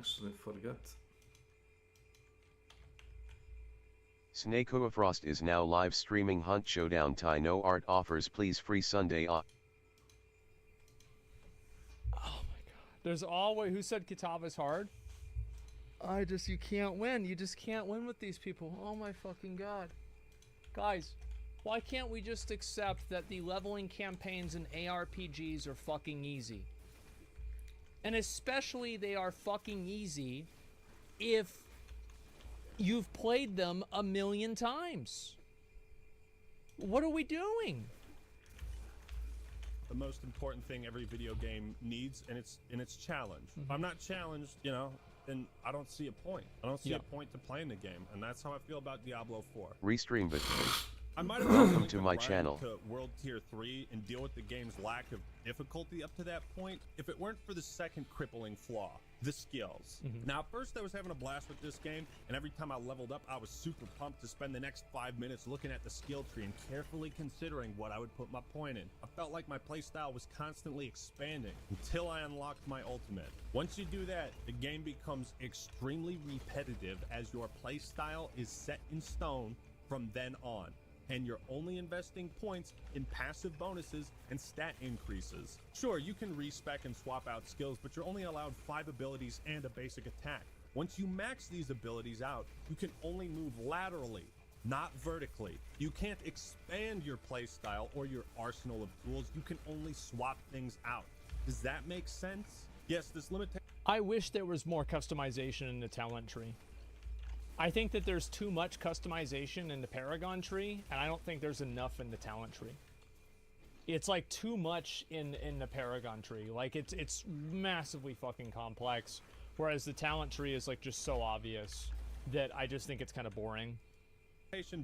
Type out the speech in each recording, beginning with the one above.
actually forget. S.W.Frost is now live streaming Hunt Showdown. Thai no art offers please free Sunday off. Oh my god. There's always, who said Kitava's hard? You can't win. You just can't win with these people. Oh my fucking god. Guys, why can't we just accept that the leveling campaigns in ARPGs are fucking easy? And especially they are fucking easy if you've played them a million times. What are we doing? The most important thing every video game needs, and it's challenge. If I'm not challenged, you know, then I don't see a point. I don't see a point to playing the game, and that's how I feel about Diablo 4. Restream but I might have welcome to my channel. To World Tier 3 and deal with the game's lack of difficulty up to that point if it weren't for the second crippling flaw, the skills. Now, at first I was having a blast with this game, and every time I leveled up, I was super pumped to spend the next 5 minutes looking at the skill tree and carefully considering what I would put my point in. I felt like my playstyle was constantly expanding until I unlocked my ultimate. Once you do that, the game becomes extremely repetitive as your playstyle is set in stone from then on. And you're only investing points in passive bonuses and stat increases. Sure, you can respec and swap out skills, but you're only allowed 5 abilities and a basic attack. Once you max these abilities out, you can only move laterally, not vertically. You can't expand your playstyle or your arsenal of tools. You can only swap things out. Does that make sense? Yes, this limitation. I wish there was more customization in the talent tree. I think that there's too much customization in the Paragon tree, and I don't think there's enough in the talent tree. It's like too much in the Paragon tree. Like it's massively fucking complex, whereas the talent tree is like just so obvious that I just think it's kind of boring.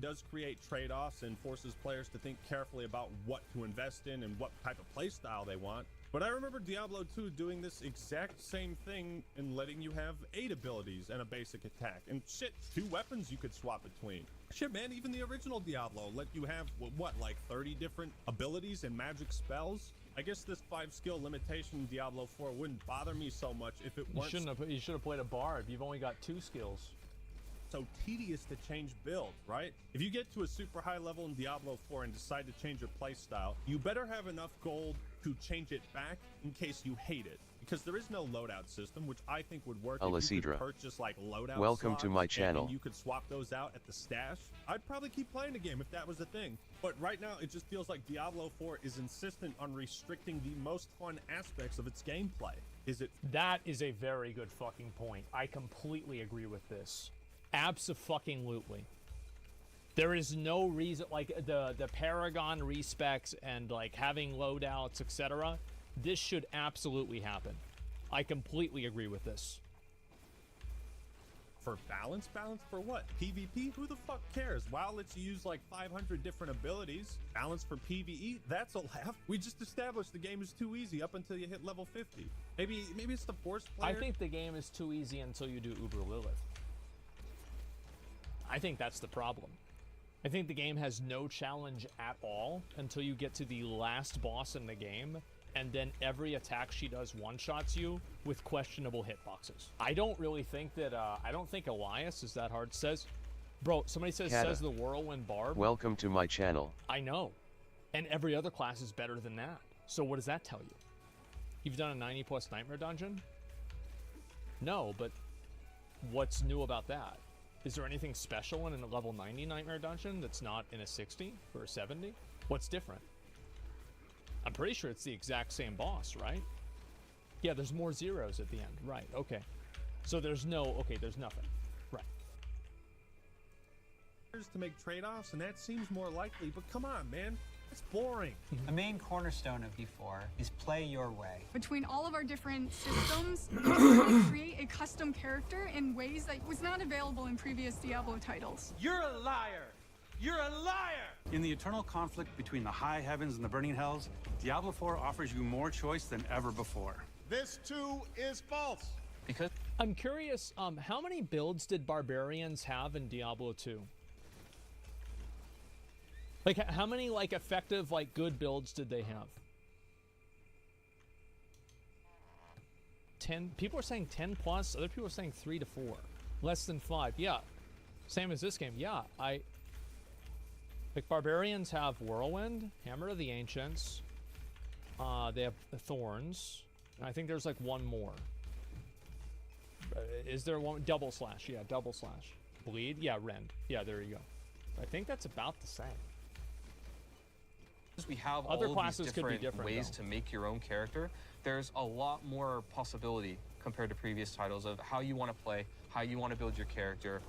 Does create trade-offs and forces players to think carefully about what to invest in and what type of playstyle they want. But I remember Diablo 2 doing this exact same thing and letting you have 8 abilities and a basic attack. And shit, 2 weapons you could swap between. Shit, man, even the original Diablo let you have, what, like 30 different abilities and magic spells? I guess this 5-skill limitation in Diablo 4 wouldn't bother me so much if it weren't... You should have played a bard. You've only got 2 skills. So tedious to change build, right? If you get to a super high level in Diablo 4 and decide to change your playstyle, you better have enough gold to change it back in case you hate it. Because there is no loadout system, which I think would work if you could purchase like loadout welcome to my channel. And you could swap those out at the stash. I'd probably keep playing the game if that was a thing. But right now, it just feels like Diablo 4 is insistent on restricting the most fun aspects of its gameplay. Is it? That is a very good fucking point. I completely agree with this. Abso-fucking-lutely. There is no reason, like the Paragon respecs and like having loadouts, etc. This should absolutely happen. I completely agree with this. For balance? Balance for what? PvP? Who the fuck cares? WoW lets you use like 500 different abilities. Balance for PvE? That's a laugh. We just established the game is too easy up until you hit level 50. Maybe it's the forced player. I think the game is too easy until you do Uber Lilith. I think that's the problem. I think the game has no challenge at all until you get to the last boss in the game, and then every attack she does one-shots you with questionable hitboxes. I don't really think that, I don't think Elias is that hard. Says, bro, somebody says the Whirlwind Barb. Welcome to my channel. I know. And every other class is better than that. So what does that tell you? You've done a 90+ Nightmare dungeon? No, but what's new about that? Is there anything special in a level 90 Nightmare dungeon that's not in a 60 or a 70? What's different? I'm pretty sure it's the exact same boss, right? Yeah, there's more zeros at the end. Right, okay. So there's there's nothing. Right. To make trade-offs, and that seems more likely, but come on, man. It's boring. A main cornerstone of D4 is play your way. Between all of our different systems, we can create a custom character in ways that was not available in previous Diablo titles. You're a liar! You're a liar! In the eternal conflict between the high heavens and the burning hells, Diablo 4 offers you more choice than ever before. This too is false. Because I'm curious, how many builds did barbarians have in Diablo 2? Like, how many, like, effective, like, good builds did they have? 10. People are saying 10 plus. Other people are saying 3 to 4. Less than 5. Yeah. Same as this game. Yeah. Like barbarians have Whirlwind, Hammer of the Ancients. They have Thorns. And I think there's like one more. Is there one? Double Slash. Yeah, Double Slash. Bleed. Yeah, Rend. Yeah, there you go. I think that's about the same. We have Other all classes of these could be different different, ways though. to make your own character. There's a lot more possibility compared to previous titles of how you want to play, how you want to build your character.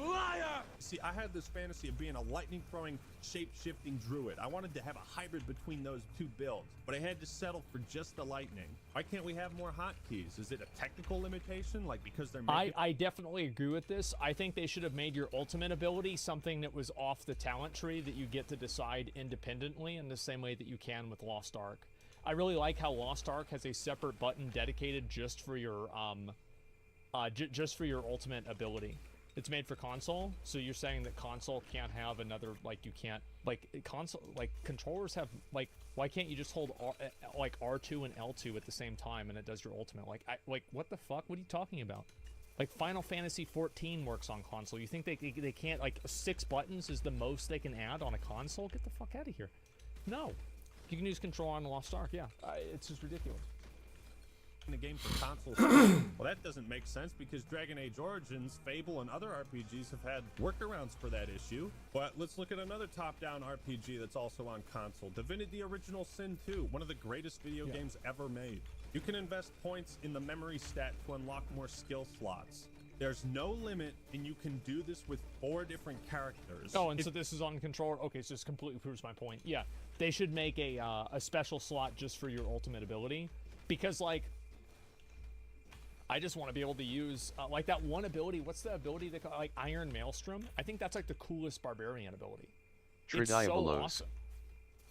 Liar! See, I had this fantasy of being a lightning-throwing, shape-shifting druid. I wanted to have a hybrid between those two builds, but I had to settle for just the lightning. Why can't we have more hotkeys? Is it a technical limitation? Like, because they're making... I definitely agree with this. I think they should have made your ultimate ability something that was off the talent tree that you get to decide independently in the same way that you can with Lost Ark. I really like how Lost Ark has a separate button dedicated just for your just for your ultimate ability. It's made for console, so you're saying that console can't have another, like, you can't, like, console, like, controllers have, like, why can't you just hold like R2 and L2 at the same time and it does your ultimate? Like, like, what the fuck? What are you talking about? Like, Final Fantasy 14 works on console. You think they can't, like, 6 buttons is the most they can add on a console? Get the fuck out of here. No. You can use control on Lost Ark, yeah. It's just ridiculous. the game for consoles. Well, that doesn't make sense because Dragon Age Origins, Fable, and other RPGs have had workarounds for that issue. But let's look at another top-down RPG that's also on console. Divinity Original Sin 2, one of the greatest video games ever made. You can invest points in the memory stat to unlock more skill slots. There's no limit, and you can do this with 4 different characters. Oh, and so this is on controller? Okay, so this completely proves my point. Yeah, they should make a special slot just for your ultimate ability. Because, like, I just want to be able to use, like, that one ability. What's the ability they call, like, Iron Maelstrom? I think that's, like, the coolest barbarian ability. It's so awesome.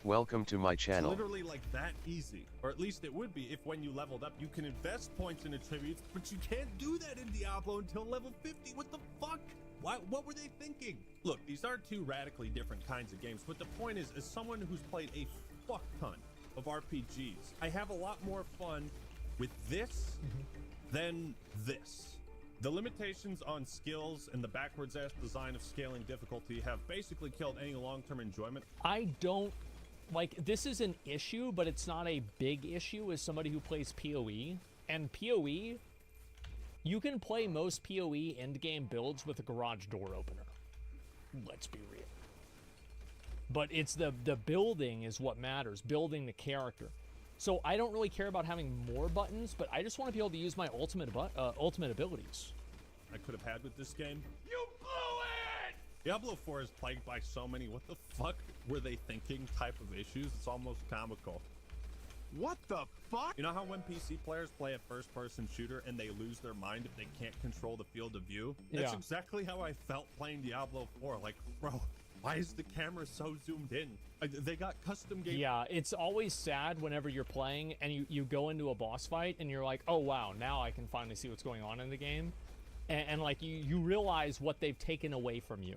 Welcome to my channel. It's literally like that easy, or at least it would be if when you leveled up you can invest points in attributes, but you can't do that in Diablo until level 50. What the fuck? What were they thinking? Look, these are 2 radically different kinds of games, but the point is, as someone who's played a fuck ton of RPGs, I have a lot more fun with this than this. The limitations on skills and the backwards ass design of scaling difficulty have basically killed any long-term enjoyment. I don't, like, this is an issue, but it's not a big issue as somebody who plays PoE. And PoE, you can play most PoE endgame builds with a garage door opener. Let's be real. But it's the building is what matters, building the character. So I don't really care about having more buttons, but I just want to be able to use my ultimate abilities. I could have had with this game. You blew it! Diablo 4 is plagued by so many what the fuck were they thinking type of issues. It's almost comical. What the fuck? You know how when PC players play a first-person shooter and they lose their mind if they can't control the field of view? That's exactly how I felt playing Diablo 4. Like, bro, why is the camera so zoomed in? They got custom game. Yeah, it's always sad whenever you're playing and you go into a boss fight and you're like, oh wow, now I can finally see what's going on in the game. And like you realize what they've taken away from you.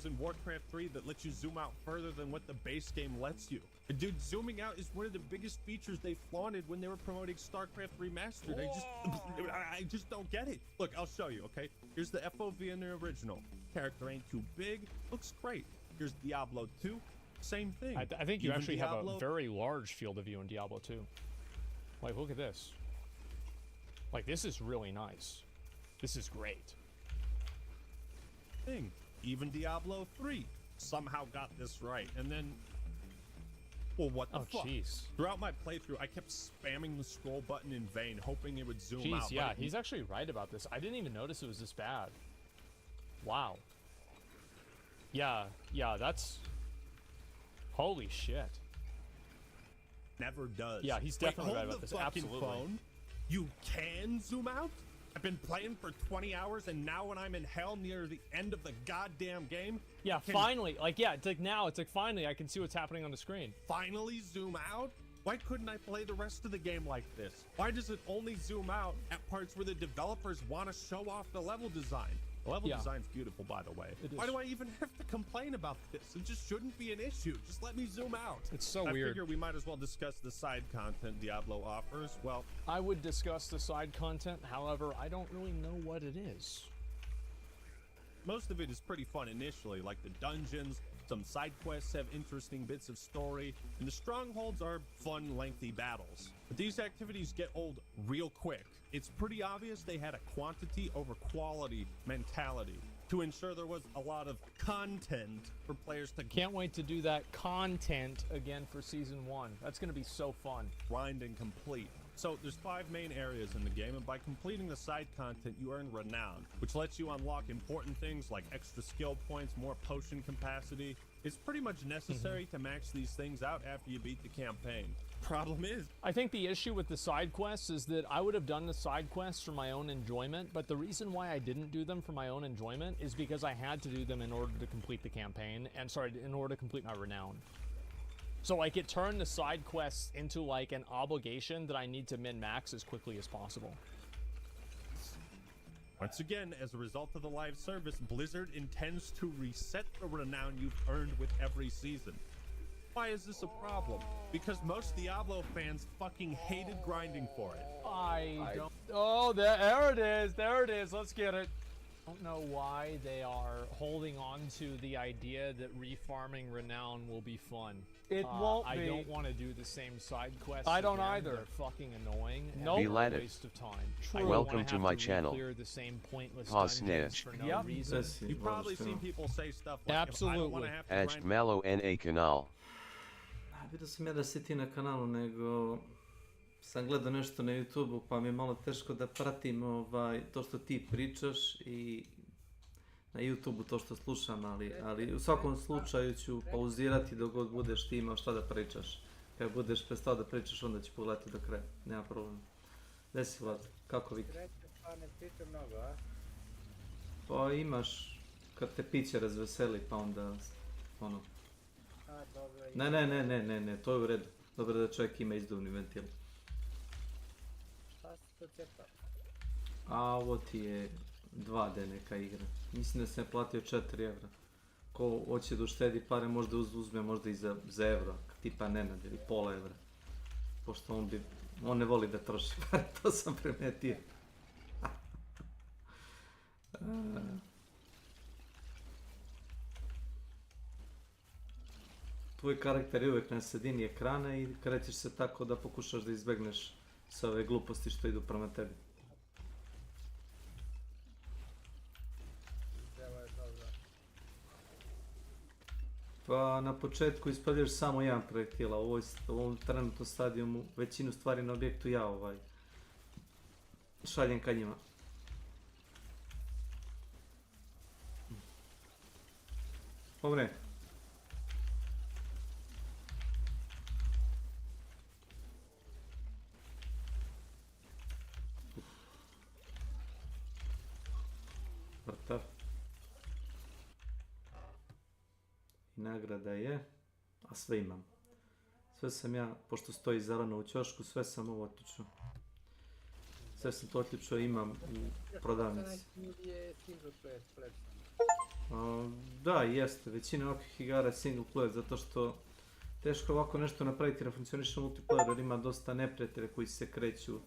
In Warcraft 3 that lets you zoom out further than what the base game lets you. Dude, zooming out is one of the biggest features they flaunted when they were promoting StarCraft Remastered. I just don't get it. Look, I'll show you, okay? Here's the FOV in the original. Character ain't too big, looks great. Here's Diablo 2, same thing. I think you Even actually Diablo... have a very large field of view in Diablo 2. Like, look at this. Like, this is really nice. This is great. Thing. Even Diablo 3 somehow got this right. And then, well, what the fuck? Jeez. Throughout my playthrough, I kept spamming the scroll button in vain, hoping it would zoom out. Yeah, he's actually right about this. I didn't even notice it was this bad. Wow. Yeah, that's... Holy shit. Never does. Yeah, he's definitely right about this. Hold the fucking Absolutely. phone. You can zoom out? I've been playing for 20 hours, and now when I'm in hell near the end of the goddamn game... Yeah, finally. Like, yeah, it's like now, it's like finally I can see what's happening on the screen. Finally zoom out? Why couldn't I play the rest of the game like this? Why does it only zoom out at parts where the developers want to show off the level design? The level Yeah. design's beautiful, by the way. It Why is. do I even have to complain about this? It just shouldn't be an issue. Just let me zoom out. It's so I weird. figure we might as well discuss the side content Diablo offers. Well, I would discuss the side content, however, I don't really know what it is. most of it is pretty fun initially, like the dungeons. Some side quests have interesting bits of story, and the strongholds are fun, lengthy battles. But these activities get old real quick. It's pretty obvious they had a quantity over quality mentality to ensure there was a lot of content for players to Can't wait to do that content again for Season 1. That's going to be so fun. grind and complete. So there's 5 main areas in the game, and by completing the side content, you earn renown, which lets you unlock important things like extra skill points, more potion capacity. It's pretty much necessary to max these things out after you beat the campaign. Problem is, I think the issue with the side quests is that I would have done the side quests for my own enjoyment, but the reason why I didn't do them for my own enjoyment is because I had to do them in order to complete the campaign, and in order to complete my renown. So like it turned the side quests into like an obligation that I need to min-max as quickly as possible. once again, as a result of the live service, Blizzard intends to reset the renown you've earned with every season. Why is this a problem? Because most Diablo fans fucking hated grinding for it. I don't. Oh, there it is. There it is. Let's get it. I don't know why they are holding on to the idea that refarming renown will be fun. It won't be. I don't want to do the same side quests. I don't again. either. They're fucking annoying. Nope. And a Vlad- waste of time. True. I don't Welcome wanna to have my channel. Clear the same pointless Pause dungeons snitch. for no Yep. reason. You've probably seen people say stuff like, if I don't want to Absolutely. have to Ačk grind malo na kanal. Vidio sam ja da si ti na kanalu, nego sam gledao nešto na YouTubeu, pa mi je malo teško da pratim to što ti pričaš i na YouTubeu to što slušam, ali u svakom slučaju ću pauzirati dok god budeš ti imao šta da pričaš. Kad budeš prestao da pričaš, onda ću pogledati do kraja, nema problema. Gde si, Vlad? Kako vidi? Pa imaš, kad te piće razveseli, pa onda ono... Ne, to je u redu. Dobro da čovjek ima izduvni ventil. Šta si to cepa? A ovo ti je 2D neka igra. Mislim da sam je platio 4 evra. Ko hoće da uštedi pare možda uzme možda i za evro, tipa Nenad ili pola evra. Pošto on ne voli da troši pare, to sam primetio. Tvoj karakter je uvijek na sredini ekrana i krećeš se tako da pokušaš da izbegneš sve ove gluposti što idu prema tebi. Evo je dobro. Pa na početku ispaljuješ samo jedan projektil, a u ovom trenutnom stadijumu većinu stvari na objektu ja šaljem ka njima. Pomre. Vrtav. I nagrada je, a sve imam. Sve sam ja, pošto stoji zeleno u ćošku, sve sam ovo otičao. Sve sam to otičao, imam u prodavnici. Da, jeste, većina ovakvih igara je single player, zato što teško ovako nešto napraviti da funkcioniše multiplayer, jer ima dosta neprijatelja koji se kreću.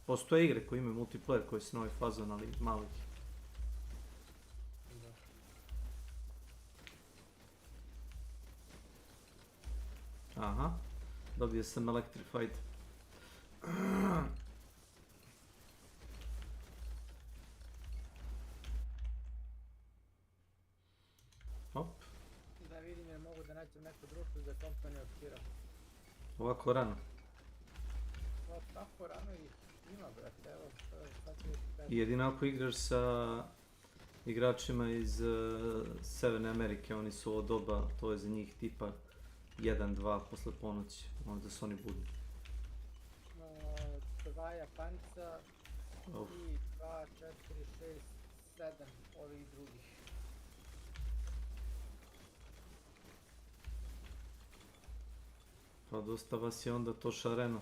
Postoje igre koje imaju multiplayer, koji su novi fazon, ali malo ih. Aha, dobio sam Electrified. Hop, Da vidim jer mogu da nađem neko društvo za Company of Heroes. ovako rano. O, tako rano ih ima, brate, evo, sad ću I jedino ako igraš sa igračima iz Severne Amerike, oni su ovo doba, to je za njih tipa 1-2 posle ponoći, onda su oni budni. 2 Japanca Uf. i 2, 4, 6, 7 ovih drugih. Pa dosta vas je onda to šareno.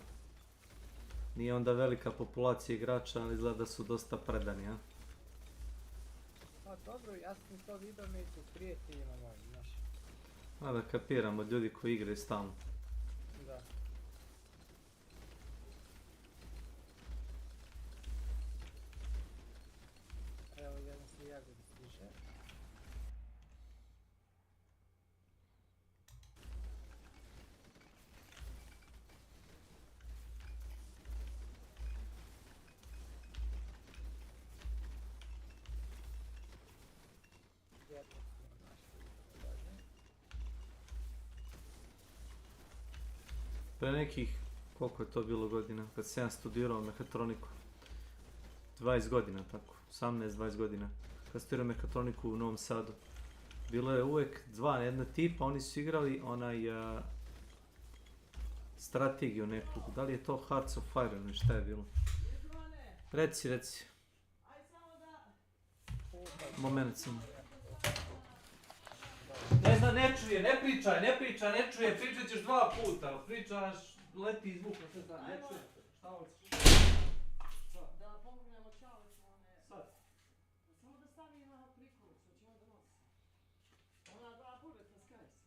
Nije onda velika populacija igrača, ali izgleda da su dosta predani, a? Pa Dobro, ja sam to vidio među prijateljima mojim, znaš. A da kapiram od ljudi koji igraju stalno. Da. Evo, jedan se jagod stiže. Jedno smo našli. Dalje. Pre nekih, koliko je to bilo godina, kad sam ja studirao mehatroniku. 20 godina, tako, 18-20 godina. Kad studirao mehatroniku u Novom Sadu. Bilo je uvijek jedna tipa, oni su igrali onaj strategiju neku. Da li je to Hearts of Fire ili šta je bilo? Reci. Moment sam. Ne zna, ne čuje, ne čuje, pričat ćeš 2 puta. Pričaš, leti zvuk, ne zna, ne čuje. Šta hoćeš? Da pomognemo čalicu, sad. Samo da stavi na prikolu, što će onda nosi. Ona 2 buleta skaj se.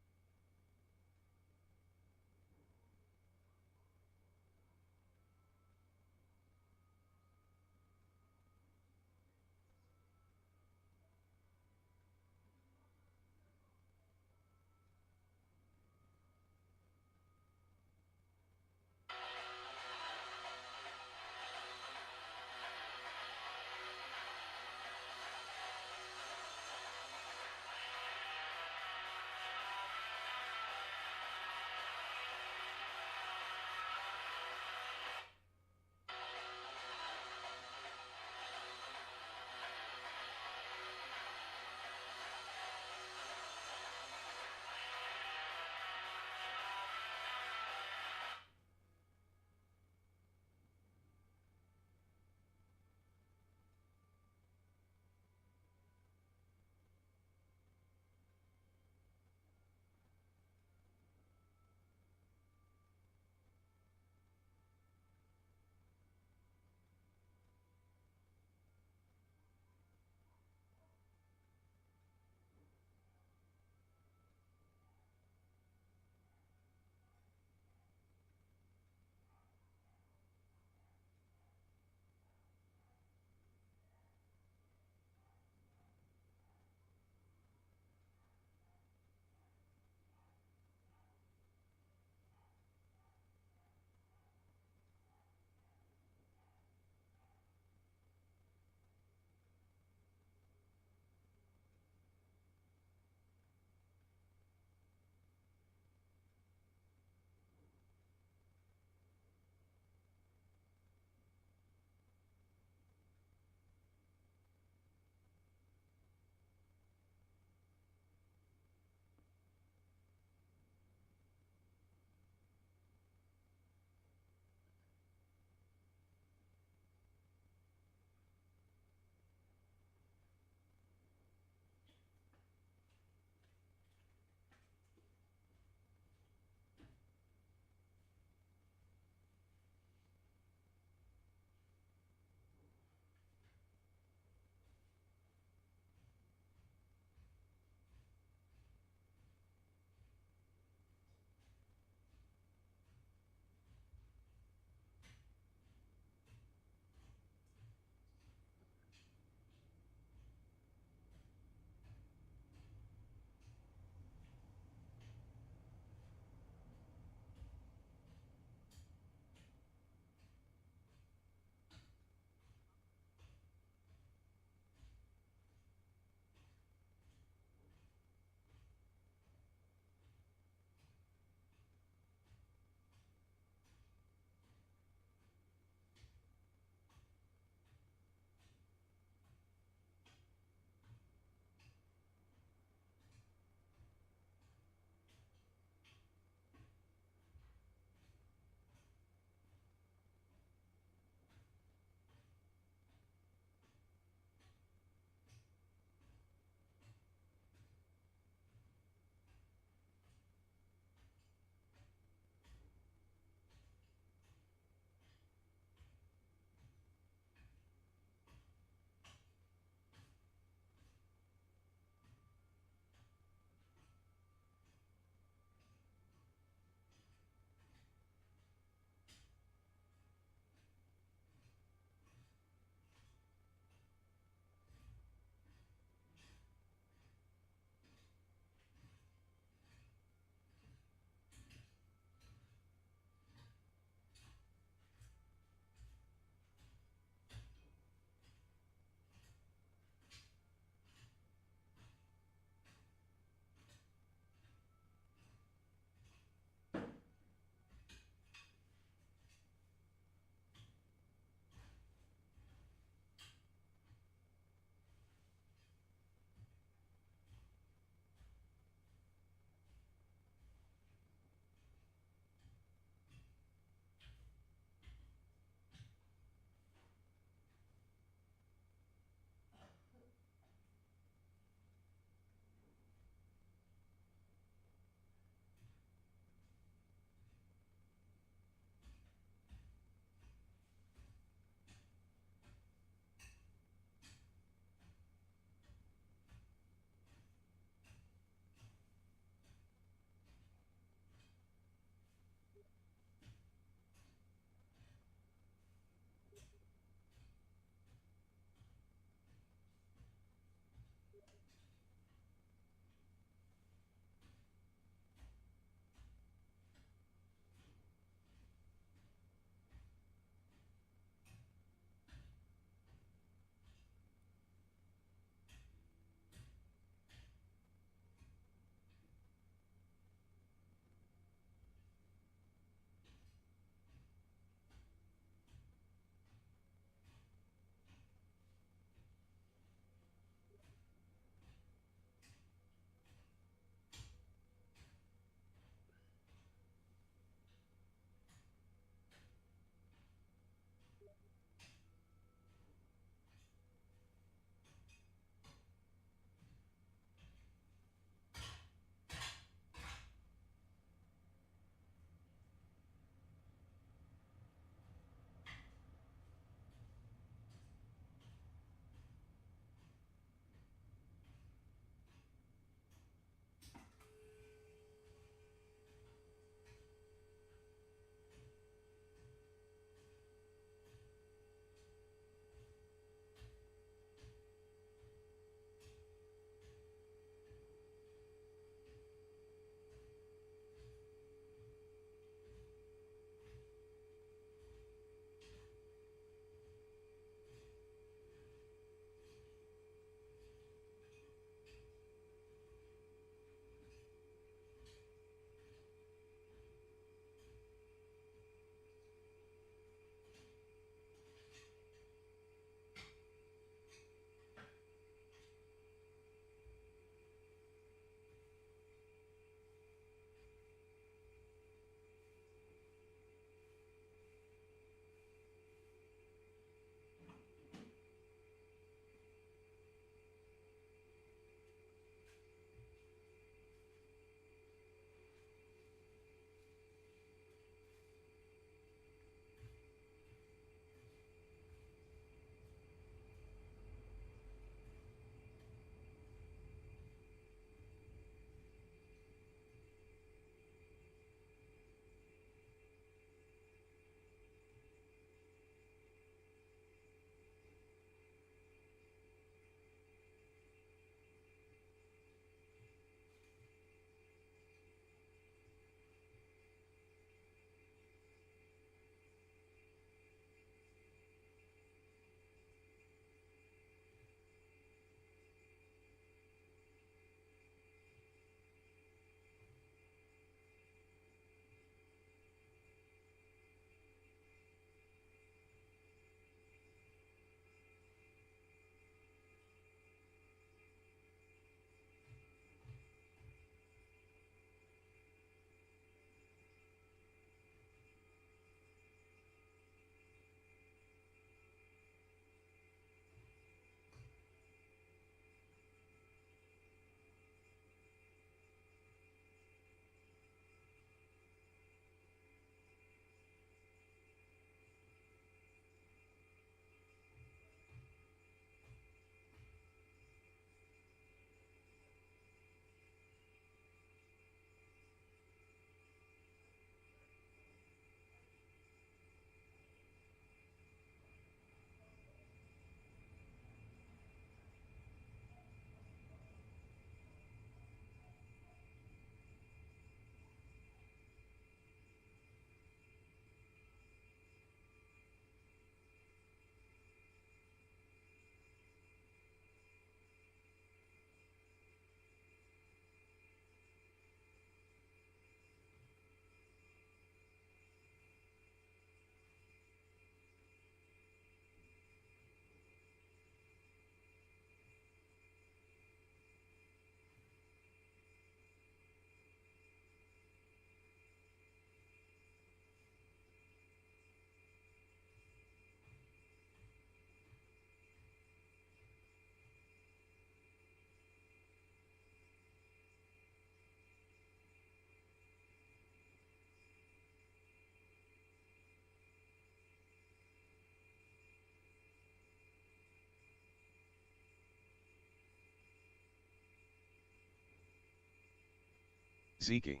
Zeke.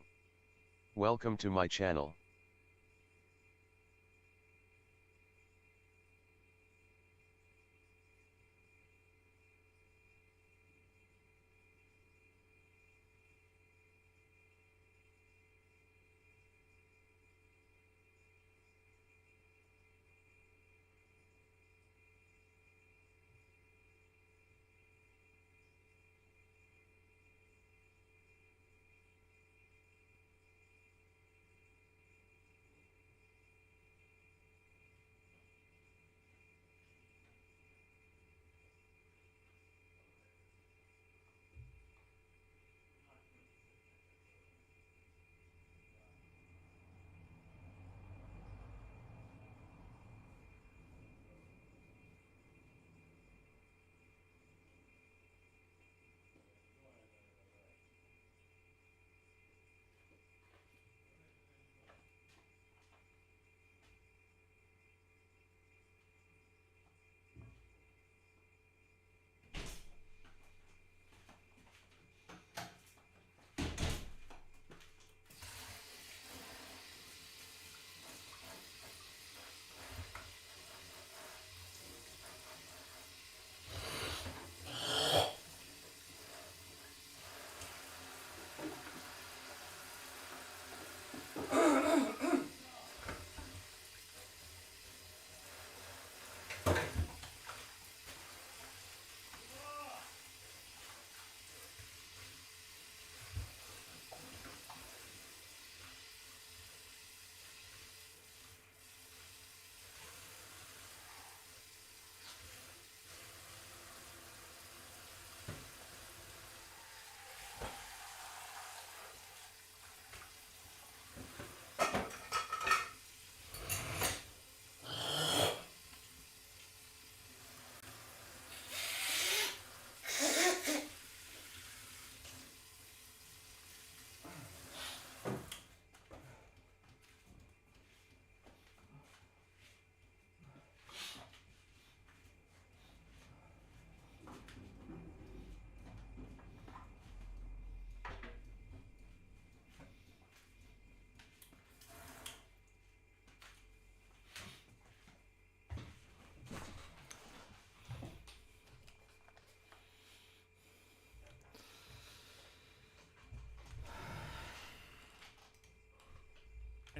Welcome to my channel.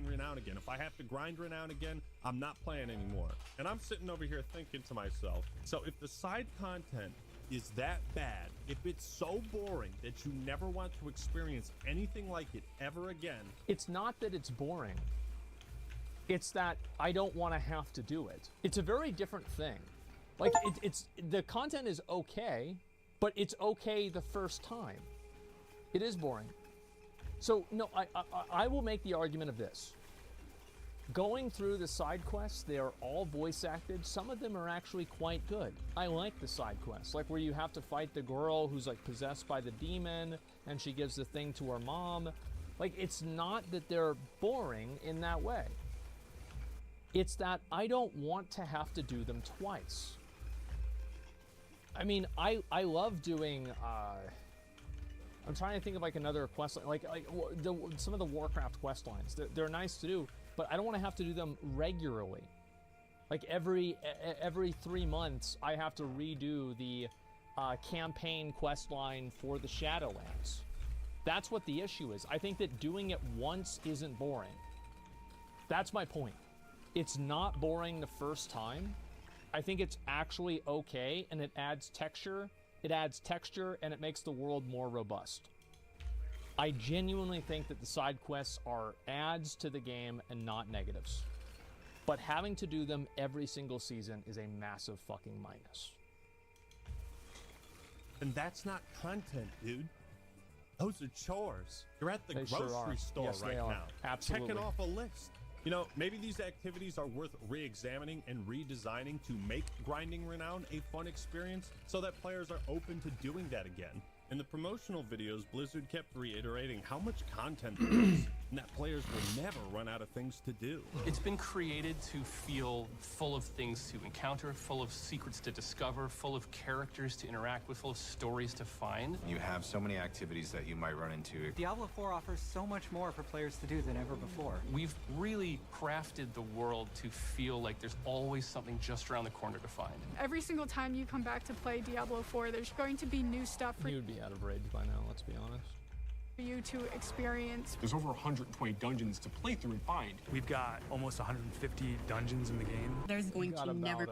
Renown again. If I have to grind Renown again, I'm not playing anymore. And I'm sitting over here thinking to myself, so if the side content is that bad, if it's so boring that you never want to experience anything like it ever again. It's not that it's boring. It's that I don't want to have to do it. It's a very different thing. Like, it's the content is okay, but it's okay the first time. It is boring. So, no, I will make the argument of this. Going through the side quests, they are all voice acted. Some of them are actually quite good. I like the side quests, like where you have to fight the girl who's like possessed by the demon and she gives the thing to her mom. Like, it's not that they're boring in that way. It's that I don't want to have to do them twice. I mean, I love doing, I'm trying to think of like another quest, some of the Warcraft quest lines. They're nice to do, but I don't want to have to do them regularly. Like every 3 months, I have to redo the campaign quest line for the Shadowlands. That's what the issue is. I think that doing it once isn't boring. That's my point. It's not boring the first time. I think it's actually okay, and it adds texture. It adds texture, and it makes the world more robust. I genuinely think that the side quests are adds to the game and not negatives. But having to do them every single season is a massive fucking minus. And that's not content, dude. Those are chores. You're at the grocery store right now. Absolutely. Checking off a list. You know, maybe these activities are worth re-examining and redesigning to make grinding Renown a fun experience so that players are open to doing that again. In the promotional videos, Blizzard kept reiterating how much content there is. and that players will never run out of things to do. It's been created to feel full of things to encounter, full of secrets to discover, full of characters to interact with, full of stories to find. You have so many activities that you might run into. Diablo 4 offers so much more for players to do than ever before. We've really crafted the world to feel like there's always something just around the corner to find. Every single time you come back to play Diablo 4, there's going to be new stuff for You'd be out of rage by now, let's be honest. you to experience. There's over 120 dungeons to play through and find. We've got almost 150 dungeons in the game. There's going to never...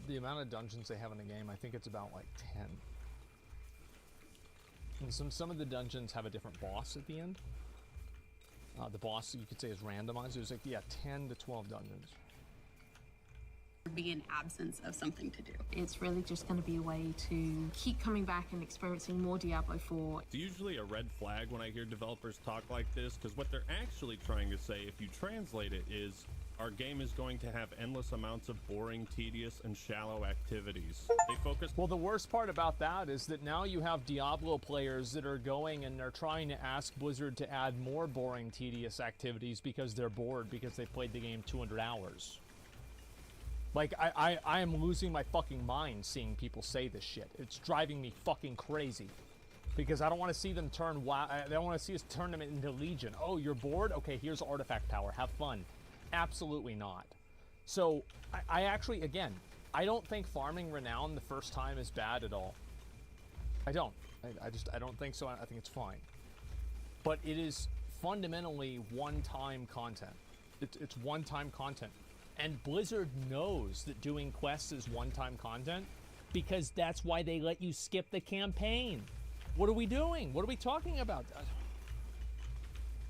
the amount of dungeons they have in the game, I think it's about like 10. And some of the dungeons have a different boss at the end. The boss, you could say, is randomized. There's like, yeah, 10 to 12 dungeons. Be an absence of something to do. It's really just going to be a way to keep coming back and experiencing more Diablo 4. It's usually a red flag when I hear developers talk like this, because what they're actually trying to say, if you translate it, is our game is going to have endless amounts of boring, tedious, and shallow activities. They focus... Well, the worst part about that is that now you have Diablo players that are going and they're trying to ask Blizzard to add more boring, tedious activities because they're bored because they played the game 200 hours. Like, I am losing my fucking mind seeing people say this shit. It's driving me fucking crazy. Because I don't want to see them turn... I don't want to see us turn them into Legion. Oh, you're bored? Okay, here's artifact power. Have fun. Absolutely not. So, I actually, again, I don't think farming renown the first time is bad at all. I don't. I don't think so. I think it's fine. But it is fundamentally one-time content. It's one-time content. And Blizzard knows that doing quests is one-time content because that's why they let you skip the campaign. What are we doing? What are we talking about?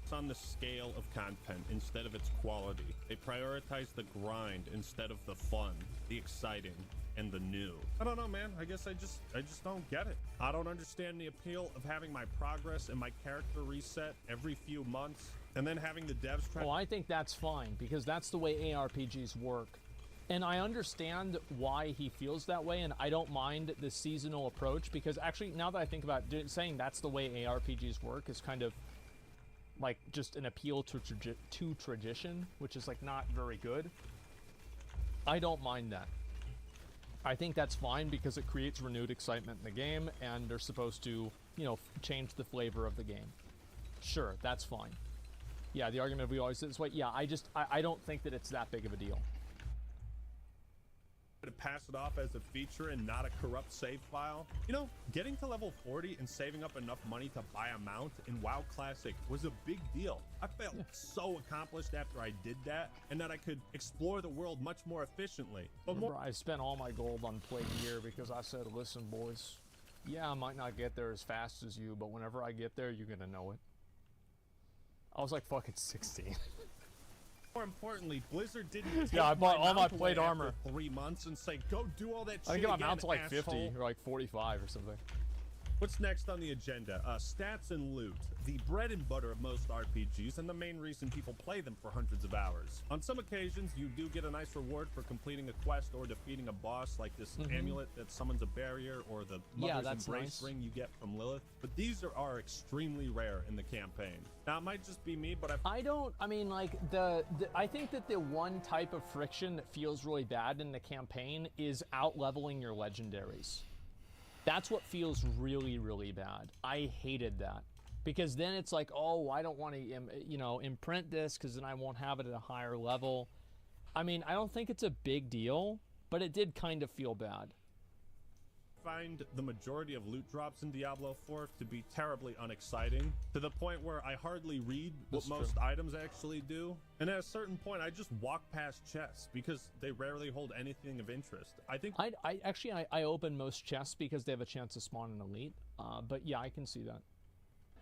It's on the scale of content instead of its quality. They prioritize the grind instead of the fun, the exciting, and the new. I don't know, man. I guess I just don't get it. I don't understand the appeal of having my progress and my character reset every few months. And then having the devs try... Well, I think that's fine, because that's the way ARPGs work. And I understand why he feels that way, and I don't mind the seasonal approach, because actually, now that I think about it, saying that's the way ARPGs work is kind of like just an appeal to tradition, which is like not very good. I don't mind that. I think that's fine because it creates renewed excitement in the game, and they're supposed to, you know, change the flavor of the game. Sure, that's fine. Yeah, the argument we always say this way. Yeah, I don't think that it's that big of a deal. To pass it off as a feature and not a corrupt save file. You know, getting to level 40 and saving up enough money to buy a mount in WoW Classic was a big deal. I felt so accomplished after I did that, and that I could explore the world much more efficiently. But Remember, I spent all my gold on Plague Gear because I said, listen, boys, yeah, I might not get there as fast as you, but whenever I get there, you're gonna know it. I was like fucking 16. More importantly, Blizzard didn't yeah, I bought all my plate armor. 3 months and say, go do all that shit I think I got again, mount to like asshole. 50 or like 45 or something. What's next on the agenda? Stats and loot. The bread and butter of most RPGs and the main reason people play them for hundreds of hours. On some occasions, you do get a nice reward for completing a quest or defeating a boss, like this amulet that summons a barrier, or the Mother's Embrace ring you get from Lilith. But these are extremely rare in the campaign. Now, it might just be me, but I mean, like, I think that the one type of friction that feels really bad in the campaign is out-leveling your legendaries. That's what feels really, really bad. I hated that. Because then it's like, oh, I don't want to, you know, imprint this because then I won't have it at a higher level. I mean, I don't think it's a big deal, but it did kind of feel bad. Find the majority of loot drops in Diablo 4 to be terribly unexciting, to the point where I hardly read what most items actually do. And at a certain point, I just walk past chests because they rarely hold anything of interest. I think I open most chests because they have a chance to spawn an elite. But yeah, I can see that.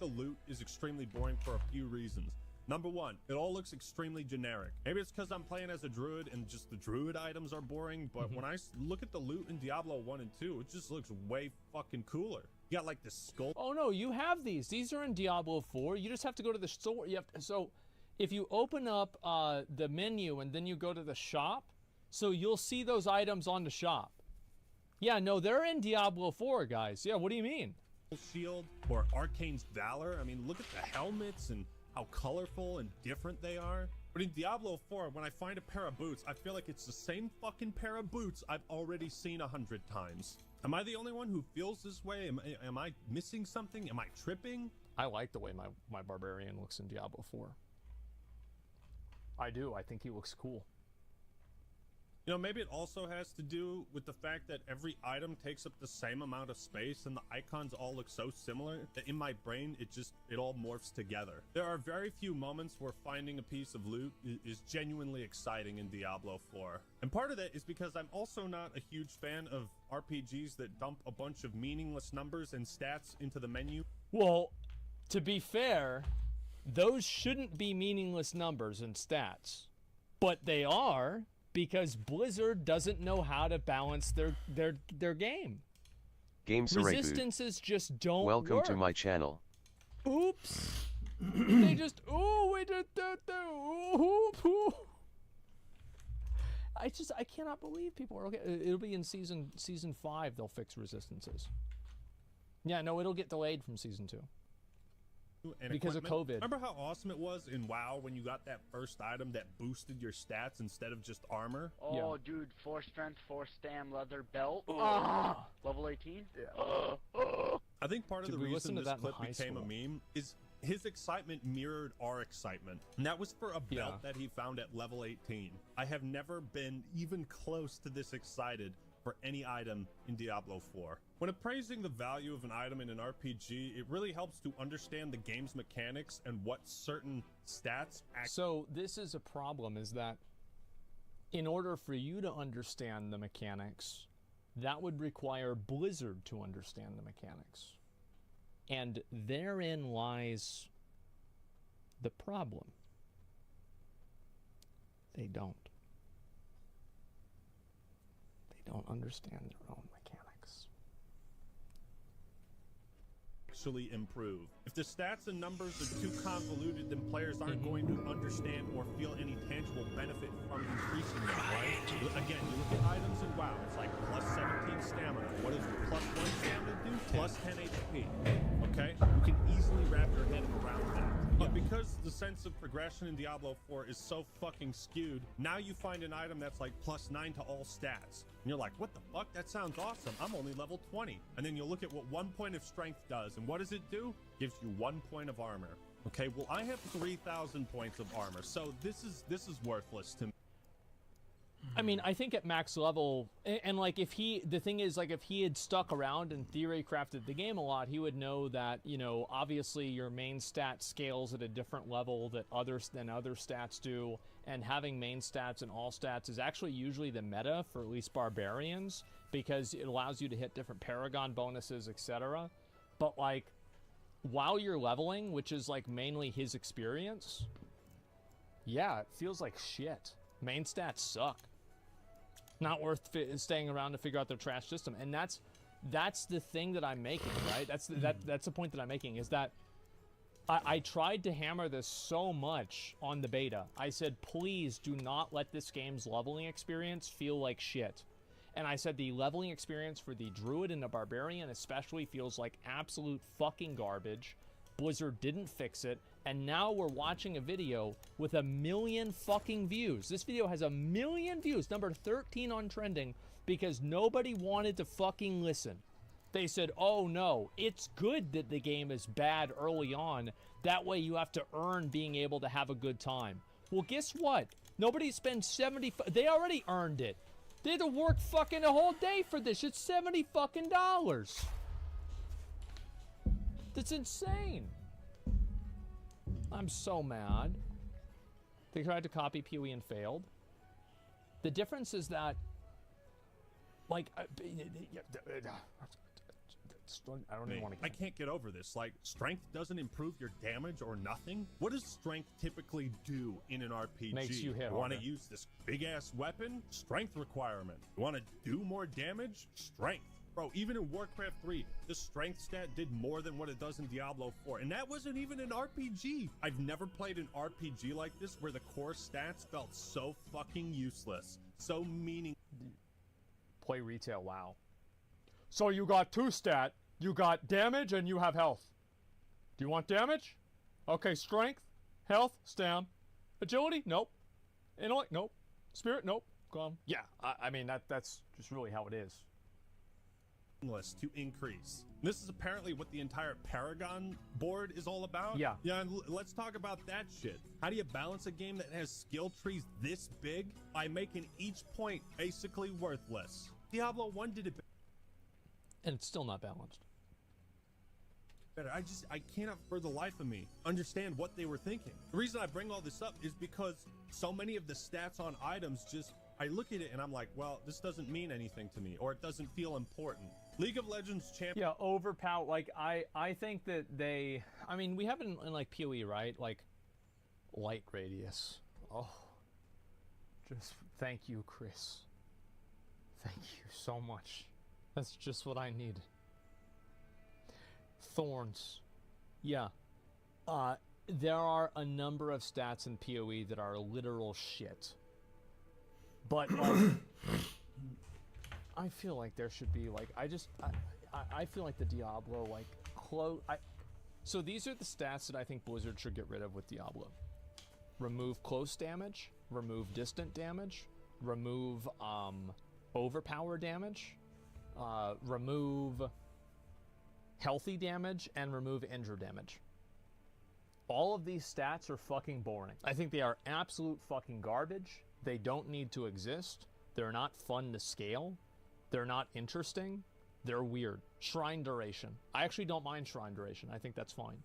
The loot is extremely boring for a few reasons. Number one, it all looks extremely generic. Maybe it's because I'm playing as a druid and just the druid items are boring, but when I look at the loot in Diablo 1 and 2, it just looks way fucking cooler. You got like the skull. Oh no, you have these. These are in Diablo 4. You just have to go to the store. So if you open up the menu and then you go to the shop, so you'll see those items on the shop. Yeah, no, they're in Diablo 4, guys. Yeah, what do you mean? Shield or Arcane's Valor. I mean, look at the helmets and how colorful and different they are. But in Diablo 4, when I find a pair of boots, I feel like it's the same fucking pair of boots I've already seen 100 times. Am I the only one who feels this way? Am I missing something? Am I tripping? I like the way my barbarian looks in Diablo 4. I do. I think he looks cool. You know, maybe it also has to do with the fact that every item takes up the same amount of space and the icons all look so similar that in my brain it all morphs together. There are very few moments where finding a piece of loot is genuinely exciting in Diablo 4. And part of that is because I'm also not a huge fan of RPGs that dump a bunch of meaningless numbers and stats into the menu. Well, to be fair, those shouldn't be meaningless numbers and stats, but they are, because Blizzard doesn't know how to balance their game. Resistances just don't Welcome work. to my channel. Oops. They just, ooh, we did that. Ooh. I cannot believe people are okay. It'll be in season 5 they'll fix resistances. Yeah, no, it'll get delayed from season 2. And because of COVID. Remember how awesome it was in WoW when you got that first item that boosted your stats instead of just armor? Oh, Yeah. dude, 4 strength, 4 stam, leather belt. Level 18? I think part of Did the we listen reason to this that in clip high became a school? meme is his excitement mirrored our excitement. And that was for a belt that he found at level 18. I have never been even close to this excited for any item in Diablo 4. When appraising the value of an item in an RPG, it really helps to understand the game's mechanics and what certain stats So this is a problem, is that in order for you to understand the mechanics, that would require Blizzard to understand the mechanics. And therein lies the problem. They don't. They don't understand their own mechanics. actually improve. If the stats and numbers are too convoluted, then players aren't going to understand or feel any tangible benefit from increasing them, right? Again, you look at items in WoW, it's like plus 17 stamina. What does plus 1 stamina do? Plus 10 HP. Okay? You can easily wrap your head around that. But because the sense of progression in Diablo 4 is so fucking skewed, now you find an item that's like plus 9 to all stats. And you're like, what the fuck? That sounds awesome. I'm only level 20. And then you'll look at what 1 point of strength does. And what does it do? Gives you 1 point of armor. Okay, well, I have 3,000 points of armor. So this is worthless to me. I mean, I think at max level, and like if the thing is, like if he had stuck around and theory crafted the game a lot, he would know that, you know, obviously your main stat scales at a different level than other stats do, and having main stats and all stats is actually usually the meta for at least barbarians, because it allows you to hit different paragon bonuses, etc. But like, while you're leveling, which is like mainly his experience, yeah, it feels like shit. Main stats suck. Not worth staying around to figure out their trash system, and that's the thing that I'm making, right? That's the point that I'm making, is that I tried to hammer this so much on the beta. I said, please do not let this game's leveling experience feel like shit. And I said the leveling experience for the Druid and the Barbarian especially feels like absolute fucking garbage. Blizzard didn't fix it, and now we're watching a video with 1 million fucking views. This video has 1 million views, number 13 on trending, because nobody wanted to fucking listen. They said, oh no, it's good that the game is bad early on, that way you have to earn being able to have a good time. Well, guess what? Nobody spends 70, they already earned it. They had to work fucking a whole day for this. It's $70 fucking dollars. That's insane. I'm so mad. They tried to copy PoE and failed. The difference is that, like, I don't even want to. I can't get over this. Like, strength doesn't improve your damage or nothing. What does strength typically do in an RPG? Makes you hit want to harder. use this big ass weapon? Strength requirement. You want to do more damage? Strength. Bro, even in Warcraft 3, the strength stat did more than what it does in Diablo 4. And that wasn't even an RPG. I've never played an RPG like this where the core stats felt so fucking useless. So meaning. Play retail WoW. So you got 2 you got damage, and you have health. Do you want damage? Okay, strength. Health, stam. Agility, nope. Intellect, nope. Spirit, nope. Gone. Yeah, I mean, that's just really how it is. To increase. This is apparently what the entire Paragon board is all about. Yeah. Yeah, and let's talk about that shit. How do you balance a game that has skill trees this big by making each point basically worthless? Diablo 1 did it And it's still not balanced. better. I cannot for the life of me understand what they were thinking. The reason I bring all this up is because so many of the stats on items just, I look at it and I'm like, well, this doesn't mean anything to me, or it doesn't feel important. League of Legends champion. Yeah, overpower. Like, I think that they, I mean, we have it in like PoE, right? Like, light radius. Oh, just thank you, Chris. Thank you so much. That's just what I need. Thorns. Yeah. There are a number of stats in PoE that are literal shit. But, like, I feel like there should be, like, I feel like the Diablo, like, so these are the stats that I think Blizzard should get rid of with Diablo. Remove close damage, remove distant damage, remove, overpower damage, remove healthy damage, and remove injure damage. All of these stats are fucking boring. I think they are absolute fucking garbage. They don't need to exist. They're not fun to scale. They're not interesting. They're weird. Shrine duration. I actually don't mind shrine duration. I think that's fine.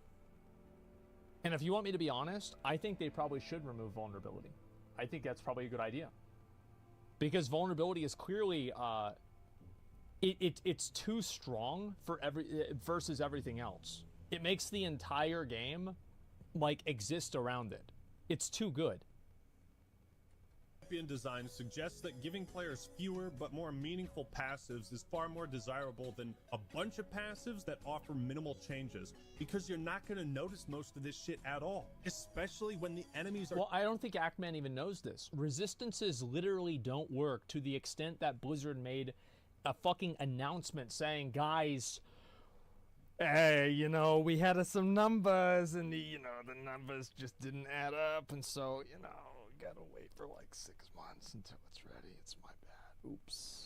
And if you want me to be honest, I think they probably should remove vulnerability. I think that's probably a good idea. Because vulnerability is clearly, it's too strong for versus everything else. It makes the entire game, like, exist around it. It's too good. Champion design suggests that giving players fewer but more meaningful passives is far more desirable than a bunch of passives that offer minimal changes, because you're not going to notice most of this shit at all, especially when the enemies are... Well, I don't think Ackman even knows this. Resistances literally don't work to the extent that Blizzard made a fucking announcement saying, guys, hey, you know, we had some numbers and the numbers just didn't add up, and so, you know, gotta wait for like 6 months until it's ready. It's my bad. Oops.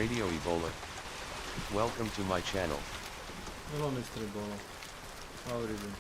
Radio Ebola. Welcome to my channel. Hello, Mr. Ebola. How are you doing?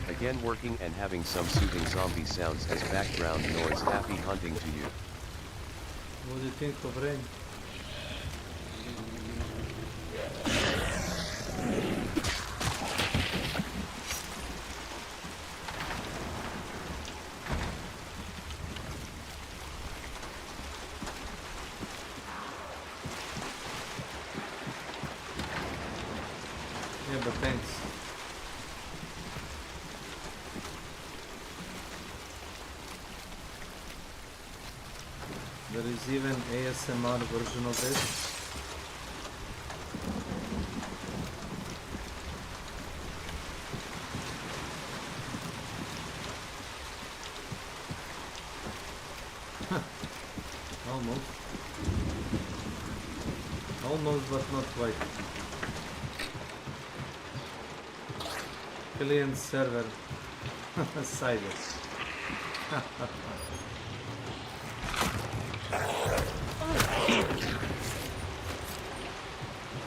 Again working and having some soothing zombie sounds as background noise. Happy hunting to you. What do you think of rain? Yeah, but thanks. There is even ASMR version of this. Almost. Almost, but not quite. Client server sided.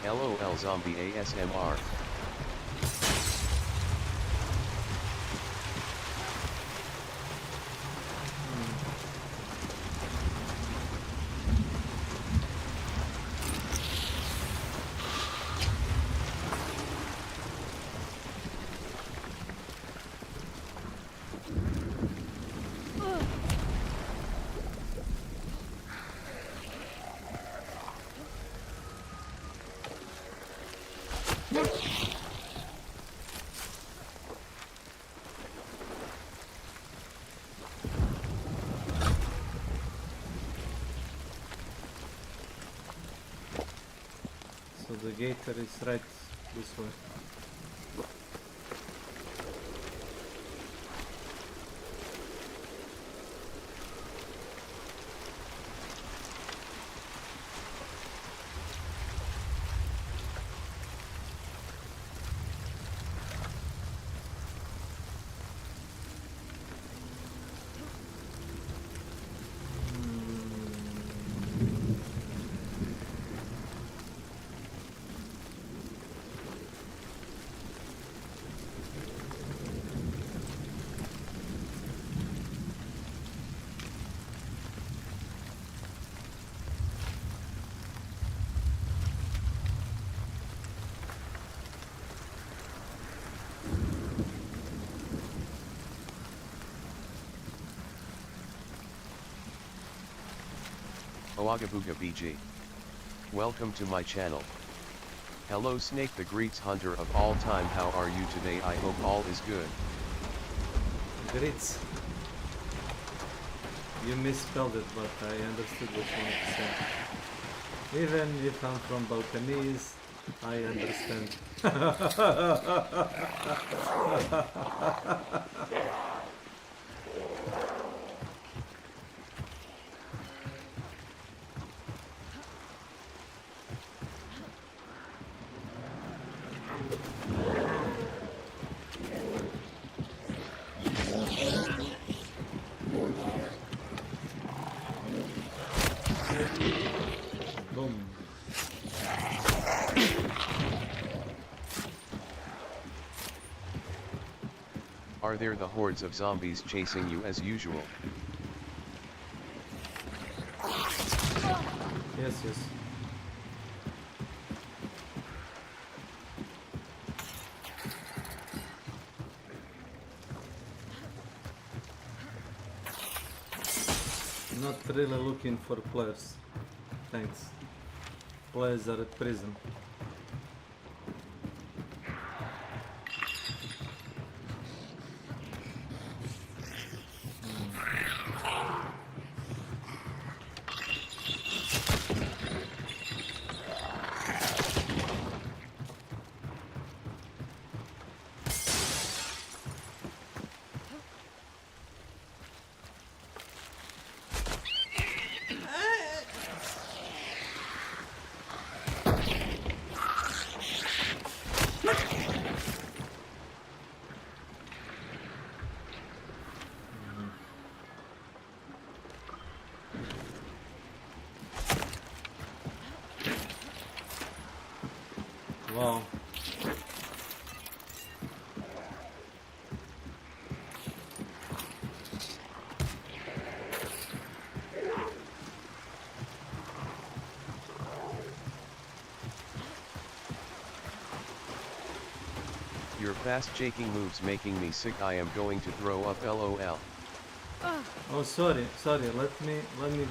LOL zombie ASMR. So the gator is right this way. Oagabuga BG. Welcome to my channel. Hello Snake the Greets hunter of all time, how are you today? I hope all is good. Greets. You misspelled it, but I understood what you wanted to say. Even if I'm from Balkanese, I understand. Boom. Are there the hordes of zombies chasing you as usual? Yes, yes. Not really looking for players. Thanks. Blazer at prison. Wow. Your fast shaking moves making me sick. I am going to throw up LOL. Oh, sorry. Let me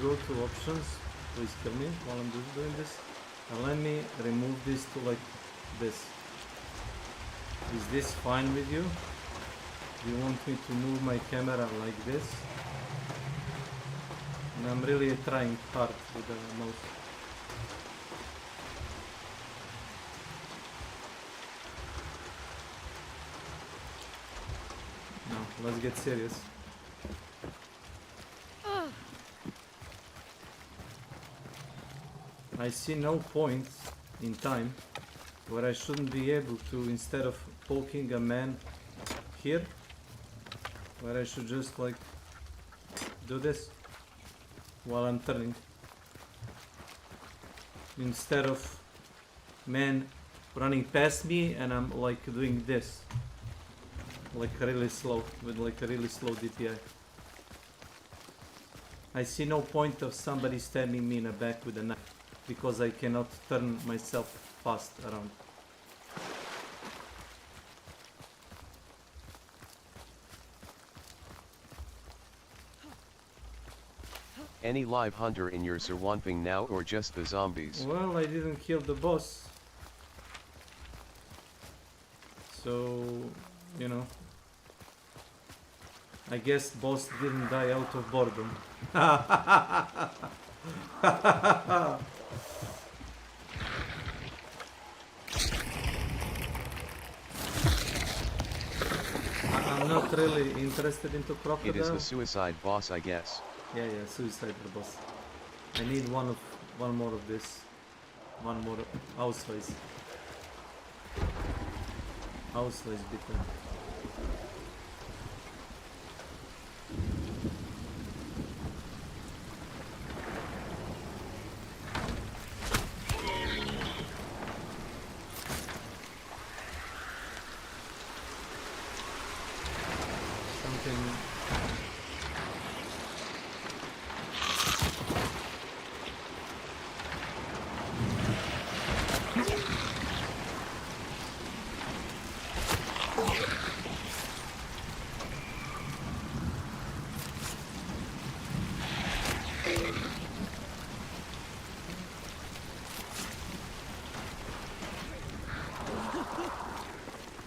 go to options. Please kill me while I'm doing this. And let me remove this to like this. Is this fine with you? Do you want me to move my camera like this? And I'm really trying hard with the mouse. Now, let's get serious. I see no point in time where I shouldn't be able to, instead of poking a man here, where I should just like do this while I'm turning, instead of man running past me and I'm like doing this like really slow, with like a really slow DPI. I see no point of somebody stabbing me in the back with a knife because I cannot turn myself fast around. Any live hunter in your Swamping now or just the zombies? Well, I didn't kill the boss. So, you know, I guess boss didn't die out of boredom. I'm not really interested into crocodile. It is the suicide boss, I guess. Yeah, suicide boss. I need one more of this. One more Ausweis. Ausweis bitte.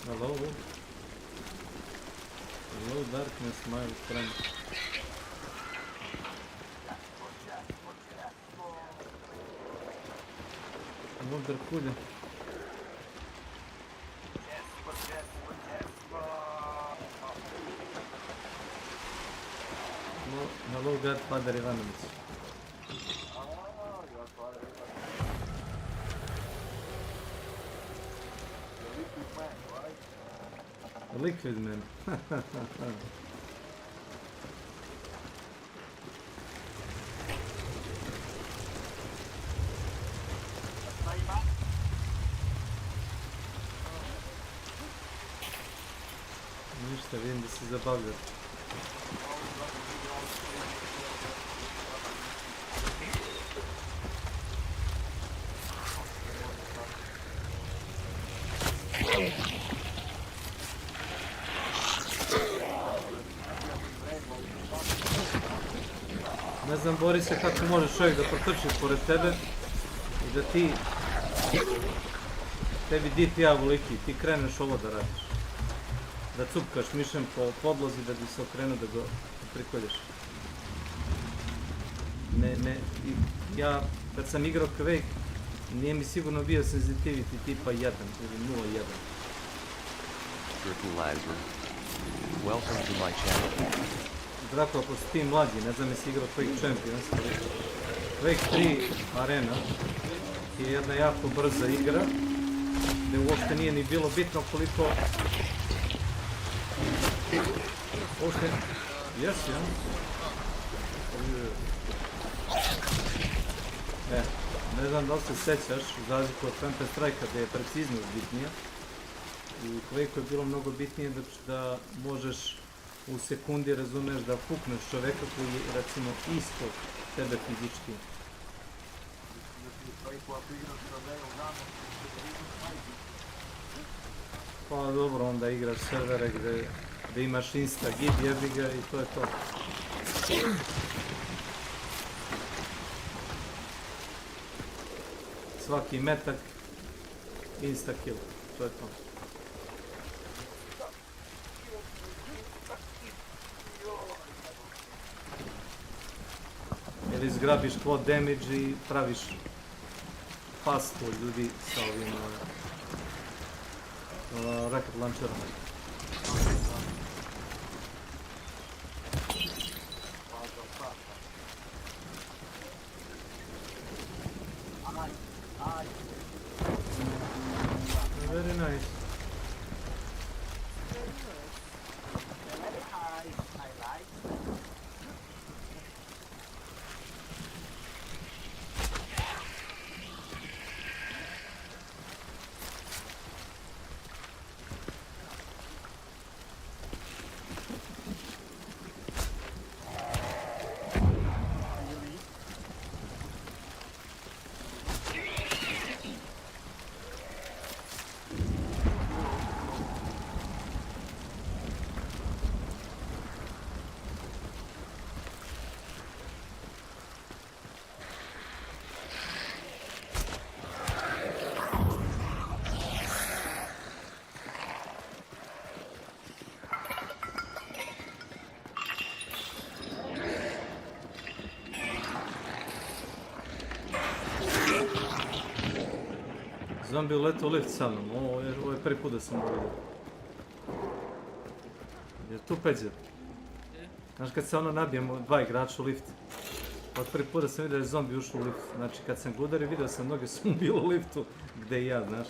Hello? Hello, darkness, my friend. Wonder Kule. Hello, Godfather Ivanovich. Liquid man. Ništa, vidim da se zabavlja. Ne znam, Borise, kako može čovjek da protrči pored tebe i da ti tebi DPI voliki, ti kreneš ovo da radiš. Da cupkaš mišem po podlozi da bi se okrenuo da ga prikoljaš. Ja kad sam igrao Quake nije mi sigurno bio sensitivity tipa 1 ili 0.1. Welcome to my channel. Drako, ako si ti mlađi, ne znam jesi igrao Quake Champions, Quake 3 Arena je jedna jako brza igra, gdje uopšte nije ni bilo bitno koliko... Uopšte... Jesi, ja? Ne znam da li se sećaš, za razliku od Counter Strike-a gdje je preciznost bitnija. U Quake-u je bilo mnogo bitnije da možeš u sekundi, razumeš, da pukneš čoveka koji je, recimo, isto tebe fizički. Pa dobro, onda igraš servere gdje imaš insta-gid, jebi ga i to je to. Svaki metak, insta-kill, to je to. Ili zgrabiš quad damage i praviš pastu od ljudi sa ovim rocket launcherom. Very nice. Zombi uletao u lift sa mnom, ovo je prvi put da sam ovo vidio. Je tu Peđer? Znaš kad se ono nabijemo dva igrača u lift, od prvi put da sam vidio da je zombi ušao u lift. Znači kad sam ga udario vidio sam mnoge su bili u liftu, gde i ja, znaš.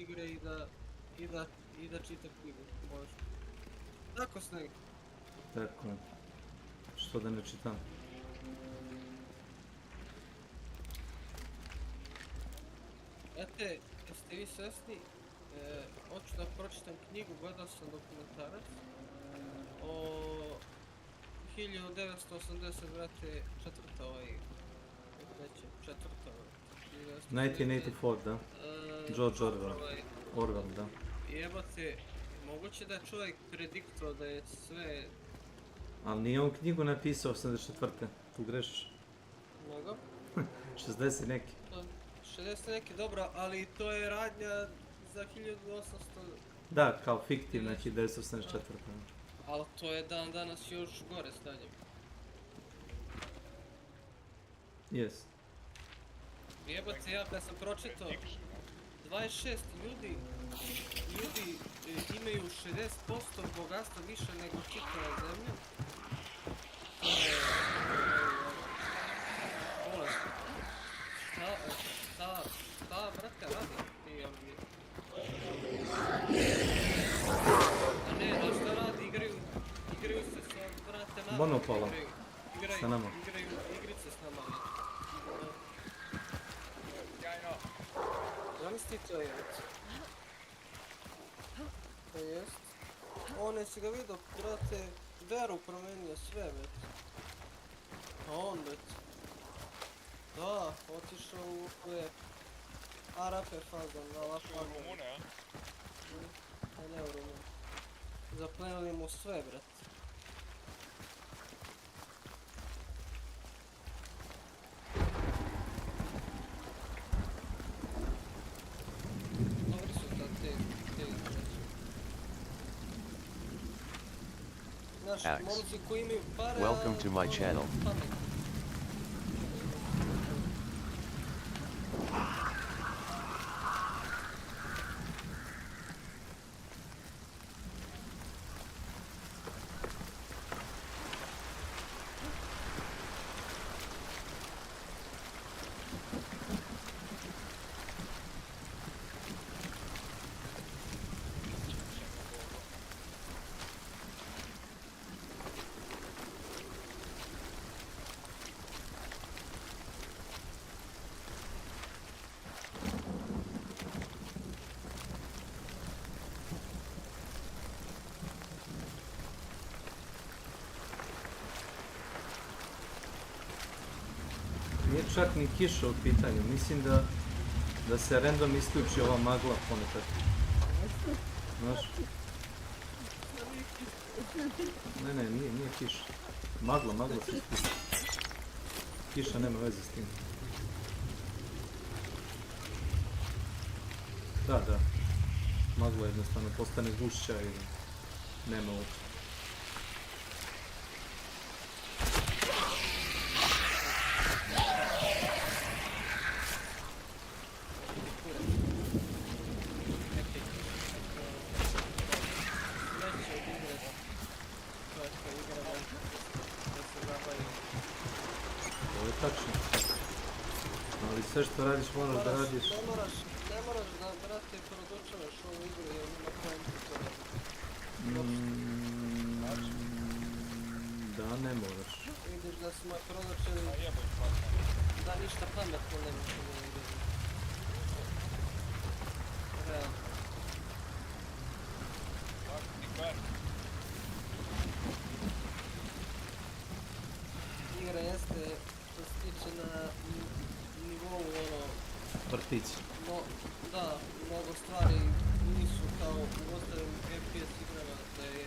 igre i da čita knjigu, može. Tako, Snake. Tako je. Što da ne čitam? Ete, jeste vi svesni? Hoću da pročitam knjigu, gledao sam dokumentarac o 1980, brate, četvrta, 1984, da? George Orwell, da. Jebate, moguće da je čovjek prediktovao da je sve... Ali nije on knjigu napisao 84. Tu grešiš. Nego? 60 neki. 60 neki, dobro, ali to je radnja za 1800... Da, kao fiktivna 1984. Ali to je dan danas još gore stanje. Jes. Jebate, ja kad sam pročitao 26 ljudi imaju 60% bogatstva više nego čitava zemlja. To je... bolest. Šta, brate, radi? A ne, da šta radi? Igraju se sa, brate, nama. Monopola. Sa nama. Igraju igrice s nama. Zamisli to je. To jest. On je si ga vidio, brate, veru promenio sve, već. A on, već. Da, otišao u koje Arape fazan, da laš fazan. U Rumune, a? Ne, u Rumune. Zaplenili mu sve, brate. Dobri su da te izreći. Znaš, momci koji imaju pare, Welcome to my channel. Nije čak ni kiša u pitanju, mislim da se random isključi ova magla ponekad. Znaš? Ne, nije kiša. Magla se isključi. Kiša nema veze s tim. Da. Magla jednostavno postane gušća i nema uopće. Sve što radiš moraš da radiš. Ne moraš da, brate, produčavaš ovu igru jer nema kojem ti to radi. Da, ne moraš. Vidiš da smo produčili da ništa pametno ne možeš da igru. Realno. Igra jeste što se tiče na nivou Vrtići. Da, mnogo stvari nisu kao u ostalim FPS igrama da je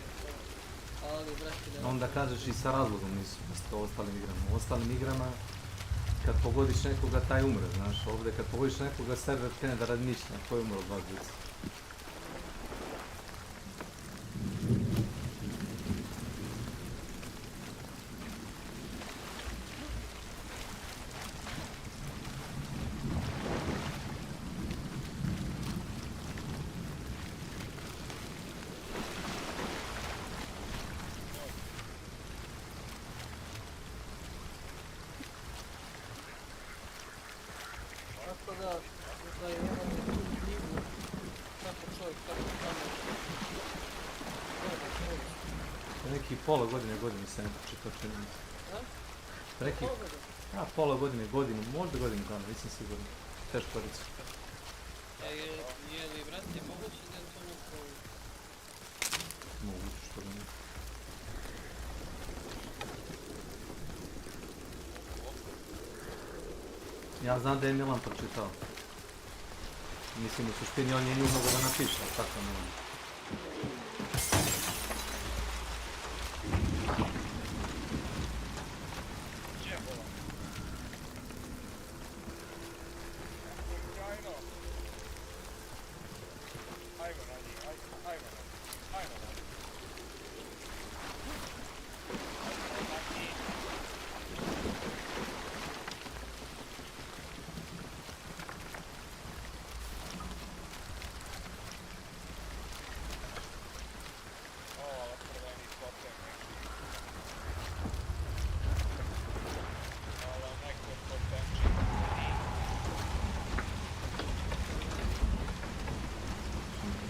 ali brate ne... Onda kažeš i sa razlogom nisu kao u ostalim igrama. U ostalim igrama kad pogodiš nekoga taj umre, znaš, ovdje kad pogodiš nekoga server krene da razmišlja ko je umro od vas djeca. nekih pola godine sam ja pročitao, čini mi se. Neki, pola godine, možda godinu dana, nisam siguran. Teško reći. Je li, brate, moguće da je to neko... Moguće, što da ne. Ja znam da je Milan pročitao. Mislim, u suštini on je nju mogao da napiše, ali tako ne ono.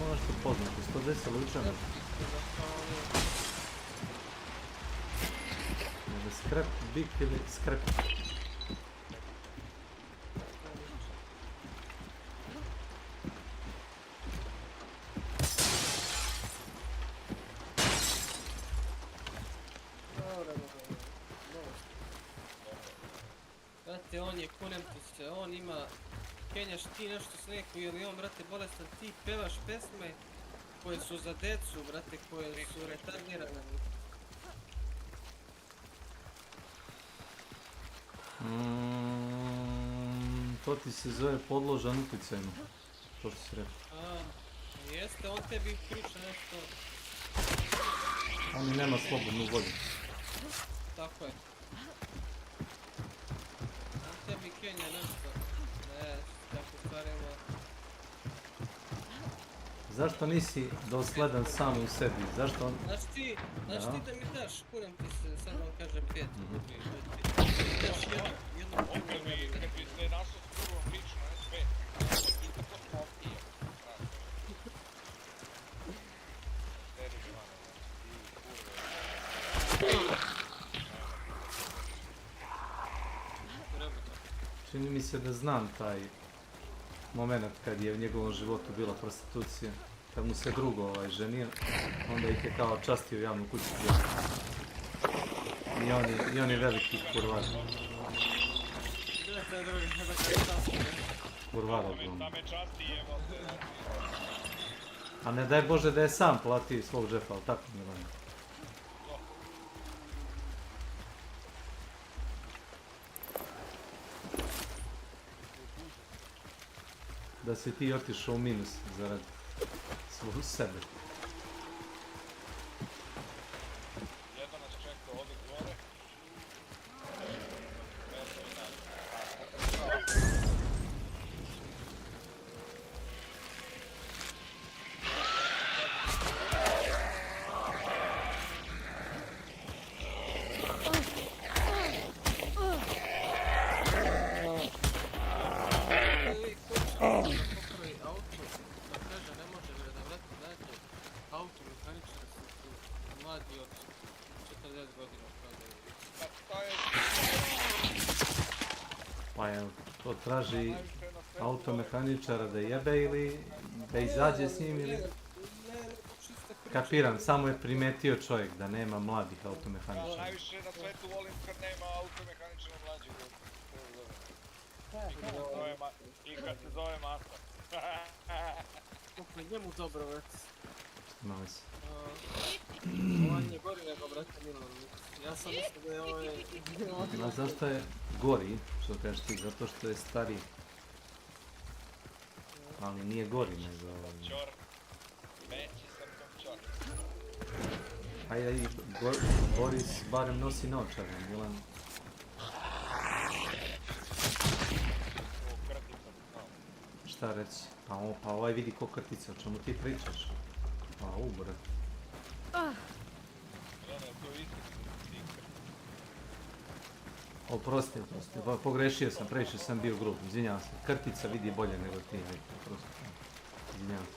Ono što poznate, 110 lučana. Ili skrep, bik ili skrep. Brate, on je, kunem ti se, on ima... Kenjaš ti nešto s neku ili on, brate, bolestan, ti pevaš pesme koje su za decu, brate, koje su retardirane. To ti se zove podložan utjecajno, to što si rekao. Jeste, on tebi priča nešto... On i nema slobodnu volju. Tako je. On tebi Kenja nešto... Tako stvarima... Zašto nisi dosledan sam u sebi? Zašto on... Znaš ti da mi daš, kuram ti se, sad vam kažem 5. Daš jednu Kad bi se našao s kurvom lično, sve. I tako smo optije. Čini mi se da znam taj moment kad je u njegovom životu bila prostitucija. Kad mu se drugo ženio, onda ih je kao častio u javnu kuću. I on je veliki kurvar. Kurvar ogromno. A ne daj Bože da je sam platio iz svog džepa, ali tako ne vanje. Da si ti otišao u minus zarad svog sebe. Jedno nas čeka ovdje gore. Pa je to traži automehaničara da jebe ili da izađe s njim ili... Kapiram, samo je primetio čovjek da nema mladih automehaničara. Najviše na svetu volim kad nema automehaničara mlađeg. I kad se zove Masa. Kako je njemu dobro, brate. Malo se. On je gori nego, brate, Milan. Ja sam mislio da je ovaj... A zašto je gori, što kažeš ti? Zato što je stariji. Ali nije gori nego... Čor. Veći sam tom čor. Ajde, i Boris barem nosi naočare, Milan. Šta reći? Pa ovaj vidi ko krtica, o čemu ti pričaš? Pa ubrat. Oprosti, pogrešio sam, previše sam bio grub, izvinjavam se. Krtica vidi bolje nego ti, oprosti. Izvinjavam se.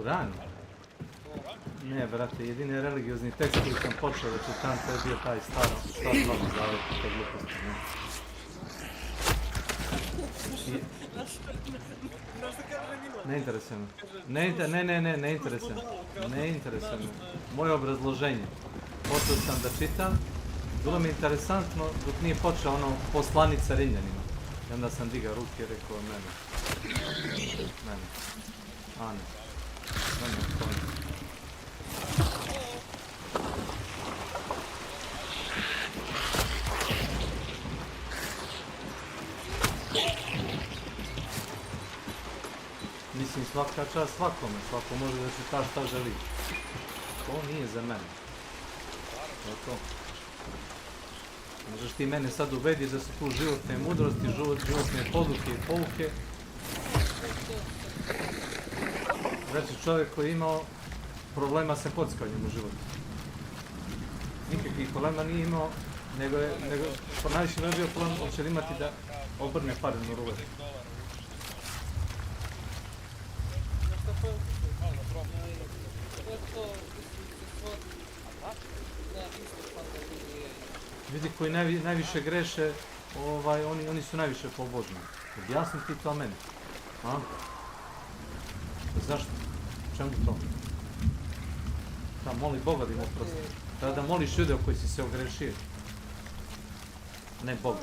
Kuranu? Ne, brate, jedini religiozni tekst koji sam počeo da čitam, to je bio taj stari Novi Zavet, te gluposti, ne? Ne interesuje me. Ne interesuje me. Ne interesuje me. Moje obrazloženje. Počeo sam da čitam, bilo mi je interesantno dok nije počeo ono poslanica Rimljanima. I onda sam digao ruke i rekao mene. A ne. Mislim, svaka čast svakome, svako može da čita šta želi. To nije za mene. To je to. Možeš ti mene sad ubediš da su tu životne mudrosti, životne poduke i pouke. Znači, čovjek koji je imao problema sa kockanjem u životu. Nikakvih problema nije imao, nego najviše ne bio problem, hoće li imati da obrne pare na rulet. Ljudi koji najviše greše, oni su najviše pobožni. Objasni ti to meni. A? Zašto? Čemu to? Da, moli Boga da im oprosti. Treba da moliš ljude o koji si se ogrešio. Ne Boga.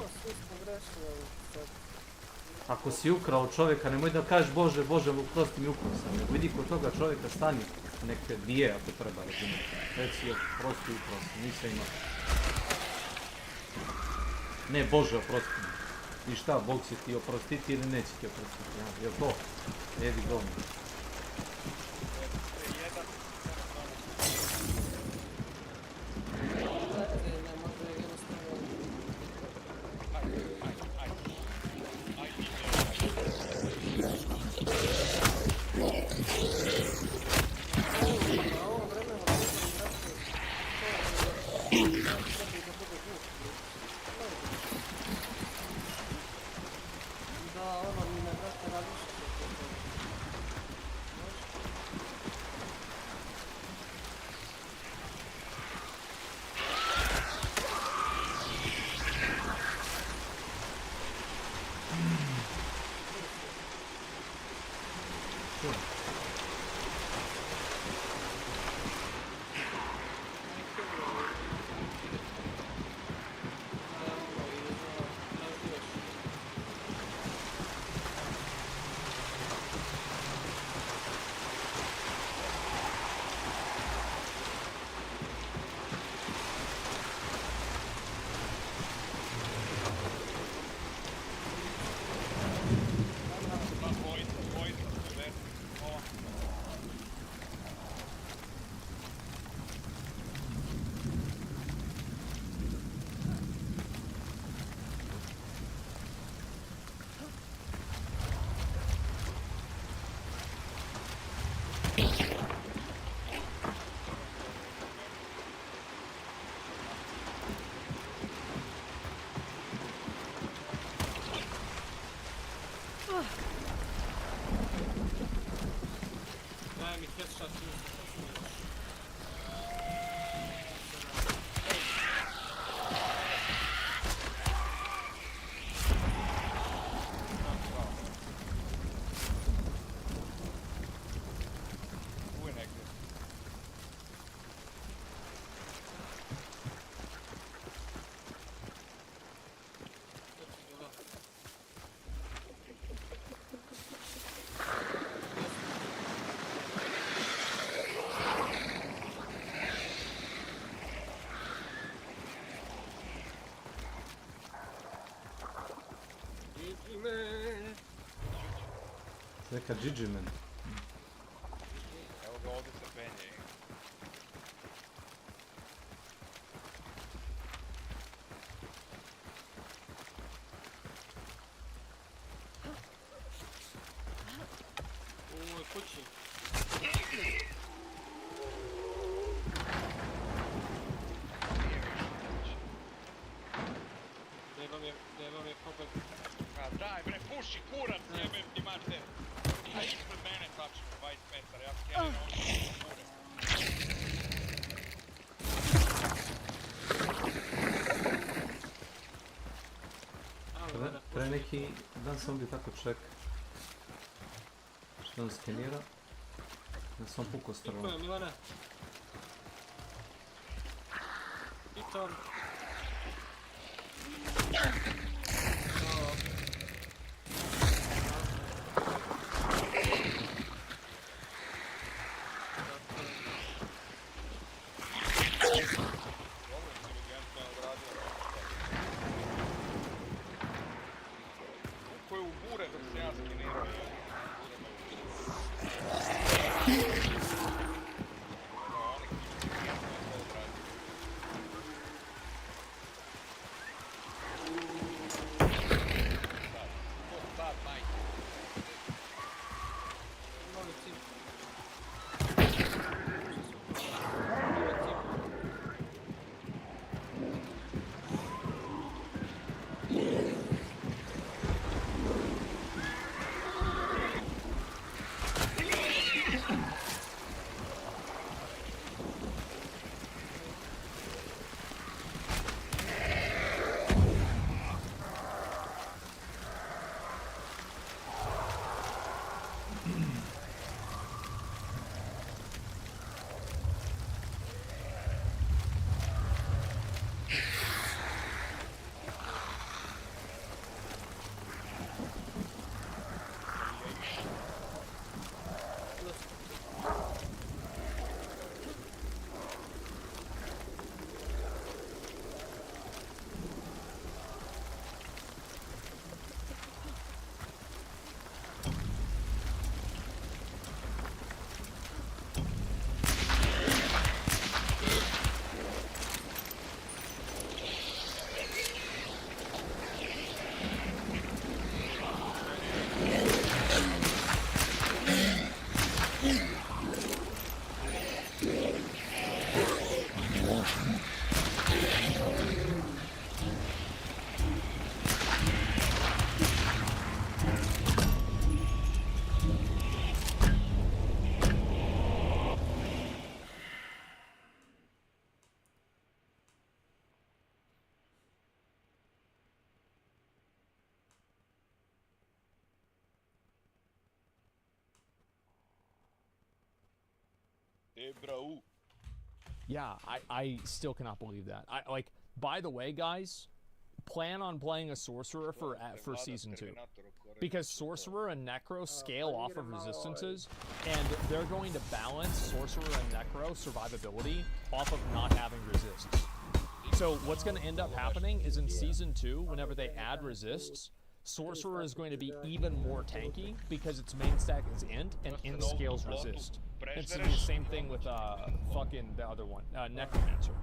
Ako si ukrao čovjeka, nemoj da kažeš Bože, oprosti mi ukrao sam. Nego vidi kod toga čovjeka stani, neke bije ako treba, razumijeti. Reci, oprosti, ukrao sam, nisam imao. Ne, Bože, oprosti mi. I šta, Bog će ti oprostiti ili neće ti oprostiti? Ja, jel to? Jedi govno. Neka GG man. Evo ga ovdje se penje. U ovoj kući. Nema mi pogled. A daj bre, puši kurac, jebem ti mater. A ispred mene. neki dan sam ovdje tako čeka. Što on skenira? Da sam pukao strano. Iko je, Milane. Pitam. Ko je u bure dok se ja skenirao. Yeah, I still cannot believe that. By the way, guys, plan on playing a sorcerer for season 2. Because sorcerer and necro scale off of resistances, and they're going to balance sorcerer and necro survivability off of not having resists. So what's going to end up happening is in season 2, whenever they add resists, sorcerer is going to be even more tanky because its main stack is int, and int scales resist. It's the same thing with fucking the other one, necromancer.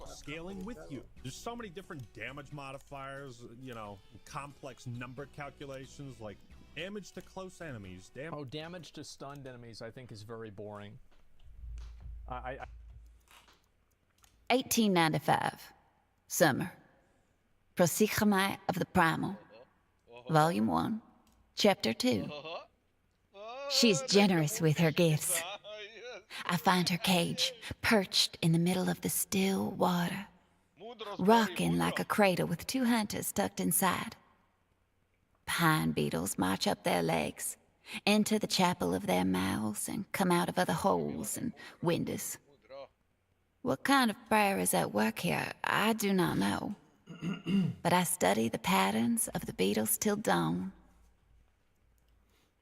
Scaling with you. There's so many different damage modifiers, you know, complex number calculations like damage to close enemies. Damage to stunned enemies I think is very boring. 1895, summer. Prosychomai of the Primal, Volume 1, Chapter 2. She's generous with her gifts. I find her cage perched in the middle of the still water, rocking like a cradle with 2 hunters tucked inside. Pine beetles march up their legs, enter the chapel of their mouths, and come out of other holes and windows. What kind of prayer is at work here, I do not know. But I study the patterns of the beetles till dawn.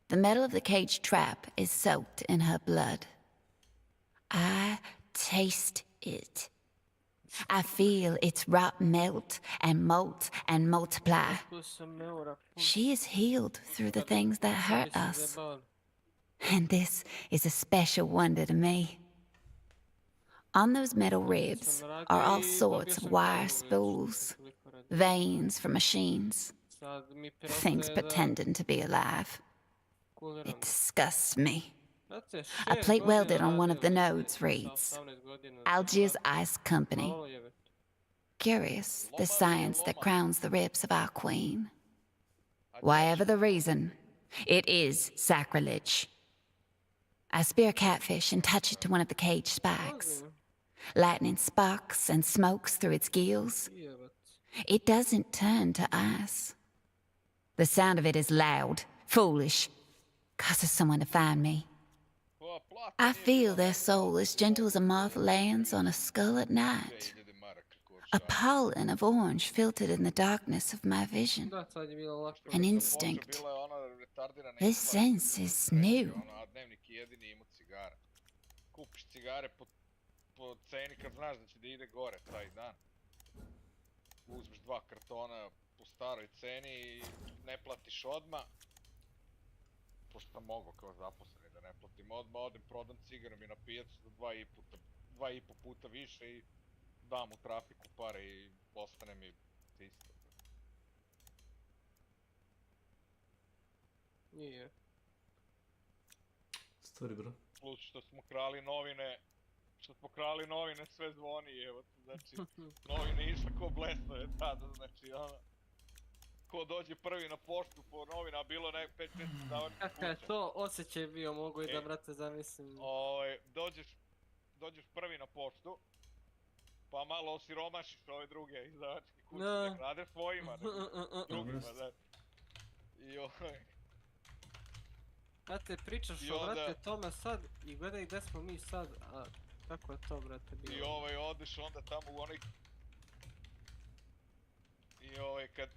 The metal of the cage trap is soaked in her blood. I taste it. I feel its rot melt and molt and multiply. She is healed through the things that hurt us. And this is a special wonder to me. On those metal ribs are all sorts of wire spools, veins from machines, things pretending to be alive. It disgusts me. A plate welded on one of the nodes reads, Algiers Ice Company. Curious, the science that crowns the ribs of our queen. Whatever the reason, it is sacrilege. I spear a catfish and touch it to one of the cage spikes. Lightning sparks and smokes through its gills. it doesn't turn to ice. The sound of it is loud, foolish, causes someone to find me. I feel their soul as gentle as a moth lands on a skull at night. A pollen of orange filtered in the darkness of my vision. Da, sad je bilo lako. An instinct. This sense is new. A dnevnik je jedini imao cigara. Kupiš cigare po ceni kad znaš da će da ide gore taj dan. Uzmeš 2 kartona po staroj ceni i ne platiš odmah. Pošto sam mogao kao zaposleni da ne platim odmah, odem prodam cigaru mi na pijacu za 2,5 puta više i dam u trafiku pare i ostane mi isto. Nije. Story, bro. Plus što smo krali novine, sve zvoni, evo, znači, novine išle ko blesove tada, znači, ono, ko dođe prvi na poštu po novina, a bilo nek 5-6 izdavačkih kuća. Kakav je to osjećaj bio, mogu i da, brate, zamislim. Dođeš prvi na poštu, pa malo osiromašiš ove druge izdavačke kuće, ne rade svojima, drugima, znači. I Brate, pričaš o, brate, tome sad i gledaj gde smo mi sad, a kako je to, brate, bilo? I odeš onda tamo u onaj... I kad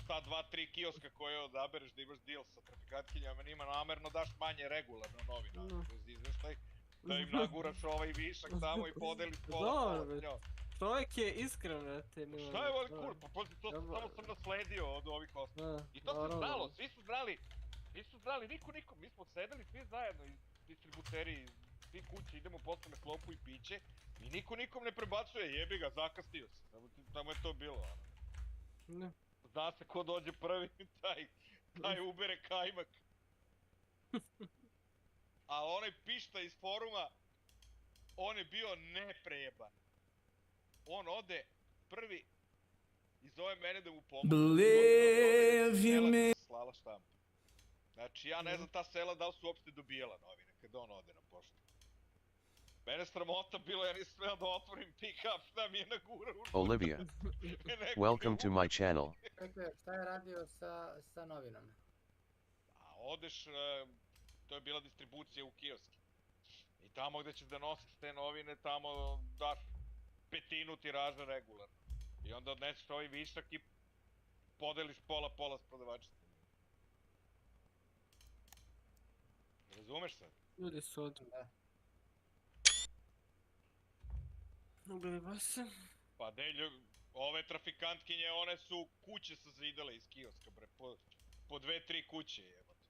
ta 2-3 kioska koje odabereš da imaš deal sa trafikantkinjama, njima namerno daš manje regularno novina, kroz izveštaj, da im naguraš ovaj višak tamo i podeliš pola s njom. Čovjek je iskren, brate, Milan. Šta je ovaj kur, pa samo sam nasledio od ovih ostala. I to se znalo, svi su znali, niko, mi smo sedeli svi zajedno iz distributeri, svi kući, idemo posle na klopu i piće i niko nikom ne prebacuje, jebi ga, zakasnio se, tamo je to bilo, ono. Zna se ko dođe prvi, taj ubere kajmak. A onaj pišta iz foruma, on je bio neprejeban. On ode prvi i zove mene da mu pomogu. Believe you me. Slala štampu. Znači, ja ne znam ta sela da li su uopšte dobijala novine kada on ode na poštu. Mene sramota bilo, ja nisam smeo da otvorim pick-up, šta mi je nagura u... Olivia, welcome to my channel. Čekaj, šta je radio sa novinama? A odeš, to je bila distribucija u kioski. I tamo gde ćeš da nosiš te novine, tamo daš 1/5 tiraža regularno. I onda odneseš ovaj višak i podeliš pola s prodavačicom. Razumeš sad? Ljudi su od... Ubili vas se. Pa ove trafikantkinje, one su kuće sazidale iz kioska, bre, po 2-3 kuće, jebate.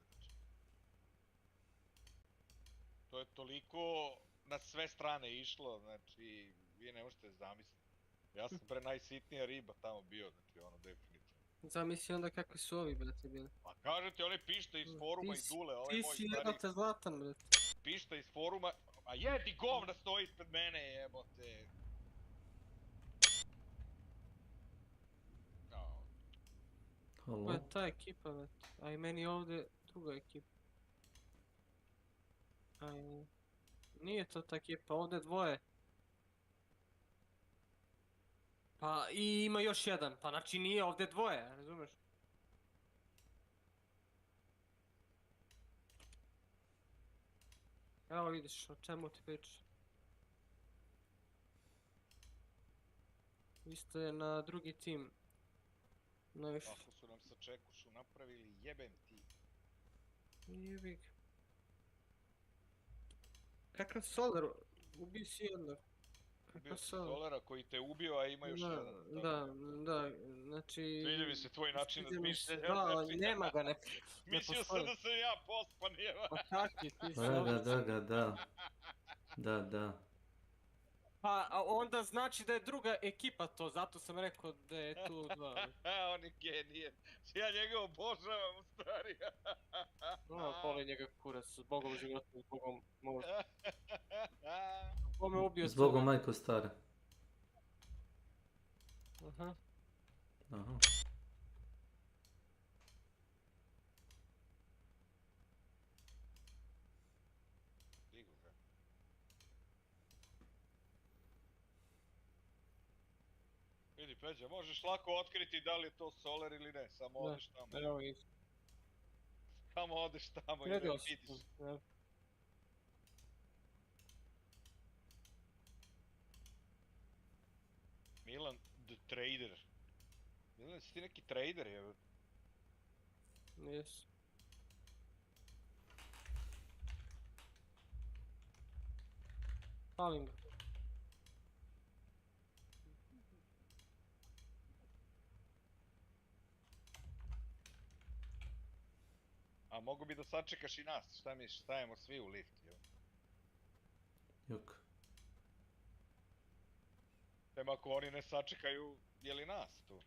To je toliko na sve strane išlo, znači, vi ne možete zamisliti. Ja sam bre najsitnija riba tamo bio, znači, ono, definitivno. Zamisli onda kakvi su ovi, brate, bili. Pa kažete, oni pišta iz foruma i Dule, ovaj moj stari... Ti si jebate zlatan, brate. Pišta iz foruma, a jedi govna stoji ispred mene, jebote. Ko je ta ekipa, brate? A i meni ovdje druga ekipa. Nije to ta ekipa, ovdje dvoje. Pa i ima još jedan, pa znači nije ovdje dvoje, razumeš? Evo vidiš, o čemu ti pričaš. Vi ste na drugi tim. Kako su nam sa Čekušu napravili, jebem ti. Jebi ga. Kakav Solar, ubio si jednog. Bio si Solera koji te ubio, a ima još jedan. Da, znači... Sviđa mi se tvoj način razmišljanja. Da, nema ga, ne postoji. Mislio sam da sam ja pospan, jeba. Pa kakvi, ti si ovdje. Da. Pa onda znači da je druga ekipa to, zato sam rekao da je tu dva. On je genijen. Ja njega obožavam u stvari. Voli njega kurac, zbogom života, zbogom možda. Zbogom majko stara. Aha. Vidi, Peđa, možeš lako otkriti da li je to solar ili ne, samo odeš tamo. Evo isto. Samo odeš tamo i Vidio vidiš. sam. Milan the Trader. Milan, si ti neki trader, je? Nis. Palim ga. A mogu bi da sačekaš i nas, šta misliš, stavimo svi u lift, jel? Jok. Tem ako oni ne sačekaju, je li nas tu?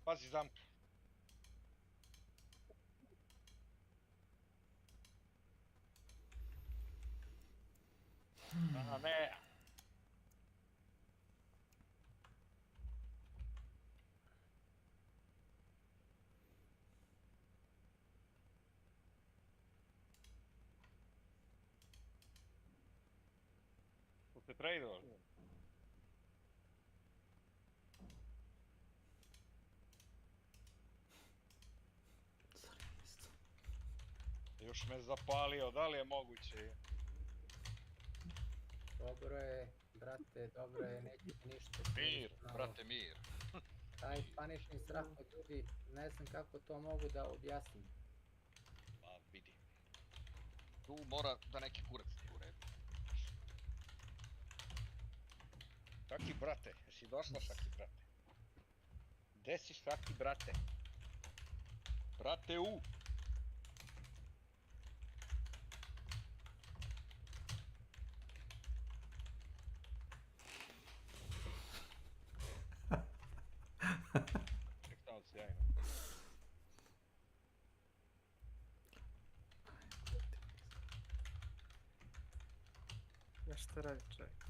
Pazi zamka. Aha, ne. Su se tradovali? Još me zapalio, da li je moguće? Dobro je, brate, dobro je, neće mi ništa. Mir, brate, mir. Taj panični strah od ljudi, ne znam kako to mogu da objasnim. Pa vidi. Tu mora da neki kurac nije u redu. Šaki, brate, jesi došla, Šaki, brate? Gde si, Šaki, brate? Brate, u! Nek tamo sjajno. Nešto radi čovjek.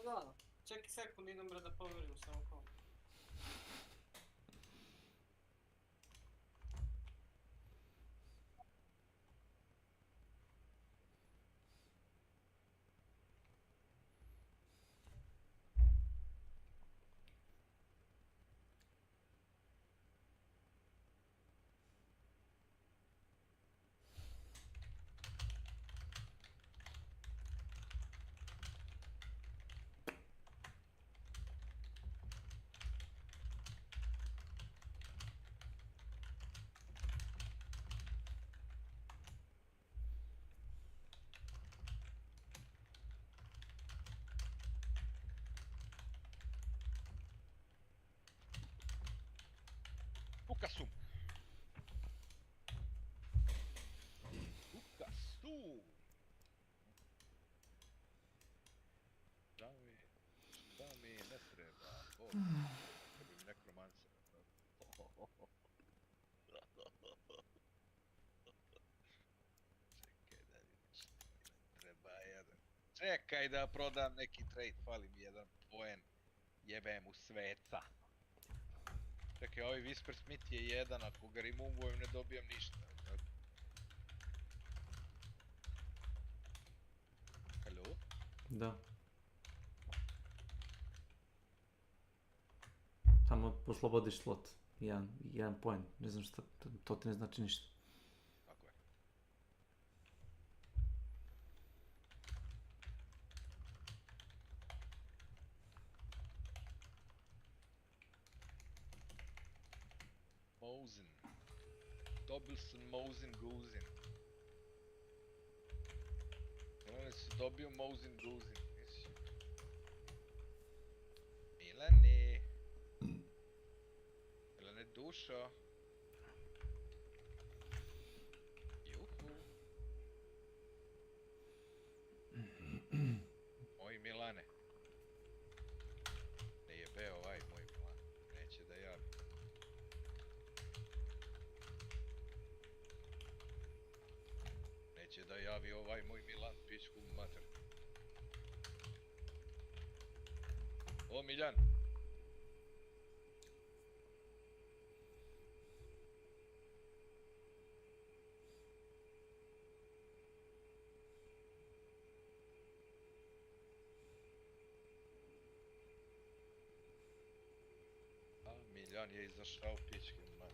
Da, čekaj sekund, idem bre da provjerim samo kao. Kukasu! Kukasu! Da mi ne treba, trebim nekromancer. Čekaj da vidim što mi treba jedan. Čekaj da prodam neki trade, fali mi jedan poen. Jebem u sveca. Čekaj, ovaj Whisper Smith je jedan, ako ga removujem ne dobijam ništa. Halo? Da. Samo poslobodiš slot. Jedan poen. Ne znam šta, to ti ne znači ništa. Tako je. Mosen. Dobio Mosen Guzen. Milane si dobio Mosen Guzen. Milane. Milane dušo. Juhu. Moj Milane. Ne jebe ovaj moj Milan. Neće da javi. Neće da javi ovaj moj Milan, pičku mater. O, Miljan. A, Miljan je izašao, pičke mater.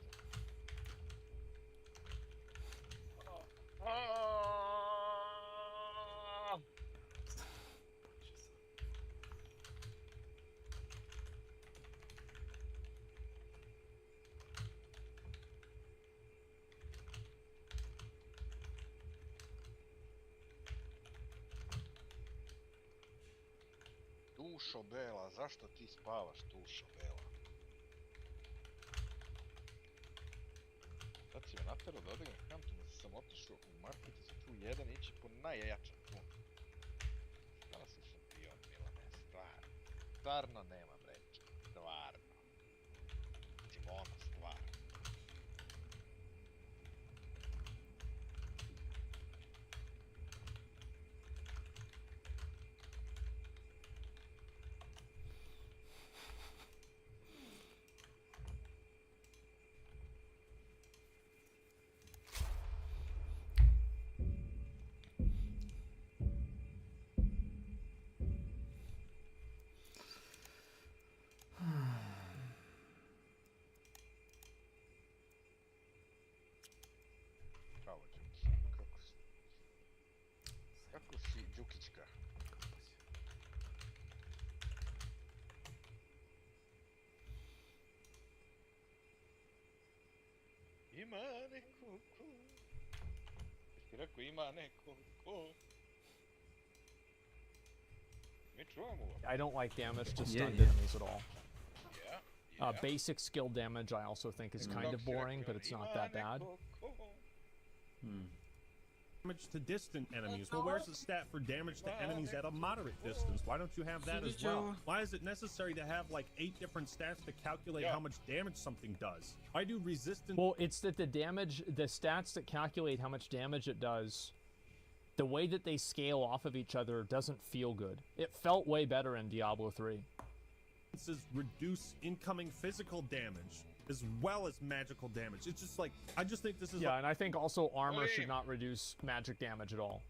Dušo Bela, zašto ti spavaš, Dušo Bela? Sad si me naterao da odigam kampu, da sam otišao u market i sad ću jedan ići po najjača pun. Stvarno sam šampion, Milane, stvarno. Stvarno nema breća, stvarno. Timona, stvarno. Bravo, Đukić. Kako si, Đukićka? Ima neko ko... Jesi ti rekao ima neko ko... Mi čuvamo ovo. I don't like damage to Yeah, stunned yeah. enemies at all. Yeah. Basic skill damage I also think is kind of boring, but it's not that bad. Damage to distant enemies. Well, where's the stat for damage to enemies at a moderate distance? Why don't you have that as well? Why is it necessary to have like 8 different stats to calculate how much damage something does? Why do resistance... Well, it's that the stats that calculate how much damage it does, the way that they scale off of each other doesn't feel good. It felt way better in Diablo 3. Reduce incoming physical damage as well as magical damage. It's just like, I just think this is Yeah, and I think also armor should not reduce magic damage at all.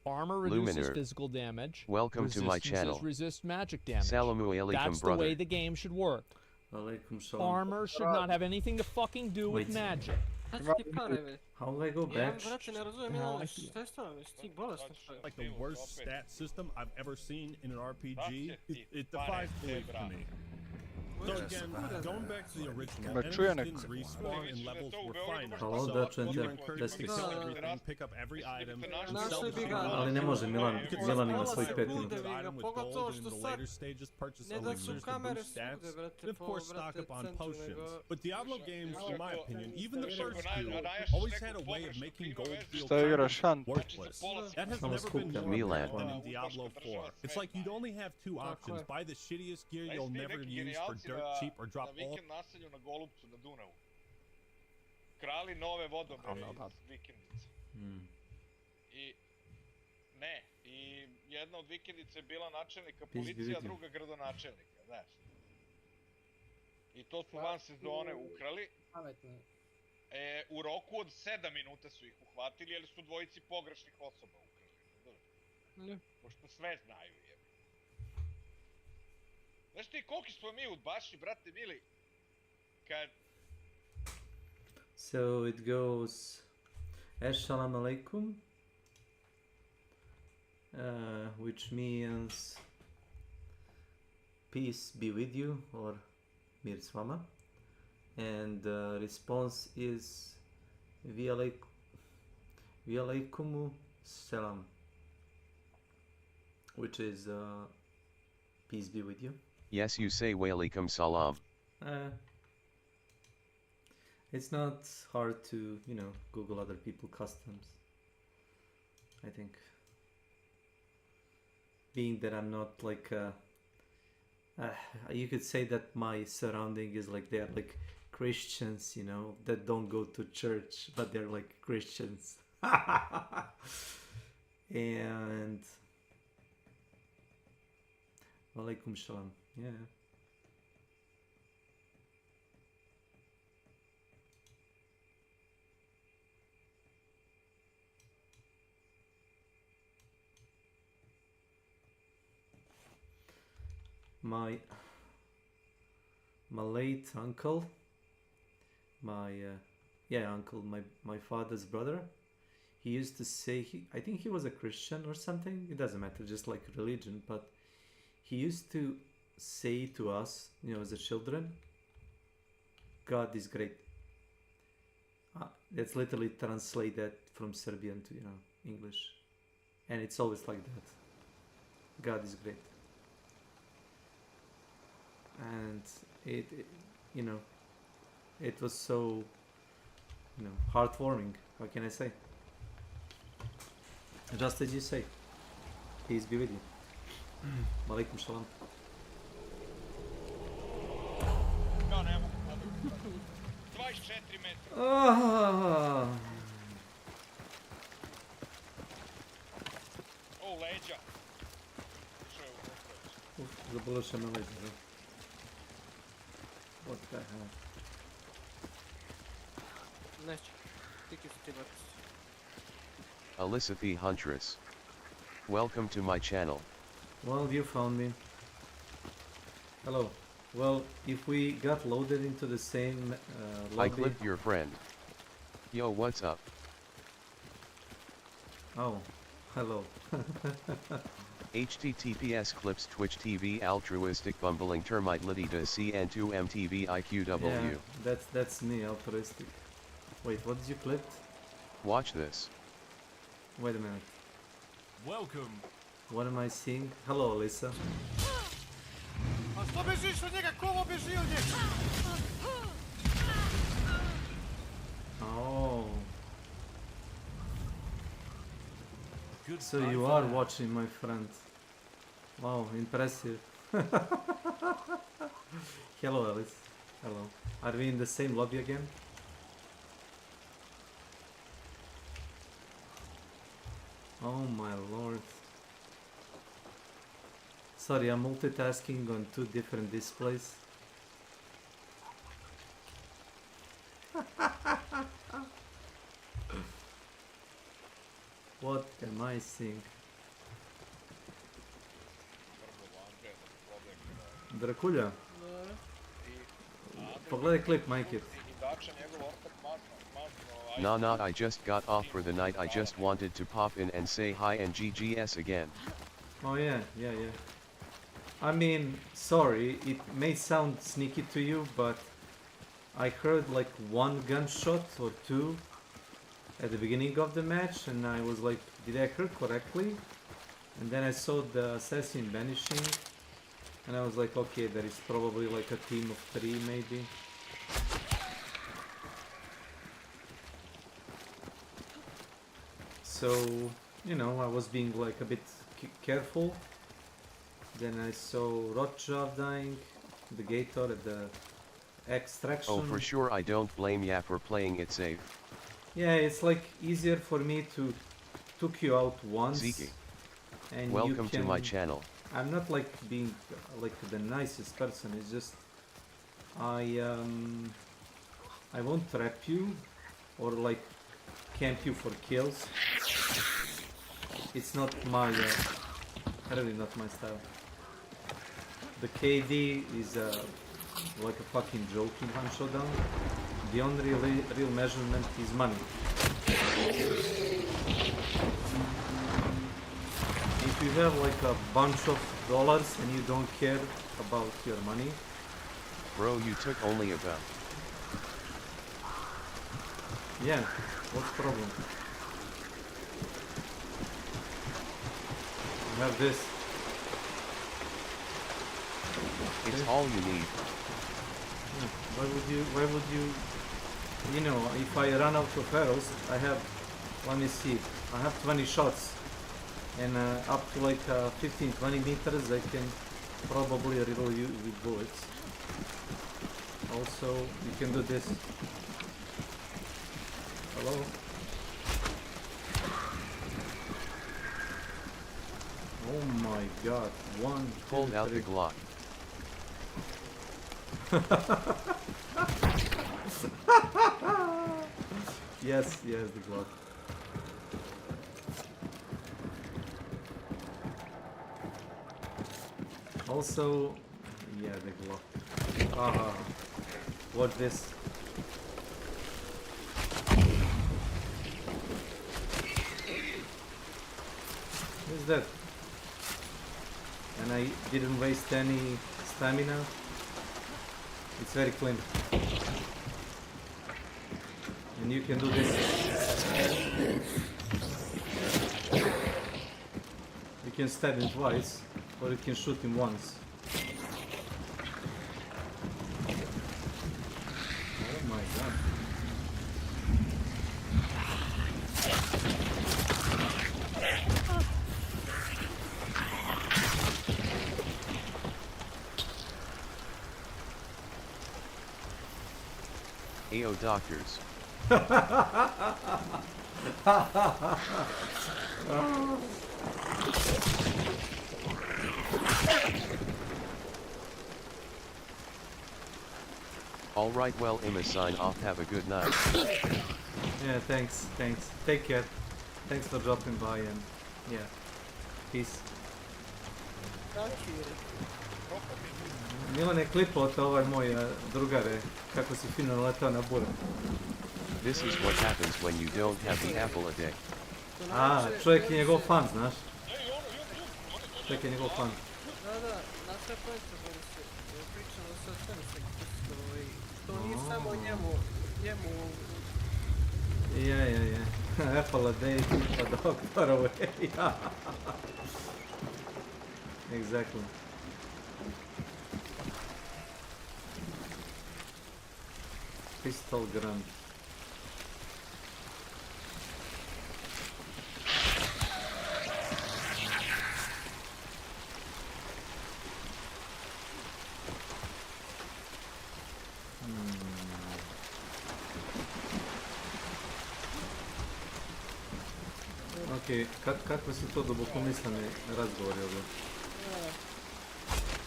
Armor reduces Luminaire, physical damage. welcome to my channel. Resist magic damage. Salamu alaikum, That's brother. the way the game should work. Alaikum salam. Armor should not have anything to fucking do with Wait. magic. How do I go back? like the worst stat system I've ever seen in an RPG. It defies belief to me. So again, going back to the original, enemies didn't respawn and levels were finite. Hello, So Dutch you were Enter. encouraged to kill everything, pick up every item, and sell the same Ali ne može, Milan ima svoj 5 minuta. item with gold, and in the later stages purchase elixirs to boost stats, and of course stock up on potions. But Diablo games, in my opinion, even the first two, always had a way of making gold feel worthless. That has never been more than in Diablo 4. It's like you'd only have 2 options: buy the shittiest gear you'll never use for dirt cheap, or drop all... vikend naselju na Golupcu na Dunavu. Krali nove vodobere iz vikendice. I... Ne, i jedna od vikendice je bila načelnika policije, a druga gradonačelnika, znaš. I to su van sezone ukrali. U roku od 7 minuta su ih uhvatili, jer su dvojici pogrešnih osoba ukrali. Pošto sve znaju, jebi. Znaš ti koliki smo mi udbaši, brate mili, kad... So it goes Assalamu alaikum, which means peace be with you, or mir s vama. and the response is Vialaikumu Salam, which is peace be with you. Yes, you say Walaikum Salam. It's not hard to, you know, Google other people customs, I think. Being that I'm not like you could say that my surrounding is like they're like Christians, you know, that don't go to church, but they're like Christians. And Walaikum Shalom, yeah. My late uncle, uncle, my father's brother, he used to say, I think he was a Christian or something, it doesn't matter, just like religion, but he used to say to us, you know, as a children, God is great. Let's literally translate that from Serbian to, you know, English, and it's always like that. God is great. And it you know, it was so, you know, heartwarming. What can I say? Just as you say, peace be with you. Walaikum Shalom. Kao ne mogu pobiti. 24 metra. O, leđa. Što je u postojeći? Zabolio me leđa, da? What the hell? Neće. Tiki su ti vrti. Alyssa the Huntress. Welcome to my channel. Well, you found me. Hello. Well, if we got loaded into the same lobby... I clipped your friend. Yo, what's up? Oh, hello. HTTPS clips Twitch TV altruistic bumbling termite lidida CN2 MTV IQW. Yeah, that's me, altruistic. Wait, what did you clip? Watch this. Wait a minute. Welcome. What am I seeing? Hello, Alyssa. A što bežiš od njega? Komo beži od njega? Oh. Good So you are watching, my friend. Wow, impressive. Hello, Alice. Hello. Are we in the same lobby again? Oh my lord. Sorry, I'm multitasking on two different displays. What am I seeing? Drakulja? Pogledaj klip, Mike it. Nah, I just got off for the night. I just wanted to pop in and say hi and GGS again. Oh yeah. I mean, sorry, it may sound sneaky to you, but I heard like one gunshot or two at the beginning of the match, and I was like, did I hear correctly? And then I saw the assassin vanishing, and I was like, okay, there is probably like a team of 3 maybe. So, you know, I was being like a bit careful. Then I saw Rotjav dying, the Gator at the extraction. Oh, for sure, I don't blame ya for playing it safe. Yeah, it's like easier for me to took you out once. Ziki. And welcome to my channel. I'm not like being like the nicest person. It's just I won't trap you or like camp you for kills. It's not my really not my style. The KD is like a fucking joke in One Showdown. The only real measurement is money. If you have like a bunch of dollars and you don't care about your money. Bro, you took only about Yeah, what's the problem? I have this. It's all you need. Why would you know, if I run out of arrows, I have, let me see, I have 20 shots, and up to like 15-20 meters I can probably reload you with bullets. Also, you can do this. Hello? Oh my god, one, Pull two, out three. the Glock. Yes, the Glock. Also, yeah, the Glock. Watch this. Who's that? And I didn't waste any stamina. It's very clean. And you can do this. You can stab him twice, or you can shoot him once. Oh my god. AO doctors. Alright, well, Emma, sign off. Have a good night. Yeah, thanks. Take care. Thanks for dropping by, and yeah, peace. Milane, klipota ovaj moj drugare, kako si fino naletao na bure. This is what happens when you don't have the apple a day. Čovjek je njegov fan, znaš? Čovjek je njegov fan. Da, na sve pojete Borise, pričamo se o svemu sektorstvu i to nije samo njemu... Yeah. Apple a day, a doctor away. Exactly. Pistol gun. Ok, kakve su to dubokomislene razgovori ovdje?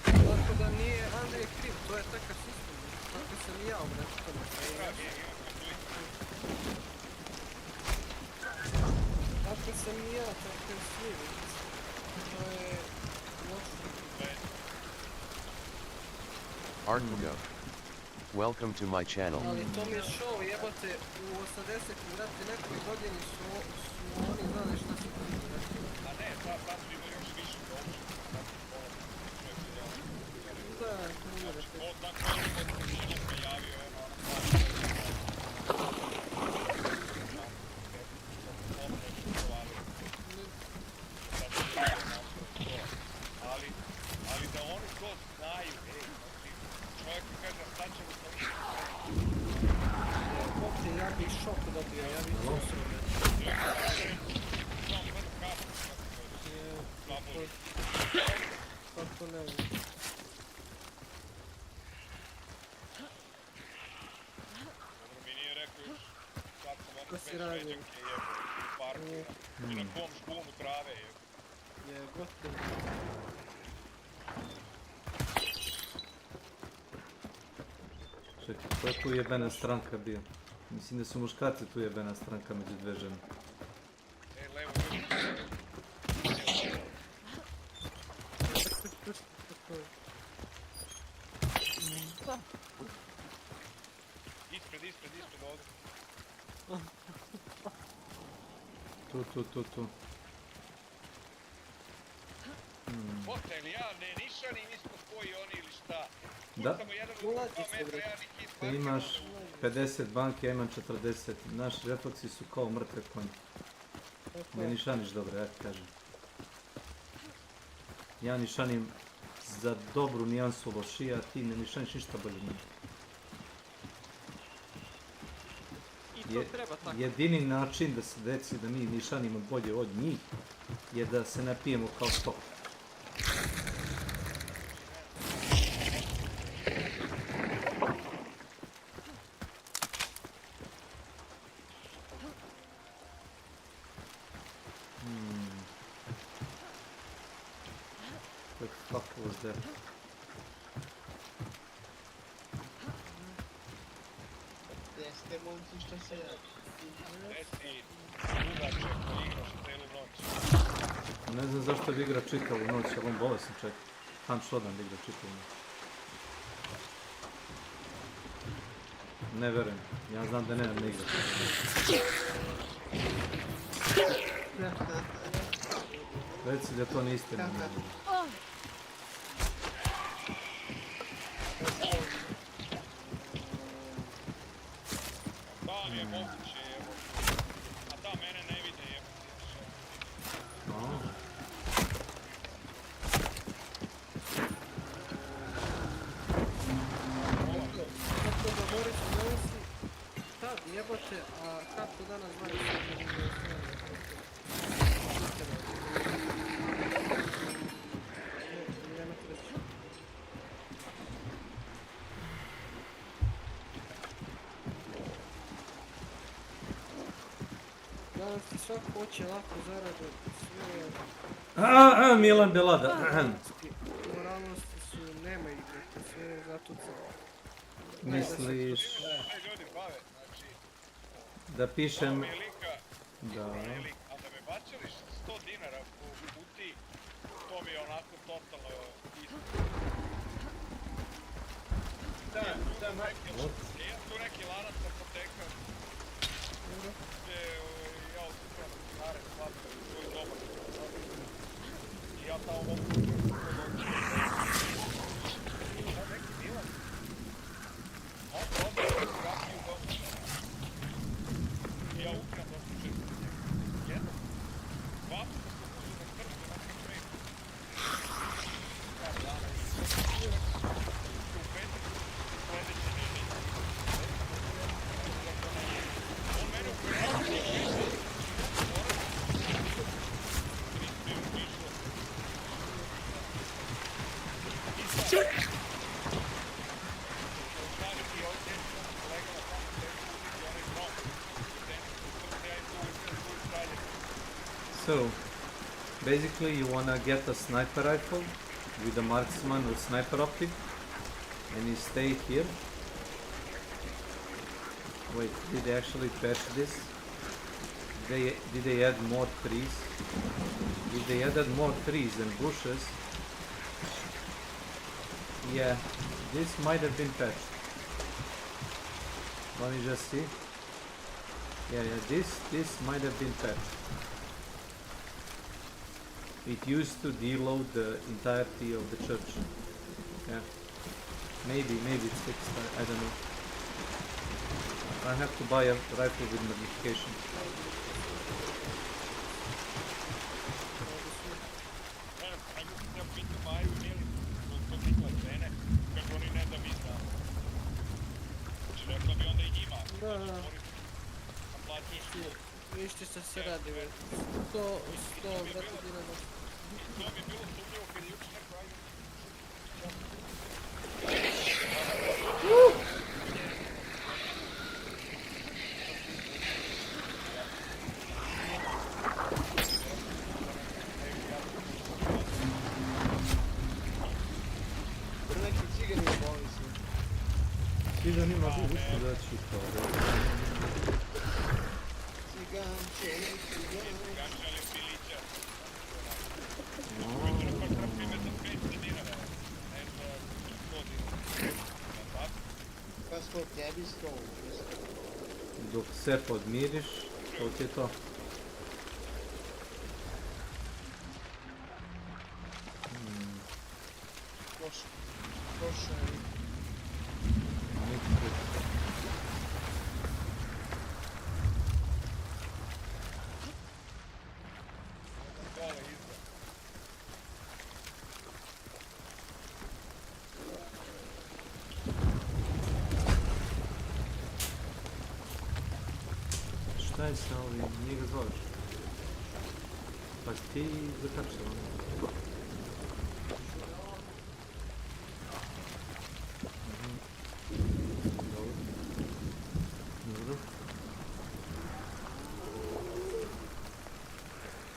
Tako da nije Andrej kriv, to je takav sistem. Tako sam i ja obraćao. Tako sam i ja, tako je svi. To je loše. Artmugo. Welcome to my channel. Ali to mi je show, jebate, u 80-im rati nekoj godini su oni znali šta su to. A ne, sad su imali još više dođe. Da, nije da te... Od tako je se javio, ali da oni to znaju, čovjek mi kaže šta će mi to više. Ja bih šok dobio, ja bih to sve. Kako ne znam. Dobro, mi nije rekao još sad sam ono već veđake je u parku i na kom špumu trave je. Je gotovo. Čekaj, ko je tu jebena stranka bio? Mislim da su muškarci tu jebena stranka među dve žene. Levo, Ispred ovdje. Tu. bota ili ja ne nišanim isto koji oni ili šta. Da. Kucamo jedan u 2 metra, ja ni hit Ti marker, imaš onda 50 banke, ja imam 40. Naši refleksi su kao mrtve konje. Ne nišaniš dobro, ja ti kažem. Ja nišanim za dobru nijansu lošija, a ti ne nišaniš ništa bolje od njih. Jedini način da se desi da mi nišanimo bolje od njih je da se napijemo kao stok. What the fuck was that? Jeste momci što se radi. Reci, luda čekao igraš celu noć. Ne znam zašto bi igra čitavu noć, ali on bolesan čeka. Kam šodan bi igra čitavu noć. Ne verujem, ja znam da nemam ne igra. Reci da to nije istina. Da mi je moguće, evo. A da, mene ne vide, evo. Kako govoriš o nosi, šta jebote, a kako danas zvali danas ti svako hoće lako zarade sve... Milan Belada. Moralnosti su, nema ih, sve je zatucalo. Misliš Ljudi bave, znači... da pišem... Mi je lika, Da. a da me bacili 100 dinara po kutiji, to mi je onako totalno isto. Imam tu neki lanac apoteka, gdje ja otkupam dinare, shvatim svoj dobar. I ja tamo mogu doći. Neki Milan. On prodaje fotografiju dosta. I ja ukram dosta često. Jedno. Dva puta sam uzeo na trgu na nekom tregu. Par dana. U petak sledeće nedelje. On mene ukrenuo i piše. So, basically you wanna get a sniper rifle with a marksman with sniper optic and you stay here. Wait, did they actually patch this? Did they add more trees? If they added more trees and bushes, yeah, this might have been patched. Let me just see. Yeah, this might have been patched. It used to deload the entirety of the church. Yeah. Maybe it's fixed, I don't know. I have to buy a rifle with modification. Vište što se radi, već. 100 brate dinara. To mi je bilo sumnjivo kad je juče neko ajde. Neki cigani boli se. Cigan ima više da ću to. Dok se podmiriš, to ti je to. prošao. Šta je sa ovim? Nije ga zoveš? Pa si ti zakačila?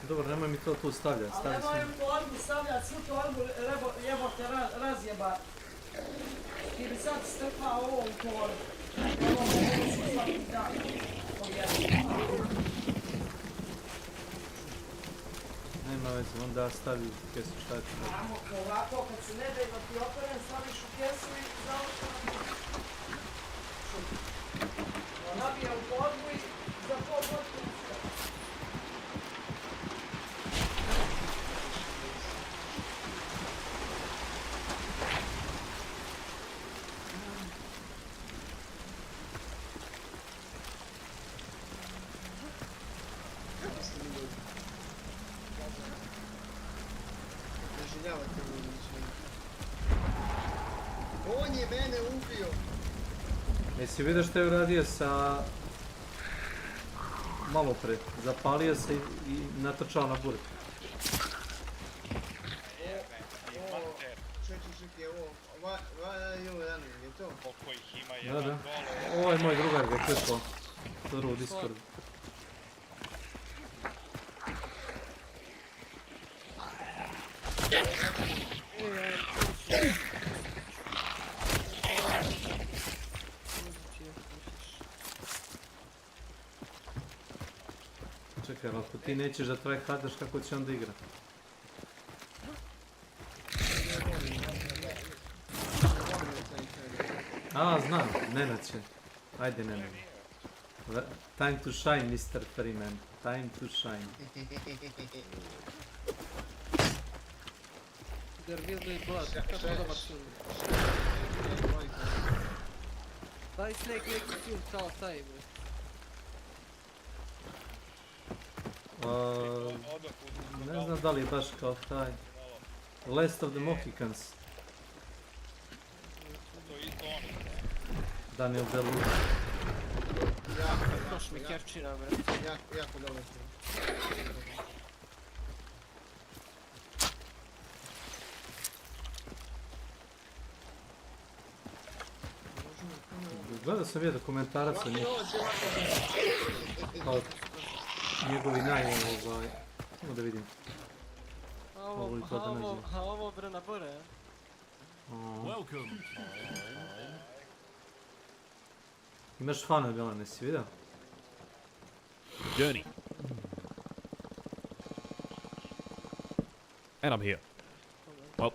Dobro, nemoj mi to tu stavljati, Ali stavi nemoj sam. u torbu stavljati, svu torbu jebote razjeba. Ti bi sad strpao ovo u torbu. Evo mogu se svaki dan. Nema veze, onda stavi kesu, šta je to? Ovako, kad se ne daj da ti operem, staviš u kesu i završeno. Nabija u torbu i za pol godinu. Preživljavate ljudi više. On je mene ubio. Jesi vidio što je uradio sa... malo pre, zapalio se i natočao na burek. Čekaj, ovo je to? Koliko ih ima, Da, jedan da. dole. Ovo je moj drugar ga klipao. To u Discordu. Čekaj, ako ti nećeš da tryhardaš, kako će onda igrati? A, znam, Nenad će. Ajde, Nenad. Time to shine, Mr. Freeman. Time to shine. There will be blood. Daj Snake neki film kao taj, bre. Ne znam da li je baš kao taj. Last of the Mohicans. Daniel Day-Lewis. Baš mi kevčina, bre. Jako dobro film. Gledao sam je dokumentarac o njih. Kao njegovi samo da vidim. Mogu li to da nađem? A ovo bre na bore, je? Imaš fanove, Milan, nisi vidio? Journey. And I'm here. Well,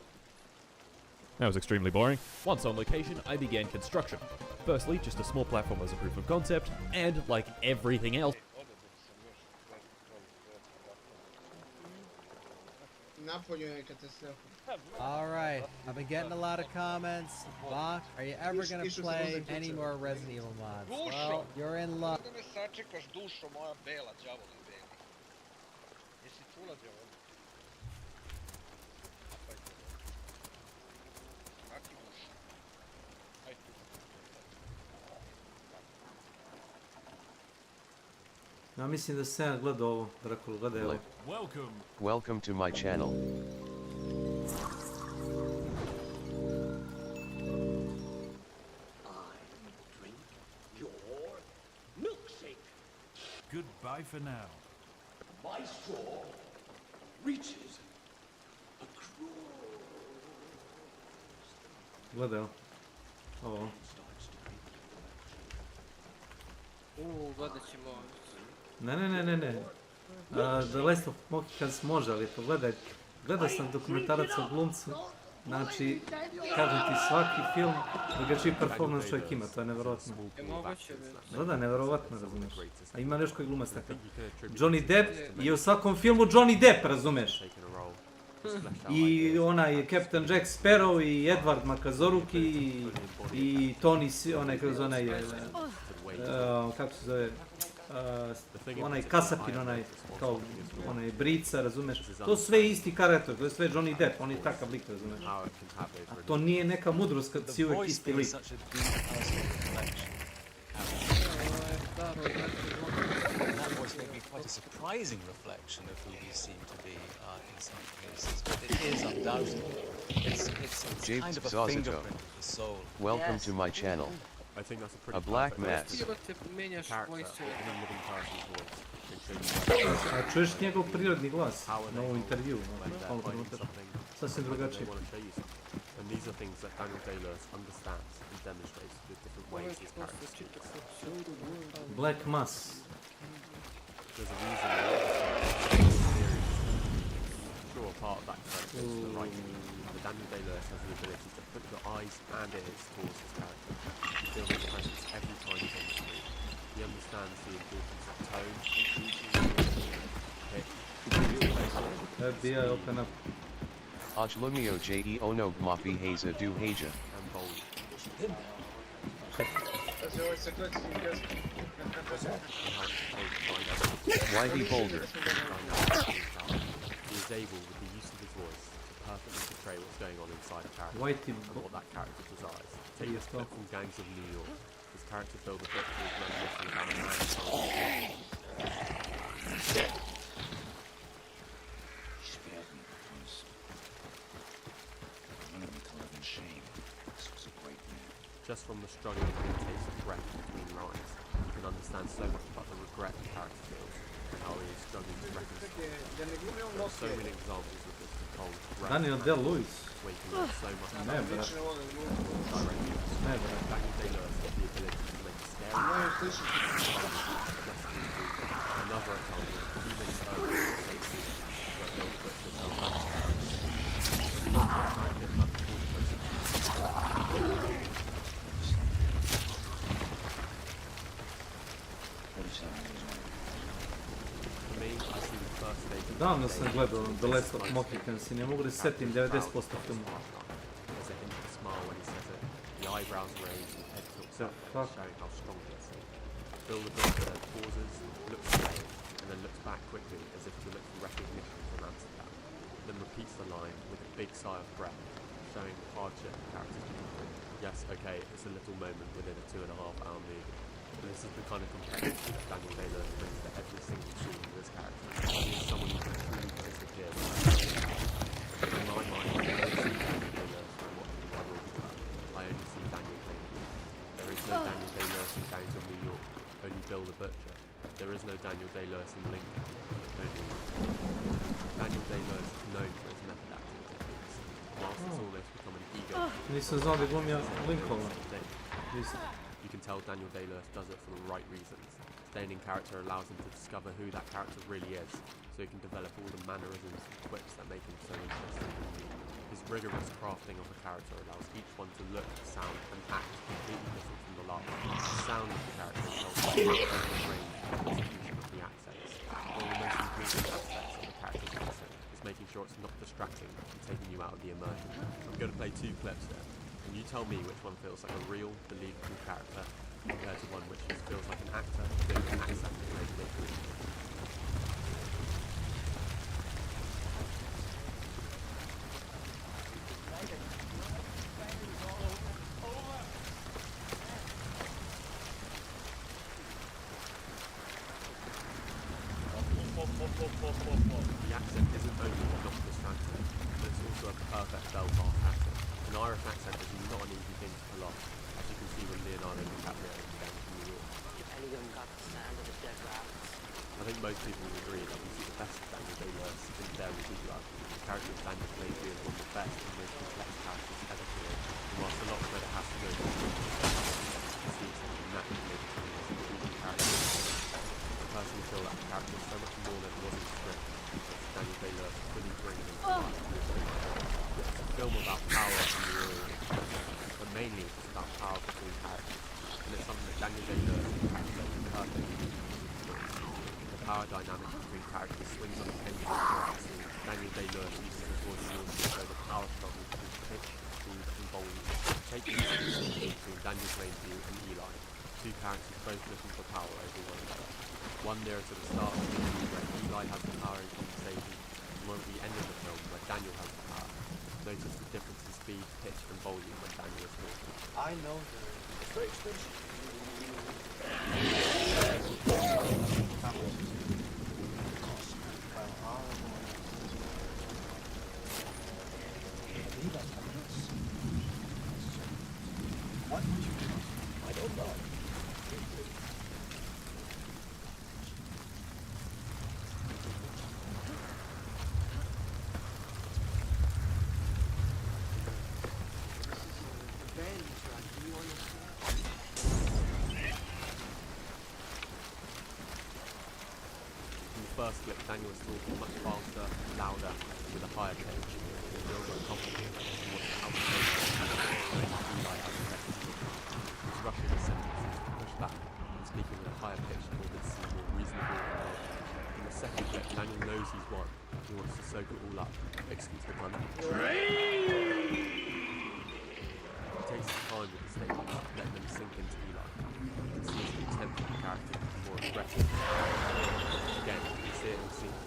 that was extremely boring. Once on location, I began construction. Firstly, just a small platform as a proof of concept, and like everything else. Alright, I've been getting a lot of comments. Bach, are you ever gonna play any more Resident Evil mods? Well, you're in luck. Da me sačekaš, dušo moja bela, đavoli beli. Jesi čula đavoli? Kaki dušo? Ajde. Ja mislim da sam ja gledao ovo, Drakulu, gledaj ovo. Welcome to my channel. Goodbye for now. My straw reaches across. Gledaj ovo. Ovo. Gledat ćemo. Ne. The Last of Mohicans može, ali to gledaj. Gledao sam dokumentarac o glumcu. Znači, kažem ti, svaki film drugačiji performans čovjek ima, to je nevjerojatno. Da, nevjerojatno, razumeš. A ima još koji glumac takav. Johnny Depp je u svakom filmu Johnny Depp, razumeš. I onaj Captain Jack Sparrow i Edward Makazoruki i Tony, onaj kroz onaj, kako se zove, onaj Kasapin, onaj, kao, onaj Brica, razumeš? To sve isti karakter, to je sve Johnny Depp, on je takav lik, razumeš? A to nije neka mudrost kad si uvijek isti lik. That voice made me quite a surprising reflection of who we seem to be in some cases, but it is undoubtedly. It's kind of a fingerprint of the soul. Welcome to my channel. I think that's a pretty A black mask. A čuješ njegov prirodni glas na ovom intervju, sasvim drugačiji. And these are things that Daniel Day-Lewis understands and demonstrates with different ways his character speaks. Black Mass. There's a reason the series draw a part of that character to the writing. But Daniel Day-Lewis has the ability to put your eyes and ears towards his character. You feel his presence every time he's on the screen. He understands the importance of tone, pitch, FBI, open up. Ajlumio je onog mafi haza du haja. And bold. Why he bolder? He is able, with the use of his voice, to perfectly portray what's going on inside a character Whitey and what that character desires. Take this clip from Gangs of New York. His character filled a book called Reminiscing about a man Just from the struggle and taste of breath between lines, you can understand so much about the regret the character feels and how he is struggling to reconcile. There are so many examples of this in Cold Daniel Day-Lewis. Where you can learn so much about Never. Never. Daniel Day-Lewis has the ability to make a scary another example, even early cases where Bill Butcher tells that Davno sam gledao The Last of Mohicans i ne mogu da se setim 90% filmu. The fuck? Bill the Butcher pauses, looks away, and then looks back quickly as if to look for recognition from Amsterdam. Then repeats the line with a big sigh of breath, showing the hardship the character's been through. Yes, okay, it's a little moment within a 2.5-hour movie. But this is the kind of complexity that Daniel Day-Lewis brings to every single scene of this character. He is someone who can truly disappear. In my mind, I don't see Daniel Day-Lewis when I'm watching the World Cup. I only see Daniel Day-Lewis. There is no Daniel Day-Lewis in Gangs of New York, only Bill the Butcher. There is no Daniel Day-Lewis in Lincoln, only Daniel Day-Lewis is known for his method acting techniques. Whilst it's almost become an ego. Nisam znao da glumio Lincolna. You can tell Daniel Day-Lewis does it for the right reasons. Staying in character allows him to discover who that character really is, so he can develop all the mannerisms and quips that make him so interesting. His rigorous crafting of a character allows each one to look, sound, and act completely different from the last. The sound of the character tells the range and execution of the accents. One of the most important aspects of the character's accent is making sure it's not distracting and taking you out of the immersion. I'm going to play 2 clips here. And you tell me which one feels like a real, believable character compared to one which just feels like an actor doing an accent to make it believable. The accent isn't only not distracting, but it's also a perfect Belfast accent. An Irish accent is not an easy thing to pull off, as you can see when Leonardo DiCaprio is down from New York. I think most people will agree that we see the best of Daniel Day-Lewis in There Will Be Blood. The character of Daniel Day-Lewis is one of the best and most complex characters ever created, and whilst a lot of credit has to go to him, you see something naturally between his inclusion character. I personally feel that the character is so much more than it was in the script, that Daniel Day-Lewis fully bringing him to life. It's a film about power and the real, but mainly it's about power between characters, and it's something that Daniel Day-Lewis encapsulates perfectly. The power dynamic between characters swings on a pendulum throughout the scene. Daniel Day-Lewis uses his was to also show the power struggle between pitch, speed, and volume. Take the between Daniel's main view and Eli, two characters both looking for power over one another. One nearer to the start of the movie where Eli has the power in conversation, and one at the end of the film where Daniel has the power. Notice the difference in speed, pitch, and volume when Daniel is talking. I know it's very expensive. What would you do? I don't know. First clip, Daniel was talking much faster, louder, with a higher pitch. It feels uncomfortable and wants to outstate Eli has the rest. He's rushing his sentences to push back and speaking with a higher pitch in order to seem more reasonable and logical. In the second clip, Daniel knows he's won. He wants to soak it all up. Excuse the pun. He takes his time with the statements, letting them sink into Eli. You can see his attempt for the character to be more aggressive. Again, you see it in the scene.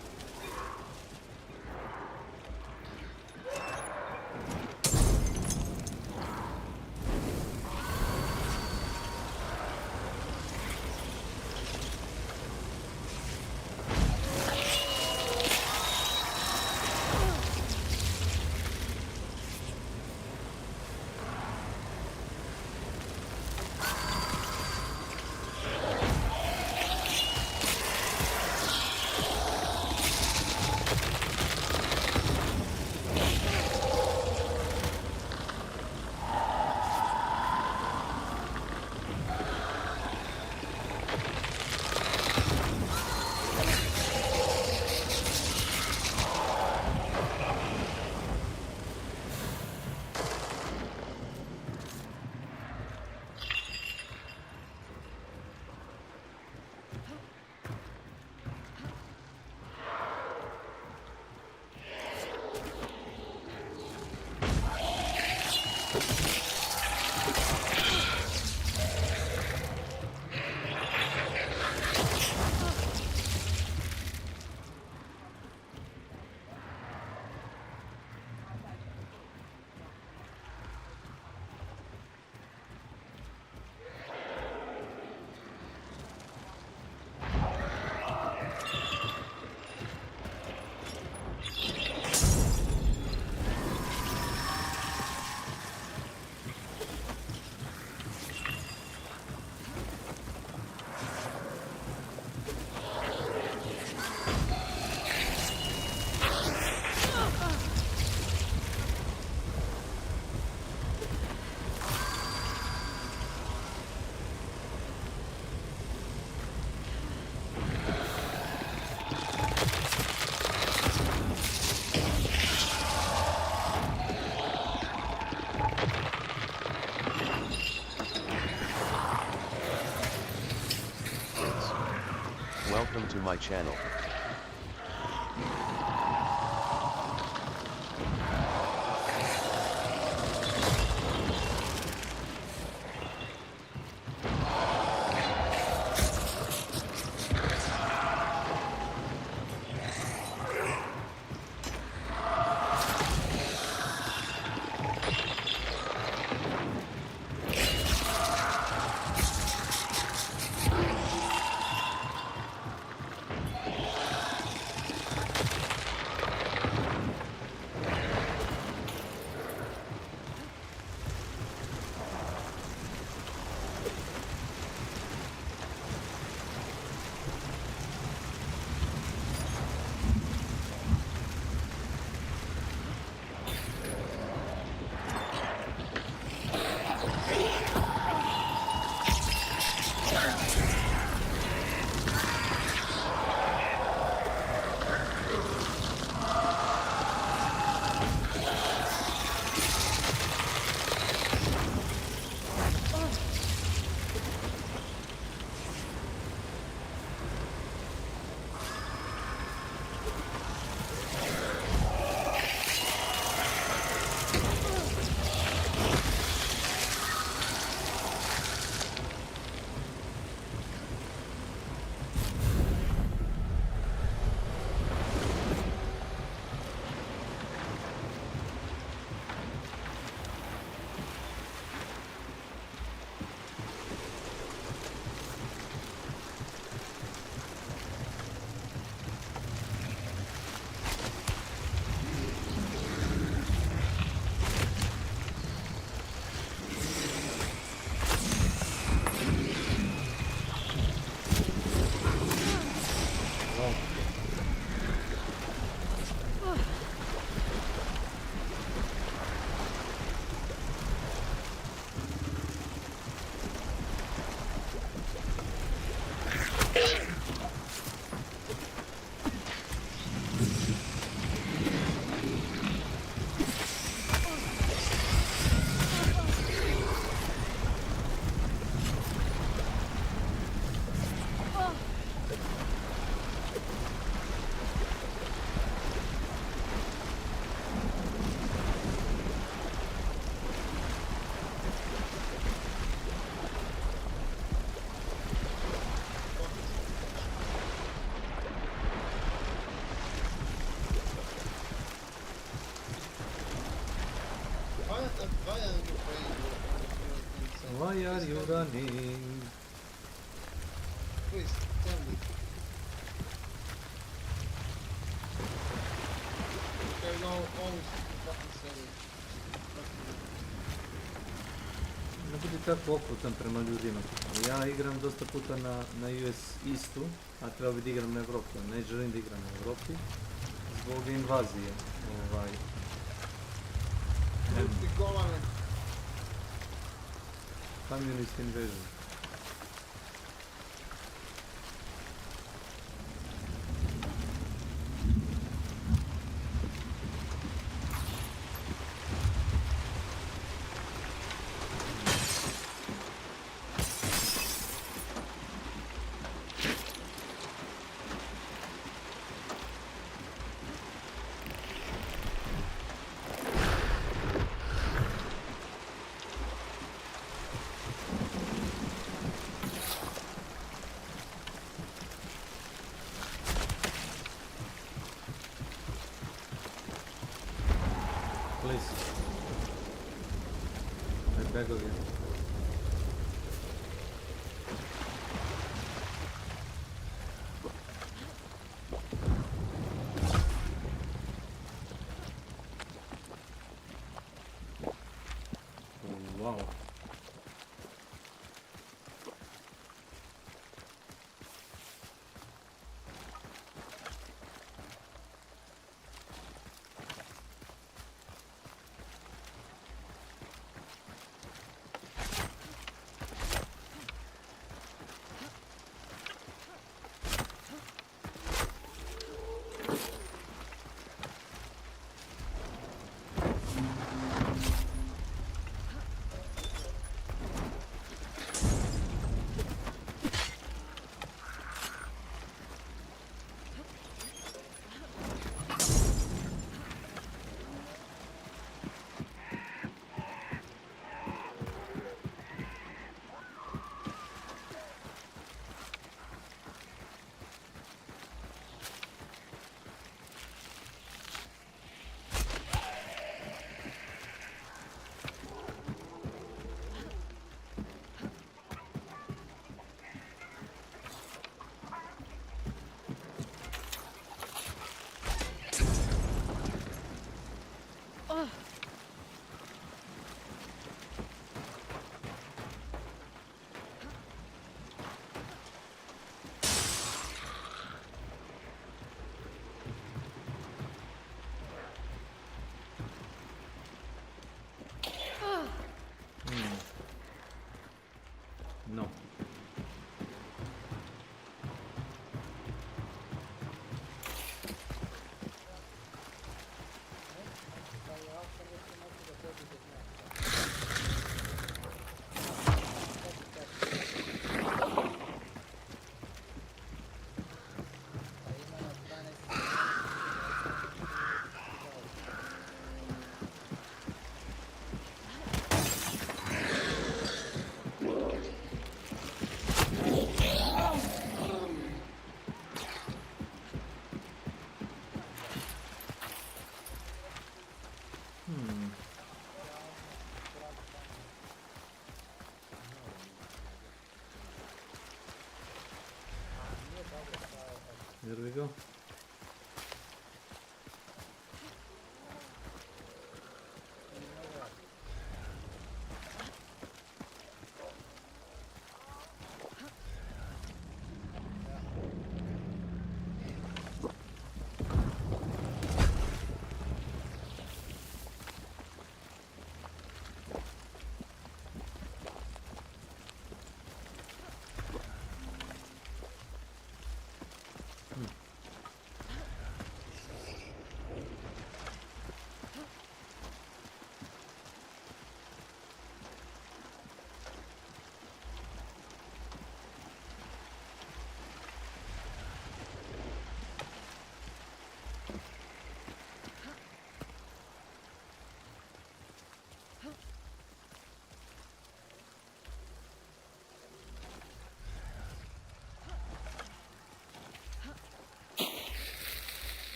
Welcome to my channel. Why are you running? Please, tell me. Okay, no, always fucking say it. Ne budi tako okrutan prema ljudima. Ja igram dosta puta na US Eastu, a trebao bi da igram na Evropi. Ne želim da igram na Evropi zbog invazije. Ti golane. Communist invasion. Please. I beg of you. Oh, wow. No. Here we go.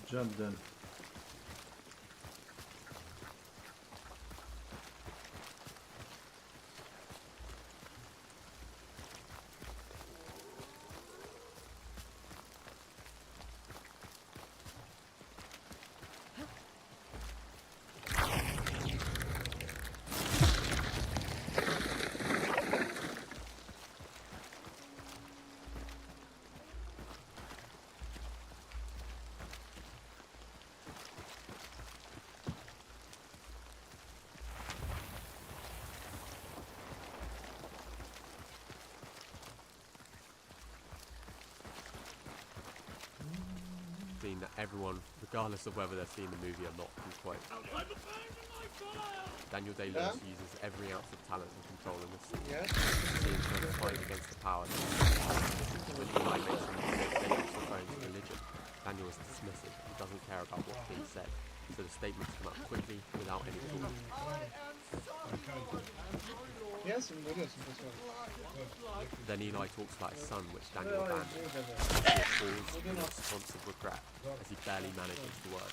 Job done. Scene that everyone, regardless of whether they've seen the movie or not, can quote. Daniel Day-Lewis uses every ounce of talent and control in this scene. Seeing him fight against the power. When Eli makes a mistake, Daniel's referring to religion. Daniel is dismissive. He doesn't care about what's being said. So the statements come out quickly, without any thought. Then Eli talks about his son, which Daniel abandons. He falls in a response of regret, as he barely manages the word.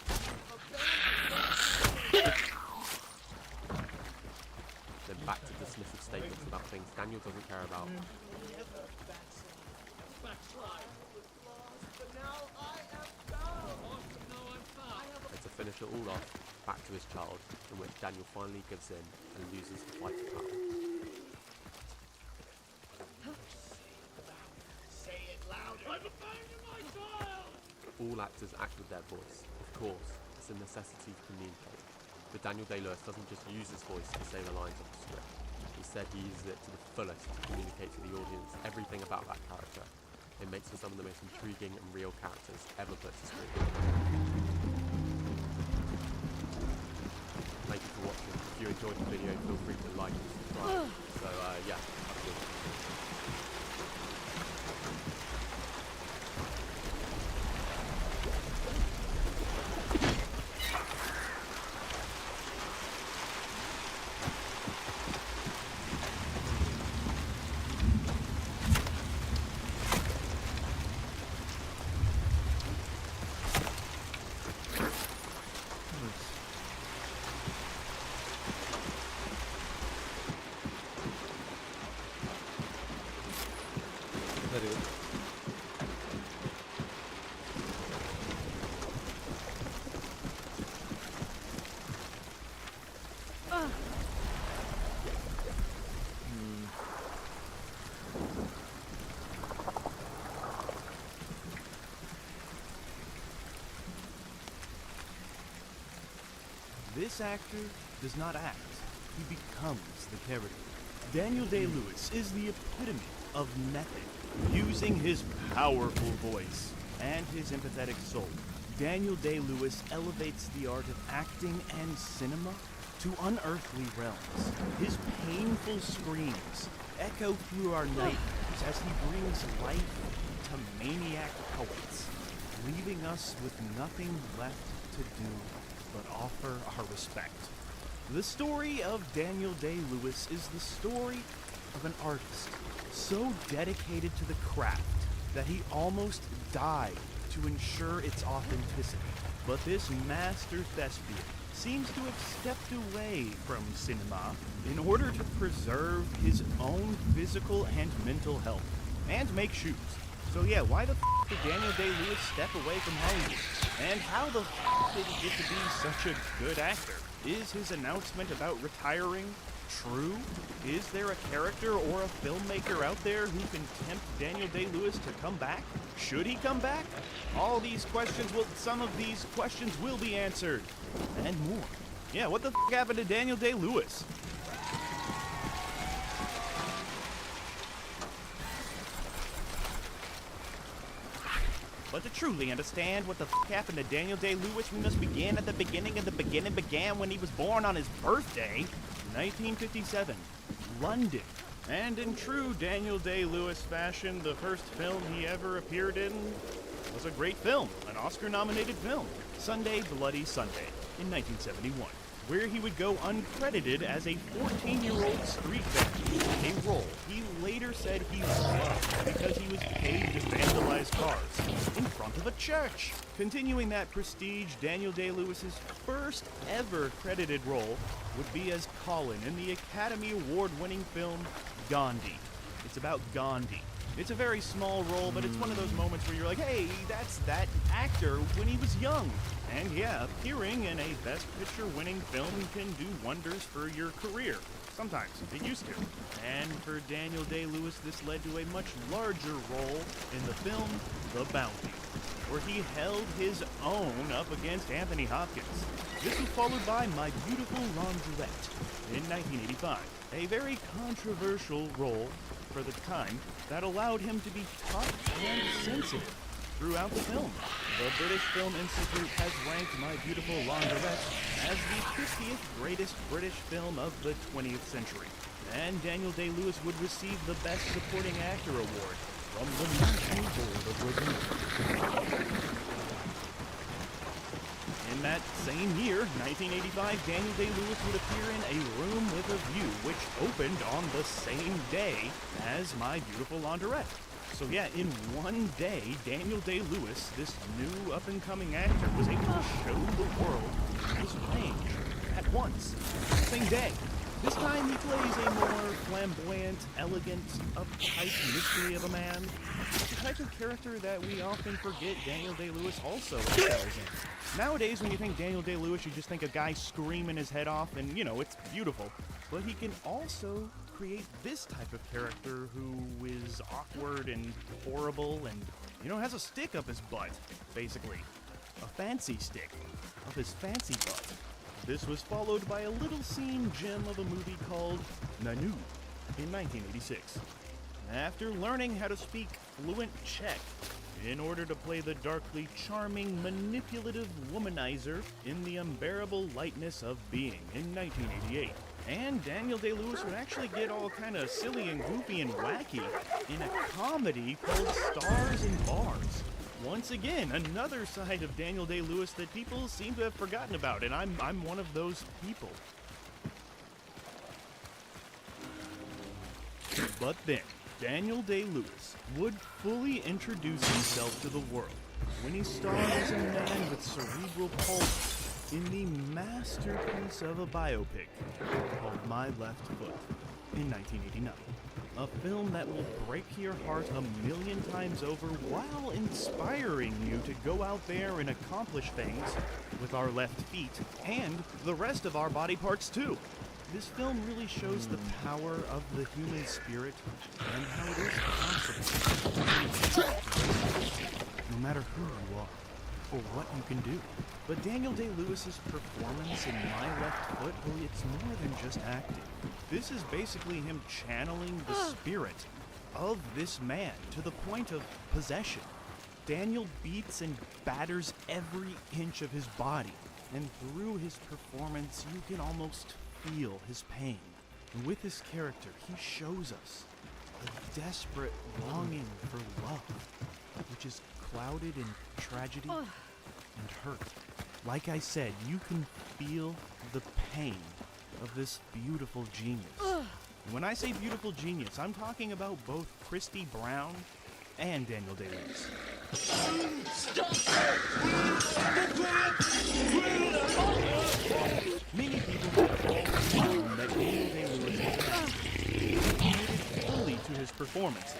Then back to dismissive statements about things Daniel doesn't care about. And to finish it all off, back to his child, in which Daniel finally gives in and loses the fight for power. All actors act with their voice. Of course, it's a necessity to communicate. But Daniel Day-Lewis doesn't just use his voice to say the lines of the script. Instead, he uses it to the fullest to communicate to the audience everything about that character. It makes for some of the most intriguing and real characters ever put to screen. Thank you for watching. If you enjoyed the video, feel free to like and subscribe. So, yeah, that's it. This actor does not act, he becomes the character. Daniel Day-Lewis is the epitome of method, using his powerful voice and his empathetic soul. Daniel Day-Lewis elevates the art of acting and cinema to unearthly realms. His painful screams echo through our nightmares as he brings life to maniac poets, leaving us with nothing left to do but offer our respect. The story of Daniel Day-Lewis is the story of an artist so dedicated to the craft that he almost died to ensure its authenticity. But this master thespian seems to have stepped away from cinema in order to preserve his own physical and mental health and make shoes. So yeah, why the f did Daniel Day-Lewis step away from Hollywood? And how the f did he get to be such a good actor? Is his announcement about retiring true? Is there a character or a filmmaker out there who can tempt Daniel Day-Lewis to come back? Should he come back? All these questions some of these questions will be answered. And more. Yeah, what the f happened to Daniel Day-Lewis? But to truly understand what the f happened to Daniel Day-Lewis, we must begin at the beginning, and the beginning began when he was born on his birthday, 1957, London. And in true Daniel Day-Lewis fashion, the first film he ever appeared in was a great film, an Oscar-nominated film, Sunday Bloody Sunday, in 1971, where he would go uncredited as a 14-year-old street vendor, a role he later said he loved because he was paid to vandalize cars. In front of a church. Continuing that prestige, Daniel Day-Lewis's first ever credited role would be as Colin in the Academy Award-winning film Gandhi. It's about Gandhi. It's a very small role, but it's one of those moments where you're like, hey, that's that actor when he was young. And yeah, appearing in a Best Picture winning film can do wonders for your career. Sometimes, it used to. And for Daniel Day-Lewis, this led to a much larger role in the film The Bounty, where he held his own up against Anthony Hopkins. This was followed by My Beautiful Laundrette in 1985, a very controversial role for the time that allowed him to be tough and sensitive throughout the film. The British Film Institute has ranked My Beautiful Laundrette as the 50th greatest British film of the 20th century. And Daniel Day-Lewis would receive the Best Supporting Actor award from the National Board of Review. In that same year, 1985, Daniel Day-Lewis would appear in A Room with a View, which opened on the same day as My Beautiful Laundrette. So yeah, in one day, Daniel Day-Lewis, this new up-and-coming actor, was able to show the world his range at once, the same day. This time he plays a more flamboyant, elegant, uptight mystery of a man. It's the type of character that we often forget Daniel Day-Lewis also excels in. Nowadays, when you think Daniel Day-Lewis, you just think a guy screaming his head off, and, you know, it's beautiful. But he can also create this type of character who is awkward and horrible and, you know, has a stick up his butt, basically. A fancy stick up his fancy butt. This was followed by a little scene gem of a movie called Nanu in 1986. After learning how to speak fluent Czech in order to play the darkly charming, manipulative womanizer in The Unbearable Lightness of Being in 1988. And Daniel Day-Lewis would actually get all kind of silly and goofy and wacky in a comedy called Stars and Bars. Once again, another side of Daniel Day-Lewis that people seem to have forgotten about, and I'm one of those people. But then, Daniel Day-Lewis would fully introduce himself to the world when he starred as a man with cerebral palsy in the masterpiece of a biopic called My Left Foot in 1989. A film that will break your heart a million times over while inspiring you to go out there and accomplish things with our left feet and the rest of our body parts too. This film really shows the power of the human spirit and how it is possible, no matter who you are or what you can do. But Daniel Day-Lewis's performance in My Left Foot, well, it's more than just acting. This is basically him channeling the spirit of this man to the point of possession. Daniel beats and batters every inch of his body, and through his performance, you can almost feel his pain. And with this character, he shows us a desperate longing for love, which is clouded in tragedy and hurt. Like I said, you can feel the pain of this beautiful genius. And when I say beautiful genius, I'm talking about both Christy Brown and Daniel Day-Lewis. Many people have known that Daniel Day-Lewis is committed fully to his performances,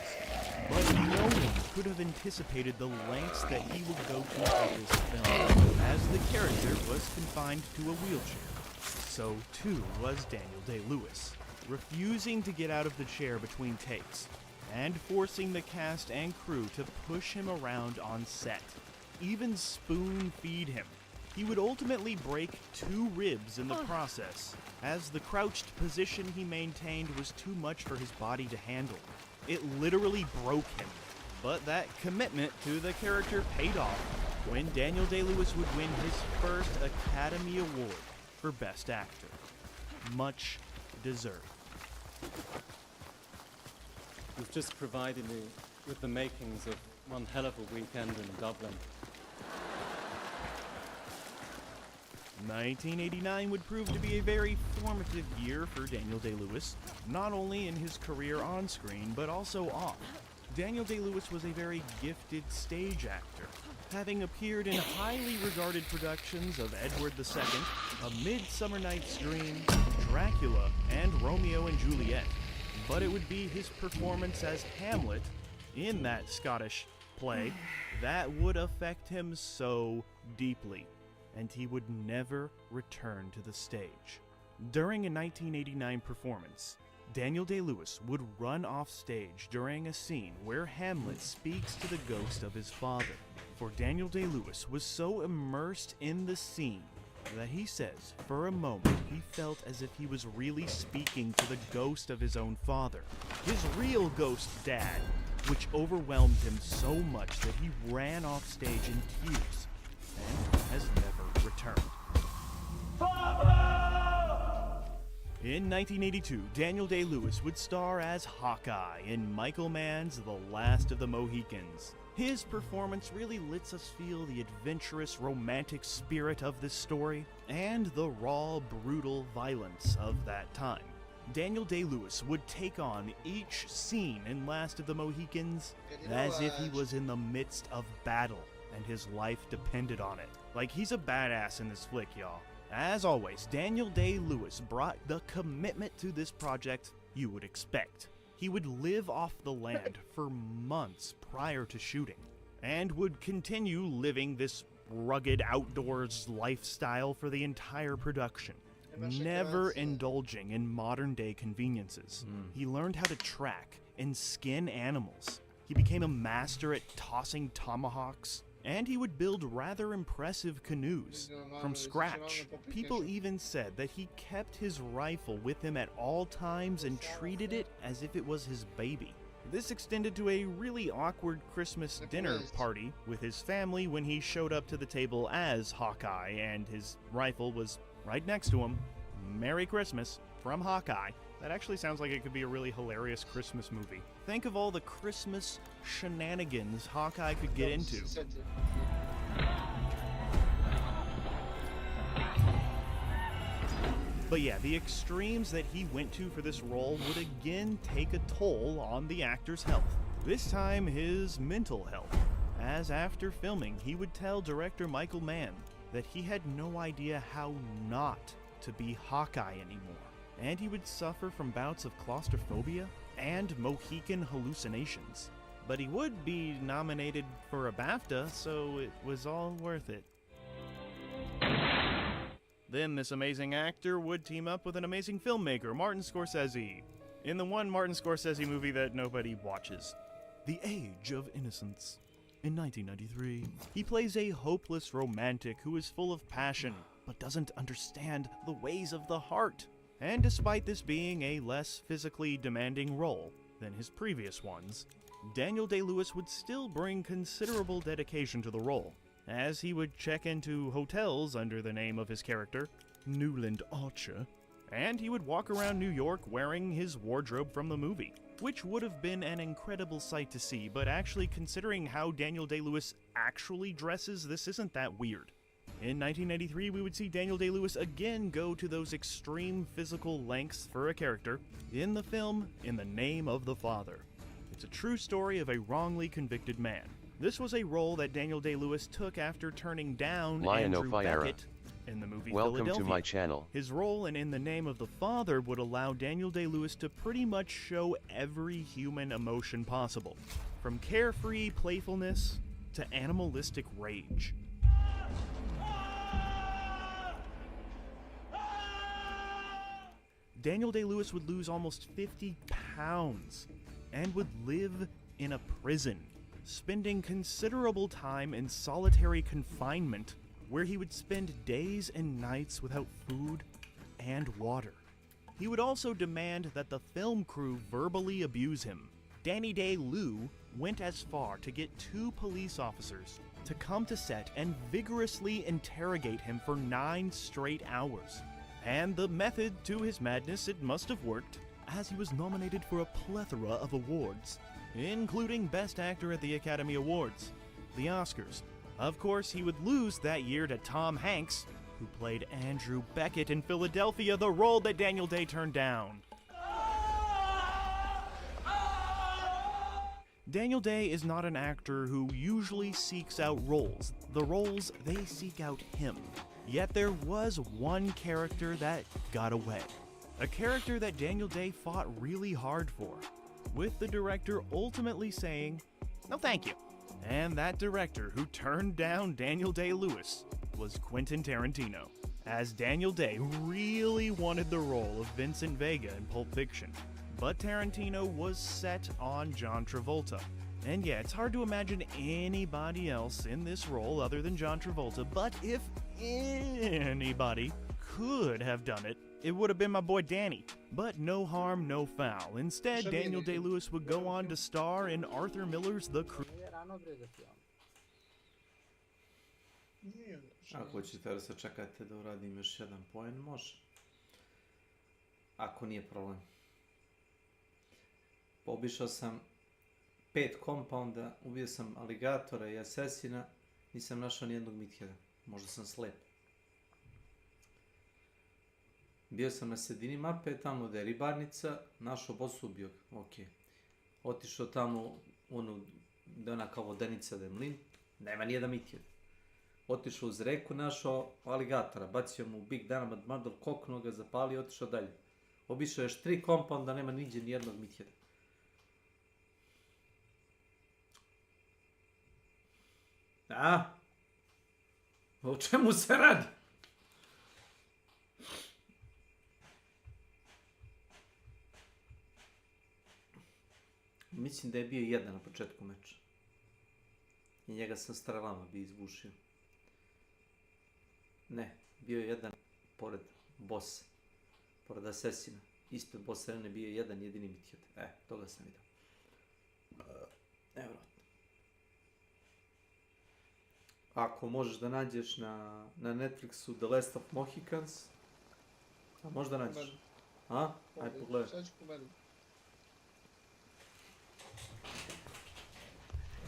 but no one could have anticipated the lengths that he would go to for this film, as the character was confined to a wheelchair. So too was Daniel Day-Lewis, refusing to get out of the chair between takes, and forcing the cast and crew to push him around on set, even spoon-feed him. He would ultimately break 2 ribs in the process, as the crouched position he maintained was too much for his body to handle. It literally broke him. But that commitment to the character paid off when Daniel Day-Lewis would win his first Academy Award for Best Actor. Much deserved. You've just provided me with the makings of one hell of a weekend in Dublin. 1989 would prove to be a very formative year for Daniel Day-Lewis, not only in his career on screen, but also off. Daniel Day-Lewis was a very gifted stage actor, having appeared in highly regarded productions of Edward II, A Midsummer Night's Dream, Dracula, and Romeo and Juliet. But it would be his performance as Hamlet in that Scottish play that would affect him so deeply, and he would never return to the stage. During a 1989 performance, Daniel Day-Lewis would run off stage during a scene where Hamlet speaks to the ghost of his father. For Daniel Day-Lewis was so immersed in the scene that he says, for a moment, he felt as if he was really speaking to the ghost of his own father, his real ghost dad, which overwhelmed him so much that he ran off stage in tears and has never returned. In 1982, Daniel Day-Lewis would star as Hawkeye in Michael Mann's The Last of the Mohicans. His performance really lets us feel the adventurous, romantic spirit of this story and the raw, brutal violence of that time. Daniel Day-Lewis would take on each scene in Last of the Mohicans as if he was in the midst of battle and his life depended on it. Like, he's a badass in this flick, y'all. As always, Daniel Day-Lewis brought the commitment to this project you would expect. He would live off the land for months prior to shooting, and would continue living this rugged outdoors lifestyle for the entire production, never indulging in modern-day conveniences. He learned how to track and skin animals. He became a master at tossing tomahawks, and he would build rather impressive canoes from scratch. People even said that he kept his rifle with him at all times and treated it as if it was his baby. This extended to a really awkward Christmas dinner party with his family when he showed up to the table as Hawkeye and his rifle was right next to him. Merry Christmas from Hawkeye. That actually sounds like it could be a really hilarious Christmas movie. Think of all the Christmas shenanigans Hawkeye could get into. But yeah, the extremes that he went to for this role would again take a toll on the actor's health. This time, his mental health, as after filming, he would tell director Michael Mann that he had no idea how not to be Hawkeye anymore. And he would suffer from bouts of claustrophobia and Mohican hallucinations. But he would be nominated for a BAFTA, so it was all worth it. Then this amazing actor would team up with an amazing filmmaker, Martin Scorsese, in the one Martin Scorsese movie that nobody watches, The Age of Innocence. In 1993, he plays a hopeless romantic who is full of passion, but doesn't understand the ways of the heart. And despite this being a less physically demanding role than his previous ones, Daniel Day-Lewis would still bring considerable dedication to the role, as he would check into hotels under the name of his character, Newland Archer, and he would walk around New York wearing his wardrobe from the movie, which would have been an incredible sight to see, but actually considering how Daniel Day-Lewis actually dresses, this isn't that weird. In 1993, we would see Daniel Day-Lewis again go to those extreme physical lengths for a character in the film In the Name of the Father. It's a true story of a wrongly convicted man. This was a role that Daniel Day-Lewis took after turning down Andrew Beckett in the movie Welcome Philadelphia. to my channel. His role in the Name of the Father would allow Daniel Day-Lewis to pretty much show every human emotion possible, from carefree playfulness to animalistic rage. Daniel Day-Lewis would lose almost 50 pounds and would live in a prison, spending considerable time in solitary confinement where he would spend days and nights without food and water. He would also demand that the film crew verbally abuse him. Danny Day-Lew went as far to get 2 police officers to come to set and vigorously interrogate him for 9 straight hours. And the method to his madness, it must have worked, as he was nominated for a plethora of awards, including Best Actor at the Academy Awards, the Oscars. Of course, he would lose that year to Tom Hanks, who played Andrew Beckett in Philadelphia, the role that Daniel Day turned down. Daniel Day is not an actor who usually seeks out roles. The roles, they seek out him. Yet there was one character that got away. A character that Daniel Day fought really hard for, with the director ultimately saying, "No thank you." And that director who turned down Daniel Day-Lewis was Quentin Tarantino, as Daniel Day really wanted the role of Vincent Vega in Pulp Fiction. But Tarantino was set on John Travolta. And yeah, it's hard to imagine anybody else in this role other than John Travolta, but if anybody could have done it, it would have been my boy Danny. But no harm, no foul. Instead, Daniel Day-Lewis would go on to star in Arthur Miller's The Crew. Ako hoćete da se čekajte da uradim još jedan poen, može. Ako nije problem. Obišao sam 5 compounda, ubio sam aligatora i asesina, nisam našao nijednog midheada. Možda sam slep. Bio sam na sredini mape, tamo gde je ribarnica, našao bossa, ubio ga, okej. Otišao tamo, gde je ona kao vodenica, da je mlin, nema nijedan midhead. Otišao uz reku, našao aligatora, bacio mu Big Dynamite Mardol, koknuo ga, zapalio, otišao dalje. Obišao još 3 compounda, nema niđe nijednog midheada. A? O čemu se radi? Mislim da je bio jedan na početku meča. I njega sam strelama bi izbušio. Ne, bio je jedan pored bossa. Pored asesina. Ispred bossa arene bio je jedan jedini midhead. Toga sam vidio. Nevjerojatno. Ako možeš da nađeš na Netflixu The Last of Mohicans, a možda nađeš. A? Aj pogledaj. Sad ću pogledati.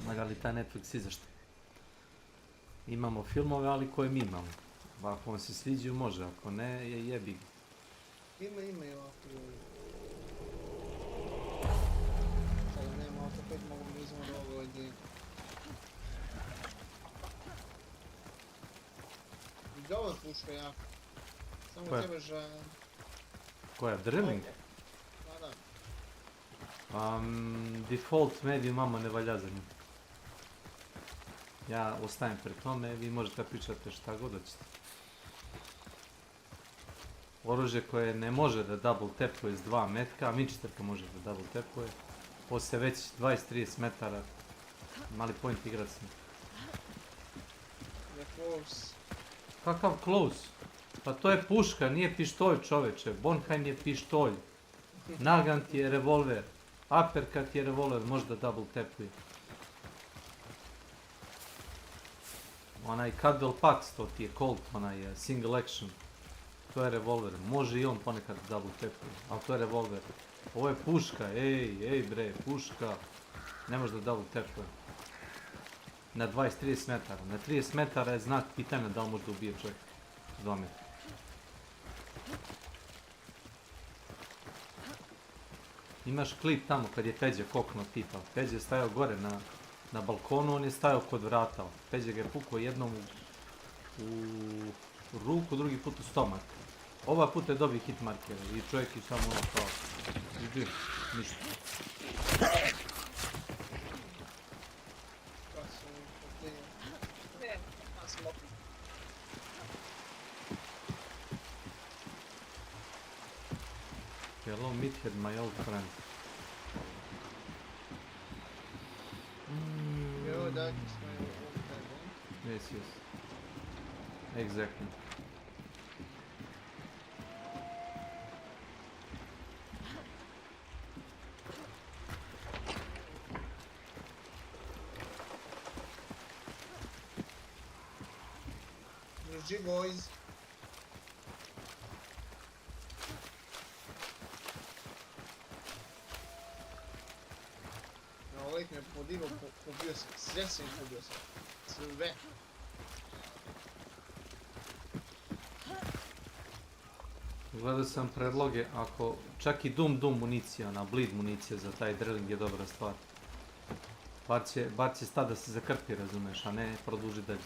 Magali taj Netflix izašto. Imamo filmove, ali koje mi imamo. Ako vam se sviđaju, može, ako ne, jebi ga. Ima i ovako. Sada nema autopet, mogu mi uzmati od ovoga gdje. I ovo je puška jako. Samo trebaš... Koja? Drilling? Da. Default medium mama ne valja za nju. Ja ostajem pri tome, vi možete pričati šta god hoćete. Oružje koje ne može da double tapuje s 2 metka, a Winchesterka može da double tapuje. Poslije već 20-30 metara, mali point igrat s njim. Close. Kakav close? Pa to je puška, nije pištolj, čoveče. Bonheim je pištolj. Nagant je revolver. Uppercut je revolver, može da double tapuje. Onaj Cadwell Pax, to ti je Colt, onaj single action. To je revolver, može i on ponekad double tapuje, ali to je revolver. Ovo je puška, ej bre, puška. Ne može da double tapuje. Na 20-30 metara. Na 30 metara je znak pitanja da li može da ubije čovjek. 2 metra. Imaš klip tamo kad je Peđa koknuo tipa. Peđa je stajao gore na balkonu, on je stajao kod vrata. Peđa ga je pukao jednom u ruku, drugi put u stomak. Ova puta je dobio hit markera i čovjek je samo ono kao izbio, ništa. Hello, meathead, my old friend. Yo, that is my old friend, eh? Yes. Exactly. GG, boys. Lik me podigao, pobio sam, sve sam ih pobio sam, sve. Gledao sam predloge, ako čak i Doom municija, ona bleed municija za taj drilling je dobra stvar. Bar će stati da se zakrpi, razumeš, a ne produži dalje.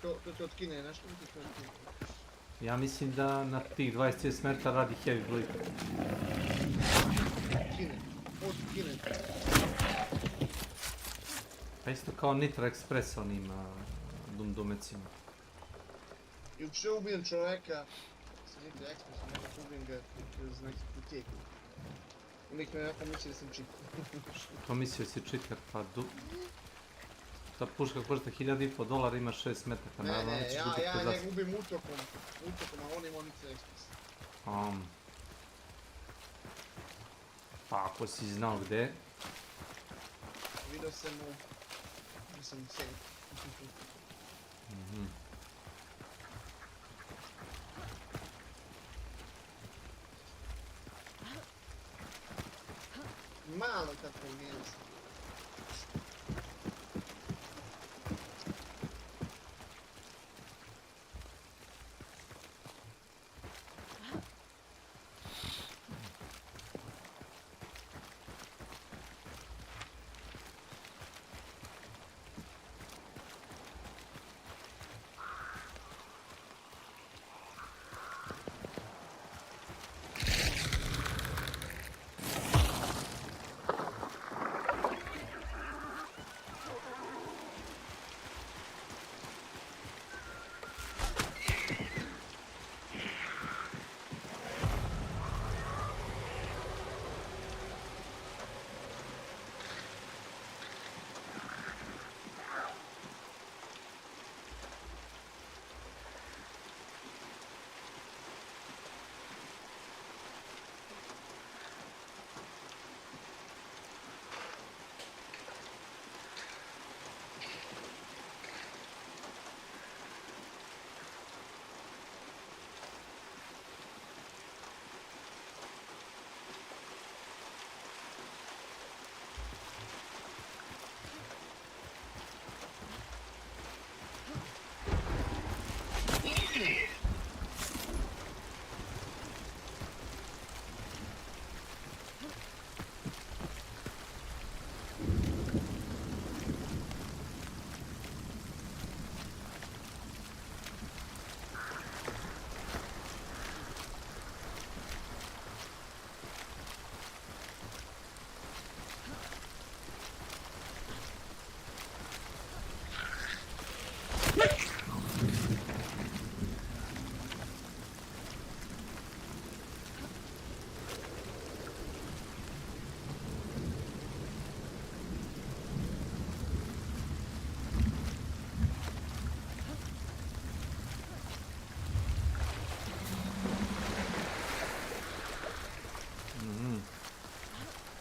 To te otkine nešto, to te otkine. Ja mislim da na tih 20-30 metara radi heavy bleed. Otkine. Pa isto kao Nitro Express onim dumecima. Juče ubijem čovjeka sa Nitro Expressom, ubijem ga kroz neki putijek. Uvijek me jako misli da sam cheater. To mislio si cheater, pa ta puška košta $1,500, ima 6 metaka, naravno nećeš biti ja pozastaviti. ubim utokom, a on ima Nitro Express. Pa ako si znao gdje. Vidio sam u sebi. Malo tako mjesto.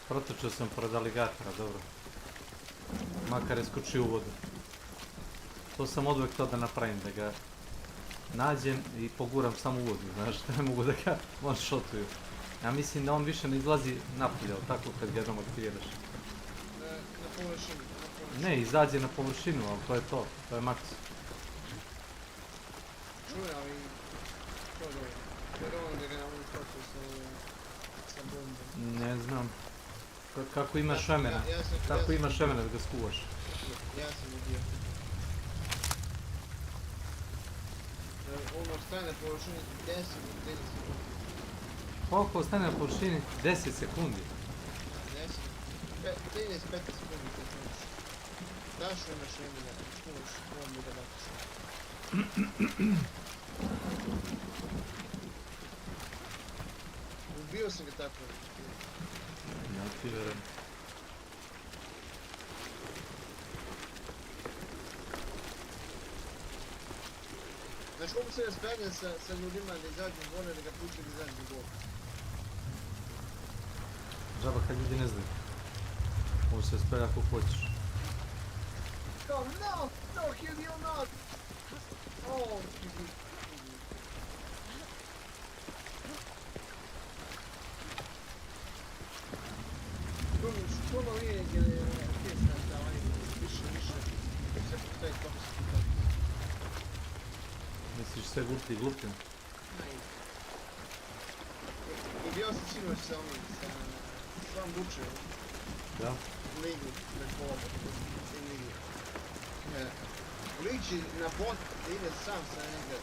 Protočio sam pored aligatora, dobro. Makar je skočio u vodu. To sam odvek to da napravim, da ga nađem i poguram samo u vodu, znaš, da ne mogu da ga one-shotuju. Ja mislim da on više ne izlazi napolje, tako kad ga jednom aktiviraš. Na površinu. Ne, izađe na površinu, ali to je to, to je maks. Čuj, ali... To je dobro. To je dobro da ga ne mogu šotuju sa bombom. Ne znam. Kako imaš vremena? Kako imaš vremena da ga skuvaš? Ja sam ubio. Ono ostane na površini 10 ili 30 sekundi. Koliko ostane na površini? 10 sekundi. 13-15 sekundi kad znaš. Daš imaš vremena, skuvaš bombu da baciš. Ubio sam ga tako. Ja ti verujem. Znaš koliko se raspravljam sa ljudima da izađu vole, da ga puče da izađu gol. Žaba kad ljudi ne znaju. Može se raspravlja ako hoćeš. Kao, no, he will not! Oh, he will. Puno nije pjesna da više, sve postoji kako se pitao. Misliš sve gluplje i gluplje? I bio sam sinoć sa onim, sa svom Bučevom. Da? ligu rekorde, u ligi. Liči na bot da ide sam sa njega.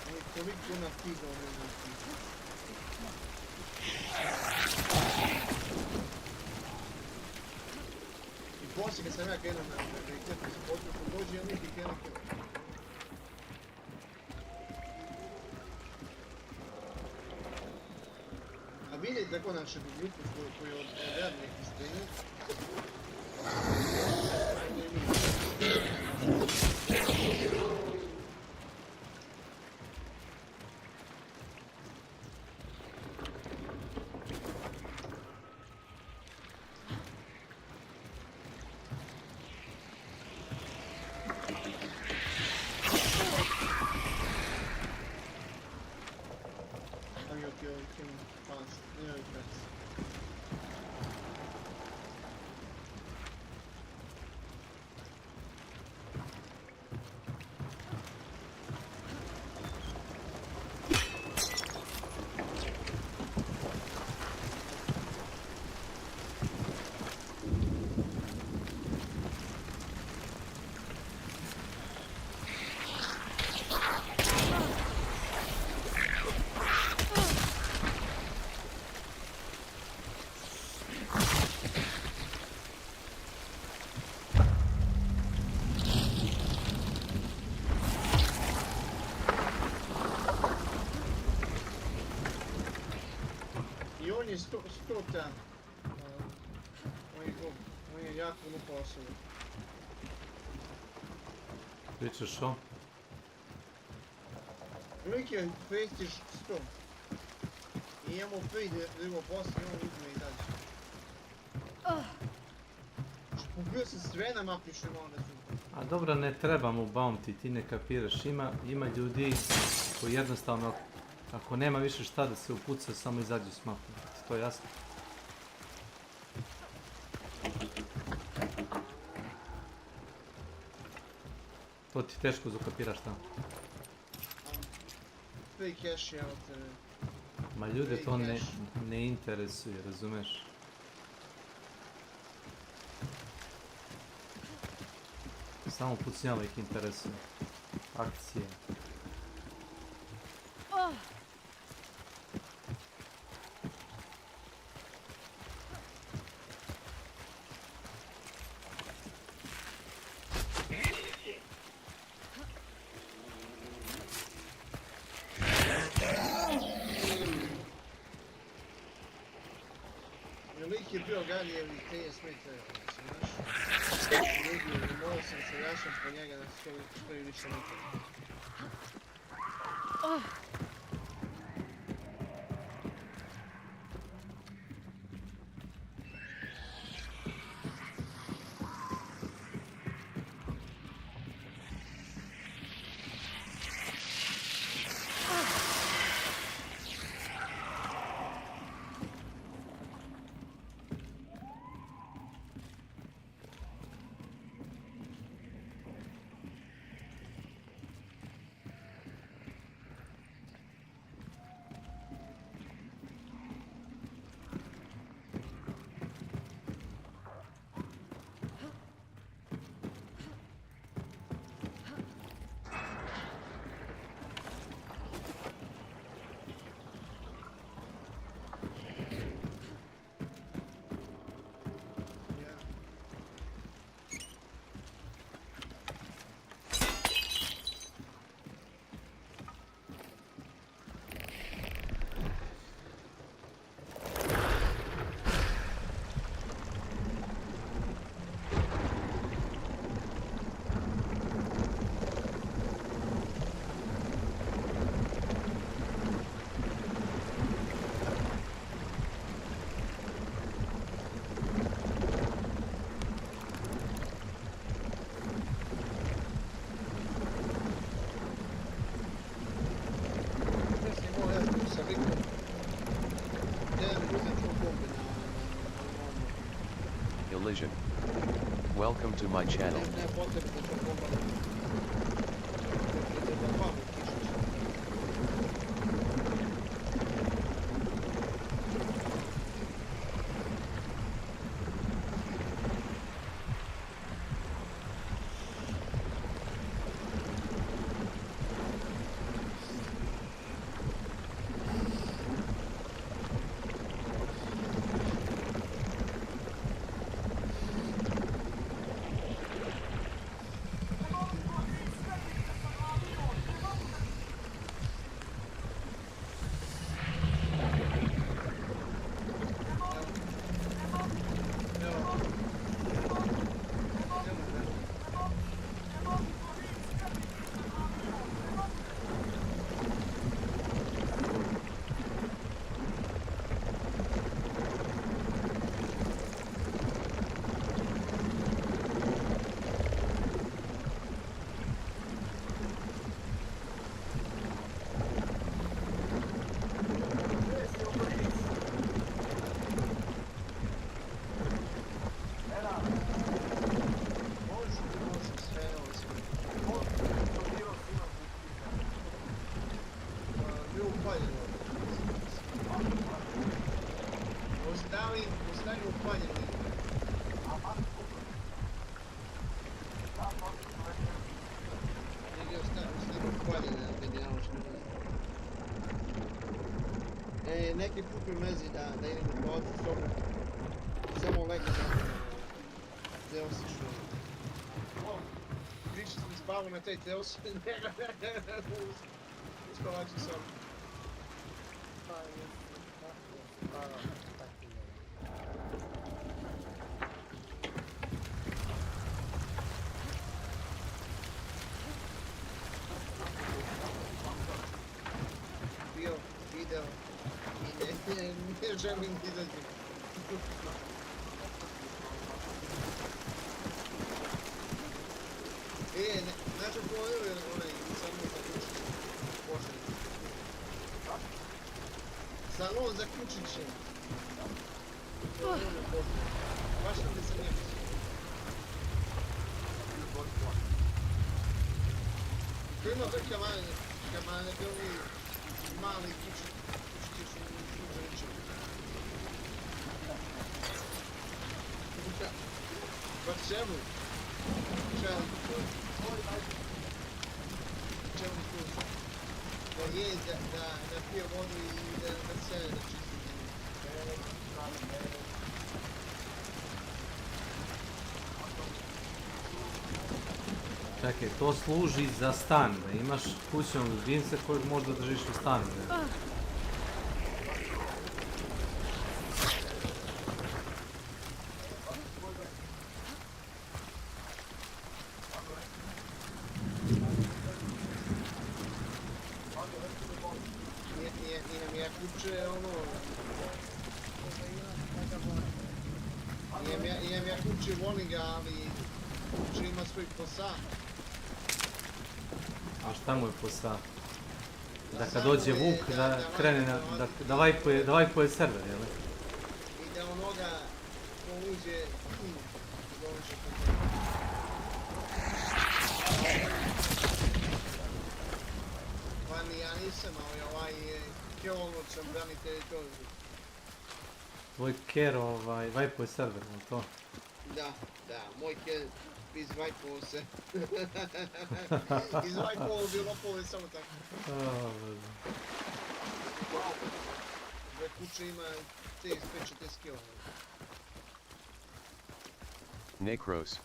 On je toliko napigao, ne znam ti. I poslije kad sam ja krenuo na reketu se potpuno dođe, ja neki krenuo krenuo. A vidjeti tako našu grupu koju odgledam neki streamer. On je 100 tam. On je jako lupa osoba. Pričaš o? Lik je festiš 100. I imamo prvi drugo posle i on uzme i dađe. Pobio sam sve na mapi što imao da su. A dobro, ne treba mu bounty, ti ne kapiraš. Ima ljudi koji jednostavno, ako nema više šta da se upuca, samo izađu s mapu. To je jasno. To ti teško zakapiraš tamo. Free cash je od... Ma ljude to ne interesuje, razumeš? Samo pucnjava ih interesuje. Akcije. Lik je bio Galijevi 30 metara, znaš. I morao sam se jašati po njega na što i više metara. Collision. Welcome to my channel. neki put mi mezi da idem u toalet s tobom. Samo legli na Teosiću. Više sam spavao na taj Teos. Uspavaću sam. Bio, video i ne želim da izađem. Znaš što pojeli onaj salon za kućiće? Pošalice. Salon za kućiće. Baš nam ne sam njemac. Ko ima te kamane, te ovi mali kućiće su uzoričeni. Pa čemu? Čemu služi? Da je, da pije vodu i da se da čisti. Čekaj, to služi za stan, da imaš kućnog ljubimca kojeg možda držiš u stanu. Imam ja kuće, ono... Imam ja kuće, volim ga, ali kuće ima svoj posao. A šta mu je posao? Da kad dođe Vuk, da krene na... da vajpuje server, jel? I da onoga ko uđe dođe pa ni ja nisam, ali ovaj Kjolnoćan branite i to. Tvoj ker vajpuje server, jel to? Da, moj ker izvajpao se. Izvajpao bi lopove samo tako. Dve kuće ima 5-40 kila. Necros.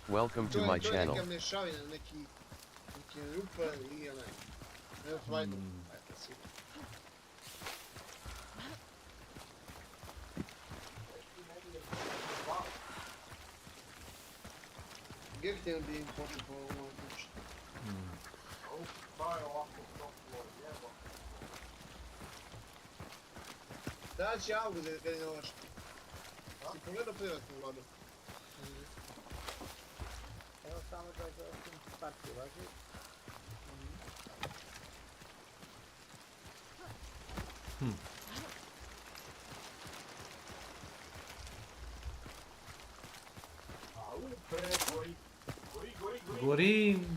Welcome to my channel. To je neka mješavina, neki rupa i onaj. Evo tvajko. Gdje htio bi im počeo po ovom kući? Da će August da ga inovaš. Si pogledao privatnu vladu? Evo samo da ga partiju važi.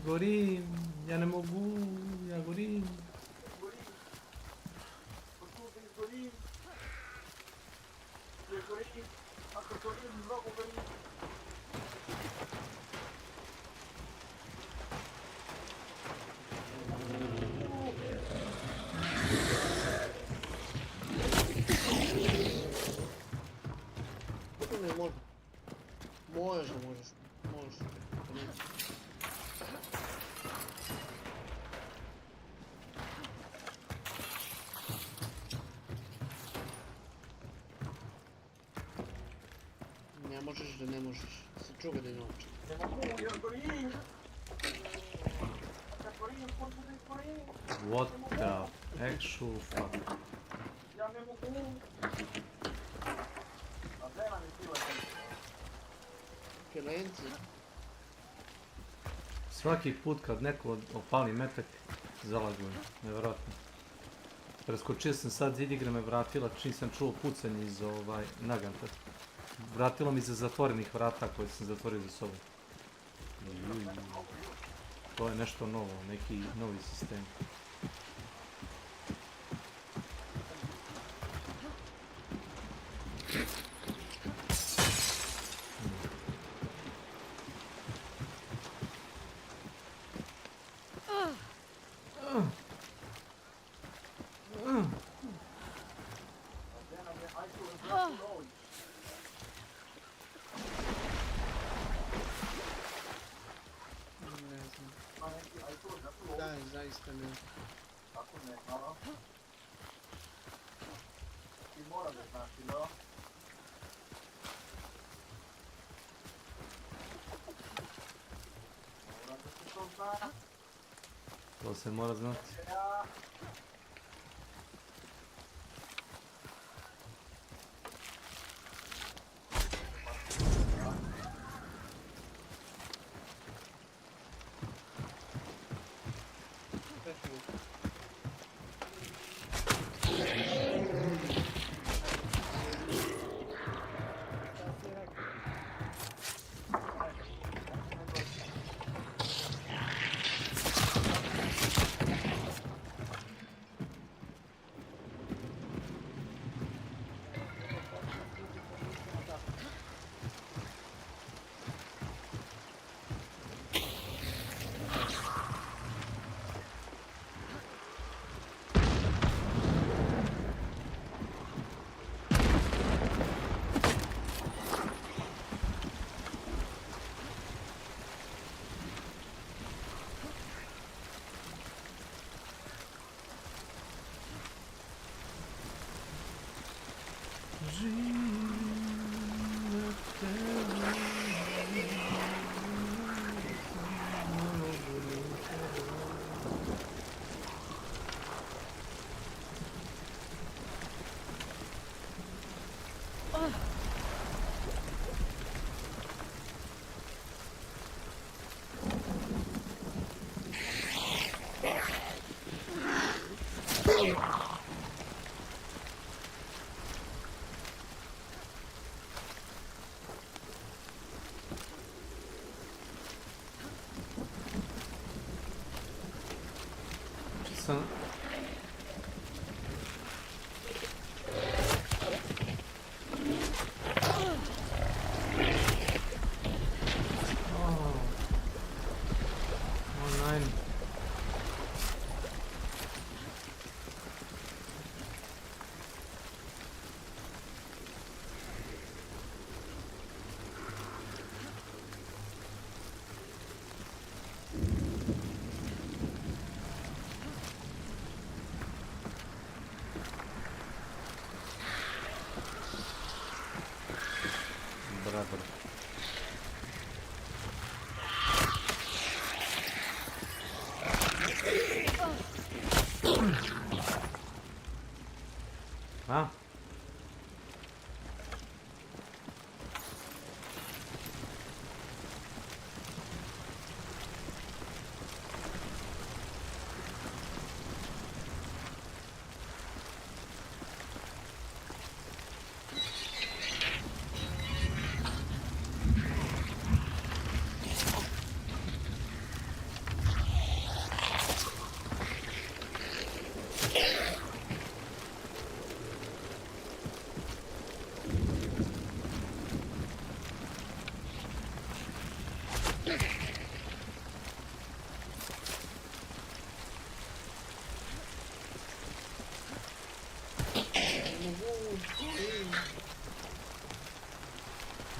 Gorim, ja ne mogu, ja gorim. Možeš. Ne možeš da ne možeš. Se čuga da je noć. What the actual fuck? Kelenci. Svaki put kad neko opali metak, zalagujem, nevjerojatno. Preskočio sam sad zid, igra me vratila, čim sam čuo pucanje iz naganta. Vratilo mi se zatvorenih vrata koje sam zatvorio za sobom. To je nešto novo, neki novi sistem. Daj, zaista ne. Kako ne, malo? Ti mora da znaš, no? Mora da se to zna. To se mora znati. Sam... Brother. Ah.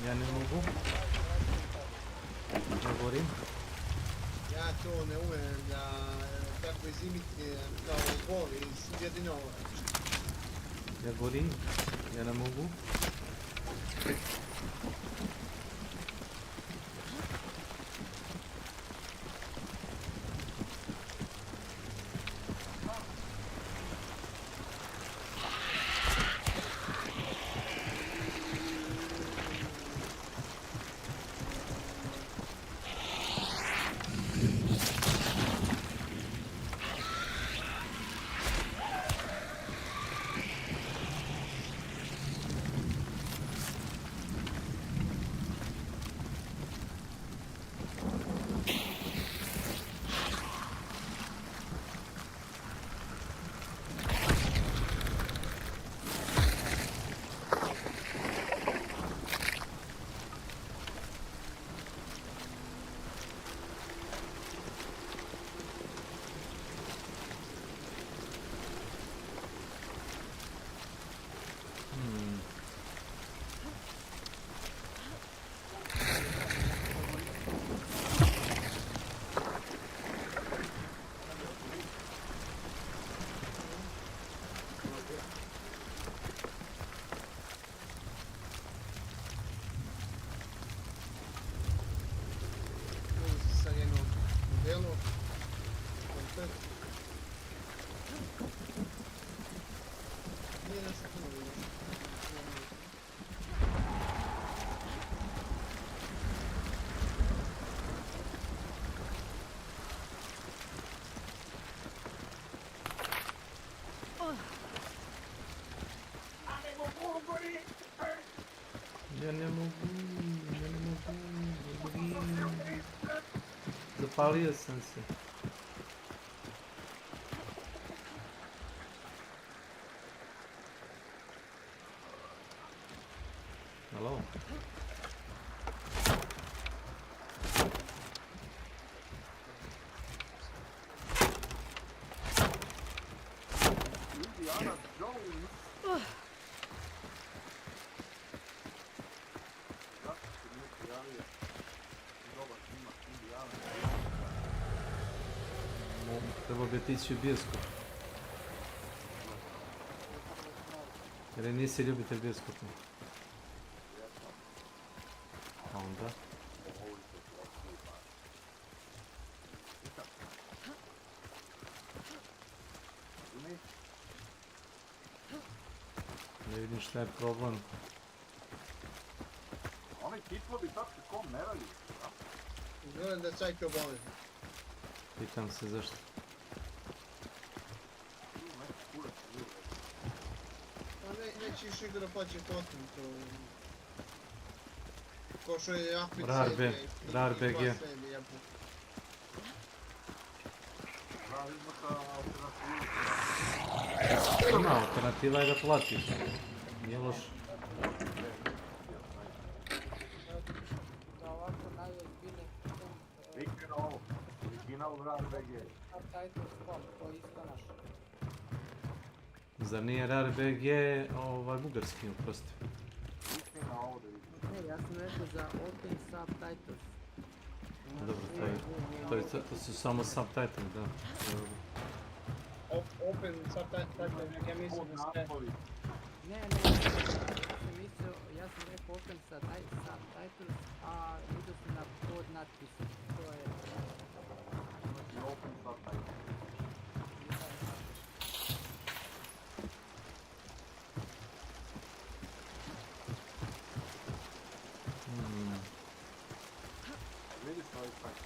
Ja ne mogu. Ne govorim. Ja to ne umem da tako izimiti kao boli iz jedinova. Ja govorim. Ja ne mogu. spalio sam se. Halo? Indiana Jones. Zašto se nije prijavio? Dobar snimak Indiana Jones. Trebao bi otići u bioskop. Jer nisi ljubitelj bioskopa. A onda? Ne vidim šta je problem. Oni titlovi .com ne radi. Izgledam da je Psycho Boy. Pitam se zašto. Neće još igra pa će potim to. Ko što je Apic Rar BG. Ima, alternativa je da platiš. Nije loše. Da ovako najozbiljniji Vikne ovo, original Rar BG. Subtitle spot, to je isto naš. Zar nije Rar BG bugarski, oprosti? Vikne na ovo da vidim. Ne, ja sam rekao za Open Subtitles. Dobro, to su samo subtitle, da. Open Subtitles, ja mislim da sve. Ne, ja sam rekao Open Subtitles, a vidio sam na pod natpis. To je... Open Subtitles. Vidiš ovaj sajt?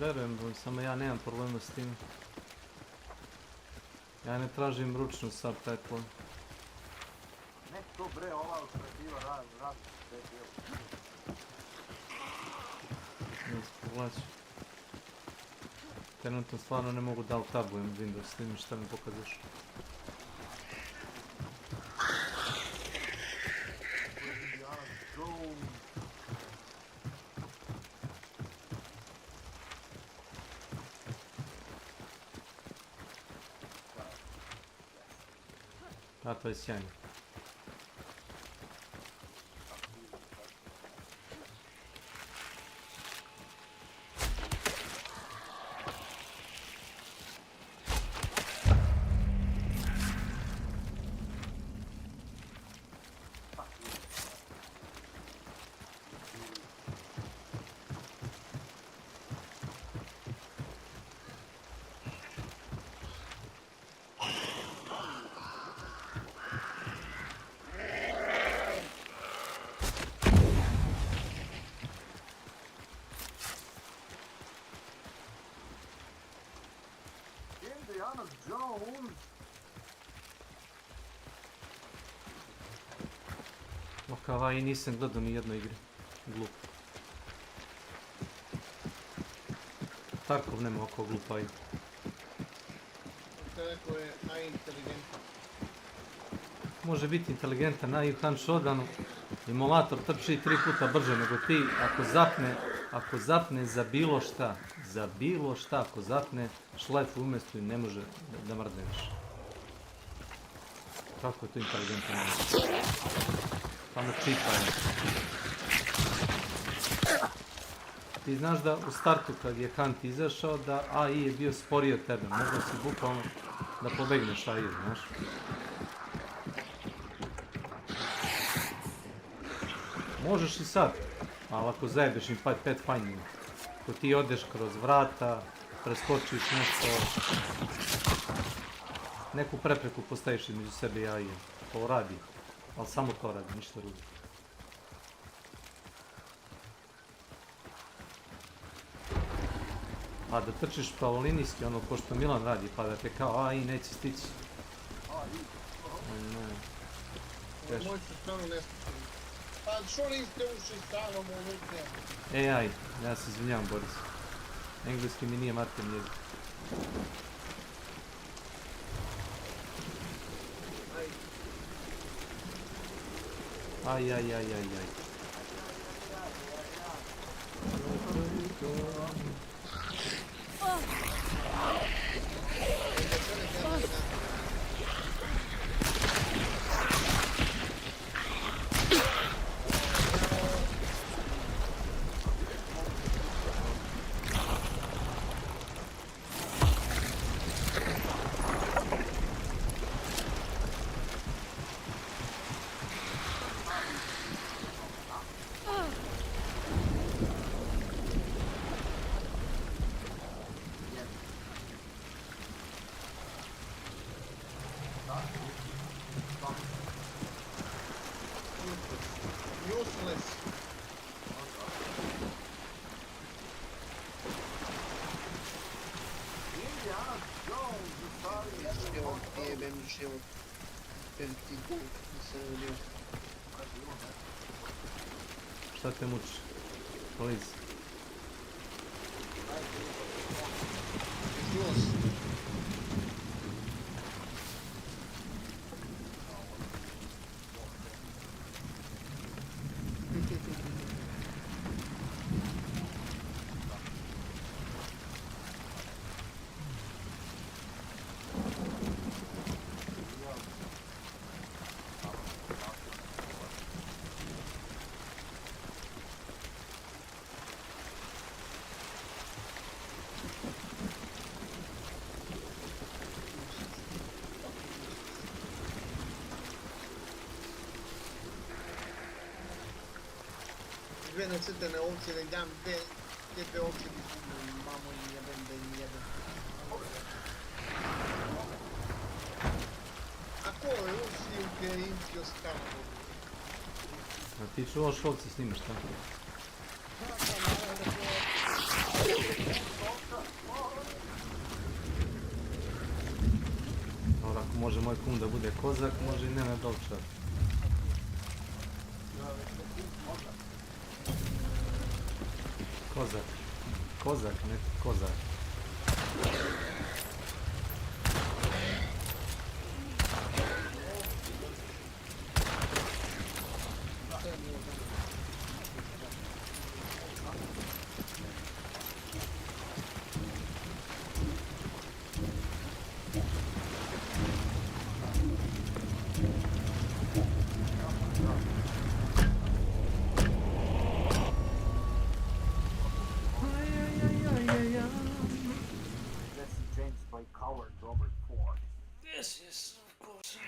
Verujem, samo ja nemam problema s tim. Ja ne tražim ručno subtitle. Ne to bre, ova alternativa Rar BG. Ne se povlači. Trenutno stvarno ne mogu da tabujem Windows, s tim šta mi pokazuješ. A, to je sjajno. Indiana Jones. Okava i nisam gledao ni jednoj igri. Glup. Tarkov nema oko glupa igra. Kako je najinteligentan. Može biti inteligentan na Juhan Shodanu. Emulator trči 3 puta brže nego ti. Ako zapne za bilo šta, ako zapne šlef umjesto i ne može da mrdne više. Kako je to inteligentan? Tamo čipa je. Ti znaš da u startu kad je Hunt izašao da AI je bio sporiji od tebe. Možda si bukvalno da pobegneš AI, znaš. Možeš i sad, ali ako zajebeš im Pathfinder, ako ti odeš kroz vrata, preskočiš nešto, neku prepreku postaviš između sebe i AI, to radi, ali samo to radi, ništa drugo. A da trčiš pravolinijski, ono ko što Milan radi, pa da te kao AI neće stići. Moj se stvarno ne stići. što niste ušli stalno ovdje? AI, ja se izvinjavam Boris. Engleski mi nije materni jezik. Aj. Useless. Jebem život. Veliki bog da se rodio. Šta te muči? Please. Jules. Dve nacrtane ovce, da im dam te dve ovce bi izgubili, mamo im jebem da im jebem. A ko je Rusi, Ukrajinci, ostalo? A ti čuvaš ovce snimaš, šta? Dobro, ako može moj kum da bude kozak, može i Nenad Ovčar. Kozak, ne kozak. Yes, of course.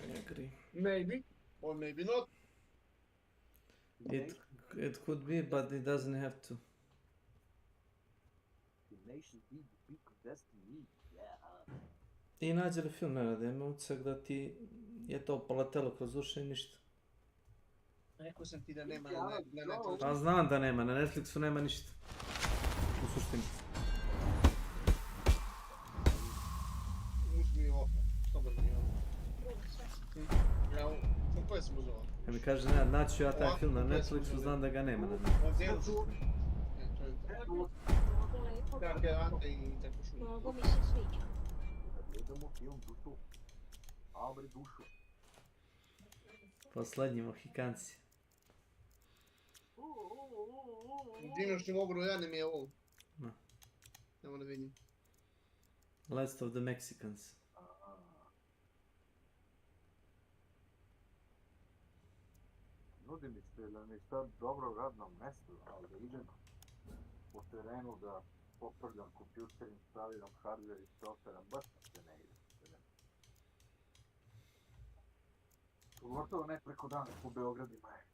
I agree. Maybe, or maybe not. It could be, but it doesn't have to. I nađe li film, Nenade, ima utisak da ti je to poletelo kroz uši i ništa. Rekao sam ti da nema na Netflixu. Pa znam da nema, na Netflixu nema ništa. U suštini. Uzmi ovo, slobodno mi ovo. Ja, u koje sam uzeo? Ja mi kaže, Nenad, naću ja taj film na Netflixu, znam da ga nema na Netflixu. Ovdje je da, Gerante i tako šume. Mogu mi se sviđa. Gledamo film dušu. Abri dušu. Poslednji Mohikanci. Jedino što mogu dojane mi je ovo. No. Nemo da vidim. Last of the Mexicans. Nudi mi se da mi sad dobro radno mesto, ali da idem po terenu da popravljam kompjuter, instaliram hardware i software, baš se ne ide. Pogotovo ne preko dana po Beogradima je.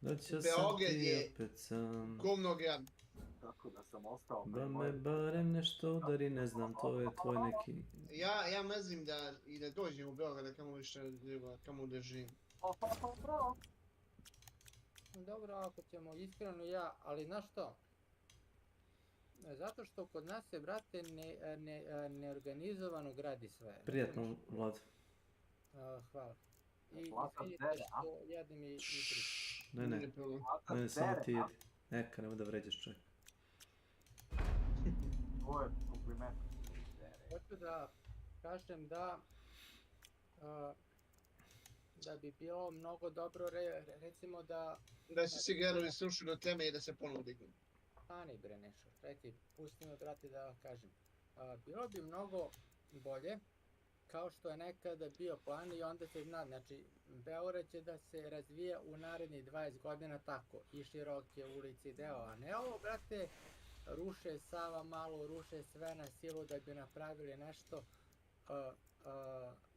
Doćao sam ti opet sam. Govno grad. Tako da sam ostao. Da me barem nešto udari, ne znam, to je tvoj neki... Ja mrzim da i da dođem u Beograd, kamo više ljubav, kamo da živim. Dobro, ako ćemo iskreno ja, ali znaš što? Zato što kod nas se, brate, neorganizovano gradi sve. Prijatno, Vlad. Hvala. izvinite što jedim i pričam. Ne, mene samo ti jedi. Neka, nemoj da vređaš čovjek. To je kompliment. Hoću da kažem da da bi bilo mnogo dobro, recimo da... Da se svi gerovi srušili do teme i da se ponovo dignu. Stani bre nešto, čekaj, pusti me brate da kažem. Bilo bi mnogo bolje, kao što je nekada bio plan i onda se zna, znači Beograd će da se razvija u narednih 20 godina tako, i široke ulice i deo, a ne ovo brate, ruše Sava malo, ruše sve na silu da bi napravili nešto.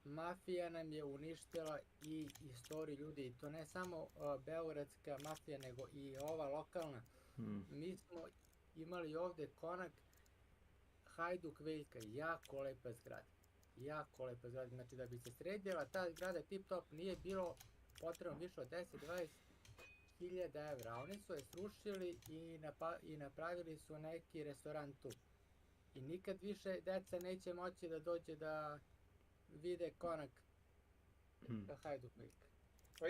Mafija nam je uništila i istoriju ljudi, i to ne samo beogradska mafija, nego i ova lokalna. Mi smo imali ovde konak Hajduk Veljka, jako lepa zgrada. Jako lepa zgrada, znači da bi se sredila ta zgrada tip top nije bilo potrebno više od 10-20 hiljada evra. Oni su je srušili i napravili su neki restoran tu. I nikad više deca neće moći da dođe da vide konak Hajduk Veljka. Pa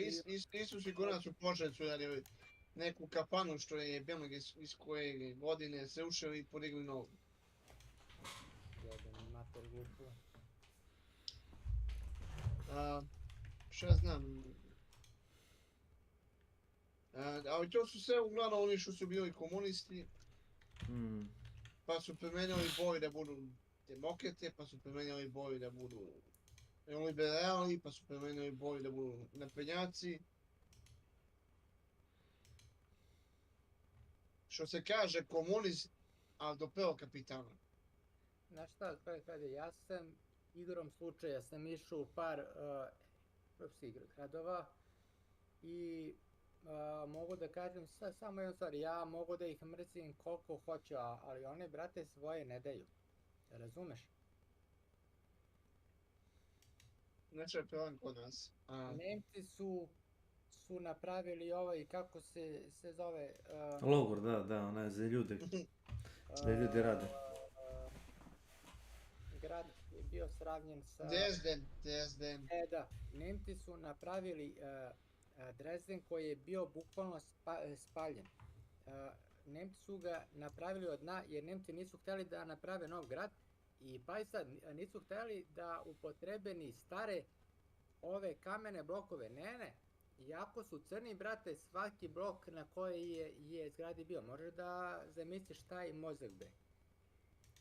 isto sigurno su Požarevcu radili neku kafanu što je bilo iz koje godine se ušli i podigli novu. Jebeni mater glupu. Šta znam. Ali to su sve uglavnom oni što su bili komunisti. Pa su promenjali boju da budu demokrate, pa su promenjali boju da budu liberali, pa su promenjali boju da budu naprednjaci. Što se kaže komunist, ali do prvog kapitana. Znaš šta, ja sam igrom slučaja sam išao u par evropskih gradova i mogu da kažem samo jednu stvar, ja mogu da ih mrzim koliko hoću, ali one brate svoje ne daju. Razumeš? Znači je problem kod nas. Nemci su napravili ovaj, kako se zove... Logor, da, onaj za ljude. Da ljudi rade. Grad je bio sravnjen sa... Dresden. Da, Nemci su napravili Dresden koji je bio bukvalno spaljen. Nemci su ga napravili od dna jer Nemci nisu htjeli da naprave nov grad i pa i sad nisu htjeli da upotrebe ni stare ove kamene blokove. Ne. Iako su crni, brate, svaki blok na koji je zgradi bio. Možeš da zamisliš taj mozak, bre.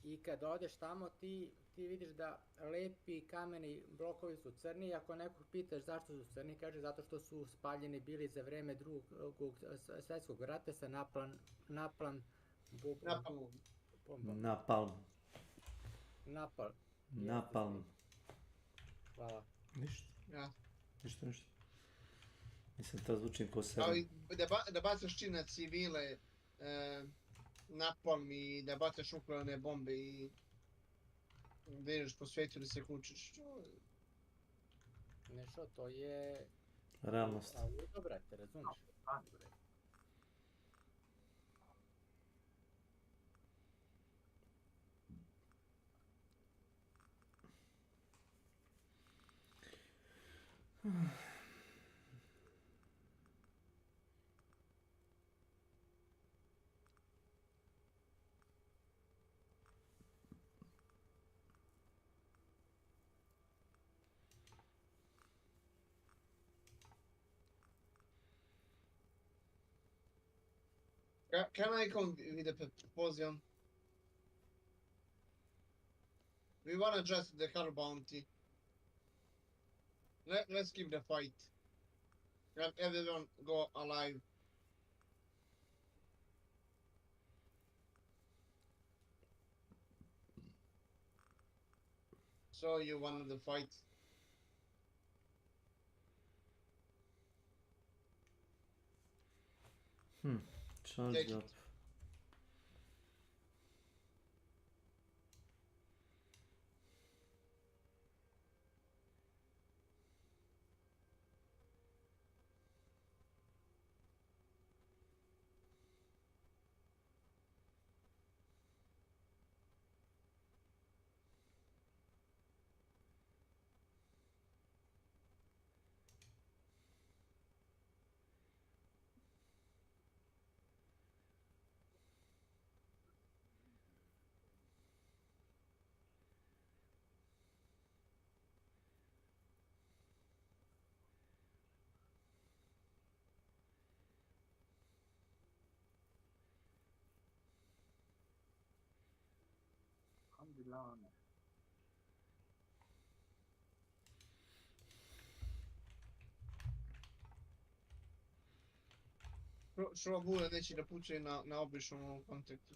I kad odeš tamo ti vidiš da lepi kameni blokovi su crni. Ako nekog pitaš zašto su crni, kaže zato što su spaljeni bili za vreme Drugog svjetskog rata sa napalm. Hvala. Ništa. Mislim to zvučim ko sebe. Ali da bacaš čin na civile, napalm i da bacaš nuklearne bombe i da ideš po svijetu da se kučiš. Nešto, to je... realnost. Ludo, brate, razumiješ? Can I come with a proposal? We wanna just the car bounty. Let's keep the fight. Let everyone go alive. So you wanted the fight? Charge up. Što bude neće da pucaju na običnom kontaktu.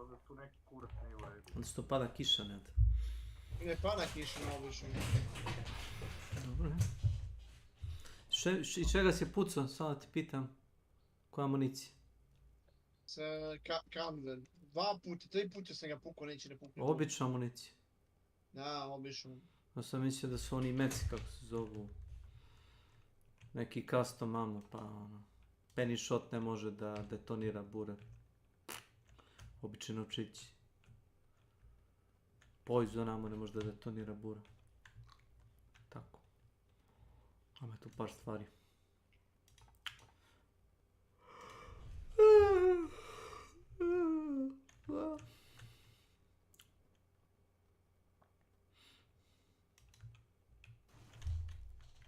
Da tu neki kurac nije u redu. Onda što pada kiša, Ned. Ne pada kiša na običnom. Dobro. I čega si pucao? Sada ti pitam. Koja amunicija? Sa Camden. 3 puta sam ga pukao, neće da pukne. Obična amunicija. Da, obično. Ja sam mislio da su oni meci, kako se zovu. Neki custom ammo, pa ono. Penny shot ne može da detonira bure. Obični novčići. Poison ammo ne može da detonira bure. Tako. Ima tu par stvari.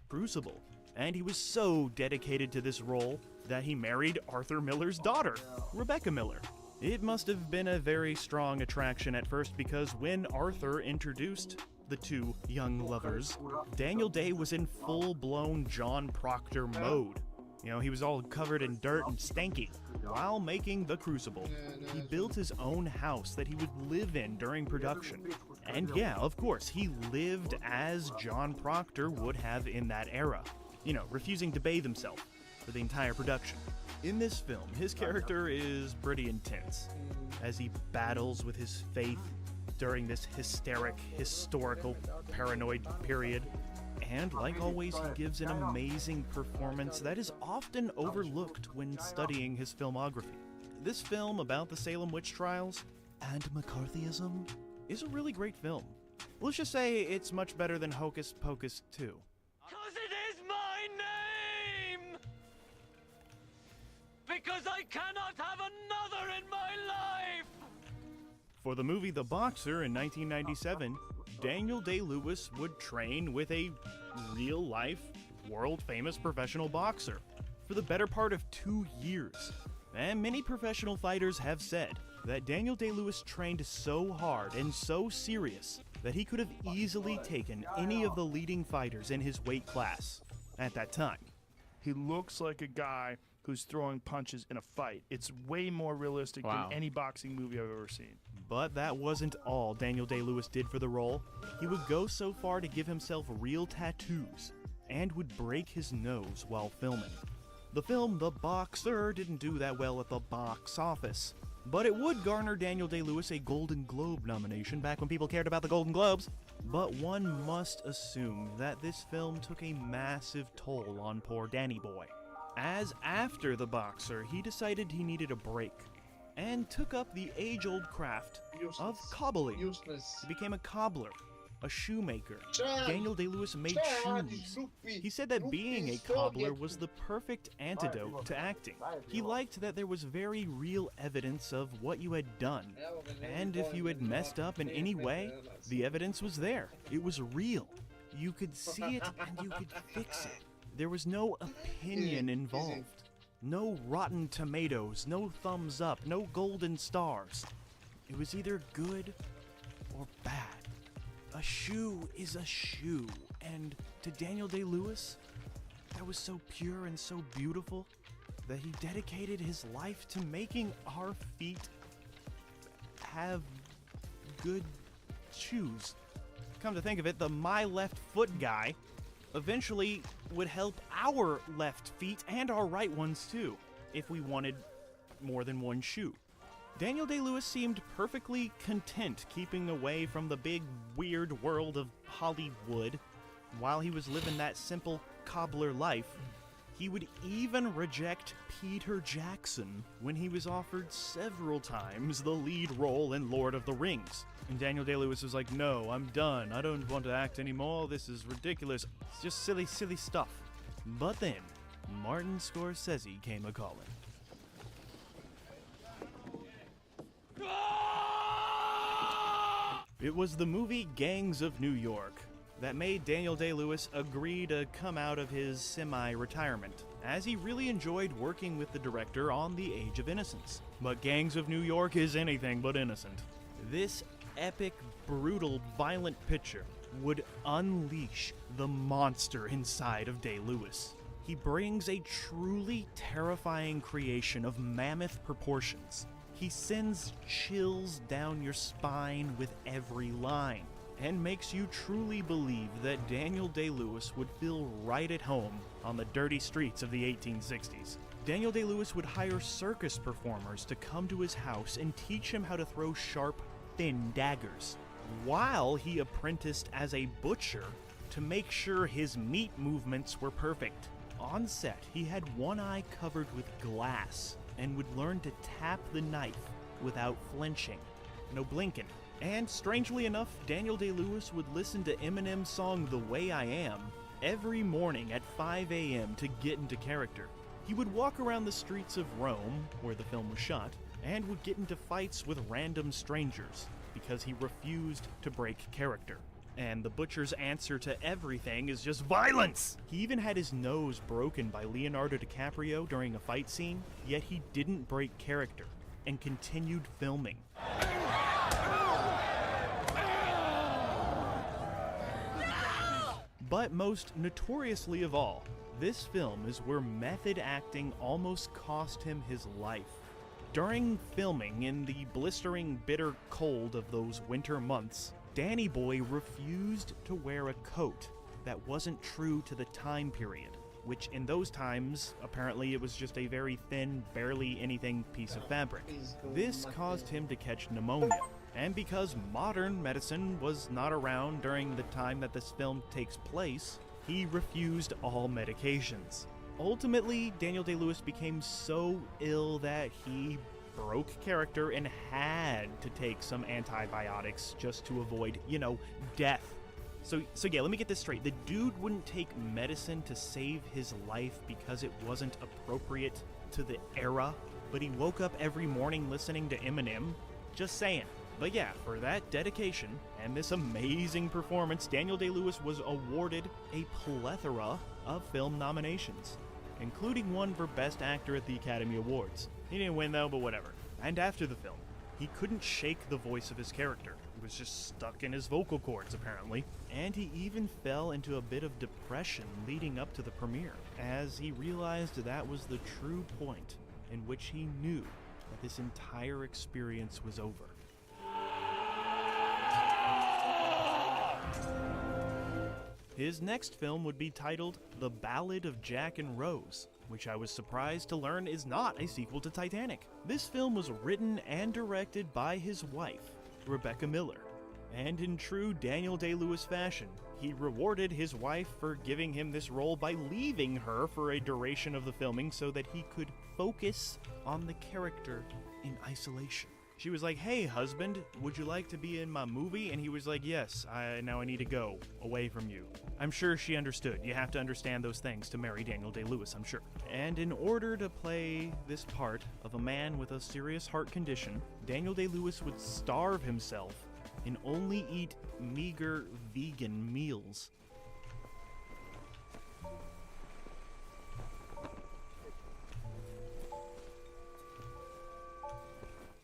Crucible, and he was so dedicated to this role that he married Arthur Miller's daughter, Rebecca Miller. It must have been a very strong attraction at first because when Arthur introduced the two young lovers, Daniel Day was in full-blown John Proctor mode. You know, he was all covered in dirt and stanky. While making The Crucible, he built his own house that he would live in during production. And yeah, of course, he lived as John Proctor would have in that era. You know, refusing to bathe himself for the entire production. In this film, his character is pretty intense, as he battles with his faith during this hysteric, historical, paranoid period. And like always, he gives an amazing performance that is often overlooked when studying his filmography. This film about the Salem witch trials and McCarthyism is a really great film. Let's just say it's much better than Hocus Pocus 2. Because it is my name! Because I cannot have another in my life! For the movie The Boxer in 1997, Daniel Day-Lewis would train with a real-life, world-famous professional boxer for the better part of 2 years. And many professional fighters have said that Daniel Day-Lewis trained so hard and so serious that he could have easily taken any of the leading fighters in his weight class at that time. He looks like a guy who's throwing punches in a fight. It's way more realistic Wow. than any boxing movie I've ever seen. But that wasn't all Daniel Day-Lewis did for the role. He would go so far to give himself real tattoos and would break his nose while filming. The film The Boxer didn't do that well at the box office, but it would garner Daniel Day-Lewis a Golden Globe nomination back when people cared about the Golden Globes. But one must assume that this film took a massive toll on poor Danny Boy, as after The Boxer, he decided he needed a break and took up the age-old craft of cobbling. He became a cobbler, a shoemaker. Daniel Day-Lewis made shoes. He said that being a cobbler was the perfect antidote to acting. He liked that there was very real evidence of what you had done, and if you had messed up in any way, the evidence was there. It was real. You could see it and you could fix it. There was no opinion involved. No rotten tomatoes, no thumbs up, no golden stars. It was either good or bad. A shoe is a shoe, and to Daniel Day-Lewis, that was so pure and so beautiful that he dedicated his life to making our feet have good shoes. Come to think of it, the My Left Foot guy eventually would help our left feet and our right ones too, if we wanted more than one shoe. Daniel Day-Lewis seemed perfectly content keeping away from the big, weird world of Hollywood while he was living that simple cobbler life. He would even reject Peter Jackson when he was offered several times the lead role in Lord of the Rings. And Daniel Day-Lewis was like, no, I'm done. I don't want to act anymore. This is ridiculous. It's just silly, silly stuff. But then, Martin Scorsese came a-calling. It was the movie Gangs of New York that made Daniel Day-Lewis agree to come out of his semi-retirement, as he really enjoyed working with the director on The Age of Innocence. But Gangs of New York is anything but innocent. This epic, brutal, violent picture would unleash the monster inside of Day-Lewis. He brings a truly terrifying creation of mammoth proportions. He sends chills down your spine with every line, and makes you truly believe that Daniel Day-Lewis would feel right at home on the dirty streets of the 1860s. Daniel Day-Lewis would hire circus performers to come to his house and teach him how to throw sharp, thin daggers, while he apprenticed as a butcher to make sure his meat movements were perfect. On set, he had one eye covered with glass and would learn to tap the knife without flinching. No blinking. And strangely enough, Daniel Day-Lewis would listen to Eminem's song The Way I Am every morning at 5 a.m. to get into character. He would walk around the streets of Rome, where the film was shot, and would get into fights with random strangers because he refused to break character. And the butcher's answer to everything is just violence! He even had his nose broken by Leonardo DiCaprio during a fight scene, yet he didn't break character and continued filming. But most notoriously of all, this film is where method acting almost cost him his life. During filming in the blistering bitter cold of those winter months, Danny Boy refused to wear a coat that wasn't true to the time period, which in those times, apparently it was just a very thin, barely anything piece of fabric. This caused him to catch pneumonia. And because modern medicine was not around during the time that this film takes place, he refused all medications. Ultimately, Daniel Day-Lewis became so ill that he broke character and had to take some antibiotics just to avoid, death. So yeah, let me get this straight. The dude wouldn't take medicine to save his life because it wasn't appropriate to the era, but he woke up every morning listening to Eminem? Just saying. But yeah, for that dedication and this amazing performance, Daniel Day-Lewis was awarded a plethora of film nominations, including one for Best Actor at the Academy Awards. He didn't win though, but whatever. And after the film, he couldn't shake the voice of his character. He was just stuck in his vocal cords, apparently. And he even fell into a bit of depression leading up to the premiere, as he realized that was the true point in which he knew that this entire experience was over. His next film would be titled The Ballad of Jack and Rose, which I was surprised to learn is not a sequel to Titanic. This film was written and directed by his wife, Rebecca Miller. And in true Daniel Day-Lewis fashion, he rewarded his wife for giving him this role by leaving her for a duration of the filming so that he could focus on the character in isolation. She was like, "Hey husband, would you like to be in my movie?" And he was like, "Yes, now I need to go away from you." I'm sure she understood. You have to understand those things to marry Daniel Day-Lewis, I'm sure. And in order to play this part of a man with a serious heart condition, Daniel Day-Lewis would starve himself and only eat meager vegan meals.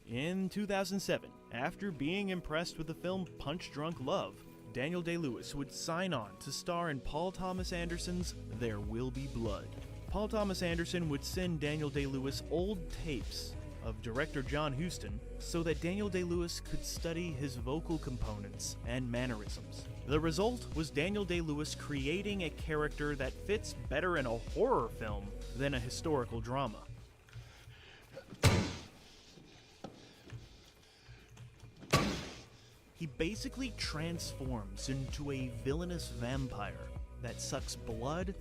In 2007, after being impressed with the film Punch Drunk Love, Daniel Day-Lewis would sign on to star in Paul Thomas Anderson's There Will Be Blood. Paul Thomas Anderson would send Daniel Day-Lewis old tapes of director John Huston so that Daniel Day-Lewis could study his vocal components and mannerisms. The result was Daniel Day-Lewis creating a character that fits better in a horror film than a historical drama. He basically transforms into a villainous vampire that sucks blood,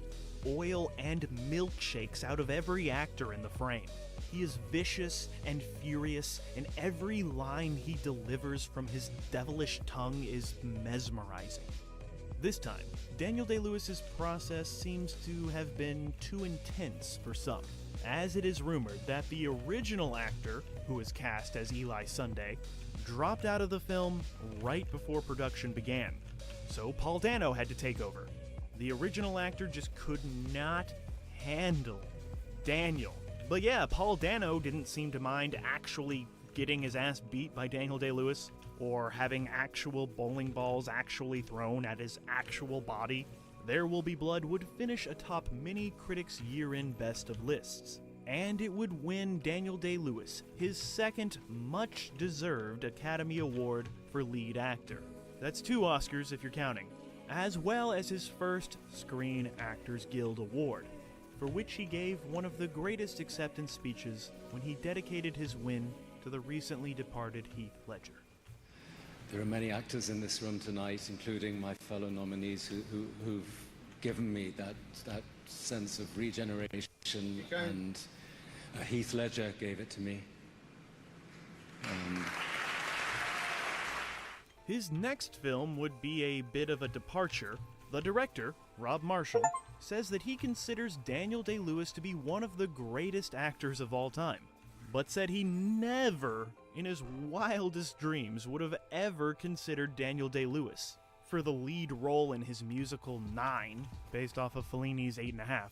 oil, and milkshakes out of every actor in the frame. He is vicious and furious, and every line he delivers from his devilish tongue is mesmerizing. This time, Daniel Day-Lewis's process seems to have been too intense for some. as it is rumored that the original actor, who was cast as Eli Sunday, dropped out of the film right before production began. So Paul Dano had to take over. The original actor just could not handle Daniel. But yeah, Paul Dano didn't seem to mind actually getting his ass beat by Daniel Day-Lewis, or having actual bowling balls actually thrown at his actual body. There Will Be Blood would finish atop many critics' year-end best of lists, and it would win Daniel Day-Lewis his second much-deserved Academy Award for lead actor. That's 2 Oscars if you're counting, as well as his first Screen Actors Guild Award, for which he gave one of the greatest acceptance speeches when he dedicated his win to the recently departed Heath Ledger. There are many actors in this room tonight, including my fellow nominees, who've given me that sense of regeneration, and Heath Ledger gave it to me. His next film would be a bit of a departure. The director, Rob Marshall, says that he considers Daniel Day-Lewis to be one of the greatest actors of all time, but said he never, in his wildest dreams, would have ever considered Daniel Day-Lewis for the lead role in his musical 9, based off of Fellini's 8.5.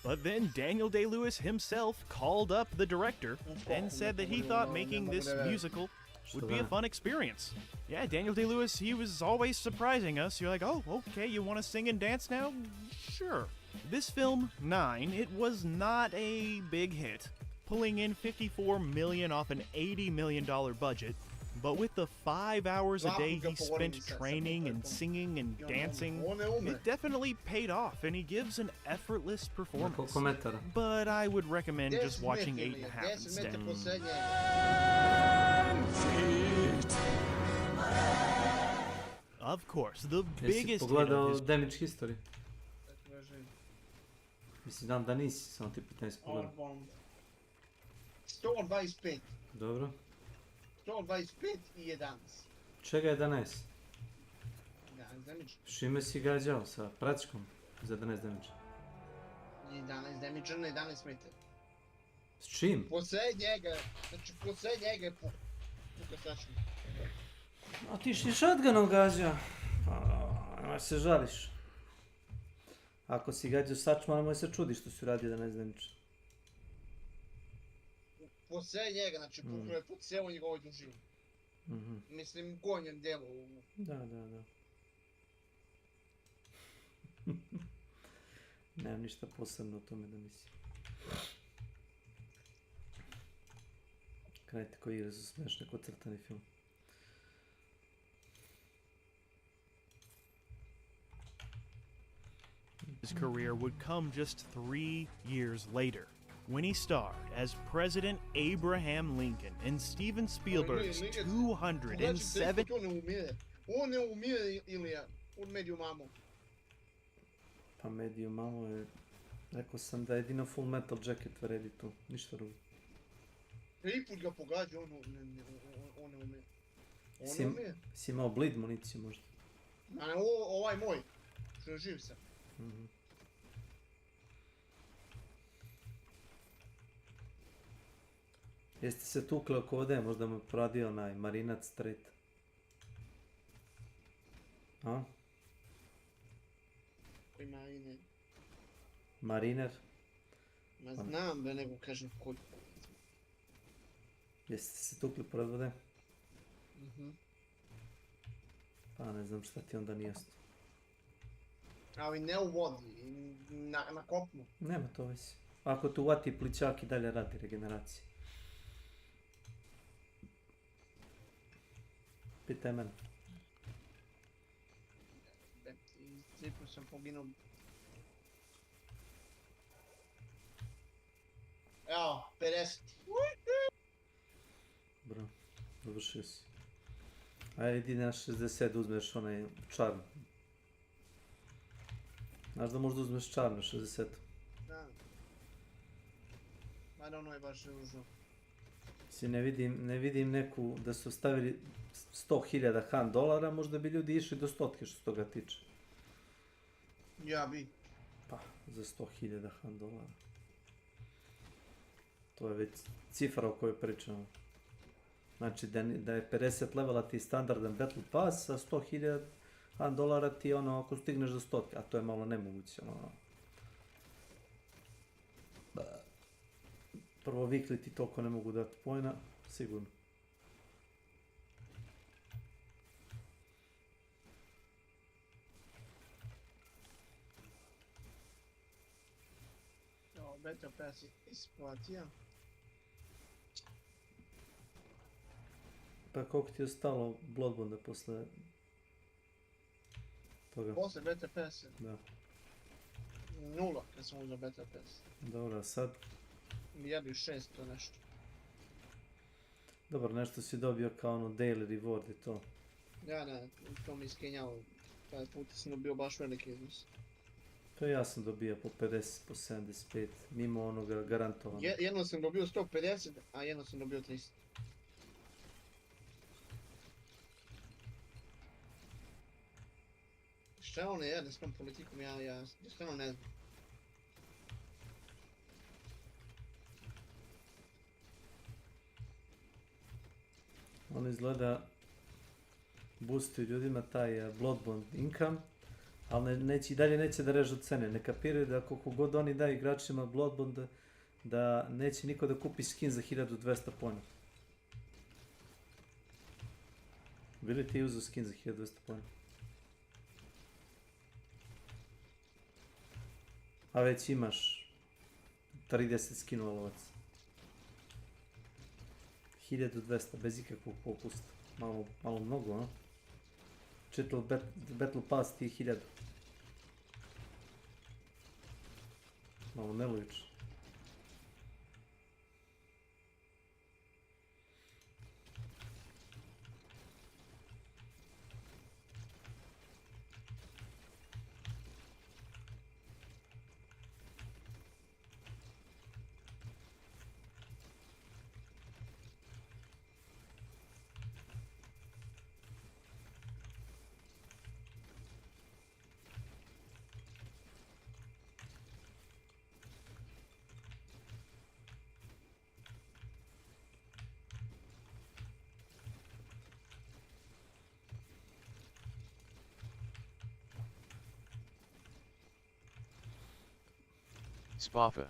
But then Daniel Day-Lewis himself called up the director and said that he thought making this musical would be a fun experience. Yeah, Daniel Day-Lewis, he was always surprising us. You're like, oh, okay, you want to sing and dance now? Sure. This film, 9, it was not a big hit, pulling in $54 million off an $80 million budget, but with the 5 hours a day he spent training and singing and dancing, it definitely paid off, and he gives an effortless performance. But I would recommend just watching 8.5 instead. Of course, the biggest hit of his... Damage History? Mislim da nisi, samo ti pitan si pogledao. 125. Dobro. 125 i 11. Čega je 11? 11 damage. Šime si gađao sa pračkom za 11 damage? 11 damage na 11 metara. S čim? Posled njega, znači posled njega je pukasačni. A ti si shotgunom gađao. Pa, nemoj se žališ. Ako si gađao sačma, nemoj se čudi što si uradio 11 damage. Posled njega, znači puknuo je pod cijelom njegovoj dužini. Mislim, gornjem delu. Da. Nemam ništa posebno o tome da mislim. Krajte koji igre su smešne kod crtani film. His career would come just 3 years later, when he starred as President Abraham Lincoln in Steven Spielberg's 207... On ne umire, Ilija, od Medium Ammo. Pa Medium Ammo je... Rekao sam da jedino Full Metal Jacket vredi tu, ništa drugo. Prvi put ga pogađa, on ne umire. On ne umire. Si imao bleed municiju možda? Ne, ovaj moj, što živ sam. Jeste se tukli oko ovdje, možda mu proradio onaj Marinac Street. A? Koji Mariner? Mariner? Ma znam da nego kažem koji. Jeste se tukli pored vode? Pa ne znam šta ti onda nije jasno. Ali ne u vodi, na kopnu. Nema to vesi. Ako tu uvati plićak i dalje radi regeneracije. Pitaj mene. Cipu sam poginuo. Evo, 50. Bro, dovršio si. Ajde idi na 60, uzmeš onaj čarn. Znaš da možda uzmeš čarn na 60. Da. Mada ono je baš ružno. Si ne vidim neku da su stavili 100.000 Han dolara, možda bi ljudi išli do 100 što se toga tiče. Ja bi. Pa, za 100.000 Han dolara. To je već cifra o kojoj pričamo. Znači da je 50 levela ti standardan Battle Pass, a 100.000 dolara ti ono ako stigneš do 100, a to je malo nemoguće. Ono. Prvo vikli ti toliko ne mogu dati pojna, sigurno. Battle Pass isplatio. Pa koliko ti je ostalo Bloodborne posle toga? Posle Battle Passa? Da. 0 kad sam uzeo Battle Pass. Dobro, sad? 1600 nešto. Dobro, nešto si dobio kao ono daily reward i to. Ja ne, to mi iskenjao. Taj put sam dobio baš veliki iznos. To ja sam dobio po 50, po 75, mimo onoga garantovano. Jedno sam dobio 150, a jedno sam dobio 300. Šta ono je, s tom politikom, ja stvarno ne znam. On izgleda boostuju ljudima taj Bloodborne income, ali i dalje neće da režu cene. Ne kapiraju da koliko god oni daju igračima Bloodborne da neće niko da kupi skin za 1200 pojena. Bili ti uzeo skin za 1200 pojena? A već imaš 30 skinova lovaca. 1200 bez ikakvog popusta. Malo mnogo, a? Čitav Battle Pass ti je 1000. Malo nelogično. Spafa.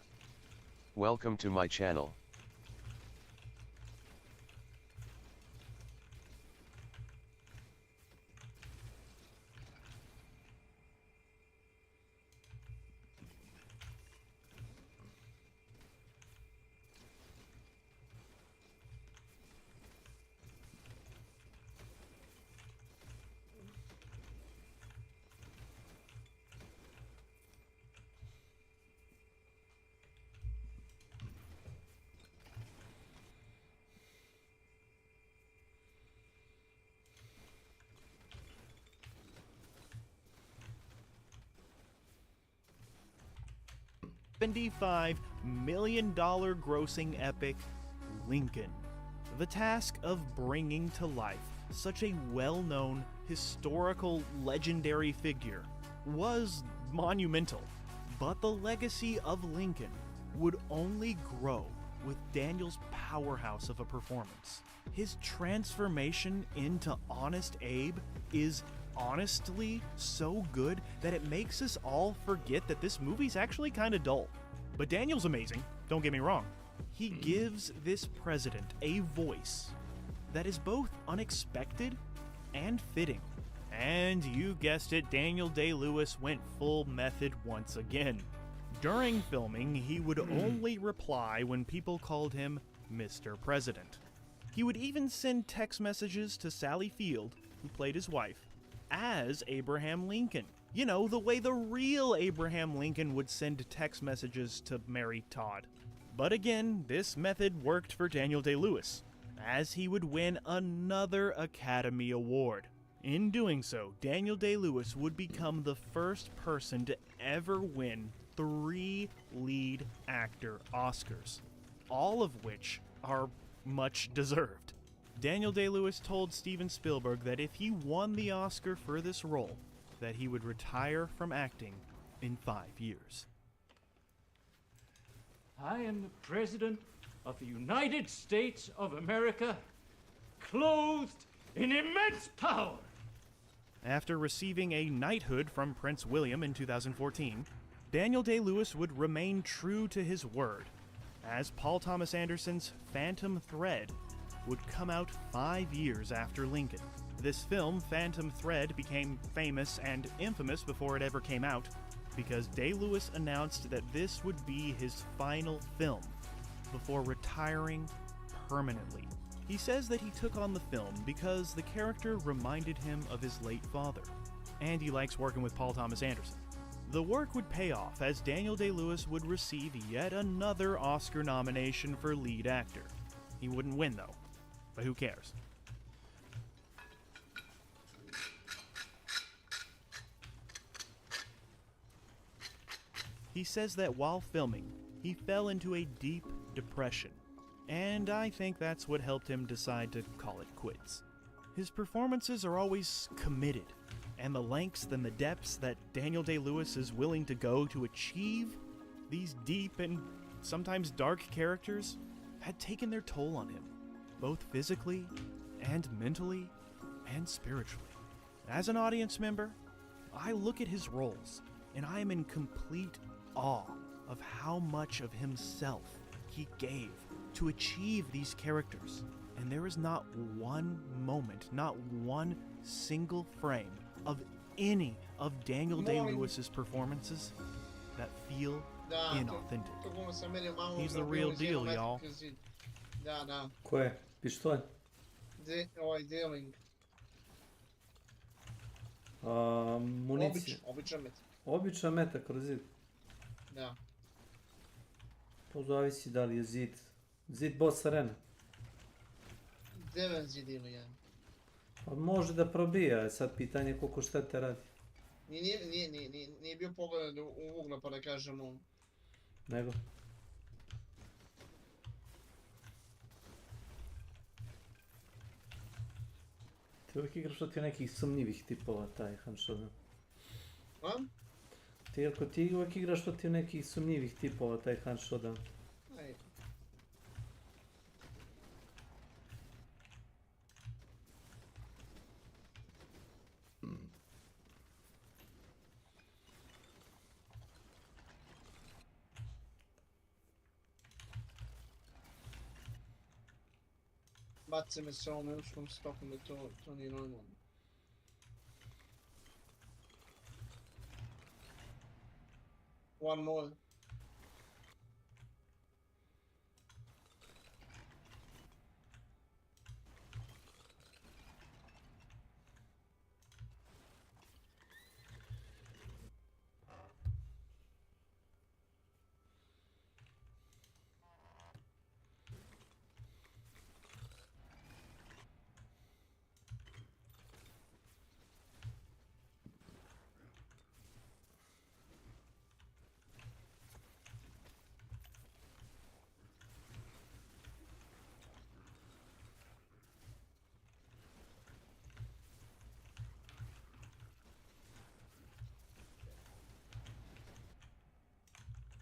Welcome to my channel. $75 million grossing epic Lincoln. The task of bringing to life such a well-known, historical, legendary figure was monumental, but the legacy of Lincoln would only grow with Daniel's powerhouse of a performance. His transformation into Honest Abe is honestly so good that it makes us all forget that this movie's actually kind of dull. But Daniel's amazing, don't get me wrong. He gives this president a voice that is both unexpected and fitting. And you guessed it, Daniel Day-Lewis went full method once again. During filming, he would only reply when people called him Mr. President. He would even send text messages to Sally Field, who played his wife, as Abraham Lincoln. You know, the way the real Abraham Lincoln would send text messages to Mary Todd. But again, this method worked for Daniel Day-Lewis, as he would win another Academy Award. In doing so, Daniel Day-Lewis would become the first person to ever win 3 lead actor Oscars, all of which are much deserved. Daniel Day-Lewis told Steven Spielberg that if he won the Oscar for this role, that he would retire from acting in 5 years. I am the president of the United States of America, clothed in immense power. After receiving a knighthood from Prince William in 2014, Daniel Day-Lewis would remain true to his word, as Paul Thomas Anderson's Phantom Thread would come out 5 years after Lincoln. This film, Phantom Thread, became famous and infamous before it ever came out, because Day-Lewis announced that this would be his final film before retiring permanently. He says that he took on the film because the character reminded him of his late father, and he likes working with Paul Thomas Anderson. The work would pay off as Daniel Day-Lewis would receive yet another Oscar nomination for lead actor. He wouldn't win though, but who cares? He says that while filming, he fell into a deep depression, and I think that's what helped him decide to call it quits. His performances are always committed, and the lengths and the depths that Daniel Day-Lewis is willing to go to achieve these deep and sometimes dark characters had taken their toll on him, both physically and mentally and spiritually. As an audience member, I look at his roles, and I am in complete awe of how much of himself he gave to achieve these characters. And there is not one moment, not one single frame of any of Daniel Day-Lewis's performances that feel inauthentic. He's the real deal, y'all. Ko je? Pištolj? Dealing. Municija. Običan met. Običan metak kroz zid. Da. To zavisi da li je zid. Zid boss arena. 9 zid ili 1. Pa može da probija, je sad pitanje koliko štete radi. Nije bio pogled u ugla pa da kažemo. Nego? Ti uvijek igraš protiv nekih sumnjivih tipova, taj Hanšodan. A? Ti uvijek igraš protiv nekih sumnjivih tipova, taj Hanšodan. Ajde. Baci me se ovom uskom skokom da to nije normalno. One more.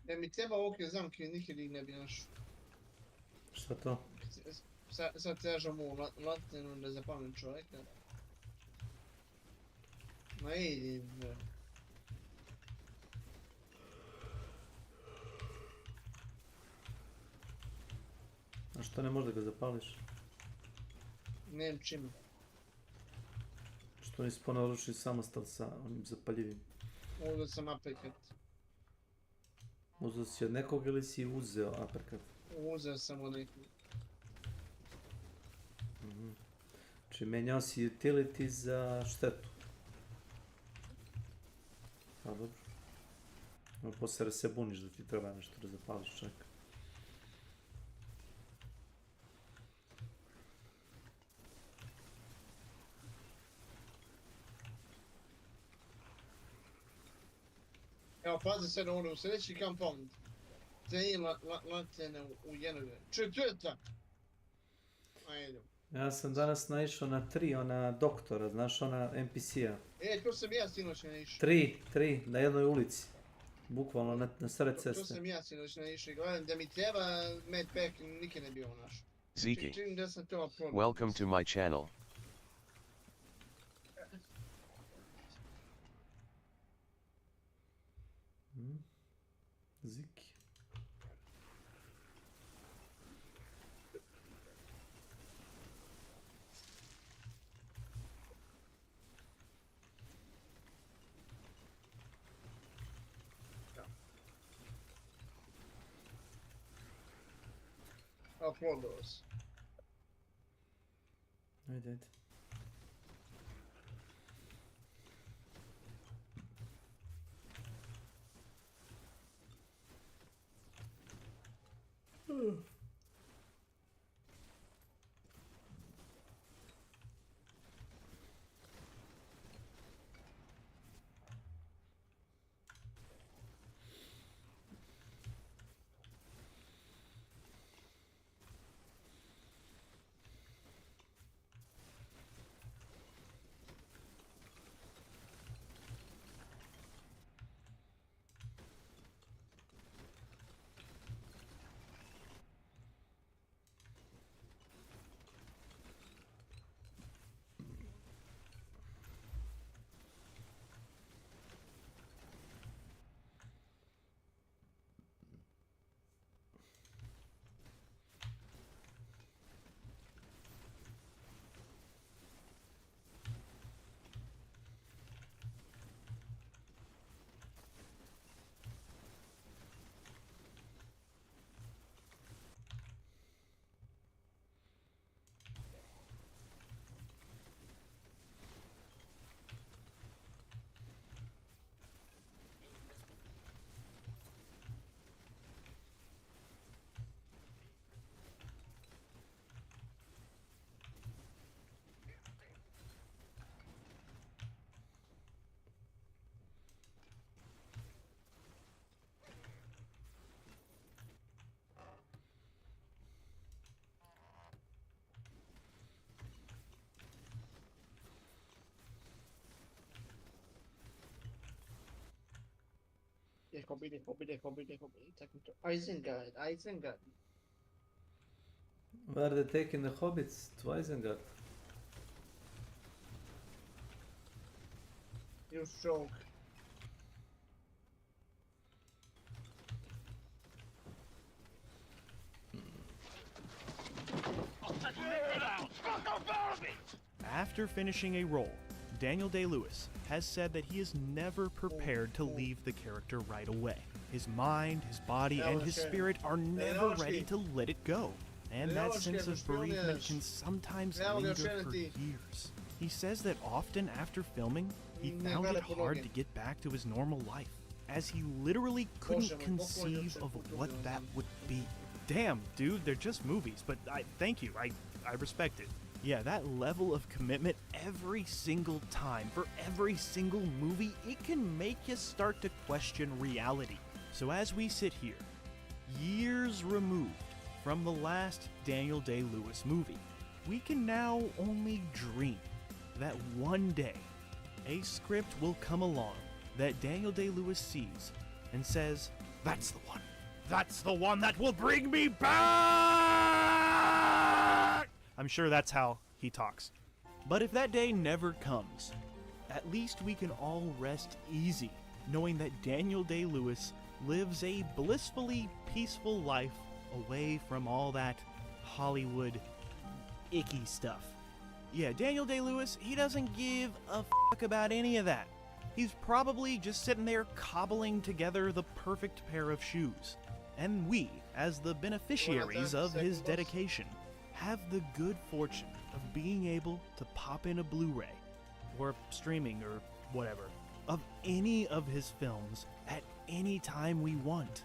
Da mi treba ovakve zamke nikad ih ne bi našao. Šta to? Sad tražam ovu latinu da zapamim čovjeka. Ma idi. A što ne možda ga zapališ? Nemam čim. Što nisi ponaručio samostal sa onim zapaljivim? Uzeo sam aprikat. Uzeo si od nekog ili si uzeo aprikat? Uzeo sam od nekog. Znači menjao si utility za štetu. Pa dobro. Poslije se buniš da ti treba nešto da zapališ čovjeka. Evo, pazi sad ono, u sljedeći compound. 3 latene u jednoj. 4! Ajde. Ja sam danas naišao na 3 ona doktora, znaš ona NPC-a. To sam ja sinoć naišao. 3 na jednoj ulici. Bukvalno na sred To ceste. sam ja sinoć naišao i gledam da mi treba medpack, nikad ne bio naš. Ziki, Čim da sam to uploadao. welcome to my channel. Ziki. Uploadao sam. Ajde, ajde. Isengard. Where they taking the hobbits to Isengard? You joke. After finishing a role, Daniel Day-Lewis has said that he is never prepared to leave the character right away. His mind, his body, and his spirit are never ready to let it go. And that sense of bereavement can sometimes linger for years. He says that often after filming, he found it hard to get back to his normal life, as he literally couldn't conceive of what that would be. Damn, dude, they're just movies, but thank you, I respect it. Yeah, that level of commitment every single time, for every single movie, it can make you start to question reality. So as we sit here, years removed from the last Daniel Day-Lewis movie, we can now only dream that one day a script will come along that Daniel Day-Lewis sees and says, "That's the one. That's the one that will bring me back!" I'm sure that's how he talks. But if that day never comes, at least we can all rest easy knowing that Daniel Day-Lewis lives a blissfully peaceful life away from all that Hollywood icky stuff. Yeah, Daniel Day-Lewis, he doesn't give a fuck about any of that. He's probably just sitting there cobbling together the perfect pair of shoes. And we, as the beneficiaries of his dedication, have the good fortune of being able to pop in a Blu-ray, or streaming or whatever, of any of his films at any time we want,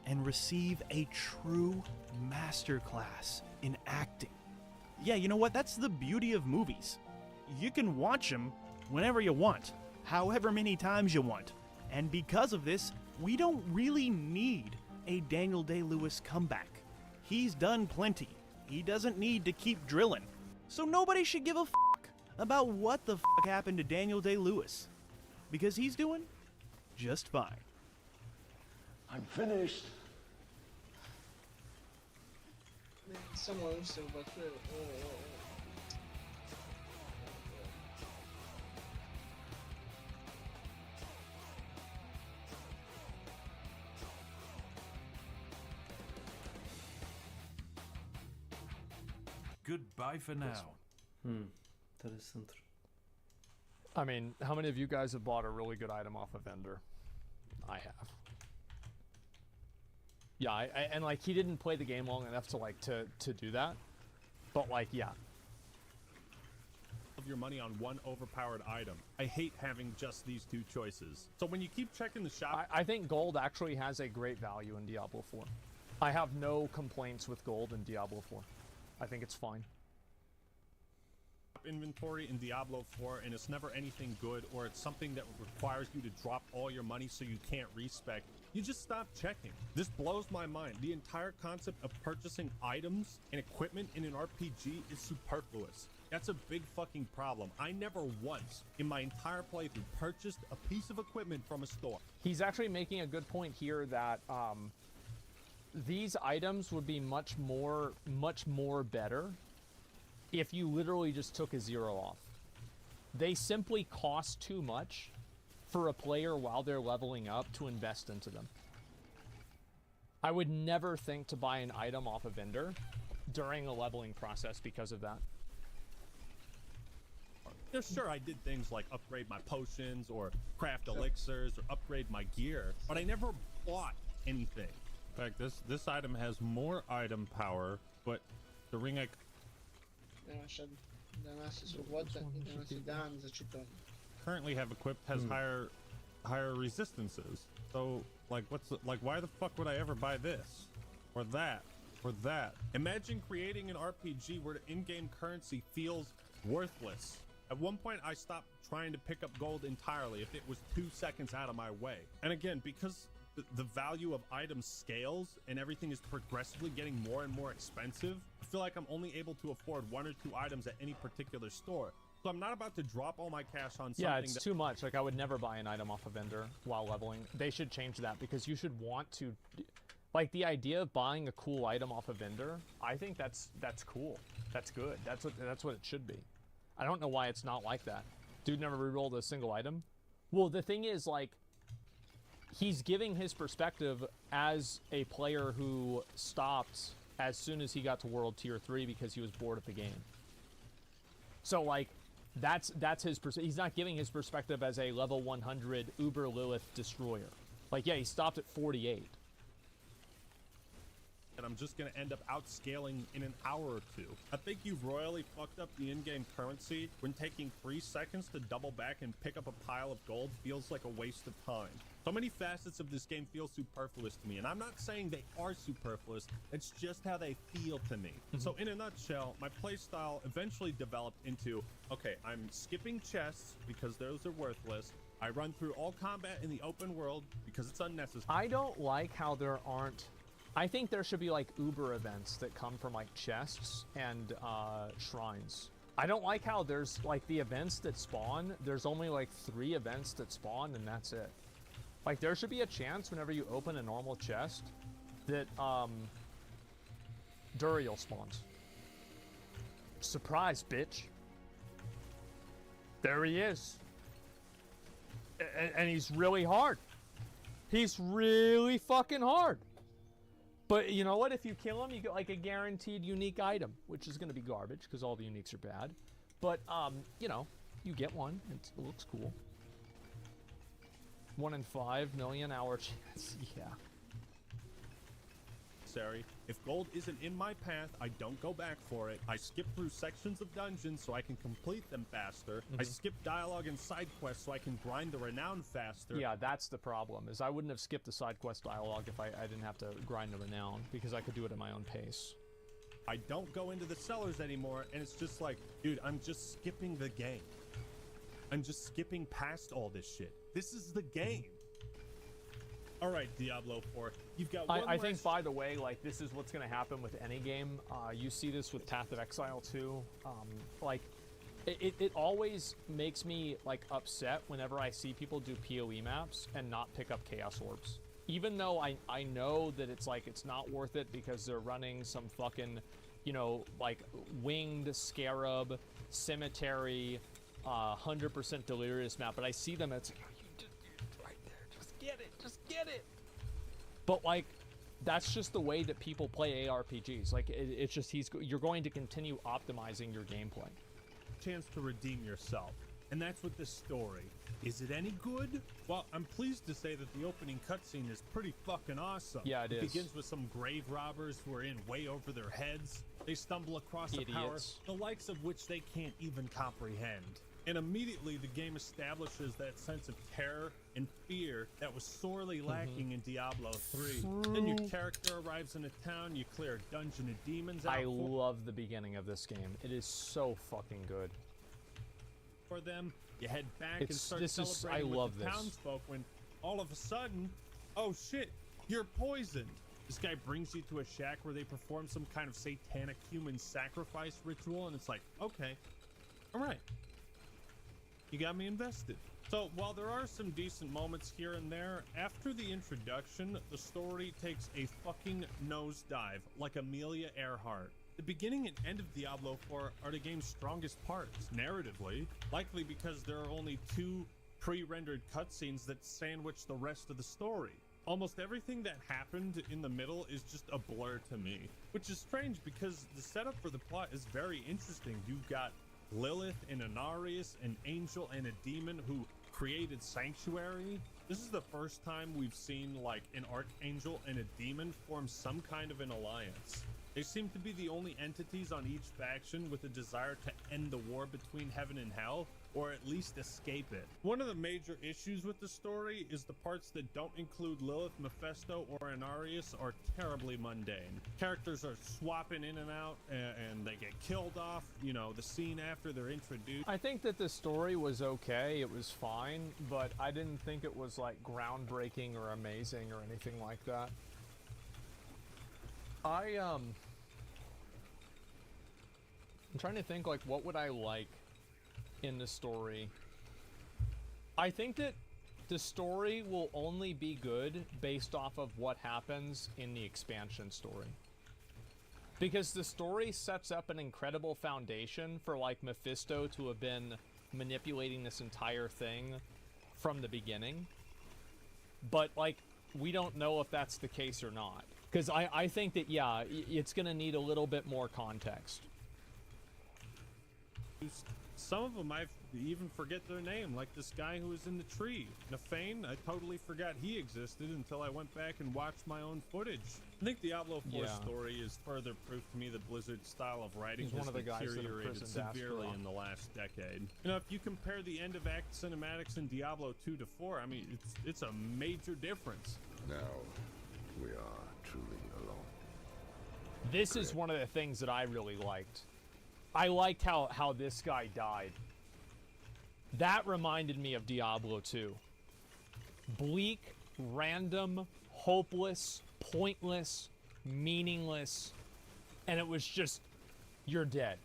and receive a true masterclass in acting. Yeah, you know what? That's the beauty of movies. You can watch them whenever you want, however many times you want. And because of this, we don't really need a Daniel Day-Lewis comeback. He's done plenty. He doesn't need to keep drilling. So nobody should give a fuck about what the fuck happened to Daniel Day-Lewis, because he's doing just fine. I'm finished. Someone else ubacuje. Goodbye for now. Interesantno. I mean, how many of you guys have bought a really good item off a vendor? I have. Yeah, and like he didn't play the game long enough to like to do that, but like yeah. Of your money on one overpowered item. I hate having just these two choices. So when you keep checking the shop, I think gold actually has a great value in Diablo 4. I have no complaints with gold in Diablo 4. I think it's fine. Inventory in Diablo 4 and it's never anything good, or it's something that requires you to drop all your money so you can't respec, you just stop checking. This blows my mind. The entire concept of purchasing items and equipment in an RPG is superfluous. That's a big fucking problem. I never once in my entire playthrough purchased a piece of equipment from a store. He's actually making a good point here that these items would be much more better if you literally just took a 0 off. They simply cost too much for a player while they're leveling up to invest into them. I would never think to buy an item off a vendor during a leveling process because of that. Yeah, sure, I did things like upgrade my potions or craft elixirs or upgrade my gear, but I never bought anything. In fact, this item has more item power, but the ring I currently have equipped has higher resistances. So like why the fuck would I ever buy this or that or that? Imagine creating an RPG where the in-game currency feels worthless. At one point I stopped trying to pick up gold entirely if it was 2 seconds out of my way. And again, because the value of items scales and everything is progressively getting more and more expensive, I feel like I'm only able to afford 1 or 2 items at any particular store. So I'm not about to drop all my cash on something. Yeah, it's too much. Like I would never buy an item off a vendor while leveling. They should change that because you should want to, like the idea of buying a cool item off a vendor. I think that's cool. That's good. That's what it should be. I don't know why it's not like that. Dude never rerolled a single item. Well, the thing is, like, he's giving his perspective as a player who stopped as soon as he got to World Tier 3 because he was bored of the game. So, like, that's his perspective. He's not giving his perspective as a level 100 Uber Lilith destroyer. Like, yeah, he stopped at 48. And I'm just going to end up outscaling in an hour or two. I think you've royally fucked up the in-game currency when taking 3 seconds to double back and pick up a pile of gold feels like a waste of time. So many facets of this game feel superfluous to me, and I'm not saying they are superfluous, it's just how they feel to me. So in a nutshell, my playstyle eventually developed into, okay, I'm skipping chests because those are worthless. I run through all combat in the open world because it's unnecessary. I don't like how there aren't... I think there should be like Uber events that come from like chests and shrines. I don't like how there's like the events that spawn, there's only like 3 events that spawn and that's it. Like there should be a chance whenever you open a normal chest that Duriel spawns. Surprise, bitch. There he is. And he's really hard. He's really fucking hard. But you know what? If you kill him, you get like a guaranteed unique item, which is going to be garbage because all the uniques are bad. But, you know, you get one. It looks cool. 1 in 5 million hour chance. Yeah. If gold isn't in my path, I don't go back for it. I skip through sections of dungeons so I can complete them faster. I skip dialogue and side quests so I can grind the renown faster. Yeah, that's the problem, is I wouldn't have skipped the side quest dialogue if I didn't have to grind the renown, because I could do it at my own pace. I don't go into the cellars anymore, and it's just like, dude, I'm just skipping the game. I'm just skipping past all this shit. This is the game. All right, Diablo 4, you've got one I think, by the way, like, this is what's going to happen with any game. You see this with Path of Exile too. Like, it always makes me, like, upset whenever I see people do PoE maps and not pick up Chaos Orbs. even though I know that it's like it's not worth it because they're running some fucking, you know, like winged scarab cemetery 100% delirious map, but I see them, it's like, oh, you just right there, just get it. But like, that's just the way that people play ARPGs. Like, it's just you're going to continue optimizing your gameplay. Chance to redeem yourself, and that's what this story. Is it any good? Well, I'm pleased to say that the opening cutscene is pretty fucking awesome. Yeah, it is. Begins with some grave robbers who are in way over their heads. They stumble across a power, the likes of which they can't even comprehend. And immediately the game establishes that sense of terror and fear that was sorely lacking in Diablo 3. Then your character arrives in a town, you clear a dungeon of demons out. I love the beginning of this game. It is so fucking good. For them, you head back and start celebrating with the townsfolk when all of a sudden, oh shit, you're poisoned. This guy brings you to a shack where they perform some kind of satanic human sacrifice ritual, and it's like, okay, all right. You got me invested. So while there are some decent moments here and there, after the introduction, the story takes a fucking nosedive like Amelia Earhart. The beginning and end of Diablo 4 are the game's strongest parts, narratively, likely because there are only 2 pre-rendered cutscenes that sandwich the rest of the story. Almost everything that happened in the middle is just a blur to me, which is strange because the setup for the plot is very interesting. You've got Lilith and Anarius, an angel and a demon who created Sanctuary. This is the first time we've seen like an archangel and a demon form some kind of an alliance. They seem to be the only entities on each faction with a desire to end the war between heaven and hell, or at least escape it. One of the major issues with the story is the parts that don't include Lilith, Mephisto, or Anarius are terribly mundane. Characters are swapping in and out, and they get killed off, you know, the scene after they're introduced. I think that the story was okay, it was fine, but I didn't think it was like groundbreaking or amazing or anything like that. I'm trying to think, like, what would I like in the story? I think that the story will only be good based off of what happens in the expansion story. Because the story sets up an incredible foundation for, like, Mephisto to have been manipulating this entire thing from the beginning. But, like, we don't know if that's the case or not. Because I think that, yeah, it's going to need a little bit more context. Some of them I even forget their name, like this guy who was in the tree. Nafane, I totally forgot he existed until I went back and watched my own footage. I think Diablo 4's story is further proof to me that Blizzard's style of writing has deteriorated severely in the last decade. You know, if you compare the end of act cinematics in Diablo 2 to 4, I mean, it's a major difference. Now, we are truly alone. This is one of the things that I really liked. I liked how this guy died. That reminded me of Diablo 2. Bleak, random, hopeless, pointless, meaningless, and it was just, you're dead.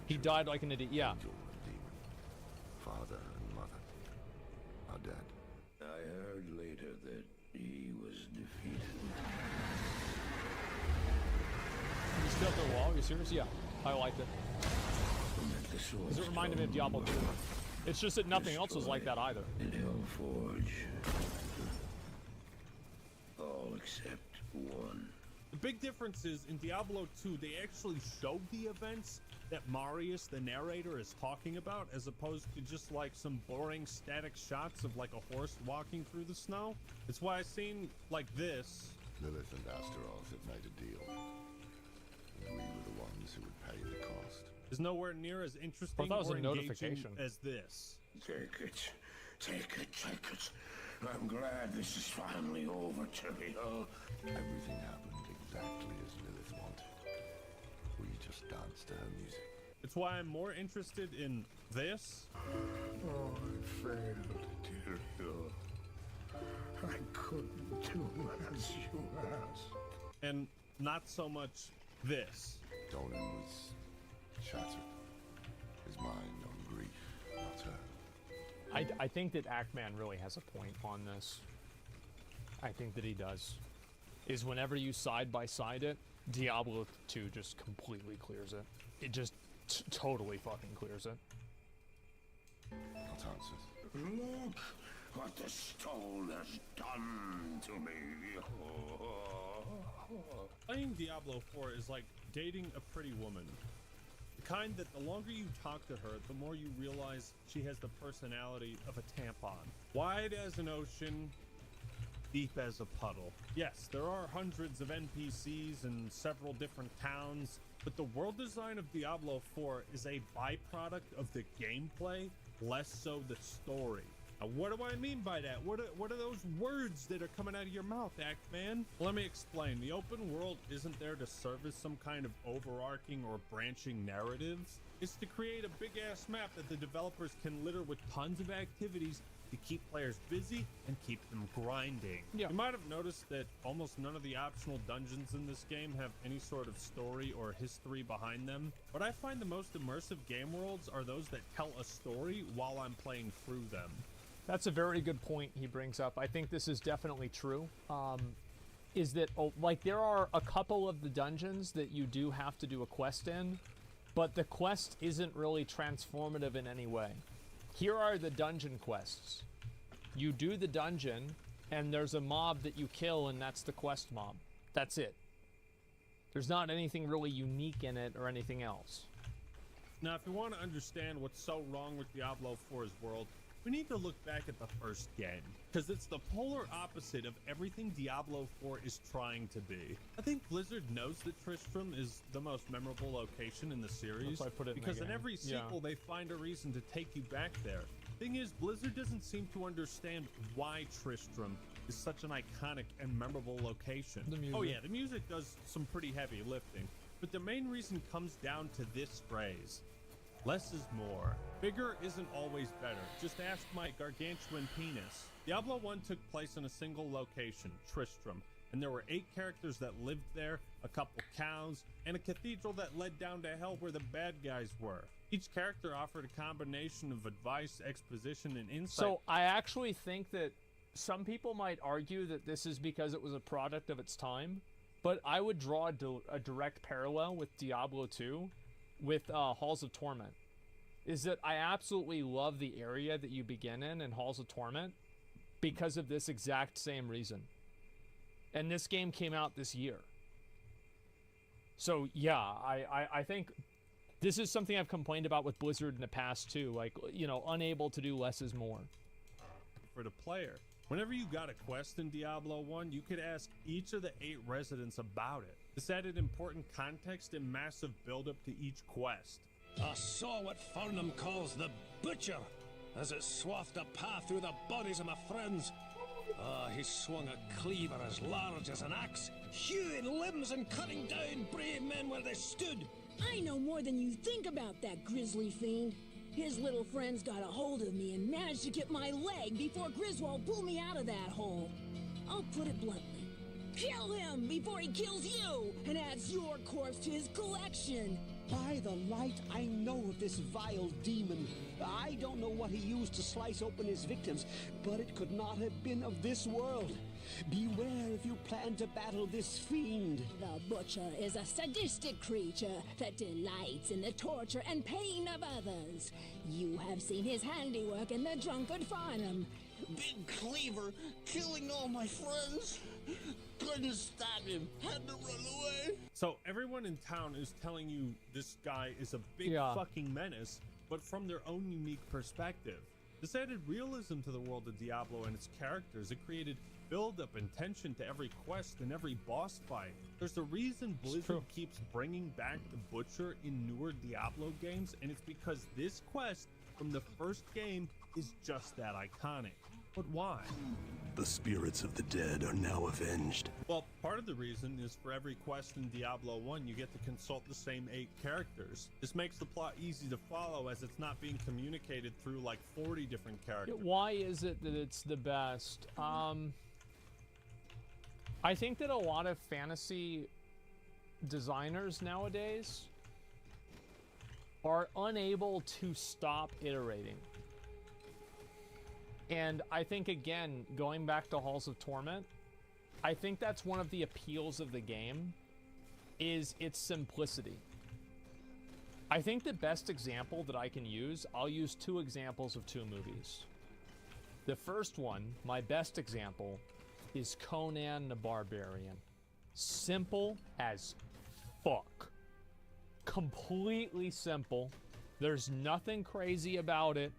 He died like an idiot, yeah. Angel and demon, father and mother are dead. I heard later that he was defeated. You still up the wall? Are you serious? Yeah, I liked it. Because it reminded me of Diablo 2. It's just that nothing else was like that either. In Hellforge, all except one. The big difference is in Diablo 2, they actually showed the events that Marius, the narrator, is talking about, as opposed to just like some boring static shots of like a horse walking through the snow. It's why I've seen like this. Lilith and Astaroth have made a deal. And we were the ones who would pay the cost. Is nowhere near as interesting or engaging as this. Take it. Take it. Take it. I'm glad this is finally over, Tyrael. Everything happened exactly as Lilith wanted. We just danced to her music. It's why I'm more interested in this. Oh, I failed, Tyrael. I couldn't do as you asked. And not so much this. Donan was shattered. His mind on grief, not her. I think that Ackman really has a point on this. I think that he does. Is whenever you side by side it, Diablo 2 just completely clears it. It just totally fucking clears it. Not answered. Look what the stone has done to me. Playing Diablo 4 is like dating a pretty woman. The kind that the longer you talk to her, the more you realize she has the personality of a tampon. Wide as an ocean, deep as a puddle. Yes, there are hundreds of NPCs in several different towns, but the world design of Diablo 4 is a byproduct of the gameplay, less so the story. Now, what do I mean by that? What are those words that are coming out of your mouth, Act-Man? Let me explain. The open world isn't there to service some kind of overarching or branching narratives. It's to create a big-ass map that the developers can litter with tons of activities to keep players busy and keep them grinding. Yeah. You might have noticed that almost none of the optional dungeons in this game have any sort of story or history behind them. What I find the most immersive game worlds are those that tell a story while I'm playing through them. That's a very good point he brings up. I think this is definitely true. Is that, like, there are a couple of the dungeons that you do have to do a quest in, but the quest isn't really transformative in any way. Here are the dungeon quests. You do the dungeon, and there's a mob that you kill, and that's the quest mob. That's it. There's not anything really unique in it or anything else. Now, if you want to understand what's so wrong with Diablo 4's world, we need to look back at the first game, because it's the polar opposite of everything Diablo 4 is trying to be. I think Blizzard knows that Tristram is the most memorable location in the series, because in every sequel they find a reason to take you back there. Thing is, Blizzard doesn't seem to understand why Tristram is such an iconic and memorable location. Oh yeah, the music does some pretty heavy lifting, but the main reason comes down to this phrase: less is more. Bigger isn't always better. Just ask my gargantuan penis. Diablo 1 took place in a single location, Tristram, and there were 8 characters that lived there, a couple cows, and a cathedral that led down to hell where the bad guys were. Each character offered a combination of advice, exposition, and insight. So I actually think that some people might argue that this is because it was a product of its time, but I would draw a direct parallel with Diablo 2 with Halls of Torment. Is that I absolutely love the area that you begin in Halls of Torment because of this exact same reason. And this game came out this year. So yeah, I think this is something I've complained about with Blizzard in the past too, like, you know, unable to do less is more. For the player, whenever you got a quest in Diablo 1, you could ask each of the 8 residents about it. This added important context and massive build-up to each quest. I saw what Farnham calls the Butcher, as it swathed a path through the bodies of my friends. He swung a cleaver as large as an axe, hewing limbs and cutting down brave men where they stood. I know more than you think about that grisly fiend. His little friends got a hold of me and managed to get my leg before Griswold pulled me out of that hole. I'll put it bluntly. Kill him before he kills you and adds your corpse to his collection. By the light, I know of this vile demon. I don't know what he used to slice open his victims, but it could not have been of this world. Beware if you plan to battle this fiend. The Butcher is a sadistic creature that delights in the torture and pain of others. You have seen his handiwork in the drunkard Farnham. Big cleaver, killing all my friends. Couldn't stop him. Had to run away. So everyone in town is telling you this guy is a big fucking menace, but from their own unique perspective. This added realism to the world of Diablo and its characters. It created build-up and tension to every quest and every boss fight. There's a reason Blizzard keeps bringing back the Butcher in newer Diablo games, and it's because this quest from the first game is just that iconic. But why? The spirits of the dead are now avenged. Well, part of the reason is for every quest in Diablo 1, you get to consult the same 8 characters. This makes the plot easy to follow as it's not being communicated through like 40 different characters. Why is it that it's the best? I think that a lot of fantasy designers nowadays are unable to stop iterating. And I think, again, going back to Halls of Torment, I think that's one of the appeals of the game, is its simplicity. I think the best example that I can use, I'll use 2 examples of 2 movies. The first one, my best example, is Conan the Barbarian. Simple as fuck. Completely simple. There's nothing crazy about it.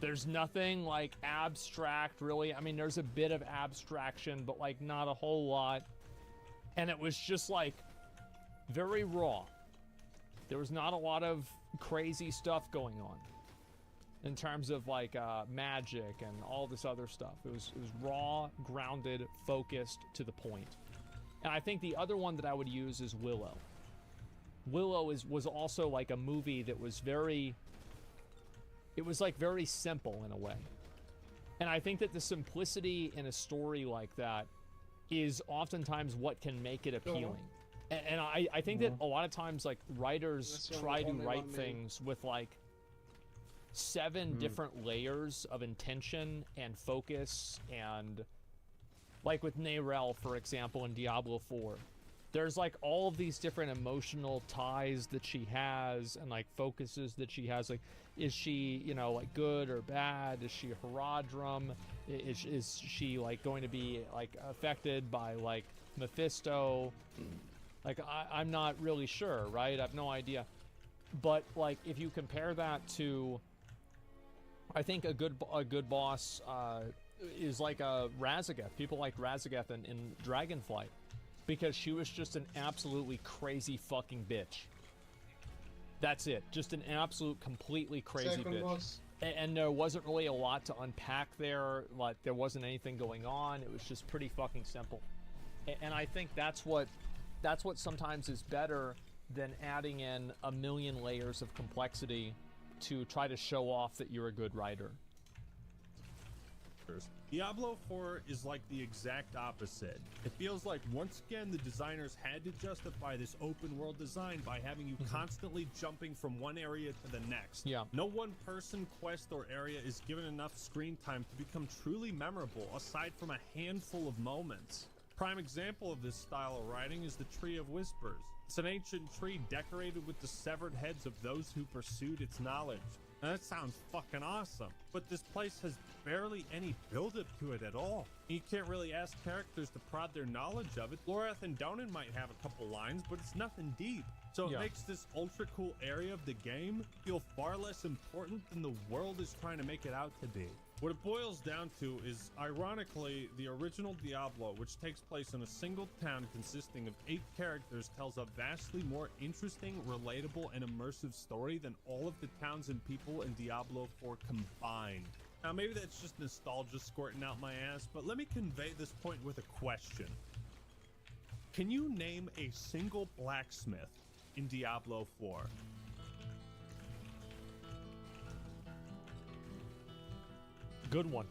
There's nothing like abstract, really. I mean, there's a bit of abstraction, but like not a whole lot. And it was just like very raw. There was not a lot of crazy stuff going on in terms of like magic and all this other stuff. It was raw, grounded, focused, to the point. And I think the other one that I would use is Willow. Willow was also like a movie that was very... It was like very simple in a way. And I think that the simplicity in a story like that is oftentimes what can make it appealing. And I think that a lot of times like writers try to write things with like 7 different layers of intention and focus, and like with Neyrelle, for example, in Diablo 4. There's like all of these different emotional ties that she has and like focuses that she has. Like, is she, you know, like good or bad? Is she a Haradrim? Is she like going to be like affected by like Mephisto? Like, I'm not really sure, right? I have no idea. But like, if you compare that to, I think a good boss is like a Razageth. People like Razageth in Dragonflight, because she was just an absolutely crazy fucking bitch. That's it. Just an absolute, completely crazy bitch. And there wasn't really a lot to unpack there. Like, there wasn't anything going on. It was just pretty fucking simple. And I think that's what sometimes is better than adding in a million layers of complexity to try to show off that you're a good writer. Diablo 4 is like the exact opposite. It feels like once again the designers had to justify this open world design by having you constantly jumping from one area to the next. Yeah. No one person, quest, or area is given enough screen time to become truly memorable aside from a handful of moments. Prime example of this style of writing is the Tree of Whispers. It's an ancient tree decorated with the severed heads of those who pursued its knowledge. Now, that sounds fucking awesome, but this place has barely any build-up to it at all. You can't really ask characters to prod their knowledge of it. Lorath and Donan might have a couple lines, but it's nothing deep. So it makes this ultra-cool area of the game feel far less important than the world is trying to make it out to be. What it boils down to is, ironically, the original Diablo, which takes place in a single town consisting of 8 characters, tells a vastly more interesting, relatable, and immersive story than all of the towns and people in Diablo 4 combined. Now, maybe that's just nostalgia squirting out my ass, but let me convey this point with a question. Can you name a single blacksmith in Diablo 4? Good one.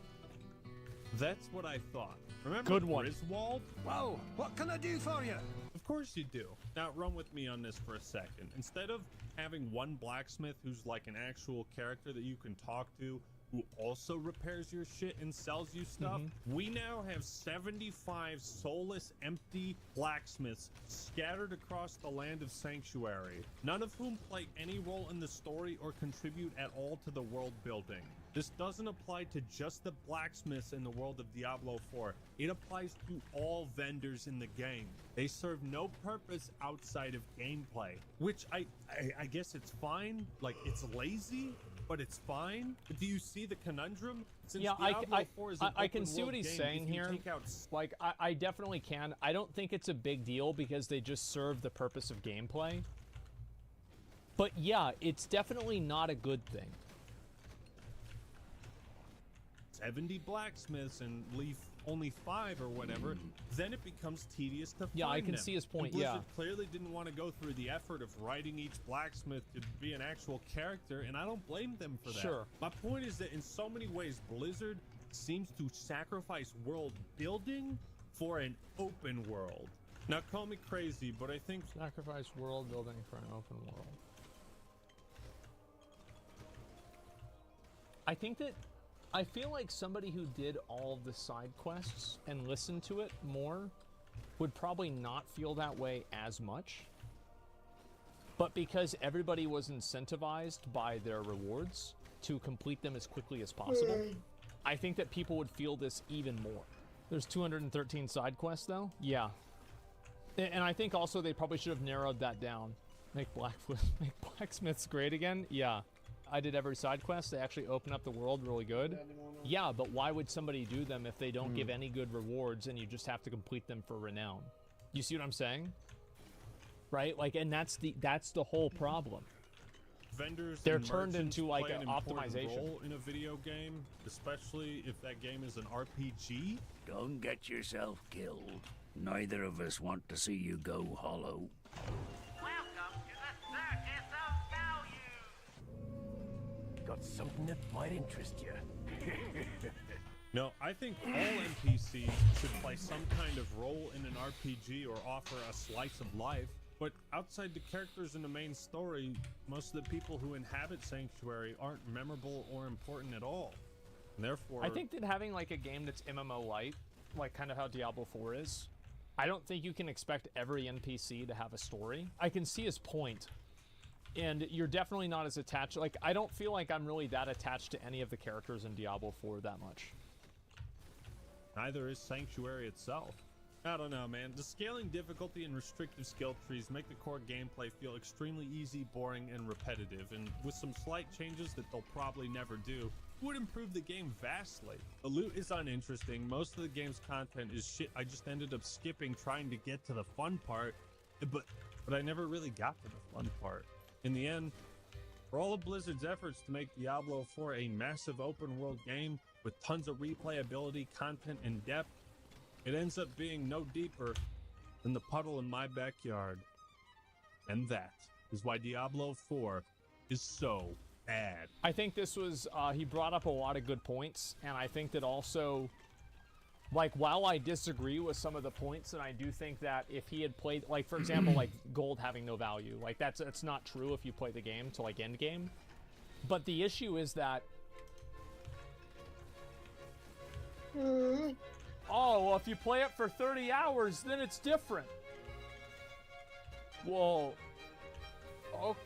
That's what I thought. Remember Good one. Griswold? Whoa, what can I do for you? Of course you do. Now run with me on this for a second. Instead of having one blacksmith who's like an actual character that you can talk to, who also repairs your shit and sells you stuff, we now have 75 soulless, empty blacksmiths scattered across the land of Sanctuary, none of whom play any role in the story or contribute at all to the world building. This doesn't apply to just the blacksmiths in the world of Diablo 4. It applies to all vendors in the game. They serve no purpose outside of gameplay, which I guess it's fine. Like, it's lazy, but it's fine. Do you see the conundrum? Since Diablo 4 is an I can open see what world he's game, saying if you here. take out... Like, I definitely can. I don't think it's a big deal because they just serve the purpose of gameplay. But yeah, it's definitely not a good thing. 70 blacksmiths and leave only 5 or whatever, then it becomes tedious to find Yeah, I can them. see his point, And Blizzard yeah. clearly didn't want to go through the effort of writing each blacksmith to be an actual character, and I don't blame them for that. Sure. My point is that in so many ways, Blizzard seems to sacrifice world building for an open world. Now, call me crazy, but I think... Sacrifice world building for an open world. I think that I feel like somebody who did all of the side quests and listened to it more would probably not feel that way as much. But because everybody was incentivized by their rewards to complete them as quickly as possible, I think that people would feel this even more. There's 213 side quests though? Yeah. And I think also they probably should have narrowed that down. Make blacksmiths great again? Yeah. I did every side quest. They actually open up the world really good. Yeah, but why would somebody do them if they don't give any good rewards and you just have to complete them for renown? You see what I'm saying? Right? Like, and that's the whole problem. Vendors They're and turned merchants into like play an an important optimization. role in a video game, especially if that game is an RPG. Don't get yourself killed. Neither of us want to see you go hollow. Welcome to the Circus of Value. Got something that might interest you. No, I think all NPCs should play some kind of role in an RPG or offer a slice of life. But outside the characters in the main story, most of the people who inhabit Sanctuary aren't memorable or important at all. And therefore, I think that having like a game that's MMO light, like kind of how Diablo 4 is, I don't think you can expect every NPC to have a story. I can see his point. And you're definitely not as attached. Like, I don't feel like I'm really that attached to any of the characters in Diablo 4 that much. neither is Sanctuary itself. I don't know, man. The scaling difficulty and restrictive skill trees make the core gameplay feel extremely easy, boring, and repetitive, and with some slight changes that they'll probably never do, would improve the game vastly. The loot is uninteresting. Most of the game's content is shit I just ended up skipping trying to get to the fun part, but I never really got to the fun part. In the end, for all of Blizzard's efforts to make Diablo 4 a massive open world game with tons of replayability, content, and depth, it ends up being no deeper than the puddle in my backyard. And that is why Diablo 4 is so bad. I think this was, he brought up a lot of good points, and I think that also, like, while I disagree with some of the points, and I do think that if he had played, like, for example, like, gold having no value, like, that's not true if you play the game to, like, end game. But the issue is that... Oh, well, if you play it for 30 hours, then it's different. Whoa. Oh.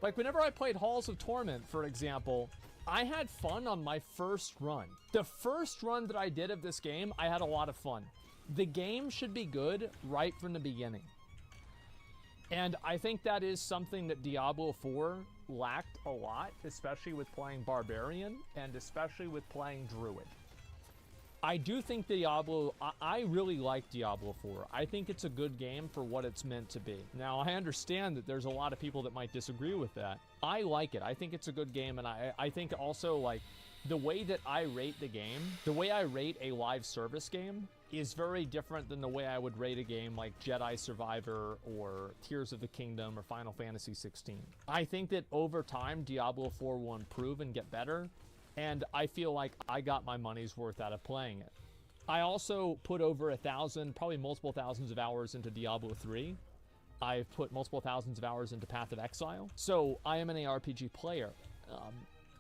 Like, whenever I played Halls of Torment, for example, I had fun on my first run. The first run that I did of this game, I had a lot of fun. The game should be good right from the beginning. And I think that is something that Diablo 4 lacked a lot, especially with playing Barbarian and especially with playing Druid. I do think Diablo, I really like Diablo 4. I think it's a good game for what it's meant to be. Now, I understand that there's a lot of people that might disagree with that. I like it. I think it's a good game, and I think also, like, the way that I rate the game, the way I rate a live service game is very different than the way I would rate a game like Jedi Survivor or Tears of the Kingdom or Final Fantasy 16. I think that over time, Diablo 4 will improve and get better, and I feel like I got my money's worth out of playing it. I also put over 1,000, probably multiple thousands of hours into Diablo 3. I've put multiple thousands of hours into Path of Exile. So I am an ARPG player.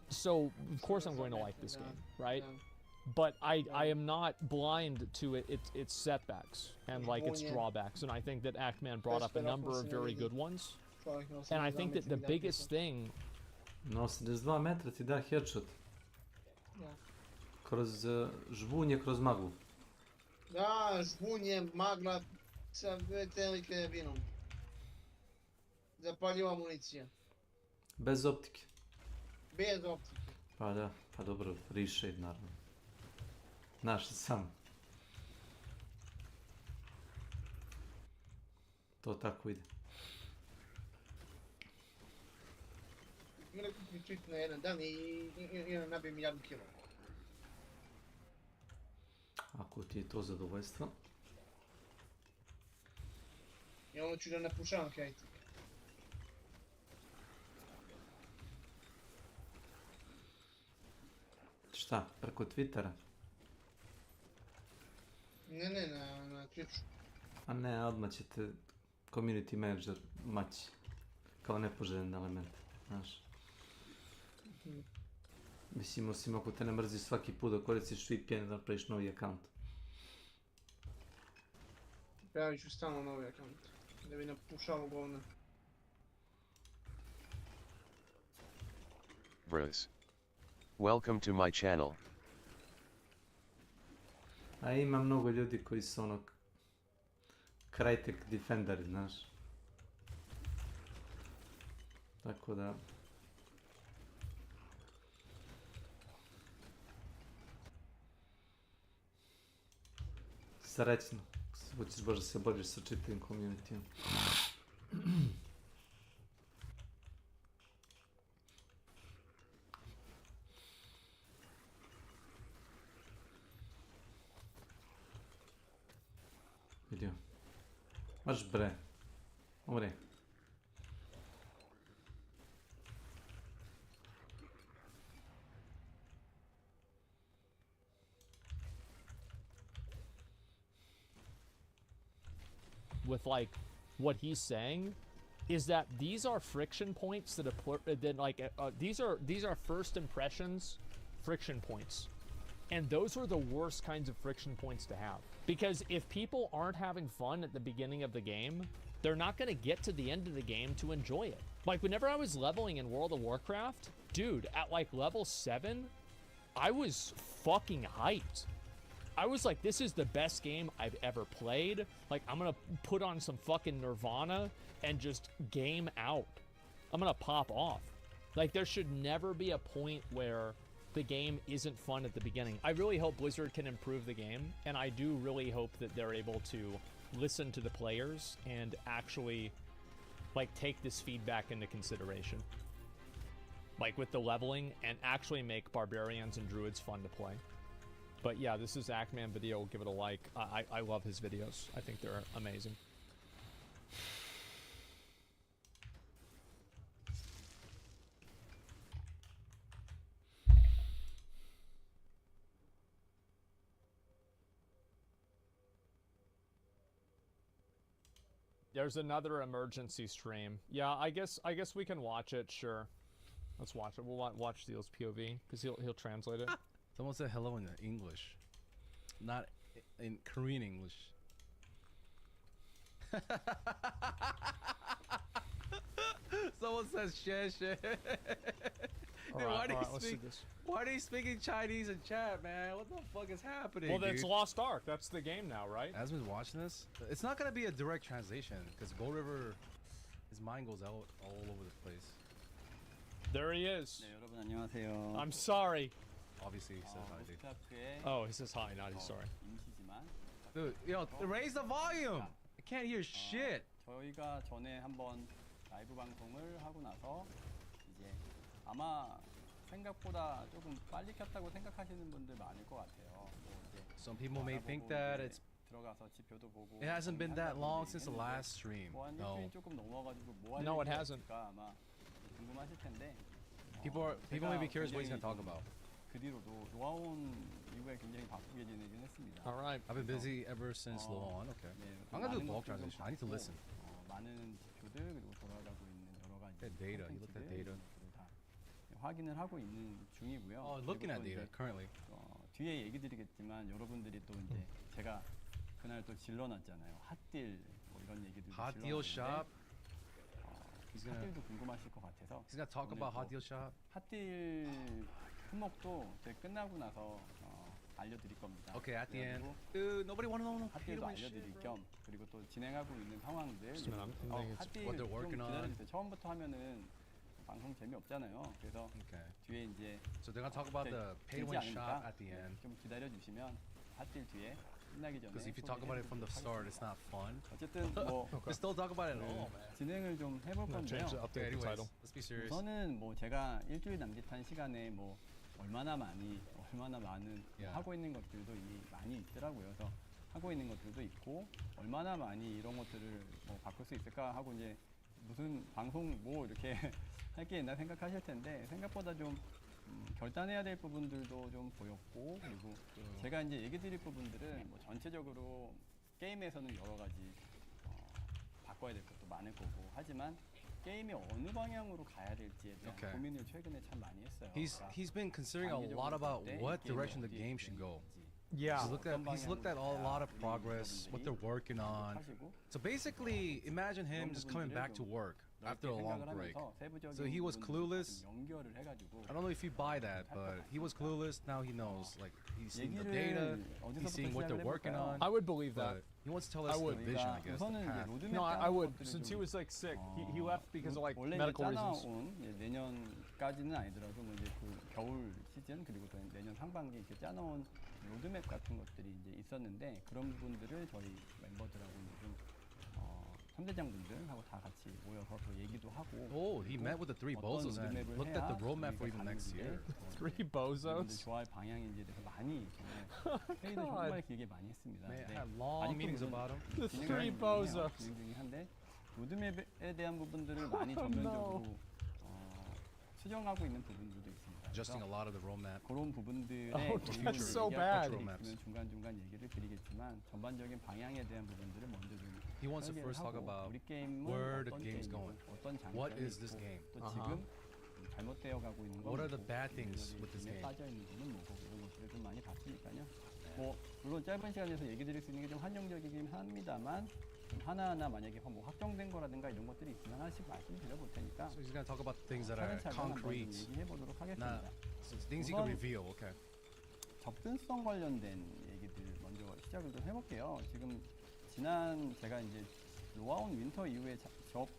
So of course I'm going to like this game, right? But I am not blind to its setbacks and like its drawbacks. And I think that Ackman brought up a number of very good ones. And I think that the biggest thing... Na 82 metra ti da headshot. Kroz žbunje, kroz maglu. Da, žbunje, magla, sa dve tehnike vinom. Zapaljiva municija. Bez optike. Bez optike. Pa da, pa dobro, reshade naravno. Naš sam. To tako ide. Ima neko pričit na jedan dan i nabijem 1 kilo. Ako ti je to zadovoljstvo. I onda ću da napušavam hejt. Šta, preko Twittera? Ne, na Twitchu. A ne, odmah ćete community manager maći. kao nepoželjen element, znaš. Mislim, osim ako te ne mrzi svaki put da koristiš VPN da napraviš novi account. Pravit ću stalno novi account, da bi napušao govna. Bruce. Welcome to my channel. A ima mnogo ljudi koji su ono Crytek Defenderi, znaš. Tako da... Srećno, hoćeš baš da se boriš sa čitavim communitijom. Vidio. Baš bre. Umre. With like what he's saying is that these are friction points that these are first impressions friction points, and those are the worst kinds of friction points to have, because if people aren't having fun at the beginning of the game, they're not going to get to the end of the game to enjoy it. Like whenever I was leveling in World of Warcraft, dude, at like level 7 I was fucking hyped. I was like, this is the best game I've ever played. Like, I'm gonna put on some fucking Nirvana and just game out. I'm gonna pop off. Like, there should never be a point where the game isn't fun at the beginning. I really hope Blizzard can improve the game, and I do really hope that they're able to listen to the players and actually, like, take this feedback into consideration. Like, with the leveling, and actually make Barbarians and Druids fun to play. But yeah, this is Ackman Video. Give it a like. I love his videos. I think they're amazing. There's another emergency stream. Yeah, I guess we can watch it. Sure, let's watch it. We'll watch Steel's POV because he'll translate it. Someone said hello in English, not in Korean English. Someone says shit. Dude, why are they speaking Chinese in chat, man? What the fuck is happening? Well, that's Lost Ark. That's the game now, right? Asmin's watching this. It's not gonna be a direct translation because Gold River, his mind goes out all over the place. There he is. 네, 여러분 안녕하세요. I'm sorry. Obviously, he said hi, dude. Oh, he says hi, not he's sorry. Dude, yo, raise the volume. I can't hear shit. 저희가 전에 한번 라이브 방송을 하고 나서 이제 아마 생각보다 조금 빨리 켰다고 생각하시는 분들 많을 것 같아요. Some people may think that it hasn't been that long since the last stream. No. No, it hasn't. 아마 궁금하실 텐데. People may be curious what he's gonna talk about. 그 뒤로도 노아온 이후에 굉장히 바쁘게 지내긴 했습니다. All right. I've been busy ever since Loan. Okay. I'm gonna do bulk translation. I need to listen. 많은 지표들 그리고 돌아가고 있는 여러 가지 data. You looked at data. 다 확인을 하고 있는 중이고요. Oh, looking at data currently. 뒤에 얘기 드리겠지만 여러분들이 또 이제 제가 그날 또 질러놨잖아요. 핫딜 뭐 이런 얘기들. Hot deal shop. 핫딜도 궁금하실 것 같아서. He's gonna talk about hot deal shop. 핫딜 품목도 끝나고 나서 알려드릴 겁니다. Okay, at the end. Dude, nobody wanna know. 핫딜도 알려드릴 겸 그리고 또 진행하고 있는 상황들. 핫딜 what they're 좀 working on. 기다려주세요. 처음부터 하면은 방송 재미없잖아요. 그래서 뒤에 이제 So they're gonna talk about the pay to win shop at the end. 좀 기다려주시면 핫딜 뒤에 끝나기 전에. Because if you talk about it from the start, it's not fun. 어쨌든 뭐 just don't talk about it at all, man. 진행을 좀 해볼 건데요. Anyways, let's be serious. 저는 뭐 제가 일주일 남짓한 시간에 뭐 얼마나 많은 하고 있는 것들도 이미 많이 있더라고요. 그래서 하고 있는 것들도 있고 얼마나 많이 이런 것들을 뭐 바꿀 수 있을까 하고 이제 무슨 방송 뭐 이렇게 할 게 있나 생각하실 텐데 생각보다 좀 결단해야 될 부분들도 좀 보였고 그리고 제가 이제 얘기 드릴 부분들은 뭐 전체적으로 게임에서는 여러 가지 바꿔야 될 것도 많을 거고 하지만 게임이 어느 방향으로 가야 될지에 대한 Okay. 고민을 최근에 참 많이 했어요. He's been considering a lot about what direction the game should go. Yeah. He's looked at a lot of progress, what they're working on. So basically, imagine him just coming back to work after a long break. So he was clueless. I don't know if you buy that, but he was clueless. Now he knows. Like he's seeing the data, he's seeing what they're working on. I would believe that. He wants to tell us the vision, I guess. The path. No, I would. Since he was like sick, he left because of like medical reasons. 내년까지는 아니더라도 뭐 이제 그 겨울 시즌 그리고 또 내년 상반기 이렇게 짜놓은 로드맵 같은 것들이 이제 있었는데 그런 부분들을 저희 멤버들하고 이제 좀 3대장분들하고 다 같이 모여서 또 얘기도 하고. Oh, he met with the three bozos and looked at the roadmap for even next year. Three bozos? 좋아할 방향인지에 대해서 많이 회의도 정말 길게 많이 했습니다. Man, I had long meetings about him. The three bozos. 진행 중이긴 한데 로드맵에 대한 부분들을 많이 전면적으로 수정하고 있는 부분들도 있습니다. Adjusting a lot of the roadmap. 그런 부분들의 that's so bad. 중간중간 얘기를 드리겠지만 전반적인 방향에 대한 부분들을 먼저 좀 He wants to first talk about where the game's going. What is this game? 또 지금 잘못되어 가고 있는 건 What are the bad things with this game? 빠져 있는 부분은 뭐고 이런 것들을 좀 많이 봤으니까요. 뭐 물론 짧은 시간에서 얘기 드릴 수 있는 게 좀 한정적이긴 합니다만 하나하나 만약에 뭐 확정된 거라든가 이런 것들이 있으면 하나씩 말씀드려 볼 테니까. So he's gonna talk about things that are concrete. 얘기해 보도록 하겠습니다. Things he can reveal. Okay. 접근성 관련된 얘기들 먼저 시작을 좀 해볼게요. 지금 지난 제가 이제 로아온 윈터 이후에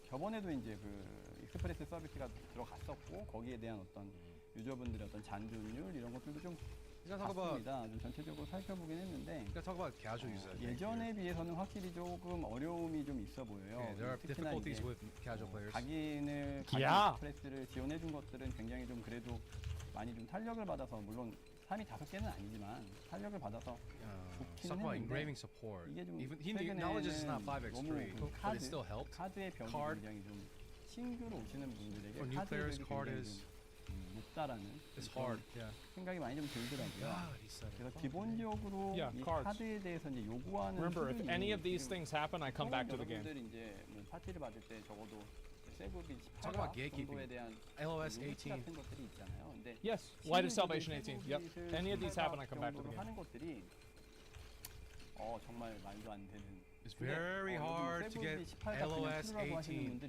저번에도 이제 그 익스프레스 서비스가 들어갔었고 거기에 대한 어떤 유저분들의 어떤 잔존율 이런 것들도 좀 봤습니다. 좀 전체적으로 살펴보긴 했는데 예전에 비해서는 확실히 조금 어려움이 좀 있어 보여요. 특히나 이제 각인을 익스프레스를 지원해 준 것들은 굉장히 좀 그래도 많이 좀 탄력을 받아서 물론 3이 5개는 아니지만 탄력을 받아서 좋기는 했는데 이게 좀 최근에는 너무 카드의 병이 굉장히 좀 신규로 오시는 분들에게 카드를 굉장히 좀 높다라는 생각이 많이 좀 들더라고요. 그래서 기본적으로 이 카드에 대해서 이제 요구하는 Remember, if any of these things happen, I come back to the game. 이제 뭐 파티를 받을 때 적어도 세급이 18가 정도에 대한 LOS 18 같은 것들이 있잖아요. 근데 yes, Light of Salvation 18. Yep. Any of these happen, I come back to the game. 하는 것들이 정말 말도 안 되는. It's very hard to get LOS 18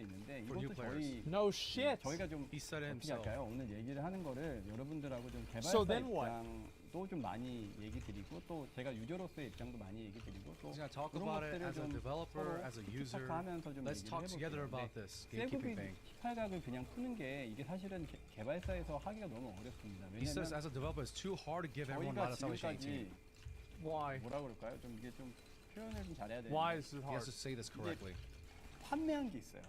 for new players. No shit. 저희가 좀 He said it 어떻게 himself. 할까요? 오늘 얘기를 하는 거를 여러분들하고 좀 So 개발사 then what? 입장도 좀 많이 얘기 드리고 또 제가 유저로서의 입장도 많이 얘기 드리고 또 He's gonna talk 그런 about it 것들을 as a 좀 developer, 서로 as a user. 하면서 좀 Let's 얘기를 talk together 해볼게요. about this gatekeeping thing. 18각을 그냥 푸는 게 이게 사실은 개발사에서 하기가 너무 어렵습니다. He says as a developer, it's too hard to give everyone Light of Salvation 18. Why? 뭐라 그럴까요? 좀 이게 좀 표현을 좀 잘해야 되는데. Why is it He has hard? to say this correctly. 판매한 게 있어요.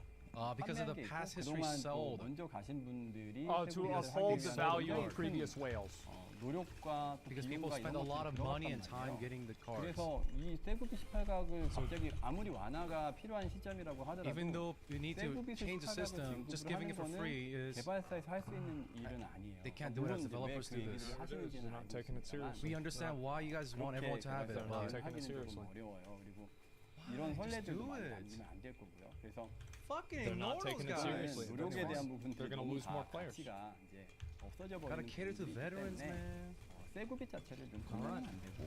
Because of the past history sold. 먼저 가신 분들이 to uphold the value of previous whales. 노력과 Because people spend a lot of money and time getting the cards. 그래서 이 세그비 18각을 갑자기 아무리 완화가 필요한 시점이라고 하더라도 Even though you need to change the system, just giving it for free is 개발사에서 할 수 있는 일은 아니에요. They can't do it as developers do this. They're not taking it seriously. We understand why you guys want everyone to have it, They're not but taking it seriously. 어려워요. 그리고 이런 선례들도 많이 남기면 안 될 거고요. 그래서 They're not taking it seriously. 노력에 대한 부분들이 They're gonna lose more players. 가치가 이제 없어져 버리는 Gotta cater to 부분들이 veterans, 때문에 man. 세구비 자체를 좀 건드리면 안 되고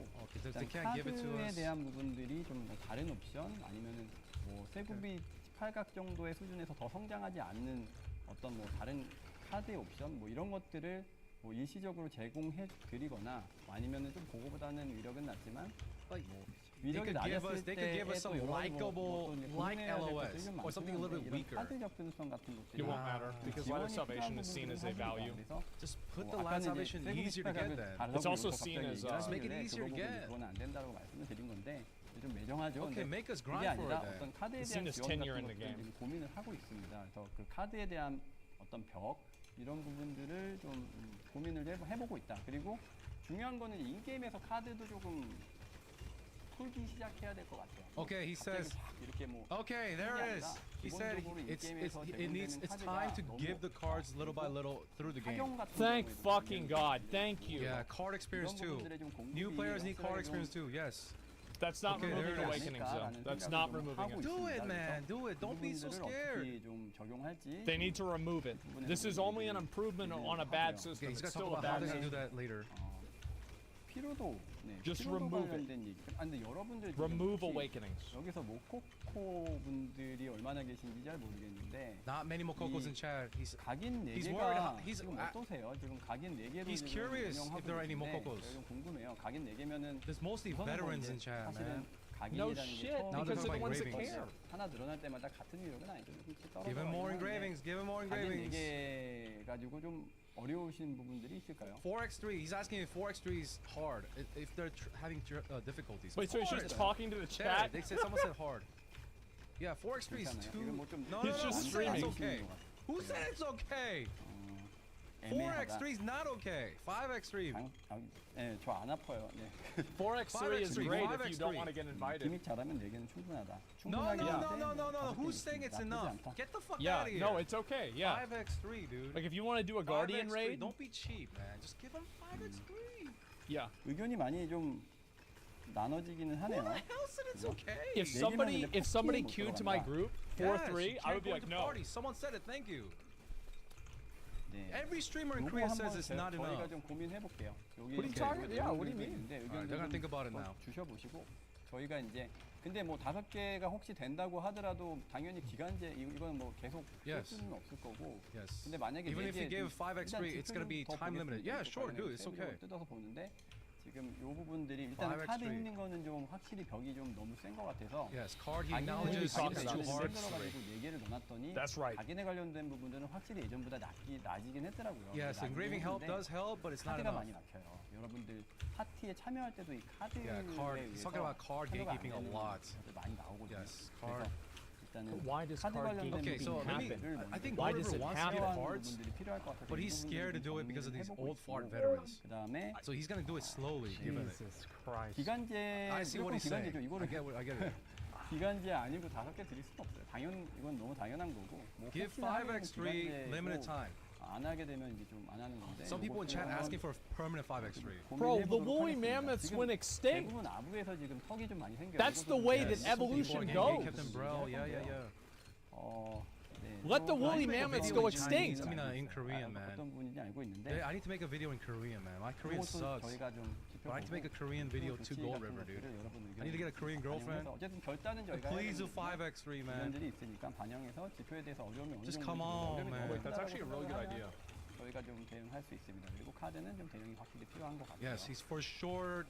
They can't give it to 카드에 us. 대한 부분들이 좀 다른 옵션 아니면은 뭐 세구비 18각 정도의 수준에서 더 성장하지 않는 어떤 뭐 다른 카드의 옵션 뭐 이런 것들을 뭐 일시적으로 제공해 드리거나 아니면은 좀 그거보다는 위력은 낮지만 뭐 위력이 낮았을 they could give us some likable, like LOS, or something a little bit weaker. 카드 접근성 같은 것들이 It won't matter because Light of Salvation is seen as a value. Just put the Light of Salvation easier to get then. It's also seen as Just make it easier to get. 그건 안 된다고 말씀을 드린 건데 좀 매정하죠. Okay, make us 그게 grind for 아니라 it 어떤 then. 카드에 It's 대한 seen as 지원 tenure 같은 in the 것들을 game. 지금 고민을 하고 있습니다. 그래서 그 카드에 대한 어떤 벽 이런 부분들을 좀 고민을 해보고 있다. 그리고 중요한 거는 인게임에서 카드도 조금 풀기 시작해야 될 것 같아요. Okay, he says. 이렇게 뭐 Okay, there it is. He said it's time to give the cards little by little through the game. Thank fucking God. Thank you. Yeah, card experience too. New players need card experience too. Yes. That's not Okay, removing there it is. Awakenings, though. That's not removing it. Do it, man. Do it. Don't be so scared. They need to remove it. This is only an improvement on a bad system. Okay, he's It's gonna still talk a about how bad they're gonna do system. that later. 피로도 Just 피로도 remove it. 관련된 얘기. 근데 여러분들 지금 Remove 혹시 Awakenings. 여기서 모코코 분들이 얼마나 계신지 잘 모르겠는데 Not many Mokokos in chat. 각인 he's 4개가 worried. He's 지금 어떠세요? 지금 각인 4개로 he's curious if there are any Mokokos. 좀 궁금해요. 각인 4개면은 There's mostly veterans in chat, man. No shit, because they're the ones that care. 하나 늘어날 때마다 같은 위력은 아니죠. Give him more engravings. Give him more engravings. 각인 4개 가지고 좀 어려우신 부분들이 있을까요? 4x3. He's asking if 4x3 is hard. If they're having difficulties. Wait, so he's just talking to the chat? They said someone said hard. Yeah, 4x3 is too. No, He's just streaming. It's okay. Who said it's okay? 4x3 is not okay. 5x3. 네, 저 안 아파요. 네. 4x3 is great if you don't want to get invited. 기믹 잘하면 4개는 충분하다. No. Who's saying it's enough? Get the fuck out of here. No, it's okay. Yeah. 5x3, dude. Like if you want to do a Guardian 5x3, raid, don't be cheap, man. Just give him 5x3. Yeah. 의견이 많이 좀 나눠지기는 하네요. Who the hell said it's okay? If somebody queued to my group 4-3, I would be like no. Someone said it. Thank you. 네. Every streamer in Korea says it's not enough. 저희가 좀 고민해 볼게요. 여기 What are you talking? Yeah, what do you mean? They're gonna think about it now. 주셔보시고 저희가 이제 근데 뭐 5개가 혹시 된다고 하더라도 당연히 기간제 이건 뭐 계속 쓸 수는 없을 거고. Yes. 근데 만약에 Even if you give 5x3, it's gonna be time limited. Yeah, sure, dude. It's okay. 뜯어서 보는데 지금 요 부분들이 일단 카드 있는 거는 좀 확실히 벽이 좀 너무 센 것 같아서. Yes, card he acknowledges it's too hard. 가지고 4개를 넣어놨더니 각인에 관련된 부분들은 확실히 예전보다 낮이긴 했더라고요. Yes, engraving help does help, but it's not 카드가 enough. 많이 막혀요. 여러분들 파티에 참여할 때도 이 카드에 Yeah, card. He's talking about card gatekeeping a lot. 많이 나오거든요. Yes, card. Why does 카드 card 관련된 Okay, so let me. I think Why Gold does River it wants to get happen? cards, 부분들이 필요할 것 같아서 but he's scared to do it because of these old fart veterans. 그다음에 So he's gonna do it slowly, given it. Jesus Christ. 기간제 I see what he's saying. 기간제죠. 이거를 I get it. 기간제 아니고 5개 드릴 수는 없어요. 이건 너무 당연한 거고. 뭐 Give 혹시나 하면 5x3 limited 기간제고 time. 안 하게 되면 이제 좀 안 하는 건데. Some people in chat asking for a permanent 5x3. Bro, the woolly mammoths went extinct. 대부분 아부에서 지금 턱이 좀 많이 생겨요. That's the way that evolution goes. Captain Brell, yeah. Let the woolly mammoths go extinct. I mean, in Korean, man. 어떤 분인지 알고 있는데. I need to make a video in Korean, man. My Korean sucks. 저희가 좀 But I need to make a Korean video to Gold River, dude. I need to get a Korean girlfriend. 어쨌든 결단은 저희가 Please do 5x3, man. 의견들이 있으니까 반영해서 지표에 대해서 어려움이 어느 Just 정도 come on, 어려움이 man. 좀 That's actually a really good idea. 저희가 좀 대응할 수 있습니다. 그리고 카드는 좀 대응이 확실히 필요한 것 같아요. Yes, he's for sure.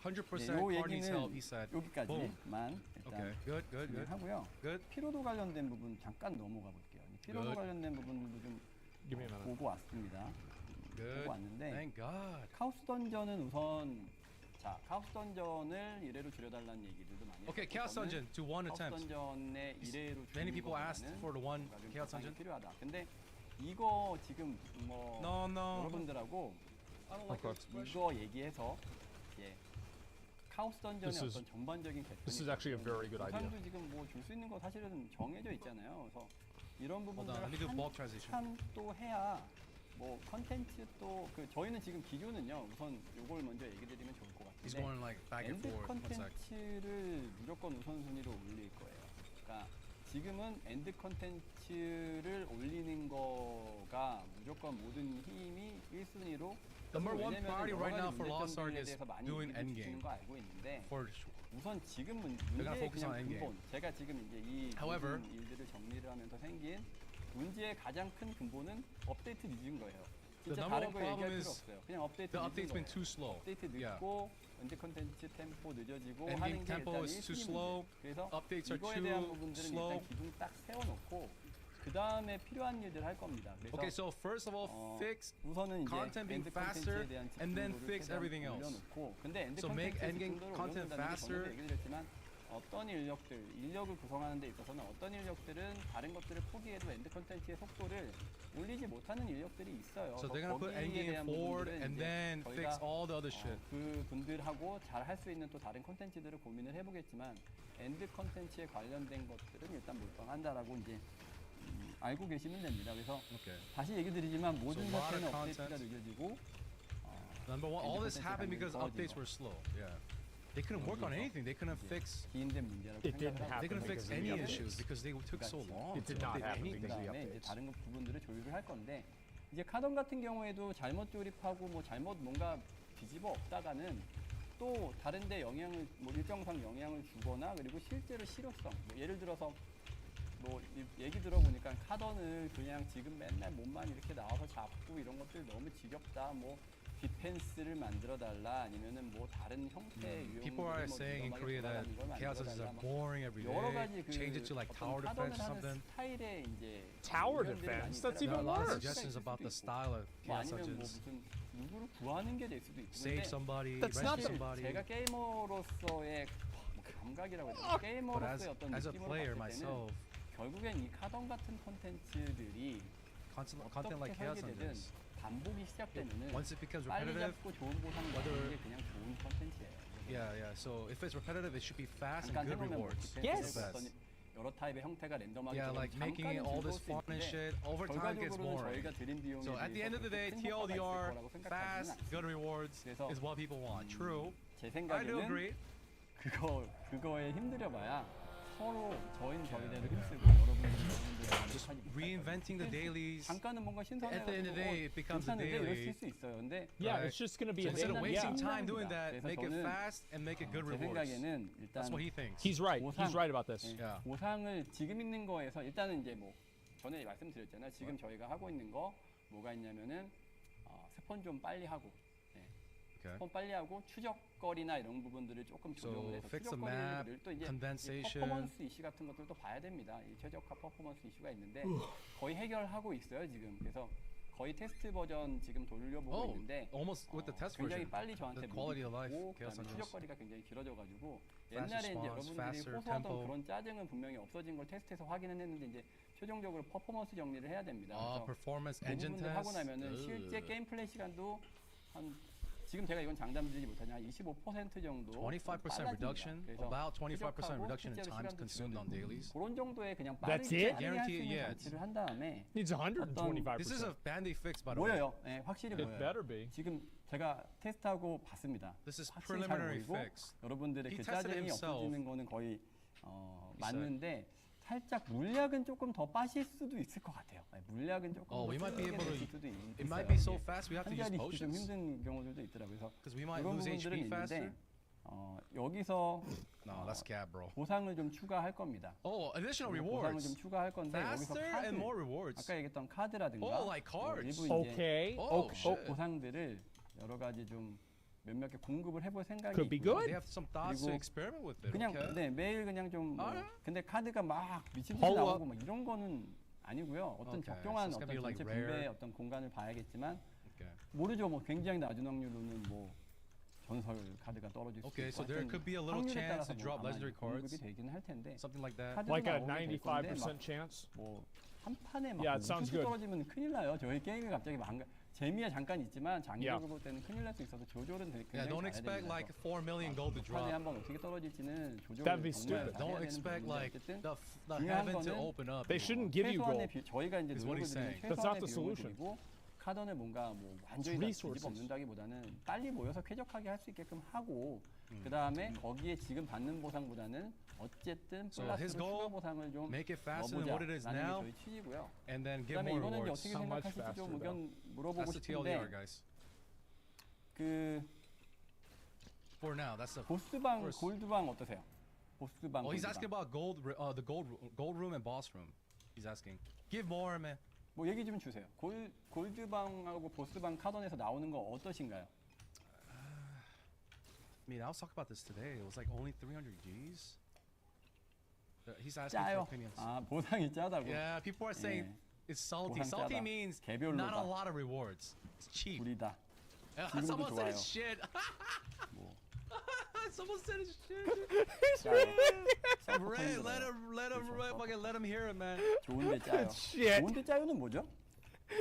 100% 요 card needs help, 얘기는 he said. 여기까지만 Okay, 일단 good. 하고요. Good. 피로도 관련된 부분 잠깐 넘어가 볼게요. 피로도 Good. 관련된 부분도 좀 보고 왔습니다. Good. 보고 왔는데 Thank God. 카오스 던전은 우선 자 카오스 던전을 1회로 줄여달라는 얘기들도 많이 Okay, Chaos Dungeon to 1 카오스 attempt. 던전의 1회로 Many 줄이는 people asked for the 1 Chaos Dungeon. 필요하다. 근데 이거 지금 뭐 No. 여러분들하고 I don't like that expression. 이거 얘기해서 예. 카오스 던전의 This is- 어떤 전반적인 개편이 This is actually a very good idea. 사람도 지금 뭐 줄 수 있는 거 사실은 정해져 있잖아요. 그래서 이런 부분들을 let me do bulk transition. 한참 또 해야 뭐 컨텐츠 또 그 저희는 지금 기준은요. 우선 요걸 먼저 얘기 드리면 좋을 것 He's 같은데 going like back and 엔드 forth. One sec. 컨텐츠를 무조건 우선순위로 올릴 거예요. 그러니까 지금은 엔드 컨텐츠를 올리는 거가 무조건 모든 힘이 1순위로 Number one priority right now for Lost Ark is doing 주는 endgame. 거 알고 있는데 For sure. 우선 지금 They're gonna 문제의 focus on 그냥 endgame. 근본 제가 지금 이제 이 However, 모든 일들을 정리를 하면서 생긴 문제의 가장 큰 근본은 업데이트 늦은 거예요. The 진짜 number 다른 one 거 얘기할 problem 필요 is 없어요. 그냥 업데이트 the 늦은 update's been 거예요. too slow. 업데이트 Yeah. 늦고 엔드 컨텐츠 템포 늦어지고 Endgame 하는 게 tempo 일단 is too 1순위 slow. 문제. 그래서 Updates are 이거에 대한 too 부분들은 slow. 일단 기둥 딱 세워놓고 그 다음에 필요한 일들 할 겁니다. 그래서 Okay, so first of all, fix 우선은 이제 content being 엔드 faster, 컨텐츠에 대한 and then 집중도를 fix 최대한 everything else. 올려놓고 근데 엔드 So make 컨텐츠에 endgame 집중도를 content 올려놓는다는 게 faster. 전에도 얘기 드렸지만 어떤 인력을 구성하는 데 있어서는 어떤 인력들은 다른 것들을 포기해도 엔드 컨텐츠의 속도를 올리지 못하는 인력들이 있어요. So they're gonna put 거기에 endgame 대한 forward 부분들은 and 이제 then fix 저희가 all the other shit. 그 분들하고 잘 할 수 있는 또 다른 콘텐츠들을 고민을 해보겠지만 엔드 콘텐츠에 관련된 것들은 일단 몰빵한다라고 이제 알고 계시면 됩니다. 그래서 다시 얘기 드리지만 모든 So a lot of 사태는 업데이트가 content. 늦어지고 Number one, all this 컨텐츠 happened because 관련된 updates 거. were slow. Yeah. They couldn't work on anything. They couldn't fix. 기인된 문제라고 It didn't 생각을 하고 They couldn't happen fix because of any the updates. issues because they took so long. It did to not update happen anything. because of the 그다음에 이제 updates. 다른 부분들을 조율을 할 건데 이제 카던 같은 경우에도 잘못 조립하고 뭐 잘못 뭔가 뒤집어 엎다가는 또 다른데 영향을 뭐 일정상 영향을 주거나 그리고 실제로 실효성 뭐 예를 들어서 뭐 얘기 들어보니까 카던을 그냥 지금 맨날 몸만 이렇게 나와서 잡고 이런 것들 너무 지겹다 뭐 디펜스를 만들어 달라 아니면은 뭐 다른 형태의 People are saying in Korea that chaoses are boring every day. Change it to like tower defense or something. 스타일의 이제 Tower defense? That's There are even a lot of worse. suggestions about the style of chaos 아니면 뭐 dungeons. 무슨 누구를 구하는 게 될 수도 있고 Save 근데 somebody, That's rescue not the- somebody. 제가 게이머로서의 뭐 감각이라고 해야 되나? But 게이머로서의 어떤 as a 느낌으로 player 봤을 때는 myself, 결국엔 이 카던 같은 콘텐츠들이 content like 어떻게 chaos 설계되든 dungeons. 반복이 시작되면은 Once it becomes 빨리 repetitive, 잡고 좋은 보상 받는 게 그냥 좋은 콘텐츠예요. yeah. So if it's repetitive, it should be fast and 잠깐 good 해보면 뭐 rewards. 디펜스 Yes. 어떤 여러 타입의 형태가 랜덤하게 Yeah, like making it all this fun and shit. Over time it gets 결과적으로는 boring. 저희가 드린 비용에 So at the end of the day, TLDR, fast, good rewards is what people want. True. 제 I do 생각에는 agree. 그거에 힘들여봐야 서로 저희대로 힘쓰고 여러분들은 Just reinventing the dailies. 잠깐은 뭔가 At the end of the day, it becomes a 괜찮은데 daily. 이럴 수 있어요. 근데 Yeah, it's just gonna be So a instead of daily. wasting Yeah. time doing that, 그래서 make it 저는 fast and make it good 제 rewards. 생각에는 일단 That's what he thinks. He's right. He's right about this. Yeah. 보상을 지금 있는 거에서 일단은 이제 뭐 전에 말씀드렸잖아요. 지금 저희가 하고 있는 거 뭐가 있냐면은 스폰 좀 빨리 하고 스폰 빨리 하고 추적거리나 이런 부분들을 조금 조정을 해서 fix the 추적거리를 map, 또 이제 condensation. 퍼포먼스 이슈 같은 것들도 봐야 됩니다. 이 최적화 퍼포먼스 이슈가 있는데 거의 해결하고 있어요 지금. 그래서 거의 테스트 버전 지금 돌려보고 있는데 almost with the test 굉장히 version. 빨리 저한테 The quality of life, 묻고 chaos 그다음에 dungeons. 추적거리가 굉장히 길어져가지고 Fast 옛날에 이제 response, 여러분들이 faster 호소하던 tempo. 그런 짜증은 분명히 없어진 걸 테스트해서 확인은 했는데 이제 최종적으로 퍼포먼스 정리를 해야 됩니다. 그래서 performance 그 engine 부분들 하고 test. 나면은 실제 게임 플레이 시간도 한 지금 제가 이건 장담드리지 못하냐 25% 정도 25% reduction, about 25% reduction in time consumed on dailies. 그런 정도의 그냥 That's 빠르게 it? 할수 있는 Yeah, 장치를 한 다음에 Needs 125%. This is a band-aid fix, by the way. 보여요. 네, 확실히 It 보여요. better be. 지금 제가 테스트하고 봤습니다. This is 확실히 잘 preliminary 보이고 fix. 여러분들의 He 그 tested 짜증이 himself. 없어지는 거는 거의 맞는데 살짝 물약은 조금 더 빠실 수도 있을 것 같아요. 네, 물약은 조금 Oh, 더 we might be 쓰게 able to. 될 수도 It might be so 있어요. fast we have to use 한자리 좀 potions. 힘든 경우들도 있더라고요. 그래서 Because we might 이런 lose 부분들은 HP faster. 있는데 여기서 No, that's cap, bro. 보상을 좀 추가할 겁니다. Oh, additional 보상을 rewards. 좀 추가할 건데 여기서 Faster 카드, and more rewards. 아까 얘기했던 카드라든가 Oh, like cards. 일부 이제 Okay. Oh, shit. 보상들을 여러 가지 좀 몇몇 개 공급을 해볼 생각이 Could be 있고요. good. They have some thoughts to 그리고 experiment with it. 그냥 okay? 네 매일 그냥 좀 뭐, 근데 카드가 막 미친 듯이 Hold up. 나오고 막 이런 거는 아니고요. 어떤 Okay, 적정한 so it's 어떤 gonna be like 전체 rare. 분배의 어떤 공간을 봐야겠지만 Okay. 모르죠. 뭐 굉장히 낮은 확률로는 뭐 전설 카드가 떨어질 수 Okay, 있고 so there 하여튼 could be a little 확률에 chance 따라서 to drop 아마 legendary 공급이 cards. 되긴 할 텐데 Something like that. 카드가 Like a 나오면 될 건데 95% chance. 뭐한 판에 막 Yeah, it sounds good. 떨어지면 큰일 나요. 저희 게임이 갑자기 재미야 잠깐 있지만 장기적으로 Yeah. 볼 때는 큰일 날 수 있어서 조절은 Yeah, 굉장히 don't 잘해야 expect 됩니다. like 4 million gold to 판에 drop. 한번 어떻게 떨어질지는 조절을 That'd be 정말 stupid. 잘해야 Don't 되는 expect 부분인데 like 어쨌든 the 중요한 heaven to 거는 open up. They shouldn't give you 최소한의 gold. 저희가 이제 is what 노력을 he's 드리는 saying. That's not 최소한의 the 비용을 solution. 드리고 카던을 뭔가 뭐 완전히 다 resources. 뒤집어 엎는다기보다는 빨리 모여서 쾌적하게 할 수 있게끔 하고 그 다음에 거기에 지금 받는 보상보다는 어쨌든 So 플러스로 his 추가 goal, 보상을 좀 make it faster than what it is 넣어보자라는 게 now, 저희 취지고요. and then give 그다음에 more 이거는 이제 rewards. 어떻게 How much 생각하실지 좀 faster, 의견 물어보고 That's the 싶은데 TLDR, guys. 그 For now, that's the. 보스방 first. 골드방 어떠세요? 보스방 Oh, he's 골드방. asking about the gold room and boss room. He's asking. Give more, man. 뭐 얘기 좀 주세요. 골드방하고 보스방 카던에서 나오는 거 어떠신가요? I mean, I was talking about this today. It was like only 300 Gs. He's asking 짜요. for opinions. 아 보상이 짜다고. Yeah, people are saying it's salty. 보상 Salty 짜다. means 개별로다. not a lot of rewards. It's cheap. 구리다. Someone 지금도 said 좋아요. it's shit. 뭐 Someone said it's shit. 짜요. Ray, let him hear it, man. 좋은데 짜요. Shit. 좋은데 짜요는 뭐죠?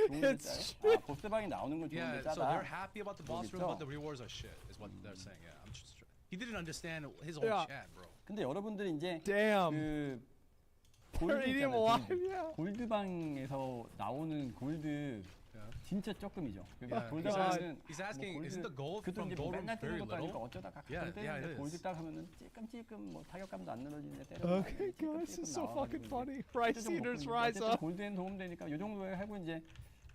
좋은데 짜요? 아 보스방이 나오는 건 좋은데 Yeah, so 짜다. they're happy about the boss room, 모르겠죠? but the rewards are shit. Is what they're saying. Yeah, I'm just. He didn't understand his own Yeah. chat, bro. 근데 여러분들이 이제 Damn. 그 They're 골드 eating 있잖아요. alive. Yeah. 골드방에서 나오는 골드 진짜 조금이죠. Yeah. 골드는 He's asking, isn't the gold 그것도 from 이제 gold 맨날 very 뜨는 것도 아니고 little? 어쩌다가 Yeah, 가끔 yeah, it 뜨는데 is. 골드 딱 하면은 찔끔찔끔 뭐 타격감도 안 늘어지는데 때려. Oh my god, this is so fucking funny. Rice eaters rise up. 골드엔 도움되니까 이 정도에 하고 이제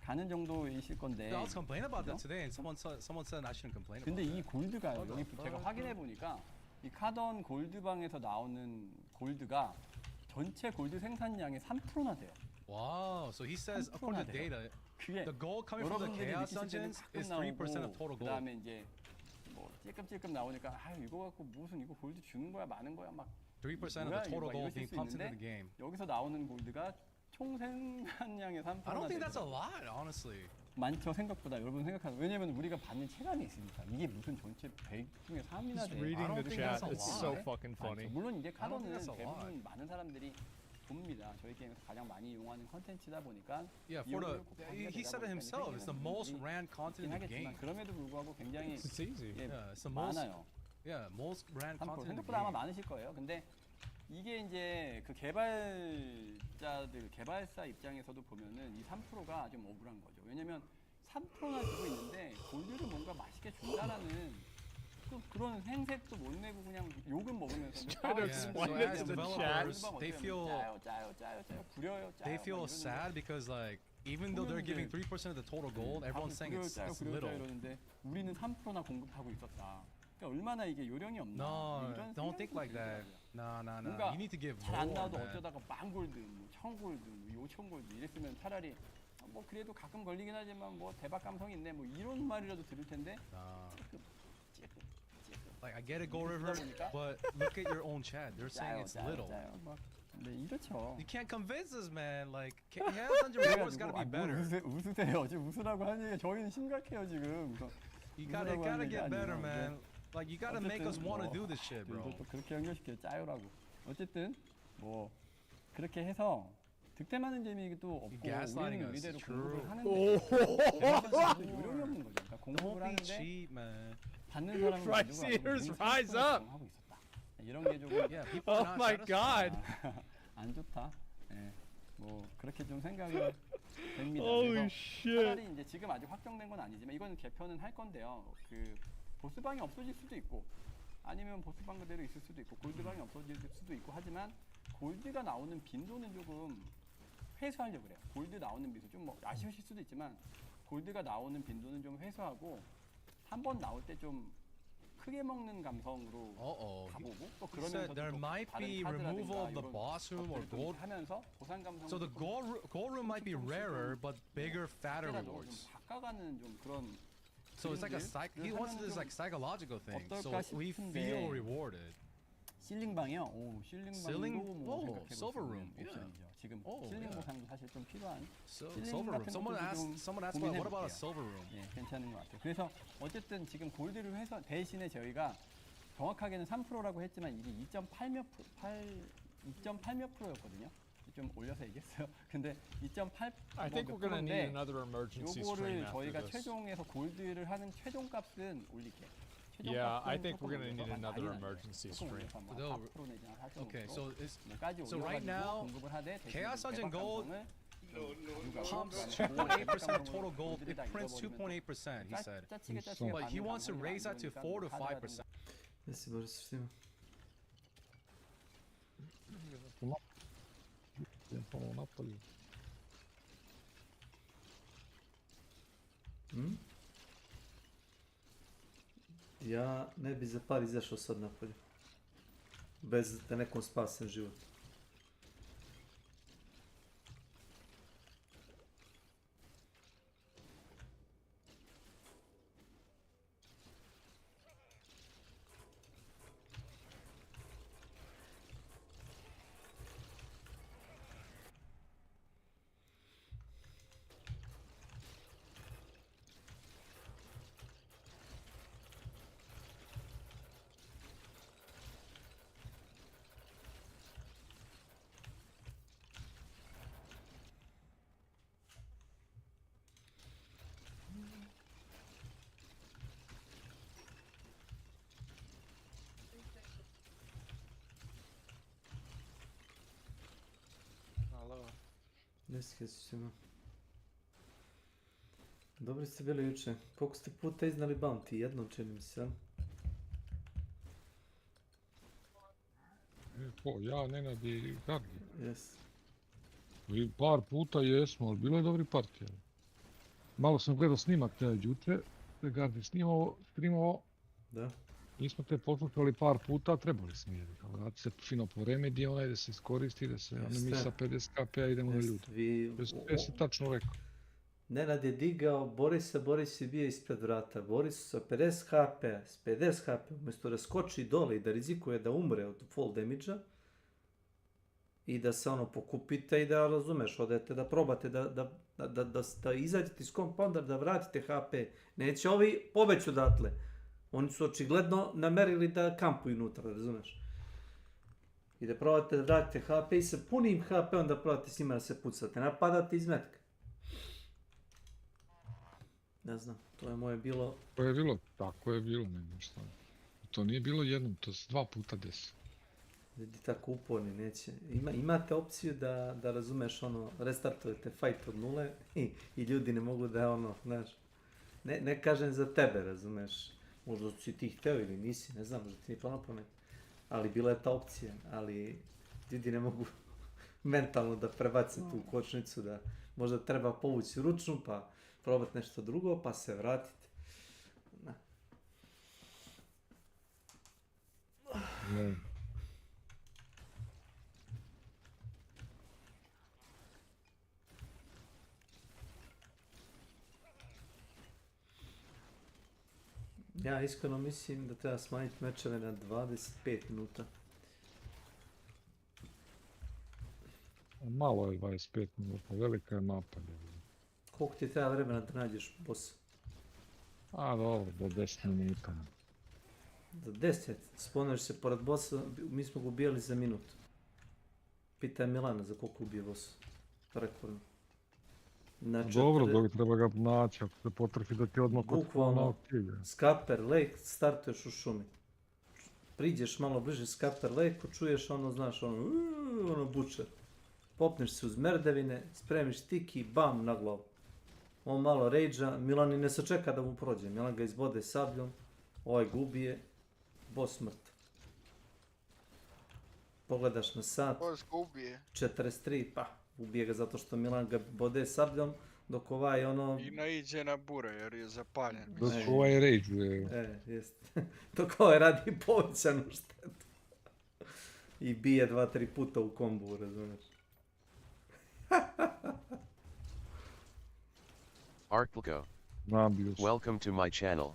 가는 정도이실 건데. I was complaining about that today, and someone said I shouldn't complain about 근데 이 that. 골드가요. 여기 제가 확인해 보니까 이 카던 골드방에서 나오는 골드가 전체 골드 생산량의 3%나 돼요. Wow, so he says according to data, the gold coming from the Chaos Dungeons is 3% of total gold. 그다음에 이제 뭐 찔끔찔끔 나오니까 아 이거 갖고 무슨 이거 골드 주는 거야 많은 거야 막 3% of the total gold being pumped into the game. 여기서 나오는 골드가 총 생산량의 3%나 I don't think that's a lot, honestly. 많죠 생각보다. 여러분 생각하세요. 왜냐면 우리가 받는 체감이 있으니까 이게 무슨 전체 100 중에 3이나 돼. Reading the chat, it's so fucking funny. 물론 이제 카던은 대부분 많은 사람들이 봅니다. 저희 게임에서 가장 많이 이용하는 컨텐츠다 보니까. Yeah, for he said it himself. It's the most ran content in the game. 그럼에도 불구하고 굉장히 It's easy. Yeah, it's the 많아요. Yeah, most ran content in the 생각보다 아마 game. 많으실 거예요. 근데 이게 이제 그 개발사 입장에서도 보면은 이 3%가 좀 억울한 거죠. 왜냐면 3%나 주고 있는데 골드를 뭔가 맛있게 준다라는 그런 행색도 못 내고 그냥 욕은 먹으면서 they feel sad because like even though they're giving 3% of the total gold, everyone's saying it's little. 이러는데 우리는 3%나 공급하고 있었다. 그러니까 얼마나 이게 요령이 없나. No, don't think like that. No. You need to give more. 잘안 나와도 어쩌다가 10,000골드, 뭐 1,000골드, 5,000골드 이랬으면 차라리 뭐 그래도 가끔 걸리긴 하지만 뭐 대박 감성이 있네 뭐 이런 말이라도 들을 텐데. Like I get it, Go River, but look at your own chat. They're saying it's little. 네, 이렇죠. You can't convince us, man. Like Chaos Dungeon Rewards gotta be better. 웃으세요. 지금 웃으라고 하는 얘기 저희는 심각해요 지금. You gotta get better, man. Like you gotta make us want to do this shit, bro. 또 그렇게 연결시켜요. 짜요라고. 어쨌든 뭐 그렇게 해서 득템하는 재미도 없고 우리는 우리대로 공부를 하는데 요령이 없는 거죠. 그러니까 공부를 하는데 받는 사람은 Rice eaters rise up. 하고 있었다. 이런 게 조금 Oh my god. 안 좋다. 예. 뭐 그렇게 좀 생각이 됩니다. Holy 그래서 차라리 이제 지금 아직 확정된 건 아니지만 이건 개편은 할 건데요. 그 보스방이 없어질 수도 있고 아니면 보스방 그대로 있을 수도 있고 골드방이 없어질 수도 있고 하지만 골드가 나오는 빈도는 조금 회수하려고 그래요. 골드 나오는 빈도 좀 뭐 아쉬우실 수도 있지만 골드가 나오는 빈도는 좀 회수하고 한 번 나올 때 좀 크게 먹는 감성으로 가보고 또 그러면서 there might be removal of the boss room or gold. 하면서 보상 감성. So the gold room might be rarer but bigger, fatter rewards. 바꿔가는 좀 그런. So it's like he wants this like psychological thing. So we feel rewarded. 실링방이요. 오, 실링방도 뭐 silver room. 옵션이죠. 지금 실링 보상도 사실 좀 필요한. Silver room. Someone asked what about a silver room? 예, 괜찮은 것 같아요. 그래서 어쨌든 지금 골드를 해서 대신에 저희가 정확하게는 3%라고 했지만 이게 2.8몇 프로였거든요. 좀 올려서 얘기했어요. 근데 2.8 I think we're gonna need another emergency stream after 저희가 this. 최종에서 골드를 하는 최종값은 올릴게요. Yeah, I think we're gonna need another emergency stream. Okay, so right now, Chaos Dungeon Gold pumps 2.8% of total gold. It prints 2.8%. He said, but he wants to raise that to 4 to 5%. Jesi Boris Štima? Ja ne bi za par izašao sad napolje. Bez da nekom spasem život. Ne sjećam. Dobri ste bili juče. Koliko ste puta iznali bounty? Jednom čini mi se. Ja, Nenad i Gargi. Jes. I par puta jesmo, ali bilo je dobri partija. Malo sam gledao snimak te juče, te Gargi streamovao. Da. Nismo te poslušali par puta, trebali smo jediti. Da se fino poremedi onaj, da se iskoristi, da se mi sa 50 kp-a idemo na ljude. Sve si tačno rekao. Nenad je digao, Boris je bio ispred vrata. Boris sa 50 HP-a, s 50 HP-a, umjesto da skoči dole i da rizikuje da umre od full damage-a i da se pokupite i da, razumeš, odete da probate da izađete iz compounda, da vratite HP. Neće ovi pobeći odatle. Oni su očigledno namerili da kampuju unutra, razumeš? I da probate da vratite HP i sa punim HP-om da probate s njima da se pucate. Napadate iz metka. Ne znam, to je moje bilo... Tako je bilo, ne šta. To nije bilo jednom, to se 2 puta desi. Ljudi tako uporni, neće. Imate opciju da razumeš, restartujete fight od nule i ljudi ne mogu da, znaš... Ne kažem za tebe, razumeš. Možda si ti hteo ili nisi, ne znam, možda ti nije palo na pamet. Ali bila je ta opcija, ali ljudi ne mogu mentalno da prebace tu kočnicu, da možda treba povući ručnu, pa probati nešto drugo, pa se vratiti. Ne. Ja iskreno mislim da treba smanjiti mečeve na 25 minuta. Malo je 25 minuta, velika je mapa. Koliko ti treba vremena da nađeš bossa? Dobro, do 10 minuta. Do 10? Spomneš se pored bossa, mi smo ga ubijali za minut. Pitaj Milana za koliko ubije bossa. Rekordno. Dobro, treba ga naći, ako se potrfi da ti odmah kod bukvalno, Scaper Lake, startuješ u šumi. Priđeš malo bliže Scaper Lake, čuješ znaš, buče. Popneš se uz merdevine, spremiš tiki, bam, na glavu. On malo rejđa, Milan i ne se čeka da mu prođe. Milan ga izbode sabljom, ovaj ga ubije, boss mrtav. Pogledaš na sat, 43, pa, ubije ga zato što Milan ga bode sabljom, dok ovaj I naiđe na bure jer je zapaljen. Dok ovaj rejđuje. Jest. Dok ovaj radi povećanu štetu. I bije 2-3 puta u kombu, razumiješ. Arklko. Welcome to my channel.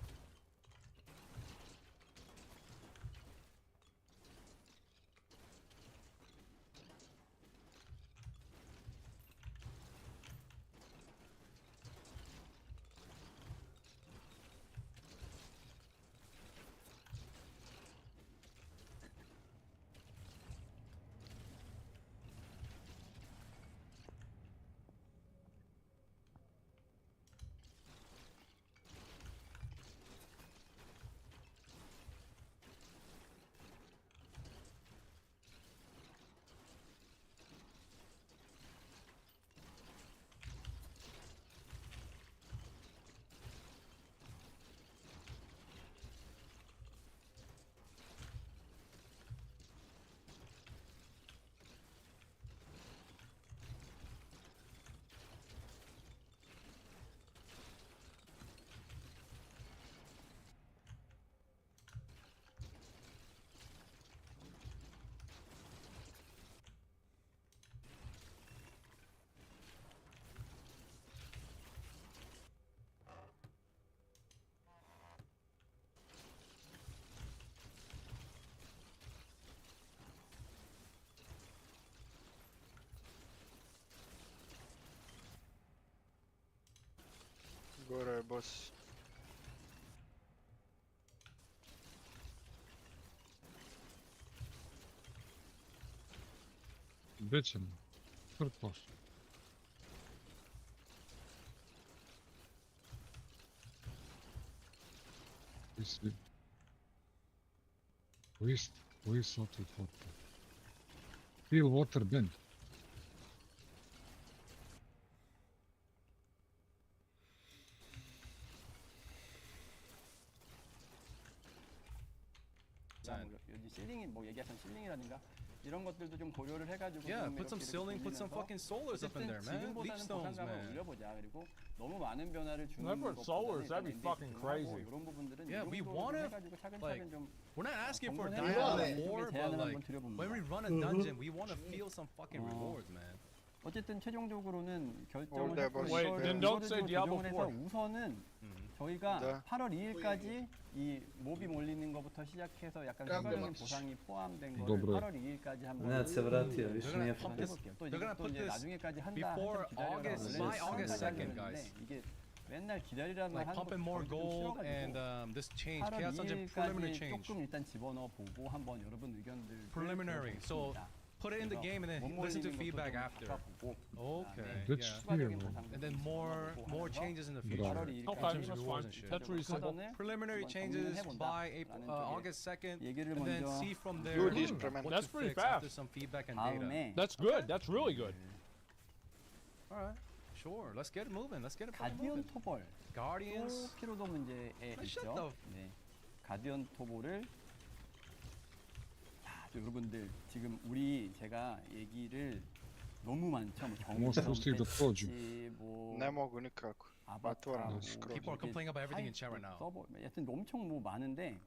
Gore je boss. Gdje ćemo? Prpoš. Who is water water? Feel water bend. 실링이 뭐 얘기하신 실링이라든가 이런 것들도 좀 고려를 해가지고 Yeah, put some ceiling, put some fucking solars up in there, man. Leaf stones, man. 올려보자. 그리고 너무 많은 변화를 주는 Never solars, that'd be fucking crazy. 이런 부분들은 Yeah, we want to, like, we're not asking for 검토를 diamond 해서 ore, but 제안을 like, 한번 드려봅니다. when we run a dungeon, we want to feel some fucking rewards, man. 어쨌든 최종적으로는 결정을 네, 했고 Wait, 이거를 then don't say 이거를 Diablo 조정을 4. 해서 우선은 저희가 네. 8월 2일까지 이 몹이 몰리는 것부터 시작해서 약간 추가적인 보상이 포함된 거를 Dobro. 8월 2일까지 한번 Ne, se vratio, više They're nije gonna pump FPS. this. 또 They're gonna 이제 또 put 이제 this 나중에까지 한다 before 한참 August, 기다려라. by August 원래 2nd, 그랬는데 guys. 이게 맨날 기다리라는 Like 하는 pumping more gold and this change, Chaos Dungeon preliminary 8월 change. 2일까지 조금 일단 집어넣어 보고 한번 여러분 의견들 Preliminary. So put it in the game and then listen to feedback after. Okay. That's Yeah. fair, And then more changes in the future. Bravo. In Okay, terms of that's rewards fine. and shit. That's reasonable. Preliminary changes by August 2nd, and then see from there Good what implement. That's to pretty fix fast. after some feedback and data. 다음에 That's good. That's really good. Alright, sure. Let's get it moving. Let's get it fucking 가디언 moving. 토벌 Guardians. 피로도 문제에 shut 있죠. the 네. 가디언 토벌을 여러분들 지금 제가 얘기를 너무 많죠. 뭐 Most pustih da prođu. 뭐 Ne mogu nikako. Otvoram skroz. People are complaining about everything in chat right now. 서버 여튼 엄청 뭐 많은데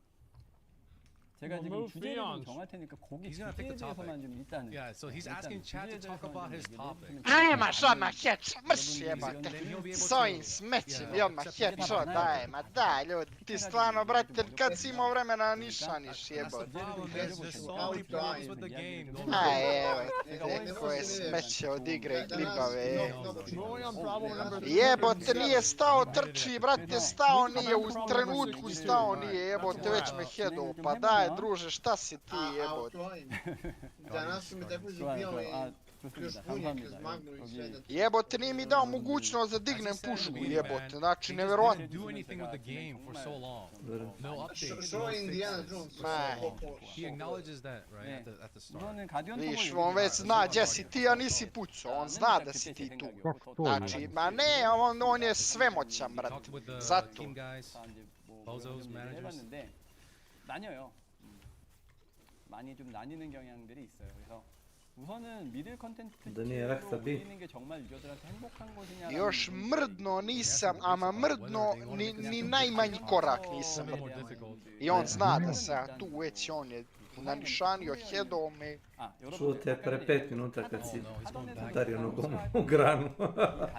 제가 Well, 지금 move 주제를 좀 beyond. 정할 테니까 거기 He's gonna pick 주제에 the topic. 대해서만 좀 일단은 Yeah, so he's asking chat to talk about his topic. Nema žodmah head, mrš jebate. Then he'll be able S ovim to. smećem i Yeah, odmah accept head the shot, feedback. daj, ma daj ljudi, ti stvarno, brate, kad si imao vremena ništa niš That's the jebote. problem. There's so many problems with the game. Aj, evo, koje smeće od igre i klibave. Jebote, nije stao, trči, brate, stao nije, u trenutku stao nije, jebote, već me hedo, pa daj, druže, šta si ti, jebote. Danas su mi tako zabijali još punjak iz magnu i sve. Jebote, nije mi dao mogućnost da dignem pušku, jebote, znači, nevjerovatno. He didn't do anything with the game for so long. No updates. Što no je Indiana fixes. Jones? He acknowledges that, right, at the start. 이거는 가디언 Viš, 토벌 on već zna gdje si ti, a nisi pucao, on zna da si ti tu. Znači, ma ne, on je svemoćan, brate, Talked with the zato. team guys, Bozos, managers. 해봤는데 나뉘어요. 많이 좀 나뉘는 경향들이 있어요. 그래서 우선은 미들 컨텐츠 Da nije rakta bi. 올리는 게 정말 유저들한테 행복한 것이냐? Još mrdno nisam, ama mrdno ni najmanji korak nisam A bit more mrdno. difficult. I on zna da sam ja tu već, on je nanišanio hedo me. Čuo te pre 5 minuta kad si No, he's going back. udario nogom u granu.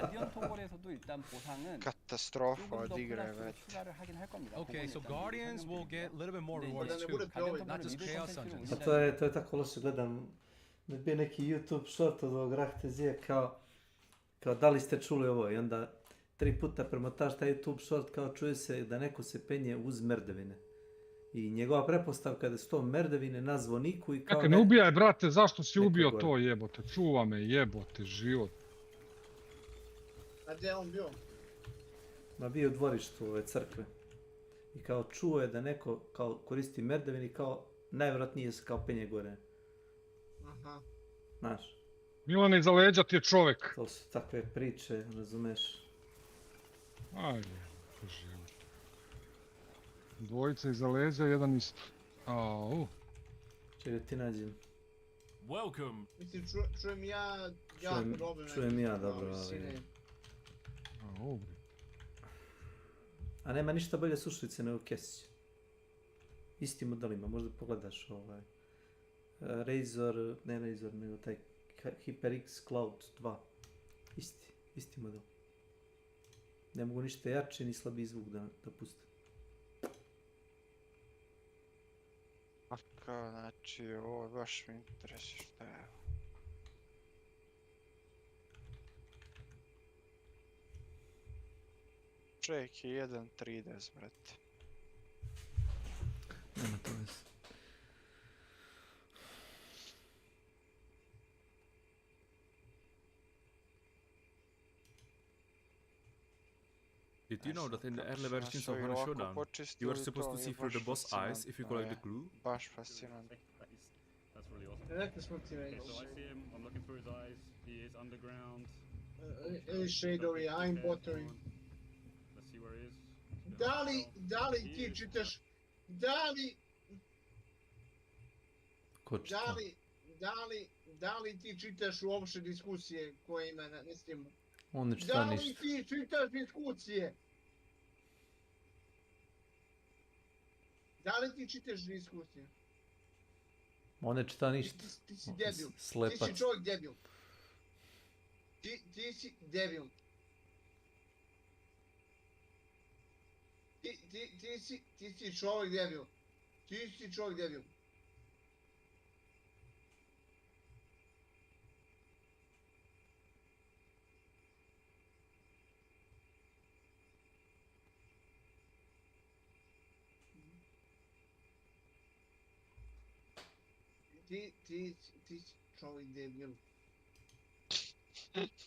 가디언 토벌에서도 일단 보상은 Katastrofa od igre, već. 추가를 하긴 할 겁니다. Okay, so Guardians will get a little bit more rewards ne too. bude problem. Not just Chaos Dungeons. Pa to je tako loše, gledam, da bi neki YouTube short od ovog Rahtezije kao da li ste čuli ovo i onda 3 puta premotaš taj YouTube short kao čuje se da neko se penje uz merdevine. I njegova pretpostavka je da su to merdevine na zvoniku i kao... Čekaj, ne ubijaj, brate, zašto si Neko ubio gore. to, jebote? Čuva me, jebote, život. A gdje je on bio? Ma bio u dvorištu ove crkve. I kao čuo je da neko kao koristi merdevine i kao najvjerojatnije se kao penje gore. Aha. Znaš, Milane, iza leđa ti je čovjek. to su takve priče, razumeš? Ajde, život. Dvojica iza leđa, jedan iz... Au. Čekaj ti nađem. Welcome. Mislim, čujem ja jako dobro. Čujem ja dobro, ali... Au. A nema ništa bolje sušlice nego Kesić. Isti model ima, možda pogledaš ovaj. Razor, ne Razor, nego taj HyperX Cloud 2. Isti model. Ne mogu ništa jače ni slabiji zvuk da puste. Kao, znači, ovo baš mi interesuje šta je. Čovjek je 1.30, brate. Nema to veze. Did you know that in the early versions of Honor Showdown, you were supposed to see through the boss eyes if you collect the glue? Baš fascinantno. That's really awesome. Rekli smo ti već. Okay, so I see him. I'm looking through his eyes. He is underground. Shadowy, I'm bottom. Let's see where he is. Da li ti čitaš? Da li... Ko čita? Da li ti čitaš uopšte diskusije koje ima na Steamu? On ne čita Da li ništa. ti čitaš diskusije? Da li ti čitaš diskusije? On ne čita ništa. Ti si debil. Slepac. Ti si čovjek debil. Ti si debil. Ti si čovjek debil. Ti si čovjek debil. Ti si čovjek debil.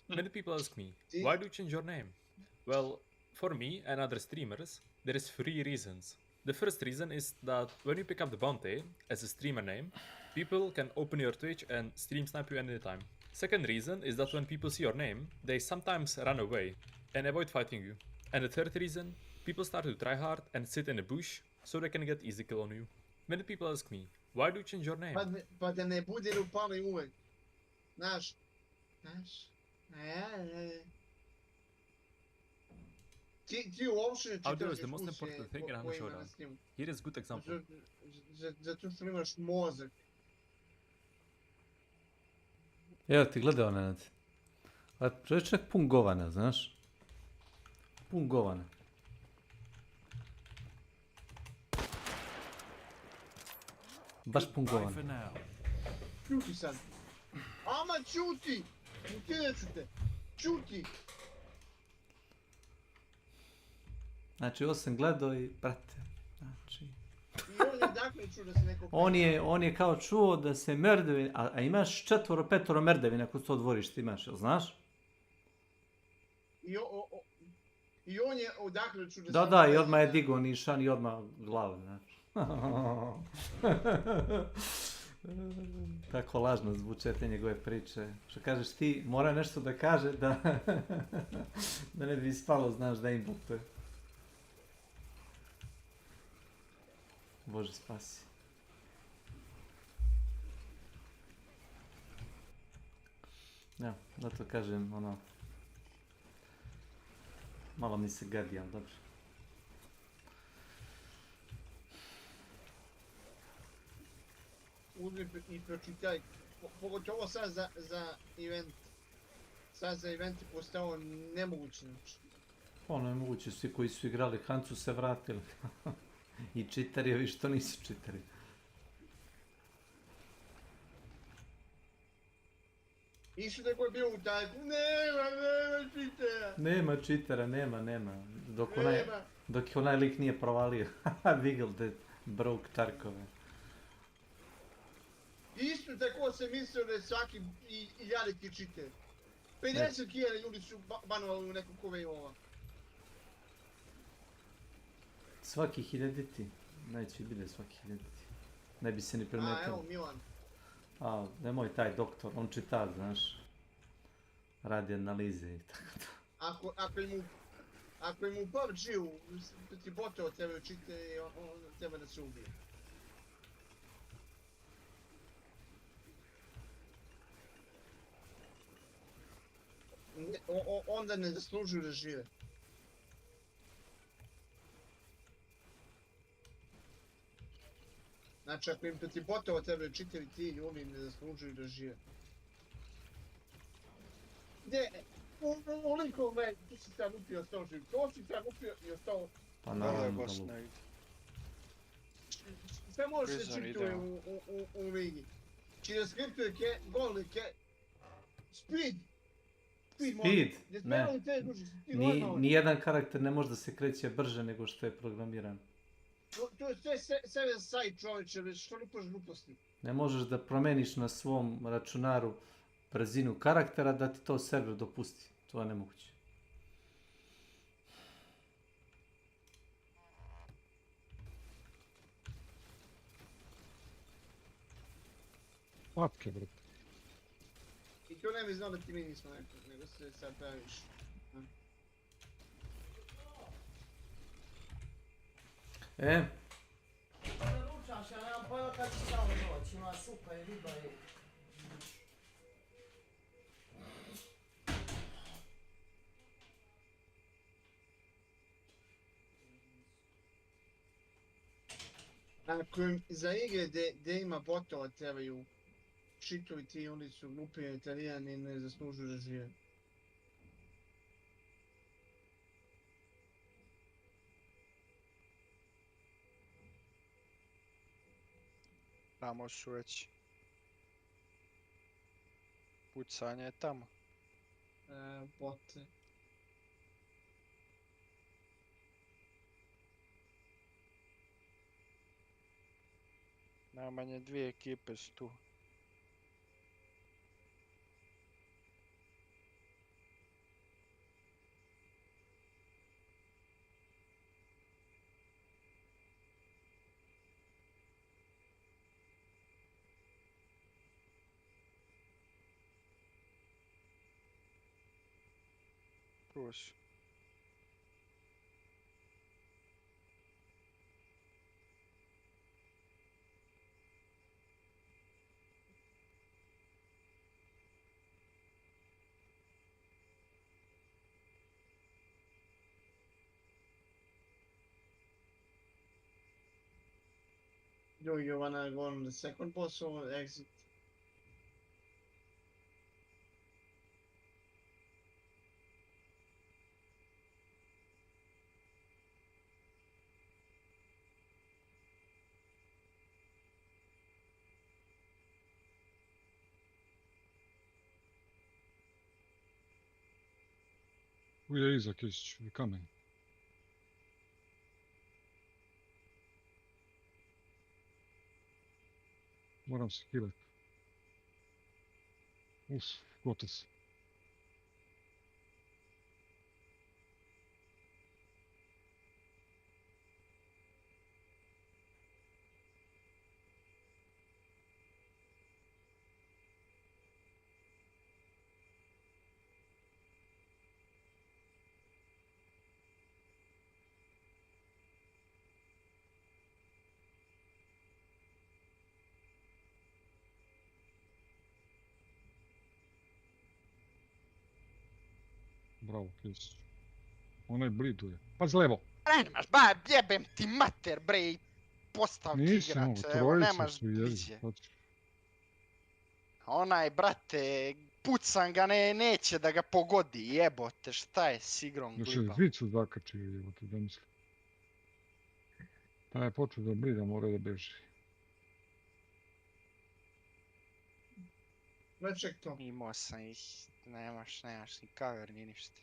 Many people ask me, why do you change your name? Well, for me and other streamers, there is 3 reasons. The first reason is that when you pick up the bounty as a streamer name, people can open your Twitch and stream snipe you anytime. Second reason is that when people see your name, they sometimes run away and avoid fighting you. And the third reason, people start to try hard and sit in a bush so they can get easy kill on you. Many people ask me, why do you change your name? Pa da ne bude upali uvek. Znaš. Ti uopšte Audio čitaš is the most important thing in Hana Showdown. Here is a good example. Zato što imaš mozak. Evo ti gledao, Nenad. A čovječak pun govana, znaš? Pun govana. Baš pun govana. Čuti sad. Ama čuti! Ukidat ću te. Čuti! Znači, ovo sam gledao i, brate, znači... I on je dakle čuo da se neko... On je kao čuo da se merdevine, a imaš 4-5 merdevina kod to dvorište imaš, jel znaš? I on je odakle čuo da se... Da, i odmah je digao nišan i odmah glavu, znači. Tako lažno zvuče te njegove priče. Što kažeš ti, mora nešto da kaže da ne bi ispalo, znaš, da im bukte. Bože spasi. Ja, zato kažem, ono... Malo mi se gadi, ali dobro. Uzmi i pročitaj, pogotovo sad za event. Sad za event je postao nemoguće. Ono je moguće, svi koji su igrali Hancu se vratili. I čitari, ovi što nisu čitari. Isto tako je bio u tajku, nema čitara. Nema. Dok je onaj lik nije provalio. Wiggle the broke Tarkove. Isto tako sam mislio da je svaki iljaditi čiter. 50.000 ljudi su banovali u nekom kovejova. Svaki hiljaditi. Neće biti svaki hiljaditi. Ne bi se ni primetilo. A, evo Milan. A, nemoj taj doktor, on čita, znaš. Radi analize i tako to. Ako im u PUBG-u ti botovo trebaju čitati, on treba da se ubije. Onda ne zaslužuju da žive. Znači, ako im protiv botova trebaju čitavi ti ljudi, ne zaslužuju da žive. Gdje? Uliko me, tu si sad upio, ostao živ. To si sad upio i ostao... Pa naravno da lupi. Sve može se čiptuje u ligi. Či da skriptuje golike... Speed! Speed? Ne. Nijedan karakter ne može da se kreće brže nego što je programiran. To je sve seven side čovječe, što lupaš gluposti. Ne možeš da promeniš na svom računaru brzinu karaktera da ti to server dopusti. To je nemoguće. Patke, brate. I to ne bi znao da ti mi nismo rekli, nego se sad praviš. čaša, ja nemam pojma kad ću tamo doći, ima supa i riba i... Ako im za igre gdje ima botova trebaju šitovi ti, oni su glupi italijani i ne zaslužuju da žive. Tamo su već. Pucanje je tamo. Bote. Najmanje 2 ekipe su tu. Plus. Do you wanna go on the second boss or exit? Tu je iza Kisić, i kamen. Moram se healat. Gotov sam. Bravo, Kisić. Onaj bliduje. Pazi levo! Nemaš, ba, jebem ti mater, bre, postavki Nisi igrat, mogu, evo, trojica nemaš su jedi. diđe. Onaj, brate, pucam ga, neće da ga pogodi, jebote, šta je s igrom Još je gliba? dvicu zakačio, jebote, da misli. Ta je počeo da blida, mora da beži. Ček to. Imao sam ih, nemaš ni cover ni ništa.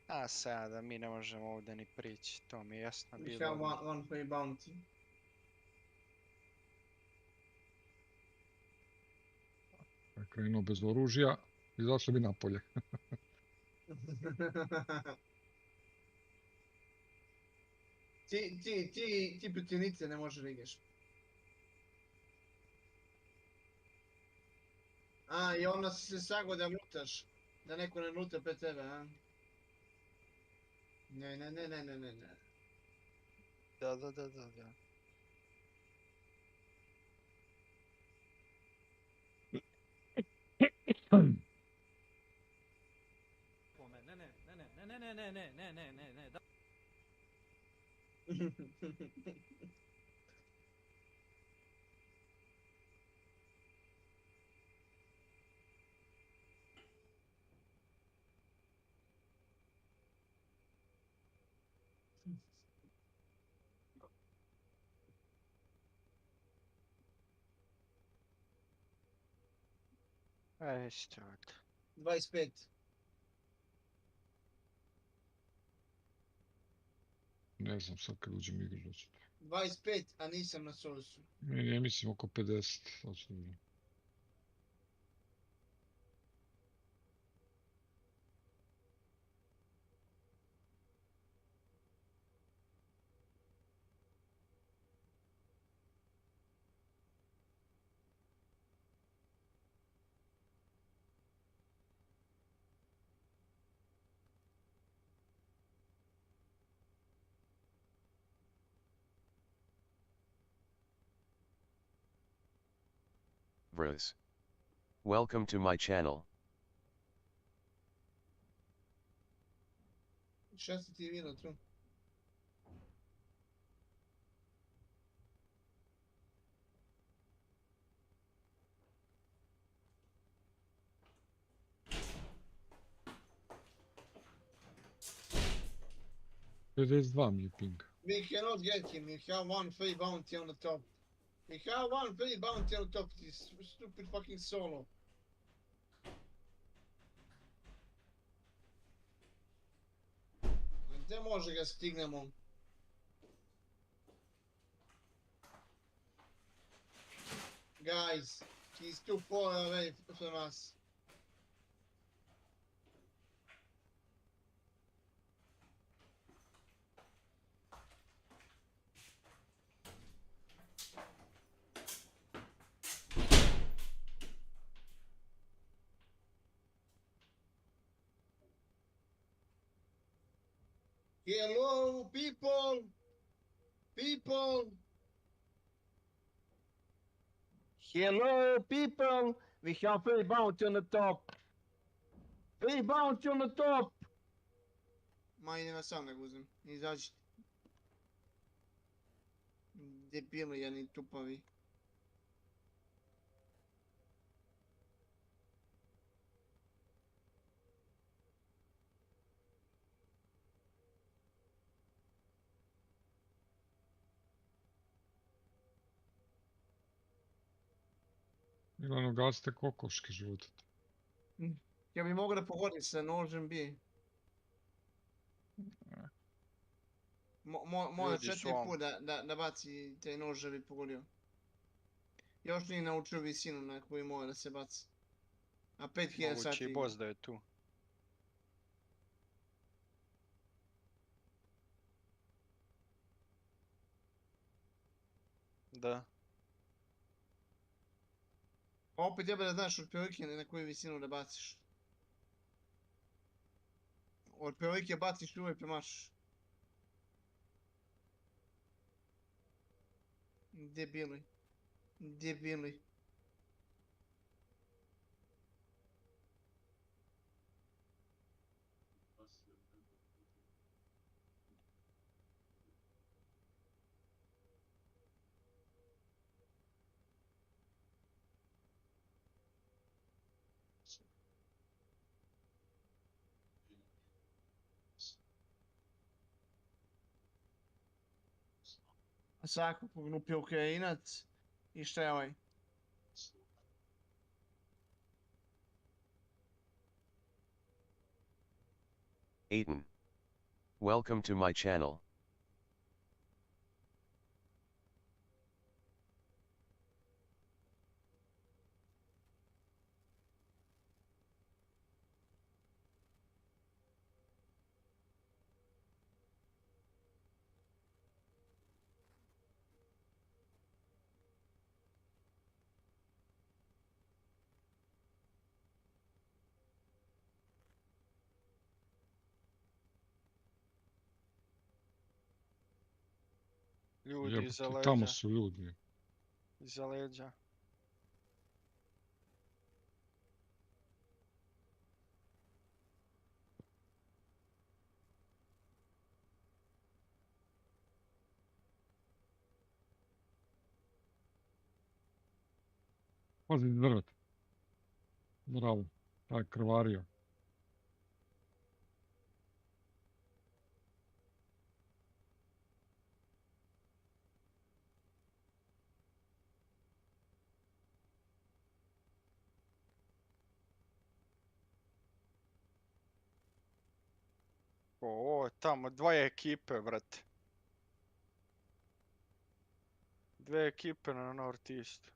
A sada mi ne možemo ovdje ni prići, to mi je jasno We bilo. have one free bounty. Krenuo bez oružja, izašli bi napolje. ti protivnice ne može da igraš. A, i onda si se sago da lutaš. Da neko ne luta pre tebe, a? Ne. Da. Ne. Ajde, ovdje. 25. Ne znam sad kad uđem igru doći. 25, a nisam na Soulsu. Meni je mislim oko 50. Očinu. S.W.Frost. Welcome to my channel. Šta si ti vino tu? mi je ping. We cannot get him, we have one free bounty on the top. We have one free bounty on the top, this stupid fucking solo. Gdje može ga stignemo? Guys, he's too far away from us. Hello, people! People! Hello, people! We have free bounty on the top! Free bounty on the top! Ma idem sam da ga uzem, izađite. Debili, jedni tupavi. Milano, gasite kokoške žutite. Ja bi mogao da pogodim sa nožem bi. Mora 4 puta da baci taj nož da bi pogodio. Još nije naučio visinu na koju mora da se baci. A 5000 sati. Moguće i boss da je tu. Da. Pa opet treba da znaš otprilike na koju visinu da baciš. Otprilike baciš i uvijek premašiš. Debili. Debili. Svako pognupio Ukrajinac. I šta je ovaj? Aiton. Welcome to my channel. Ljudi iza leđa. Tamo su ljudi. Iza leđa. Pazi drvet. Bravo. Taj krvario. O, tamo dvoje ekipe, brate. Dve ekipe na Northeastu.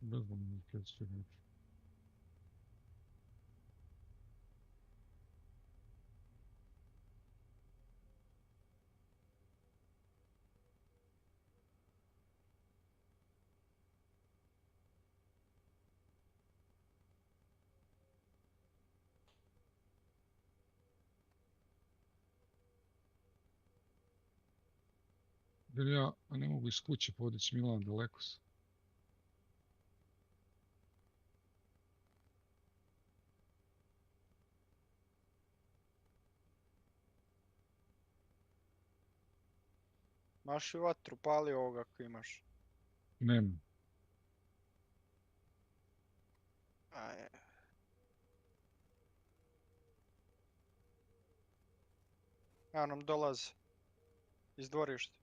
Ne znam nikad će reći. Jer ja ne mogu iz kuće podići Milan, daleko sam. Maši vatru, pali ovoga ako imaš. Nemam. Aj. Ja nam dolazi. Iz dvorišta.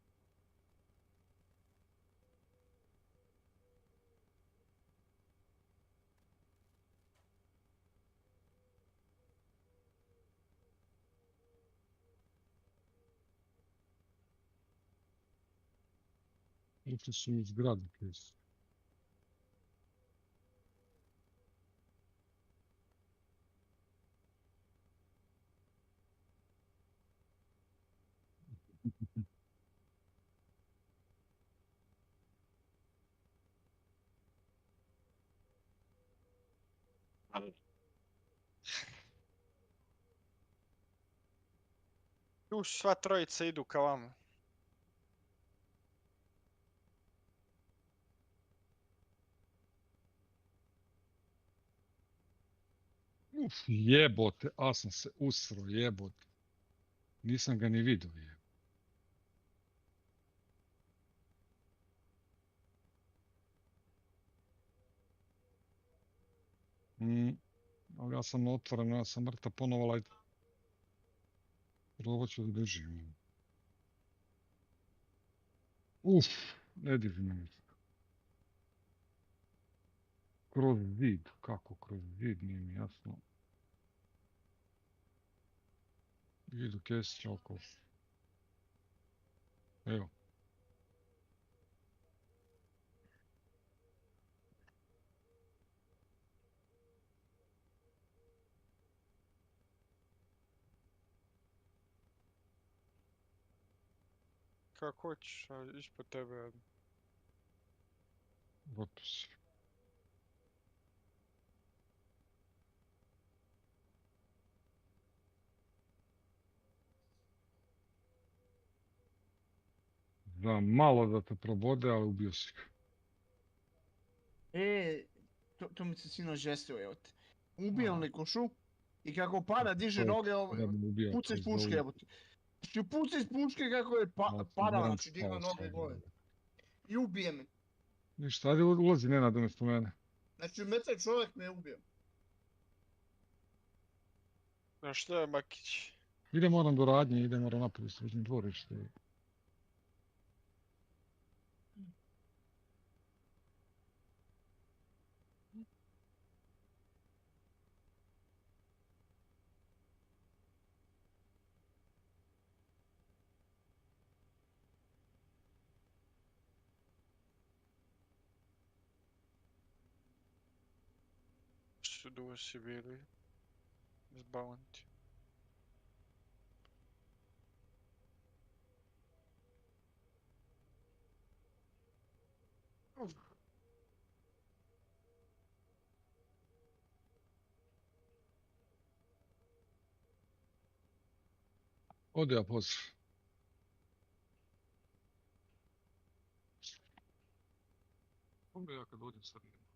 Ušli su u zgradu, Kris. Tu sva trojica idu ka vama. Uf, jebote, a sam se usro, jebote. Nisam ga ni vidio, jebote. Ali ja sam otvoren, ja sam mrtav ponovo lajt. Probat ću da držim. Uf, ne diži me. Kroz zid, kako kroz zid, nije mi jasno. Idu Kesića oko. Evo. Kako hoćeš, ispod tebe. Gotovo si. Za malo da te probode, ali ubio si ga. To mi se sinoć desilo, evo te. Ubijam Likošu i kako pada, diže noge, puca iz puške, evo te. Znači puca iz puške kako je padao, znači digla noge gore. I ubije me. Ništa, ajde ulazi Nenad umjesto mene. Znači metaj čovjek me ubio. A što je Makić? Ide moram do radnje, ide moram naprijed sređen dvorište. Što dugo si bili? Zbavam ti. Ode ja pozdrav. Onda ja kad dođem sad idem.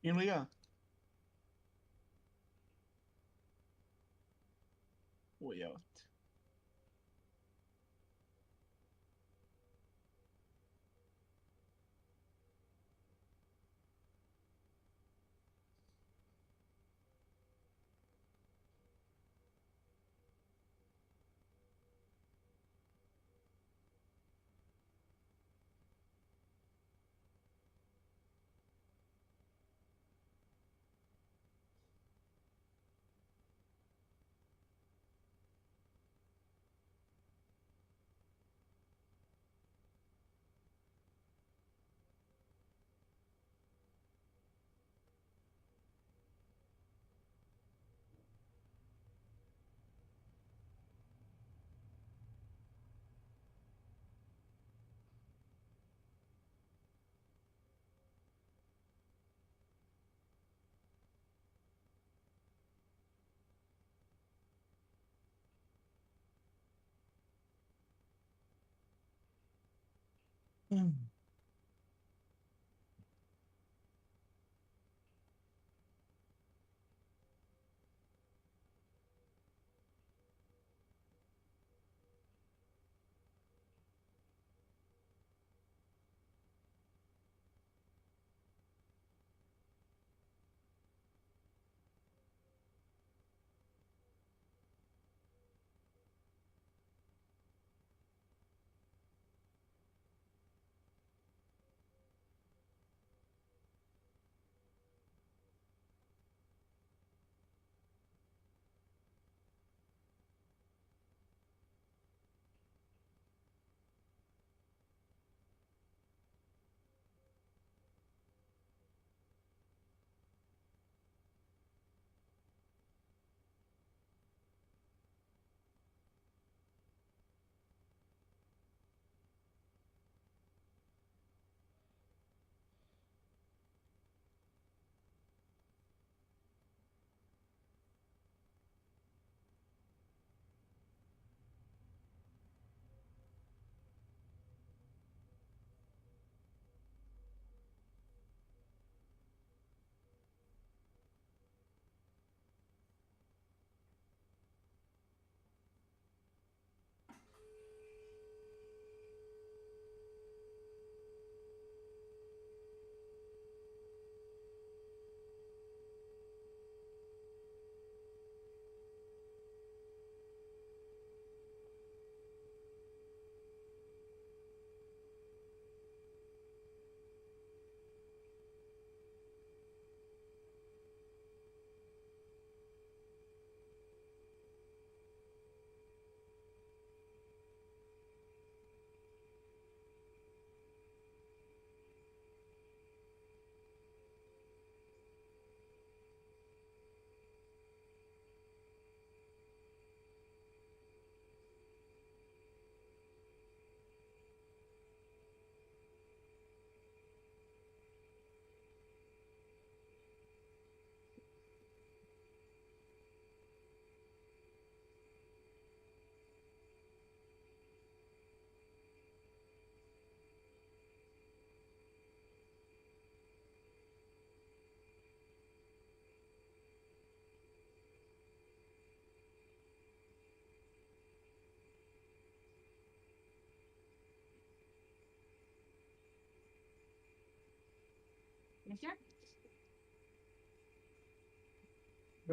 Ili ja? Ujevate.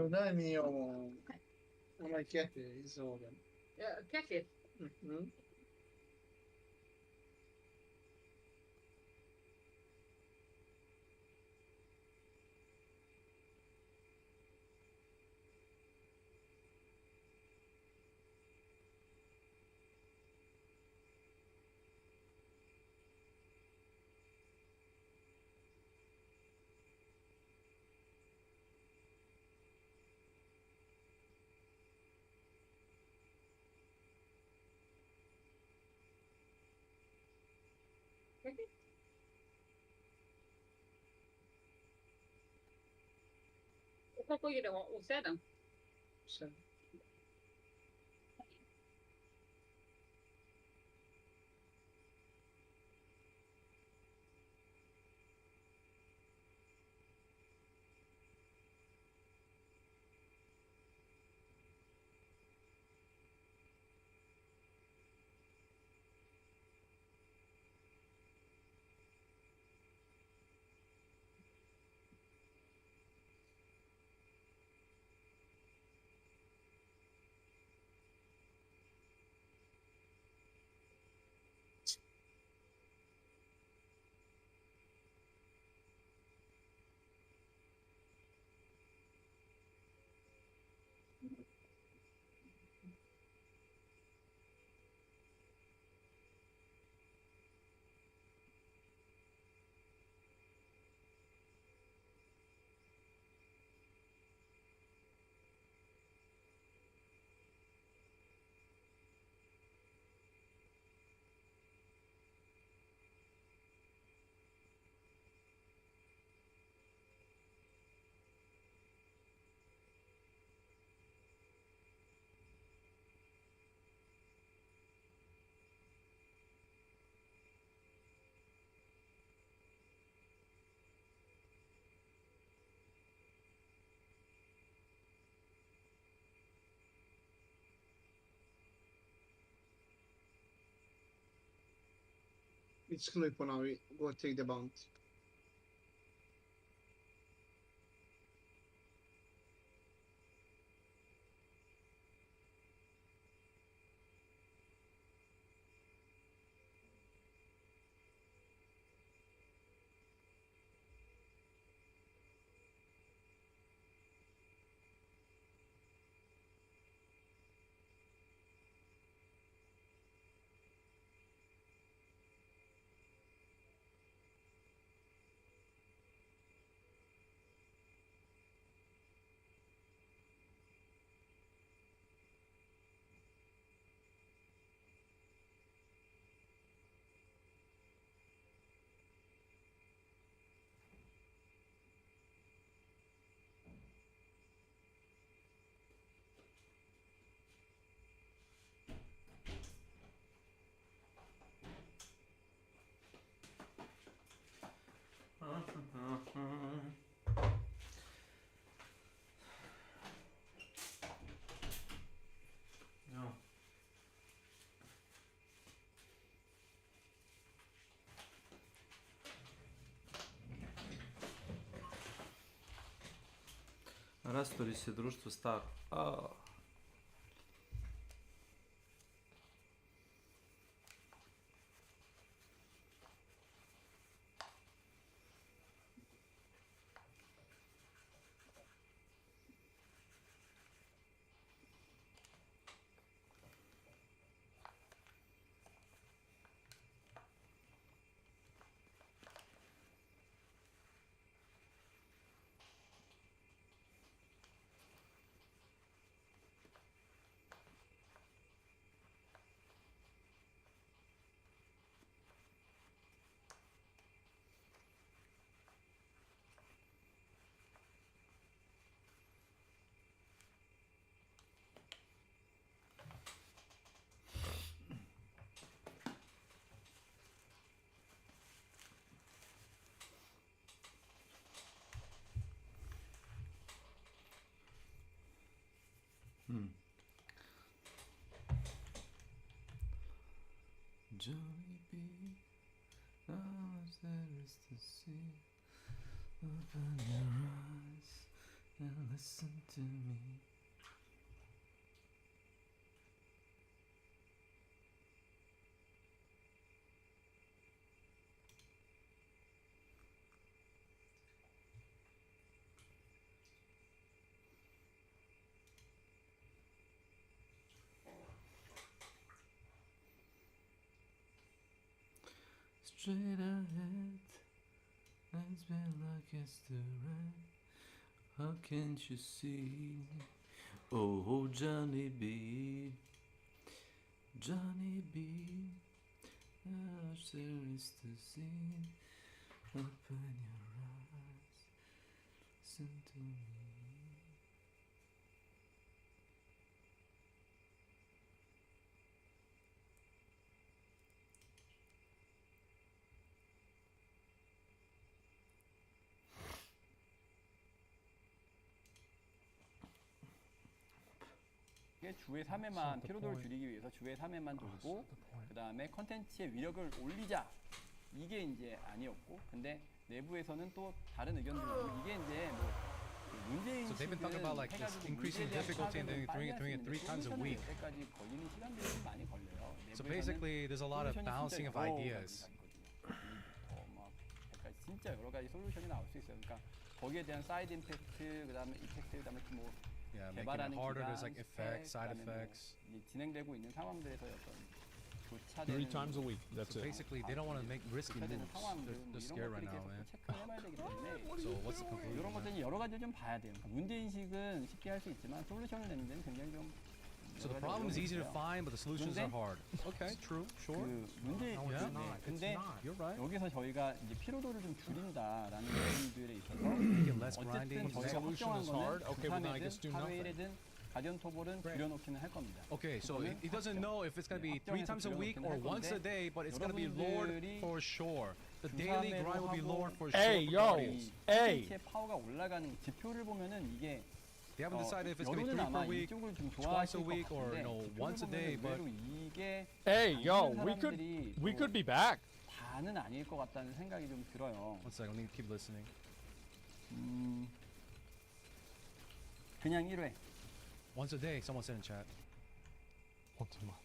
Daj mi ovo, onaj kefir iz ovoga. Kefir? Koliko ide u 7? 7. It's clip for now. Go take the bounty. No. Rasturi se društvo staro. Johnny B, how much there is to see. Open your eyes and listen to me. Straight ahead, it's been like yesterday. How can't you see? Oh, Johnny B, Johnny B, how much there is to see. Open your eyes, listen to me. 이게 주에 3회만 피로도를 줄이기 위해서 주에 3회만 돌고 그 다음에 컨텐츠의 위력을 올리자 이게 이제 아니었고 근데 내부에서는 또 다른 의견들이 이게 이제 뭐 문재인 So they've been talking about like this increasing difficulty and then doing it 3 times a week. 때까지 걸리는 시간들이 좀 많이 걸려요. So basically, there's a lot of bouncing of ideas. 진짜 여러 가지 솔루션이 나올 수 있어요. 그러니까 거기에 대한 사이드 임팩트, 그다음에 이펙트, 그다음에 뭐 Yeah, making it harder. There's like effects, side effects. 진행되고 있는 상황들에서의 어떤 3 times a week. That's So it. basically, they don't want to make risky moves. They're scared right now, man. So what's the conclusion? 이런 것들은 여러 가지를 좀 봐야 돼요. 그러니까 문제 인식은 쉽게 할 수 있지만 솔루션을 내는 데는 굉장히 좀 So the problem is easy to find, but the solutions are hard. Okay, true, sure. 문제 근데 여기서 저희가 이제 피로도를 좀 줄인다라는 부분들에 있어서 어쨌든 저희가 확정한 거는 주 3회든 하루 1회든 가디언 토벌은 줄여놓기는 할 겁니다. Okay, so he doesn't know if it's gonna be 3 times a week or once a day, but it's gonna be lowered for sure. The daily grind will be lowered for sure. Hey, yo, hey. 파워가 올라가는 지표를 보면은 이게 They haven't decided if it's gonna be 3 per week, twice a week, or once a day. But hey, yo, we could be back. 다는 아닐 것 같다는 생각이 좀 들어요. One second, let me keep listening. 그냥 1회. Once a day, someone said in chat. Once a month.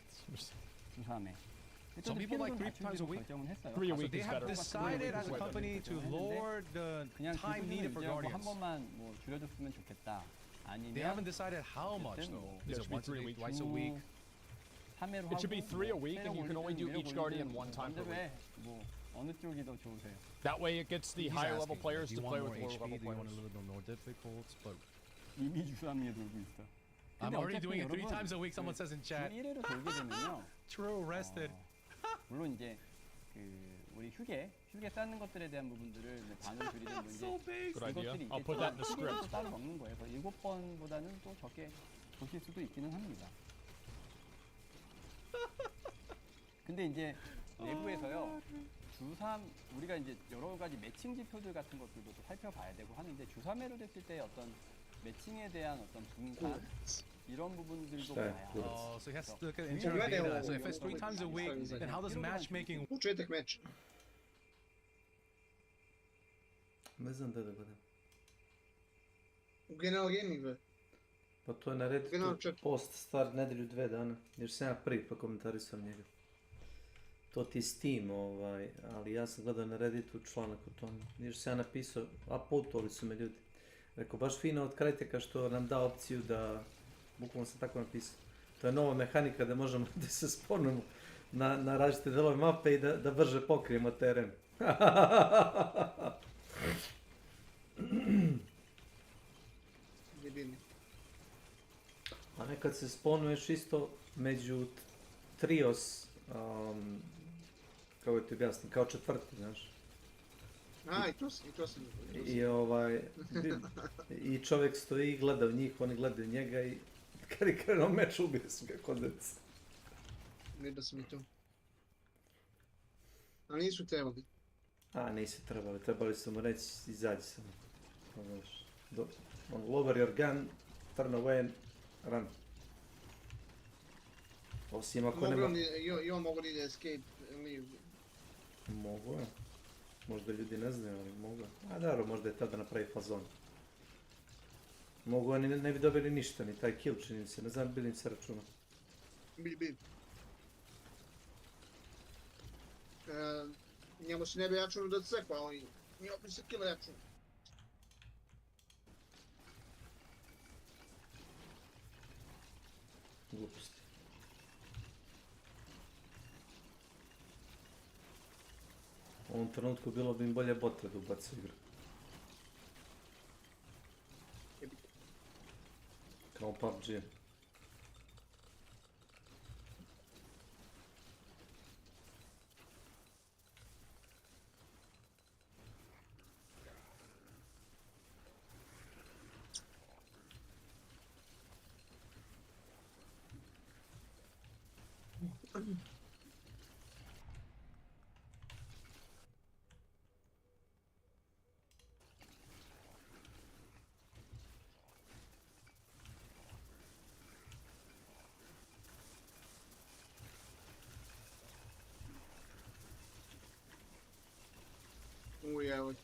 주 3회. Some people like 3 times a week. Three a So week they is have better. decided as a company to lower the 그냥 time needed for 한 Guardians. 번만 뭐 줄여줬으면 좋겠다. 아니면 They haven't decided how much though. Is it once a week, twice a week? 3회로 It should be 하고 3 a week, and you can only do each Guardian one time per week. 뭐 어느 쪽이 더 좋으세요? That way, it gets the He's higher level asking, players do to you play want with more lower HP? level Do you want a players. little bit more difficult? But 이미 주3위에 돌고 있어. I'm already doing it 3 times a week. Someone says in chat. 주 1회로 돌게 되면요. True, rested. 물론 이제 우리 휴게 쌓는 것들에 대한 부분들을 반으로 줄이는 이제 Good idea. 이것들이 I'll put that in the 휴게를 또 script. 따로 먹는 거예요. 그래서 7번보다는 또 적게 보실 수도 있기는 합니다. 근데 이제 내부에서요. 주3 우리가 이제 여러 가지 매칭 지표들 같은 것들도 또 살펴봐야 되고 하는데 주3회로 됐을 때 어떤 매칭에 대한 어떤 분산 이런 부분들도 봐야. So he has to look at internal data. So if it's 3 times a week, then how does matchmaking? Početak meča. Ne znam da budem. U General Gaming, Pa to je na Redditu post star nedelju 2 dana, jer sam ja prvi pa komentarisao njega. To ti je Steam, ali ja sam gledao na Redditu članak o tome, jer sam ja napisao, a putovali su me ljudi. Rekao, baš fino od Krajteka što nam da opciju da, bukvalno sam tako napisao, to je nova mehanika da možemo da se sponemo na različite delove mape i da brže pokrijemo teren. A nekad se sponuješ isto među trios, kako ti objasnim, kao četvrti, znaš. A, i to sam. I čovjek stoji i gleda u njih, oni gledaju njega i kad je krenuo meč ubili su ga kod deca. Vidio sam i to. Ali nisu trebali. A, nisu trebali su mu reći izađi sam. Lower your gun, turn away and run. Osim ako nema... I on mogu da ide escape and leave. Mogu je. Možda ljudi ne znaju, ali mogu. A dobro, možda je tada napravi fazon. Mogu, oni ne bi dobili ništa, ni taj kill čini se, ne znam bili im se računa. Bi. Njemu se ne bi računao da cepa, ali njemu bi se kill računao. Gluposti. U ovom trenutku bilo bi im bolje bote da ubacu igru. Kao PUBG. Evo.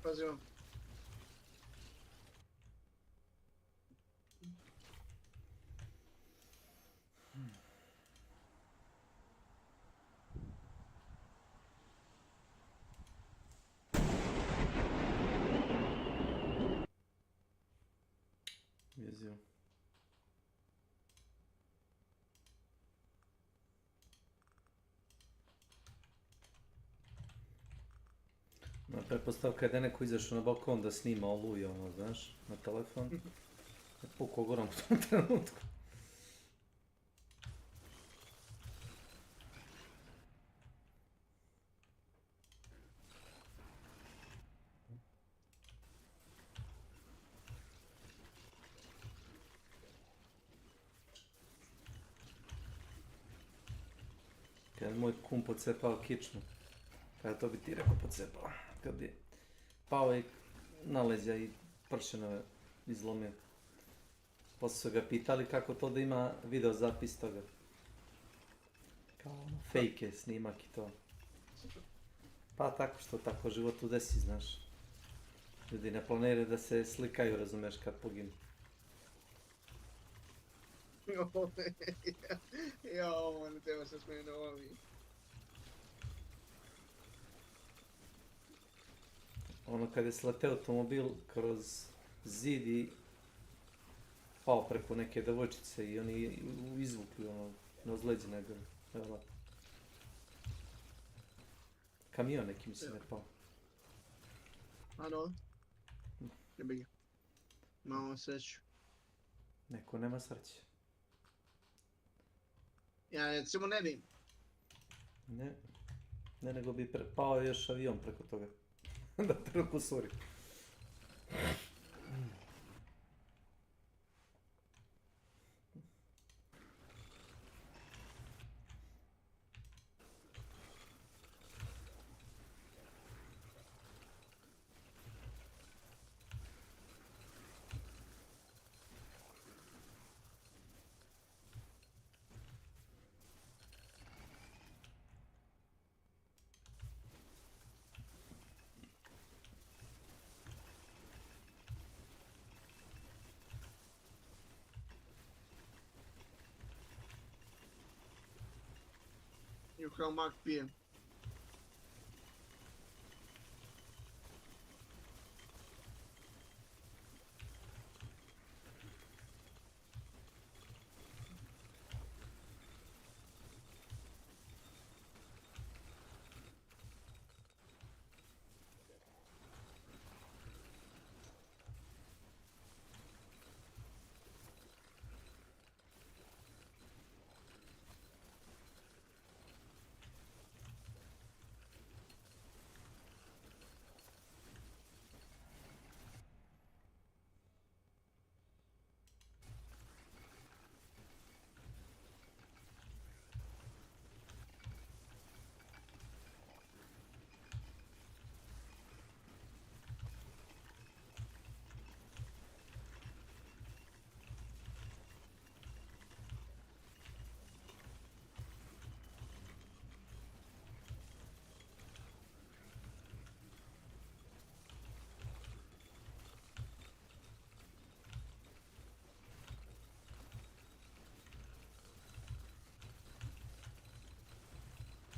Pazi vam. Jezivo. Pretpostavka je da je neko izašao na balkon da snima Oluju, ono, znaš, na telefon. Pukao gorom u tom trenutku. Kad moj kum pocepao kičmu, kada to bi ti rekao pocepao, kad bi pao i na leđa i pršeno izlomio. Poslije su ga pitali kako to da ima video zapis toga. Kao fake je snimak i to. Pa tako što tako životu desi, znaš. Ljudi ne planiraju da se slikaju, razumeš, kad poginu. Ja, ovo ne treba se smijene ovi. Ono kad je sleteo automobil kroz zid i pao preko neke devojčice i oni izvukli ono na ozleđe nego. Evo. Kamion neki mi se ne pao. Ano. Jebi ga. Malo sreću. Neko nema sreće. Ja recimo ne bi. Ne. Ne, nego bi pao još avion preko toga. Da te rukusuri. I kao mak pije.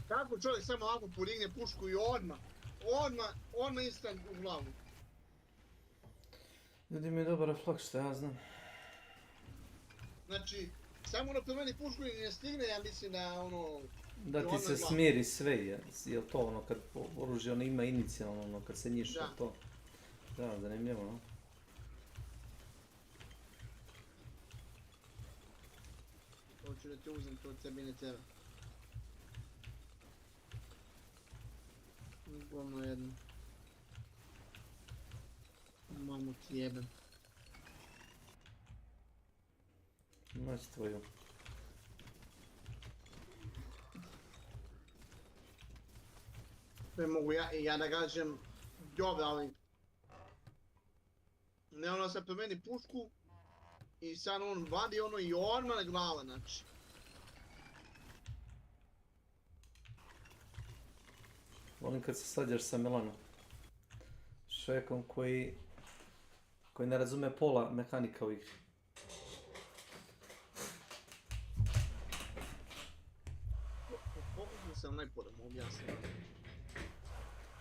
Kako čovjek samo ovako podigne pušku i odmah instant u glavu. Ljudi mi je dobar refleks, što ja znam. Znači, samo ono promeni pušku i ne stigne, ja mislim da ono... Da ti se smiri sve, jel to ono kad oružje ono ima inicijalno, ono kad se njiša to. Da, zanimljivo, no? Hoću da te uzem, to tebi ne treba. Govno jedno. Mamu ti jebem. Naći tvoju. Ne mogu ja da gađem dobro, ali... Ne ono sad promeni pušku i sad on vadi ono i odmah na glava, znači. Volim kad se svađaš sa Milanom. Čovjekom koji ne razume pola mehanika u igri. Pokušao sam najbolje mu objasniti.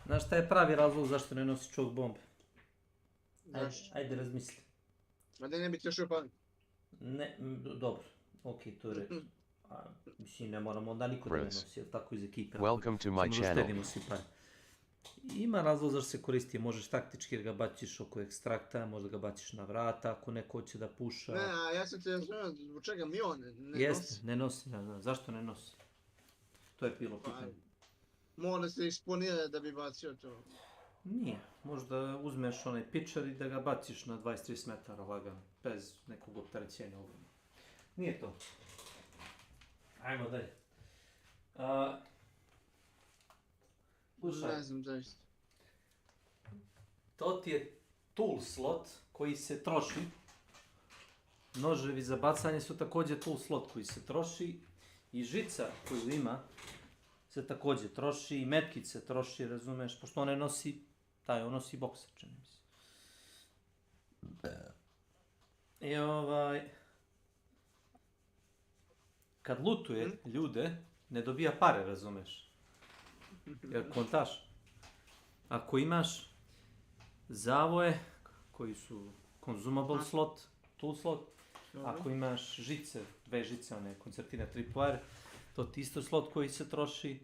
Znaš šta je pravi razlog zašto ne nosi čovjek bombe? Ajde razmisli. A da ne bi te šao pamet? Ne, dobro. Okej, to je reći. Mislim, ne moramo onda niko da ne nosi, jer tako iz ekipe. Welcome to my channel. Ima razlog zašto se koristi, možeš taktički jer ga baciš oko ekstrakta, možda ga baciš na vrata ako neko hoće da puša. Ne, a ja sam te razumio, zbog čega mi on ne nosi? Jeste, ne nosi, zašto ne nosi? To je bilo pitanje. Mora se eksponira da bi bacio to. Nije, možda uzmeš onaj pitcher i da ga baciš na 20-30 metara lagano, bez nekog opterećenja ogromno. Nije to. Ajmo dalje. Ne znam zaista. To ti je tool slot koji se troši. Noževi za bacanje su također tool slot koji se troši. I žica koju ima se također troši, i medkit se troši, razumeš, pošto on ne nosi, on nosi bokser, čini mi se. I kad lutuje ljude, ne dobija pare, razumeš? Jer kontaš. Ako imaš zavoje koji su consumable slot, tool slot, ako imaš žice, 2 žice, one koncertine tripwire, to ti isto slot koji se troši,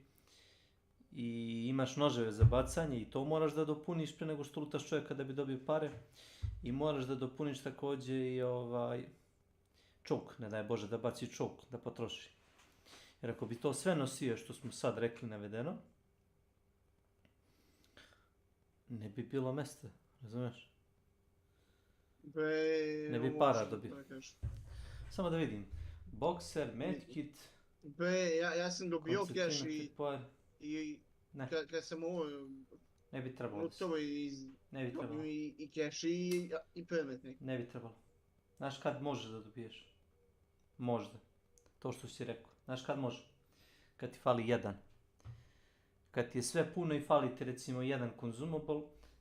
i imaš noževe za bacanje i to moraš da dopuniš pre nego što lutaš čovjeka da bi dobio pare, i moraš da dopuniš također i čuk, ne daj Bože da baci čuk, da potroši. Jer ako bi to sve nosio što smo sad rekli navedeno, ne bi bilo mesta, razumeš? Ne bi para dobio. Samo da vidim. Bokser, medkit... Ja sam dobio keš i kad sam ovo... Ne bi trebalo. Ne bi trebalo. I keš i premetnik. Ne bi trebalo. Znaš kad možeš da dobiješ? Možda. To što si rekao. Znaš kad može? Kad ti fali jedan. Kad ti je sve puno i fali ti recimo jedan consumable,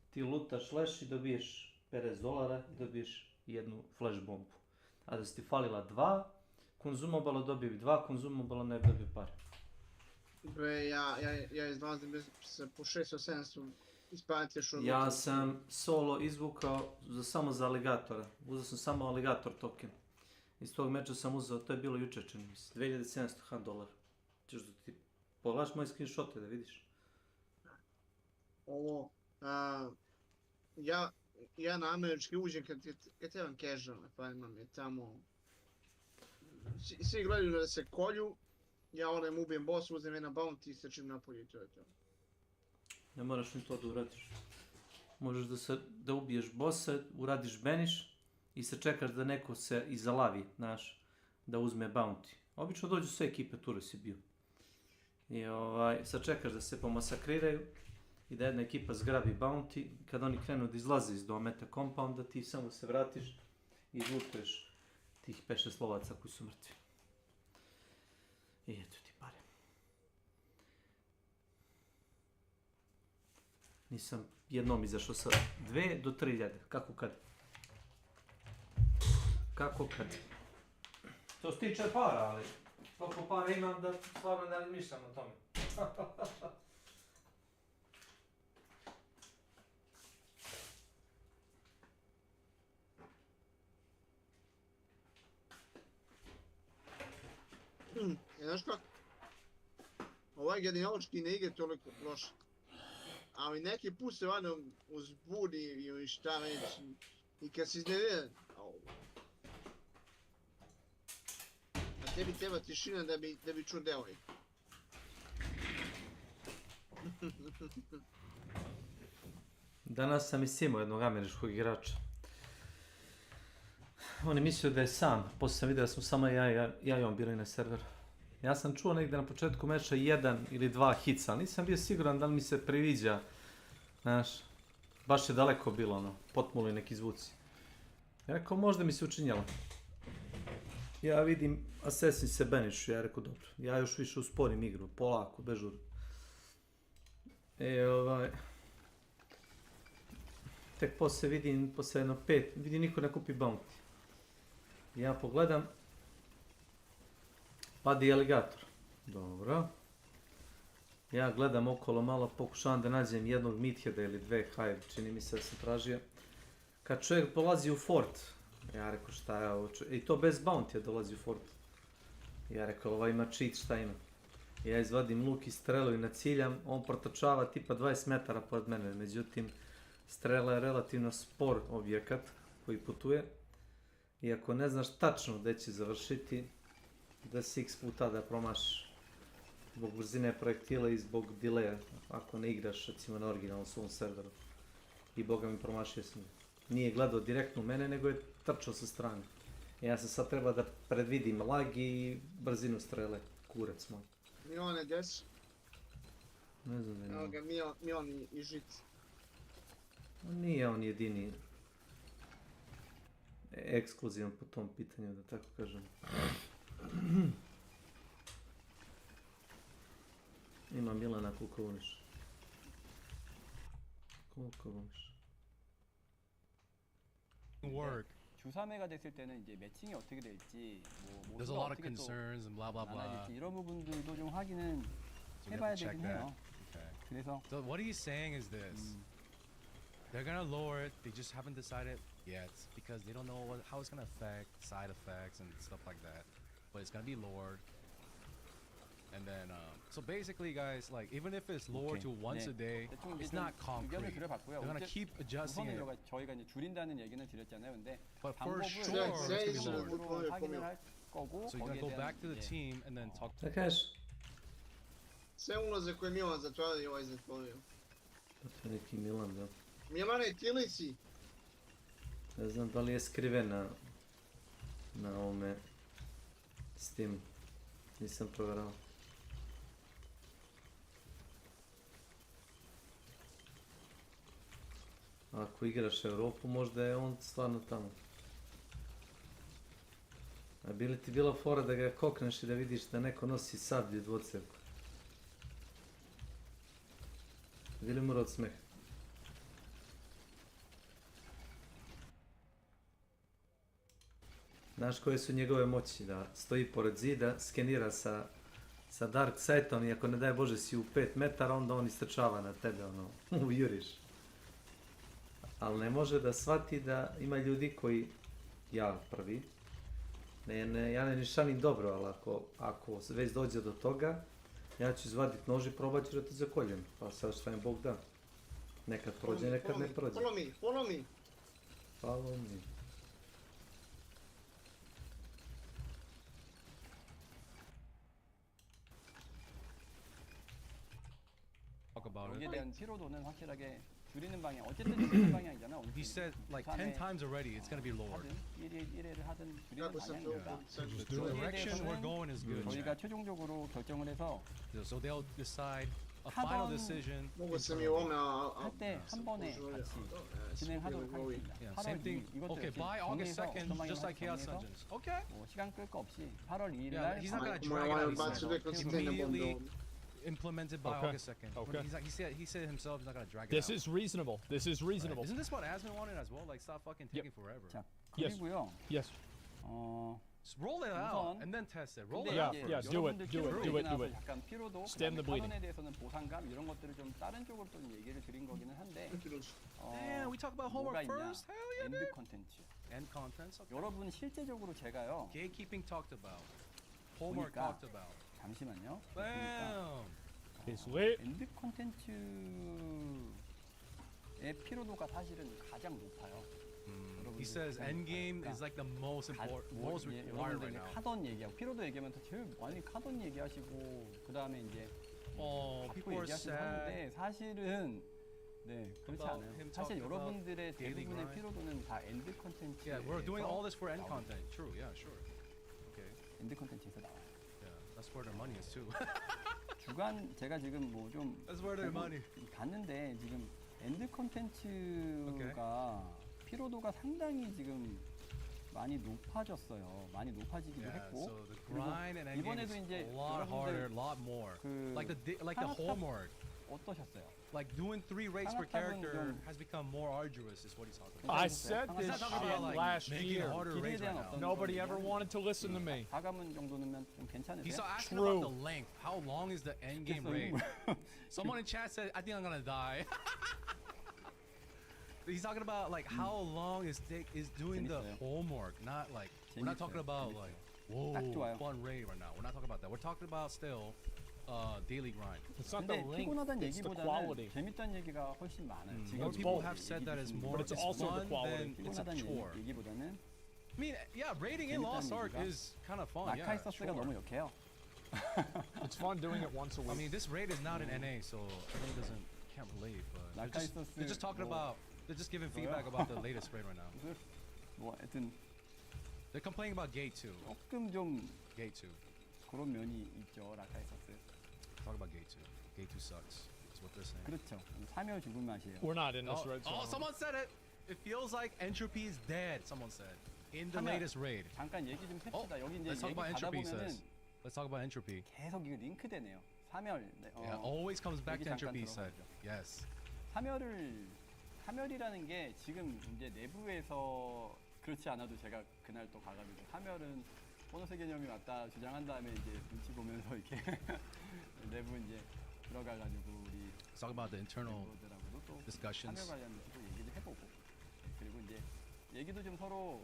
ti lutaš leš i dobiješ $50 i dobiješ jednu flash bombu. A da si ti falila 2 consumable, dobio bi 2 consumable, ne bi dobio pare. Ja izlazim po 600-700 ispratio što... Ja sam solo izvukao samo za aligatora. Uzeo sam samo aligator token. Iz tog meča sam uzeo, to je bilo jučer, čini mi se, $2700. Češ da ti pogledaš moje screenshote da vidiš. Ovo, ja na američki uđem kad trebam casual, pa imam je tamo... Svi gledaju da se kolju, ja onem ubijem boss, uzem jedna bounty i strčim napolje i to je to. Ne moraš ni to da uradiš. Možeš da ubiješ bossa, uradiš banish i se čekaš da neko se izalavi, znaš, da uzme bounty. Obično dođu sve ekipe, tu si bio. I sad čekaš da se pomasakriraju i da jedna ekipa zgrabi bounty. Kad oni krenu da izlaze iz dometa compounda, ti samo se vratiš i izlutuješ tih 5-6 lovaca koji su mrtvi. I eto ti pare. Nisam jednom izašao sa 2 do 3.000, kako kad. Kako kad. To se tiče para, ali toliko para imam da stvarno ne razmišljam o tome. Znaš kako? Ovaj genealoški ne ide toliko loše. Ali neki put se vano uzbudi ili šta već. I kad si iznerviran, a tebi treba tišina da bi čuo devoj. Danas sam iscimao jednog američkog igrača. On je mislio da je sam, poslije sam vidio da smo samo ja i on bili na serveru. Ja sam čuo negdje na početku meča 1 ili 2 hitsa, ali nisam bio siguran da li mi se priviđa. Znaš, baš je daleko bilo, potmuli neki zvuci. Ja rekao, možda mi se učinjalo. Ja vidim, Assassin se banišu, ja rekao, dobro. Ja još više usporim igru, polako, bez žurbe. Tek poslije vidim, poslije jedno 5, vidim niko ne kupi bounty. Ja pogledam, padi aligator. Dobro. Ja gledam okolo malo, pokušavam da nađem jednog meatheada ili 2 hive, čini mi se da sam tražio. Kad čovjek polazi u fort, ja rekao šta je ovo čovjek, i to bez bounty dolazi u fort. Ja rekao ova ima cheat, šta ima. Ja izvadim luk i strelu i naciljam, on protočava tipa 20 metara pored mene, međutim strela je relativno spor objekat koji putuje. I ako ne znaš tačno gdje će završiti, da si x puta da promašiš. Zbog brzine projektila i zbog dileja, ako ne igraš recimo na originalnom svom serveru. I boga mi promašio sam ga. Nije gledao direktno u mene, nego je trčao sa strane. Ja se sad treba da predvidim lag i brzinu strele. Kurac moj. Mione, gdje si? Ne znam da je. Evo ga, Mion i Žic. Nije on jedini ekskluzivan po tom pitanju, da tako kažem. Ima Milana koliko voliš. Koliko voliš. Work. 주3회가 됐을 때는 이제 매칭이 어떻게 될지 뭐 There's a lot of concerns and blah blah blah. 많아질지 이런 부분들도 좀 확인은 So we 해봐야 have to check 되긴 that. 해요. Okay. 그래서 So what he's saying is this. They're gonna lower it. They just haven't decided yet because they don't know how it's gonna affect side effects and stuff like that. But it's gonna be lowered. And then, so basically, guys, like even if it's lowered to once a day, it's not concrete. They're gonna keep adjusting it. 저희가 이제 줄인다는 얘기는 드렸잖아요. 근데 But for 방법을 sure, it's gonna be lowered. 확인을 할 거고 So you're gonna go back to the team and then talk. Co kažeš? Sve ulaze koje Milan zatvaraju ovaj zatvorio. To je neki Milan, da. Milane, ti li si? Ne znam da li je skriven na ovome Steam. Nisam provjerao. Ako igraš Europu, možda je on stvarno tamo. A bi li ti bila fora da ga kokneš i da vidiš da neko nosi sablju dvocevku? Bili mora od smeha. Znaš koje su njegove moći? Da stoji pored zida, skenira sa dark sightom i ako ne daj Bože si u 5 metara, onda on istrčava na tebe, ono, ujuriš. Ali ne može da shvati da ima ljudi koji, ja prvi, ja ne nišanim dobro, ali ako već dođe do toga, ja ću izvadit nož i probat ću da te zakoljem, pa sad šta im Bog da. Nekad prođe, nekad ne prođe. Follow me. Follow me. 여기에 대한 피로도는 확실하게 줄이는 방향. 어쨌든 줄이는 방향이잖아. He said like 10 times already it's gonna be lowered. 1회를 하든 줄이는 방향이니까. The direction we're going is good. 저희가 최종적으로 결정을 해서 So they'll decide a final decision. 할 때 한 번에 같이 진행하도록 하겠습니다. Yeah, same thing. Okay, by August 2nd, just like Chaos Dungeons. Okay. 뭐 시간 끌 거 없이 8월 2일 Yeah, 날 he's not gonna drag it out. He's immediately implemented by August 2nd. Okay. He said himself he's not gonna drag it This out. is reasonable. This is reasonable. Isn't this what Asmin wanted as well? Like stop fucking taking forever. 자, Yes. 그리고요. Yes. Just roll it out and then test it. Roll it Yeah, out. yeah, do it. 약간 피로도, Stem the bleeding. 탄원에 대해서는 보상감 이런 것들을 좀 다른 쪽으로 좀 얘기를 드린 거기는 한데. Damn, we talk about homework first. Hell yeah. 엔드 컨텐츠. End contents. Okay. 여러분 실제적으로 제가요. Gatekeeping talked about. Homework talked about. 잠시만요. Bam. It's lit. 엔드 컨텐츠의 피로도가 사실은 가장 높아요. He says endgame is like the most important, most required right now. 카던 얘기하고 피로도 얘기하면 더 제일 많이 카던 얘기하시고 그 다음에 이제 people are 얘기하시고 하는데 사실은 네 그렇지 않아요. 사실 여러분들의 대부분의 피로도는 다 엔드 컨텐츠. Yeah, we're doing all this for end content. True, yeah, sure. Okay. 엔드 컨텐츠에서 나와요. Yeah, that's where their money is too. 주간 제가 지금 뭐 좀 That's where their money. 봤는데 지금 엔드 컨텐츠가 피로도가 상당히 지금 많이 높아졌어요. 많이 높아지기도 했고 So the grind and endgame 이번에도 is 이제 a lot harder, a lot more. Like the homework. 어떠셨어요? Like doing 3 raids per character has become more arduous, is what he's talking about. I said this shit last year. Raids right now. Nobody ever wanted to listen to me. 4가문 정도는 좀 괜찮으세요? He's asking about the length. How long is the endgame raid? Someone in chat said, I think I'm gonna die. He's talking about like how long is doing the homework, not like we're not talking about like fun raid right now. We're not talking about that. We're talking about still daily grind. It's not the length, it's the quality. 재밌다는 얘기가 훨씬 많아요. More people have said that it's more but it's also the quality. It's a chore. 얘기보다는 I mean, yeah, raiding in Lost Ark is kind of fun. Yeah, 나카이서스가 너무 역해요. It's fun doing it once a week. I mean, this raid is not in NA, so I can't relate. But they're just talking about. They're just giving feedback about the latest raid right now. 뭐 하여튼 They're complaining about Gate 2. 조금 좀 Gate 2. 그런 면이 있죠. 라카이서스. Talk about Gate 2. Gate 2 sucks. That's what they're saying. 그렇죠. 사며 죽은 맛이에요. We're not in this raid. Oh, someone said it. It feels like entropy is dead. Someone said in the latest raid. 잠깐 얘기 좀 팹시다. 여기 이제 Let's talk 얘기 about 가다 entropy. 보면은 Let's talk about entropy. 계속 이거 링크되네요. 사멸. Yeah, always comes back to 얘기 잠깐 entropy side. 들어보죠. Yes. 사멸이라는 게 지금 이제 내부에서 그렇지 않아도 제가 그날 또 가가지고 사멸은 보너스 개념이 맞다 주장한 다음에 이제 눈치 보면서 이렇게 내부 이제 들어가가지고 우리 Let's talk about the internal 멤버들하고도 또 discussions. 사멸 관련해서도 얘기를 해보고 그리고 이제 얘기도 좀 서로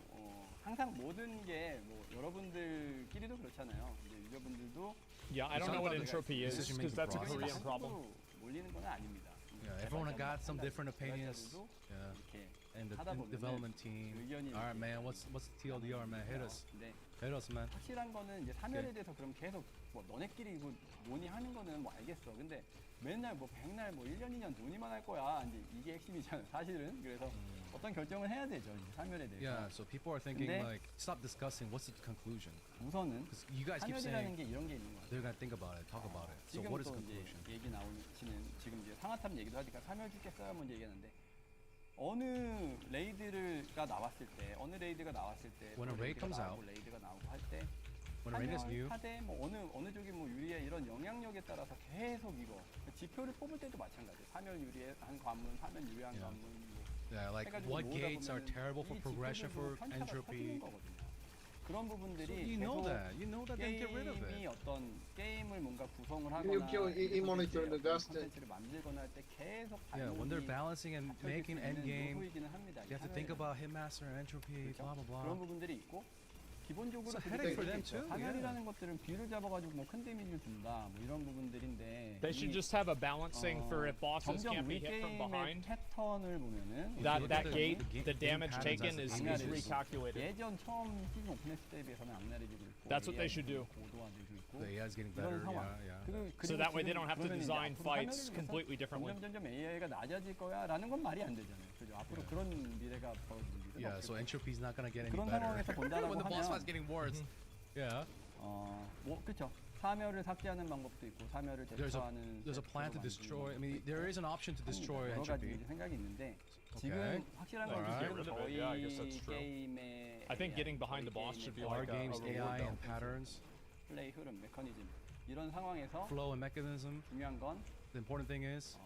항상 모든 게 뭐 여러분들끼리도 그렇잖아요. 이제 유저분들도 Yeah, I don't know what entropy is because that's a Korean problem. 몰리는 건 아닙니다. Yeah, everyone got some different opinions. Yeah. 이렇게 And the 하다 보면은 development team. 의견이 All right, man. What's the TLDR, man? Hit us. 근데 Hit us, man. 확실한 거는 이제 사멸에 대해서 그럼 계속 뭐 너네끼리 이거 논의하는 거는 뭐 알겠어. 근데 맨날 뭐 백날 뭐 1년 2년 논의만 할 거야. 이제 이게 핵심이잖아요. 사실은. 그래서 어떤 결정을 해야 되죠. 이제 사멸에 대해서. Yeah, so people are thinking 근데 like, stop discussing. What's the conclusion? 우선은 'Cause you guys keep 사멸이라는 saying 게 이런 게 있는 것 같아요. they're gonna think about it, talk about it. So 지금 what is 또 the 이제 conclusion? 얘기 나오시는 지금 이제 상하탑 얘기도 하니까 사멸 죽겠어요 먼저 얘기하는데 어느 레이드가 나왔을 때 어느 레이드가 나왔을 때 When a raid comes out, 레이드가 나오고 할 때 when a raid is new, 사대 뭐 어느 쪽이 뭐 유리해 이런 영향력에 따라서 계속 이거 지표를 뽑을 때도 마찬가지예요. 사멸 유리한 관문, 사멸 유리한 관문 뭐 yeah, like 해가지고 what 모으다 gates are 보면은 terrible for 이 progression for 지표들도 편차가 entropy. 커지는 거거든요. 그런 부분들이 So you know 계속 that. You know that. Then get rid of 게임이 it. 어떤 게임을 뭔가 구성을 하거나 You kill e monitor the dust. 콘텐츠를 만들거나 할 때 계속 Yeah, when they're 반영이 balancing and 합쳐질 making 수 있는 endgame, 요소이기는 합니다. you have to think about hitmaster and entropy, blah blah blah. 그런 부분들이 있고 기본적으로 It's a headache for them too. 사멸이라는 것들은 비를 잡아가지고 뭐 큰 데미지를 준다 뭐 이런 부분들인데 They should just have a balancing for if bosses 점점 can't be 우리 hit from 게임의 behind. 패턴을 보면은 That the gate, the damage patterns taken as is it is. recalculated. 예전 처음 시즌 오픈했을 때에 비해서는 악랄해지고 있고 That's what they should do. 고도화되고 있고 The AI is getting 이런 better. 상황. Yeah, yeah. 그리고 So that way they 지금 don't have to 그러면 이제 design 앞으로 fights 사멸을 위해서 completely differently. 점점 AI가 낮아질 거야라는 건 말이 안 되잖아요. 그죠? 앞으로 그런 미래가 벌어질 일은 Yeah, so 없겠죠. entropy is not gonna get any 그런 better. 상황에서 본다라고 When the boss 하면 fight's getting worse. Yeah. 뭐 그렇죠. 사멸을 삭제하는 방법도 있고 사멸을 대처하는 There's a plan to destroy. I mean, there is an option to destroy 여러 가지 entropy. 생각이 있는데 Okay. 지금 확실한 건 Alright. 지금 Get rid of it. Yeah, I guess 저희 that's true. 게임의 I think getting AI, behind the 저희 boss should be 게임의 Our like a games, reward AI, though. and patterns, 플레이 흐름, 메커니즘 이런 상황에서 flow and mechanism. 중요한 건 The important thing is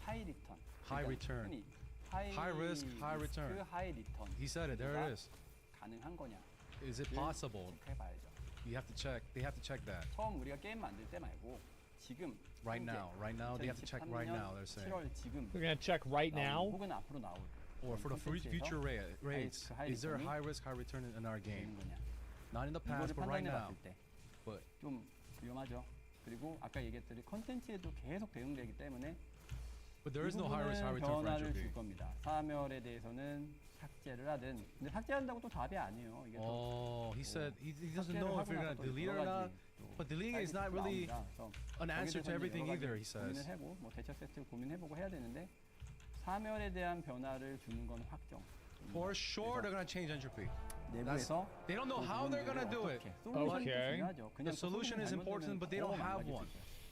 하이 리턴. high return. 흔히 High risk, high return. 하이 리턴. He said it. There it is. 가능한 거냐? Is it possible? 체크해봐야죠. You have to check. They have to check that. 처음 우리가 게임 만들 때 말고 지금 Right 현재 now. Right now. They have to check right now. They're saying. 7월 지금 We're gonna check right now. 혹은 앞으로 나올 Or for the future raids, is there a high risk, high return in our game? 거냐? Not in the past, 이거를 but right now. 판단해봤을 때 But 좀 위험하죠. 그리고 아까 얘기했듯이 컨텐츠에도 계속 대응되기 때문에 but there is 이 no high risk, high 부분은 return for 변화를 entropy. 줄 겁니다. 사멸에 대해서는 삭제를 하든 근데 삭제한다고 또 답이 아니에요. 이게 또 Oh, he said he doesn't know if you're gonna delete it or not. But deleting it is not really an answer to everything either. He says. 고민을 해고 뭐 대처 세트 고민해보고 해야 되는데 사멸에 대한 변화를 주는 건 확정. For sure, they're gonna change entropy. 내부에서 They don't know how they're gonna do it. Okay. The solution is important, but they don't have one.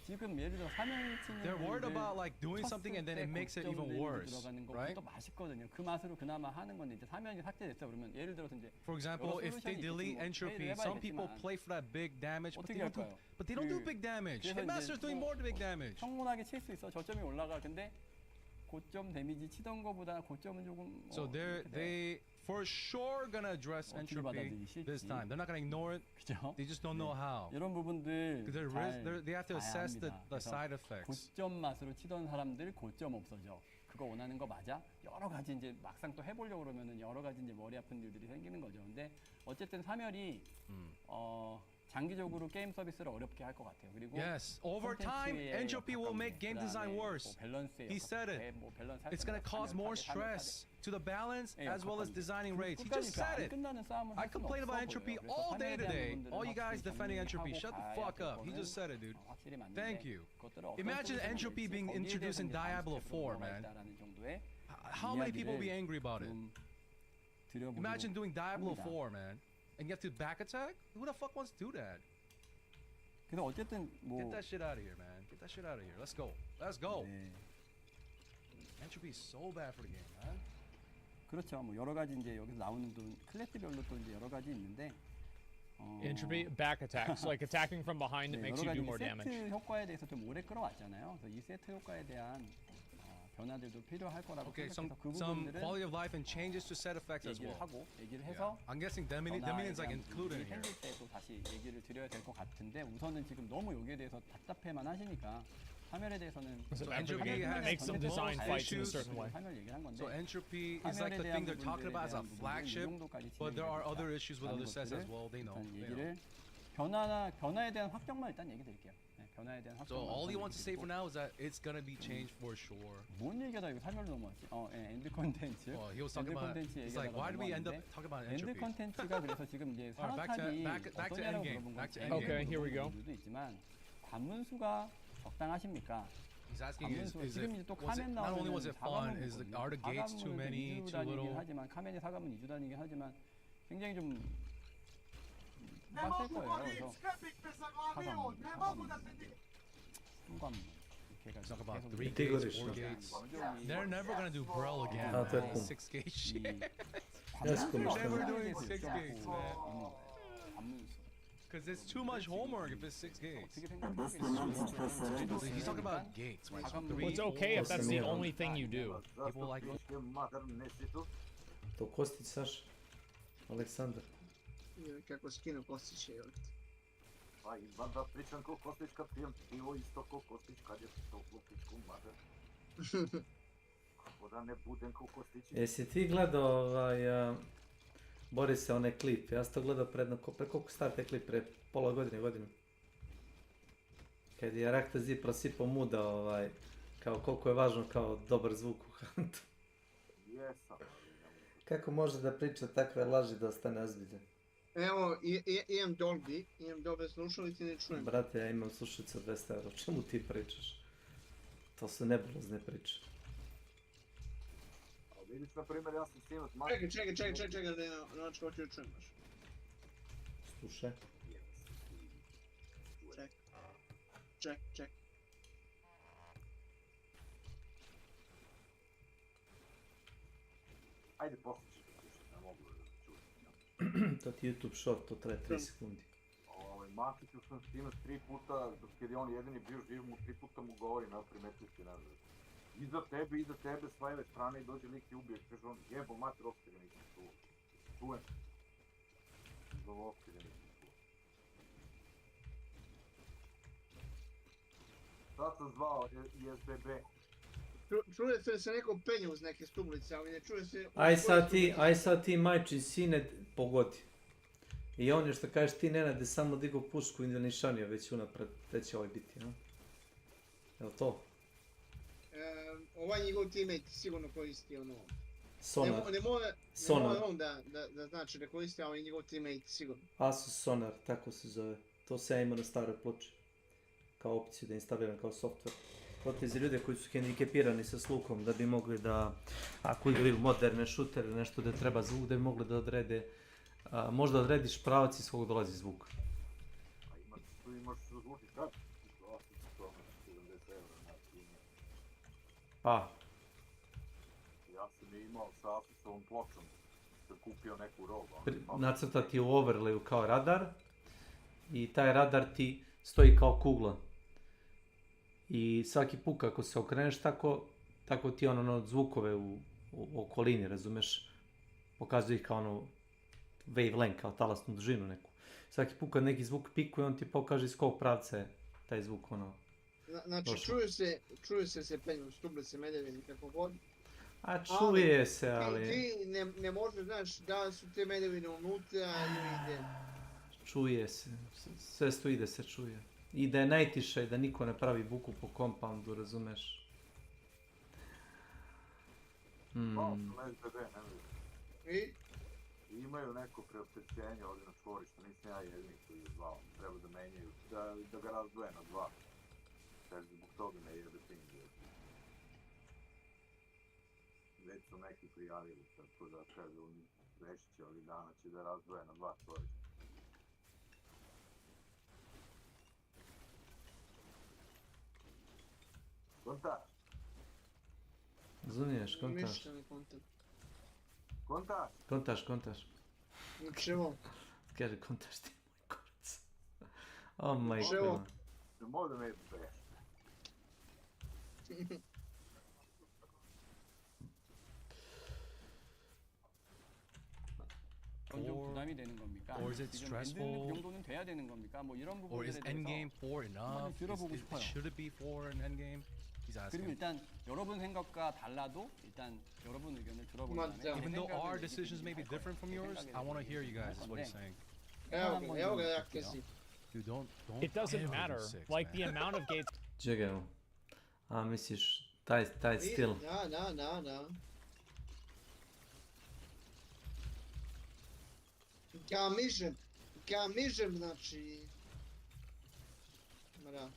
지금 예를 들어 사멸 치는 They're worried about like doing something and then it makes it even worse, 들어가는 right? 것도 맛있거든요. 그 맛으로 그나마 하는 건데 이제 사멸이 삭제됐어 그러면 예를 들어서 이제 For example, if they delete entropy, some people play for that big damage, but they don't do big damage. Hitmaster's doing more big damage. 평온하게 칠 수 있어. 저점이 올라가. 근데 고점 데미지 치던 거보다 고점은 조금 So they for sure gonna address entropy this time. They're not gonna ignore it. 그죠? They just don't know how. 이런 부분들 They have to assess the side effects. 고점 맛으로 치던 사람들 고점 없어져. 그거 원하는 거 맞아? 여러 가지 이제 막상 또 해보려고 그러면은 여러 가지 이제 머리 아픈 일들이 생기는 거죠. 근데 어쨌든 사멸이 장기적으로 게임 서비스를 어렵게 할 것 같아요. 그리고 yes, over time, entropy will make game design worse. He said it. It's gonna cause more stress to the balance as well as designing raids. He just said it. I complain about entropy all day today. All you guys defending entropy, shut the fuck up. He just said it, dude. Thank you. Imagine entropy being introduced in Diablo 4, man. How many people will be angry about it? Imagine doing Diablo 4, man. And you have to back attack? Who the fuck wants to do that? 근데 어쨌든 뭐 Get that shit out of here, man. Get that shit out of here. Let's go. Let's go. Entropy is so bad for the game, man. 그렇죠. 뭐 여러 가지 이제 여기서 나오는 또 클래스별로 또 이제 여러 가지 있는데 Entropy, back attacks, like attacking from behind it makes you do more damage. 세트 효과에 대해서 좀 오래 끌어왔잖아요. 그래서 이 세트 효과에 대한 변화들도 필요할 거라고 생각해서 그 some 부분들은 quality of life and changes to set effects as 얘기를 well. 하고 얘기를 해서 I'm guessing Dominion's like included in here. 생길 때도 다시 얘기를 드려야 될 것 같은데 우선은 지금 너무 여기에 대해서 답답해만 하시니까 파멸에 대해서는 So entropy makes them design fights in a certain way. So entropy is like the thing they're talking about as a flagship, but there are other issues with other sets as well. They know. 얘기를 변화에 대한 확정만 일단 얘기 드릴게요. 변화에 대한 So all he wants to say for now is that it's gonna be changed for sure. 뭔 얘기하다 이거 살멸로 넘어왔지? 엔드 컨텐츠. He was talking about. It's like why do we end up talking about entropy? 엔드 컨텐츠가 그래서 지금 이제 산화탑이 어떠냐라고 물어본 거지. Okay, here we go. 있지만 관문수가 적당하십니까? He's asking is it, not only was it fun, are the gates too many, too little? 하지만 카멘의 사과문 2주 단위긴 하지만 굉장히 좀 빡셀 거예요. 그래서 Talk about 3 gates, 4 gates. They're never gonna do Brawl again. 6 gate shit. Never doing 6 gates, man. Because it's too much homework if it's 6 gates. He's talking about gates, right? So Well, it's okay if that's the only thing you do. People like it. To Kostić, Saša? Aleksandar. Kako skinu Kostić je. Pa izvan da pričam ko Kostić kad pijem pivo isto ko Kostić kad je to Kostićku mater. Kako da ne budem ko Kostić. Jesi ti gledao Borise, onaj klip? Ja sam to gledao pre koliko star taj klip? Pre pola godinu. Kad je Raktazi prosipao muda, kao koliko je važno kao dobar zvuk u Huntu. Jesam. Kako može da priča takve laži da ostane ozbiljan? Evo, imam Dolby slušalice, ne čujem. Brate, ja imam slušalice od 200 €, o čemu ti pričaš? To su nebulozne priče. Vidiš, na primjer, ja sam snimat Čekaj, znači hoću da čujem baš. Slušaj. Ček. Ajde, poslušaj, ne mogu da čujem. To ti je YouTube short, to traje 3 sekundi. Makiću sam snimat 3 puta, kad je on jedini bio živ, 3 puta mu govorim, ja primetio si nazad. Iza tebe, s leve strane i dođe lik i ubije, kaže on, jebo mater, opšte ga nisam čuo. Čujem. Opšte ga nisam čuo. Sad sam zvao SBB. Čuje se da se neko penje uz neke stublice, ali ne čuje se... Aj sad ti majčin sine pogodi. I on je što kažeš ti Nenade samo digao pušku i nišanio već unapred, već će ovaj biti, ja? Jel to? Ovaj njegov teammate sigurno koristi ono... Sonar. Ne mora on da znači da koristi, ali njegov teammate sigurno. Asus Sonar, tako se zove. To se ja imao na staroj ploči. Kao opciju da instaliram kao software. To je za ljude koji su hendikepirani sa slukom da bi mogli da, ako igraju moderne šutere, nešto da treba zvuk, da bi mogli da odrede, možda odrediš pravac iz kog dolazi zvuk. Tu imaš zvuki kad? 70 € na primjer. Pa? Ja sam je imao sa Asusovom pločom, da kupio neku robu. Nacrta ti u overlayu kao radar i taj radar ti stoji kao kugla. I svaki put kako se okreneš tako ti ono zvukove u okolini, razumeš, pokazuje ih kao ono wavelength, kao talasnu dužinu neku. Svaki put kad neki zvuk pikuje, on ti pokaže iz kog pravca je taj zvuk ono. Znači čuje se penju stublice, medevine, kako god. A čuje se, ali... Ti ne možeš, znaš, da su te medevine unutra ili ide. Čuje se, sve stoji da se čuje. I da je najtiše, da niko ne pravi buku po compoundu, razumeš? I? Imaju neko preoptećenje ovdje na čvorištu, nisam ja jedini koji je zvao, treba da menjaju, da ga razdvoje na 2. Jer zbog toga ne jebe ping. Već su neki prijavili, tako da kaže on rešit će ovih dana, će da razdvoje na 2 čvorišta. Kontaš? Razumiješ, kontaš? Ništa ne kontam. Kontaš? Kontaš. Čemu? Kaže kontaš ti Oh my Dicevo- god. Non modo ne bestia. 그런 좀 부담이 되는 겁니까? Or is it 지금 stressful? 엔딩 그 정도는 돼야 되는 겁니까? 뭐 이런 Or is 부분들에 endgame 대해서 4 enough? 들어보고 Is, 싶어요. should it be 4 in endgame? He's 그리고 asking. 일단 여러분 생각과 달라도 일단 여러분 의견을 들어본 다음에 맞죠. Even though 생각을 our 얘기 decisions may be 드리도록 different from 제 yours, 생각에 I want to 대해서 hear you guys. 얘기할 What he's 건데, saying. Evo che sì. Dude, don't It doesn't ever do matter. 6, Like man. the amount of gates. Čekaj, evo. A misliš, taj stil. No. Gamiżem, znači... Mra.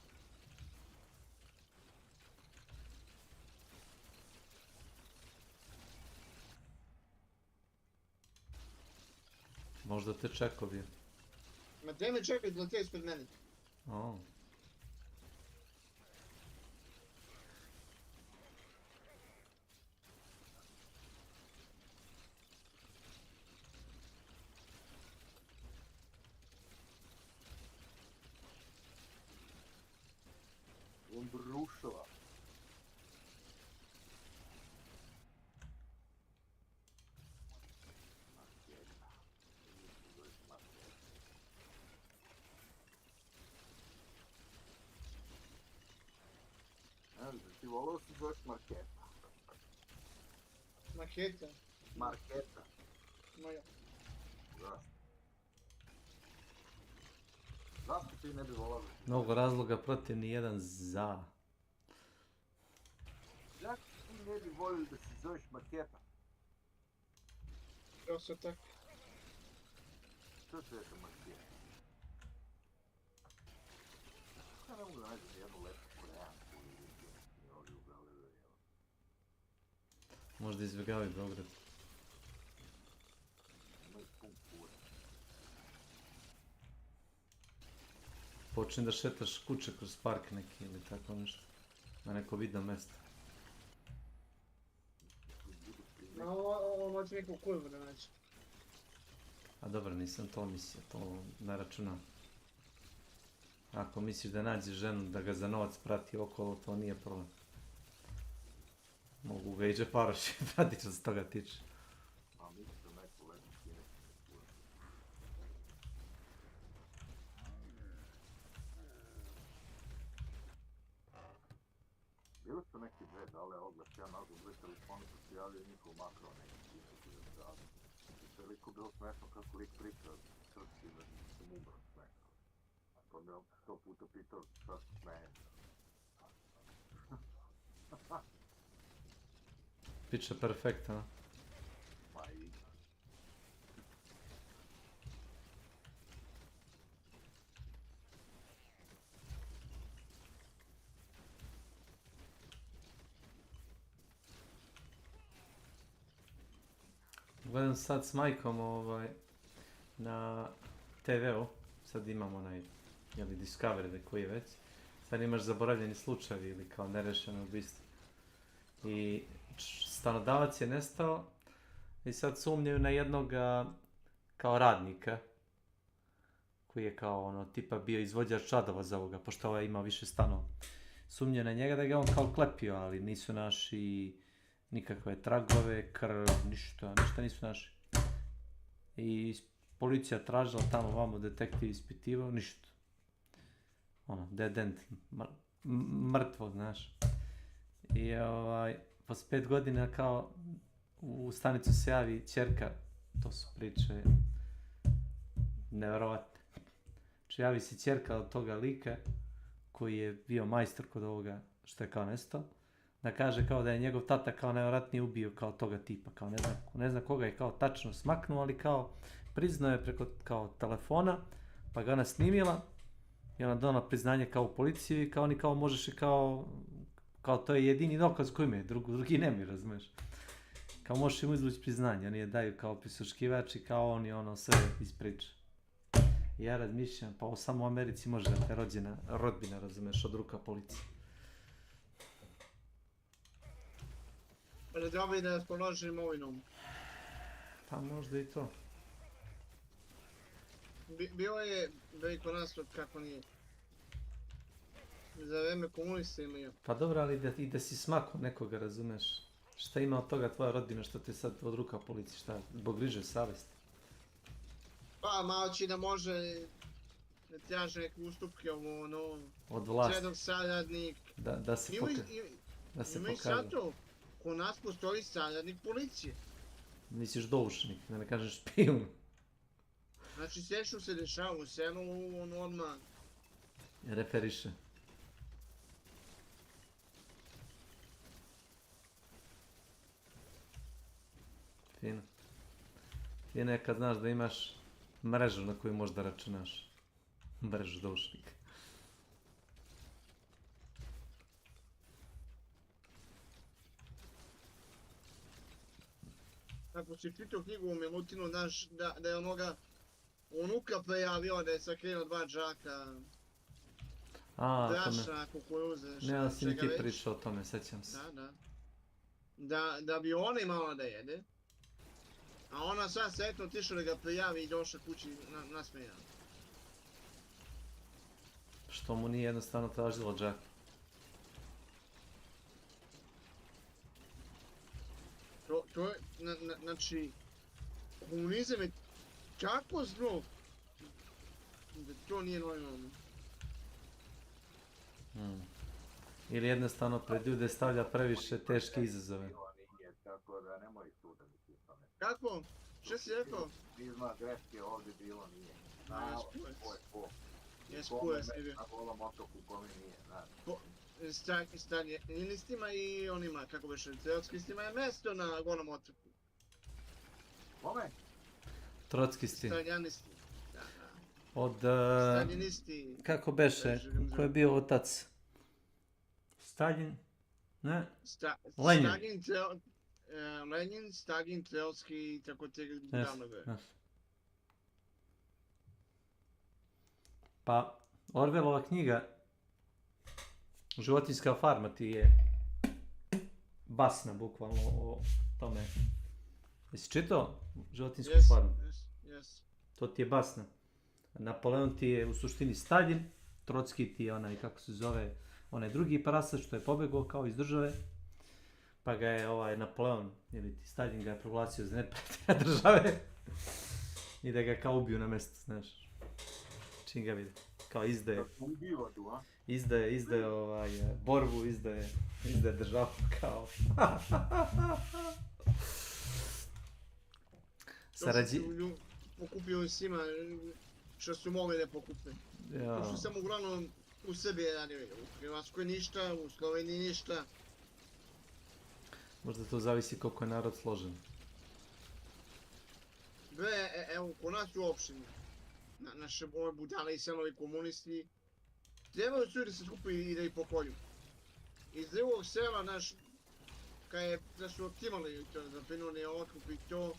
Možda te čekovi. Ma gdje me čekaju da te ispred mene? O. On brušava. Ne znam, ti volao se zoveš Marketa. Maketa. Marketa. Moja. Zašto? Zašto ti ne bi volao? Mnogo razloga protiv ni jedan za. Zašto ti ne bi volio da se zoveš Marketa? Prosto tako. Što se je to Marketa? Ja ne mogu da nađem jednu lepu koreansku ili ovdje u Beogradu. Možda izbjegavaju Beograd. Imaju pun kure. Počni da šetaš kuće kroz park neki ili tako nešto. Na neko vidno mjesto. Ovo moći neku kurvu da naći. A dobro, nisam to mislio, to ne računam. Ako misliš da nađeš ženu da ga za novac prati okolo, to nije problem. Mogu ga i džeparoši pratiti što se toga tiče. A mislim da neku lepu kinesku kure. Bili su neki dve dale oglas, ja nazvam dve telefoni pa se javljaju njihov makro neki kineski da zadu. I to je liko bilo smešno kako lik priča srpski da sam umro smešno. Pa me on 100 puta pitao šta se smeje. Pića perfekta, a? Ma i... Gledam sad s majkom na TV-u, sad imam onaj, jeli Discovery koji je već, sad imaš zaboravljeni slučajevi ili kao nerešeno ubistvo. I stanodavac je nestao i sad sumnjaju na jednog kao radnika, koji je kao ono tipa bio izvođač radova za ovoga, pošto ovaj ima više stanova. Sumnjaju na njega da ga on kao klepio, ali nisu naši nikakve tragove, krv, ništa nisu naši. I policija tražila tamo vamo, detektiv ispitivao, ništa. Ono, dead end, mrtvo, znaš. I posle 5 godina kao u stanicu se javi ćerka, to su priče nevjerovatne. Znači javi se ćerka od toga lika koji je bio majstor kod ovoga što je kao nestao, da kaže kao da je njegov tata kao najvjerojatnije ubio kao toga tipa, kao ne zna koga je kao tačno smaknuo, ali kao priznao je preko kao telefona, pa ga ona snimila i ona donala priznanje kao u policiju i kao oni kao možeš i kao to je jedini dokaz koji imaju, drugi nemaju, razumiješ. Kao možeš im izvući priznanje, oni je daju kao prisluškivač i kao oni ono sve ispriča. I ja razmišljam, pa ovo samo u Americi može da te rodbina, razumiješ, od ruka policije. Ali da bi da raspolaže imovinom. Pa možda i to. Bio je veliko nas kako nije. Za vreme komunista imaju. Pa dobro, ali i da si smakao nekoga, razumeš? Šta ima od toga tvoja rodbina što te sad od ruka policiji, šta? Zbog griže savjesti? Pa malo će da može da traže neke ustupke ono... Od vlasti. Srednog saradnik. Da se pokaže. Ima i sad to. Ko nas postoji saradnik policije. Misliš doušnik, da ne kažeš špijun. Znači sve što se dešava u selu, on odmah... Referiše. Fino. Fino je kad znaš da imaš mrežu na koju možeš da računaš. Mrežu doušnika. Ako si čitao knjigu o Milutinu, znaš da je onoga unuka prijavio da je sakrenuo 2 džaka brašna, kukuruze, ne, ali si mi ti pričao o tome, sećam se. Da bi ona imala da jede, a ona sad sretno tišla da ga prijavi i došla kući nasmejana. Što mu nije jednostavno tražilo džak? To je, znači, komunizam je tako zlo da to nije normalno. Ili jednostavno pred ljude stavlja previše teške izazove. Tako da nemoj tu da mi ti to ne... Kako? Što si rekao? Prizna greške ovdje bilo nije. Jes kujes ne bio. Na golom otoku kome nije, znaš. Stalinistima i onima, kako beš, trotskistima je mesto na golom otoku. Kome? Trotskisti. Staljanisti. Od... Staljinisti. Kako beše? Ko je bio otac? Stalin? Ne? Lenin. Lenin, Stalin, Trotski, tako te davno gre. Pa, Orwellova knjiga Životinjska farma ti je basna, bukvalno, o tome. Jesi čitao Životinjsku farmu? Yes. To ti je basna. Napoleon ti je u suštini Stalin, Trotski ti je onaj, kako se zove, onaj drugi prasac što je pobegao kao iz države, pa ga je Napoleon, ili ti Stalin ga je proglasio za neprijatelja države i da ga kao ubiju na mjestu, znaš. Čim ga vidi. Kao izdaje borbu, izdaje državu, kao. Pokupio svima što su mogli da pokupe. To su samo uglavnom u Srbiji radili. U Hrvatskoj ništa, u Sloveniji ništa. Možda to zavisi koliko je narod složen. Evo, kod nas u opštini, naše ove budale i selovi komunisti, trebaju su da se skupi i da ih pokolju. Iz drugog sela, da su optimali to, za prinudni otkup i to,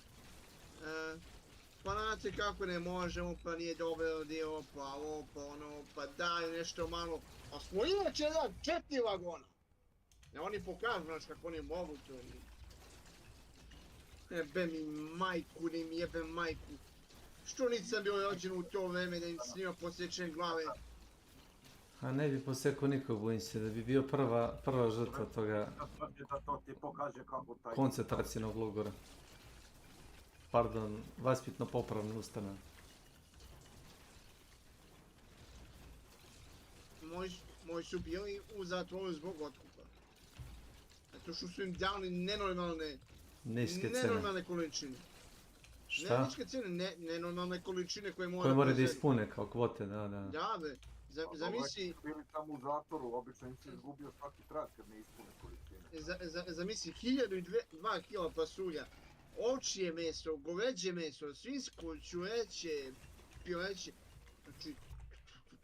pa znate kako ne možemo, pa nije dobro dio, pa ovo, pa ono, pa daj nešto malo. A smo inače 4 vagona. Oni pokažu, znaš, kako oni mogu to. Jebe mi majku, da im jebem majku. Što nisam bio rođen u to vreme da im s njima posjećem glave? A ne bi posekao nikog, bojim se, da bi bio prva žrtva toga koncentracijnog logora. Pardon, vaspitno-popravna ustanova. Moji su bili u zatvoru zbog otkupa. Zato što su im dali nenormalne količine. Šta? Ne niske cene, nenormalne količine koje moraju da ispune kao kvote, da. Da, be. Zamisli... Bili tamo u zatvoru, obično im se izgubio svaki trag kad ne ispune količine. Zamisli 1002 kila pasulja, ovčje meso, goveđe meso, svinjsko, ćureće, pileće. Znači,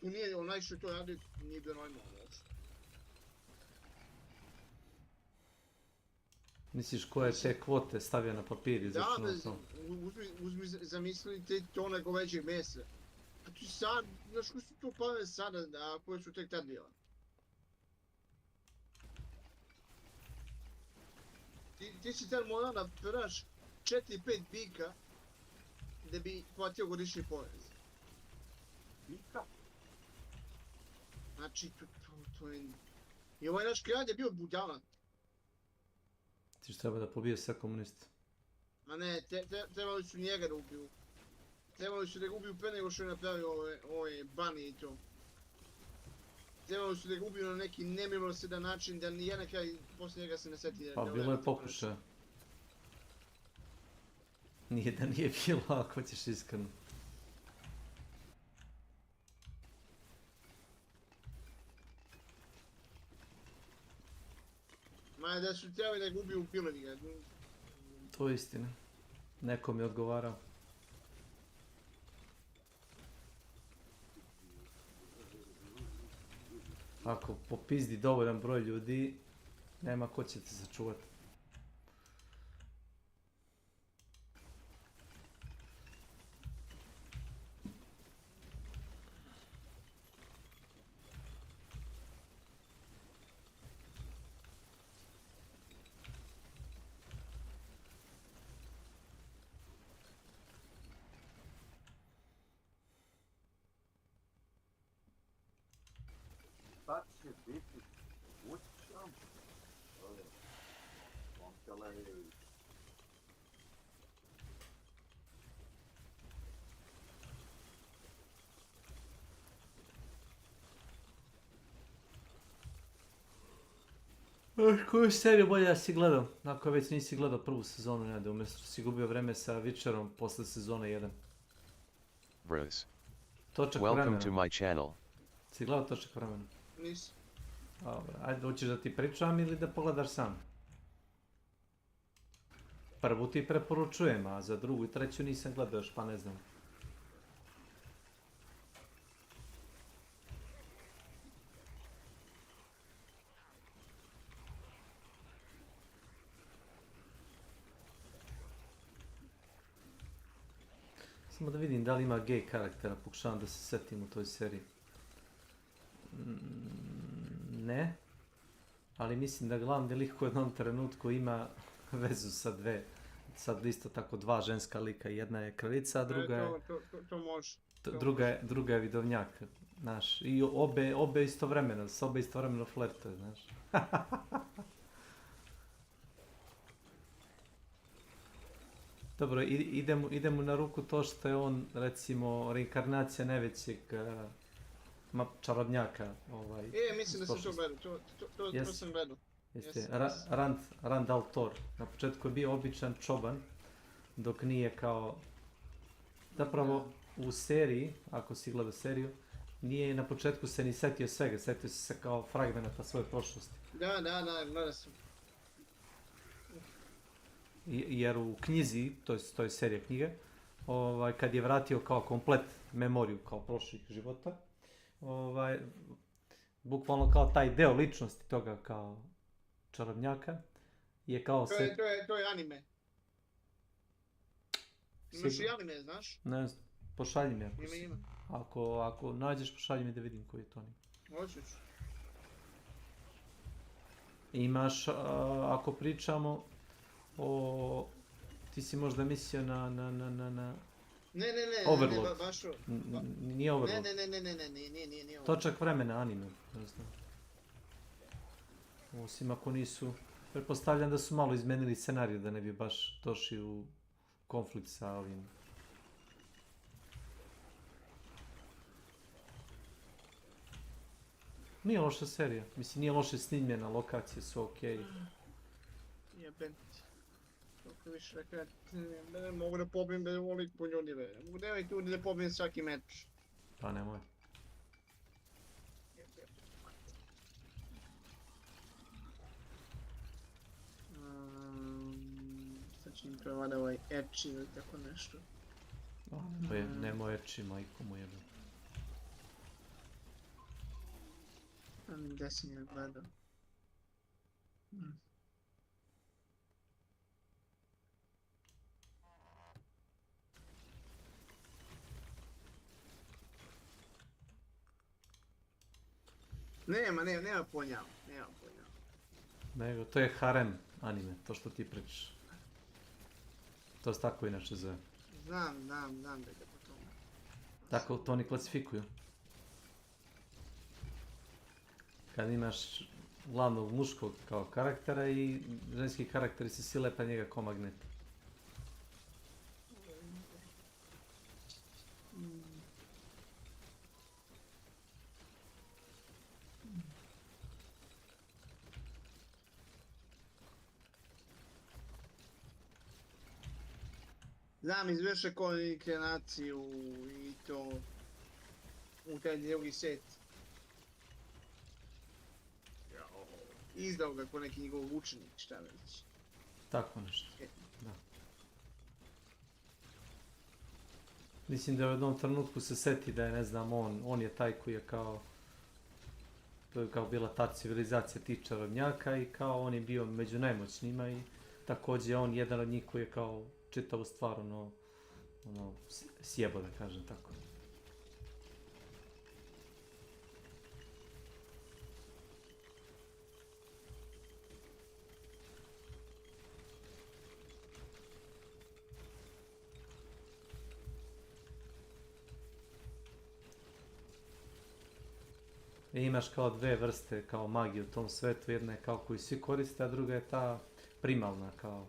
tu nije onaj što to radi, nije bio normalno. Misliš koje te kvote stavio na papir i začinu to? Uzmi zamisli 3 tone goveđeg mesa. A ti sad, znaš koji su to pare sada, a koje su tek tad bila? Ti si tad morao da preraš 4-5 bika da bi platio godišnji porez. Pika? Znači, to je... I ovaj naš kralj je bio budala. Ti što treba da pobije sve komuniste. Ma ne, trebali su njega da ubiju. Trebali su da ga ubiju pre nego što je napravio ove bani i to. Trebali su da ga ubiju na neki nemilosredan način da nijedan kraj poslije njega se ne seti. Pa bilo je pokušaja. Nije da nije bilo, ako ćeš iskreno. Ma da su trebali da ga ubiju, ubili bi ga. To je istina. Neko mi odgovara. Ako popizdi dovoljan broj ljudi, nema ko će te sačuvati. Sad će biti kućom. Momčele. Koju seriju bolje da si gledao? Ako već nisi gledao prvu sezonu, ne da umjesto si gubio vreme sa Witcherom posle sezone 1. Bruce. Točak Welcome vremena. to my channel. Si gledao točak vremena? Nisam. Dobro, ajde hoćeš da ti pričam ili da pogledaš sam? Prvu ti preporučujem, a za drugu i treću nisam gledao još, pa ne znam. Samo da vidim da li ima gay karaktera, pokušavam da se setim u toj seriji. Ne, ali mislim da glavni lik u jednom trenutku ima vezu sa dve, sad isto tako dva ženska lika, jedna je kraljica, a druga je... To može. Druga je vidovnjak, znaš, i obe istovremeno, s obe istovremeno flirtuje, znaš. Dobro, ide mu na ruku to što je on, recimo, reinkarnacija najvećeg čarobnjaka. Mislim da sam to gledao, to sam gledao. Jeste, Rand al'Thor. Na početku je bio običan čoban, dok nije kao... Zapravo, u seriji, ako si gledao seriju, nije na početku se ni setio svega, setio se kao fragmenata svoje prošlosti. Da, gledao sam. Jer u knjizi, to je serija knjige, kad je vratio kao komplet memoriju kao prošlih života, bukvalno kao taj deo ličnosti toga kao čarobnjaka je kao se... To je anime. Imaš i anime, znaš? Ne znam, pošalji mi ako si. Ima. Ako nađeš, pošalji mi da vidim koji je to anime. Hoćeš. Imaš, ako pričamo ti si možda mislio na Ne, Overlord. baš to. Nije Overlord. Nije. Točak vremena anime, ne znam. Osim ako nisu... Pretpostavljam da su malo izmenili scenarij da ne bi baš došli u konflikt sa ovim. Nije loša serija. Mislim, nije loše snimljena, lokacije su okej. Jebem ti. Kako više rekao, ne mogu da pobijem bez ovolik po ljudi, be. Mogu nemoj tu da pobijem svaki meč. Pa nemoj. Sad će im prevada ovaj Eči ili tako nešto. Nemoj Eči, majko mu jebe. Gdje sam je gledao? Nema pojma. Nego, to je harem anime, to što ti pričaš. To se tako inače zove. Znam da je po tome. Tako to oni klasifikuju. Kad imaš glavnog muškog kao karaktera i ženski karakteri se sile pa njega ko magnet. Znam izvrše koordinaciju i to u taj drugi set. Izdao ga ko neki njegov učenik, šta već. Tako nešto, da. Mislim da u jednom trenutku se seti da je, ne znam, on je taj koji je kao, to je kao bila ta civilizacija tih čarobnjaka i kao on je bio među najmoćnijima i također on jedan od njih koji je kao čitavu stvar ono sjebo, da kažem tako. I imaš kao dve vrste kao magije u tom svetu, jedna je kao koju svi koriste, a druga je ta primalna, kao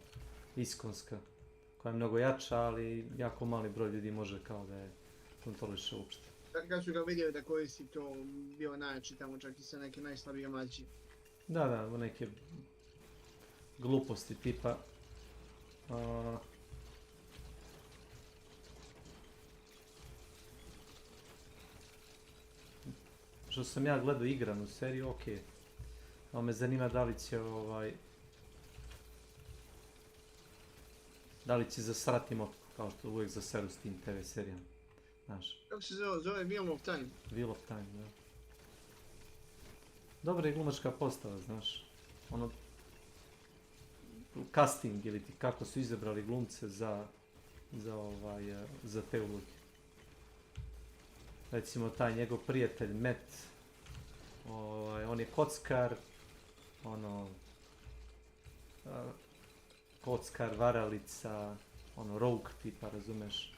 iskonska, koja je mnogo jača, ali jako mali broj ljudi može kao da je kontroliše uopšte. Kad su ga vidjeli da koristi to, bio najjači tamo čak i sa neke najslabije mađe. Da, neke gluposti tipa... Što sam ja gledao igranu seriju, okej. Ali me zanima da li će da li će zasrati motku, kao što uvijek zaseru s tim TV serijama, znaš. Kako se zove Wheel of Time? Wheel of Time, da. Dobra je glumačka postava, znaš. Ono, casting ili ti kako su izabrali glumce za te uloge. Recimo taj njegov prijatelj Matt, on je kockar, kockar, varalica, rogue tipa, razumeš.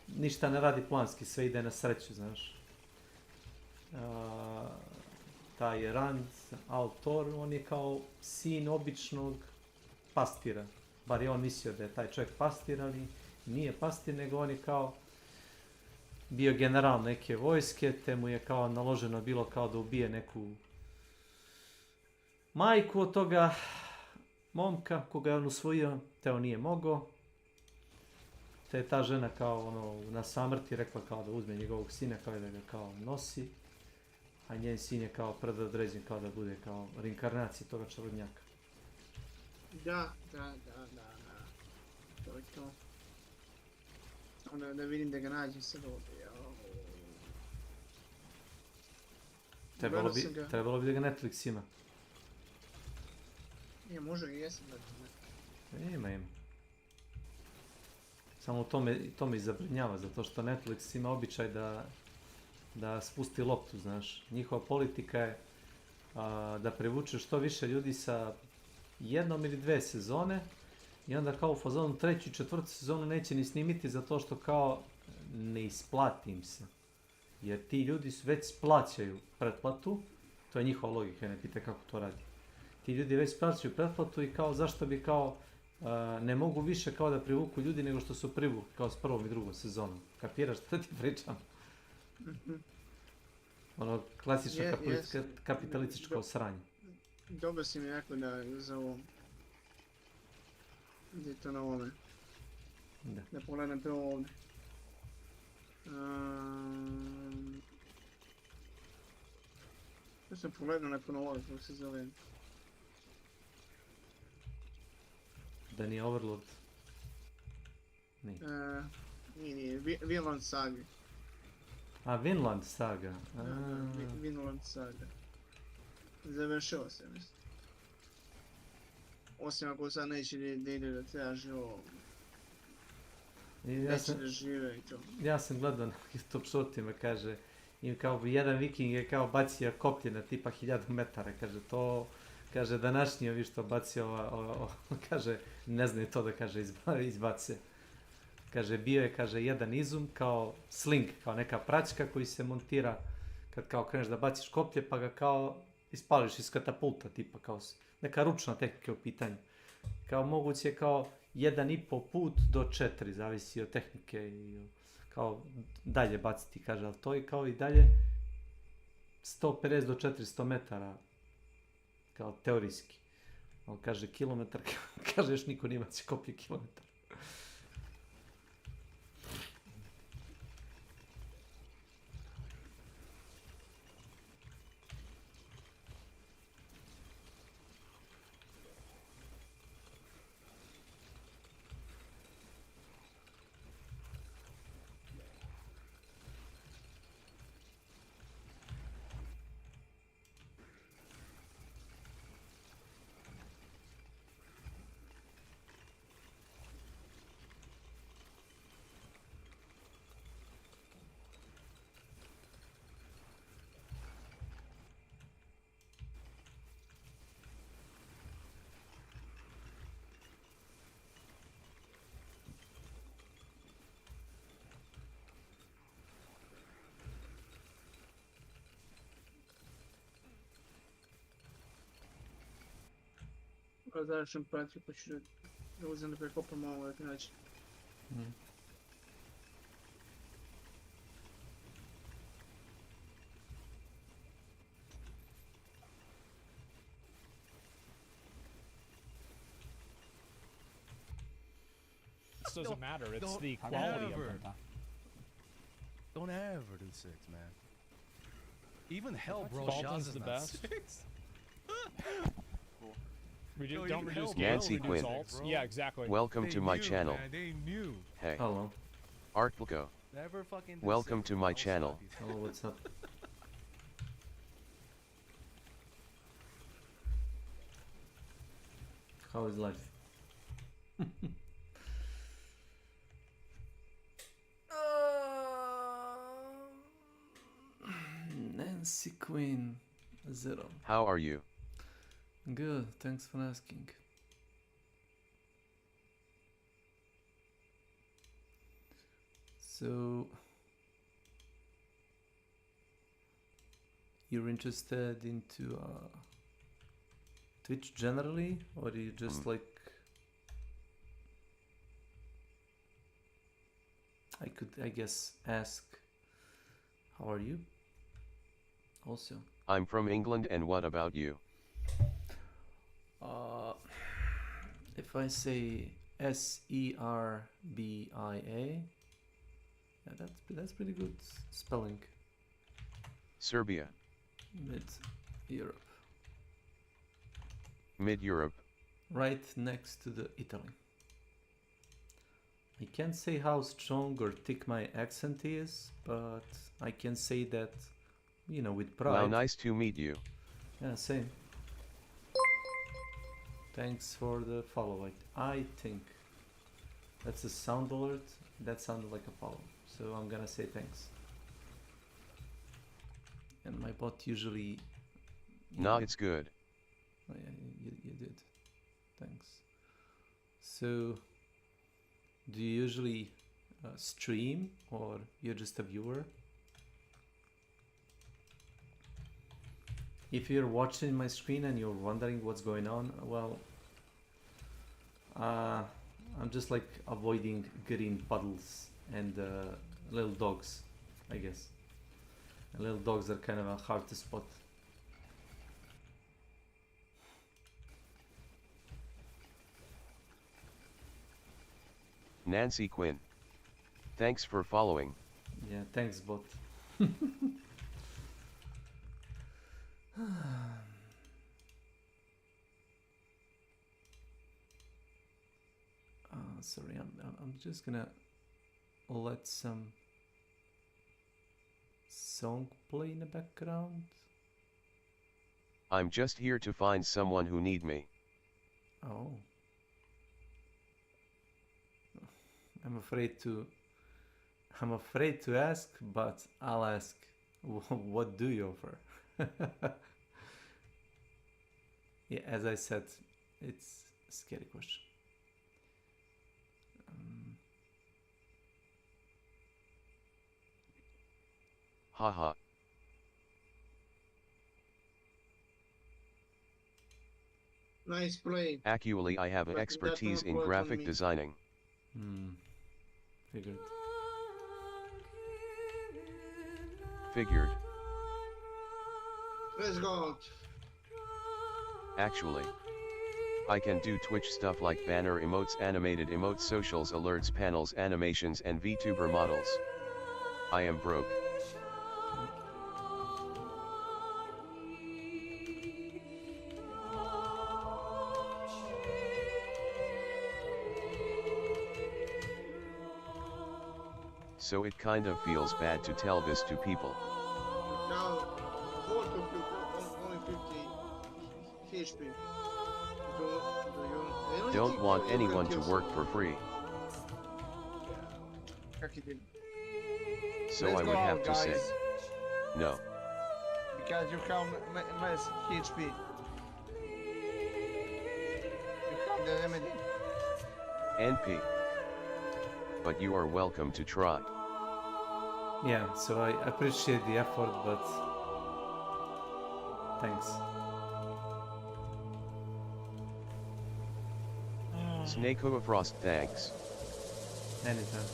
Ništa ne radi planski, sve ide na sreću, znaš. Taj Rand, Altor, on je kao sin običnog pastira. Bar je on mislio da je taj čovjek pastir, ali nije pastir, nego on je kao bio general neke vojske, te mu je kao naloženo bilo kao da ubije neku majku od toga momka koga je on usvojio, te on nije mogao. Te je ta žena kao na samrti rekla kao da uzme njegovog sina kao da ga kao nosi, a njen sin je kao predodređen kao da bude kao reinkarnacija toga čarobnjaka. Da. To je to. Onda da vidim da ga nađem sad ovdje. Trebalo bi da ga Netflix ima. Nije, može i jesam da Ima. Samo to me zabrinjava, zato što Netflix ima običaj da spusti loptu, znaš. Njihova politika je da privuče što više ljudi sa jednom ili dve sezone i onda kao u fazonu treću i četvrtu sezonu neće ni snimiti zato što kao ne isplati im se. Jer ti ljudi već plaćaju pretplatu, to je njihova logika, ne pita kako to radi. Ti ljudi već plaćaju pretplatu i kao zašto bi kao ne mogu više kao da privuku ljudi nego što su privukli kao s prvom i drugom sezonom. Kapiraš što ti pričam? Ono klasično kapitalističko sranje. Dobro si mi rekao da za ovo. Gdje je to na ovome? Da pogledam prvo ovdje. Ja sam pogledao nakon ovdje, kako se zove. Da nije Overlord? Nije, Vinland Saga. Vinland Saga. Vinland Saga. Završio se, mislim. Osim ako sad neće da ide da traži ovo. Neće da žive i to. Ja sam gledao na YouTube shortima, kaže, kao jedan viking je kao bacio koplje na tipa 1000 metara, kaže to, kaže današnji ovi što bacio kaže, ne znaju to da kaže izbace. Kaže, bio je, kaže, jedan izum kao sling, kao neka praćka koji se montira kad kao kreneš da baciš koplje, pa ga kao ispališ iz katapulta, tipa kao neka ručna tehnika u pitanju. Kao moguće kao 1,5 put do 4, zavisi od tehnike i kao dalje baciti, kaže, ali to je kao i dalje 150 do 400 metara, kao teorijski. On kaže kilometar, kaže još niko nima će koplje kilometar. Kad završim pratio, pa ću da uzem da prekopam malo da nađe. This doesn't matter, it's the quality of them. Don't ever do 6, man. Even hell, bro, Baldwin's Shaz the is best. 6. Nancy Don't reduce skill, Quinn. reduce alts. Yeah, exactly. Welcome to my channel. Man, they knew. Hey. Hello. Artlico. Never fucking do Welcome 6, to bro. my I'll channel. slap you. Hello, what's up? How is life? Nancy Queen 0. How are you? Good, thanks for asking. So, you're interested into Twitch generally, or you just like? I could, I guess, ask, how are you? Also. I'm from England, and what about you? If I say Serbia, yeah, that's pretty good spelling. Serbia. Mid-Europe. Mid-Europe. Right next to the Italy. I can't say how strong or thick my accent is, but I can say that, you know, with pride. Wow, nice to meet you. Yeah, same. Thanks for the follow. I think that's a sound alert. That sounded like a follow, so I'm gonna say thanks. And my bot usually. Nah, it's good. Oh, yeah, you did. Thanks. So, do you usually stream, or you're just a viewer? If you're watching my screen and you're wondering what's going on, well, I'm just like avoiding green puddles and little dogs, I guess. And little dogs are kind of hard to spot. Nancy Quinn. Thanks for following. Yeah, thanks, bot. Sorry, I'm just gonna let some song play in the background. I'm just here to find someone who need me. Oh. I'm afraid to ask, but I'll ask. What do you offer? Yeah, as I said, it's a scary question. Haha. Nice play. Actually, I have expertise in graphic designing. Figured. Figured. Let's go. Actually, I can do Twitch stuff like banner emotes, animated emotes, socials, alerts, panels, animations, and VTuber models. I am broke. So it kind of feels bad to tell this to people. Now, only 50 HP. Don't want anyone to work for free. So I would have to say no. Because you count less HP. You count the remedy. NP. But you are welcome to try. Yeah, so I appreciate the effort, but thanks. S.W.Frost, thanks. Anytime.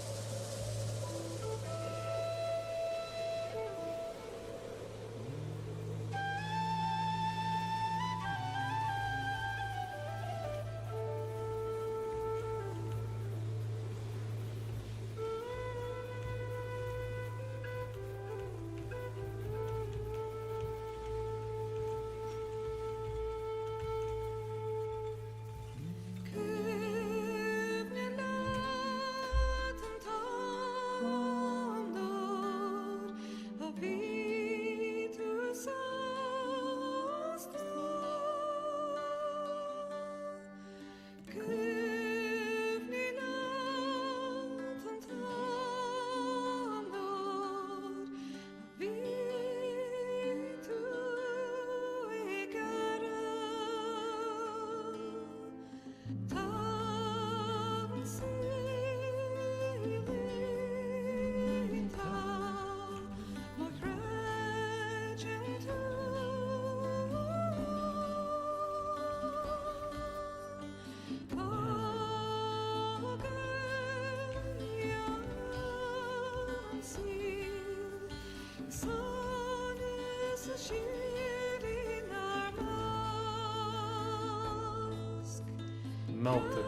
Melted.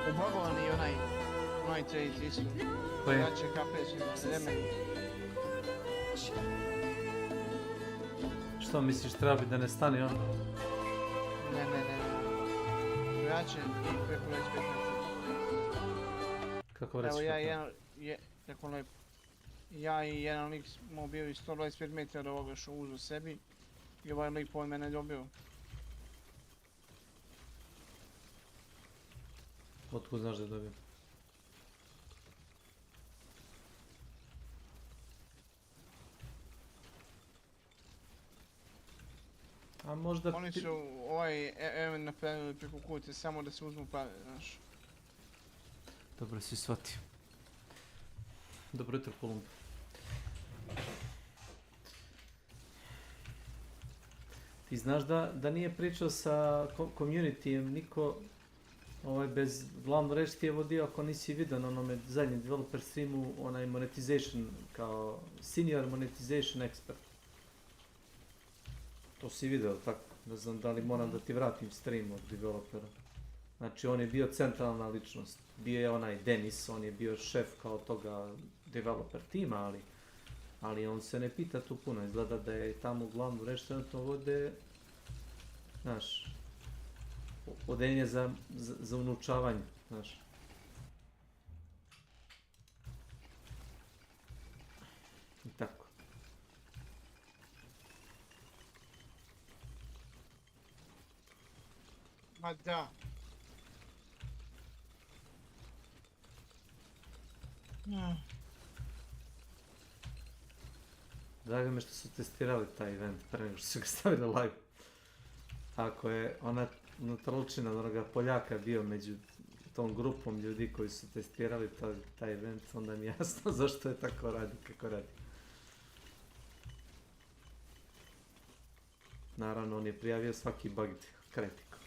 Obogovan i onaj trade isto. Koji? Jače KP su remedi. Što misliš, treba bi da ne stane on? Ne. Jače i preko već 15. Kako Evo reći ja i jedan lik smo bili 125 metara od ovoga što uzu sebi i ovaj lik po mene dobio. Otkud znaš da je dobio? A možda... Oni su ovaj event napravili preko kuće samo da se uzmu pare, znaš. Dobro si shvatio. Dobro jutro, Kolumb. Ti znaš da nije pričao sa communityjem niko bez glavnu reč ti je vodio ako nisi vidio na onome zadnjem developer streamu onaj monetization kao senior monetization expert. To si vidio, tako? Ne znam da li moram da ti vratim stream od developera. Znači on je bio centralna ličnost. Bio je onaj Denis, on je bio šef kao toga developer tima, ali on se ne pita tu puno. Izgleda da je tamo glavnu reč trenutno vode, znaš, odenje za unučavanje, znaš. I tako. Ma da. Drago mi što su testirali taj event pre nego što su ga stavili live. Ako je ona unutralučina onoga Poljaka bio među tom grupom ljudi koji su testirali taj event, onda mi je jasno zašto je tako radi kako radi. Naravno, on je prijavio svaki bug kretiko.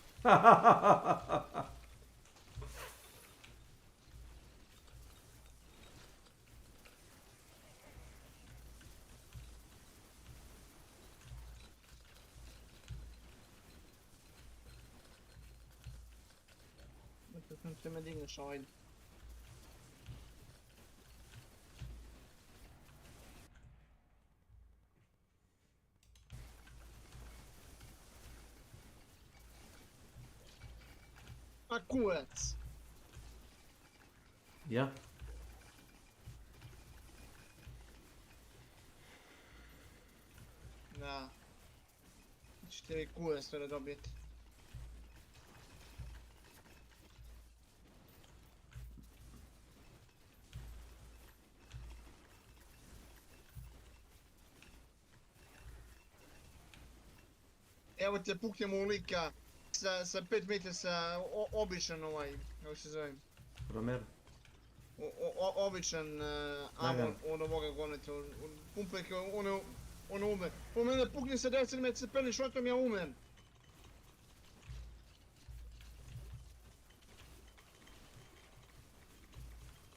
Te me digneš ovaj. A kurac. Ja? Da. Ćete vi kurac to da dobijete. Evo te puknemo u lika sa 5 metara sa običan ovaj, kako se zove? Romero? Običan amor od ovoga goneta, pumpeke, ono ume. Po mene pukne sa 10 metara sa pelim šotom, ja umem.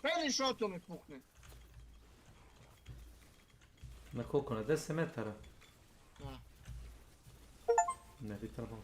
Pelim šotom mi pukne. Na koliko? Na 10 metara? Da. Ne bi trebalo.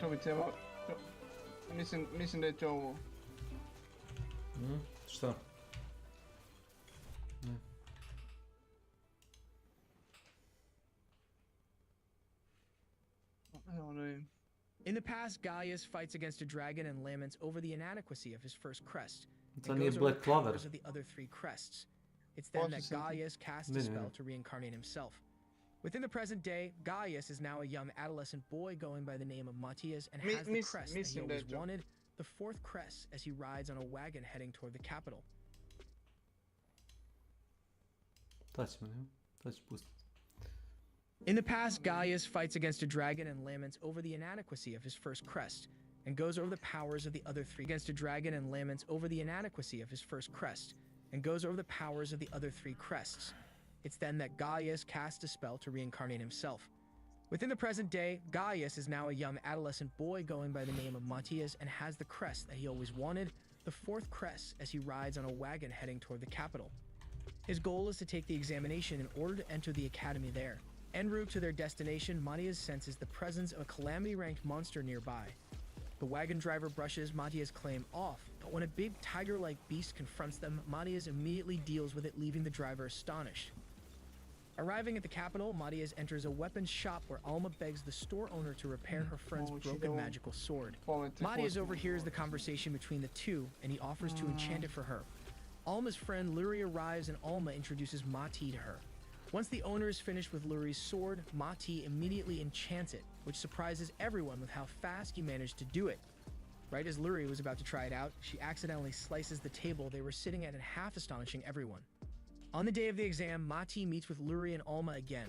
To bi trebalo, mislim da je to ovo. Šta? Ne. In the past, Gallius fights against a dragon and laments over the inadequacy of his first crest. To nije Black Clover. Of the other three crests. It's then that Gallius casts a spell to reincarnate himself. Within the present day, Gallius is now a young adolescent boy going by the name of Matthias and has the crest that he always wanted, the fourth crest as he rides on a wagon heading toward the capital. In the past, Gaius fights against a dragon and laments over the inadequacy of his first crest, and goes over the powers of the other three against a dragon and laments over the inadequacy of his first crest, and goes over the powers of the other three crests. It's then that Gaius casts a spell to reincarnate himself. Within the present day, Gaius is now a young adolescent boy going by the name of Matthias and has the crest that he always wanted, the fourth crest, as he rides on a wagon heading toward the capital. His goal is to take the examination in order to enter the academy there. En route to their destination, Matthias senses the presence of a calamity-ranked monster nearby. The wagon driver brushes Matthias' claim off, but when a big tiger-like beast confronts them, Matthias immediately deals with it, leaving the driver astonished. Arriving at the capital, Matthias enters a weapons shop where Alma begs the store owner to repair her friend's broken magical sword. Matthias overhears the conversation between the two, and he offers to enchant it for her. Alma's friend Luri arrives, and Alma introduces Mati to her. Once the owner is finished with Luri's sword, Mati immediately enchants it, which surprises everyone with how fast he managed to do it. Right as Luri was about to try it out, she accidentally slices the table they were sitting at and half astonishing everyone. On the day of the exam, Mati meets with Luri and Alma again.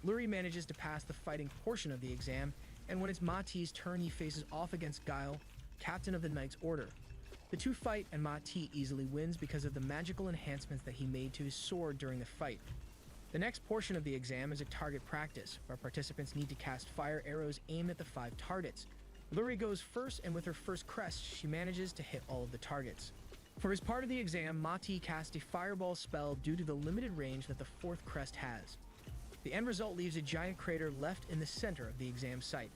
Luri manages to pass the fighting portion of the exam, and when it's Mati's turn, he faces off against Guile, captain of the Knight's Order. The two fight, and Mati easily wins because of the magical enhancements that he made to his sword during the fight. The next portion of the exam is a target practice, where participants need to cast fire arrows aimed at the 5 targets. Luri goes first, and with her first crest, she manages to hit all of the targets. For his part of the exam, Mati casts a fireball spell due to the limited range that the 4th crest has. The end result leaves a giant crater left in the center of the exam site.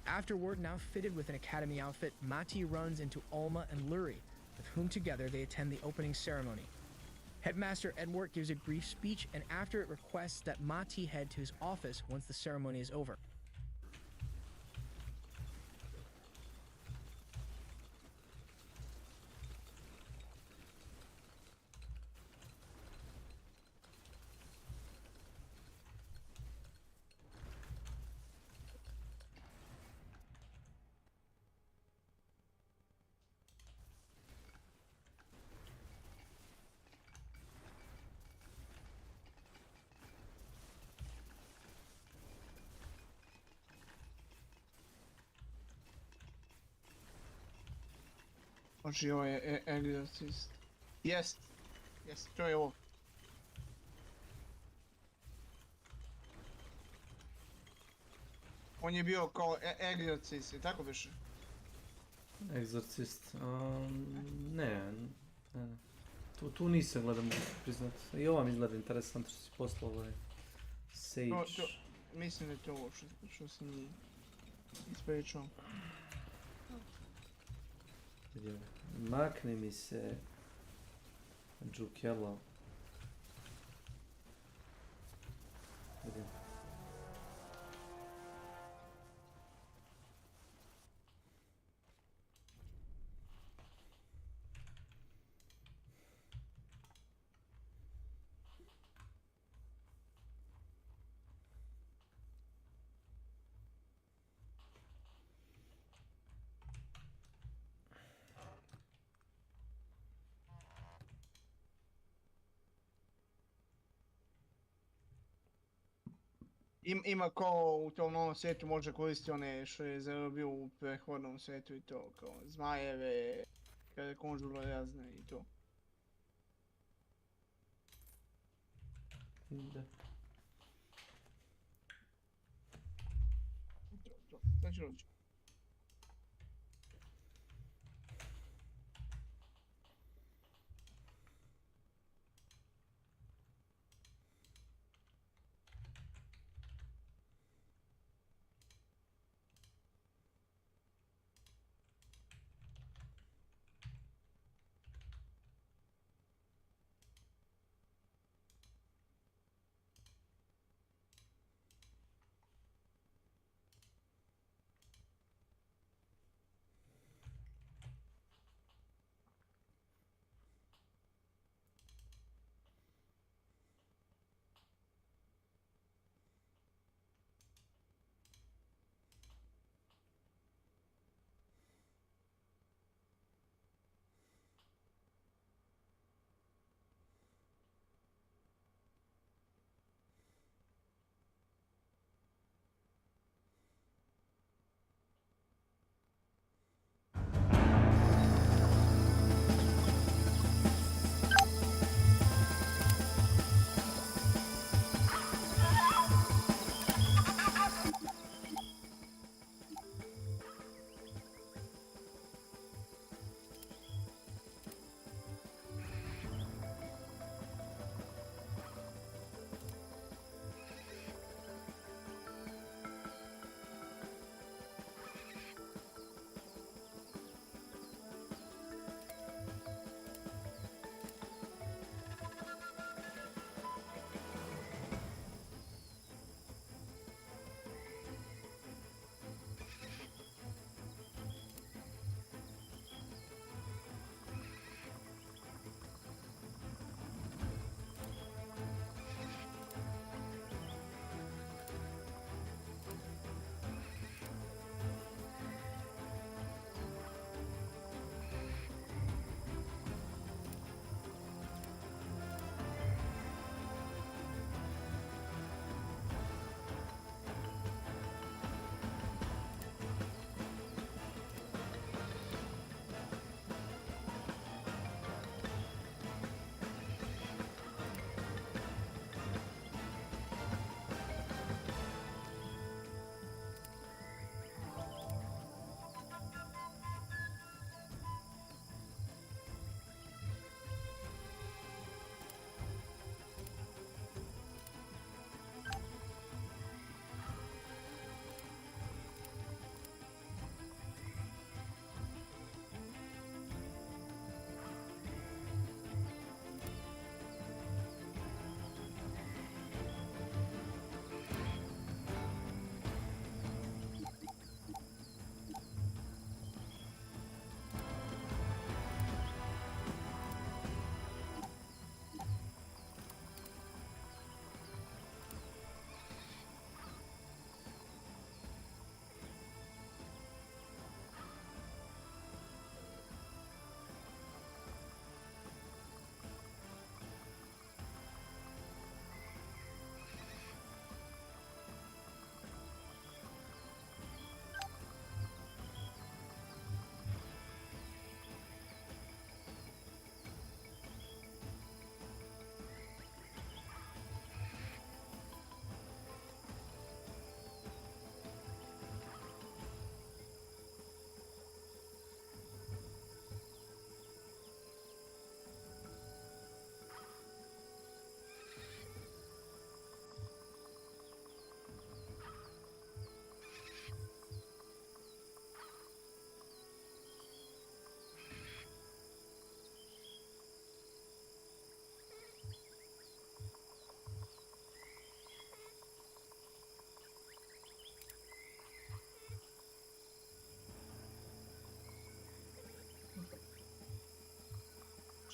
Afterward, now fitted with an academy outfit, Mati runs into Alma and Luri, with whom together they attend the opening ceremony. Headmaster Edward gives a brief speech, and after it requests that Mati head to his office once the ceremony is over. Znači ovo je exorcist. Jest, to je ovo. On je bio kao exorcist, i tako biše? Exorcist, ne. Tu nisam gledam, mogu priznat. I ova mi izgleda interesantno što si poslao ovaj Sage. Mislim da je to ovo što sam ispričao. Makne mi se Džukelo. Vidim. Ima ko u tom novom svijetu može koristiti one što je zarobio u prethodnom svijetu i to, kao zmajeve, kada konžulo razne i to. Da. Znači rođe.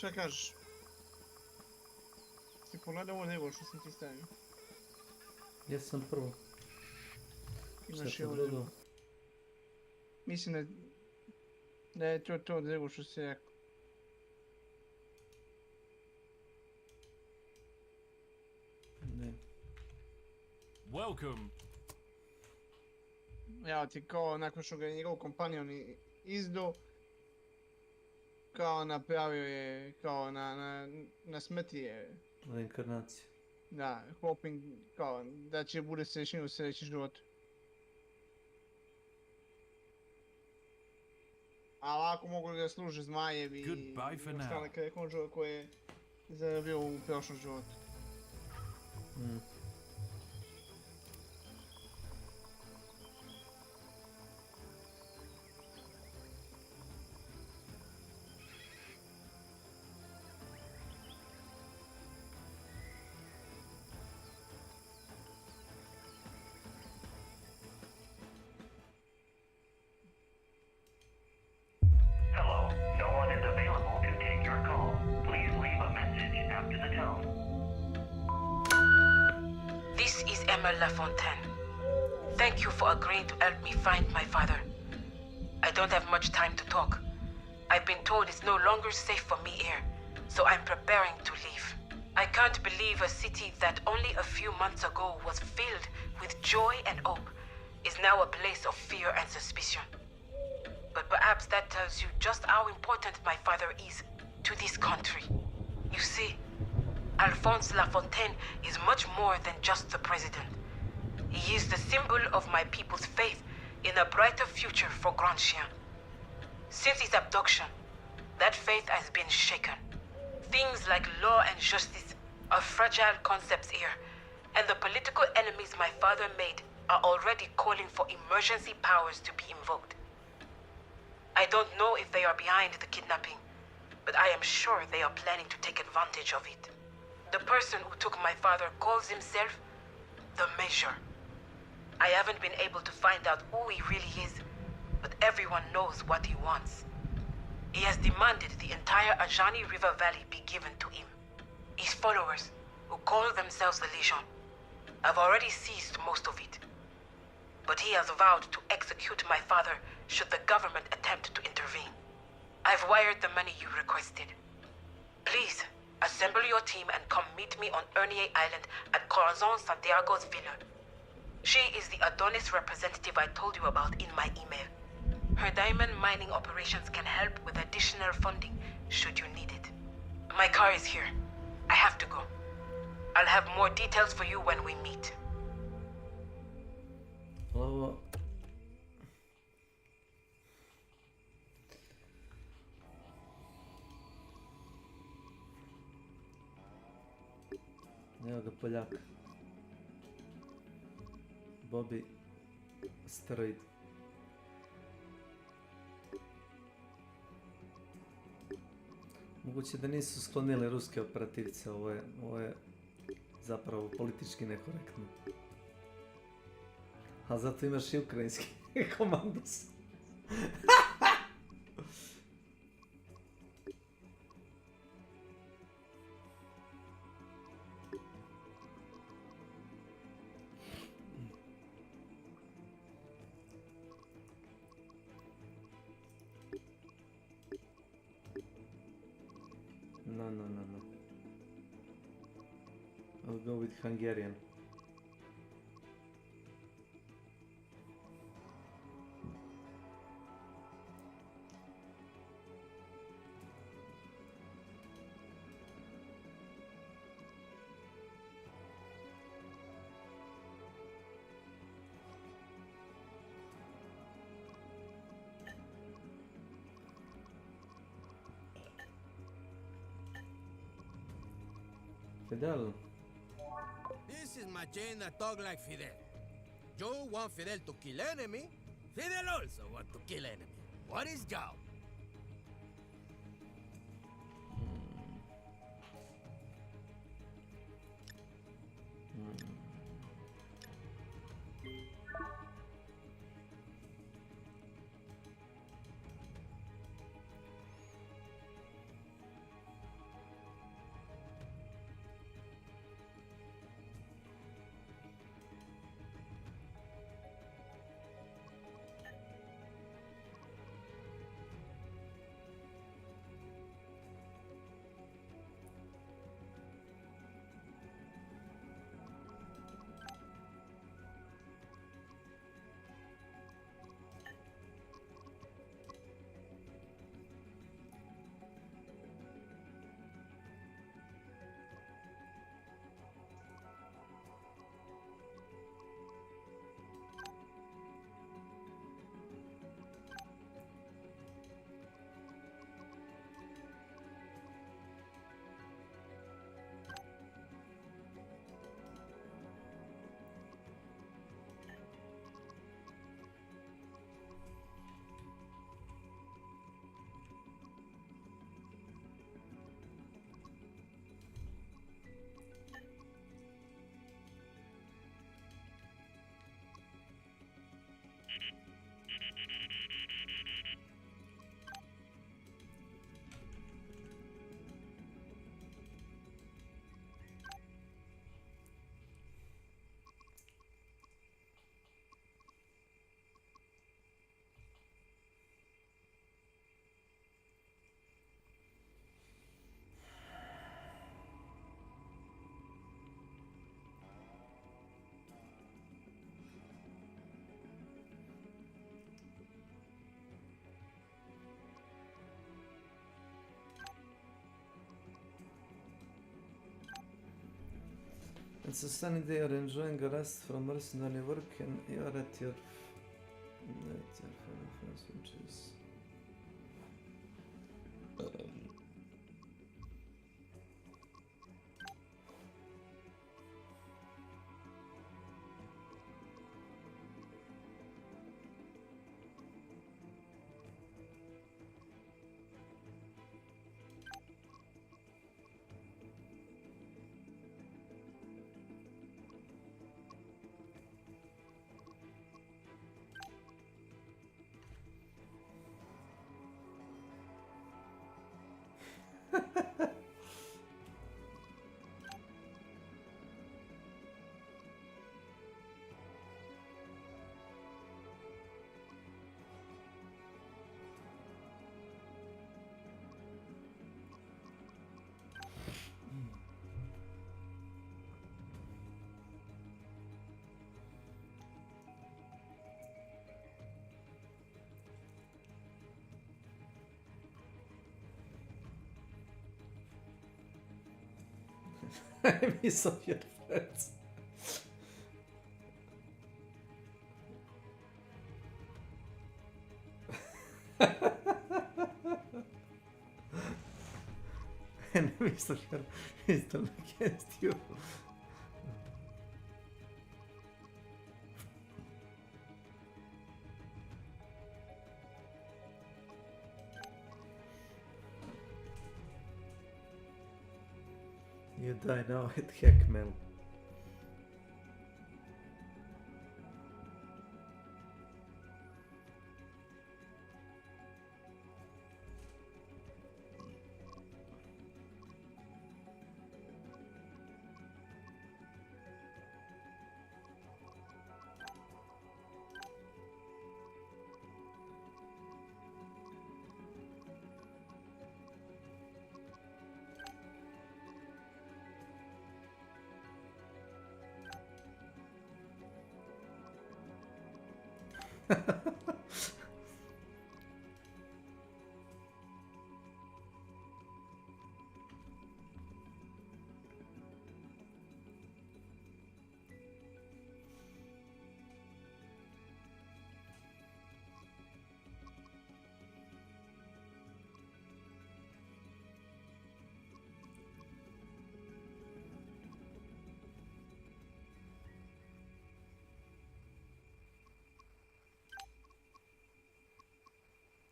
Šta kažeš? Ti pogledaj ovo nego što sam ti stavio. Jesam prvo. Imaš Šta i to ovo. drugo? Mislim da je to nego što si rekao. Ne. Welcome. Evo ti kao nakon što ga je njegov kompanjon izdao, kao napravio je, kao na smrti je. Reinkarnacija. Da, hoping kao da će bude srećniji u sljedećem životu. A ovako mogu da služe zmajevi i ostale krekonđove koje je zarabio u prošlom životu. Hello, no one is available to take your call. Please leave a message after the tone. This is Emma Lafontaine. Thank you for agreeing to help me find my father. I don't have much time to talk. I've been told it's no longer safe for me here, so I'm preparing to leave. I can't believe a city that only a few months ago was filled with joy and hope is now a place of fear and suspicion. But perhaps that tells you just how important my father is to this country. You see, Alphonse Lafontaine is much more than just the president. He is the symbol of my people's faith in a brighter future for Grand Chien. Since his abduction, that faith has been shaken. Things like law and justice are fragile concepts here, and the political enemies my father made are already calling for emergency powers to be invoked. I don't know if they are behind the kidnapping, but I am sure they are planning to take advantage of it. The person who took my father calls himself the Measure. I haven't been able to find out who he really is, but everyone knows what he wants. He has demanded the entire Ajani River Valley be given to him. His followers, who call themselves the Legion, have already seized most of it. But he has vowed to execute my father should the government attempt to intervene. I've wired the money you requested. Please, assemble your team and come meet me on Ernier Island at Corazon Santiago's villa. She is the Adonis representative I told you about in my email. Her diamond mining operations can help with additional funding should you need it. My car is here. I have to go. I'll have more details for you when we meet. Ovo... Evo ga Poljaka. Bobby Steroid. Moguće da nisu sklonili ruske operativce, ovo je zapravo politički nekorektno. A zato imaš i ukrajinski komandos. No. I'll go with Hungarian. Fidel. This is my chain that talk like Fidel. Joe want Fidel to kill enemy. Fidel also want to kill enemy. What is Joe? It's a sunny day, you're enjoying a rest from mercenary work and you're at your friends, which is... I miss all your friends. Enemies of your wisdom against you. You die now at Heckmel.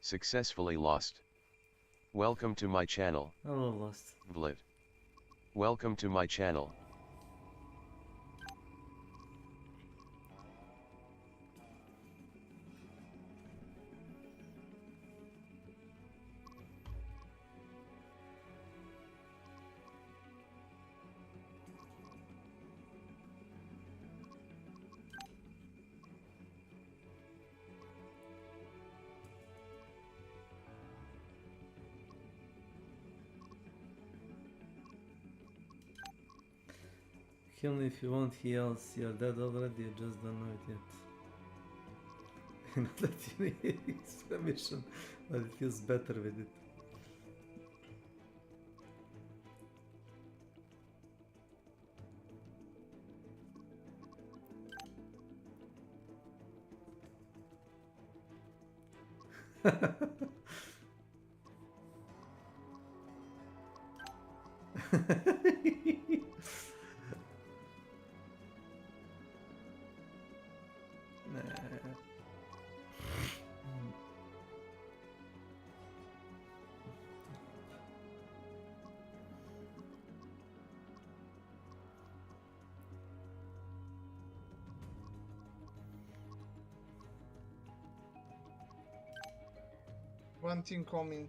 Successfully lost. Welcome to my channel. Oh, lost. Vlit. Welcome to my channel. Kill me if you want, he yells. You're dead already, you just don't know it yet. Not that you need exclamation, but it feels better with it. One thing coming.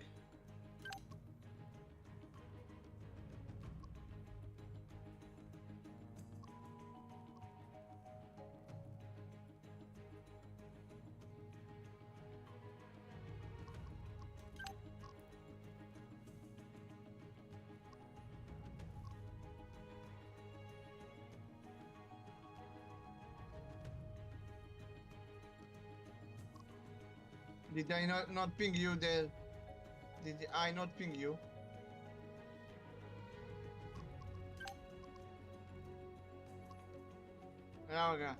Did I not ping you there? Did I not ping you? Evo ga.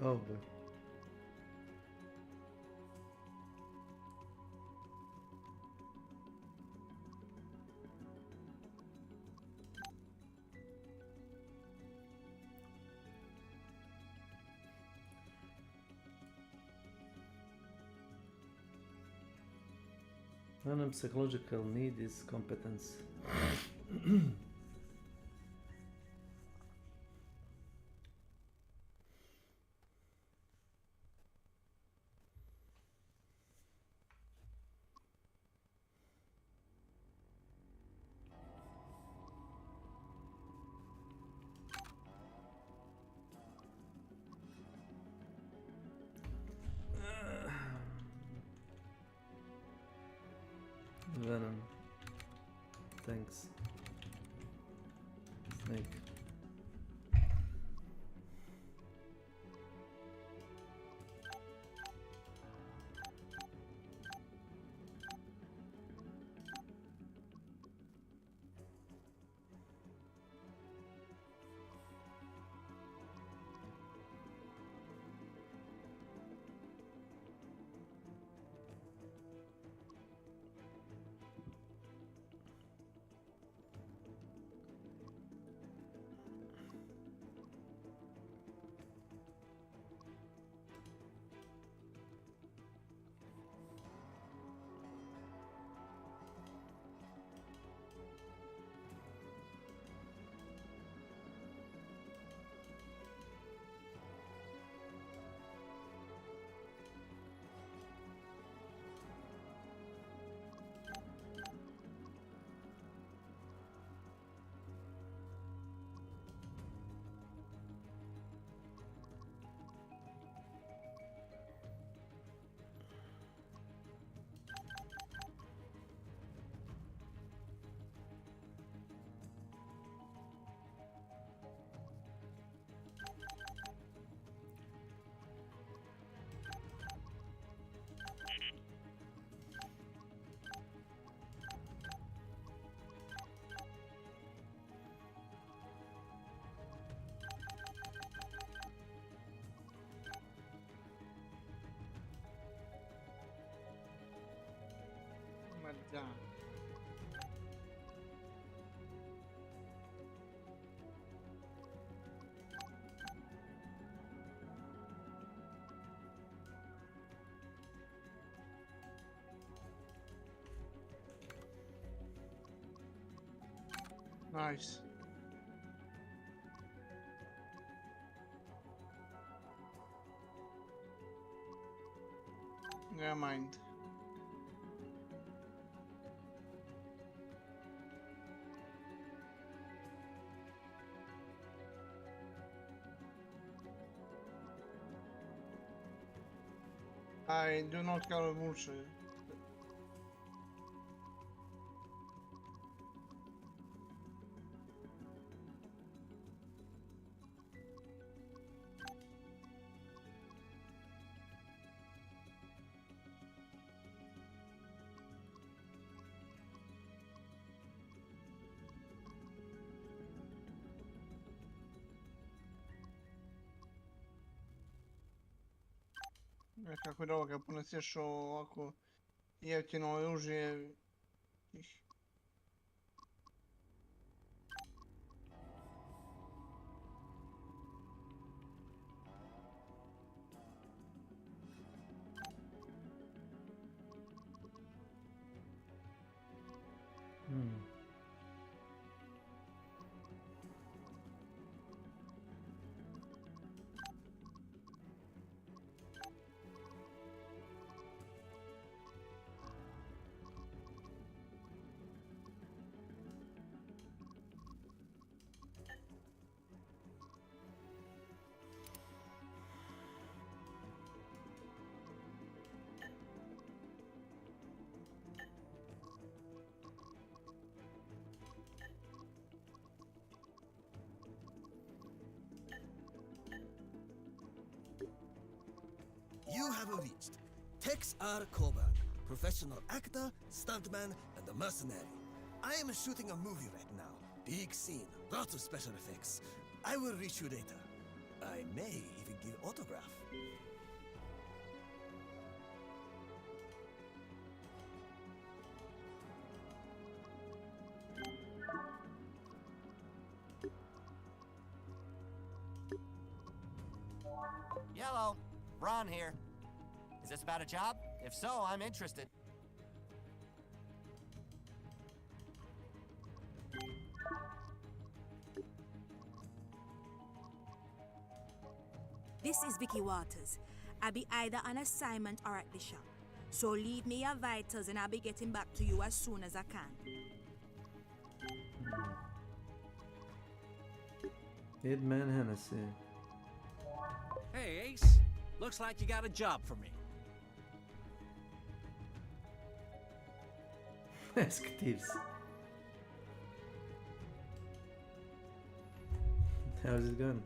Oh boy. Non-psychological need is competence. Venom. Thanks. Snake. Ma dai. Nice. Never mind. I do not have a bullshit. Kako je ovo, kad poneseš ovako jeftino oružje... have reached. Tex R. Coburn, professional actor, stuntman, and a mercenary. I am shooting a movie right now. Big scene, lots of special effects. I will reach you later. I may even give autograph. Yellow, Ron here. Is this about a job? If so, I'm interested. This is Vicky Waters. I'll be either on assignment or at the shop. So leave me your vitals and I'll be getting back to you as soon as I can. Edman Hennessy. Hey, Ace. Looks like you got a job for me. Ask Thieves. How's it going?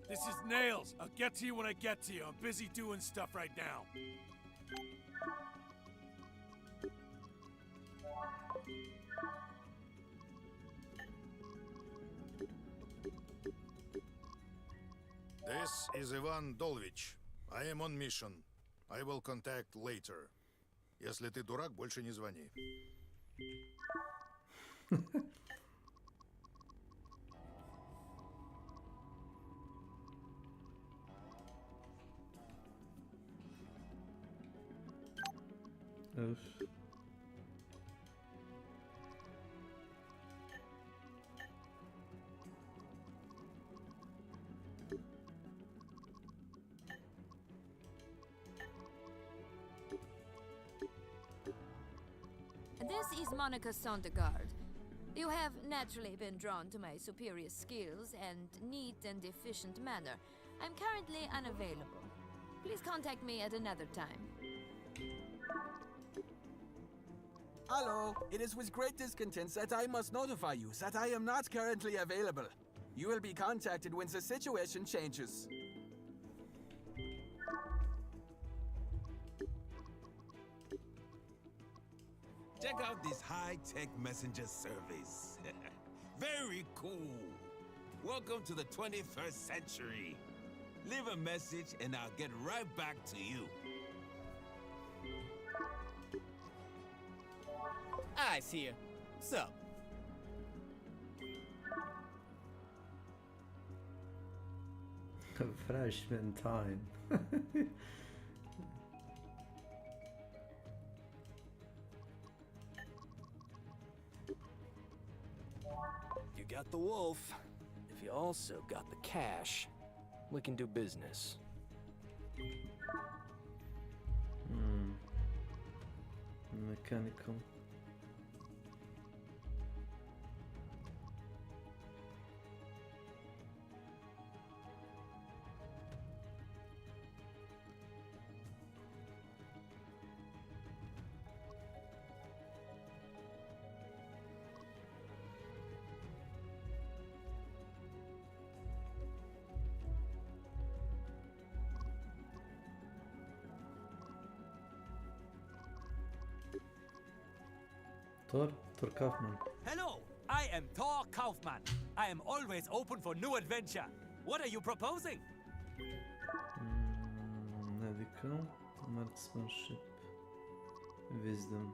This is Nails. I'll get to you when I get to you. I'm busy doing stuff right now. This is Ivan Dolvich. I am on mission. I will contact later. Если ты дурак, больше не звони. Oof. This is Monica Sondergaard. You have naturally been drawn to my superior skills and neat and efficient manner. I'm currently unavailable. Please contact me at another time. Hello, it is with great discontent that I must notify you that I am not currently available. You will be contacted when the situation changes. Check out this high-tech messenger service. Very cool. Welcome to the 21st century. Leave a message and I'll get right back to you. I see you. Sup? Freshman time. You got the wolf. If you also got the cash, we can do business. Mechanical. Thor Kaufman. Hello, I am Thor Kaufman. I am always open for new adventure. What are you proposing? Medical, marksmanship, wisdom.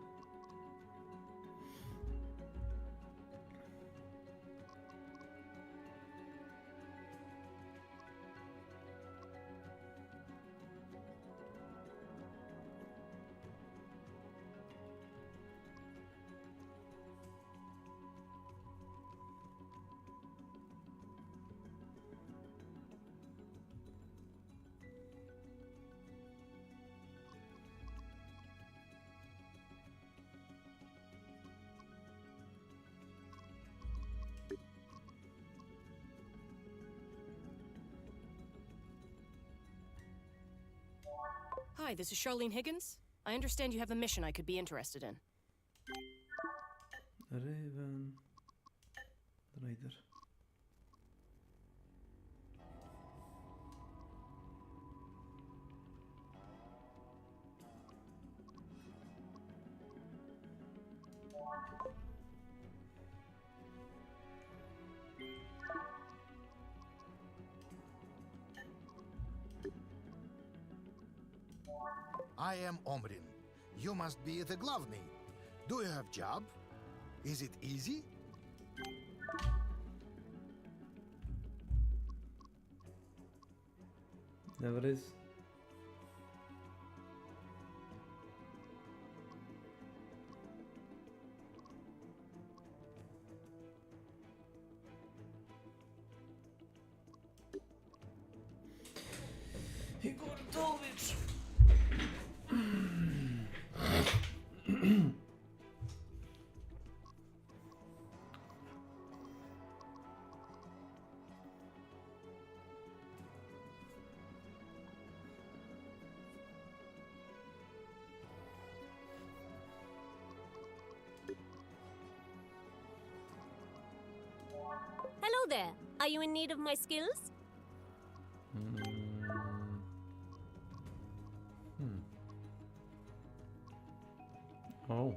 Hi, this is Charlene Higgins. I understand you have a mission I could be interested in. Raven... Raider. I am Omrin. You must be the Glavny. Do you have job? Is it easy? Never is. Igor Tovic. Hello there. Are you in need of my skills? Oh.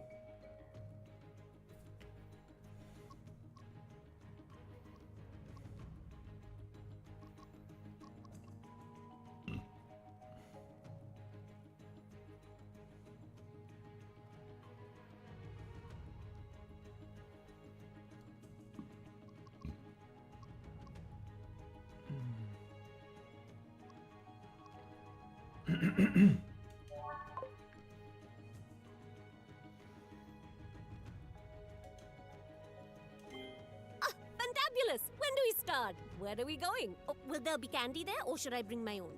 Fantabulous! When do we start? Where are we going? Oh, will there be candy there, or should I bring my own?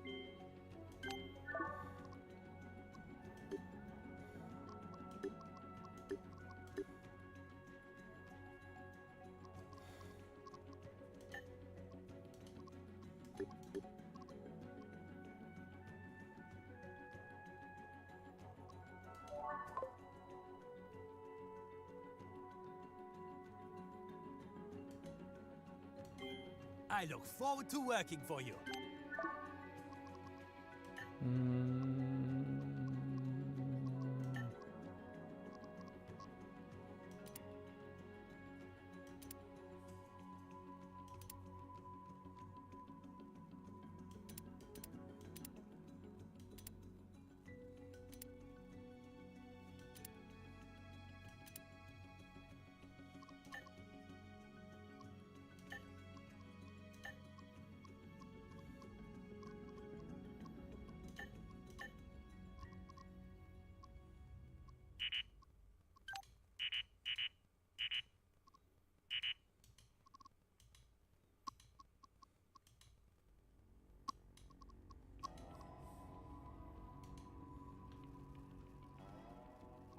I look forward to working for you.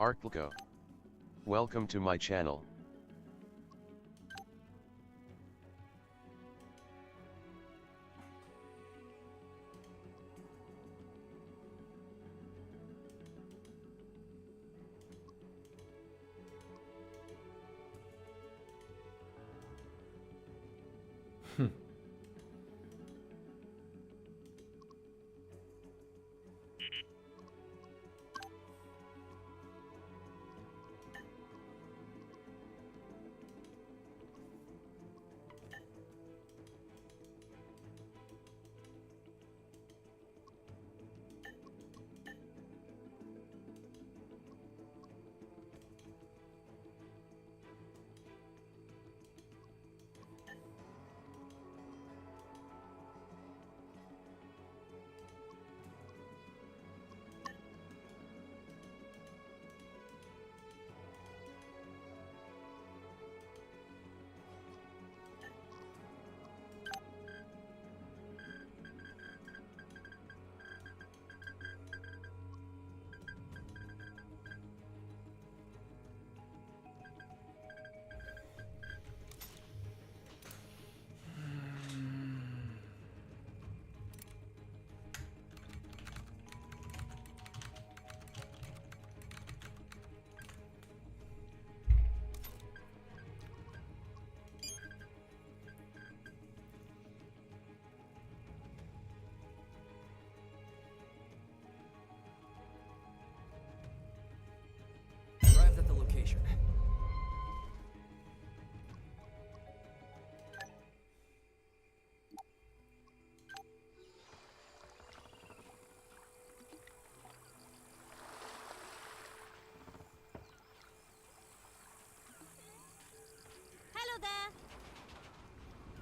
Arklko. Welcome to my channel.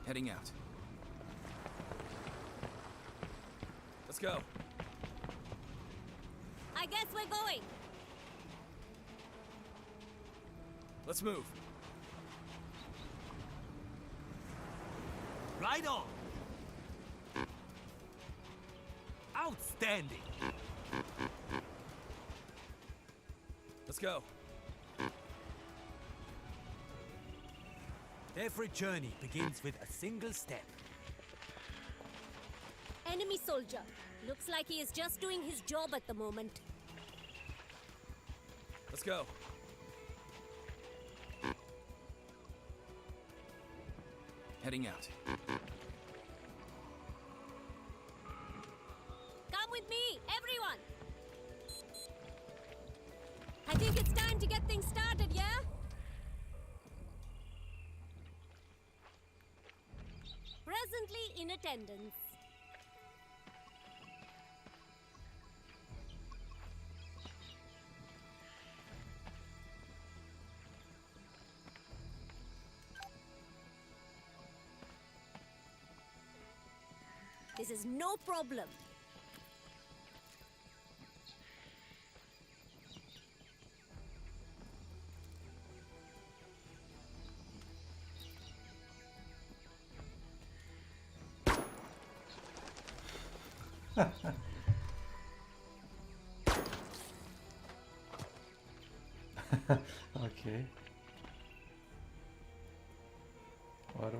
Heading out. Let's go. I guess we're going. Let's move. Right on. Outstanding. Let's go. Every journey begins with a single step. Enemy soldier. Looks like he is just doing his job at the moment. Let's go. Heading out. Come with me, everyone! I think it's time to get things started, yeah? Presently in attendance. This is no problem. Okay. What?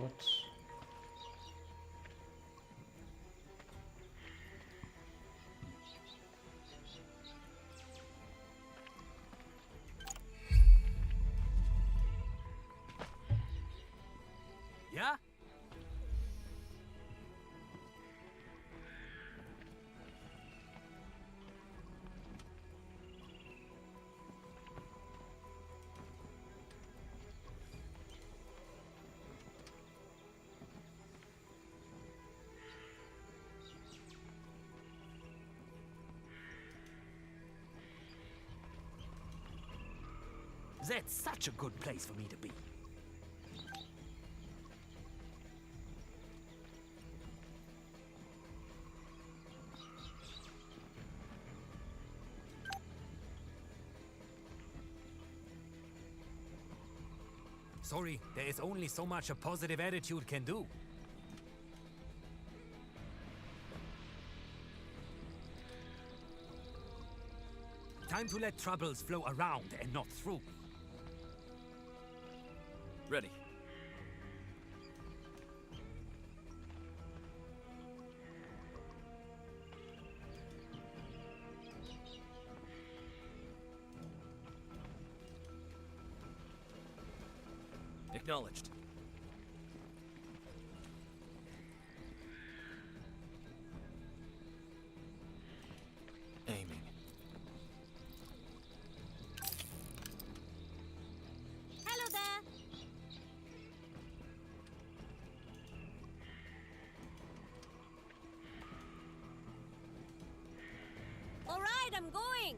Yeah? That's such a good place for me to be. Sorry, there is only so much a positive attitude can do. Time to let troubles flow around and not through. Ready. Acknowledged. Aiming. Hello there. All right, I'm going.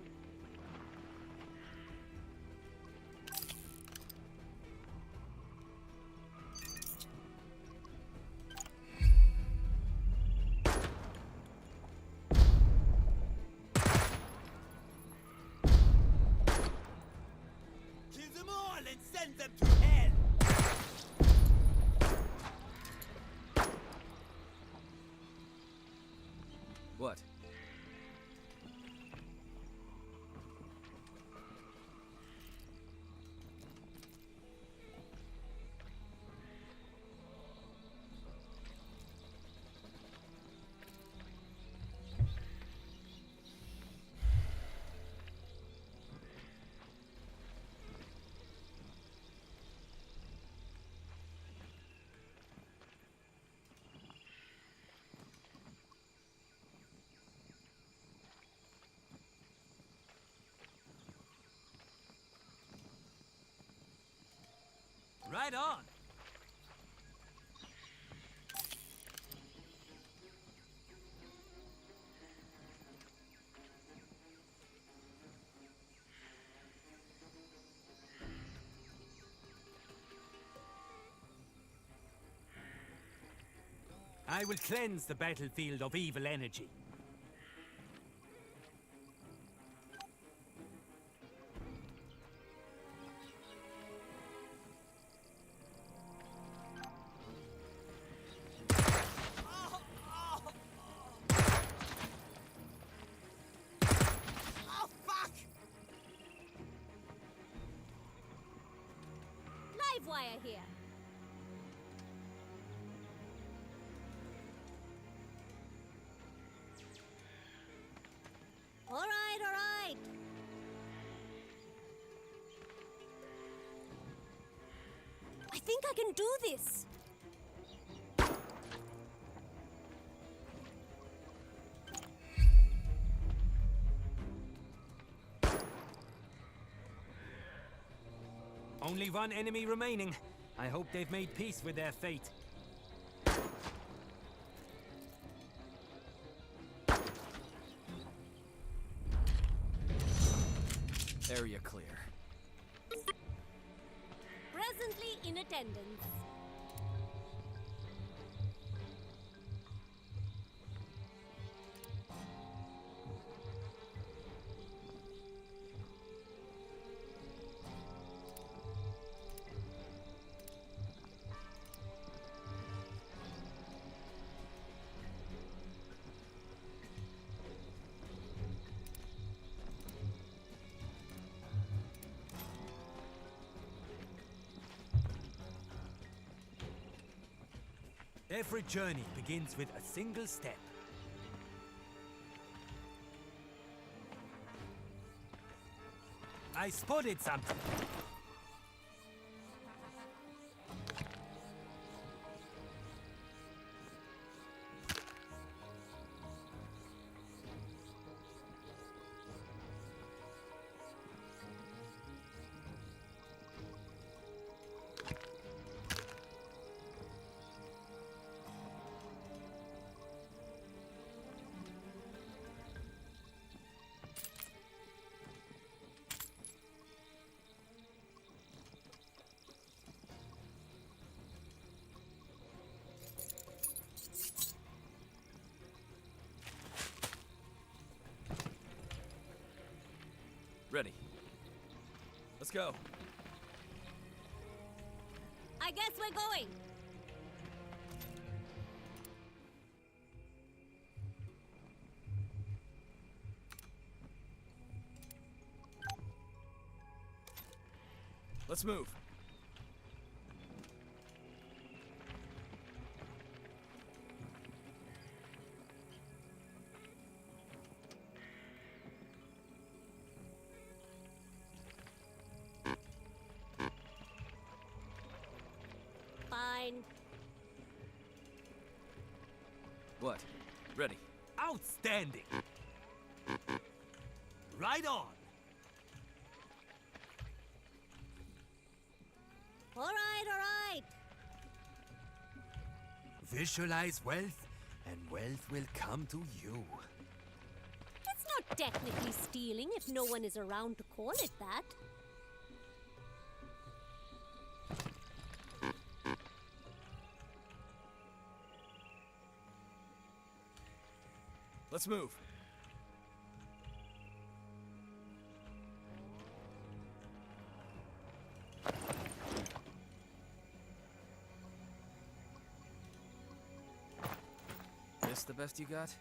Kill them all and send them to hell! What? Right on! I will cleanse the battlefield of evil energy. Live wire here. All right. I think I can do this. Only one enemy remaining. I hope they've made peace with their fate. Area clear. Presently in attendance. Every journey begins with a single step. I spotted something. Ready. Let's go. I guess we're going. Let's move. Fine. What? Ready. Outstanding! Right on! All right. Visualize wealth, and wealth will come to you. It's not technically stealing if no one is around to call it that. Let's move. This the best you got?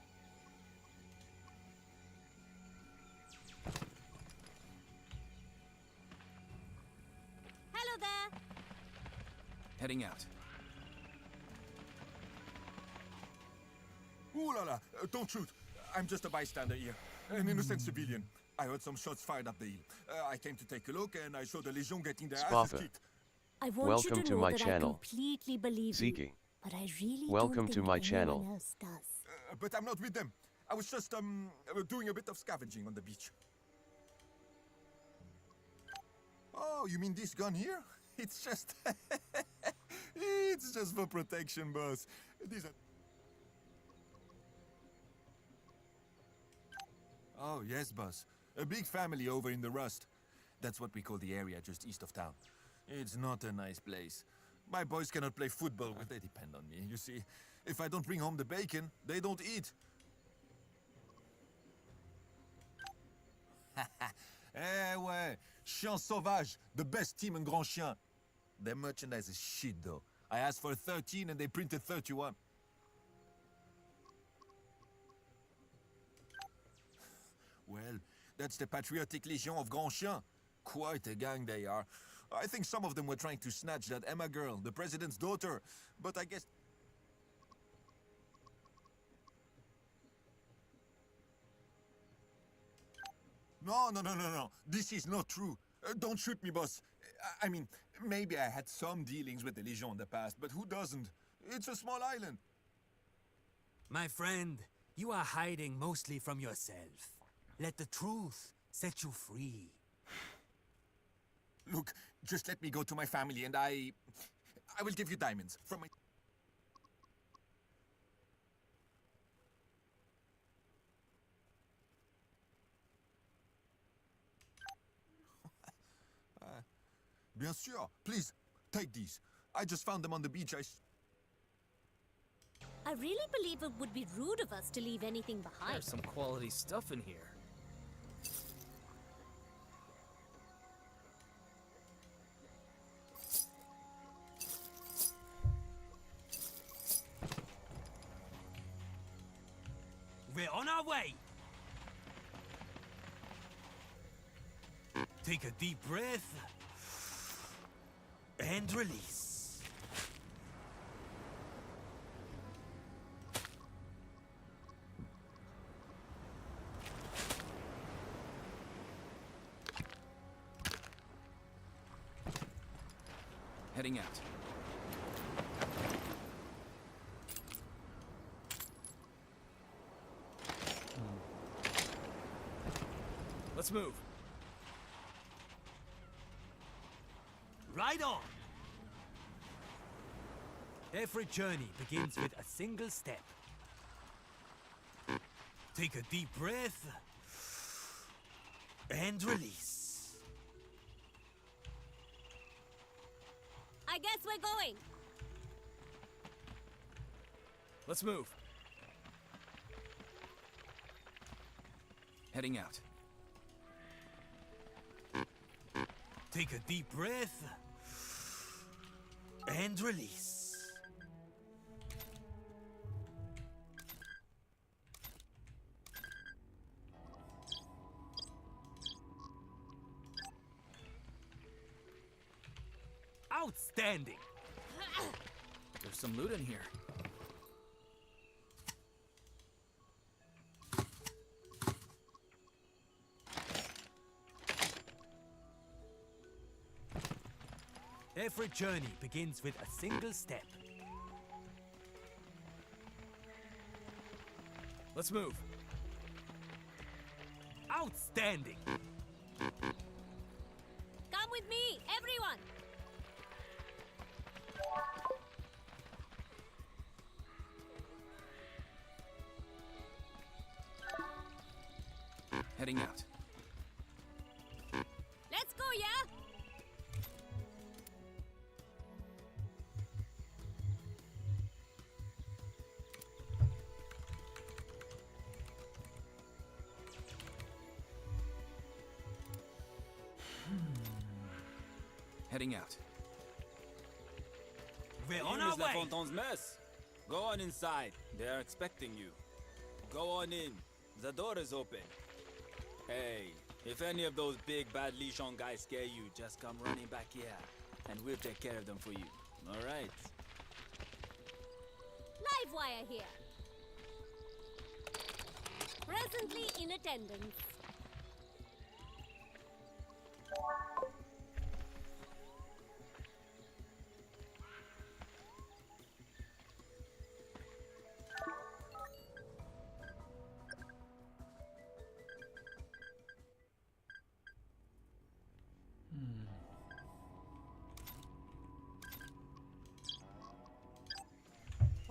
Hello there. Heading out. Ooh la la, don't shoot. I'm just a bystander here. An innocent civilian. I heard some shots fired up the hill. I came to take a look and I saw the Legion getting their asses kicked. I want Welcome you to to know my that channel. I completely believe Zeke. you, but I really Welcome don't to think my anyone channel. else does. But I'm not with them. I was just doing a bit of scavenging on the beach. Oh, you mean this gun here? It's just... it's just for protection, boss. These are... Oh, yes, boss. A big family over in the Rust. That's what we call the area just east of town. It's not a nice place. My boys cannot play football, but they depend on me, you see. If I don't bring home the bacon, they don't eat. Eh ouais, Chien Sauvage, the best team in Grand Chien. Their merchandise is shit though. I asked for 13 and they printed 31. Well, that's the Patriotic Legion of Grand Chien. Quite a gang they are. I think some of them were trying to snatch that Emma girl, the president's daughter. But I guess... No. This is not true. Don't shoot me, boss. I mean, maybe I had some dealings with the Legion in the past, but who doesn't? It's a small island. My friend, you are hiding mostly from yourself. Let the truth set you free. Look, just let me go to my family and I will give you diamonds from my... Bien sûr. Please, take these. I just found them on the beach. I really believe it would be rude of us to leave anything behind. There's some quality stuff in here. We're on our way. Take a deep breath and release. Heading out. Let's move. Right on. Every journey begins with a single step. Take a deep breath and release. I guess we're going. Let's move. Heading out. Take a deep breath and release. Outstanding. There's some loot in here. Every journey begins with a single step. Let's move. Outstanding. Come with me, everyone. Heading out. Let's go, yeah? Heading out. We're on our way. Fontane's mess. Go on inside. They are expecting you. Go on in. The door is open. Hey, if any of those big bad Lichon guys scare you, just come running back here, and we'll take care of them for you. All right? Live wire here. Presently in attendance.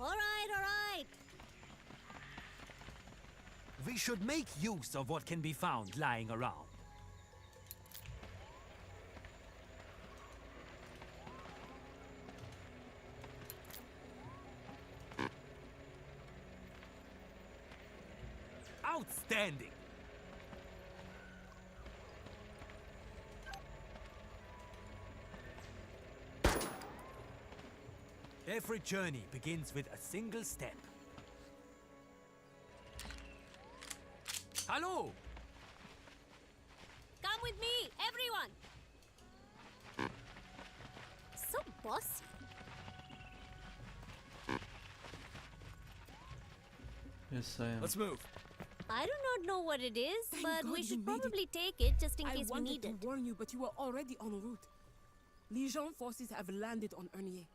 All right. We should make use of what can be found lying around. Outstanding! Every journey begins with a single step. Hello! Come with me, everyone! So bossy. Yes, I am. Let's move. I do not know what it is, Thank but God we you should made it. probably take it just in case we I need wanted it. to warn you, but you were already en route. Legion forces have landed on Ernier.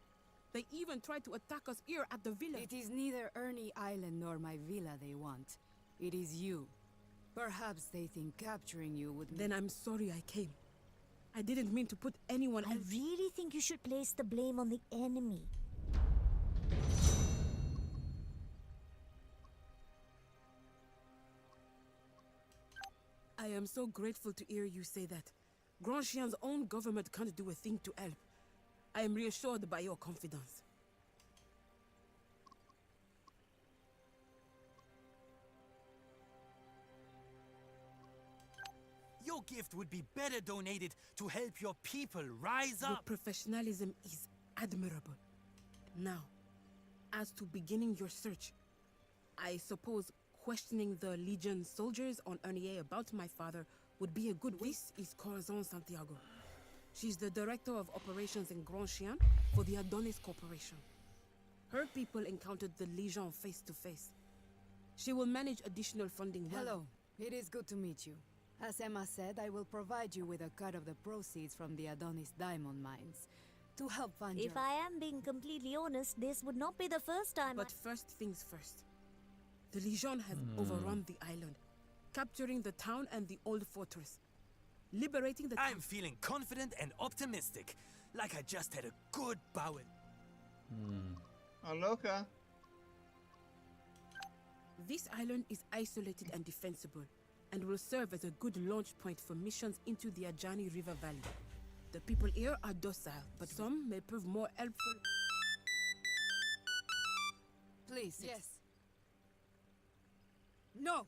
They even tried to attack us here at the villa. It is neither Ernie Island nor my villa they want. It is you. Perhaps they think capturing you would... Then I'm sorry I came. I didn't mean to put anyone I really think you should place the blame on the enemy. I am so grateful to hear you say that. Grandchien's own government can't do a thing to help. I am reassured by your confidence. Your gift would be better donated to help your people rise Your up. professionalism is admirable. Now, as to beginning your search, I suppose questioning the Legion soldiers on Ernier about my father would be a good way. This is Corazon Santiago. She's the director of operations in Grand Chien for the Adonis Corporation. Her people encountered the Legion face to face. She will manage additional funding well. Hello. It is good to meet you. As Emma said, I will provide you with a cut of the proceeds from the Adonis diamond mines to help fund If I am being completely honest, this would not be the first time. But first things first. The Legion has overrun the island, capturing the town and the old fortress. Liberating the I'm feeling confident and optimistic, like I just had a good bout. Aloha. This island is isolated and defensible, and will serve as a good launch point for missions into the Ajani River Valley. The people here are docile, but some may prove more helpful. Please. Yes. No!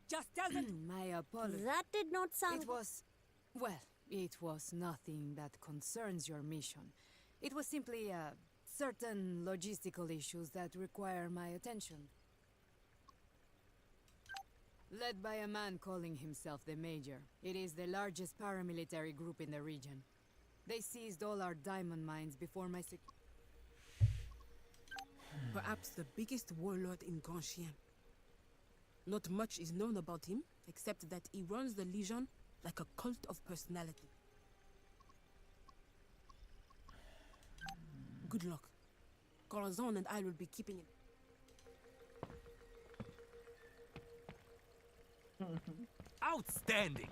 Just tell them... My apologies. That did not sound... It was... Well, it was nothing that concerns your mission. It was simply, certain logistical issues that require my attention. Led by a man calling himself the Major, it is the largest paramilitary group in the region. They seized all our diamond mines before my Perhaps the biggest warlord in Grand Chien. Not much is known about him, except that he runs the Legion like a cult of personality. Good luck. Corazon and I will be keeping it. Outstanding!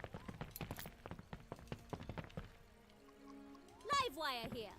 Live wire here.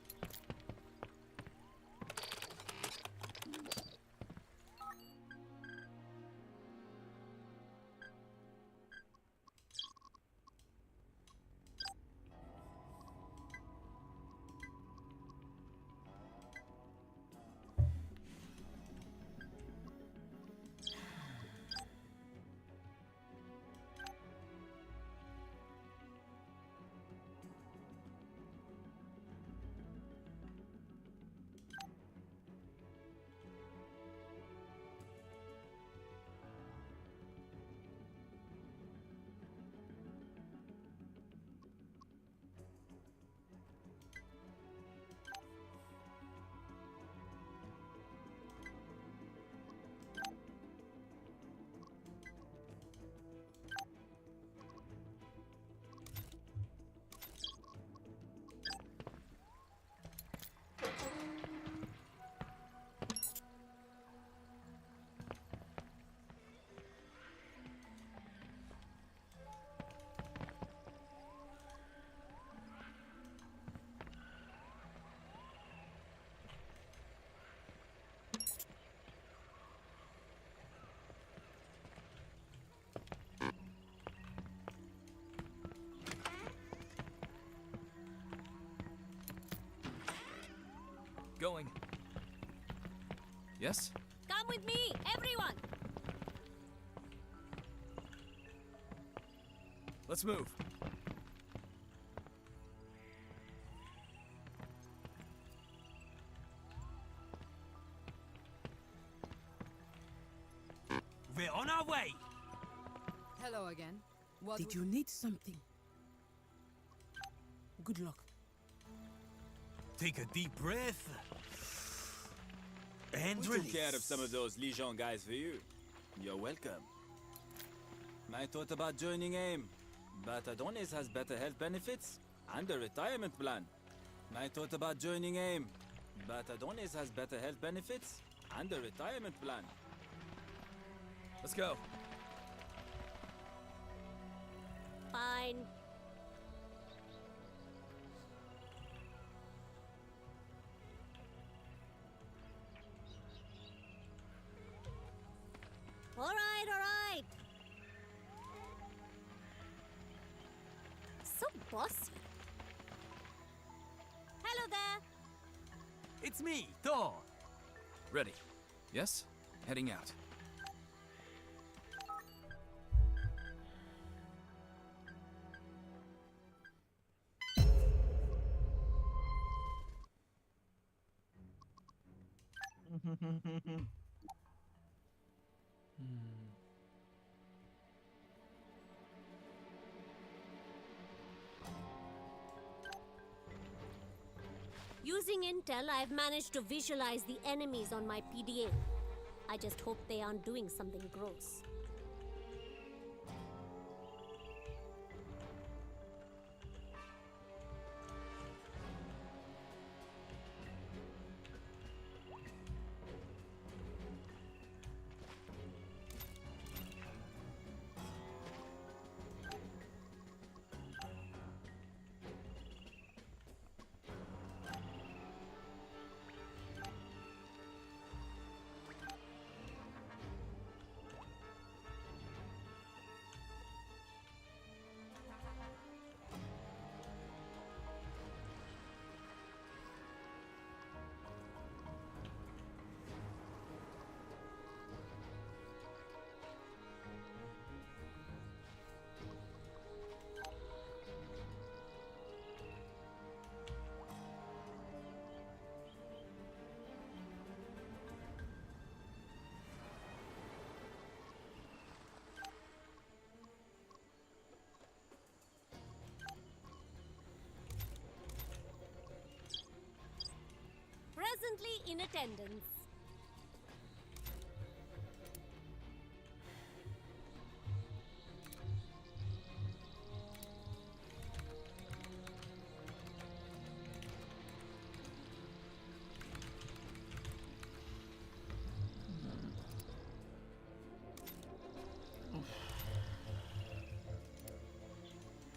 Going. Yes? Come with me, everyone. Let's move. We're on our way. Hello again. What Did you need something? Good luck. Take a deep breath. And We release. took care of some of those Legion guys for you. You're welcome. I thought about joining AIM, but Adonis has better health benefits and a retirement plan. I thought about joining AIM, but Adonis has better health benefits and a retirement plan. Let's go. Fine. All right. So bossy. Hello there. It's me, Thor. Ready. Yes? Heading out. Using Intel, I've managed to visualize the enemies on my PDA. I just hope they aren't doing something gross. Presently in attendance.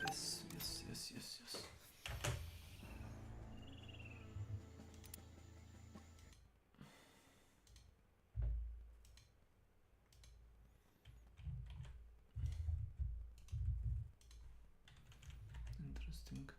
Yes. Interesting.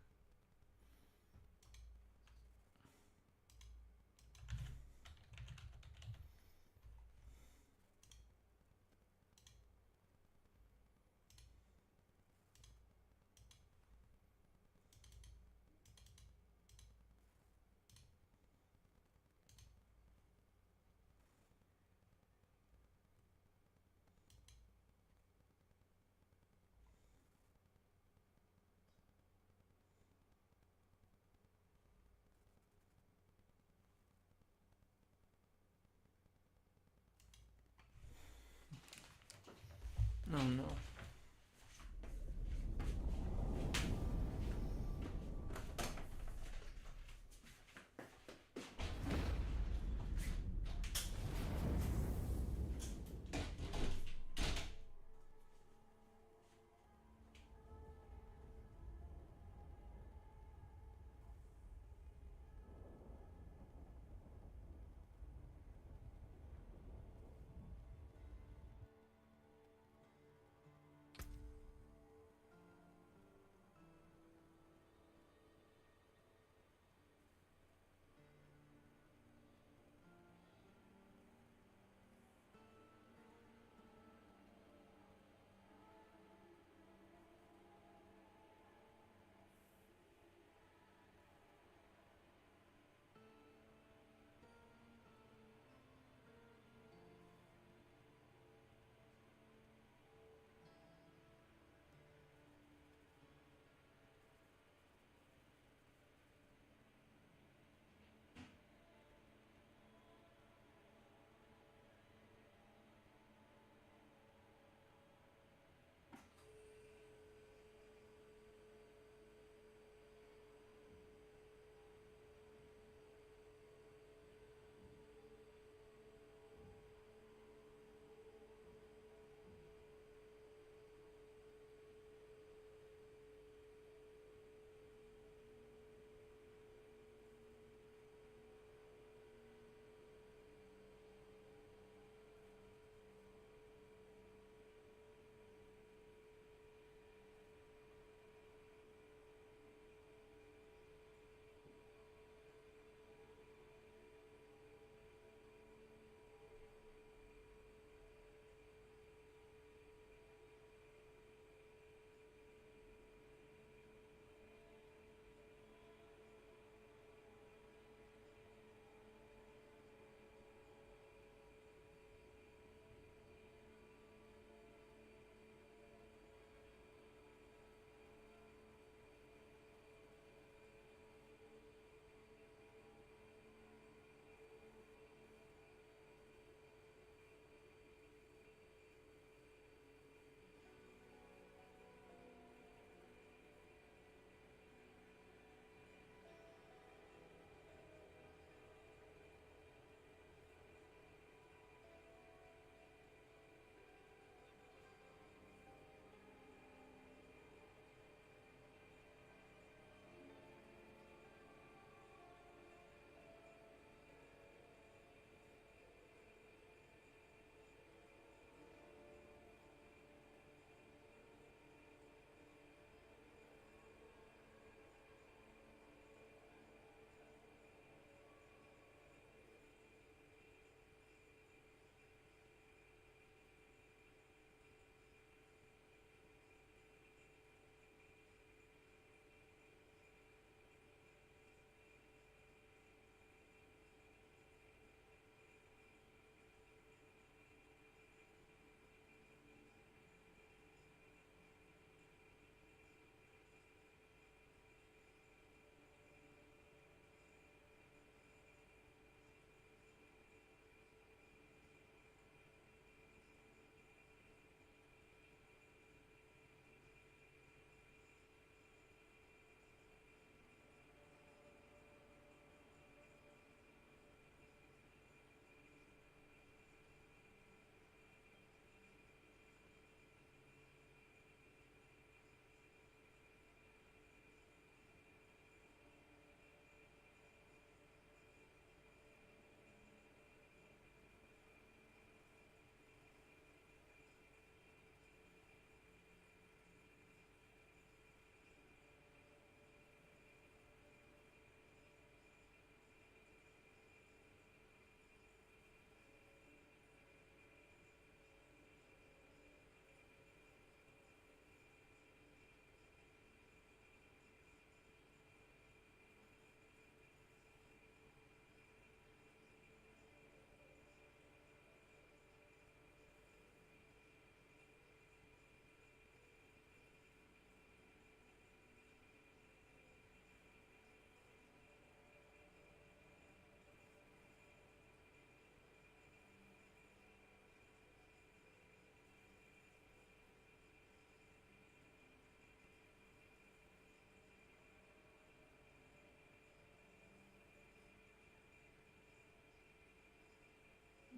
Oh no.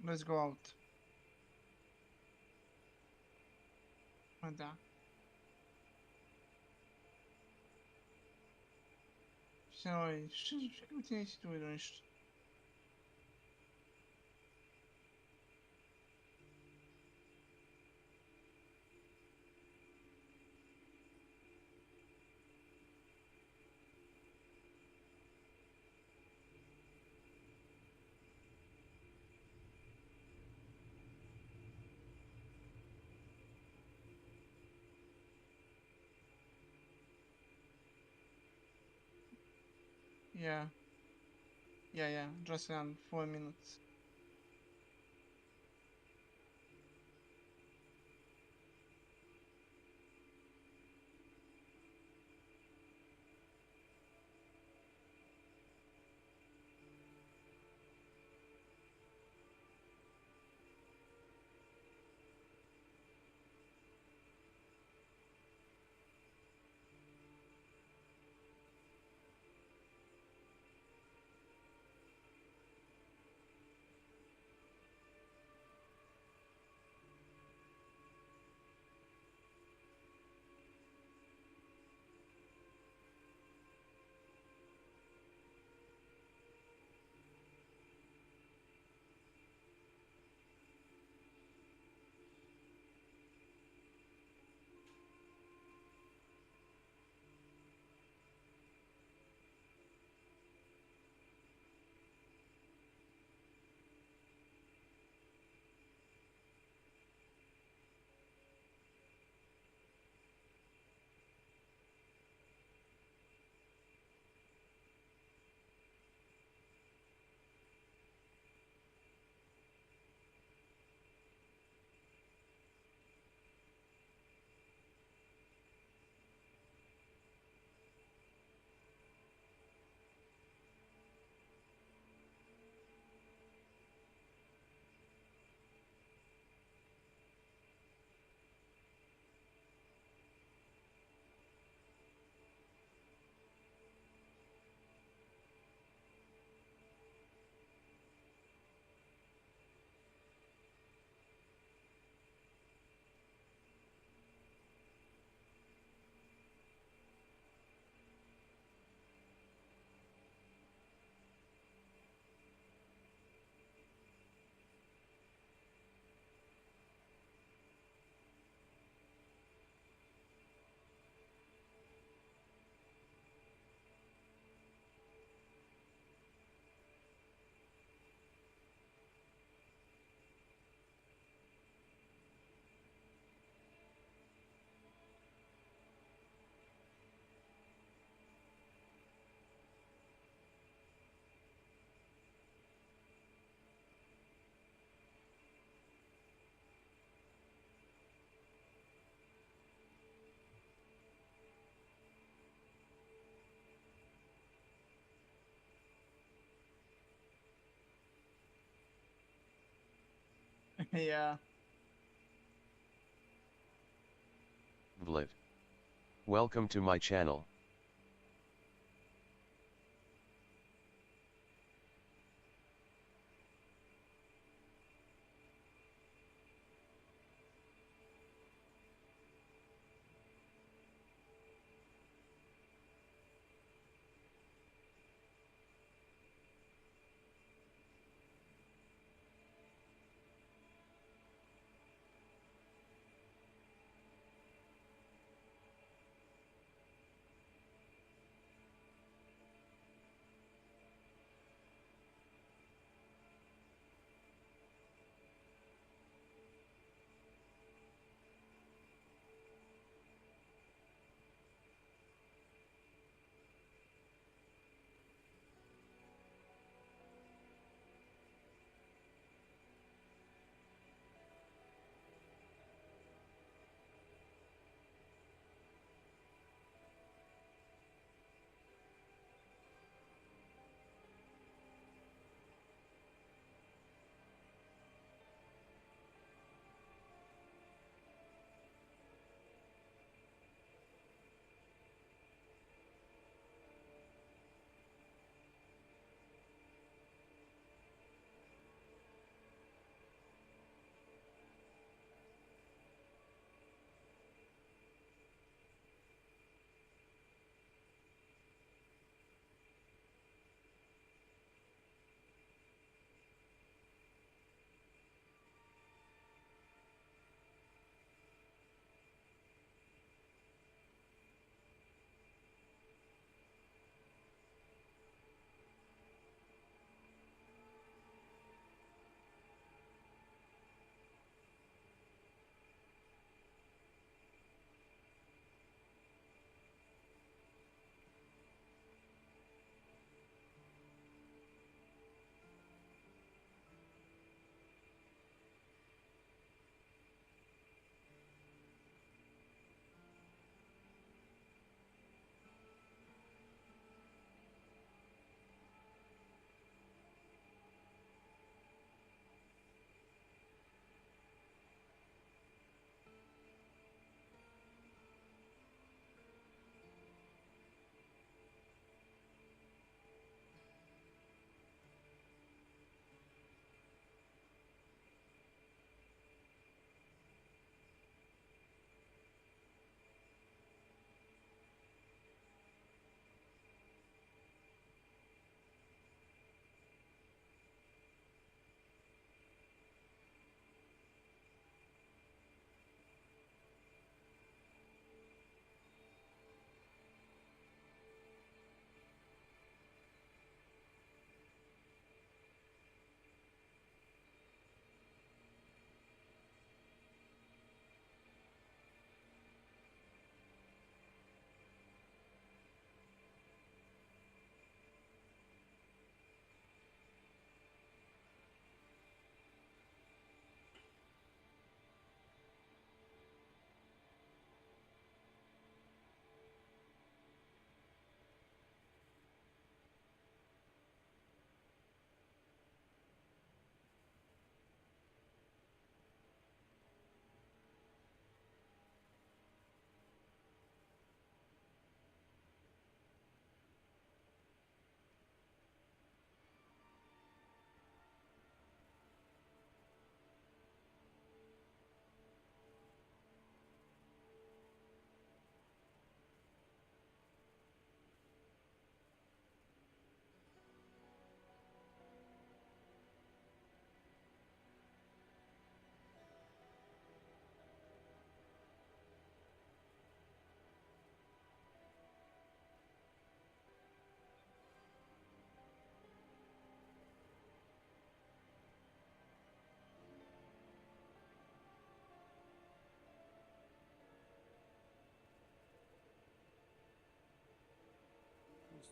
Let's go out. Ma da. Oj, czego ty nie situujesz jeszcze? Yeah. Yeah, just around 4 minutes. Yeah. Vlit. Welcome to my channel.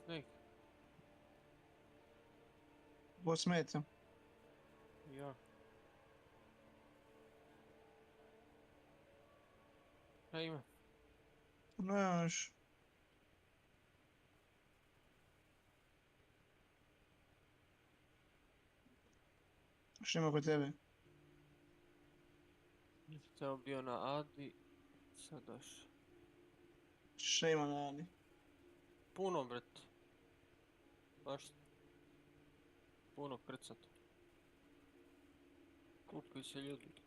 Snake, What's matter? ja. Šta ima? Znaš, šta ima kod tebe? Htio bio na Adi, sad došao. Šta ima na Adi? Puno, bret. Baš puno krcato. Kupili se ljudi.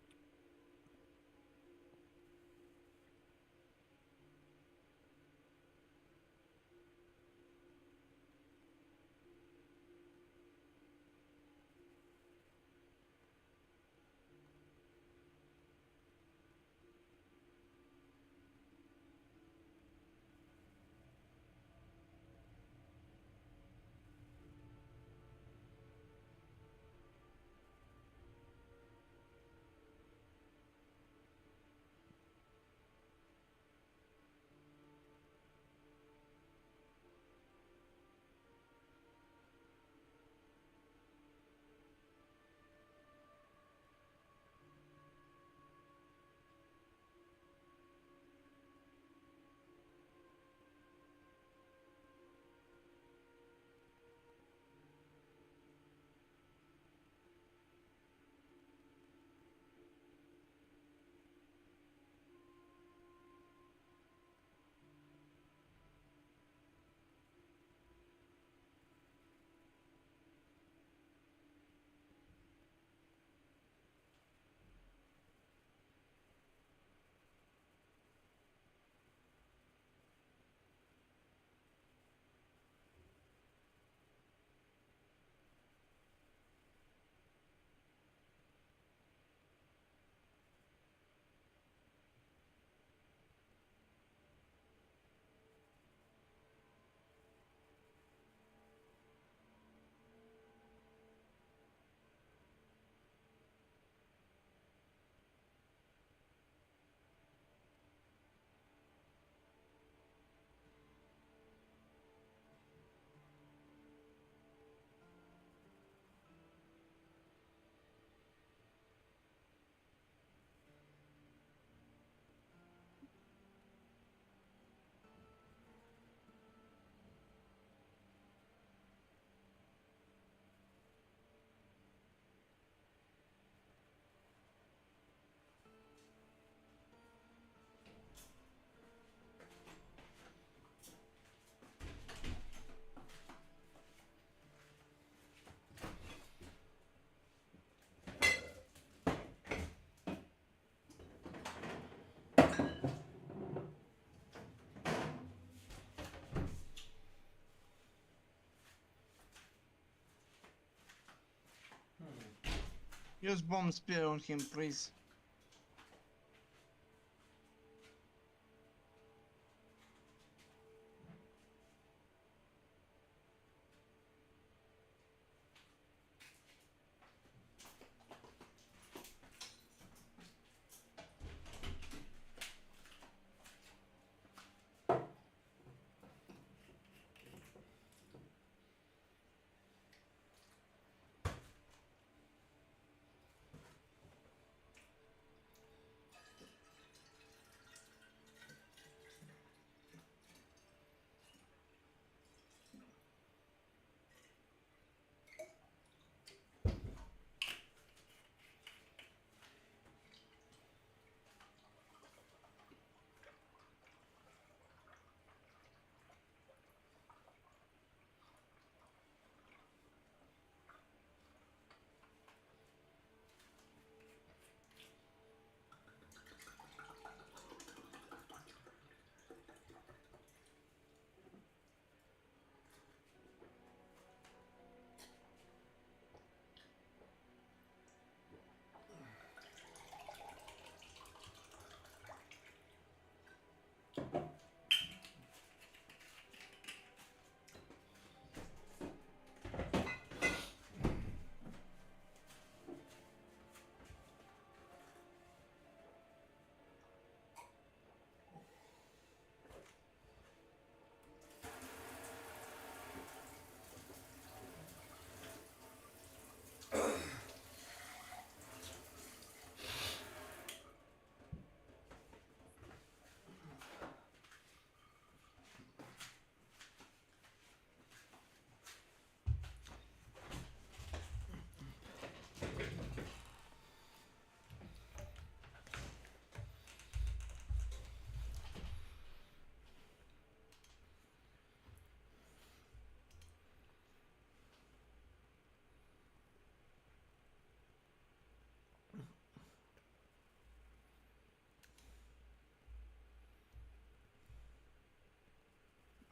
Use bomb spear on him, please.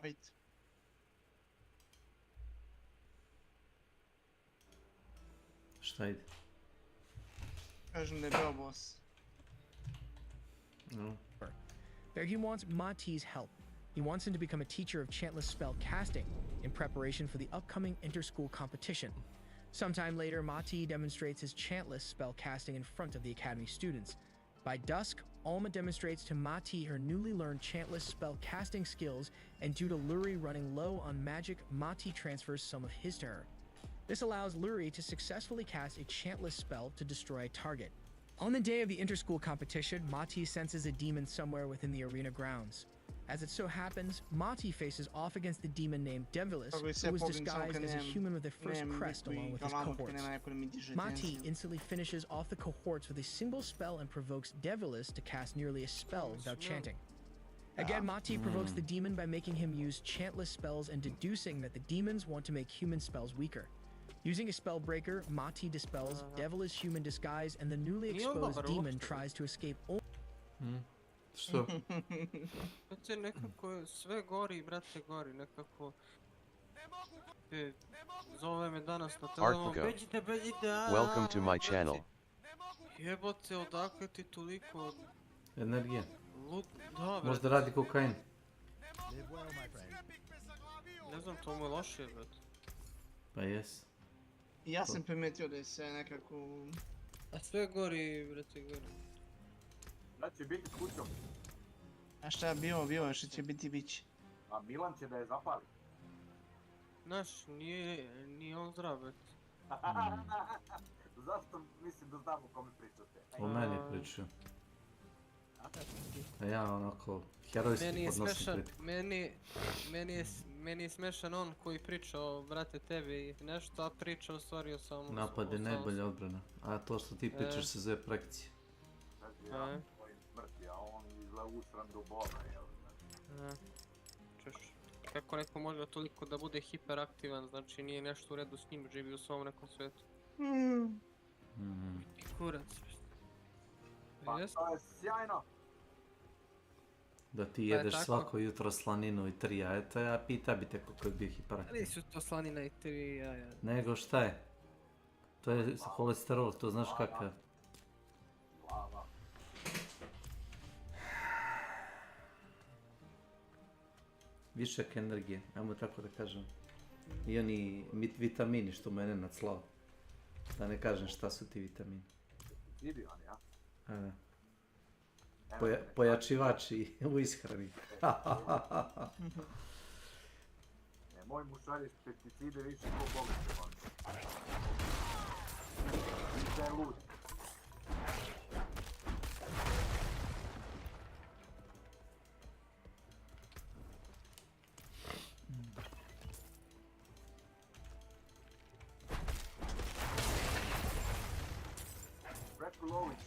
Ajde. Šta ide? Kažem da je bio boss. No. There he wants Mati's help. He wants him to become a teacher of chantless spell casting in preparation for the upcoming inter-school competition. Sometime later, Mati demonstrates his chantless spell casting in front of the academy students. By dusk, Alma demonstrates to Mati her newly learned chantless spell casting skills, and due to Luri running low on magic, Mati transfers some of his to her. This allows Luri to successfully cast a chantless spell to destroy a target. On the day of the inter-school competition, Mati senses a demon somewhere within the arena grounds. As it so happens, Mati faces off against the demon named Devilis, who was disguised as a human with a first crest along with his cohorts. Mati instantly finishes off the cohorts with a single spell and provokes Devilis to cast nearly a spell without chanting. Again, Mati provokes the demon by making him use chantless spells and deducing that the demons want to make human spells weaker. Using a spellbreaker, Mati dispels Devilis' human disguise, and the newly exposed demon tries to escape. Što? Znači nekako sve gori, brate, gori, nekako... Zove me danas na telefon, beđite, Welcome to my channel. Jebote, odakle ti toliko... Energija. Da, brate. Možda radi kokain. Ne znam, to mu je loše, brate. Pa jes. Ja sam primetio da je sve nekako... A sve gori, brate, gori. Da će biti s kućom. A šta je bilo, što će biti biće. A Milan će da je zapali. Znaš, nije on zdrav, brate. Zašto mislim da znam o kome pričate? O meni pričaju. A ja onako herojski podnosim kritiku. Meni je smešan on koji priča o, brate, tebi i nešto, a priča u stvari o samom... Napad je najbolja odbrana, a to što ti pričaš se zove projekcija. Ja svojim smrti, a on izgleda usran do boga, jel? Češ, kako neko može toliko da bude hiperaktivan, znači nije nešto u redu s njim, živi u svom nekom svijetu. Kurac. Pa to je sjajno. Da ti jedeš svako jutro slaninu i 3 jajeta, ja pita bi te koliko je bio hiperaktivan. Nisu to slanina i 3 jaja. Nego šta je? To je holesterol, to znaš kakav. Višak energije, ajmo tako da kažem. I oni vitamini što mene naclao. Da ne kažem šta su ti vitamini. Vidio on, ja? A da. Pojačivači u ishrani. Moj mu šalješ pesticide više ko bogat. Više je lud. Preko lović.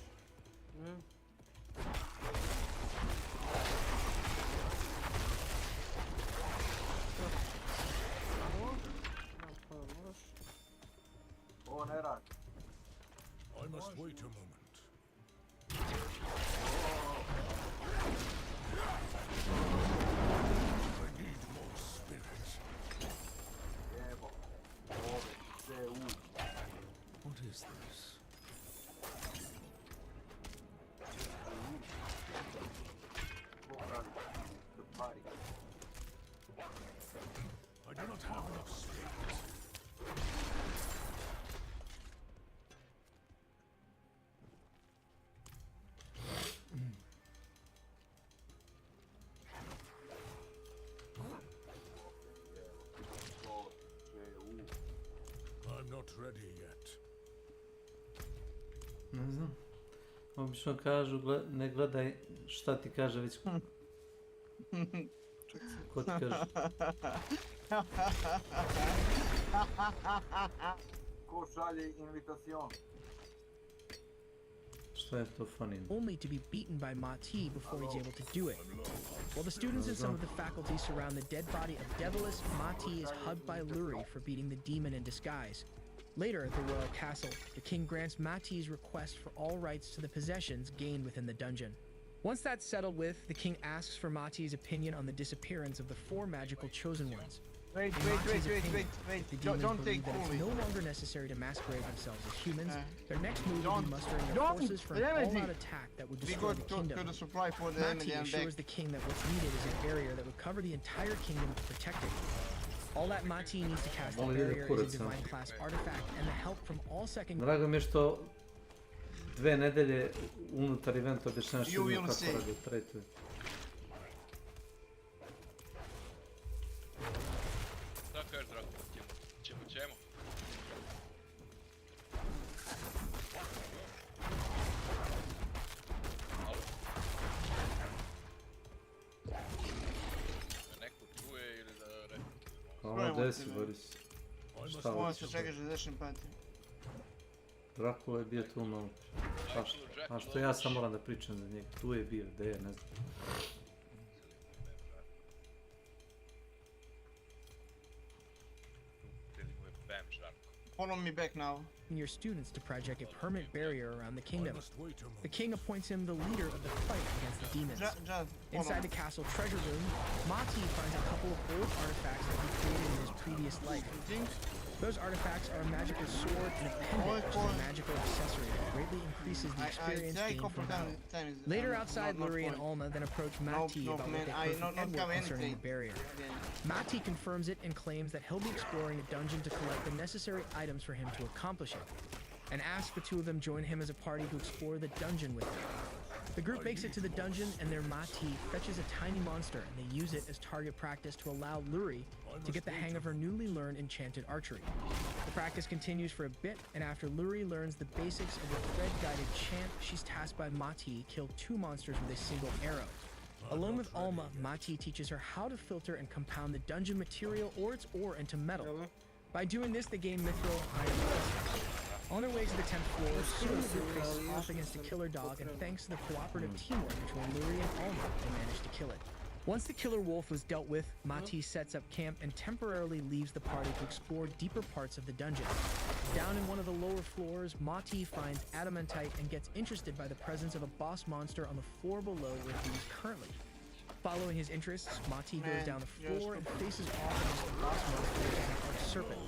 Ovo ne radi. I must wait a moment. I need more spirit. Evo, ove se u. What is this? I do not have enough spirit. I'm not ready yet. Ne znam. Obično kažu, ne gledaj šta ti kaže, već ko ti kaže. Ko šalje invitacion? Šta je to funny? Only to be beaten by Mati before he's able to do it. While the students and some of the faculty surround the dead body of Devilis, Mati is hugged by Luri for beating the demon in disguise. Later at the royal castle, the king grants Mati's request for all rights to the possessions gained within the dungeon. Once that's settled with, the king asks for Mati's opinion on the disappearance of the 4 magical chosen ones. Wait, In Mati's opinion, wait. the demons Don't believe take that it's fully. no longer necessary to masquerade themselves as humans. Their next move will be Don't- mustering their don't forces for an remedy. all-out attack that would We destroy go the to kingdom. the supply for the Mati remedy and assures back. the king that what's needed is a barrier that would cover the entire kingdom to protect it. All that Mati needs to cast the Molim ide barrier kurac is a sam. divine class artifact and the help from all second. Drago mi je što 2 nedelje unutar eventa objašnjavaš You ljudima will kako see. radi trajtuje. Šta kažeš, Drago? Ćemo? Alo? Da neko čuje ili da rekao? Ono desi, Boris. Šta Molim hoćeš? se, čekaš da ideš empati. Drakula je bio tu malo. A što ja sam moram da pričam za njega? Tu je bio, gde je, ne znam. Follow me back now. Your students to project a permanent barrier around the kingdom. The king appoints him the leader of the fight against the demons. Inside the castle treasure room, Mati finds a couple of old artifacts that he created in his previous life. Those artifacts are a magical sword and a pendant, which is a magical accessory that greatly increases the experience gained from battle. Later outside, Lurie and Alma then approach Mati about what they heard from Edward concerning the barrier. Mati confirms it and claims that he'll be exploring a dungeon to collect the necessary items for him to accomplish it, and asks the two of them join him as a party to explore the dungeon with him. The group makes it to the dungeon, and their Mati fetches a tiny monster, and they use it as target practice to allow Lurie to get the hang of her newly learned enchanted archery. The practice continues for a bit, and after Lurie learns the basics of the thread-guided chant, she's tasked by Mati kill 2 monsters with a single arrow. Along with Alma, Mati teaches her how to filter and compound the dungeon material or its ore into metal. By doing this, they gain mithril iron crystals. On their way to the 10th floor, soon the group faces off against a killer dog, and thanks to the cooperative teamwork between Lurie and Alma, they manage to kill it. Once the killer wolf was dealt with, Mati sets up camp and temporarily leaves the party to explore deeper parts of the dungeon. Down in one of the lower floors, Mati finds adamantite and gets interested by the presence of a boss monster on the floor below where he is currently. Following his interests, Mati goes down the floor and faces off against the boss monster, which is an arc serpent.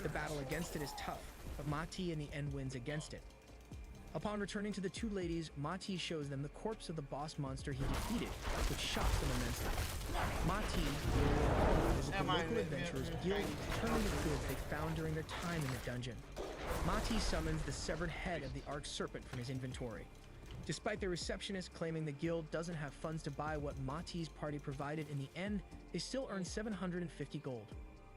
The battle against it is tough, but Mati in the end wins against it. Upon returning to the two ladies, Mati shows them the corpse of the boss monster he defeated, which shocks them immensely. Mati will visit the local adventurers guild to turn in the goods they found during their time in the dungeon. Mati summons the severed head of the arc serpent from his inventory. Despite the receptionist claiming the guild doesn't have funds to buy what Mati's party provided in the end, they still earn 750 gold.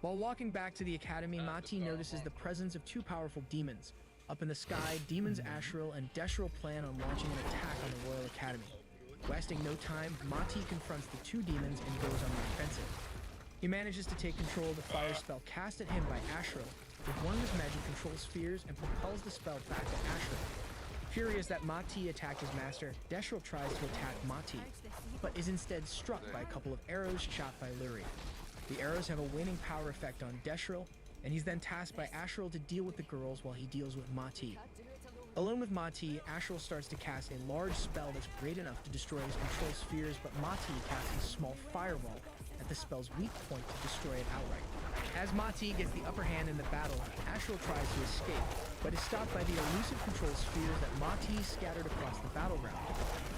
While walking back to the academy, Mati notices the presence of 2 powerful demons. Up in the sky, demons Asheril and Desheril plan on launching an attack on the Royal Academy. Wasting no time, Mati confronts the 2 demons and goes on the offensive. He manages to take control of the fire spell cast at him by Asheril with one of his magic control spheres and propels the spell back at Asheril. Furious that Mati attacked his master, Desheril tries to attack Mati, but is instead struck by a couple of arrows shot by Lurie. The arrows have a waning power effect on Desheril, and he's then tasked by Asheril to deal with the girls while he deals with Mati. Alone with Mati, Asheril starts to cast a large spell that's great enough to destroy his control spheres, but Mati casts a small fireball at the spell's weak point to destroy it outright. As Mati gets the upper hand in the battle, Asheril tries to escape, but is stopped by the elusive control spheres that Mati scattered across the battleground.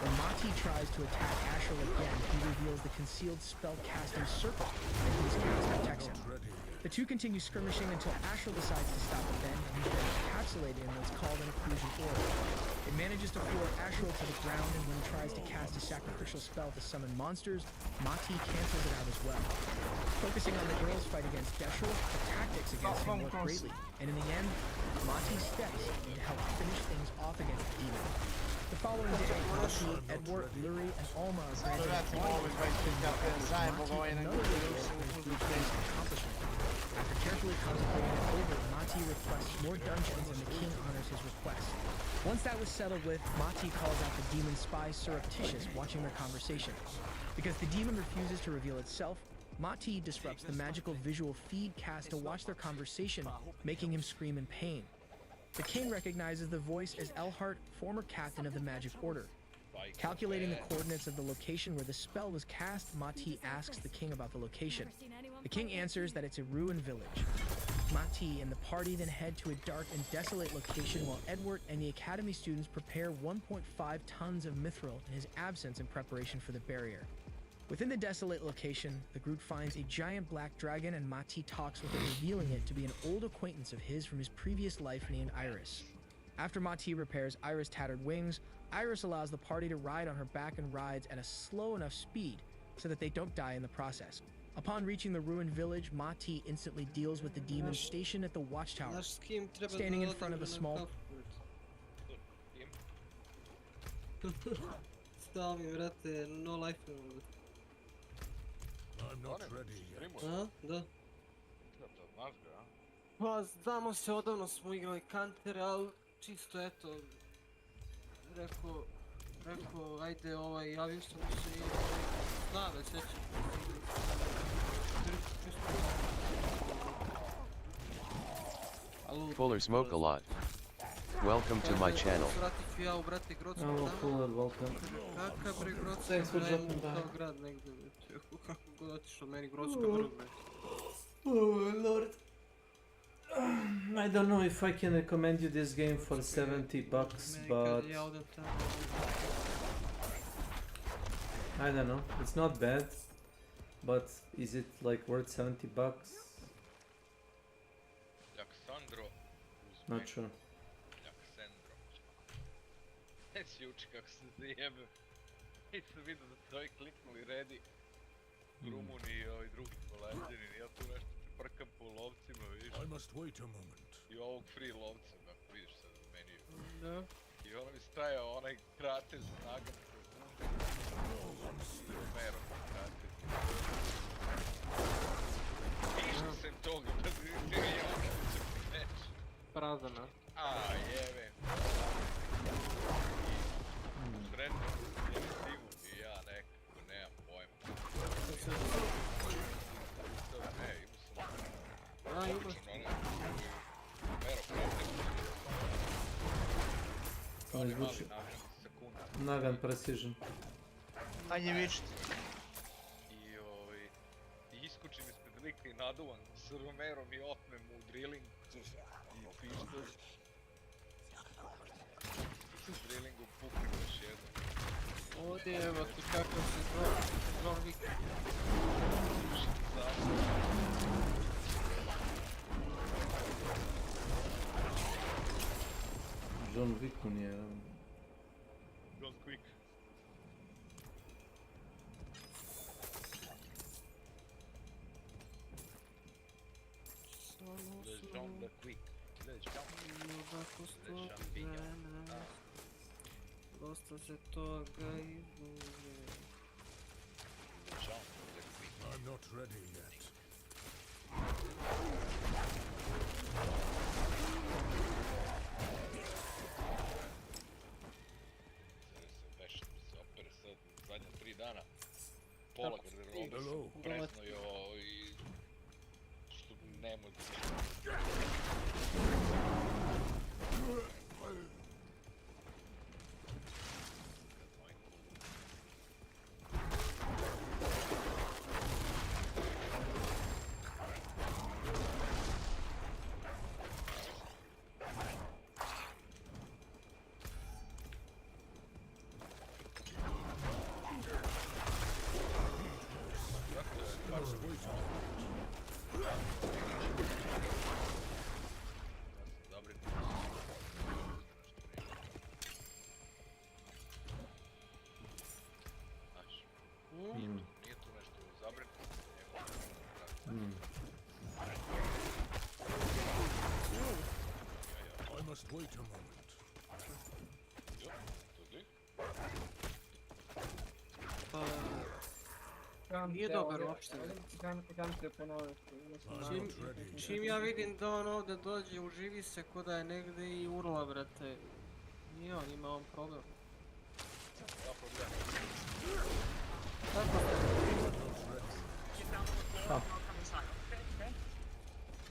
When Mati tries to attack Asheril again, he reveals the concealed spell-casting circle that his cast protects him. The two continue skirmishing until Asheril decides to stop the bend, and he's then encapsulated in what's called an occlusion aura. It manages to floor Asheril to the ground, and when he tries to cast a sacrificial spell to summon monsters, Mati cancels it out as well. Focusing on the girls' fight against Desheril, the tactics against him work greatly, and in the end, Mati steps in to help finish things off against the demon. The following day, Mati, Edward, Lurie, and Alma are granted a Mati another reward for his group's accomplishment. After carefully contemplating it over, Mati requests more dungeons and the king honors his request. Once that was settled with, Mati calls out the demon spy surreptitious watching their conversation. Because the demon refuses to reveal itself, Mati disrupts the magical visual feed cast to watch their conversation, making him scream in pain. The king recognizes the voice as Elhart, former captain of the Magic Order. Calculating the coordinates of the location where the spell was cast, Mati asks the king about the location. The king answers that it's a ruined village. Mati and the party then head to a dark and desolate location while Edward and the academy students prepare 1.5 tons of mithril in his absence in preparation for the barrier. Within the desolate location, the group finds a giant black dragon and Mati talks with it, revealing it to be an old acquaintance of his from his previous life named Iris. After Mati repairs Iris' tattered wings, Iris allows the party to ride on her back and rides at a slow enough speed so that they don't die in the process. Upon reaching the ruined village, Mati instantly deals with the demons stationed at the watchtower. Standing in front of a small... Stavi, brate, no life ovdje. I'm not ready yet. A? Da. Pa znamo se, odavno smo igrali kantere, ali čisto eto, rekao, ajde javio sam se i zna već sećam. Fuller smoke a lot. Welcome to my channel. Vratit ću ja u brate Grocku. Oh, Fuller, welcome. Kakav bre Grocka, Thanks for jumping back. kao grad negdje, kako god otišao, meni Grocka vrlo. Oh lord. I don't know if I can recommend you this game for $70, but I don't know. It's not bad, but is it like worth $70? Not sure. Neći uči kako se zajebe. Nisam vidio da ste ovi kliknuli ready. Rumuni i ovi drugi poleđeni. Ja tu nešto čeprkam po lovcima, vidiš. I ovog free lovca, kako vidiš sad u meniju. Da. I ono mi stajao onaj krater za nagan koji bunde. Romero krater. Išao sam toga, da bi bio jako da će primeći. Prazana. A, jebe. Sretno, imam stigu i ja nekako, nemam pojma. Ne, imao sam... A, imaš. Romero krater. Oni zvuči... Nagan Precision. Manje vičit. I iskučim ispred lika i naduvan s Romerom i otmem u drilling i pištolj. I s drillingom puknem još jednom. Ovdje evo ti kakav se John Wick. John Wick on je... John Quick. Le John le Quick. Le Champignon. Dosta se toga izvuže. Le John le Quick. I'm not ready yet. Zadnja 3 dana, pola garderobe sam presnojao i što ne mogu. Nije tu nešto zabrinuto. I must wait a moment. Nije dobar uopšte. Čim ja vidim da on ovdje dođe, uživi se ko da je negdje i urla, brate. Nije on, ima on problem. Ha.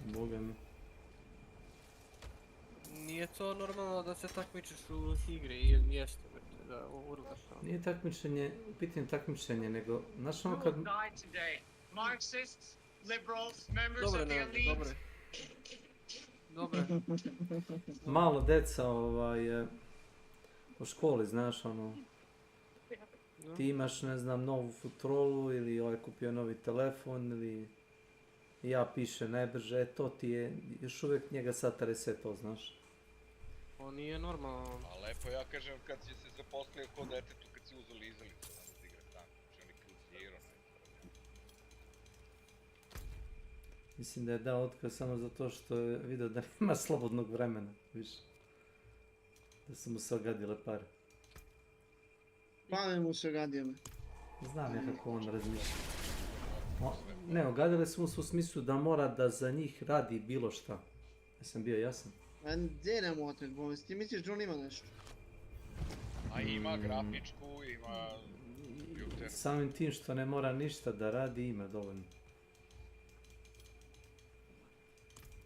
Boga mi. Nije to normalno da se takmičiš u igri, ili jeste, brate, da. urlaš. Nije takmičenje, pitanje takmičenje, nego, znaš ono kad... Marxists, liberals, members Dobre, of the Nenade, elite. dobre. Malo deca, u školi, znaš, ono... Ti imaš, ne znam, novu futrolu ili ovaj kupio novi telefon ili... Ja piše najbrže, to ti je, još uvijek njega satare sve to, znaš. On nije normalno. A lepo ja kažem kad si se zaposlio kod detetu kad si uzeli izalicu, da ne igra tam. Znači oni krucijero, ne. Mislim da je dao otkaz samo zato što je vidio da nema slobodnog vremena, više. Da su mu se ogadile pare. Pare mu se ogadile. Znam ja kako on razmišlja. Ne, ogadile su mu se u smislu da mora da za njih radi bilo šta. Jesam bio jasan? A gdje ne mora tako bolesti? Ti misliš da on ima nešto? A ima grafičku, ima... kompjuter. Samim tim što ne mora ništa da radi, ima dovoljno.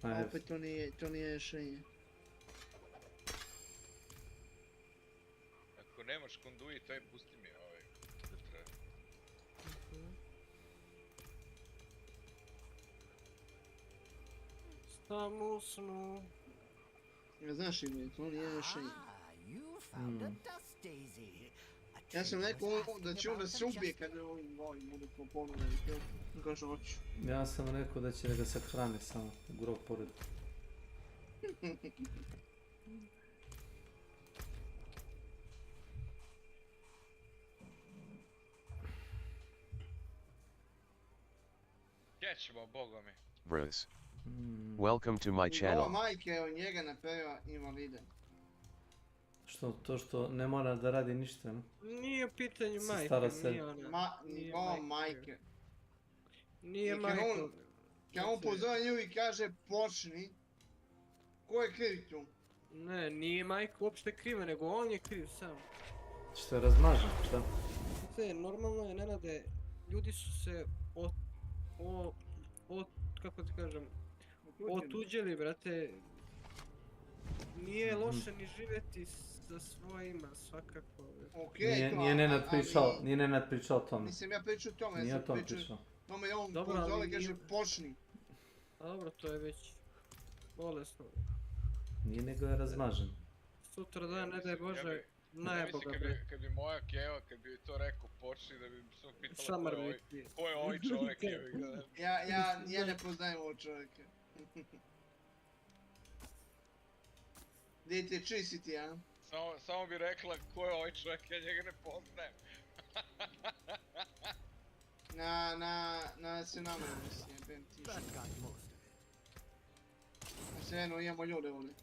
A opet to nije rješenje. Ako nemaš konduit, aj pusti mi ovaj. Sam usnu. Ja znaš ime, to nije rješenje. Ja sam rekao da će onda se ubije kad je ovim budu to ponovno i kaže hoću. Ja sam rekao da će da ga sahrane samo, u grob pored. Gdje ćemo, boga mi? Bruce. Welcome to my channel. Ova majka je od njega napravila invalide. Što, to što ne mora da radi ništa, no? Nije u pitanju majke, nije ona. Ova majke. Nije majke. Kad on pozove nju i kaže počni, ko je kriv tu? Ne, nije majka uopšte kriva, nego on je kriv sam. Što je razmažen, šta? Sve, normalno je, Nenade, ljudi su se kako ti kažem, otuđili, brate. Nije loše ni živjeti sa svojima, svakako. Nije Nenad pričao o tome. Mislim, ja pričao o tome, ja sam pričao. Tome je on pozove i kaže počni. Dobro, to je već bolesno. Nije nego je razmažen. Sutra dan, ne daj Bože, najboga bre. Kad bi moja keva, kad bi to rekao počni, da bi se pitala ko je ovaj čovjek. Ja ne poznajem ovog čovjeka. Dite, čiji si ti, a? Samo bi rekla ko je ovaj čovjek, ja njega ne poznajem. Na se namenu mislim, ben ti što. A se jedno imamo ljude ovdje.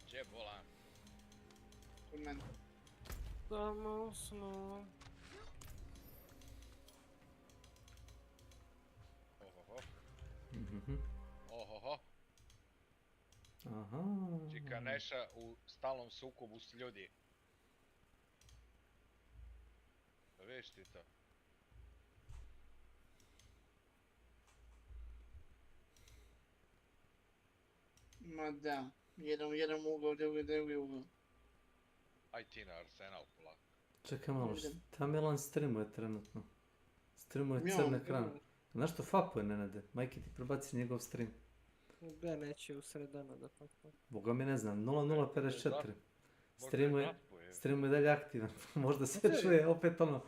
Gdje bolan? Kod mene. Samo usnu. Ohoho. Aha. Čika Neša u stalnom sukobu s ljudi. Da vidiš ti to? Ma da, jedan ugao, drugi ugao. Aj ti na Arsenal polako. Čekaj malo, šta Milan streamuje trenutno? Streamuje crn ekran. Znaš što fapuje, Nenade? Majke ti prebaci njegov stream. Da, neće u sred dana da fapuje. Boga mi ne znam, 0054. Streamuje dalje aktivan, možda se čuje opet ono...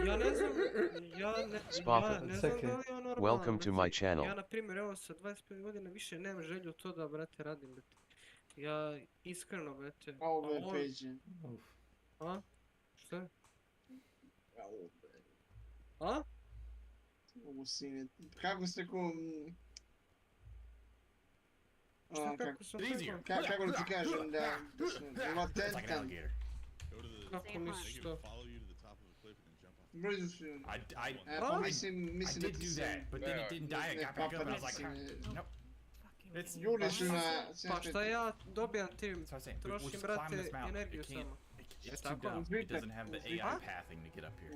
Ja ne znam da li je on normalan. Welcome to my channel. Ja na primjer, evo sa 25 godina više nemam želju to da, brate, radim, brate. Ja iskreno, brate. Ovo je peđe. A? Šta? A? Ovo sine, kako ste ko... Kako da ti kažem da... Latentan. Kako misliš to? Blizu su oni. Pa mislim da ti se... Ne papadici. Ljudi su na... Pa šta ja dobijam tim, trošim, brate, energiju samo. It's too dumb. It doesn't have the AI pathing to get up here.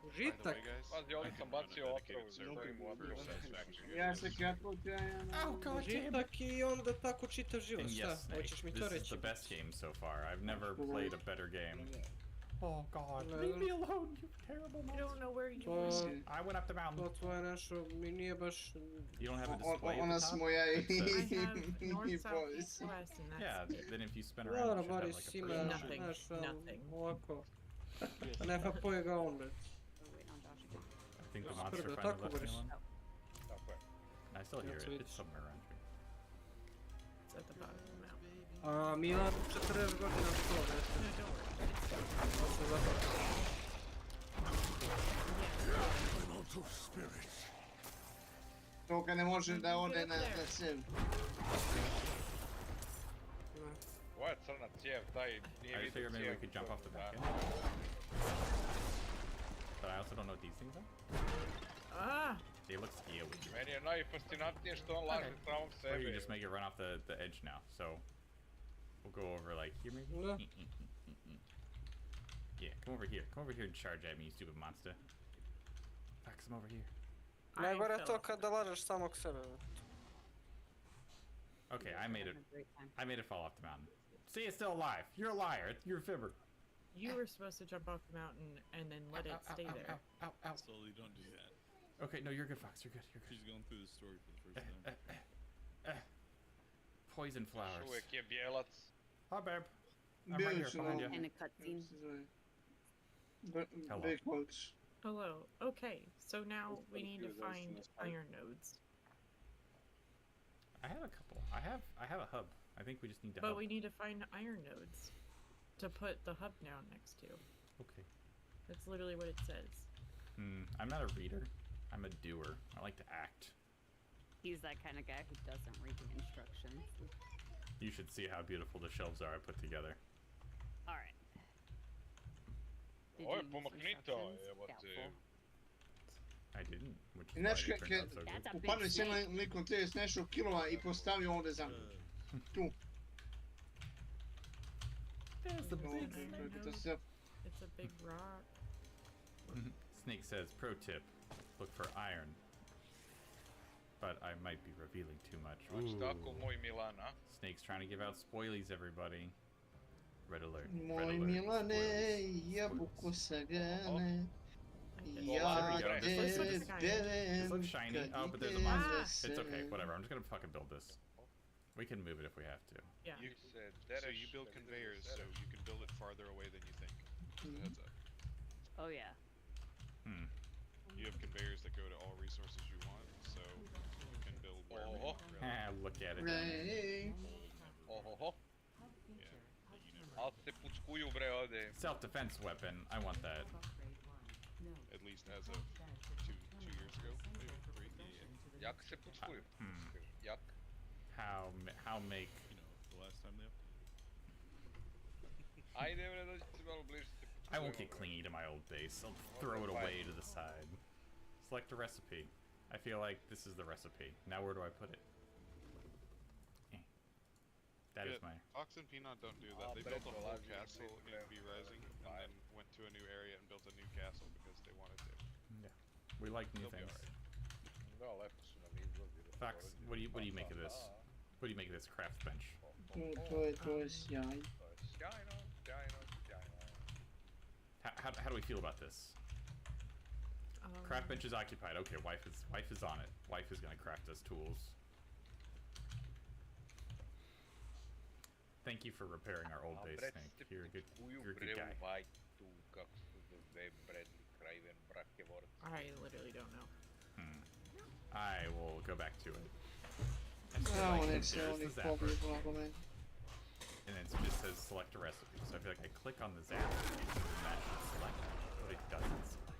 Užitak. Pazi, ovdje sam bacio otrov, stavim u otrov. Ja se kratko Užitak i onda tako čitav život, And šta? yes, Snake, Hoćeš mi this to is reći? the best game so far. I've never played a better game. Oh God, Ne leave znam. me alone, you terrible monster. I don't know where you To, went. I went up the mountain. to tvoje nešto mi nije baš... You don't have a display Ona at the top? smo ja i It says- I have north, south, boys. east, west, and that's Yeah, it. then if you spin around, Dobro, it should have Boris like a ima, person. Nothing, znaš, nothing. ovako. Ne pa poje ga on, već. I think the Sprdo, monster finally tako left me Boris. alone. Tako je. I still hear That's it. it. It's somewhere around here. It's at the bottom of the mountain. A Milan 40 godina što, već. No, don't worry. It's fine. To se zapravo. To kad ne može da ode na sev. Ovo je crna cijev, taj nije I vidio figured maybe we cijev. could jump off the back end. But I also don't know what these things are. Ah! They look scary. Meni je najfascinantnije što on laže samog Or sebe. you just make it run off the edge now. So we'll go over like here maybe? Yeah, come over here. Come over here and charge at me, you stupid monster. Fuck, come over here. Najgore je to kada lažeš samog sebe. Okay, I made it fall off the mountain. See, it's still alive. You're a liar. You're a fibber. You were supposed to jump off the mountain and then let it stay there. Ow. Slowly, don't do that. Okay, no, you're good, Fox. You're good. She's going through the story for the first time. Poison flowers. Uvijek je bijelac. Hi, babe. I'm right here behind you. In a cutscene. Hello. Big bugs. Hello. Okay, so now we need to find iron nodes. I have a couple. I have a hub. I think we just need to. But hub. we need to find iron nodes to put the hub down next to. Okay. That's literally what it says. I'm not a reader. I'm a doer. I like to act. He's that kind of guy who doesn't read the instructions. You should see how beautiful the shelves are I put together. Alright. Ovo je pomaknito, jebote. I didn't, which is I why znaš it turned out so That's good. a big upadne se snake. nekom te snešao kilova i postavio ovdje za mnom. Tu. There's the big To se... It's a big rock. Snake says, pro tip, look for iron. But I might be revealing too much. Znači tako moj Milan, a? Snake's trying to give out spoilies, everybody. Red alert. Red Moj alert. Milane, Spoilers. jabuko sagane. There Ja we go. te This looks shiny. berem Oh, but there's a kad monster. ide It's okay, se. whatever. I'm just gonna fucking build this. We can move it if we have to. Yeah. So you build conveyors so you can build it farther away than you think. Just a heads up. Oh yeah. You have conveyors that go to all resources you want, so you can build wherever you want. Really. Look at it. Rej. Ohoho. Al se puckuju bre ovdje. Self-defense weapon. I want that. At least as of two years ago, maybe 3. Yeah. Jak se puckuju? Jak? How make? You know, the last time they Ajde bre, dođi se malo bliže se puckuju. I won't get clingy to my old base. I'll throw it away to the side. Select a recipe. I feel like this is the recipe. Now where do I put it? That is my... Fox and Peanut don't do that. They built a whole castle in V Rising and then went to a new area and built a new castle because they wanted to. Yeah. We like new They'll be things. Da, lepo su nam izlazili. Fox, what do you make of this? What do you make of this craft bench? To je sjaj. Sjajno, sjajno, sjajno. How do we feel about this? Craft bench is occupied. Okay, wife is on it. Wife is gonna craft us tools. Thank you for repairing our old base, Snake. You're a good guy. I literally don't know. I will go back to it. Ja, on There's je se the onih zapper. pobio blago meni. And then it just says select a recipe. So I feel like I click on the zapper and that should select it, but it doesn't select.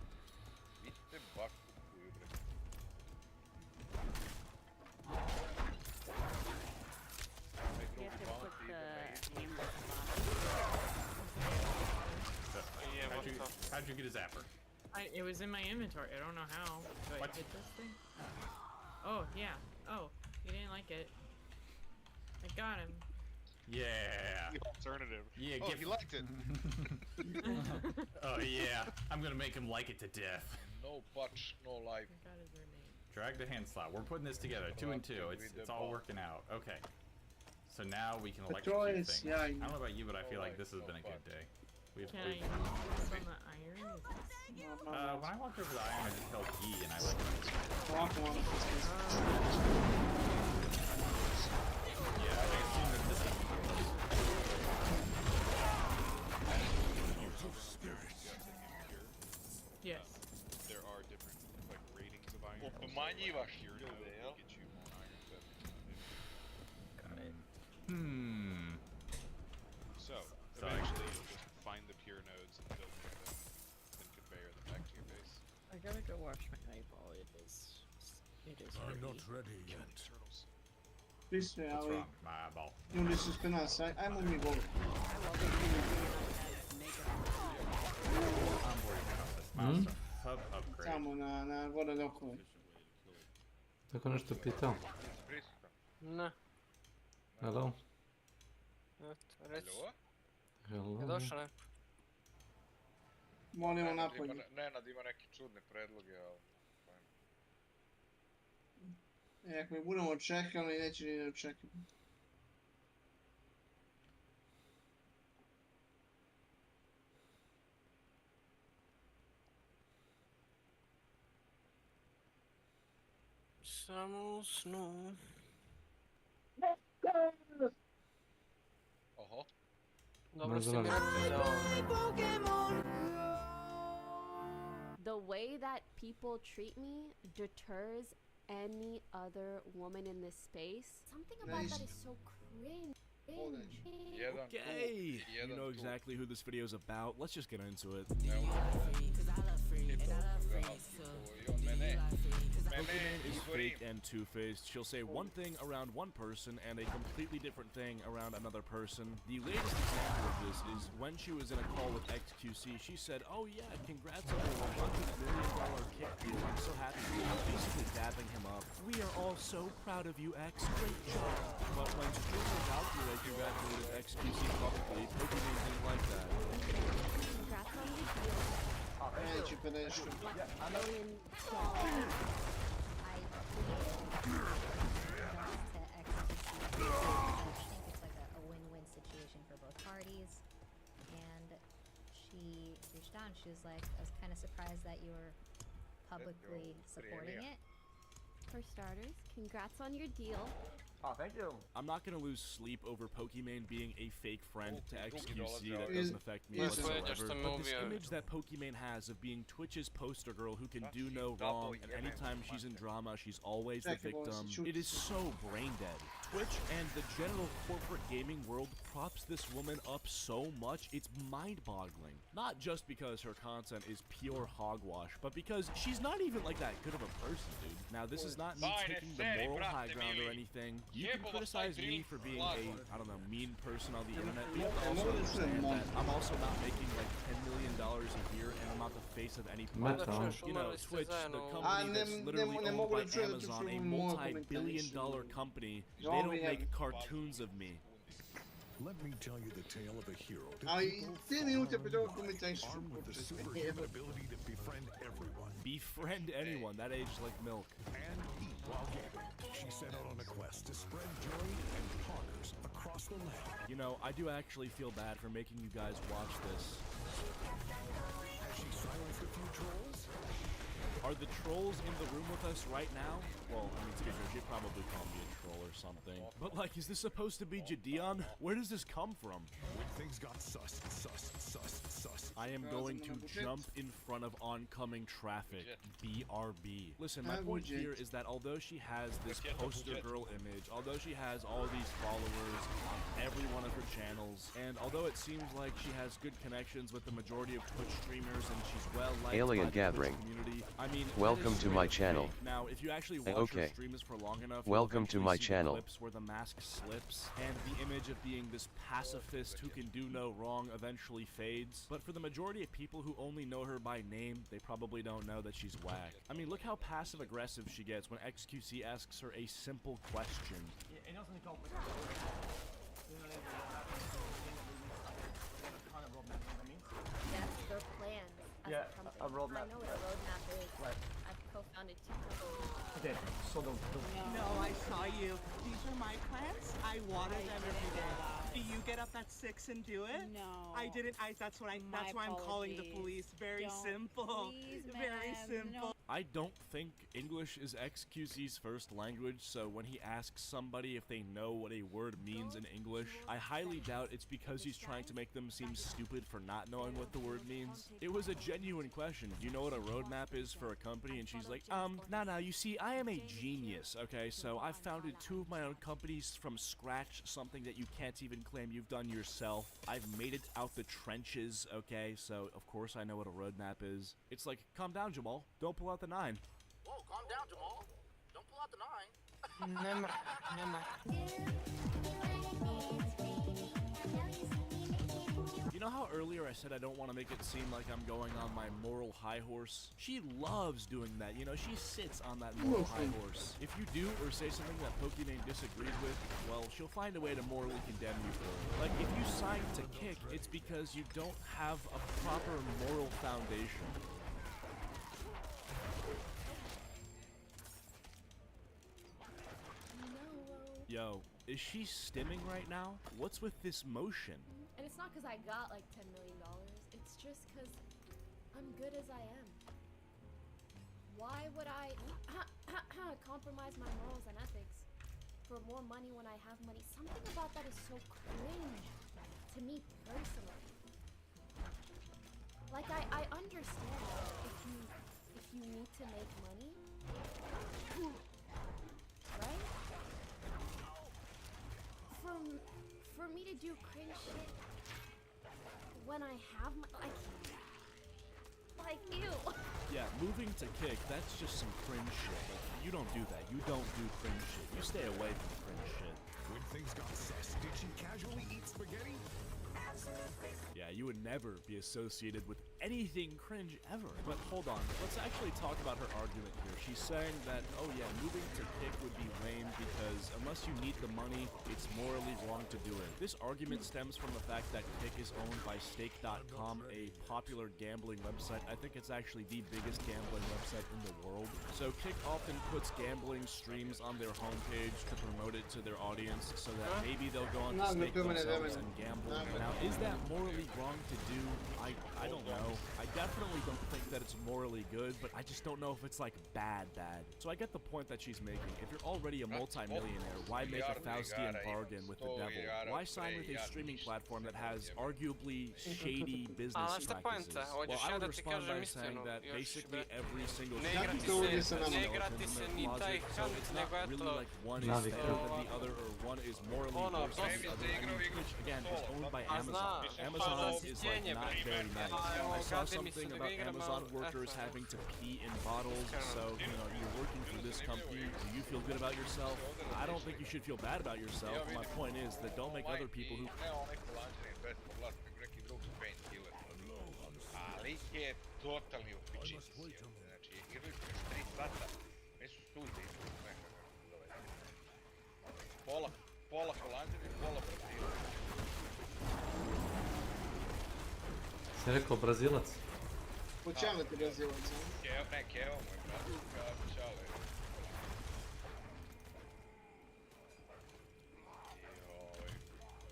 Vidite, baš puckuju bre. You have to put the hammer How'd you get a zapper? It was in my inventory. I don't know how. Do I What? hit this thing? Oh, yeah. Oh, he didn't like it. I got him. Yeah. The alternative. Yeah, oh, he liked it. Oh yeah, I'm gonna make him like it to death. No touch, no life. Drag the hand slot. We're putting this together. 2 and 2. It's all working out. Okay. So now we can electrocute things. Yeah, I don't know about you, but I feel like this has been a good day. Can I use this on the iron? When I walked over the iron, I just held E and I like. Yeah, I assume that this is. Yes. There are different like ratings of iron. Obmanjivaš ljude, jel? Get you more iron, but So eventually you'll just find the pure nodes and build with them, and conveyor them back to your base. I gotta go wash my eyeball. It is. I'm not ready yet. Pisao je, What's ali... wrong? My eyeball. Ljudi su ispred nas, ajmo mi gol. I'm worried about this mouse hub upgrade. Tamo na gore dokove. Tako nešto pitao? Ne. Hello? Eto, reci. Hello? Je došao neko? Molimo napolje. Nenad ima neke čudne predloge, ali... Ako mi budemo čekali, neće ni da čekamo. Samo u snu. Oho. Dobro si mi rekli da The way that people treat me deters any other woman in this space. Something about that is so cringe. Okay, you know exactly who this video is about. Let's just get into it. Pokemon is fake and two-faced. She'll say one thing around one person and a completely different thing around another person. The latest example of this is when she was in a call with XQC, she said, "Oh yeah, congrats on your $100 million kick deal. I'm so happy for you." Basically dabbing him up. "We are all so proud of you, X. Great job." But when streamers out there congratulated XQC publicly, Pokemon didn't like that. Congrats on the deal. Neće pa nešto. A win-win situation for both parties, and she reached out and she was like, I was kind of surprised that you were publicly supporting it. For starters, congrats on your deal. Oh, thank you. I'm not gonna lose sleep over Pokimane being a fake friend to XQC. That doesn't affect me whatsoever. But this image that Pokimane has of being Twitch's poster girl who can do no wrong, and anytime she's in drama, she's always the victim. It is so brain dead. Twitch and the general corporate gaming world props this woman up so much, it's mind-boggling. Not just because her content is pure hogwash, but because she's not even like that good of a person, dude. Now, this is not me taking the moral high ground or anything. You can criticize me for being a, I don't know, mean person on the internet, but you have to also understand that I'm also not making like $10 million a year, and I'm not the face of any platform. You know, Twitch, the company that's literally owned by Amazon, a multi-billion-dollar company, they don't make cartoons of me. Let me tell you the tale of a hero Ali 3 minute pre toga komentariš. armed with the superhuman ability to befriend everyone. Befriend anyone, that aged like milk. And eat while gaming. She set out on a quest to spread joy and poggers across the land. You know, I do actually feel bad for making you guys watch this. Has she silenced a few trolls? Are the trolls in the room with us right now? Well, I mean, to be fair, she'd probably call me a troll or something. But like, is this supposed to be Jadeon? Where does this come from? When things got sus. I am going to jump in front of oncoming traffic. BRB. Listen, my point here is that although she has this poster girl image, although she has all these followers on every one of her channels, and although it seems like she has good connections with the majority of Twitch streamers and she's well liked Alien by the Gathering. Twitch community, I mean, Welcome to my channel. now, if you actually watch her streams for long enough, Welcome to my channel. clips where the mask slips and the image of being this pacifist who can do no wrong eventually fades. But for the majority of people who only know her by name, they probably don't know that she's whack. I mean, look how passive-aggressive she gets when XQC asks her a simple question. Yes, their plans as Yeah, a company. a roadmap. I know what a roadmap is. Right. I've co-founded 2 companies. Okay, so the No, I saw you. These are my plants. I water them every day. Do you get up at 6 and do it? No. I didn't. That's why I'm calling the police. Very simple. Very simple. I don't think English is XQC's first language, so when he asks somebody if they know what a word means in English, I highly doubt it's because he's trying to make them seem stupid for not knowing what the word means. It was a genuine question. Do you know what a roadmap is for a company? And she's like, nah, you see, I am a genius, okay? So I've founded 2 of my own companies from scratch, something that you can't even claim you've done yourself. I've made it out the trenches, okay? So, of course, I know what a roadmap is. It's like, calm down, Jamal. Don't pull out the 9. Whoa, calm down, Jamal. Don't pull out the 9. You know how earlier I said I don't want to make it seem like I'm going on my moral high horse? She loves doing that, you know, she sits on that moral high horse. If you do or say something that Pokimane disagrees with, well, she'll find a way to morally condemn you for it. Like, if you sign to kick, it's because you don't have a proper moral foundation. Yo, is she stimming right now? What's with this motion? And it's not because I got like $10 million. It's just because I'm good as I am. Why would I compromise my morals and ethics for more money when I have money? Something about that is so cringe to me personally. Like I understand if you need to make money, right? For me to do cringe shit when I have my like ew. Yeah, moving to kick, that's just some cringe shit. You don't do that. You don't do cringe shit. You stay away from cringe shit. When things got sus, did she casually eat spaghetti? Absolutely. Yeah, you would never be associated with anything cringe ever. But hold on, let's actually talk about her argument here. She's saying that, oh yeah, moving to kick would be lame because unless you need the money, it's morally wrong to do it. This argument stems from the fact that Kick is owned by Stake.com, a popular gambling website. I think it's actually the biggest gambling website in the world. So Kick often puts gambling streams on their homepage to promote it to their audience so that maybe they'll go on to Stake themselves and gamble. Now, is that morally wrong to do? I don't know. I definitely don't think that it's morally good, but I just don't know if it's like bad. So I get the point that she's making. If you're already a multi-millionaire, why make a Faustian bargain with the devil? Why sign with a streaming platform that has arguably shady business practices? Well, I would respond by saying that basically every single streaming platform has skeletons in their closet, so it's not really like one is better than the other or one is morally worse than the other. I mean, Twitch, again, is owned by Amazon. Amazon is like not very nice. I saw something about Amazon workers having to pee in bottles, so, you know, you're working for this company. Do you feel good about yourself? I don't think you should feel bad about yourself. My point is that don't make other people who... Ali je totalni upičici. Znači, igrali smo 3 sata, mi su studiji, pola Holandjani, pola Brazila. Si rekao Brazilac? Po čemu ti Brazilac? Ne, Keo moj brat, Čale.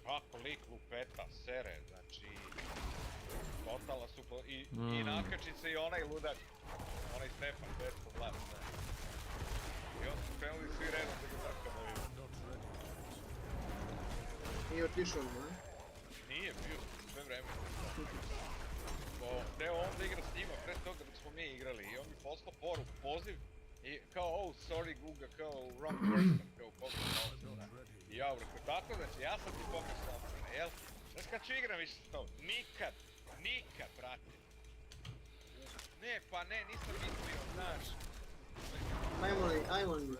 Kako lik lupeta, sere, znači... Totalna su... I nakači se i onaj ludak, onaj Stefan, 500 glas, ne. I onda su krenuli svi redom da ga zakavaju. Nije otišao, ne? Nije bio, sve vreme. Teo on da igra s njima, pre toga dok smo mi igrali, i on mi poslao poruku, poziv, i kao, oh, sorry Guga, kao, wrong person, kao, pogrešno opcija. I ja rekao, tako znači, ja sam ti pogrešno opcija, jel? Znaš kad ću igram više s tom? Nikad, brate. Ne, pa ne, nisam mislio, znaš. Ajmo li.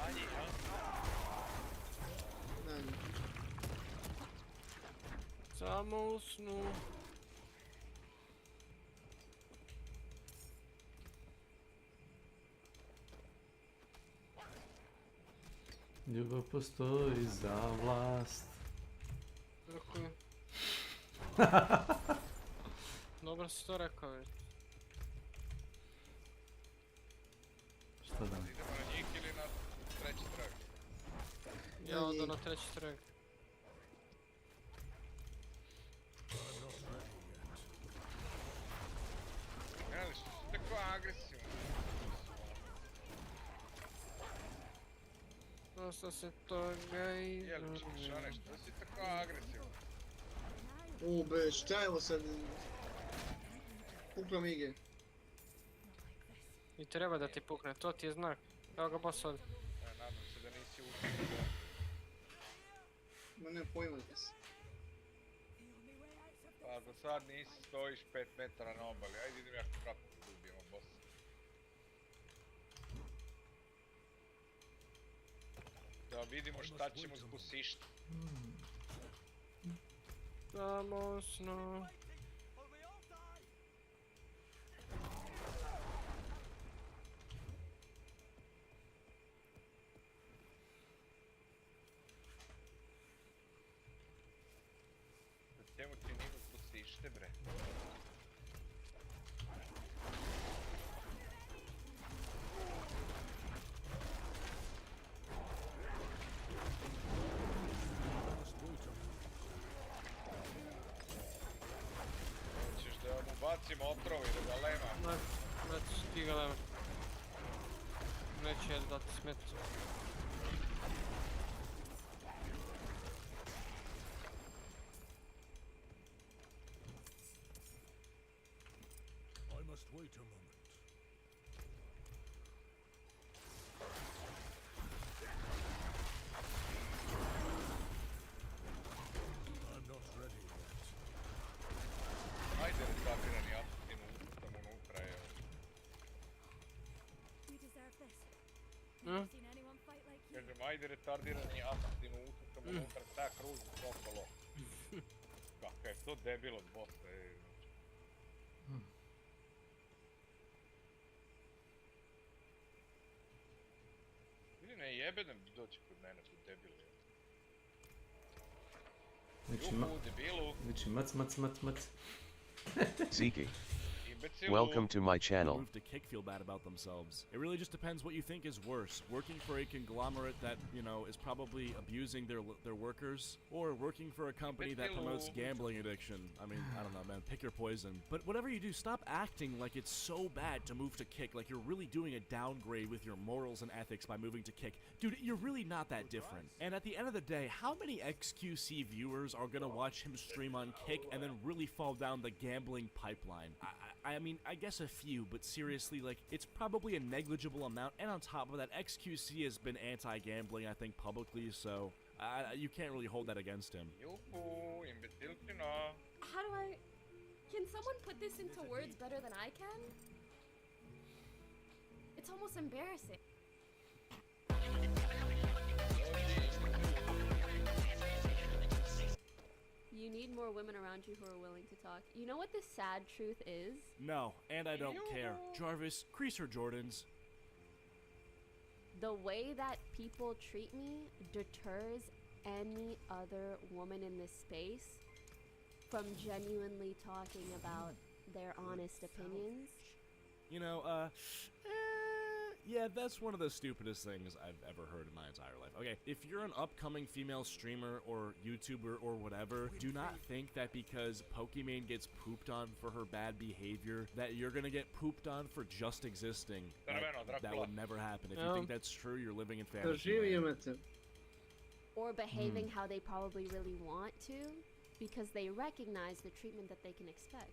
Anji, a? Samo usnu. Ljubav postoji za vlast. Tako je. Dobro si to rekao već. Šta da? Idemo na njih ili na treći trag? Ja odo na treći trag. Gledali što su tako agresivni. Dosta se toga Jelić, Šone, što si tako agresivni? Be, šta je ovo sad? Pukla mige. I treba da ti pukne, to ti je znak. Evo ga boss ovdje. Nadam se da nisi učinio. Ma ne pojmajte se. Pa do sad nisi stojiš 5 metara na obali, ajde idem ja kratko da ubijemo bossa. Da vidimo šta ćemo s busišta. Samosno. Čemu ti nivu s busište, bre? Hoćeš da mu bacimo otrovo i da ga lema? Nećeš ti ga lema. Neće da ti smeti. I must wait a moment. I'm not ready yet. Ajde retardirani apstin tamo unutra je. Kažem, ajde retardirani apstin tamo unutra, ta kruži okolo. Kaka je to debil od bossa, ej. Vidi, ne jebe da doći kod mene, kod debil je. Juhu, debilu. Znači, mac. Ziki. Welcome to my channel. Move to kick feel bad about themselves. It really just depends what you think is worse. Working for a conglomerate that, you know, is probably abusing their workers, or working for a company that promotes gambling addiction. I mean, I don't know, man, pick your poison. But whatever you do, stop acting like it's so bad to move to kick, like you're really doing a downgrade with your morals and ethics by moving to kick. Dude, you're really not that different. And at the end of the day, how many XQC viewers are gonna watch him stream on kick and then really fall down the gambling pipeline? I mean, I guess a few, but seriously, like, it's probably a negligible amount, and on top of that, XQC has been anti-gambling, I think, publicly, so you can't really hold that against him. How do I... Can someone put this into words better than I can? It's almost embarrassing. You need more women around you who are willing to talk. You know what the sad truth is? No, and I don't care. Jarvis, crease her Jordans. The way that people treat me deters any other woman in this space from genuinely talking about their honest opinions. You know, yeah, that's one of the stupidest things I've ever heard in my entire life. Okay, if you're an upcoming female streamer or YouTuber or whatever, do not think that because Pokimane gets pooped on for her bad behavior, that you're gonna get pooped on for just existing. That would never happen. If you think that's true, you're living in fantasy land. Or behaving how they probably really want to, because they recognize the treatment that they can expect.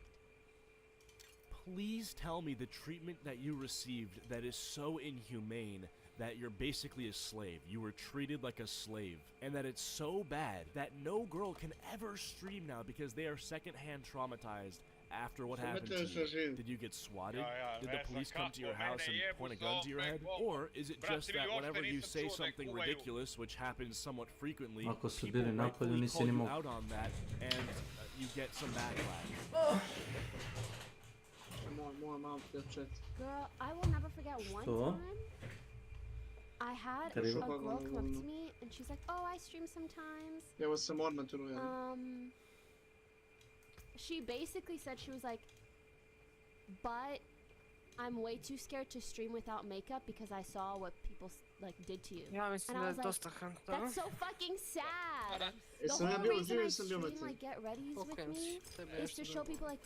Please tell me the treatment that you received that is so inhumane that you're basically a slave. You were treated like a slave. And that it's so bad that no girl can ever stream now because they are secondhand traumatized after what happened to you. Did you get swatted? Did the police come to your house and point a gun to your head? Or is it just that whenever you say something ridiculous, which happens somewhat frequently, people rightfully call you out on that and you get some backlash? Girl, I will never forget one time I had a Terrible. girl come up to me and she's like, "Oh, I stream sometimes." Ja sam odmah tu nujel. She basically said, she was like, "But I'm way too scared to stream without makeup because I saw what people like did to you." Ja mislim and da I je was dosta like, hanta. "That's so fucking sad." The Jesam ja whole bio reason živ I ili sam bio stream mrtav? like get readies with me is to show people like,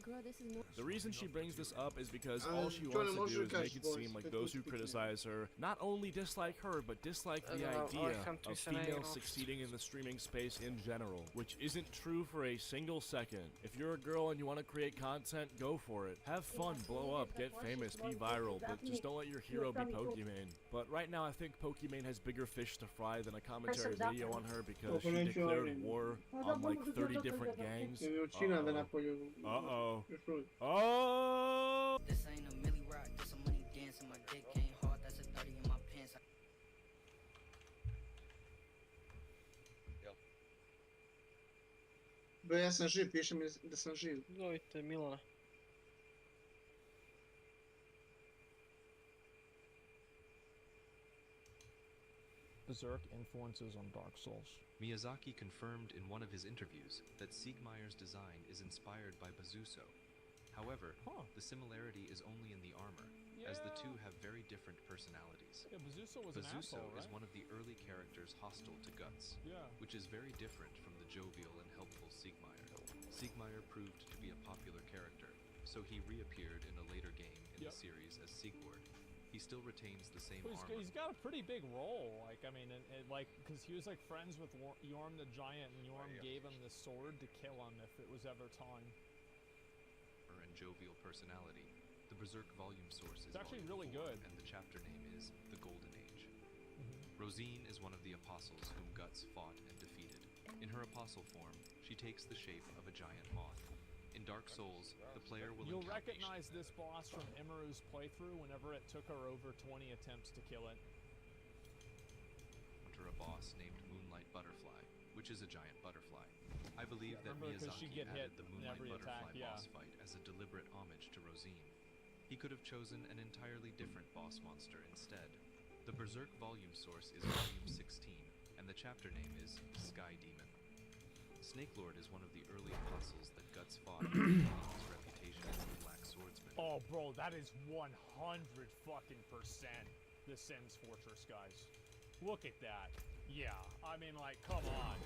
"Girl, this is no." The reason she brings this up is because Uh, all she Johnny, wants to možeš do da is kažeš make it boys, seem like kad those who uspite. criticize her not only dislike her, but dislike the idea of females succeeding in the streaming space in general, which isn't true for a single second. If you're a girl and you want to create content, go for it. Have fun, blow up, get famous, be viral, but just don't let your hero be Pokimane. But right now I think Pokimane has bigger fish to fry than a commentary video on her because she declared war on like 30 different gangs. Uh-oh. Oh! This ain't a Millie Rock, this a money dance and my dick ain't hard, that's a 30 in my pants. Bre, ja sam živ, piše mi da sam živ. Zovite Milana. Berserk influences on Dark Souls. Miyazaki confirmed in one of his interviews that Siegmeyer's design is inspired by Bazuso. However, the similarity is only in the armor, as the two have very different personalities. Yeah, Bazuso was an Bazuso asshole, right? is one of the early characters hostile to Guts, Yeah. which is very different from the jovial and helpful Siegmeyer. Siegmeyer proved to be a popular character, so he reappeared in a later game in the series as Siegward. He still retains the same armor. He's got a pretty big role, like, I mean, like, because he was, like, friends with Yorm the Giant, and Yorm gave him the sword to kill him if it was ever time. And jovial personality. The Berserk volume source is actually volume really 4, good. and the chapter name is The Golden Age. Rosine is one of the apostles whom Guts fought and defeated. In her apostle form, she takes the shape of a giant moth. In Dark Souls, the player will You'll encounter recognize this boss from Emeru's playthrough whenever it took her over 20 attempts to kill it. a boss named Moonlight Butterfly, which is a giant butterfly. I believe that Remember, 'cause she Miyazaki get added hit the in Moonlight every Butterfly attack, boss fight as a deliberate homage to Rosine. He could have chosen an entirely different boss monster instead. The Berserk volume source is volume 16, and the chapter name is Sky Demon. Snakelord is one of the early apostles that Guts fought and gaining his reputation as the Black Swordsman. Oh, bro, that is 100 fucking percent the Sims Fortress, guys. Look at that. Yeah, I mean, like, come on.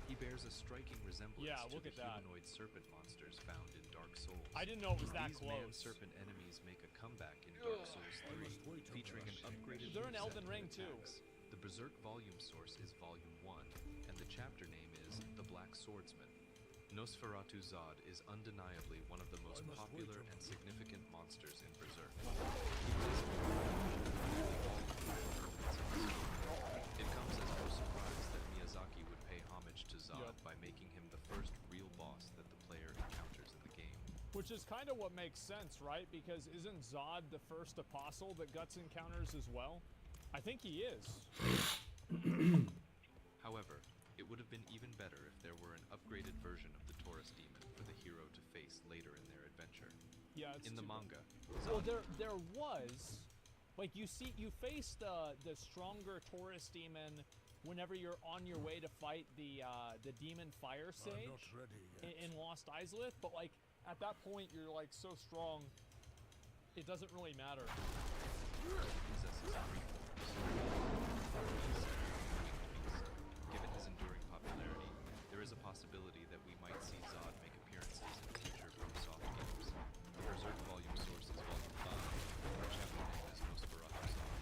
He bears a striking resemblance to look the at that. humanoid serpent monsters found in Dark Souls. I didn't know it was that These close. man-serpent enemies make a comeback in Dark Souls 3, featuring an upgraded They're in moveset Elden Ring, and too. attacks. The Berserk volume source is Volume 1, and the chapter name is The Black Swordsman. Nosferatu Zod is undeniably one of the most popular and significant monsters in Berserk. It comes as no surprise that Miyazaki would pay homage to Zod by making him the first real boss that the player encounters in the game. Which is kind of what makes sense, right? Because isn't Zod the first apostle that Guts encounters as well? I think he is. However, it would have been even better if there were an upgraded version of the Taurus demon for the hero to face later in their adventure. Yeah, it's in the too bad. manga. Well, there was, like, you face the stronger Taurus demon whenever you're on your way to fight the demon Fire Sage in Lost Izalith, but like at that point you're like so strong, it doesn't really matter. Given his enduring popularity, there is a possibility that we might see Zod make appearances in future FromSoft games. The Berserk volume source is Volume 5, and the chapter name is Nosferatu Zod.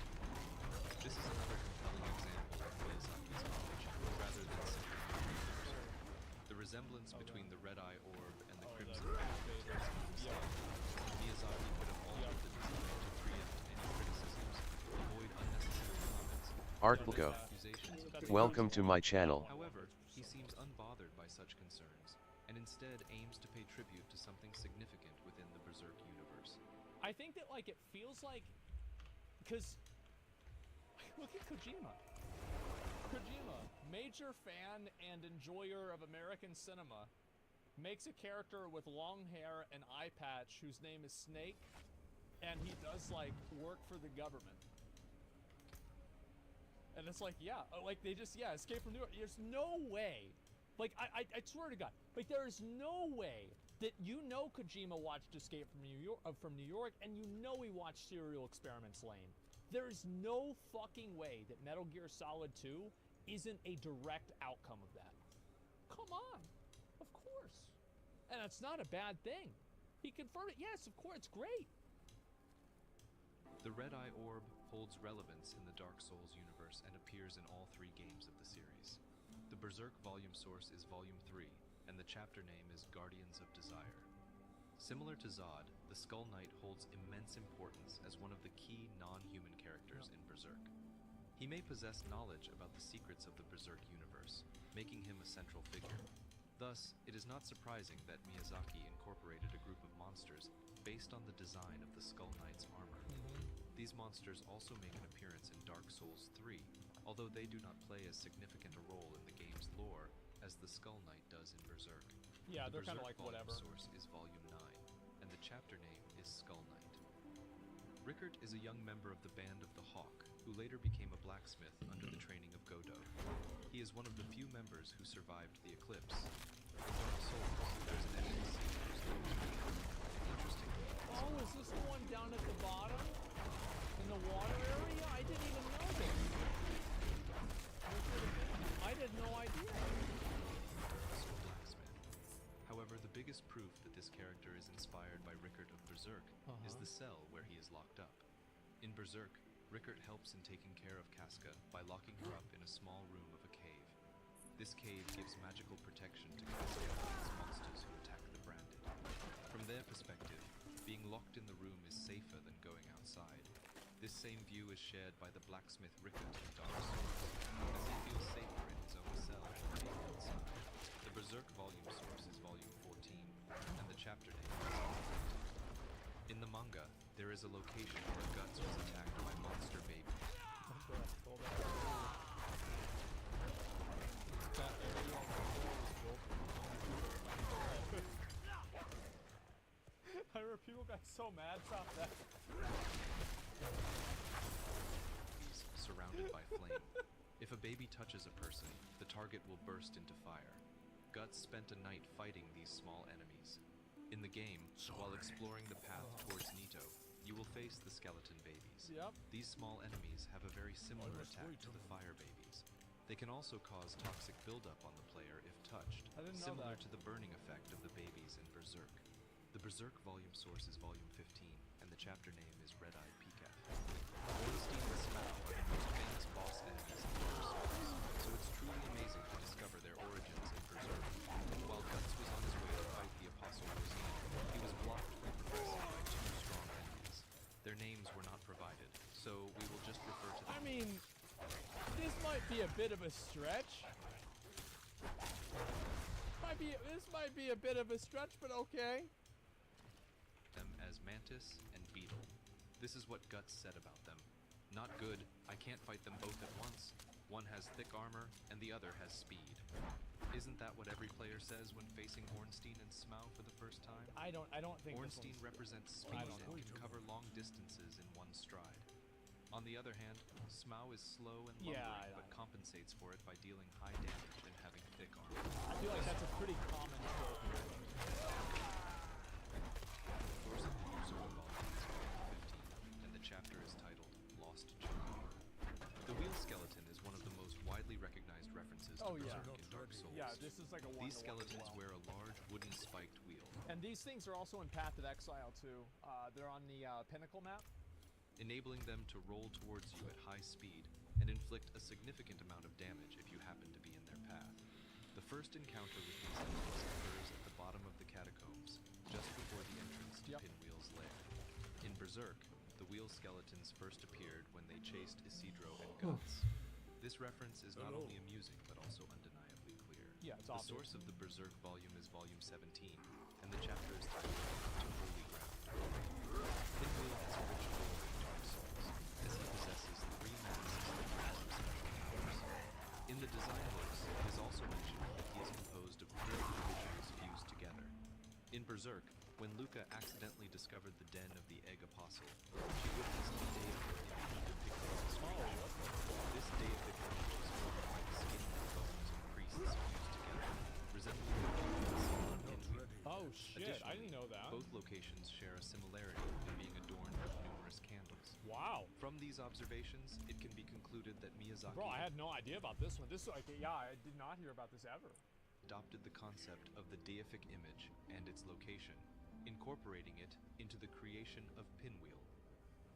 This is another compelling example of Miyazaki's knowledge, rather than simply copying the Berserk. The resemblance between the Red-Eye Orb and the Crimson Path is Miyazaki could have altered the design to preempt any criticisms, avoid unnecessary comments, Art will go. Welcome to my channel. However, he seems unbothered by such concerns, and instead aims to pay tribute to something significant within the Berserk universe. I think that like it feels like, because look at Kojima. Kojima, major fan and enjoyer of American cinema, makes a character with long hair and eye patch whose name is Snake, and he does like work for the government. And it's like, yeah, like they just, yeah, Escape from New York. There's no way, like, I swear to God, like there is no way that you know Kojima watched Escape from New York, and you know he watched Serial Experiments Lane. There is no fucking way that Metal Gear Solid 2 isn't a direct outcome of that. Come on, of course. And that's not a bad thing. He confirmed it. Yes, of course, it's great. The Red Eye Orb holds relevance in the Dark Souls universe and appears in all 3 games of the series. The Berserk volume source is Volume 3, and the chapter name is Guardians of Desire. Similar to Zod, the Skull Knight holds immense importance as one of the key non-human characters in Berserk. He may possess knowledge about the secrets of the Berserk universe, making him a central figure. Thus, it is not surprising that Miyazaki incorporated a group of monsters based on the design of the Skull Knight's armor. These monsters also make an appearance in Dark Souls 3, although they do not play as significant a role in the game's lore as the Skull Knight does in Berserk. Yeah, The they're kind of Berserk like whatever. volume source is Volume 9, and the chapter name is Skull Knight. Rickert is a young member of the Band of the Hawk, who later became a blacksmith under the training of Godot. He is one of the few members who survived the eclipse. In Dark Souls, there's an NPC whose name is Rickert. Interestingly, Oh, is this the one down at the bottom? In the water area? I didn't even know this. I had no idea. However, the biggest proof that this character is inspired by Rickert of Berserk is the cell where he is locked up. In Berserk, Rickert helps in taking care of Casca by locking her up in a small room of a cave. This cave gives magical protection to Casca against monsters who attack the branded. From their perspective, being locked in the room is safer than going outside. This same view is shared by the blacksmith Rickert in Dark Souls, as he feels safer in his own cell than being outside. The Berserk volume source is Volume 14, and the chapter name is Sunlight. In the manga, there is a location where Guts was attacked by monster babies. I remember people got so mad about that. Surrounded by flame. If a baby touches a person, the target will burst into fire. Guts spent a night fighting these small enemies. In the game, while exploring the path towards Nito, you will face the skeleton babies. These small enemies have a very similar attack to the fire babies. They can also cause toxic buildup on the player if touched, similar to the burning effect of the babies in Berserk. The Berserk volume source is Volume 15, and the chapter name is Red-Eyed Peacock. Ornstein and Smough are the most famous boss enemies in Dark Souls, so it's truly amazing to discover their origins in Berserk. While Guts was on his way to fight the Apostle Rosine, he was blocked from progressing by 2 strong enemies. Their names were not provided, so we will just refer to them. I mean, this might be a bit of a stretch. This might be a bit of a stretch, but okay. Them as Mantis and Beetle. This is what Guts said about them. Not good, I can't fight them both at once. One has thick armor, and the other has speed. Isn't that what every player says when facing Ornstein and Smough for the first time? I don't think Ornstein represents speed and can cover long distances in one stride. On the other hand, Smough is slow and lumbering, but compensates for it by dealing high damage and having thick armor. I feel like that's a pretty common trope here. Doors of the Berserk Volume is Volume 15, and the chapter is titled Lost Journey. The wheel skeleton is one of the most widely recognized references to Berserk in Dark Souls. Yeah, this is like a one-to-one These skeletons as well. wear a large wooden spiked wheel, And these things are also in Path of Exile too. They're on the Pinnacle map. enabling them to roll towards you at high speed and inflict a significant amount of damage if you happen to be in their path. The first encounter with these enemies occurs at the bottom of the catacombs, just before the entrance to Pinwheel's lair. In Berserk, the wheel skeletons first appeared when they chased Isidro and Guts. This reference is not only amusing, but also undeniably clear. Yeah, it's the obvious. source of the Berserk volume is Volume 17, and the chapter is titled To Holy Ground. Pinwheel has a rich lore in Dark Souls, as he possesses 3 non-existent powers. In the design books, it is also mentioned that he is composed of 3 individuals fused together. In Berserk, When Luca accidentally discovered the den of the Egg Apostle, she witnessed the deific image depicted as a screech. This deific image is formed by the skin and bones of priests fused together, resembling the similar pinwheel. Oh shit, I didn't know that. Both locations share a similarity in being adorned with numerous candles. Wow. From these observations, it can be concluded that Miyazaki Bro, I had no idea about this one. This, like, yeah, I did not hear about this ever. adopted the concept of the deific image and its location, incorporating it into the creation of Pinwheel.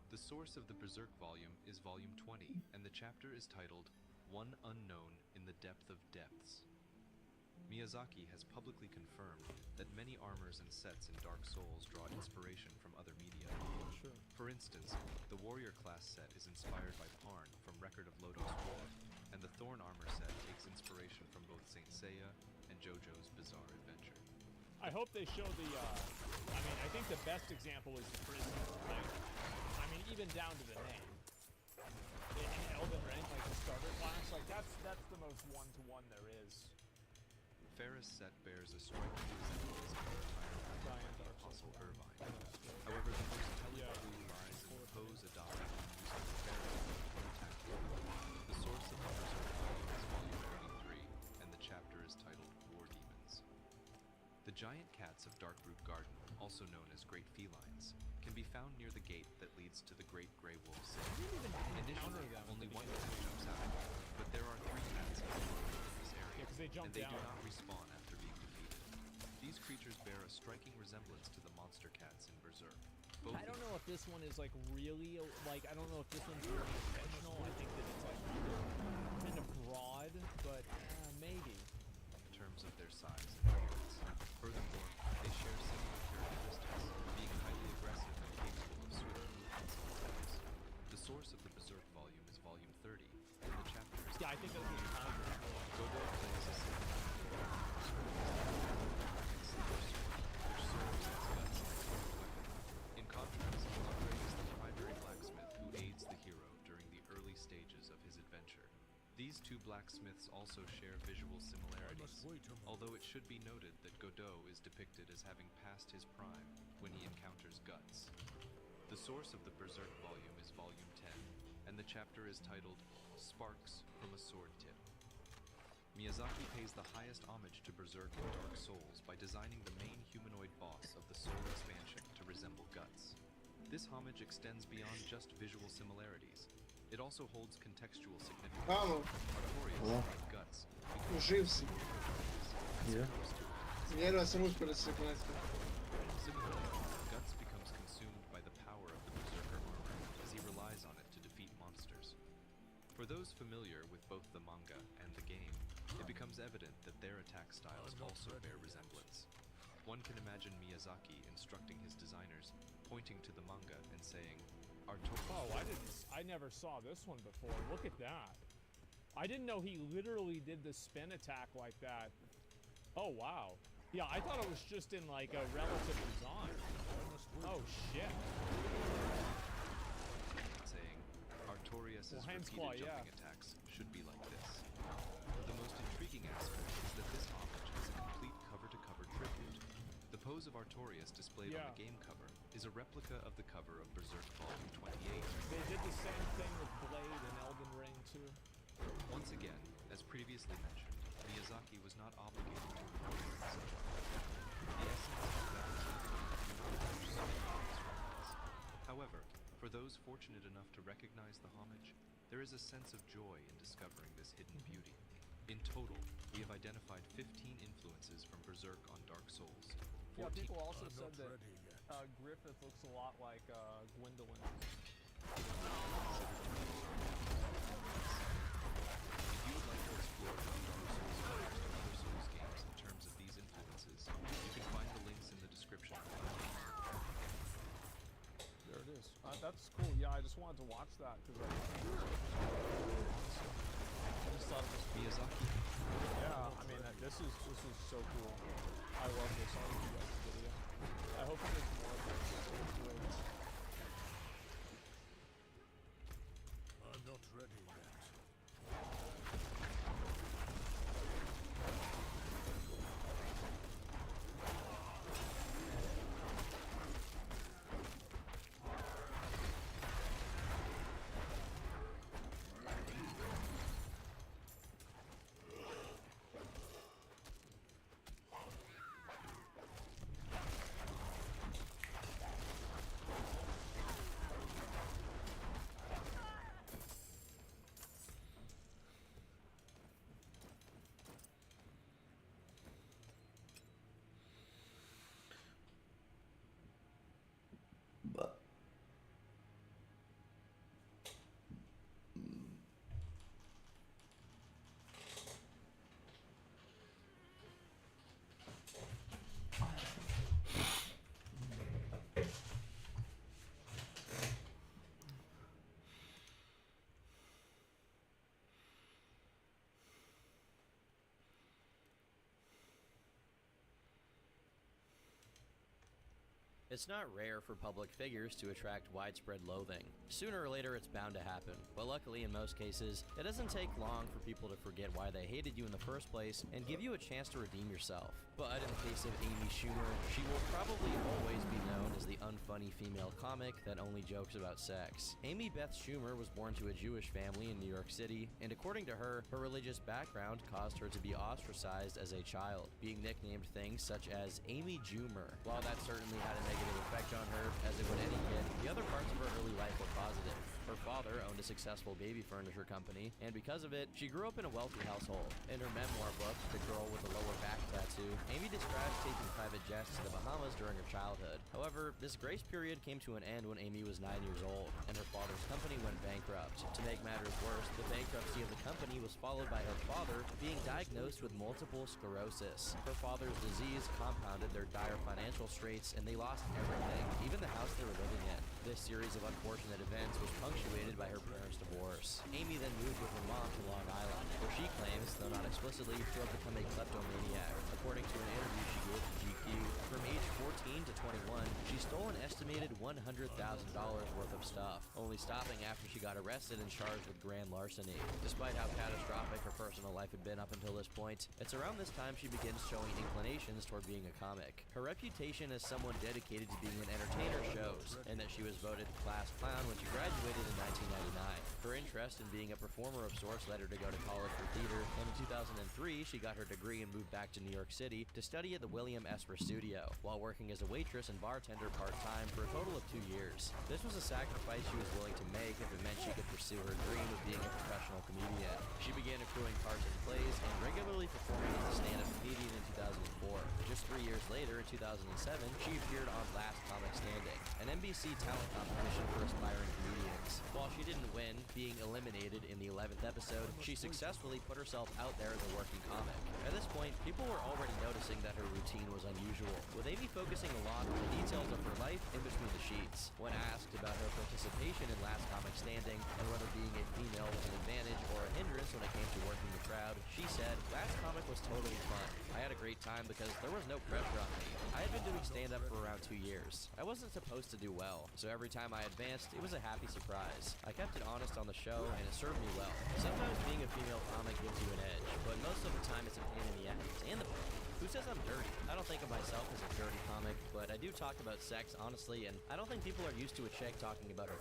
The source of the Berserk volume is volume 20, and the chapter is titled One Unknown in the Depth of Depths. Miyazaki has publicly confirmed that many armors and sets in Dark Souls draw inspiration from other media. Sure. For instance, the warrior class set is inspired by Parn from Record of Lodoss War, and the Thorn armor set takes inspiration from both Saint Seiya and JoJo's Bizarre Adventure. I hope they show the, I mean, I think the best example is the prison, right? I mean, even down to the name. In Elden Ring, like the starter class, like that's the most one-to-one there is. Ferris set bears a striking resemblance to the entire by the Apostle Irvine. However, the most telling clue lies in the pose adopted when using the Ferris for attack. The source of the Berserk volume is volume 33, and the chapter is titled War Demons. The giant cats of Darkroot Garden, also known as Great Felines, can be found near the gate that leads to the Great Grey Wolf City. Initially, only one cat jumps out, but there are 3 cats in this area, Yeah, 'cause they jump and they down. do not respawn after being defeated. These creatures bear a striking resemblance to the monster cats in Berserk. Both I don't know if this one is like really, like, I don't know if this one's really intentional. I think that it's like kind of broad, but maybe. in terms of their size and appearance. Furthermore, they share similar characteristics, being highly aggressive and capable of swift movements and attacks. The source of the Berserk volume is volume 30, and the chapter is Yeah, I think that's what Tiger. Godo plays a which serves as guts like a weapon. In contrast, Andre is the primary blacksmith who aids the hero during the early stages of his adventure. These 2 blacksmiths also share visual similarities, although it should be noted that Godot is depicted as having passed his prime when he encounters Guts. The source of the Berserk volume is volume 10, and the chapter is titled Sparks from a Sword Tip. Miyazaki pays the highest homage to Berserk in Dark Souls by designing the main humanoid boss of the Soul expansion to resemble Guts. This homage extends beyond just visual similarities. It also holds contextual significance. Artorias, like Guts, Uživsi. Vjerujem sam uspio da se konekta. Similarly, Guts becomes consumed by the power of the Berserker armor as he relies on it to defeat monsters. For those familiar with both the manga and the game, it becomes evident that their attack styles also bear resemblance. One can imagine Miyazaki instructing his designers, pointing to the manga and saying, Oh, I never saw this one before. Look at that. I didn't know he literally did the spin attack like that. Oh, wow. Yeah, I thought it was just in like a relative design. Oh, shit. Saying, Artorias' repeated jumping attacks should be like this. The most intriguing aspect is that this homage is a complete cover-to-cover tribute. The pose of Artorias displayed on the game cover is a replica of the cover of Berserk Volume 28. They did the same thing with Blade in Elden Ring too. Once again, as previously mentioned, Miyazaki was not obligated to perform himself. The essence of that is However, for those fortunate enough to recognize the homage, there is a sense of joy in discovering this hidden beauty. In total, we have identified 15 influences from Berserk on Dark Souls. Yeah, people also said that Griffith looks a lot like Gwendolyn. If you would like to explore how Dark Souls compares to other Souls games in terms of these influences, you can find the links in the description below. There it is. That's cool. Yeah, I just wanted to watch that because I just thought it was Miyazaki. Yeah, I mean this is so cool. I love this. I'll do this video. I hope there's more of this. It's great. I'm not ready yet. It's not rare for public figures to attract widespread loathing. Sooner or later, it's bound to happen. But luckily, in most cases, it doesn't take long for people to forget why they hated you in the first place and give you a chance to redeem yourself. But in the case of Amy Schumer, she will probably always be known as the unfunny female comic that only jokes about sex. Amy Beth Schumer was born to a Jewish family in New York City, and according to her, her religious background caused her to be ostracized as a child, being nicknamed things such as Amy Jumer. While that certainly had a negative effect on her, as it would any kid, the other parts of her early life were positive. Her father owned a successful baby furniture company, and because of it, she grew up in a wealthy household. In her memoir book, The Girl with the Lower Back Tattoo, Amy describes taking private jets to the Bahamas during her childhood. However, this grace period came to an end when Amy was 9 years old, and her father's company went bankrupt. To make matters worse, the bankruptcy of the company was followed by her father being diagnosed with multiple sclerosis. Her father's disease compounded their dire financial straits, and they lost everything, even the house they were living in. This series of unfortunate events was punctuated by her parents' divorce. Amy then moved with her mom to Long Island, where she claims, though not explicitly, to have become a kleptomaniac. According to an interview she gave to GQ, from age 14 to 21, she stole an estimated $100,000 worth of stuff, only stopping after she got arrested and charged with grand larceny. Despite how catastrophic her personal life had been up until this point, it's around this time she begins showing inclinations toward being a comic. Her reputation as someone dedicated to being an entertainer shows, and that she was voted class clown when she graduated in 1999. Her interest in being a performer of sorts led her to go to college for theater, and in 2003 she got her degree and moved back to New York City to study at the William Esper Studio, while working as a waitress and bartender part-time for a total of 2 years. This was a sacrifice she was willing to make if it meant she could pursue her dream of being a professional comedian. She began accruing parts in plays and regularly performing as a stand-up comedian in 2004. Just 3 years later, in 2007, she appeared on Last Comic Standing, an NBC talent competition for aspiring comedians. While she didn't win, being eliminated in the 11th episode, she successfully put herself out there as a working comic. At this point, people were already noticing that her routine was unusual, with Amy focusing a lot on the details of her life in between the sheets. When asked about her participation in Last Comic Standing and whether being a female was an advantage or a hindrance when it came to working the crowd, she said, "Last Comic was totally fun. I had a great time because there was no pressure on me. I had been doing stand-up for around 2 years. I wasn't supposed to do well, so every time I advanced, it was a happy surprise. I kept it honest on the show, and it served me well. Sometimes being a female comic gives you an edge, but most of the time it's a pain in the ass and the butt. Who says I'm dirty? I don't think of myself as a dirty comic, but I do talk about sex honestly, and I don't think people are used to a chick talking about her.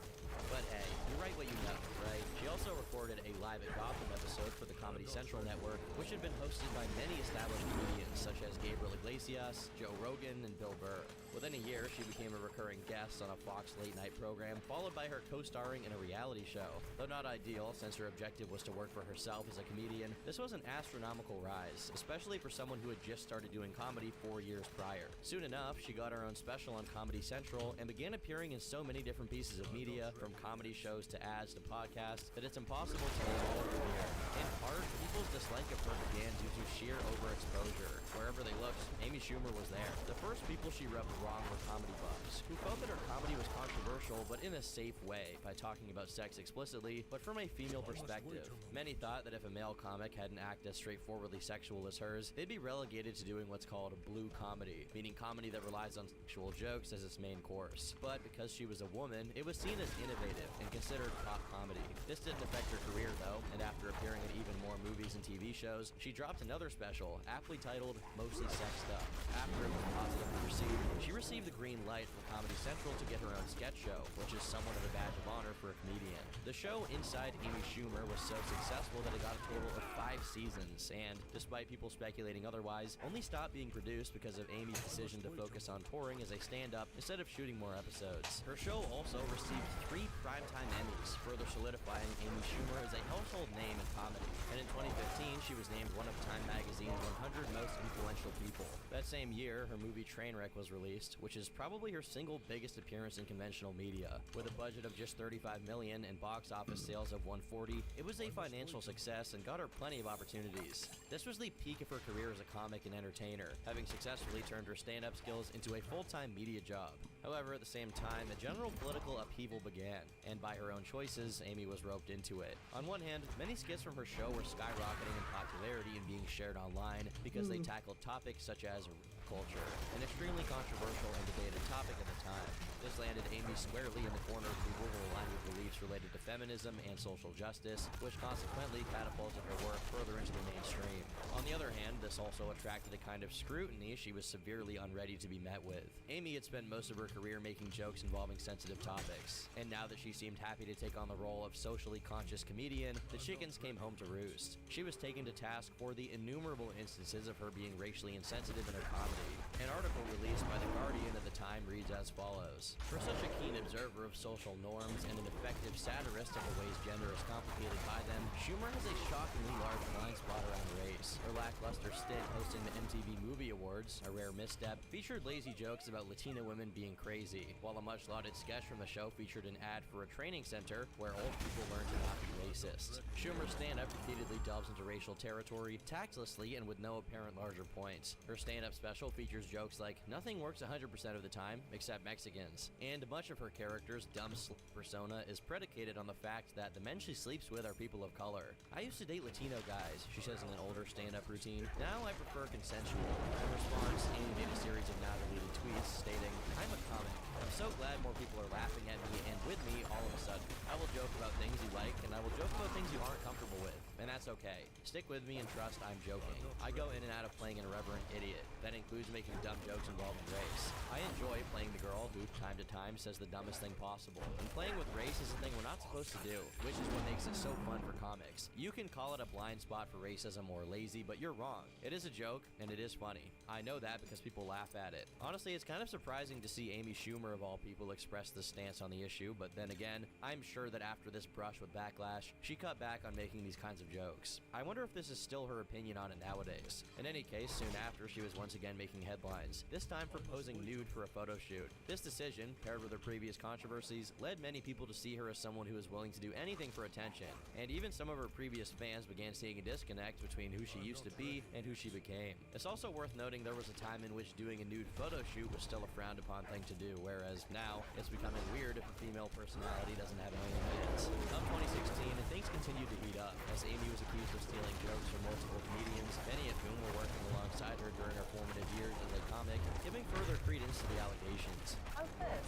But hey, you write what you know, right?" She also recorded a Live at Gotham episode for the Comedy Central network, which had been hosted by many established comedians such as Gabriel Iglesias, Joe Rogan, and Bill Burr. Within a year, she became a recurring guest on a Fox late-night program, followed by her co-starring in a reality show. Though not ideal, since her objective was to work for herself as a comedian, this was an astronomical rise, especially for someone who had just started doing comedy 4 years prior. Soon enough, she got her own special on Comedy Central and began appearing in so many different pieces of media, from comedy shows to ads to podcasts, that it's impossible to name all of them here. In part, people's dislike of her began due to sheer overexposure. Wherever they looked, Amy Schumer was there. The first people she rubbed wrong were comedy buffs, who felt that her comedy was controversial, but in a safe way, by talking about sex explicitly, but from a female perspective. Many thought that if a male comic had an act as straightforwardly sexual as hers, they'd be relegated to doing what's called a blue comedy, meaning comedy that relies on sexual jokes as its main course. But because she was a woman, it was seen as innovative and considered pop comedy. This didn't affect her career though, and after appearing in even more movies and TV shows, she dropped another special, aptly titled Mostly Sex Stuff. After it was positively received, she received the green light from Comedy Central to get her own sketch show, which is somewhat of a badge of honor for a comedian. The show Inside Amy Schumer was so successful that it got a total of 5 seasons, and despite people speculating otherwise, only stopped being produced because of Amy's decision to focus on touring as a stand-up instead of shooting more episodes. Her show also received 3 primetime Emmys, further solidifying Amy Schumer as a household name in comedy. And in 2015, she was named one of Time Magazine's 100 most influential people. That same year, her movie Trainwreck was released, which is probably her single biggest appearance in conventional media. With a budget of just $35 million and box office sales of $140, it was a financial success and got her plenty of opportunities. This was the peak of her career as a comic and entertainer, having successfully turned her stand-up skills into a full-time media job. However, at the same time, a general political upheaval began, and by her own choices, Amy was roped into it. On one hand, many skits from her show were skyrocketing in popularity and being shared online because they tackled topics such as culture, an extremely controversial and debated topic at the time. This landed Amy squarely in the corner of people who aligned with beliefs related to feminism and social justice, which consequently catapulted her work further into the mainstream. On the other hand, this also attracted a kind of scrutiny she was severely unready to be met with. Amy had spent most of her career making jokes involving sensitive topics, and now that she seemed happy to take on the role of socially conscious comedian, the chickens came home to roost. She was taken to task for the innumerable instances of her being racially insensitive in her comedy. An article released by The Guardian at the time reads as follows. For such a keen observer of social norms and an effective satirist of the ways gender is complicated by them, Schumer has a shockingly large blind spot around race. Her lackluster stint hosting the MTV Movie Awards, a rare misstep, featured lazy jokes about Latina women being crazy, while a much-lauded sketch from the show featured an ad for a training center where old people learn to not be racist. Schumer's stand-up repeatedly delves into racial territory, tactlessly and with no apparent larger points. Her stand-up special features jokes like, nothing works 100% of the time, except Mexicans. And much of her character's dumb persona is predicated on the fact that the men she sleeps with are people of color. I used to date Latino guys, she says in an older stand-up routine. Now I prefer consensual. In response, Amy made a series of now-deleted tweets stating, I'm a comic. I'm so glad more people are laughing at me and with me all of a sudden. I will joke about things you like, and I will joke about things you aren't comfortable with. And that's okay. Stick with me and trust I'm joking. I go in and out of playing an irreverent idiot. That includes making dumb jokes involving race. I enjoy playing the girl who, time to time, says the dumbest thing possible. And playing with race is a thing we're not supposed to do, which is what makes it so fun for comics. You can call it a blind spot for racism or lazy, but you're wrong. It is a joke, and it is funny. I know that because people laugh at it. Honestly, it's kind of surprising to see Amy Schumer, of all people, express this stance on the issue, but then again, I'm sure that after this brush with backlash, she cut back on making these kinds of jokes. I wonder if this is still her opinion on it nowadays. In any case, soon after, she was once again making headlines, this time for posing nude for a photo shoot. This decision, paired with her previous controversies, led many people to see her as someone who is willing to do anything for attention, and even some of her previous fans began seeing a disconnect between who she used to be and who she became. It's also worth noting there was a time in which doing a nude photo shoot was still a frowned upon thing to do, whereas now it's becoming weird if a female personality doesn't have any fans. Come 2016, things continued to heat up, as Amy was accused of stealing jokes from multiple comedians, many of whom were working alongside her during her formative years as a comic, giving further credence to the allegations. How's this?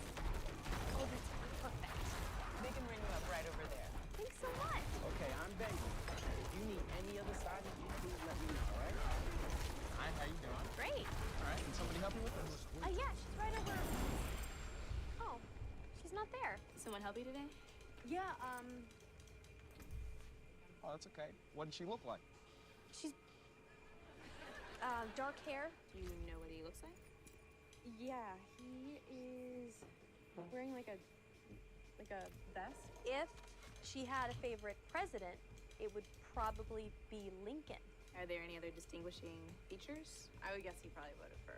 Oh, that's perfect. They can ring you up right over there. Thanks so much. Okay, I'm Benji. If you need any other side of you, please let me know, alright? Hi, how you doing? Great. Alright, can somebody help you with this? Yeah, she's right over. Oh, she's not there. Someone help you today? Yeah, Oh, that's okay. What did she look like? She's dark hair. Do you know what he looks like? Yeah, he is wearing like a vest. If she had a favorite president, it would probably be Lincoln. Are there any other distinguishing features? I would guess he probably voted for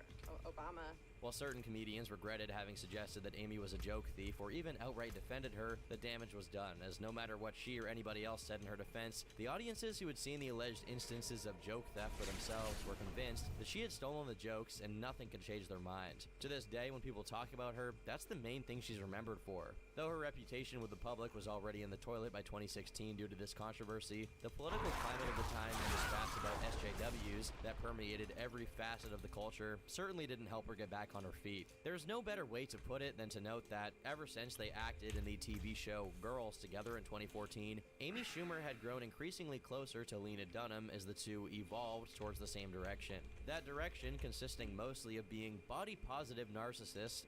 Obama. While certain comedians regretted having suggested that Amy was a joke thief or even outright defended her, the damage was done, as no matter what she or anybody else said in her defense, the audiences who had seen the alleged instances of joke theft for themselves were convinced that she had stolen the jokes and nothing could change their mind. To this day, when people talk about her, that's the main thing she's remembered for. Though her reputation with the public was already in the toilet by 2016 due to this controversy, the political climate of the time and the spats about SJWs that permeated every facet of the culture certainly didn't help her get back on her feet. There's no better way to put it than to note that ever since they acted in the TV show Girls together in 2014, Amy Schumer had grown increasingly closer to Lena Dunham as the two evolved towards the same direction. That direction consisting mostly of being body-positive narcissists.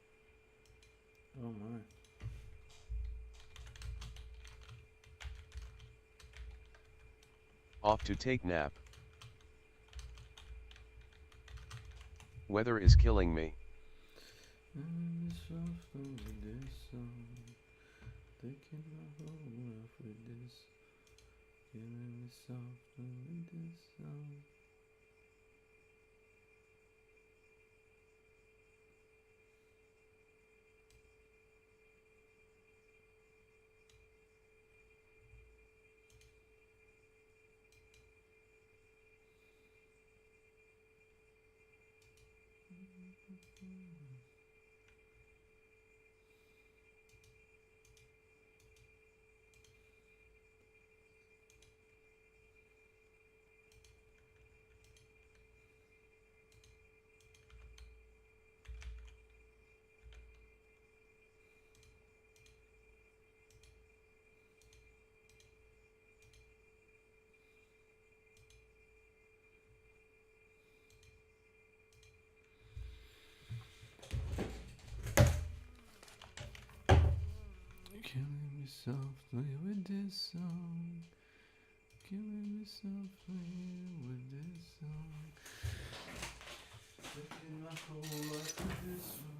Oh my. Off to take nap. Weather is killing me. Killing me softly with this song. Killing me softly with this song. Taking my whole life with this song.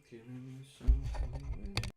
Killing me softly with.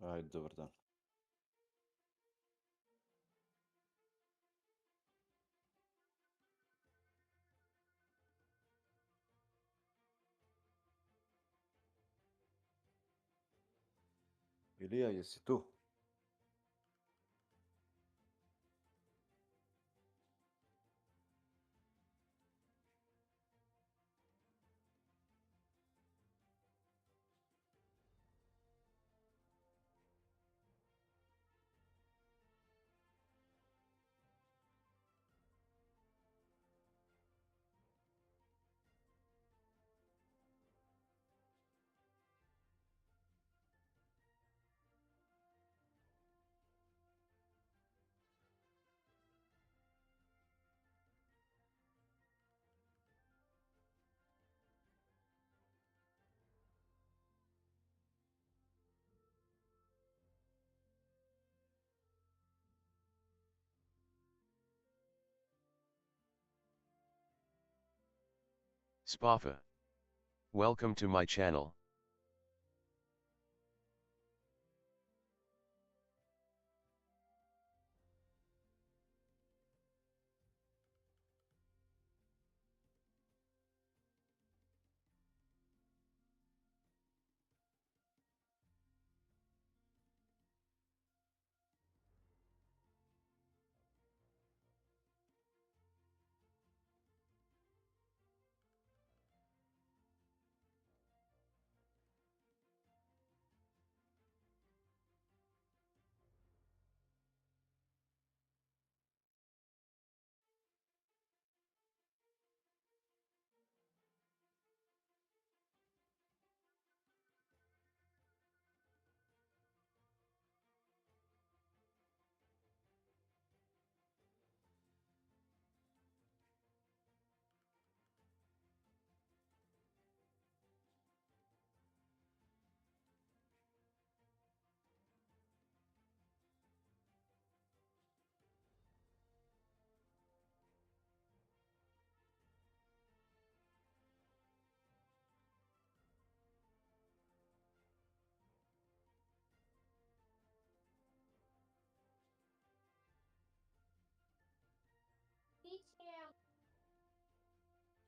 Ajde, dobar dan. Ilija, jesi tu? Spafa. Welcome to my channel.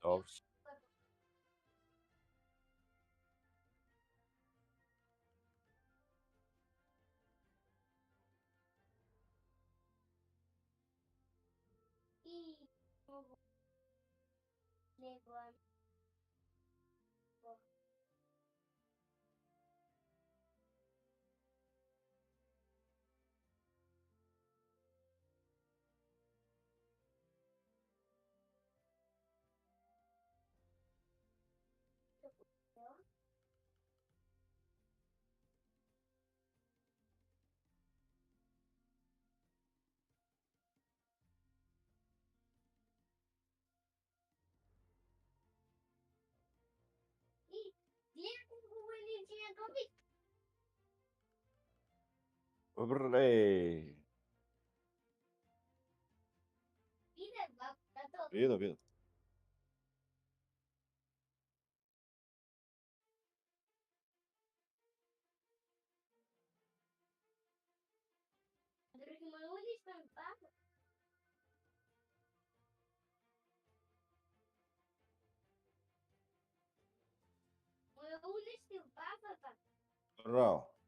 Dobro. Bre. Vidio, vidio. Bravo.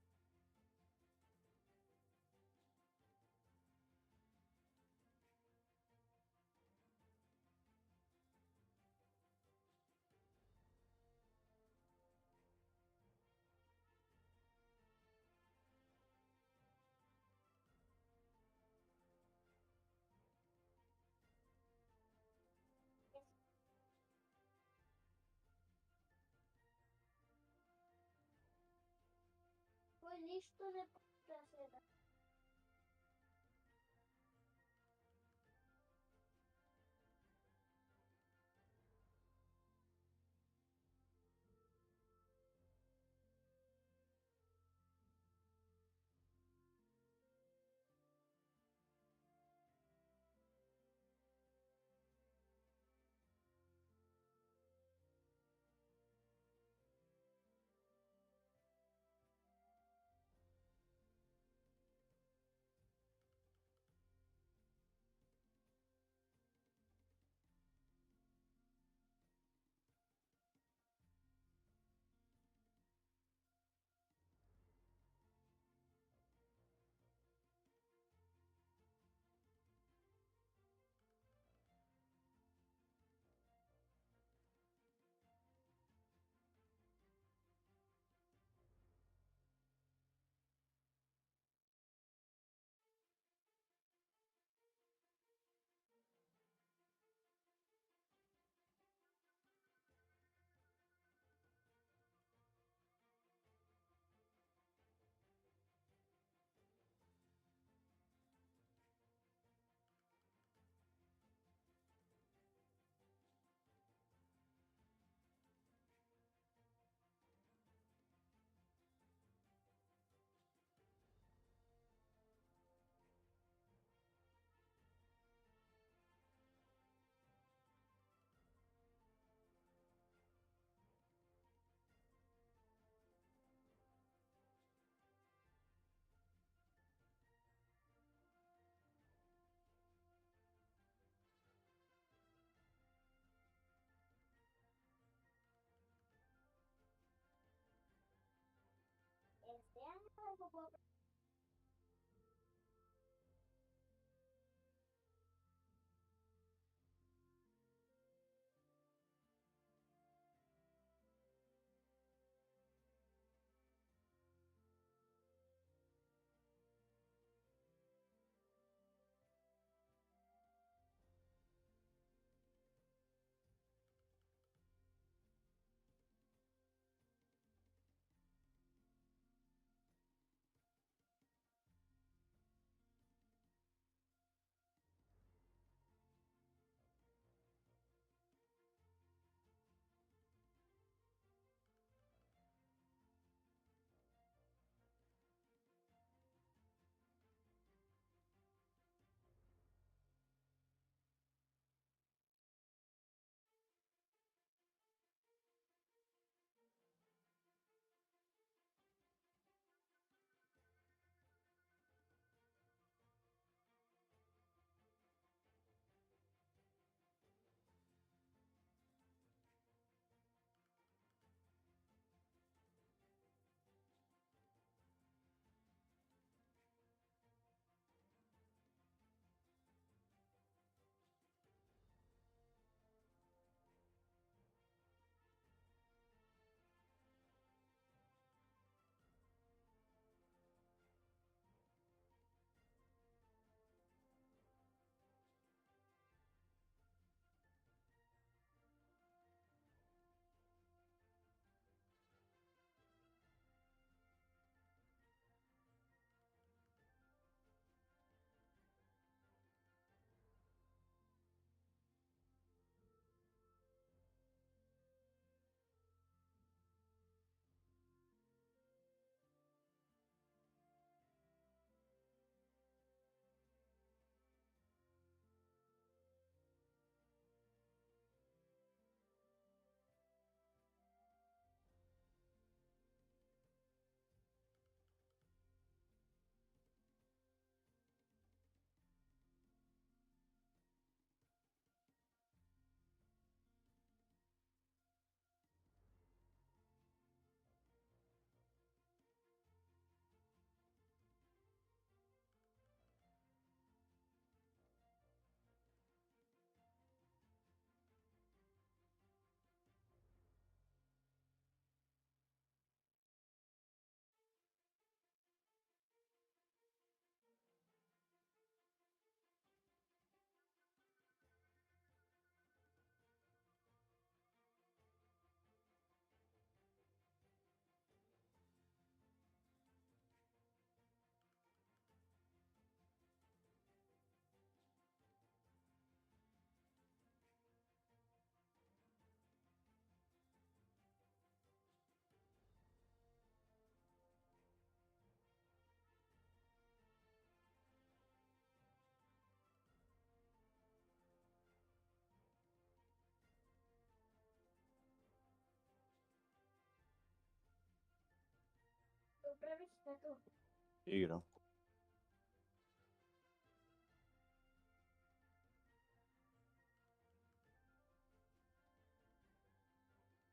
Igram.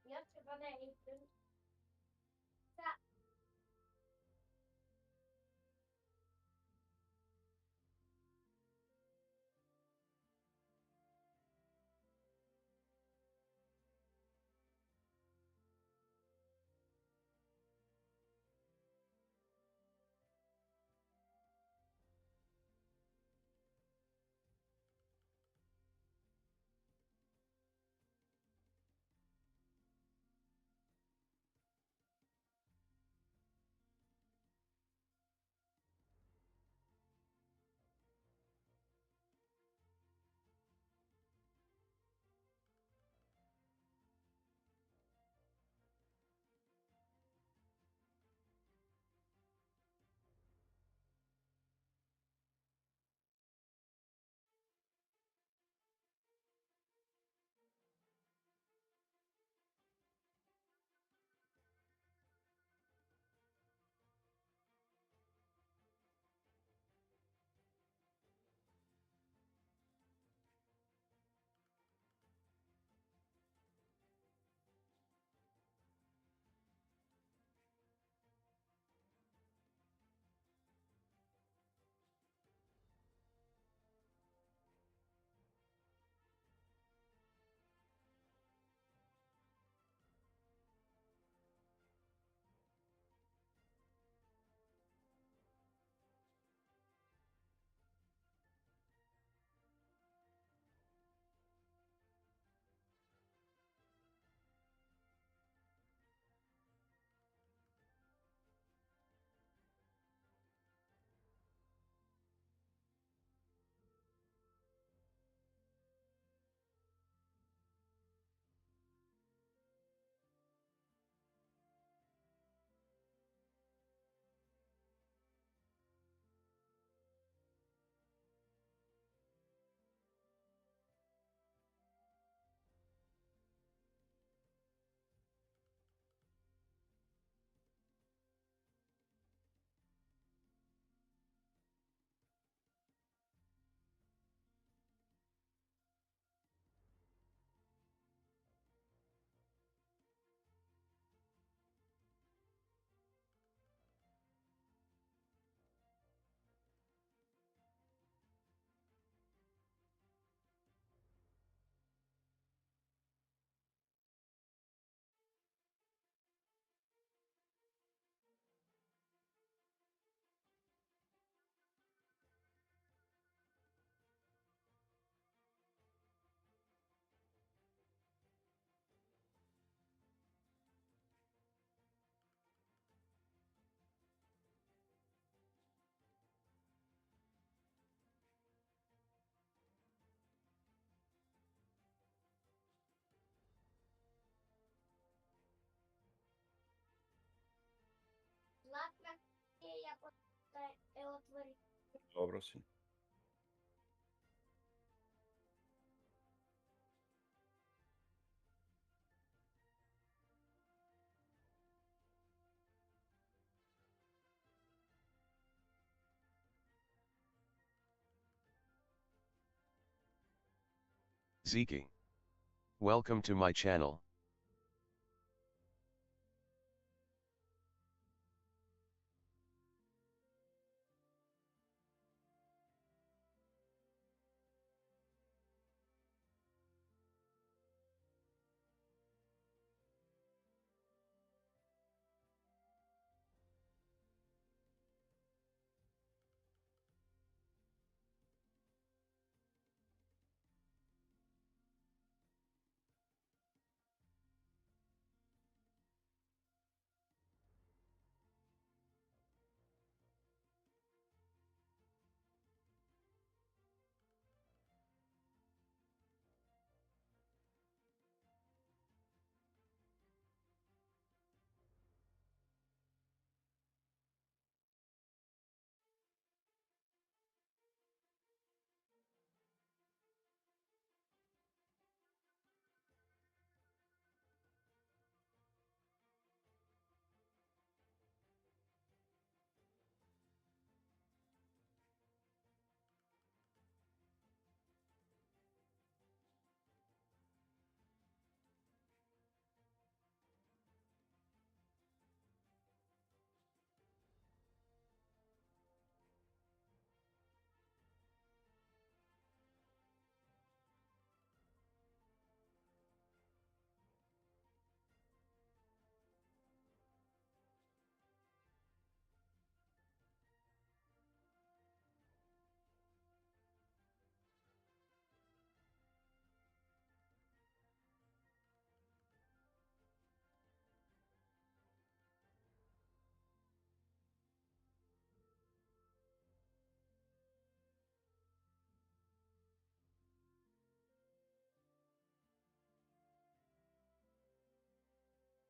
Ja trzeba najpierw. Zlatna ja potem otvori. Dobro si. Zeking. Welcome to my channel.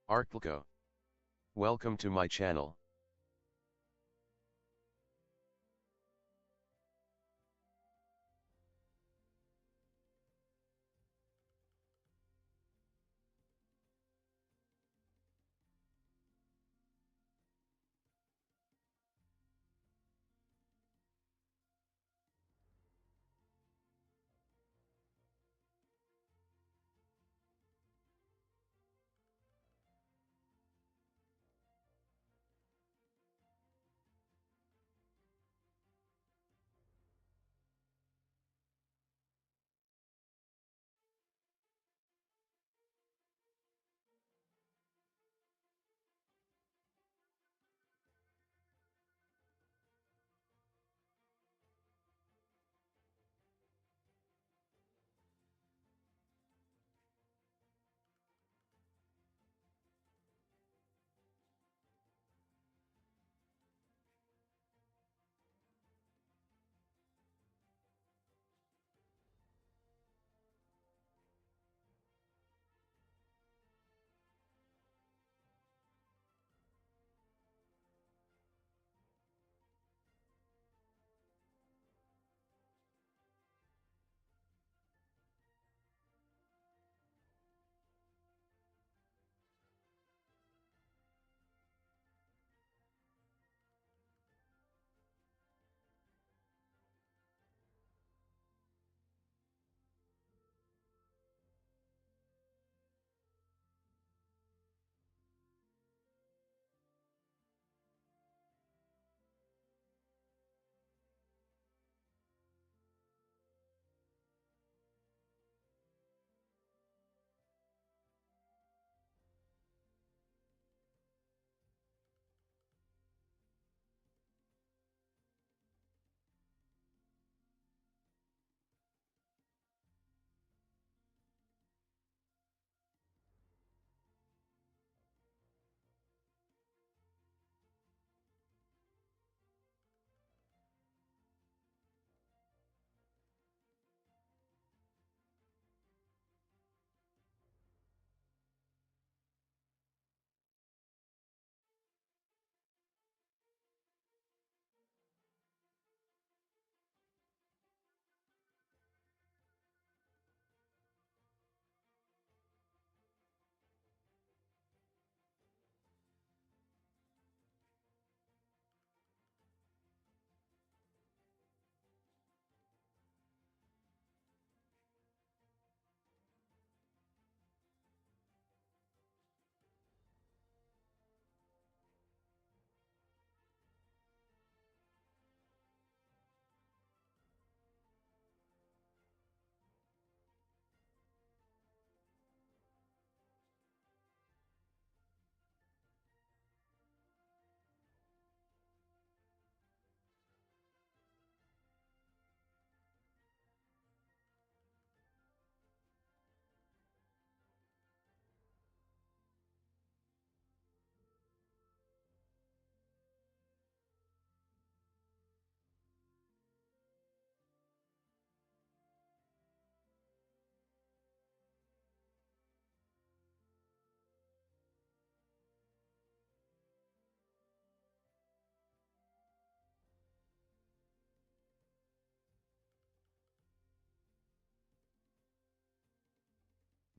Arklko. Welcome to my channel.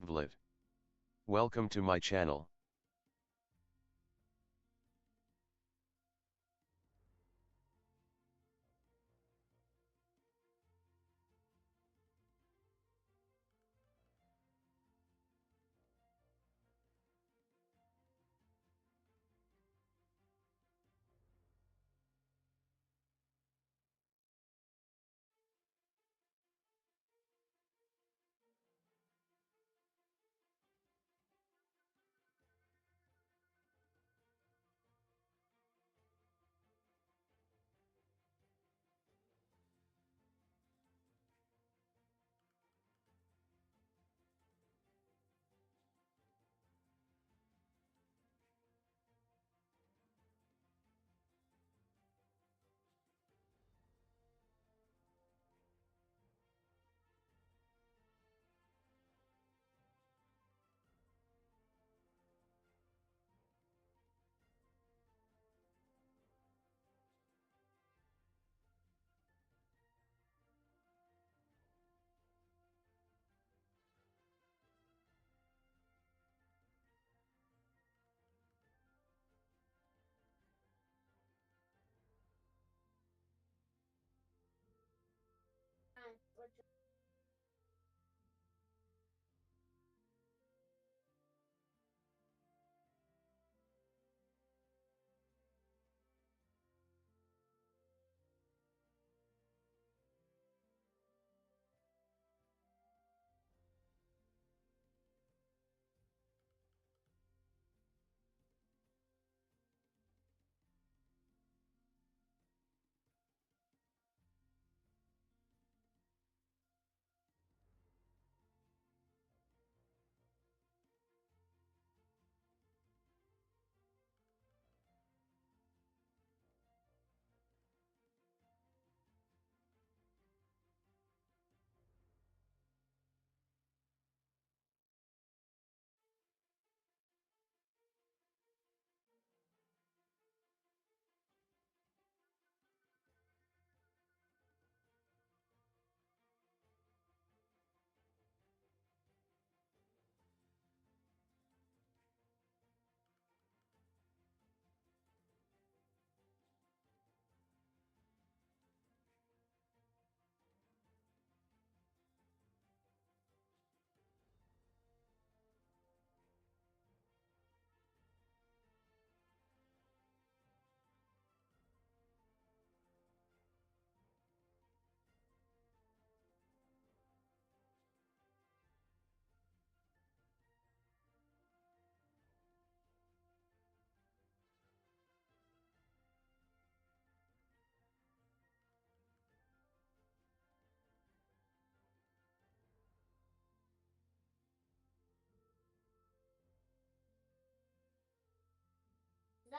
Vlad. Welcome to my channel.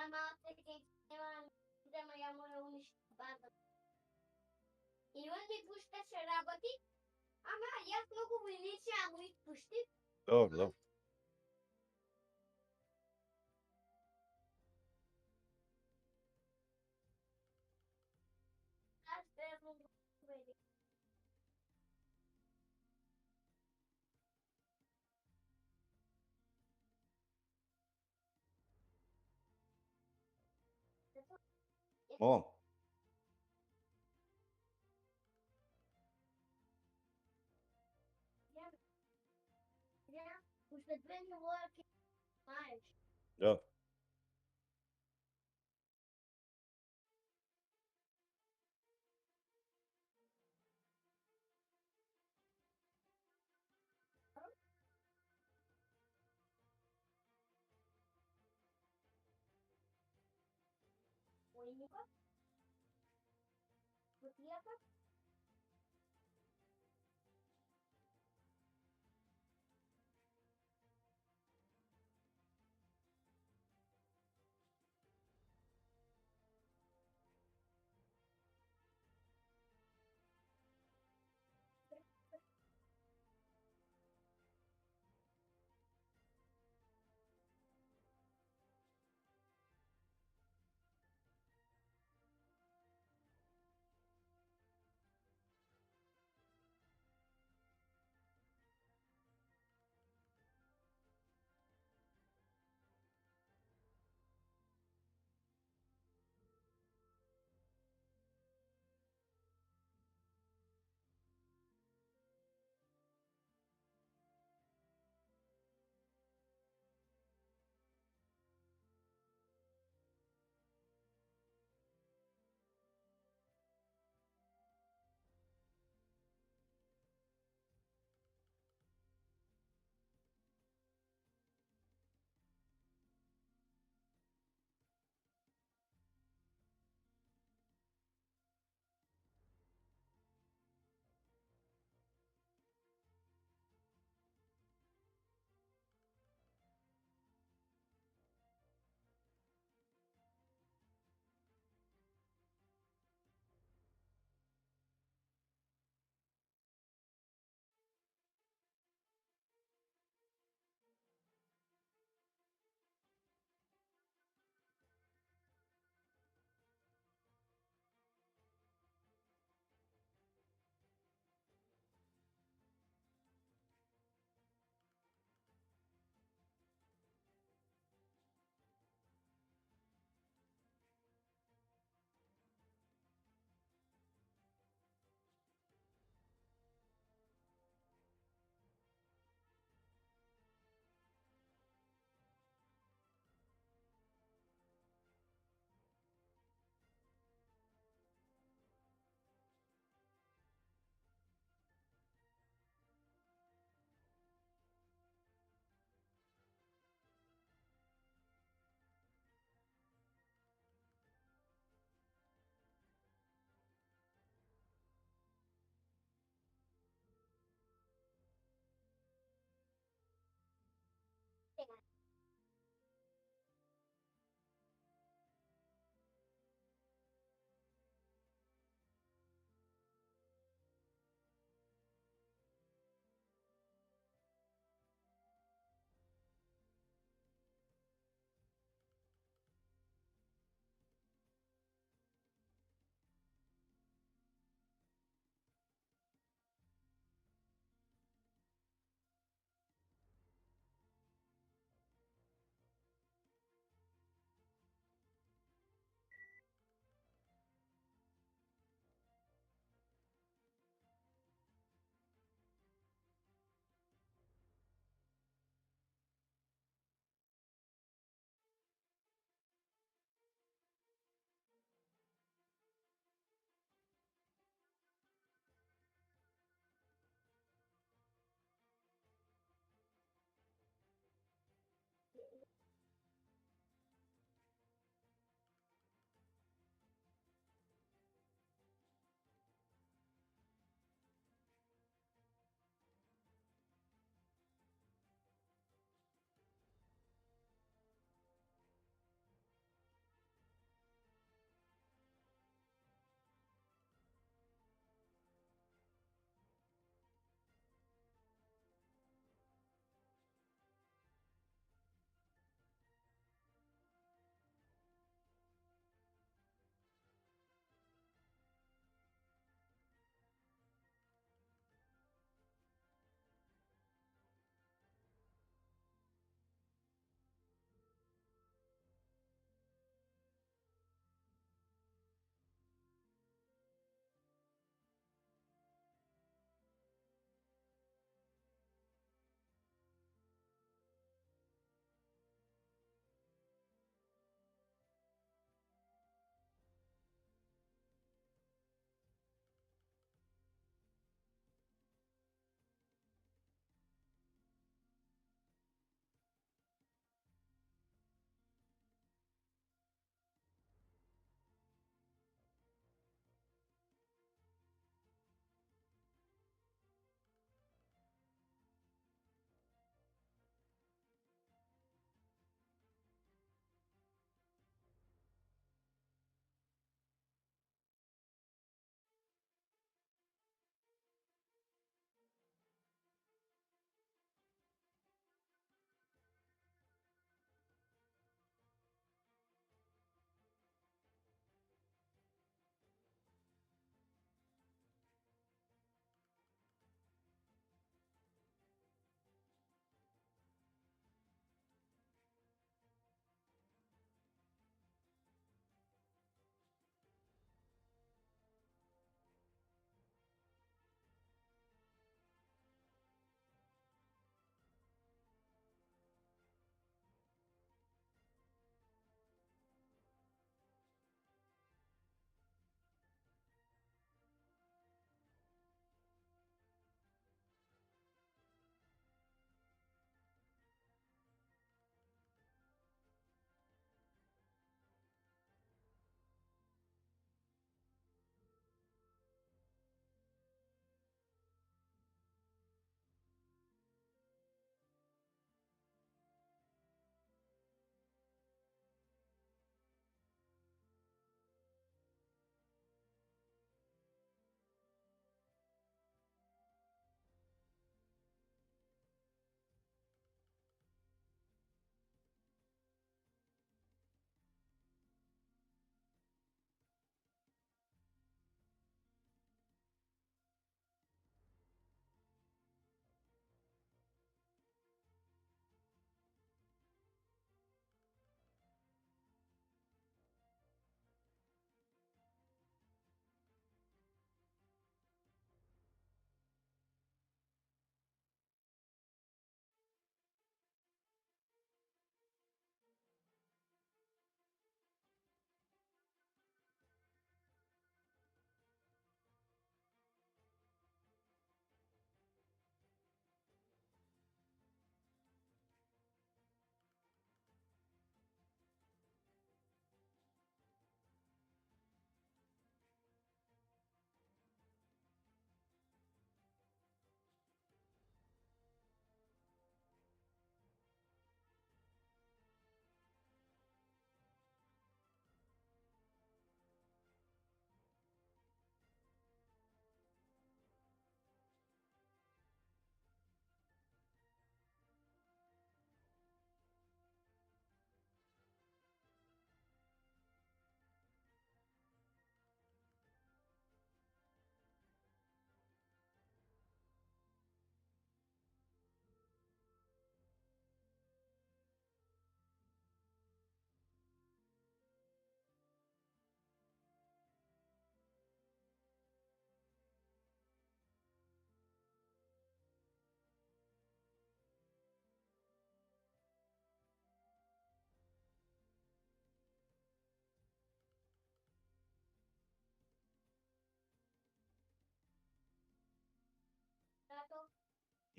malce keď nemám, že moja uniští banda. И он ми пущаше работи, ама јас многу войници, а му изпушти. Dobro, dobro. Аз бевам войни. Mom. Ja, уште 2 минути знаеш. Ja. Войника? Кутията?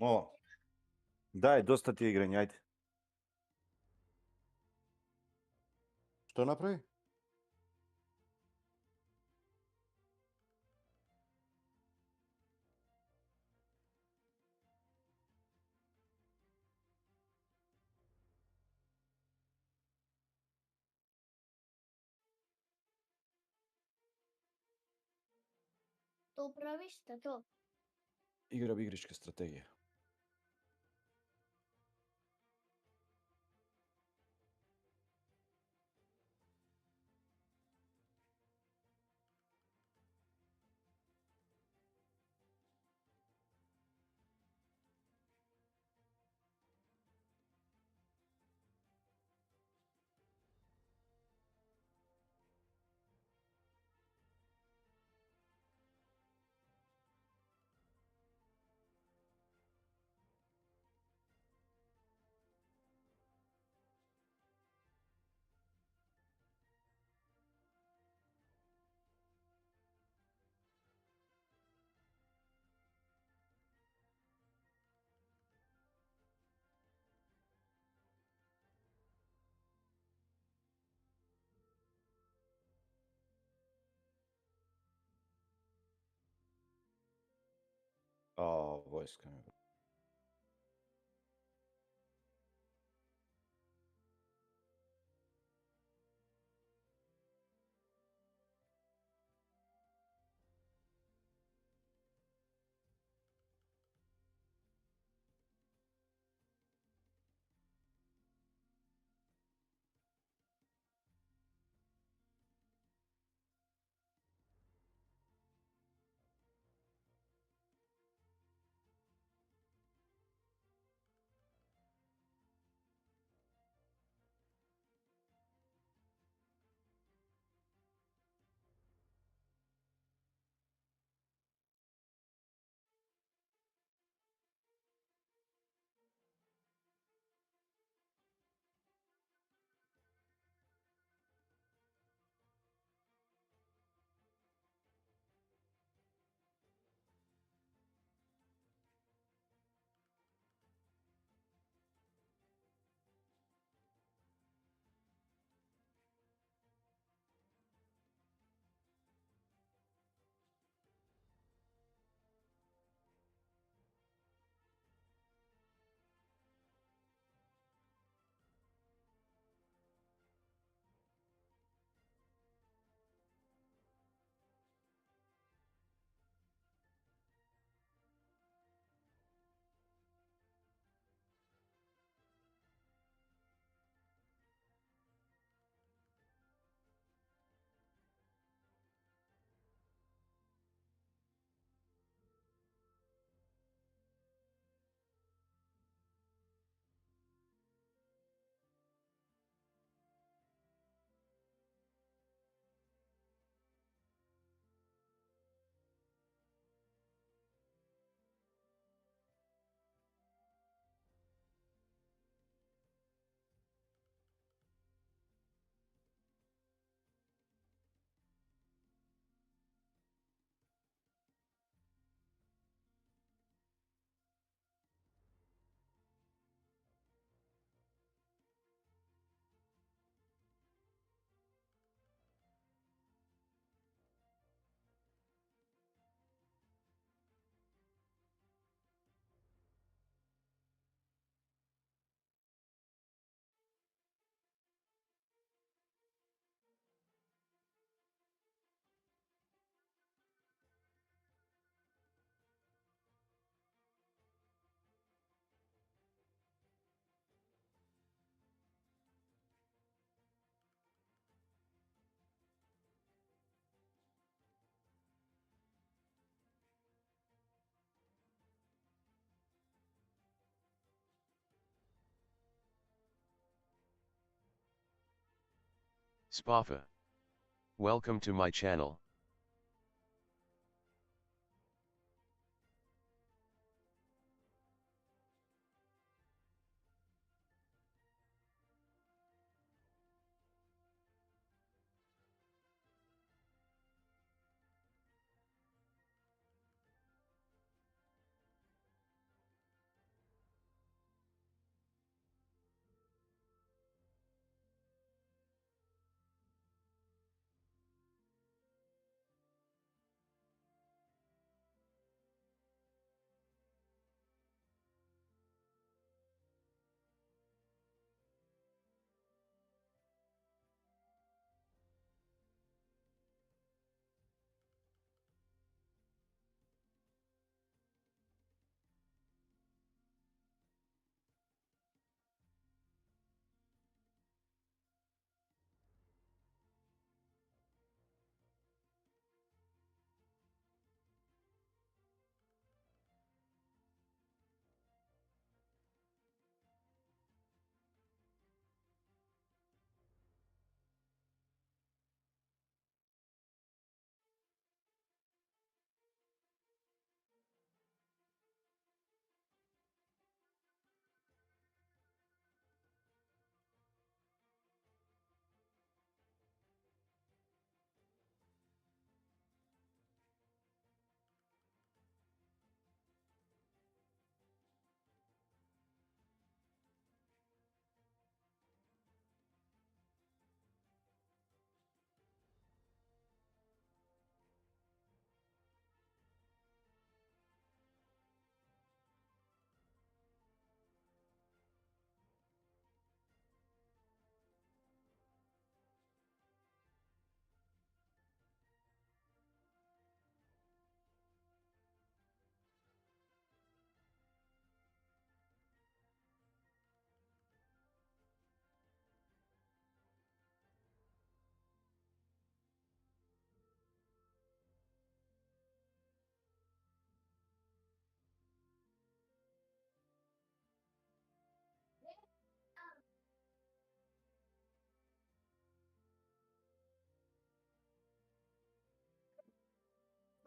O, daj, dosta ti je igranja, ajde. Što napravi? To praviš, šta to? Igra bi igričke strategije. A, vojska mi je. Spafa. Welcome to my channel.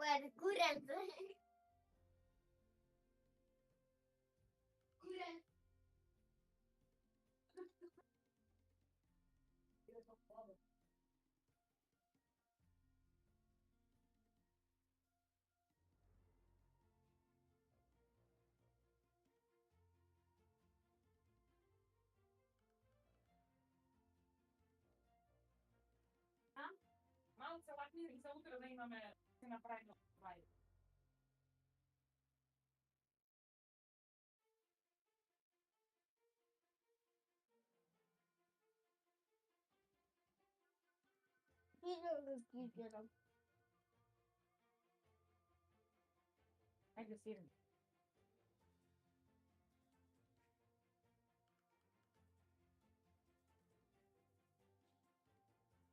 Guarda, curando. Curando. Malo se lakmirim za utro da imam se napravimo stvari. Ajde, sirem.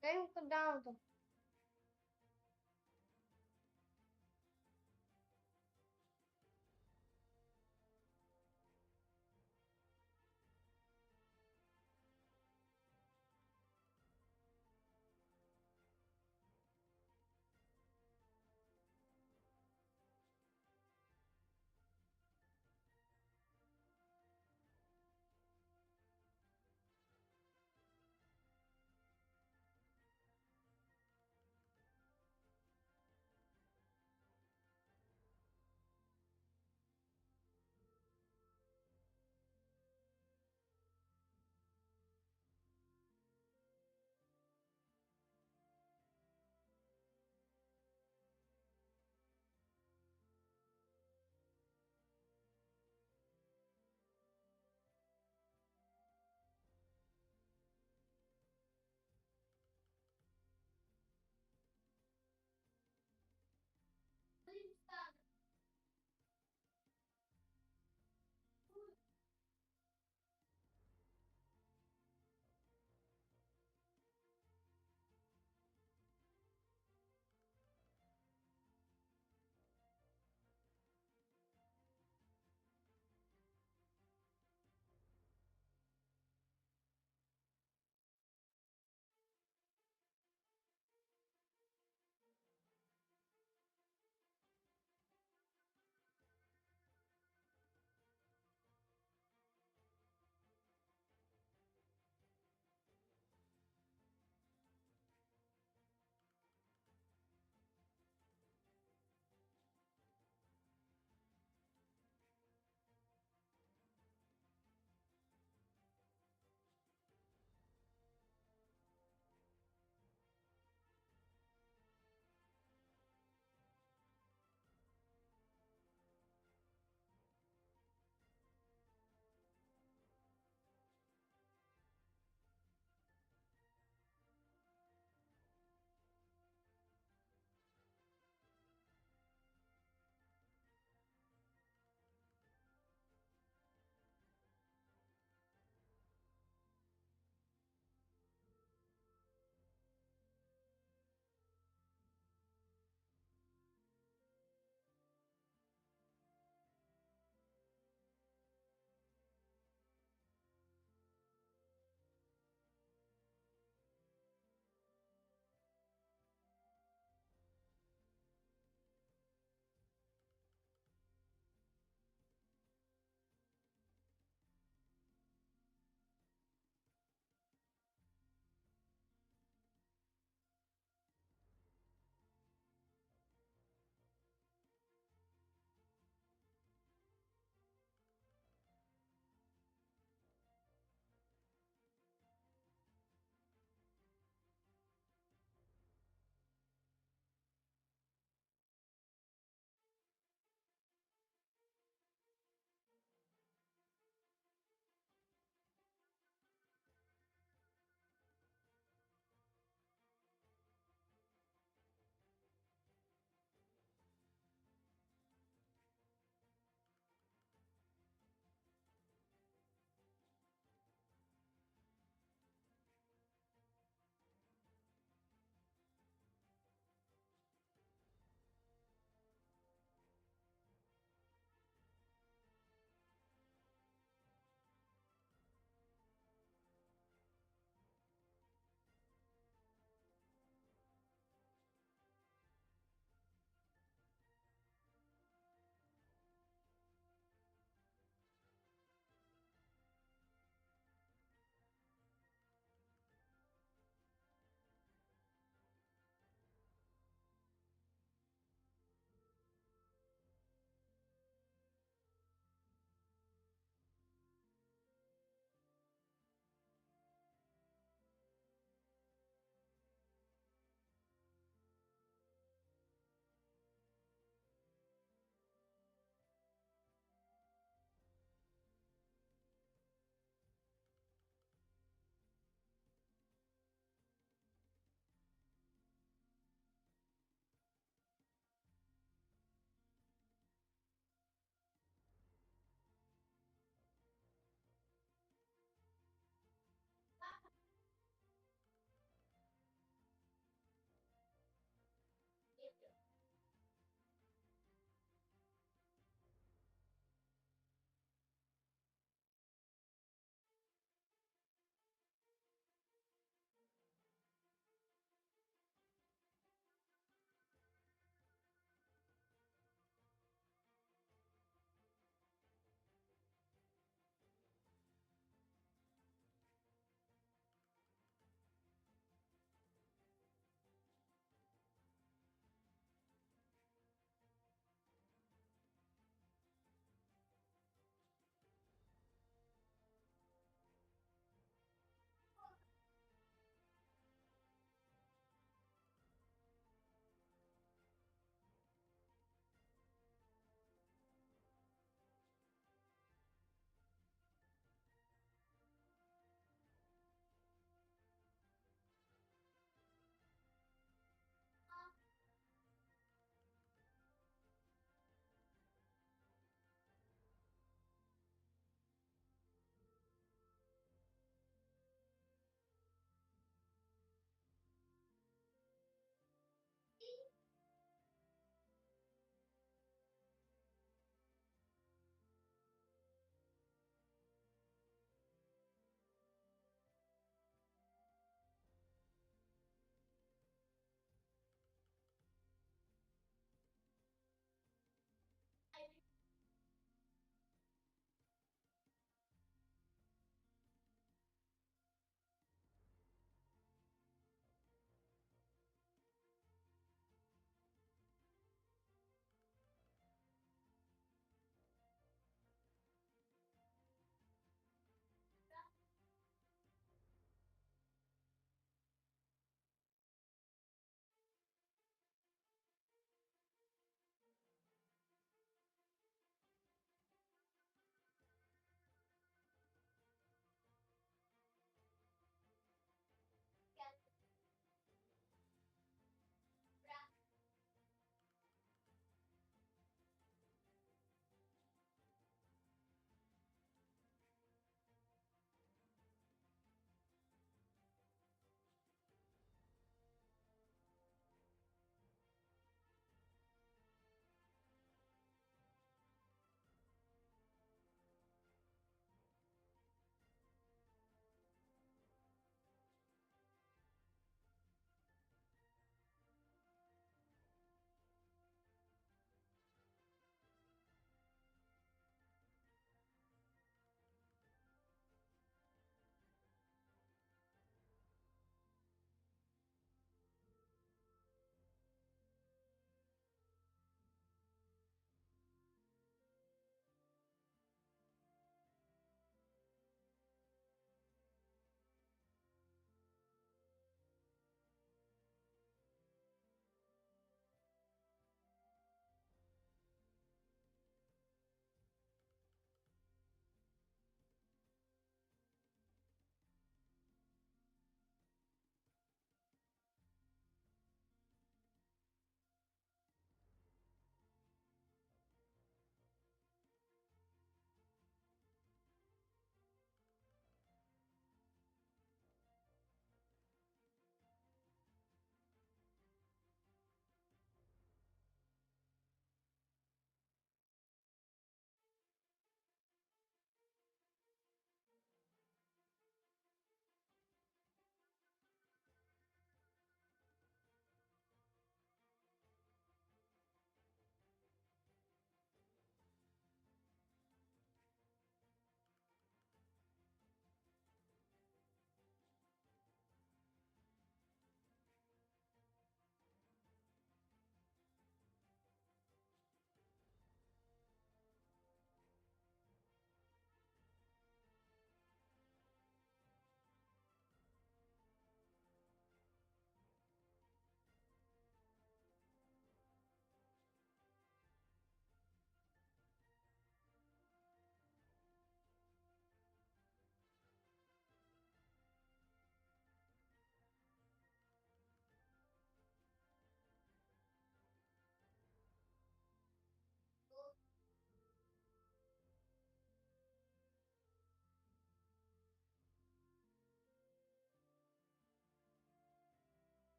Tem um cuidado.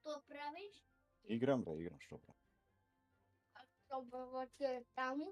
Što praviš? Igram, što bre. A što je tamo?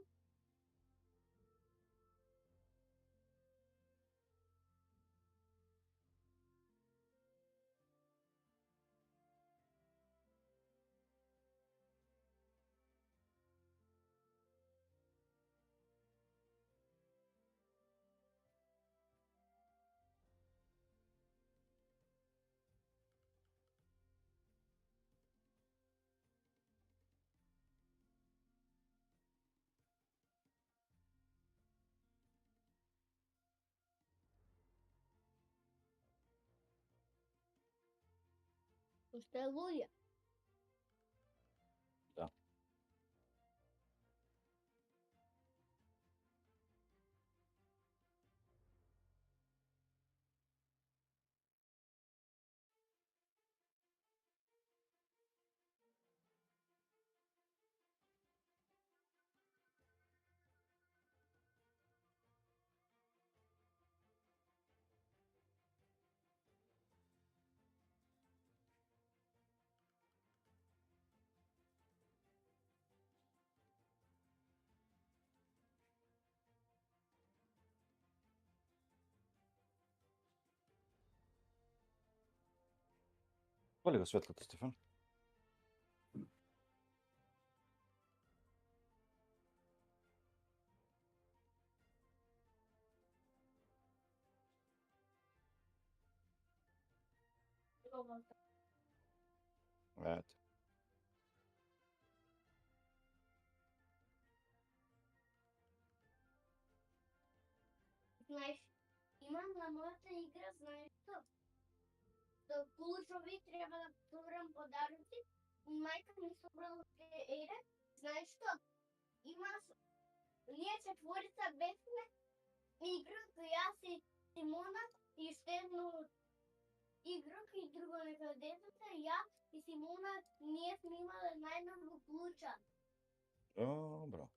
Što je Lulja? Da. Pali ga svetlata, Stefan. Eto. Знаеш, имам на моята игра, знаеш što? Da Kulučovi treba da program podaruci, majka mi sobrala ere, знаеш što? Ima nije četvorica besne igra, ja si Simona i još jednu igru i drugo neka deteta, ja i Simona nije snimala najnovog Kuluča. Dobro.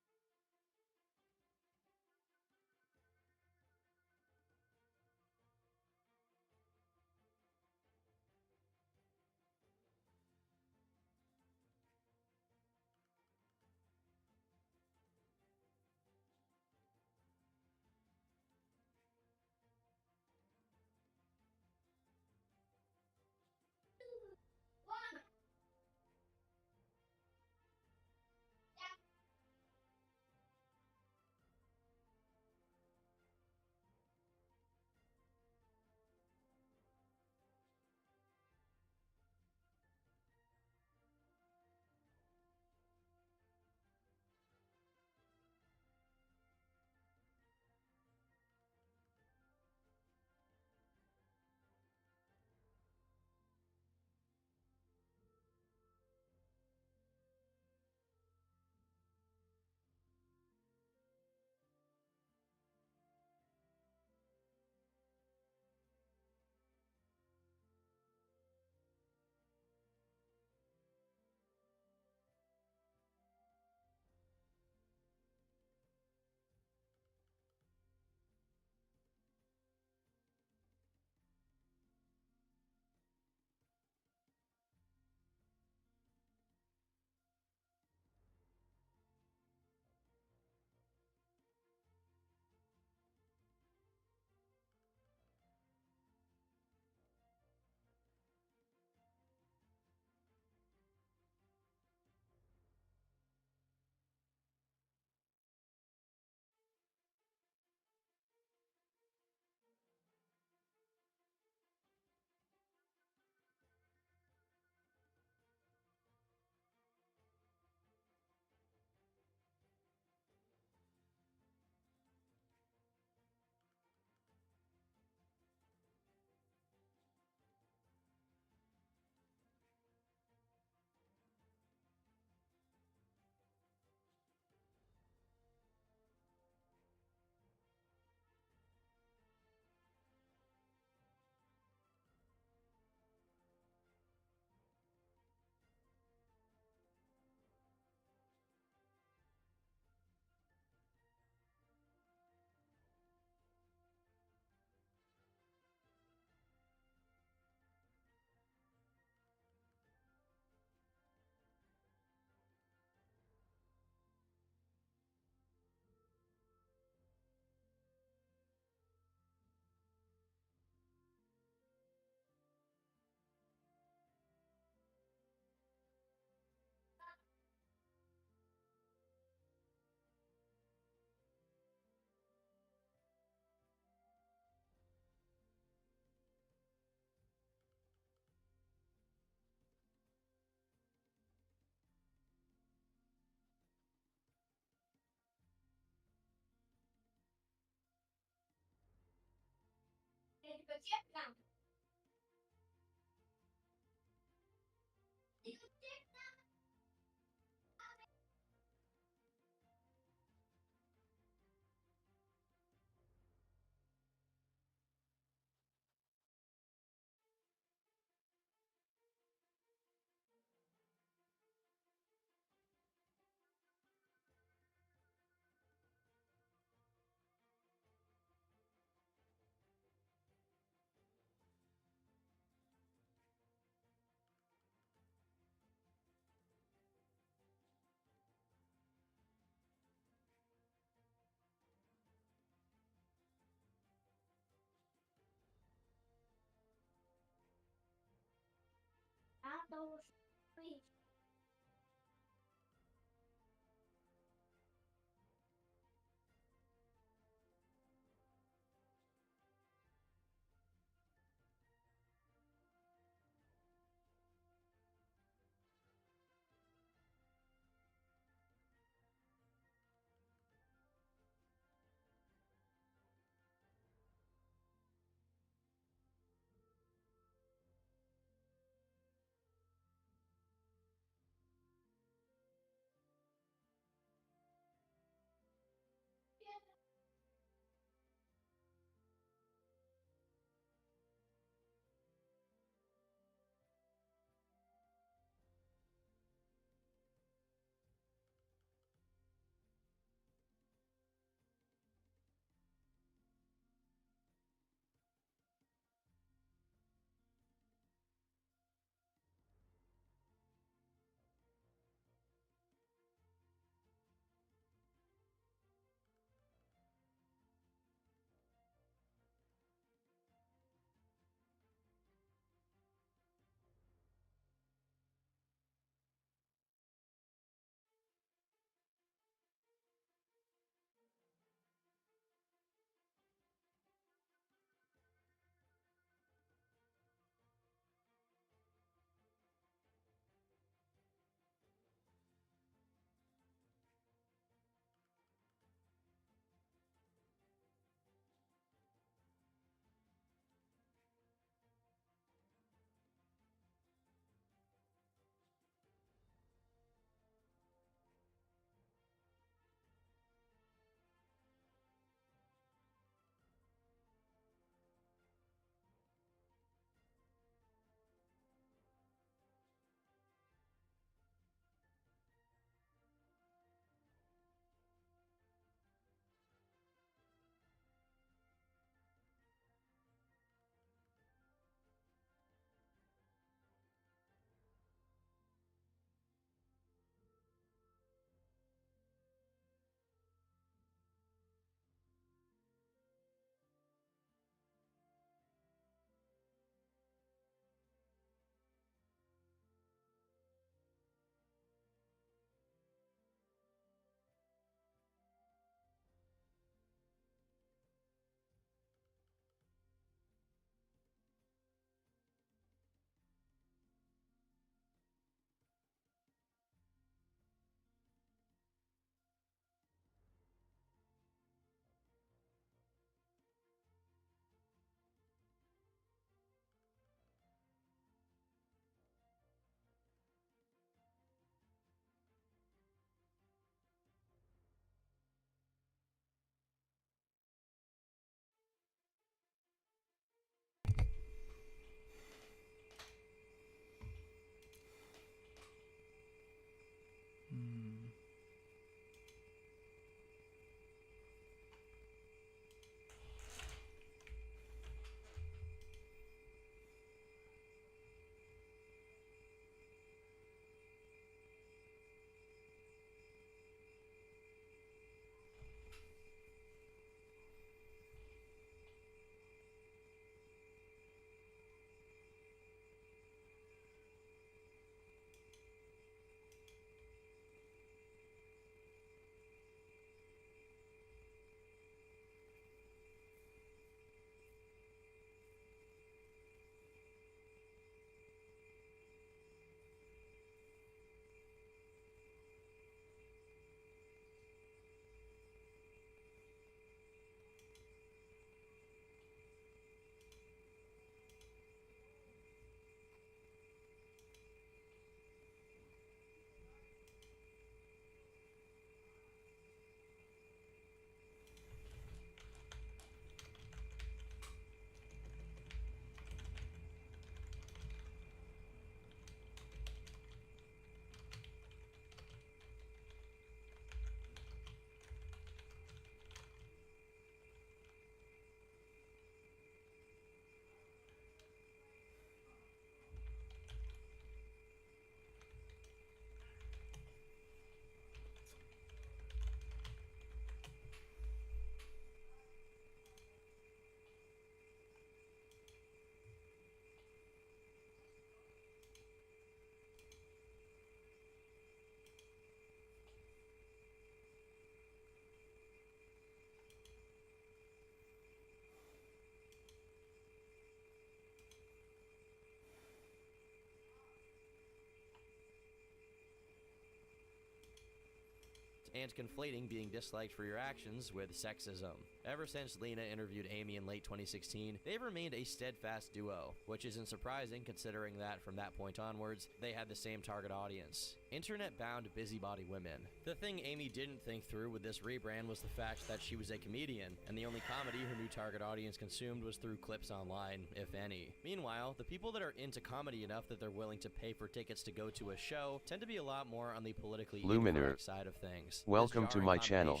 and conflating being disliked for your actions with sexism. Ever since Lena interviewed Amy in late 2016, they've remained a steadfast duo, which isn't surprising considering that from that point onwards, they had the same target audience. Internet-bound busybody women. The thing Amy didn't think through with this rebrand was the fact that she was a comedian, and the only comedy her new target audience consumed was through clips online, if any. Meanwhile, the people that are into comedy enough that they're willing to pay for tickets to go to a show tend to be a lot more on the politically incorrect side of things. Welcome to my channel.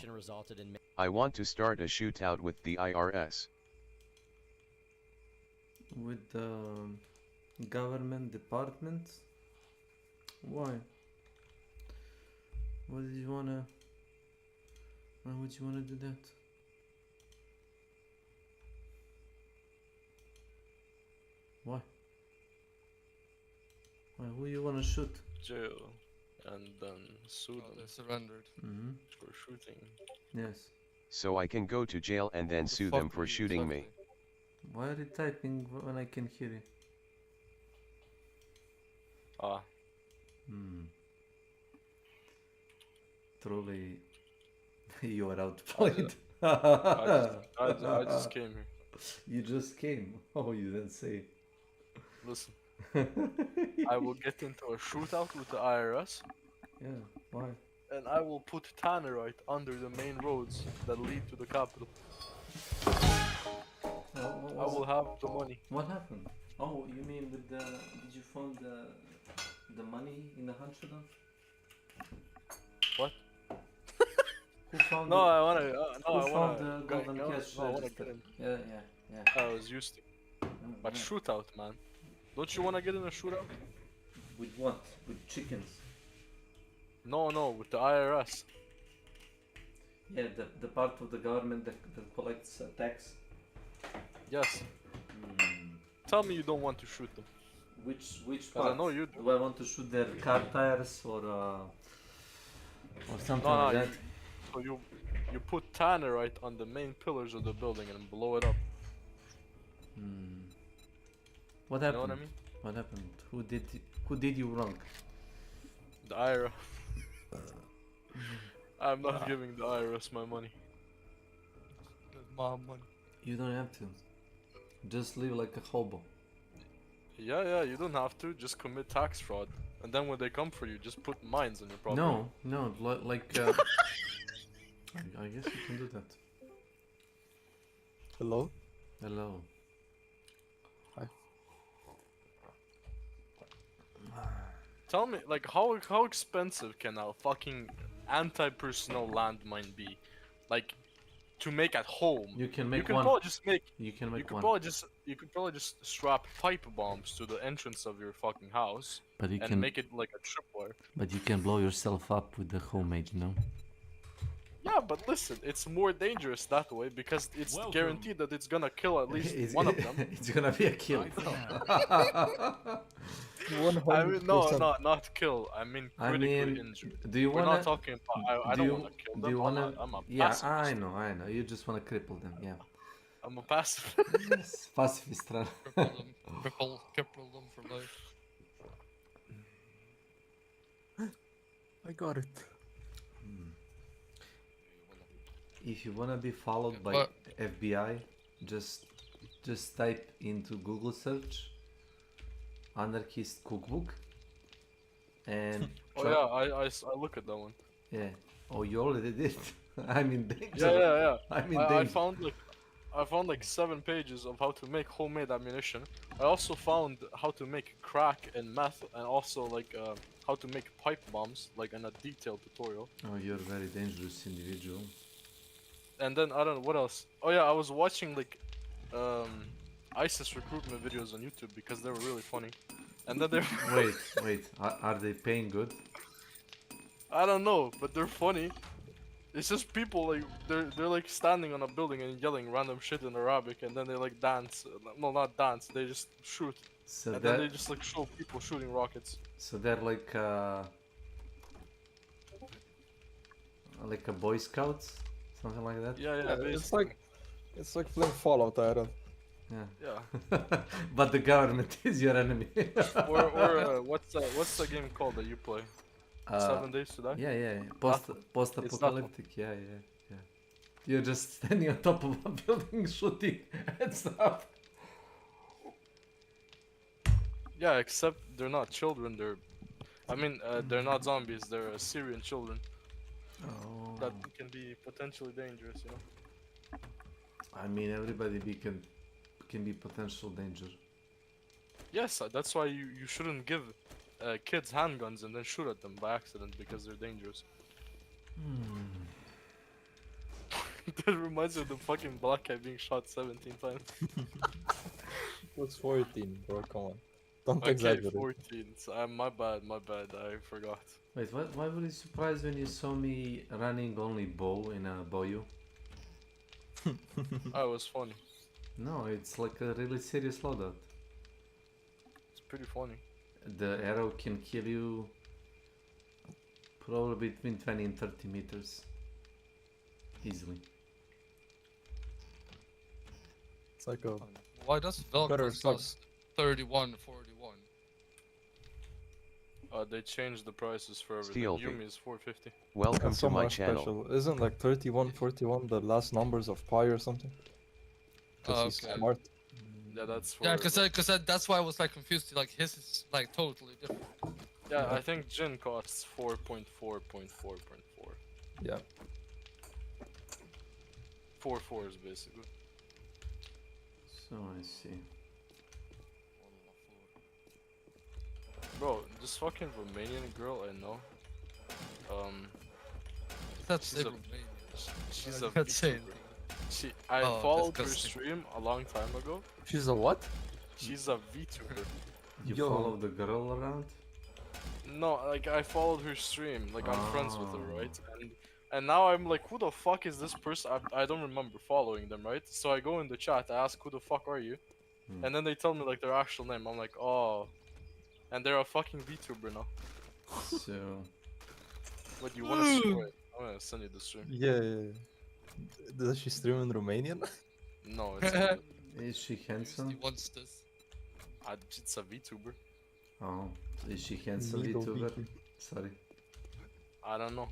I want to start a shootout with the IRS. With the government department? Why? Why would you wanna do that? Why? Why? Who you wanna shoot? Jail, and then sue them. They surrendered for shooting. Yes. So I can go to jail and then sue them for shooting me. Why are you typing when I can hear you? Ah. Truly, you are outplayed. I just came here. You just came. Oh, you didn't say. Listen, I will get into a shootout with the IRS. Yeah, why? And I will put tannerite under the main roads that lead to the capital. I will have the money. What happened? Oh, you mean with the? Did you find the money in the Amsterdam? What? Who found? No, I wanna. Who found the golden cash register? Yeah. I was used to. But shootout, man. Don't you wanna get in a shootout? With what? With chickens? No, with the IRS. Yeah, the part of the government that collects tax. Yes. Tell me you don't want to shoot them. Which part? I know you do. Do I want to shoot their car tires or something like that? So you put tannerite on the main pillars of the building and blow it up. What happened? You know what I mean? What happened? Who did you wrong? The IRS. I'm not giving the IRS my money. That's my money. You don't have to. Just live like a hobo. Yeah, you don't have to. Just commit tax fraud. And then when they come for you, just put mines on your property. No, like... I guess you can do that. Hello? Hello. Hi. Tell me, like, how expensive can a fucking anti-personnel landmine be? Like, to make at home. You can make one. one. You could probably just strap pipe bombs to the entrance of your fucking house. But you and can make it like a tripwire. But you can blow yourself up with the homemade, you know? Yeah, but listen, it's more dangerous that way because it's guaranteed that it's gonna kill at least one of them. It's gonna be a kill. I mean, no, not kill. I mean critically injured. Do you We're wanna? not talking about. I don't wanna kill them. Do you wanna? I'm a yeah, pacifist. I know. You just wanna cripple them. Yeah. I'm a pacifist. Yes, pacifist. Cripple them for life. I got it. If you wanna be followed by FBI, just type into Google search anarchist cookbook and I look at that one. Yeah. Oh, you already did. I'm in danger. Yeah. I'm in danger. I found like 7 pages of how to make homemade ammunition. I also found how to make crack and meth, and also like how to make pipe bombs, like in a detailed tutorial. Oh, you're a very dangerous individual. And then I don't know what else. Oh yeah, I was watching like ISIS recruitment videos on YouTube because they were really funny. And then they're wait, are they paying good? I don't know, but they're funny. It's just people like they're like standing on a building and yelling random shit in Arabic, and then they like dance. No, not dance. They just shoot. So and then they just like show people shooting rockets. So they're like a Boy Scouts, something like that. Yeah. It's like playing Fallout, Aaron. Yeah. But the government is your enemy. or what's the game called that you play? 7 Days to Die? Yeah, yeah. That one. Post-apocalyptic. Yeah. You're just standing on top of a building shooting at stuff. Yeah, except they're not children. They're not zombies. They're Syrian children. Oh. That can be potentially dangerous, you know. I mean, everybody can be potential danger. Yes, that's why you shouldn't give kids handguns and then shoot at them by accident because they're dangerous. That reminds me of the fucking black guy being shot 17 times. What's 14, bro? Come on. Don't Okay, exaggerate. 14. So, my bad. I forgot. Wait, why were you surprised when you saw me running only bow in a bow? Oh, it was funny. No, it's like a really serious loadout. It's pretty funny. The arrow can kill you probably between 20 and 30 meters. Easily. It's like a... Why does Velcro cost 31.41? They changed the prices for everything. Steel Yumi is 450. Welcome That's to so my much channel. special. Isn't like 3141 the last numbers of pi or something? Because he's Okay. smart. Yeah, that's for... Yeah, because that's why I was like confused. Like his is like totally different. Yeah, I think Jin costs 4.4.4.4. Yeah. 4 fours basically. So I see. Bro, this fucking Romanian girl I know. That's she's a Romanian. she's I a can't say VTuber. I Oh, followed her disgusting. stream a long time ago. She's a what? She's a VTuber. You Yo. follow the girl around? No, like I followed her stream. Like I'm friends with her, right? And now I'm like, who the fuck is this person? I don't remember following them, right? So I go in the chat, I ask, who the fuck are you? And then they tell me like their actual name. I'm like, oh. And they're a fucking VTuber now. So... What, you wanna stream it? I'm gonna send you the stream. Yeah. Does she stream in Romanian? No, it's not. Is she handsome? He wants this. It's a VTuber. Oh, is she handsome Needle VTuber? VTuber. Sorry. I don't know.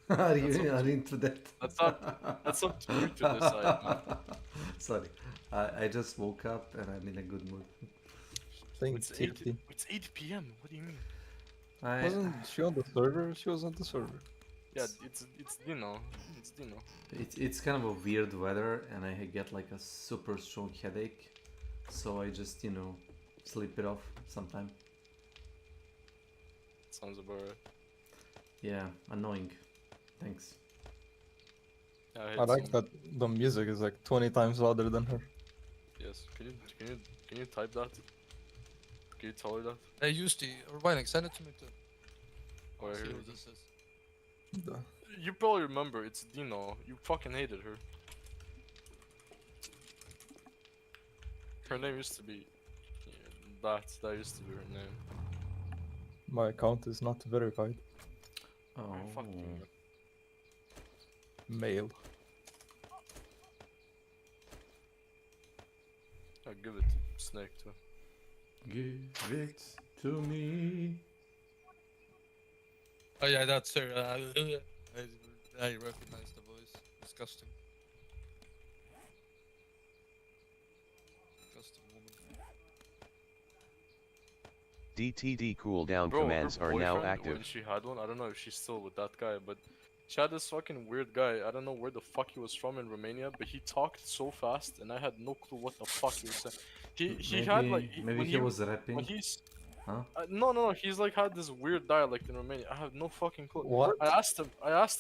Are you into that? That's up to you to decide, man. Sorry, I just woke up and I'm in a good mood. I think It's it's 8 15. It's 8 p.m. What do you mean? Wasn't she on the server? She was on the server. Yeah, it's Dino. It's Dino. It's kind of a weird weather and I get like a super strong headache, so I just sleep it off sometime. Sounds about right. Yeah, annoying. Thanks. Yeah, I like that the music is like 20 times louder than her. Yes. Can you type that? Can you tell her that? Hey, Justy, or Vinex, send it to me too. Oh, See here who it this is. is. You probably remember. It's Dino. You fucking hated her. Her name used to be. Yeah, that used to be her name. My account is not verified. Oh. Fucking. Mail. I'll give it to Snake too. Give it to me. Oh yeah, that's her. I recognize the voice. Disgusting. Disgusting woman. DTD cooldown Bro, commands her are now boyfriend, active. when she had one, I don't know if she's still with that guy, but she had this fucking weird guy. I don't know where the fuck he was from in Romania, but he talked so fast, and I had no clue what the fuck he was saying. He had like maybe when he was rapping. When he's Huh? no, he's like had this weird dialect in Romania. I have no fucking clue. What? I asked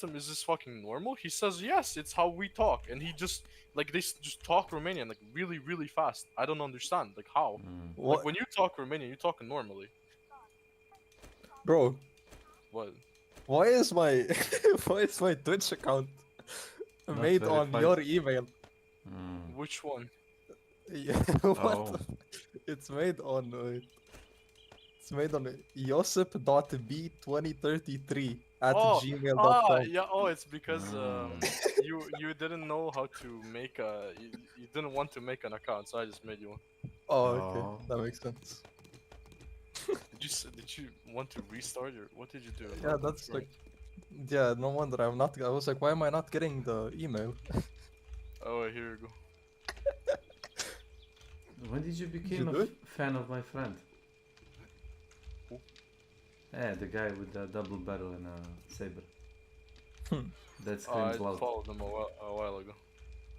him, is this fucking normal? He says yes, it's how we talk, and he just like they just talk Romanian like really really fast. I don't understand like how. What? Like when you talk Romanian, you talk normally. Bro, What? why is my Twitch account Not made on verified. your email? Which one? Yeah, what? Oh. It's made on josip.b2033 at gmail.com. Yeah. Oh, it's because you didn't know how to make you didn't want to make an account, so I just made you one. Oh, okay, that makes sense. Did you want to restart or what did you do? I'm Yeah, not that's sure. like. Yeah, no wonder I'm not. I was like, why am I not getting the email? Oh, wait, here you go. When did you become a do it? fan of my friend? Who? Yeah, the guy with the double barrel and a saber. That Oh, I screams loud. followed him a while ago.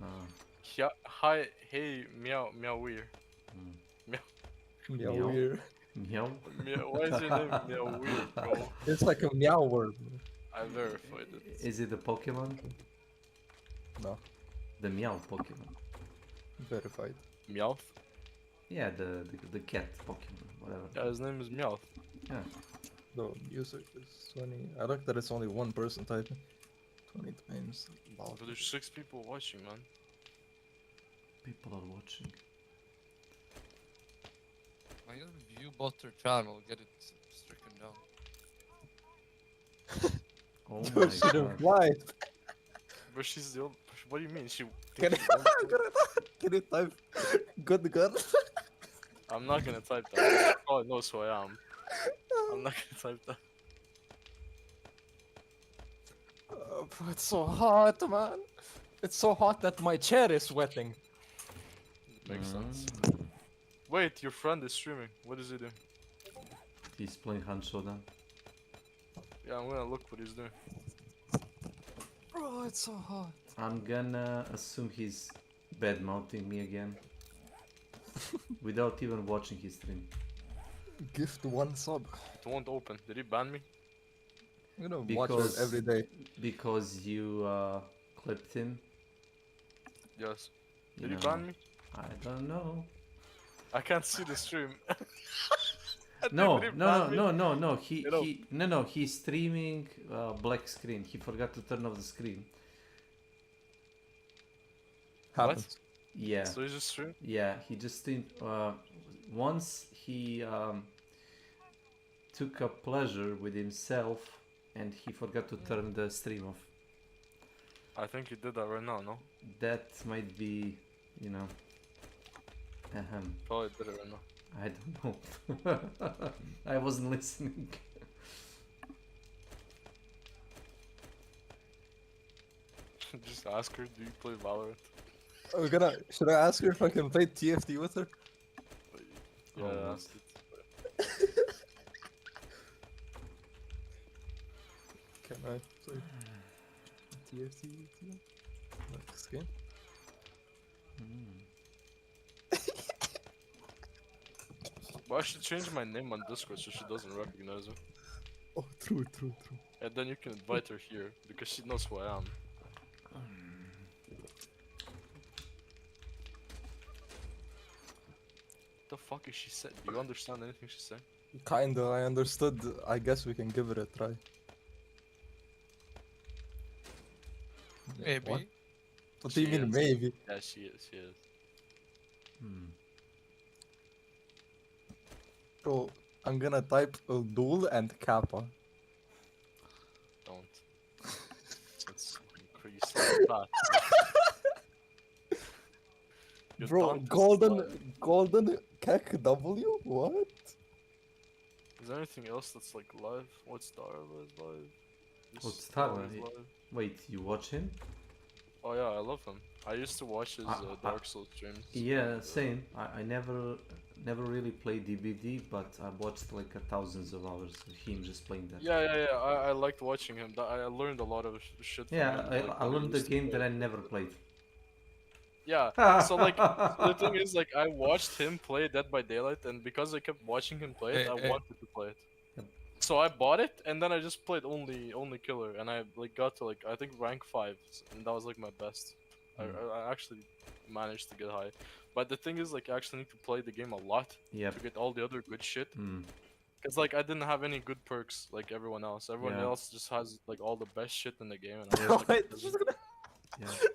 Ah. Hi, hey, meow, meow, weird. Meow. Meow weird. Meow? Why is your name meow weird, bro? It's like a meow word. I verified it. Is it a Pokemon? No. The Meow Pokemon. Verified. Meowth? Yeah, the cat Pokemon, whatever. Yeah, his name is Meowth. Yeah. The user is 20. I like that it's only one person typing. 20 times. Wow. But there's 6 people watching, man. People are watching. Why don't you bot her channel? Get it stricken down. Oh Dude, my she god. replied. But she's the old. What do you mean? She. Can you type good girl? I'm not gonna type that. She probably knows who I am. I'm not gonna type that. Bro, it's so hot, man. It's so hot that my chair is sweating. Makes sense. Wait, your friend is streaming. What is he doing? He's playing Hand Showdown. Yeah, I'm gonna look what he's doing. Bro, it's so hot. I'm gonna assume he's bad mouthing me again. Without even watching his stream. Gift one sub. It won't open. Did he ban me? I'm gonna watch it every day. Because you clipped him. Yes. You Did he know, ban me? I don't know. I can't see the stream. No, Did he no, ban me? no, no, no. Hello. No. He's streaming black screen. He forgot to turn off the screen. Happens. Yeah. So he just streamed? Yeah, he just streamed. Once he took a pleasure with himself, and he forgot to turn the stream off. I think he did that right now, no? That might be, you know. Probably did it right now. I don't know. I wasn't listening. Just ask her, do you play Valorant? Should I ask her if I can play TFT with her? Yeah, Oh, ask it. Can I play TFT with you? Next game? But I should change my name on Discord so she doesn't recognize me. Oh, true. And then you can invite her here, because she knows who I am. What the fuck is she saying? Do you understand anything she's saying? Kinda, I understood. I guess we can give it a try. Maybe. What do you mean, maybe? Yeah, she is. Bro, I'm gonna type Duel and Kappa. Don't. That's crazy. Bro, golden Kek W? What? Is there anything else that's like live? What's Star live? What's This Star? is live. Wait, you watch him? Oh yeah, I love him. I used to watch his Dark Souls streams. Yeah, same. I never really played DBD, but I watched like thousands of hours of him just playing that. Yeah. I liked watching him. I learned a lot of shit from Yeah, him. I learned the game that I never played. Yeah, so like, the thing is, like, I watched him play Dead by Daylight, and because I kept watching him play it, I wanted to play it. So I bought it, and then I just played only killer, and I like got to like I think rank 5, and that was like my best. I actually managed to get high, but the thing is, like, I actually need to play the game a lot to get all the other good shit. Cause like I didn't have any good perks like everyone else. Everyone else just has like all the best shit in the game, and I was like,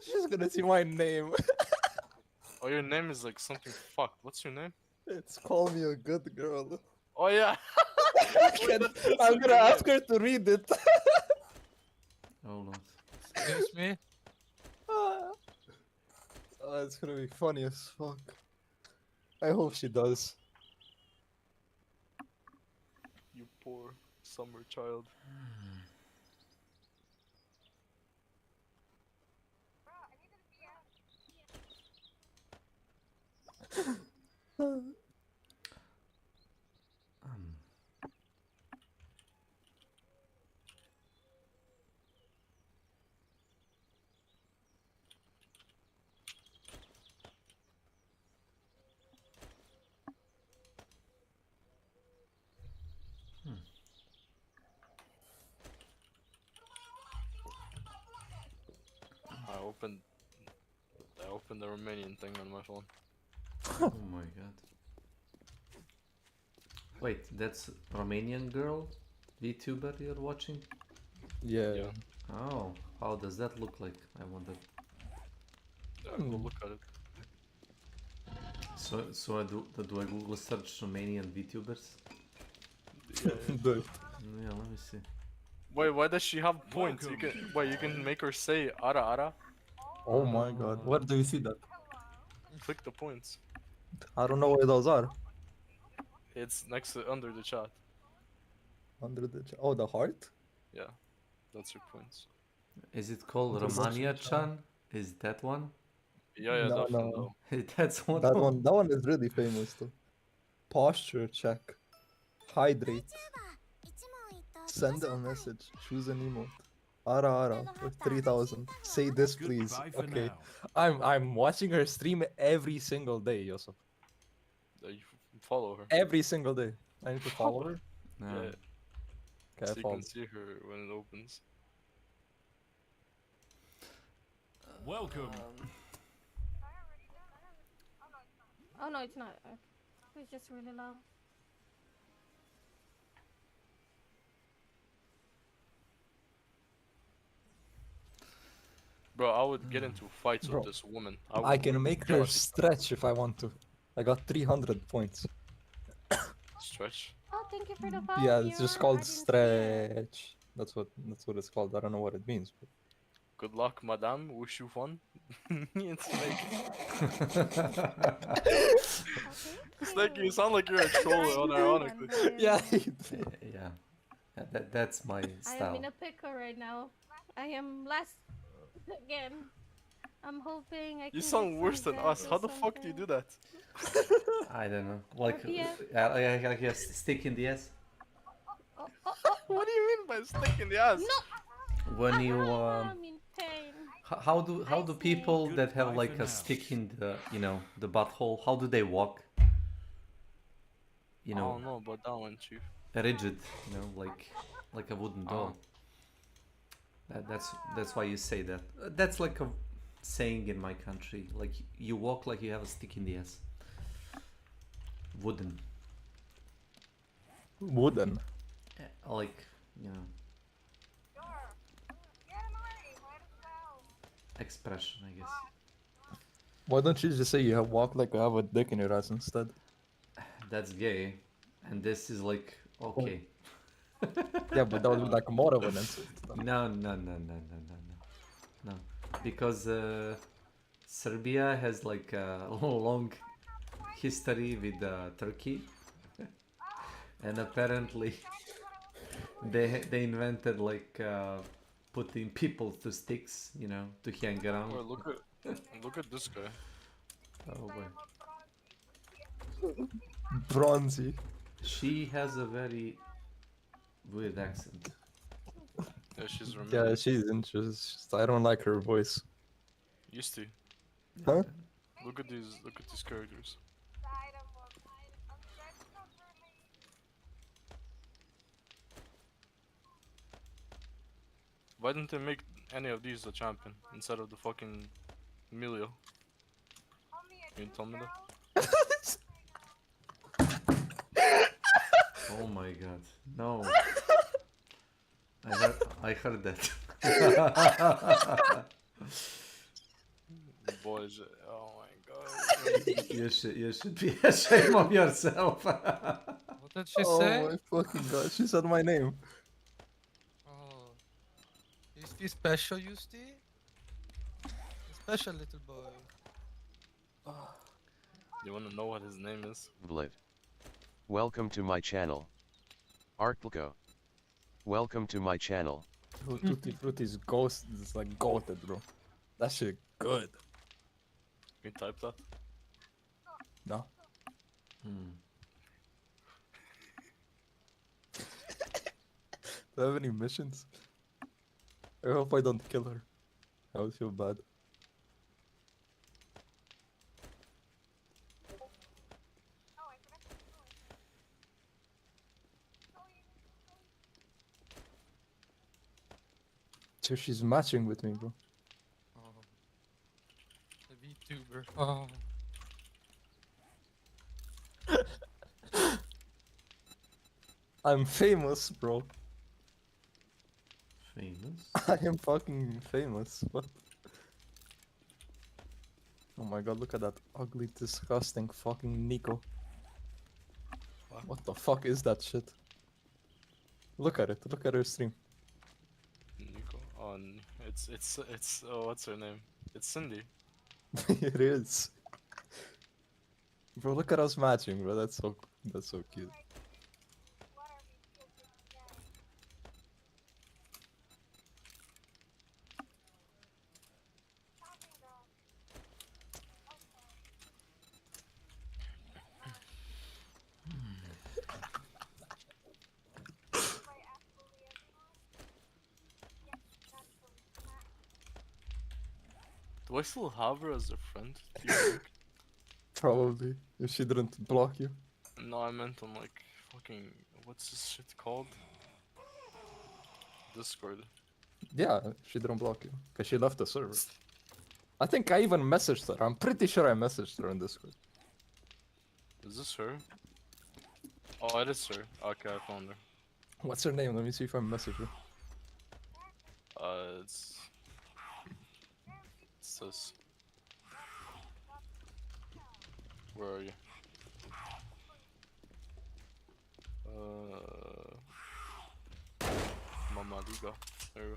She's gonna see my name. oh, your name is like something fucked. What's your name? It's Call Me a Good Girl. Oh yeah. I'm gonna ask her to read it. Hold on. Excuse me? Oh, it's gonna be funny as fuck. I hope she does. You poor summer child. I opened the Romanian thing on my phone. Oh my god. Wait, that's Romanian girl VTuber you're watching? Yeah. Oh, how does that look like? I wonder. Go look at it. So do I Google search Romanian VTubers? Do it. Yeah, let me see. Wait, why does she have points? You can make her say ara ara. Oh my god, where do you see that? Click the points. I don't know where those are. It's next to under the chat. Under the oh, the heart? Yeah, that's your points. Is it called Romania-chan? Is that one? Yeah, no, definitely. no. That's one. That one is really famous too. Posture check. Hydrate. Send a message. Choose an emote. Ara ara for 3,000. Say this please. Okay. I'm watching her stream every single day, Yosef. You follow her. Every single day. I need to follow her. Yeah. Okay, So I you follow. can see her when it opens. Welcome. Oh no, it's not. It's just really low. Bro, I would get into fights with this woman. I can make her stretch if I want to. I got 300 points. Stretch? Oh, thank you for the follow. Yeah, it's just called stretch. That's what it's called. I don't know what it means. But... Good luck, madame. Wish you fun. It's Snake, you sound like you're a troll, unironically. Yeah. Yeah. That's my I am style. in a pickle right now. I am last again. I'm hoping I can. You sound worse than us. How the fuck do you do that? I don't know. Like, RPF? I guess stick in the ass. What do you mean by stick in the ass? No. When you I'm in pain. how do people that have like a stick in the the butthole, how do they walk? You I know, don't know about that one, chief. rigid, like a wooden doll. That's why you say that. That's like a saying in my country. Like you walk like you have a stick in the ass. Wooden. Wooden. Like expression, I guess. Why don't you just say you have walk like you have a dick in your ass instead? That's gay, and this is like okay. Yeah, but that would be like more of an insult. No, because Serbia has like a long history with Turkey, and apparently they invented like putting people to sticks, to hang around. Well, look at this guy. Oh boy. Bronzy. She has a very weird accent. Yeah, she's Romanian. Yeah, she's interesting. I don't like her voice. Used to. Huh? Look at these characters. Why didn't they make any of these a champion instead of the fucking Emilio? Can you tell me that? Oh my god, no. I heard that. Boys, oh my god. You should be ashamed of yourself. What did she say? Oh my fucking god, she said my name. Oh. Is he special, Yusti? Special little boy. You wanna know what his name is? Vlad. Welcome to my channel. Artlico. Welcome to my channel. Tutti Frutti's ghost is like goated, bro. That shit good. Can you type that? No. Do I have any missions? I hope I don't kill her. I would feel bad. So she's matching with me, bro. The VTuber. Oh. I'm famous, bro. Famous? I am fucking famous. What? Oh my god, look at that ugly, disgusting fucking Nico. What the fuck is that shit? Look at it. Look at her stream. Nico on it's what's her name? It's Cindy. It is. Bro, look at us matching, bro. That's so cute. Do I still have her as a friend? Do you think? Probably. If she didn't block you. No, I meant on like fucking what's this shit called? Discord. Yeah, she didn't block you. Because she left the server. I think I even messaged her. I'm pretty sure I messaged her on Discord. Is this her? Oh, it is her. Okay, I found her. What's her name? Let me see if I message her. It's this. Where are you? Mama Liga. There we go.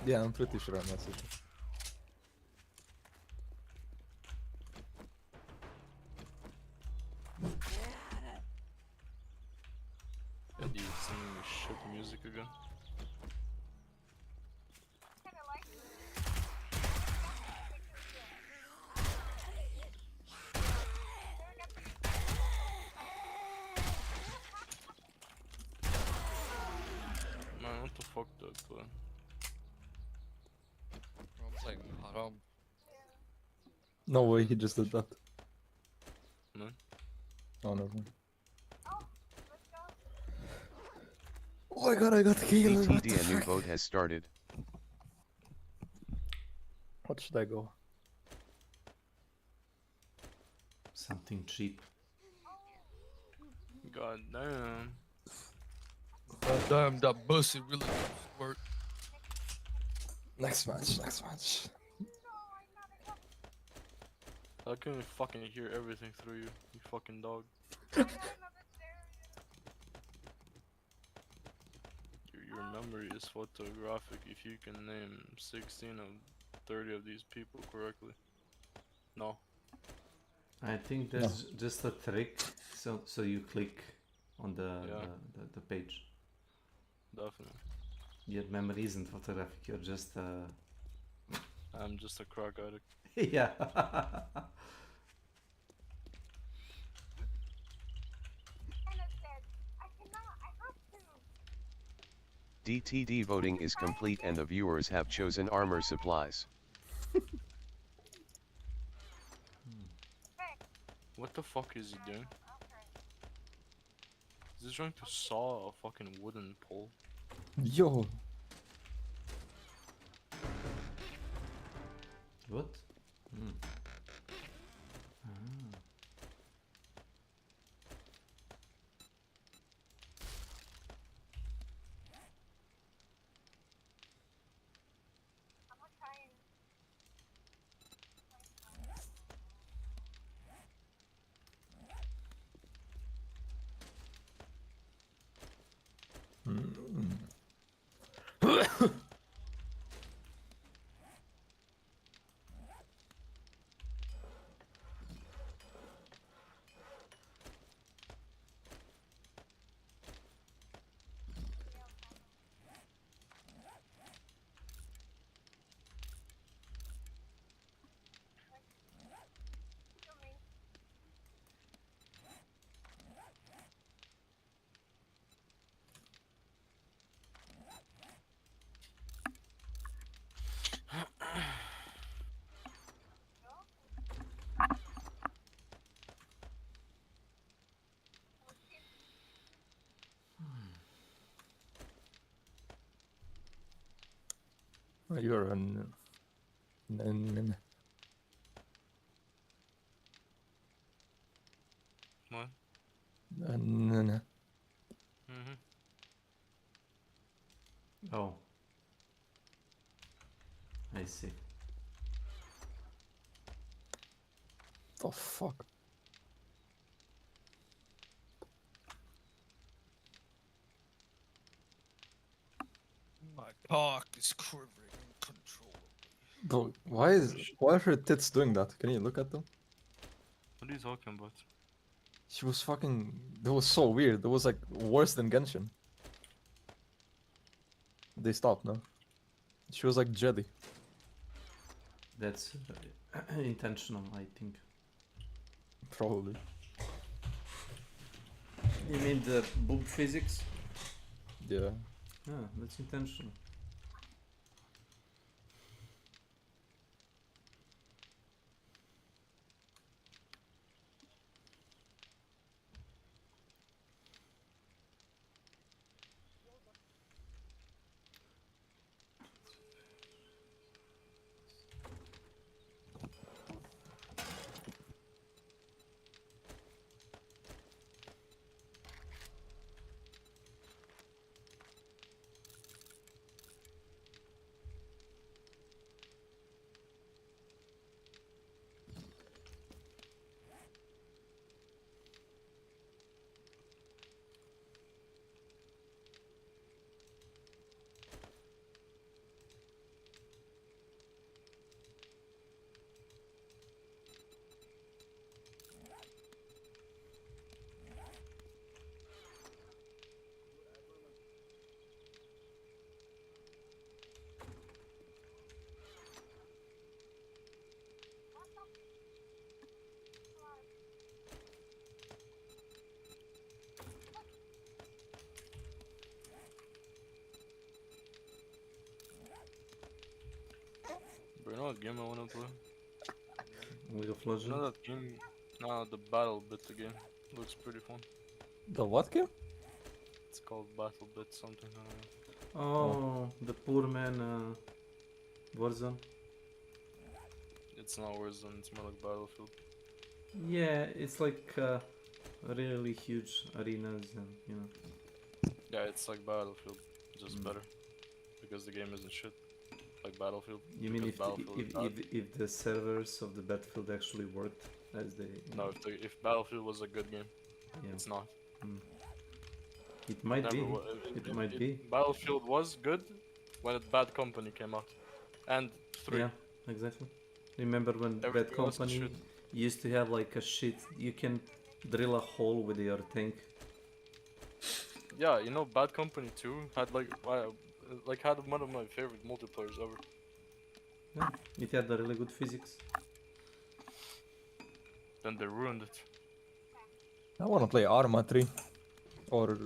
Yeah, I'm pretty sure I messaged her. And you singing shit music again? Man, what the fuck did I play? I'm playing haram. No way, he just did that. No? Oh, never mind. Oh my god, I got killed. DTD, a new vote has started. What should I go? Something cheap. God damn. God damn, that pussy really does work. Next match, next match. How can we fucking hear everything through you, you fucking dog? Your memory is photographic if you can name 16 of 30 of these people correctly. No. I think there's just a trick, so you click on the page. Definitely. Your memory isn't photographic. You're just I'm just a crack addict. yeah. DTD voting is complete and the viewers have chosen armor supplies. What the fuck is he doing? Is he trying to saw a fucking wooden pole? Yo. What? You're an... What? An... Mm-hmm. Oh. I see. The fuck? My cock is quivering uncontrollably. Bro, why are her tits doing that? Can you look at them? What are you talking about? She was fucking... That was so weird. That was like worse than Genshin. They stopped now. She was like jelly. That's intentional, I think. Probably. You mean the boob physics? Yeah. Yeah, that's intentional. Bro, you know what game I wanna play? League of You Legends? know that game? Nah, the Battle Bit again. Looks pretty fun. The what game? It's called Battle Bit something. I don't know. Oh, the poor man Warzone. It's not Warzone, it's more like Battlefield. Yeah, it's like really huge arenas and you know. Yeah, it's like Battlefield, just better. Because the game isn't shit. Like Battlefield. You mean because if Battlefield is bad. if the servers of the Battlefield actually worked as they... No, if Battlefield was a good game, Yeah. it's not. It might be. It might be. Battlefield was good when Bad Company came out, and 3. Yeah, exactly. Remember when Bad Everything else is Company shit. used to have like a shit, you can drill a hole with your tank. Yeah, you know, Bad Company 2 had had one of my favorite multiplayers ever. Yeah, it had a really good physics. Then they ruined it. I wanna play Arma 3. Or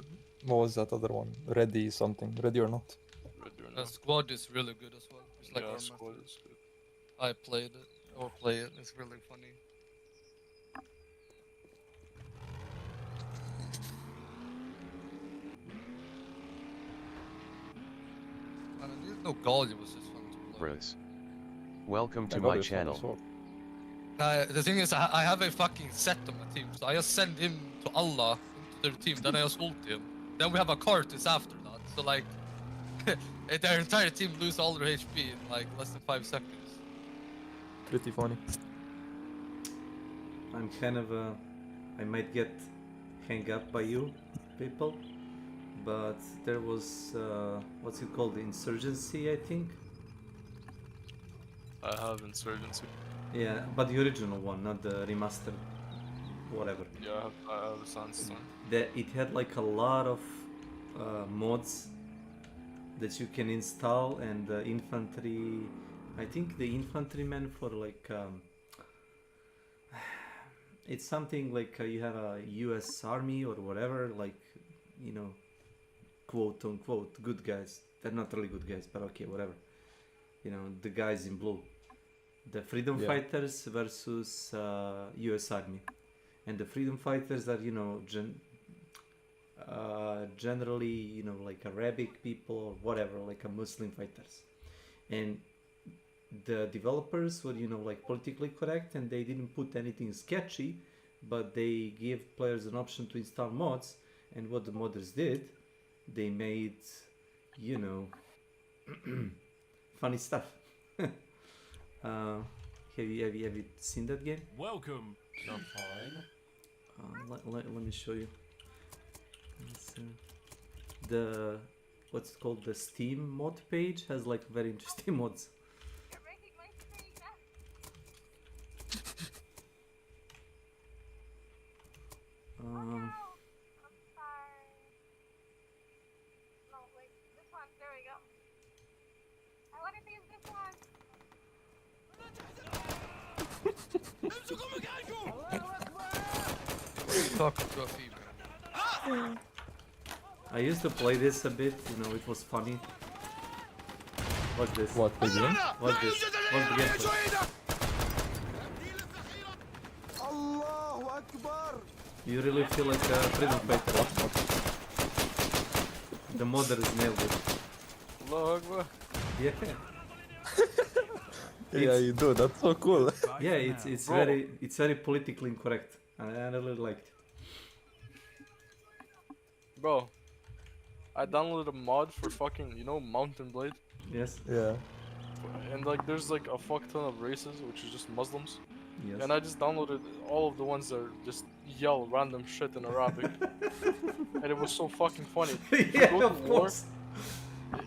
what was that other one? Ready something. Ready or not? Ready or The not. squad is really good as well. It's like Yeah, Arma Squad 3. is good. I played it or play it. It's really funny. I didn't know Gallia was this fun to play. Bruce. Welcome to I got my this one as channel. well. The thing is, I have a fucking set on my team, so I just send him to Allah into their team, then I just ult him. Then we have a Curtis after that, so like, their entire team lose all their HP in like less than 5 seconds. Pretty funny. I'm kind of I might get hang up by you people, but there was what's it called, the Insurgency, I think. I have Insurgency. Yeah, but the original one, not the remastered, whatever. Yeah, I have Sandstorm. That it had like a lot of mods that you can install, and the infantry. I think the infantrymen for like it's something like you have a U.S. Army or whatever, like, you know, quote unquote good guys. They're not really good guys, but okay, whatever. You know, the guys in blue. The freedom fighters versus U.S. Army, and the freedom fighters are, you know, generally, you know, like Arabic people or whatever, like a Muslim fighters, and the developers were, you know, like politically correct, and they didn't put anything sketchy, but they gave players an option to install mods. And what the modders did, they made, you know, funny stuff. Have you seen that game? Welcome, Sunshine. Let me show you. It's, the what's it called, the Steam mod page has like very interesting mods. I used to play this a bit, you know, it was funny. What's this? What, the game? What's this? What's the gameplay? You really feel like a freedom fighter. The modders nailed it. Allahu Akbar. Yeah. Yeah, you do. That's so cool. Yeah, it's very politically incorrect, and I really liked it. Bro, I downloaded a mod for fucking, you know, Mountain Blade. Yes. Yeah. And like, there's like a fuck ton of races, which is just Muslims. Yes. And I just downloaded all of the ones that just yell random shit in Arabic. And it was so fucking funny. If you go to war,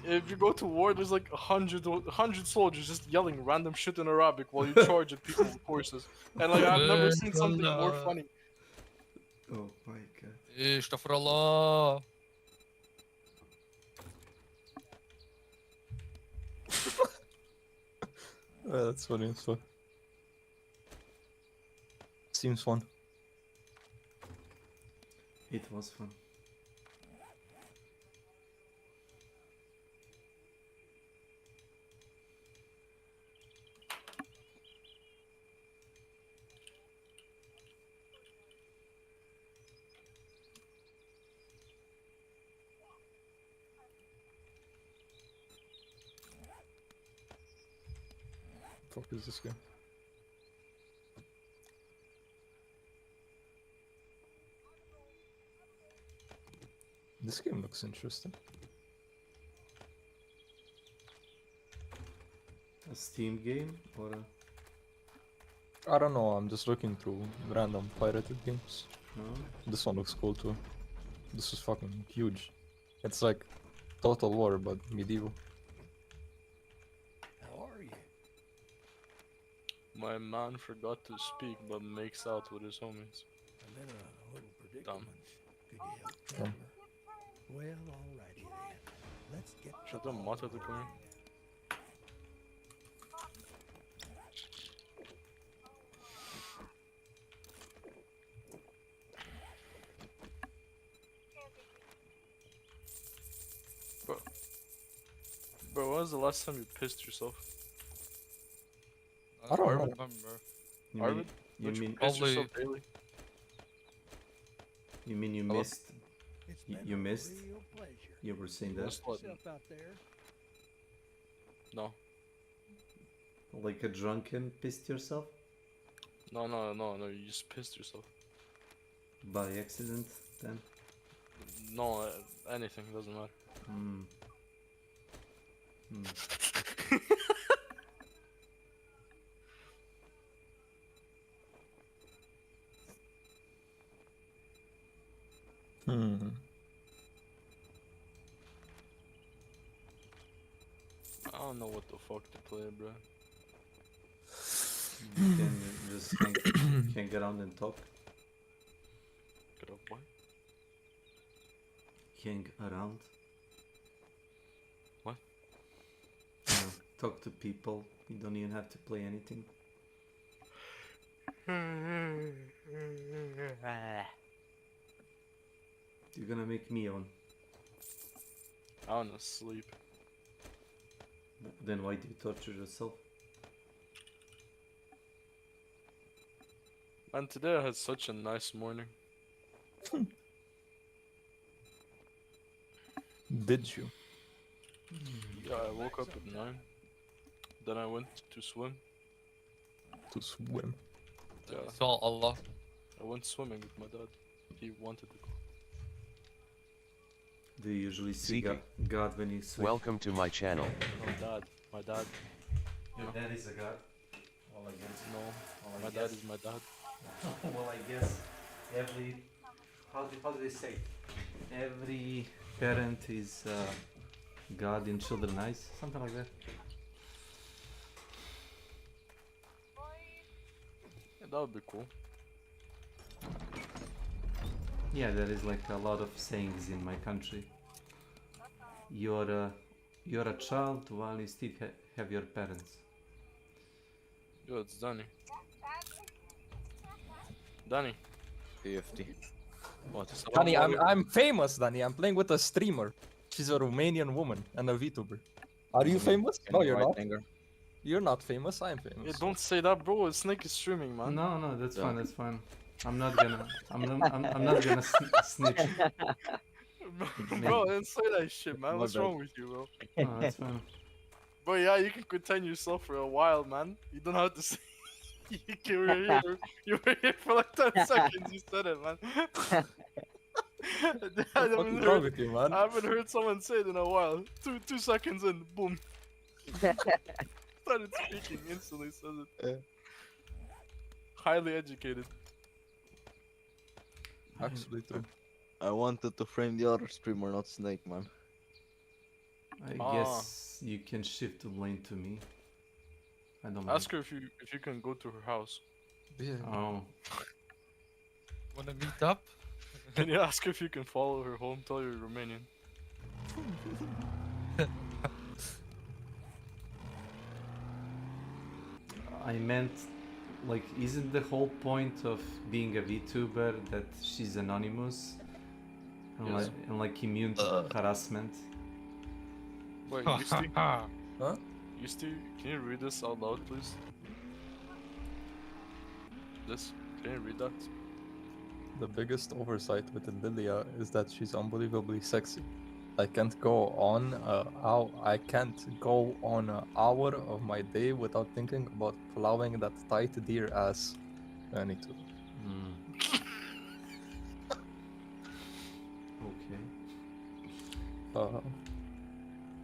if you go to war, there's like 100 soldiers just yelling random shit in Arabic while you charge at people with horses. And like, I've never seen something more funny. Oh my god. Astaghfirullah. Yeah, that's funny as fuck. Seems fun. It was fun. Fuck is this game? This game looks interesting. A Steam game or a... I don't know, I'm just looking through random pirated games. Oh. This one looks cool too. This is fucking huge. It's like Total War but medieval. How are you? My man forgot to speak but makes out with his homies. I'm in a little predicament. Dumb. Could you help me? Dumb. Well, alrighty then. Let's get Shut the mouth of the coin. Bro, when was the last time you pissed yourself? I don't know. You Arvid? Don't you piss yourself daily? You mean you Hello? missed? You missed? You were saying that? Missed what? out there. No. Like a drunken pissed yourself? No, you just pissed yourself. By accident, then? No, anything, doesn't matter. Hmm. Hmm. I don't know what the fuck to play, bro. You can just hang around and talk. Get up, what? Hang around. What? You know, talk to people. You don't even have to play anything. You're gonna make me on. I wanna sleep. Then why do you torture yourself? And today I had such a nice morning. Did you? Yeah, I woke up at 9. Then I went to swim. To swim. Yeah. Saw Allah. I went swimming with my dad. He wanted to go. Do you usually see Zeke. God when you swim? Welcome to my channel. My dad. Your No. dad is a God? Well, I guess. No, Well, I my guess. dad is my dad. Well, I guess every... How do they say? Every parent is God in children's eyes? Something like that. Yeah, that would be cool. Yeah, there is like a lot of sayings in my country. You're a child while you still have your parents. Yo, it's Danny. Danny. AFT. What? Danny, I'm famous, Danny. I'm playing with a streamer. She's a Romanian woman and a VTuber. Are you famous? No, you're not. You're not famous. I'm famous. Yeah, don't say that, bro. Snake is streaming, man. No, that's fine. That's fine. I'm not gonna snitch. Bro, don't say that shit, man. What's wrong with you, bro? No, that's fine. But yeah, you can contain yourself for a while, man. You don't have to say. You were here for like 10 seconds. You said it, man. What's wrong with you, man? I haven't heard someone say it in a while. 2 seconds in, boom. Started speaking instantly. Says it. Highly educated. Actually, true. I wanted to frame the other streamer, not Snake, man. I guess you can shift the blame to me. I don't know. Ask her if you can go to her house. Yeah. Oh. Wanna meet up? Can you ask her if you can follow her home? Tell her you're Romanian. I meant, like, isn't the whole point of being a VTuber that she's anonymous and, Yes. like immune to harassment? Wait, Yusti? Huh? Yusti, can you read this out loud, please? This? Can you read that? The biggest oversight with Lilia is that she's unbelievably sexy. I can't go on an hour of my day without thinking about plowing that tight deer ass. I need to. Okay.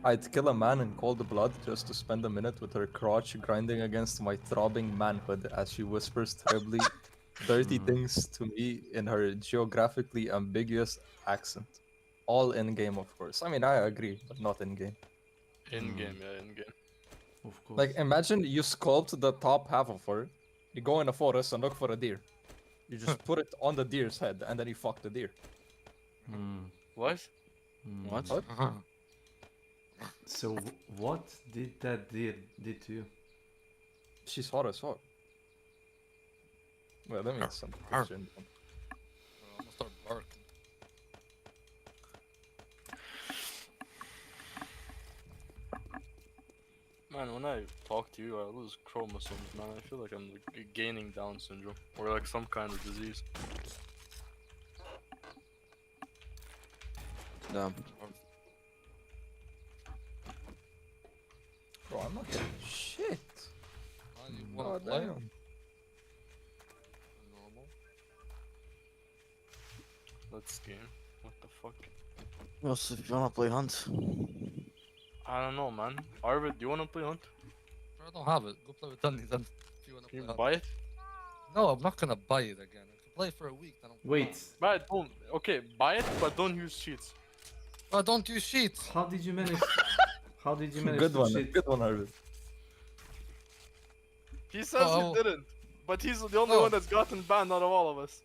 I'd kill a man in cold blood just to spend a minute with her crotch grinding against my throbbing manhood as she whispers terribly dirty things to me in her geographically ambiguous accent. All in game, of course. I mean, I agree, but not in game. In game, yeah, in game. Of course. Like, imagine you sculpt the top half of her, you go in a forest and look for a deer. You just put it on the deer's head and then you fuck the deer. What? What? So what did that deer did to you? She's hot as fuck. Well, let me send a picture. I'm gonna start barking. Man, when I talk to you, I lose chromosomes, man. I feel like I'm like, gaining Down syndrome or like some kind of disease. Damn. Bro, I'm not getting shit. Wanna God play? damn. Normal. Let's game. What the fuck? Well, if you wanna play Hunt. I don't know, man. Arvid, do you wanna play Hunt? I don't have it. Go play with Danny then. If you wanna Can you play buy it? No, I'm not gonna buy it again. I can play for a week. Then Wait. Buy it, don't. Okay, buy it, but don't use cheats. I don't use sheets. How did you manage? How did you manage Good to one, cheat? good one, Arvid. He says he didn't, but he's the only one that's gotten banned out of all of us.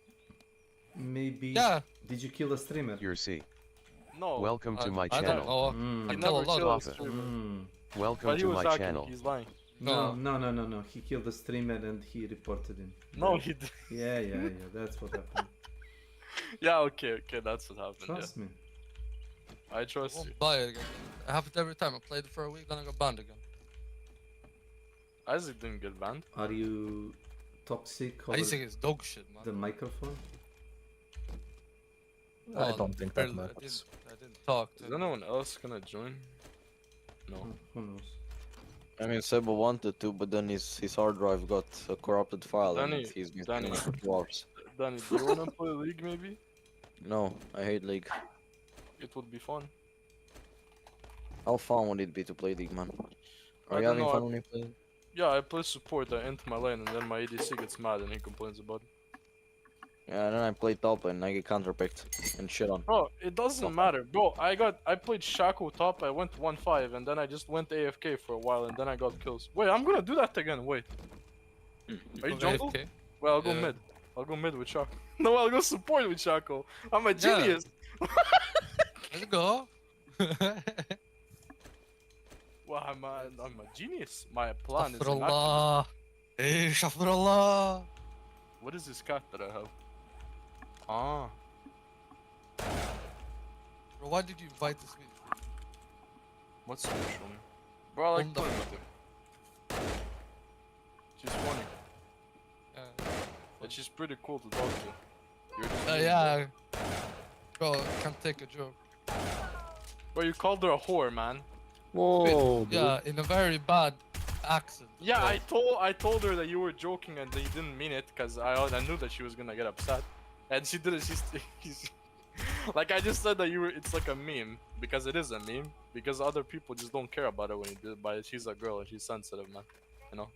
Maybe. Yeah. Did you kill a streamer? You're C. No. Welcome to my I don't channel. know. He I kill a never lot killed of a streamer. Welcome But he to was my hacking, channel. he's lying. No. He killed the streamer and he reported him. No, he did. Yeah. That's what happened. Yeah, okay, that's what happened. Trust me. I trust I you. won't buy it again. I have it every time. I played it for a week, then I got banned again. Isaac didn't get banned. Are you toxic over Isaac is dog shit, man. the microphone? I don't think that barely- matters. I didn't talk to Is anyone else gonna join? No. Who knows? I mean, Seba wanted to, but then his hard drive got a corrupted file and Danny, he's been Danny, spinning it for 2 hours. Danny, do you wanna play League maybe? No, I hate League. It would be fun. How fun would it be to play League, man? Are I you don't having know. fun when you play? Yeah, I play support. I enter my lane and then my ADC gets mad and he complains about it. Yeah, and then I play top and I get counterpicked and shit on. Bro, it doesn't matter. Bro, I played Shaco top, I went 1-5 and then I just went AFK for a while and then I got kills. Wait, I'm gonna do that again, wait. Are you Go jungle? AFK? Well, I'll go Yeah. mid. I'll go mid with Shaco. No, I'll go support with Shaco. I'm a genius. Let's go. Wow, I'm a genius. My plan is Astaghfirullah. Astaghfirullah. What is this cat that I have? Ah. Bro, why did you invite this video? What's special? Bro, I like playing with her. She's funny. And she's pretty cool to talk to. You're just Yeah. Bro, can't take a joke. Bro, you called her a whore, man. Whoa. Yeah, in a very bad accent. Yeah, Bro. I told her that you were joking and that you didn't mean it because I knew that she was gonna get upset, and she didn't. She's like I just said that you were. It's like a meme because it is a meme because other people just don't care about it when you do it. But she's a girl and she's sensitive, man. You know.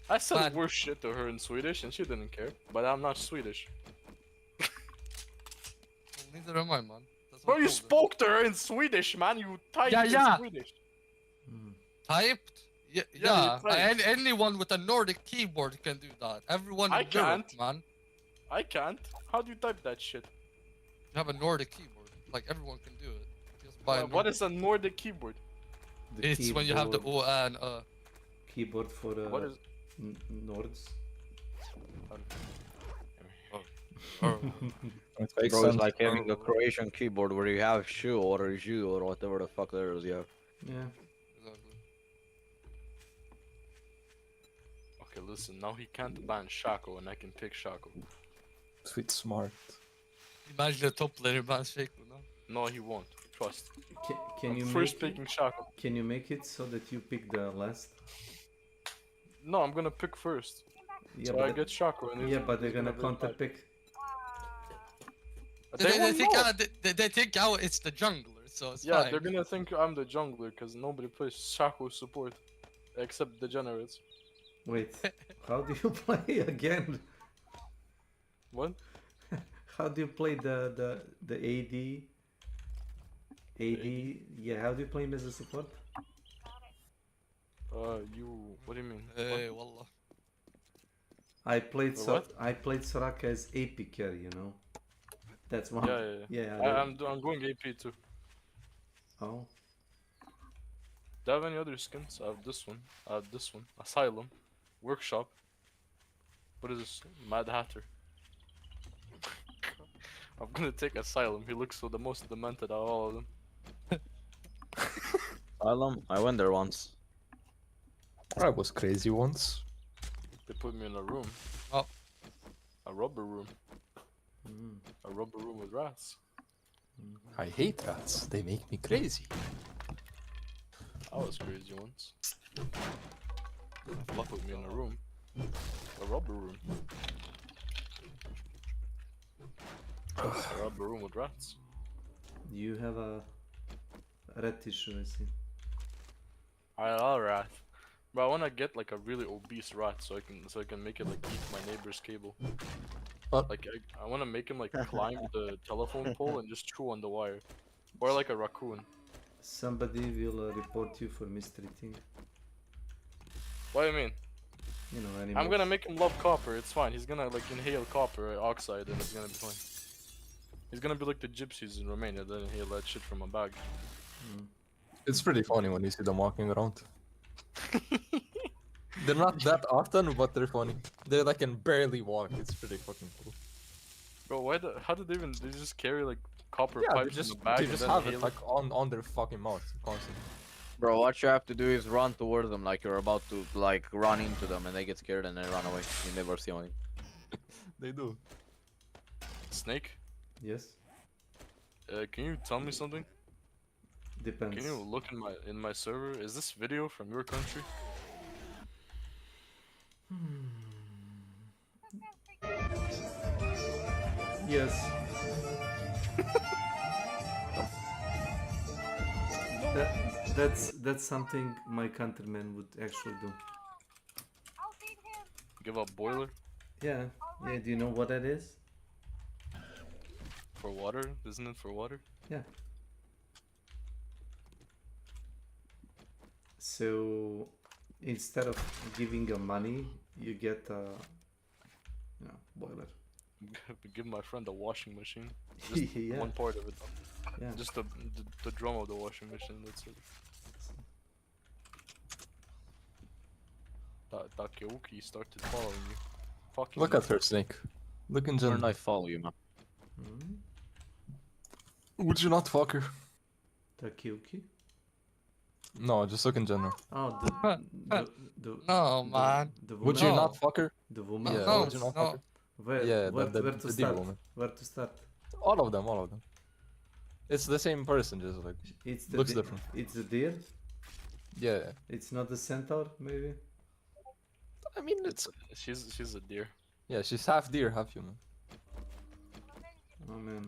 I said worse shit to her in Swedish and she didn't care. But I'm not Swedish. Neither am I, man. That's Bro, what I you told her. spoke to her in Swedish, man. You typed Yeah. in Swedish. Typed? Yeah, Yeah, you typed. anyone with a Nordic keyboard can do that. Everyone in I Europe, can't. man. I can't. How do you type that shit? You have a Nordic keyboard. Like, everyone can do it. Just buy a What is a Nordic keyboard? It's when you have the O and Keyboard for What is? Nords. Bro, it's like having a Croatian keyboard where you have shoe or Jew or whatever the fuck there is, yeah. Yeah. Okay, listen, now he can't ban Shaco and I can pick Shaco. Sweet smart. Imagine the top laner bans Shaco, no? No, he won't. Trust. Can I'm you first make picking Shaco. Can you make it so that you pick the last? No, I'm gonna pick first. Yeah, so but I get Shaco and yeah, but they're he's gonna be counter bad. pick. They think it's the jungler, so it's Yeah, fine. they're gonna think I'm the jungler because nobody plays Shaco support except degenerates. Wait, how do you play again? What? How do you play the AD? Yeah, how do you play him as a support? What do you mean? Hey, wallah. I played What? I played Soraka as AP carry, you know. That's one. Yeah. Yeah, I'm going AP too. Oh. Do I have any other skins? I have this one. I have this one. Asylum. Workshop. What is this? Mad Hatter. I'm gonna take Asylum. He looks so the most demented out of all of them. Asylum? I went there once. I was crazy once. They put me in a room. Oh. A rubber room. A rubber room with rats. I hate rats. They make me crazy. I was crazy once. Fluff with me in a room. A rubber room. A rubber room with rats. You have a rat issue, I see. I love rat. But I wanna get like a really obese rat so I can make it like eat my neighbor's cable. Like I wanna make him like climb the telephone pole and just chew on the wire. Or like a raccoon. Somebody will report you for mistreating. What do you mean? You know, I'm animals. gonna make him love copper, it's fine. He's gonna like inhale copper oxide and it's gonna be fine. He's gonna be like the gypsies in Romania that inhale that shit from a bag. It's pretty funny when you see them walking around. They're not that often, but they're funny. They like can barely walk. It's pretty fucking cool. Bro, how did they just carry like copper Yeah, pipes in the bag they and just then have inhale it like on their fucking mouth constantly. Bro, what you have to do is run towards them like you're about to like run into them and they get scared and they run away. You never see anything. They do. Snake? Yes. Can you tell me something? Depends. Can you look in my server? Is this video from your country? Yes. That's something my countrymen would actually do. Give up boiler Yeah. Yeah. Do you know what that is? for water? Isn't it for water? Yeah. So instead of giving a money, you get a boiler. Give my friend a washing machine. Just Yeah. one part of it. Yeah. Just the drum of the washing machine. That's it. Takeuki started following you. Fucking Look at her, Snake. Look in Where general. I follow you, man? Would you not fuck her? Takeuki? No, just look in general. Oh, No, man. The woman. Would you not fuck her? The woman. Yeah, No, would you not no. fuck her? Where? Yeah, where the to diva start? woman. Where to start? All of them, all of them. It's the same person, just like It's the looks different. It's the deer. Yeah. It's not the centaur, maybe. I mean, it's she's a deer. yeah, she's half deer, half human. Oh man.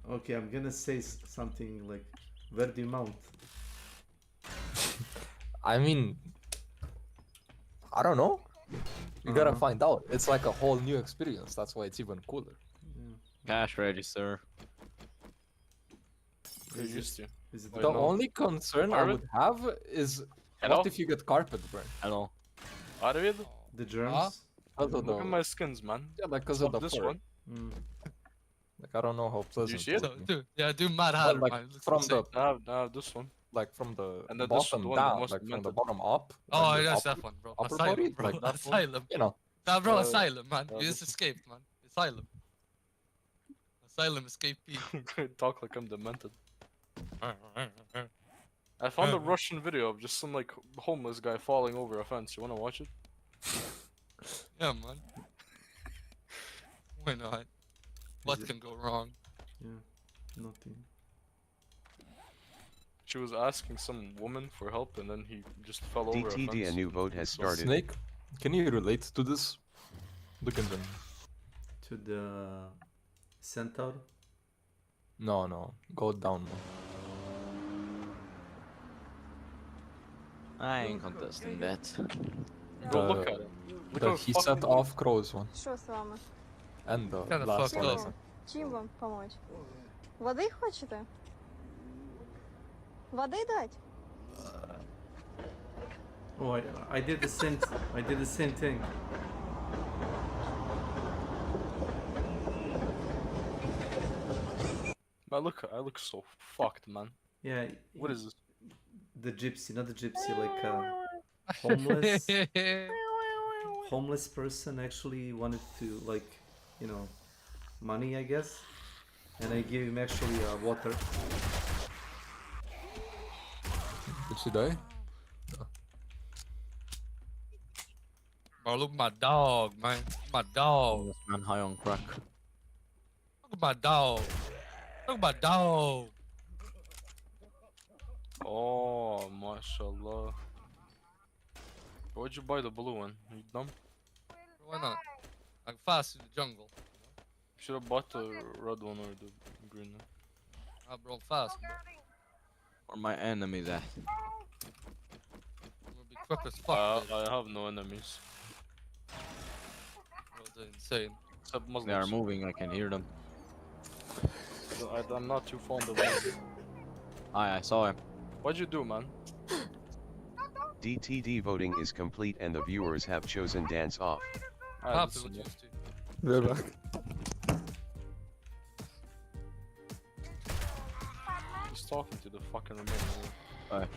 Okay, I'm gonna say something like, where do you mount? I mean, I don't know. You gotta find out. It's like a whole new experience. That's why it's even cooler. Cash register. You're used to. The only concern I would have is Hello? what if you get carpet burn? Hello. Arvid? The germs? Because Look at my skins, man. Yeah, like because Stop of the this fur. one. Like I don't know how pleasant. see it? would be. Dude, yeah, do mad But, hatter, like man. Looks from insane. the Nah, this one. like from the And then this bottom one, the one that down, must like be from the meant bottom up. Oh, and the yes, upper- that one, bro. Upper Asylum, body, bro. like that one. Asylum. You know. Nah, bro, Uh, asylum, man. You this just escaped, man. Asylum. Asylum escapee. Talk like I'm demented. I found a Russian video of just some like homeless guy falling over a fence. You wanna watch it? Yeah, man. Why not? What can go wrong? Yeah, nothing. She was asking some woman for help, and then he just fell over a DTD, a fence. new vote has started. Snake, can you relate to this? Look at them. To the centaur? No, go down more. I ain't contesting that. Bro, look at it. Look how He fucking set off crows one. Що з вами? And the Kinda last fucked one. up. Чим вам помочь? Води хочете? Води дать? Oh, I did the same. I did the same thing. Man, I look so fucked, man. Yeah. What is this? The gypsy, not the gypsy, like homeless. Homeless person actually wanted to, like, you know, money, I guess, and I gave him actually water. Did she die? Bro, look at my dog, man. My dog. This man high on crack. Look at my dog. Look at my dog. Oh, mashallah. Why'd you buy the blue one? You dumb? Why not? I'm fast in the jungle. Should have bought the red one or the green one. Ah, bro, I'm fast, bro. Where my enemies at? I'm gonna be quick as fuck. I have no enemies. Bro, they're insane. Except Muslims. They are moving, I can hear them. I'm not too fond of them. I saw him. What'd you do, man? DTD voting is complete and the viewers have chosen dance off. Happy with you, Steve. We're back. He's talking to the fucking Romanian. Alright.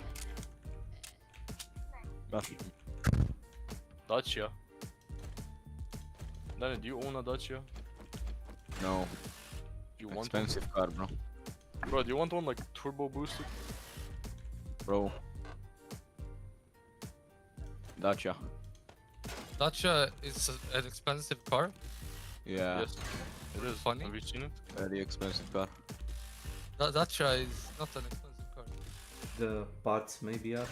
Dacia. Danny, do you own a Dacia? No. You want Expensive car, bro. one? Bro, do you want one like turbo boosted? Bro. Dacia. Dacia is an expensive car. Yeah. Yes. It is. Funny. Have you seen it? Very expensive car. Dacia is not an expensive car. The parts maybe are.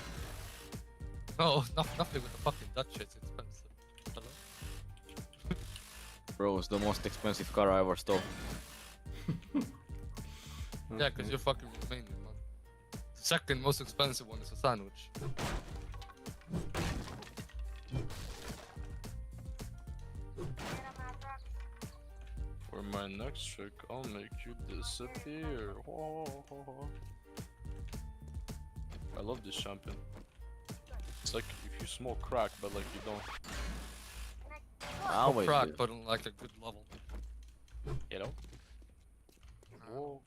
No, nothing with the fucking Dacia is expensive. Hello? Bro, it's the most expensive car I ever stole. Yeah, because you're fucking Romanian, man. The second most expensive one is a sandwich. For my next trick, I'll make you disappear. I love this champion. It's like if you smoke crack, but like you don't. Always crack, do. but on like a good level. You know? Whoa.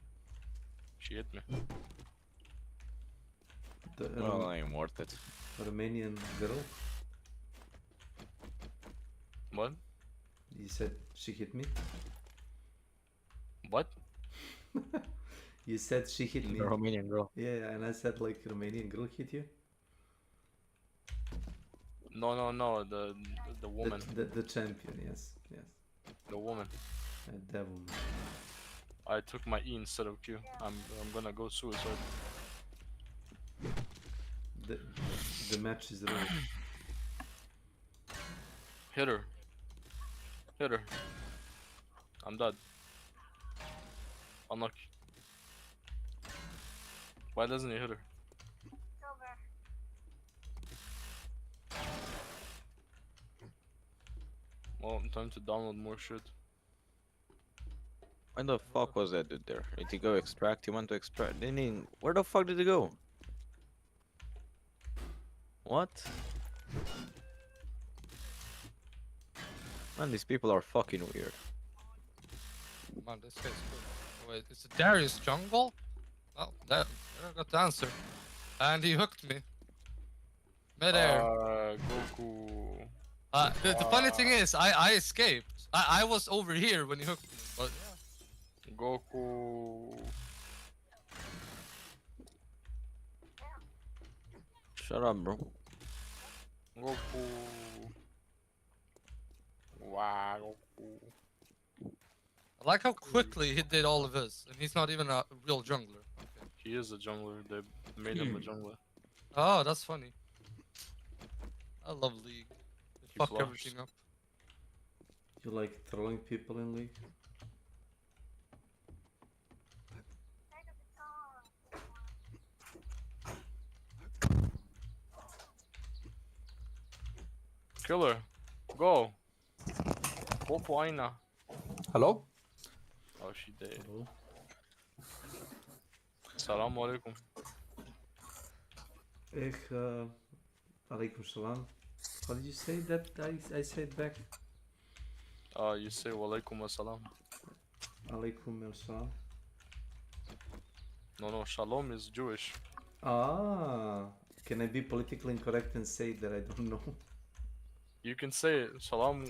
She hit me. The Well, ain't worth it. Romanian girl. What? You said she hit me? What? You said she hit me. The Romanian girl. Yeah, and I said like Romanian girl hit you? No, the woman. The champion, yes. The woman. That woman. I took my E instead of Q. I'm gonna go suicide. The match is real. Hit her. Hit her. I'm dead. Unlucky. Why doesn't he hit her? Well, time to download more shit. Where the fuck was that dude there? Did he go extract? He went to extract. Didn't he? Where the fuck did he go? What? Man, these people are fucking weird. Man, this guy's good. Wait, is it Darius Jungle? Oh, there I got the answer. And he hooked me. Midair. Goku. The funny thing is, I escaped. I was over here when he hooked me, but yeah. Goku. Shut up, bro. Goku. Wow, Goku. I like how quickly he did all of his, and he's not even a real jungler. Okay. He is a jungler. They made him a jungler. Oh, that's funny. I love League. They He fuck flushed. everything up. You like throwing people in League? Killer. Go. Go for Aina. Hello? Oh, she dead. Hello? Assalamu alaikum. Alaikum salam. How did you say that? I said back. You say walaikum assalam. Alaikum salam. No, shalom is Jewish. Ah, can I be politically incorrect and say that I don't know? You can say salam.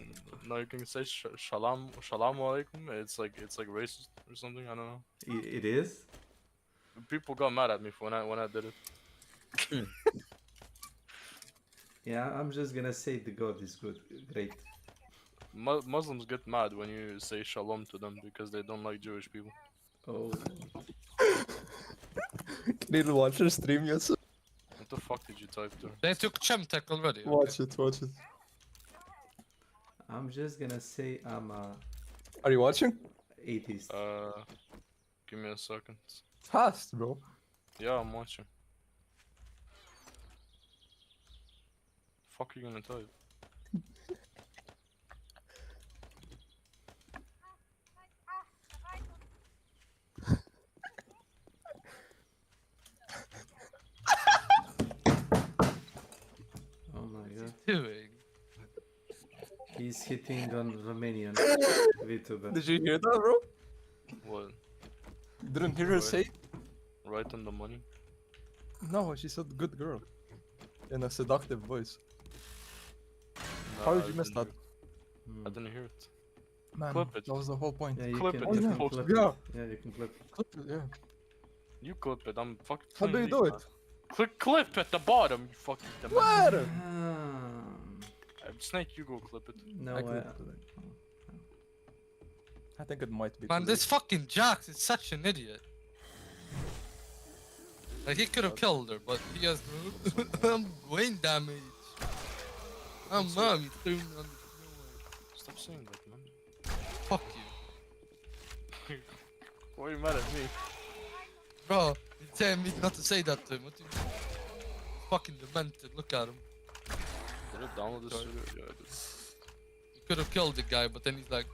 No, you can say shalom alaikum. It's like racist or something. I don't know. It is? People got mad at me for when I did it. Yeah, I'm just gonna say the God is good. Great. Muslims get mad when you say shalom to them because they don't like Jewish people. Oh. Can you watch your stream yet? What the fuck did you type there? They took Chemtech already. Watch it, watch it. I'm just gonna say I'm a Are you watching? atheist. Give me a second. Fast, bro. Yeah, I'm watching. Fuck you gonna type? Oh my god. Doing? He's hitting on Romanian VTuber. Did you hear that, bro? What? Didn't hear her say? Right on the money. No, she said good girl. In a seductive voice. No, How I did you miss didn't that? I didn't hear it. Man, Clip it. that was the whole point. Yeah, you Clip can, it. Oh, you yeah. can Post clip it. Yeah. it. Yeah, you can clip it. Clip it, yeah. You clip it. I'm fucking. How do playing you do League, it? man. Clip at the bottom. You fucking. Where? Snake, you go clip it. No, I clipped I think it might be. Man, too this late. fucking Jax is such an idiot. Like, he could have killed her, but he has I'm brain damage. I'm mom, you threw me on the Stop saying that, man. fuck you. Why are you mad at me? Bro, you telling me not to say that to him. What do you mean? He's fucking demented, look at him. Did I download this? Sorry. Yeah, I did. He could have killed the guy, but then he's like,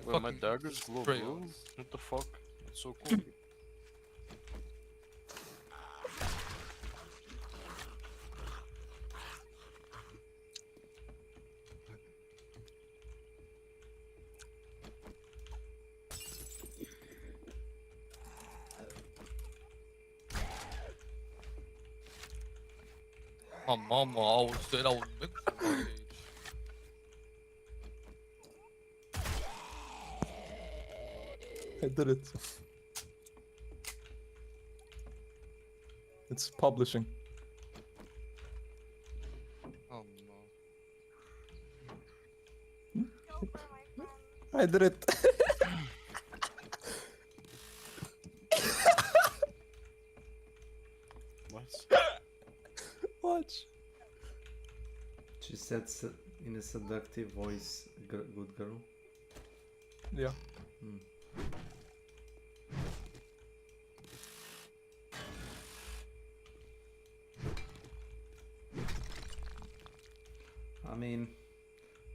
Well, my fucking daggers glow spray blue? on. What the fuck? That's so cool. my mama always said I was big for my age. I did it. It's publishing. Oh I did it. What? Watch. She said in a seductive voice, good girl. Yeah. Hmm. I mean,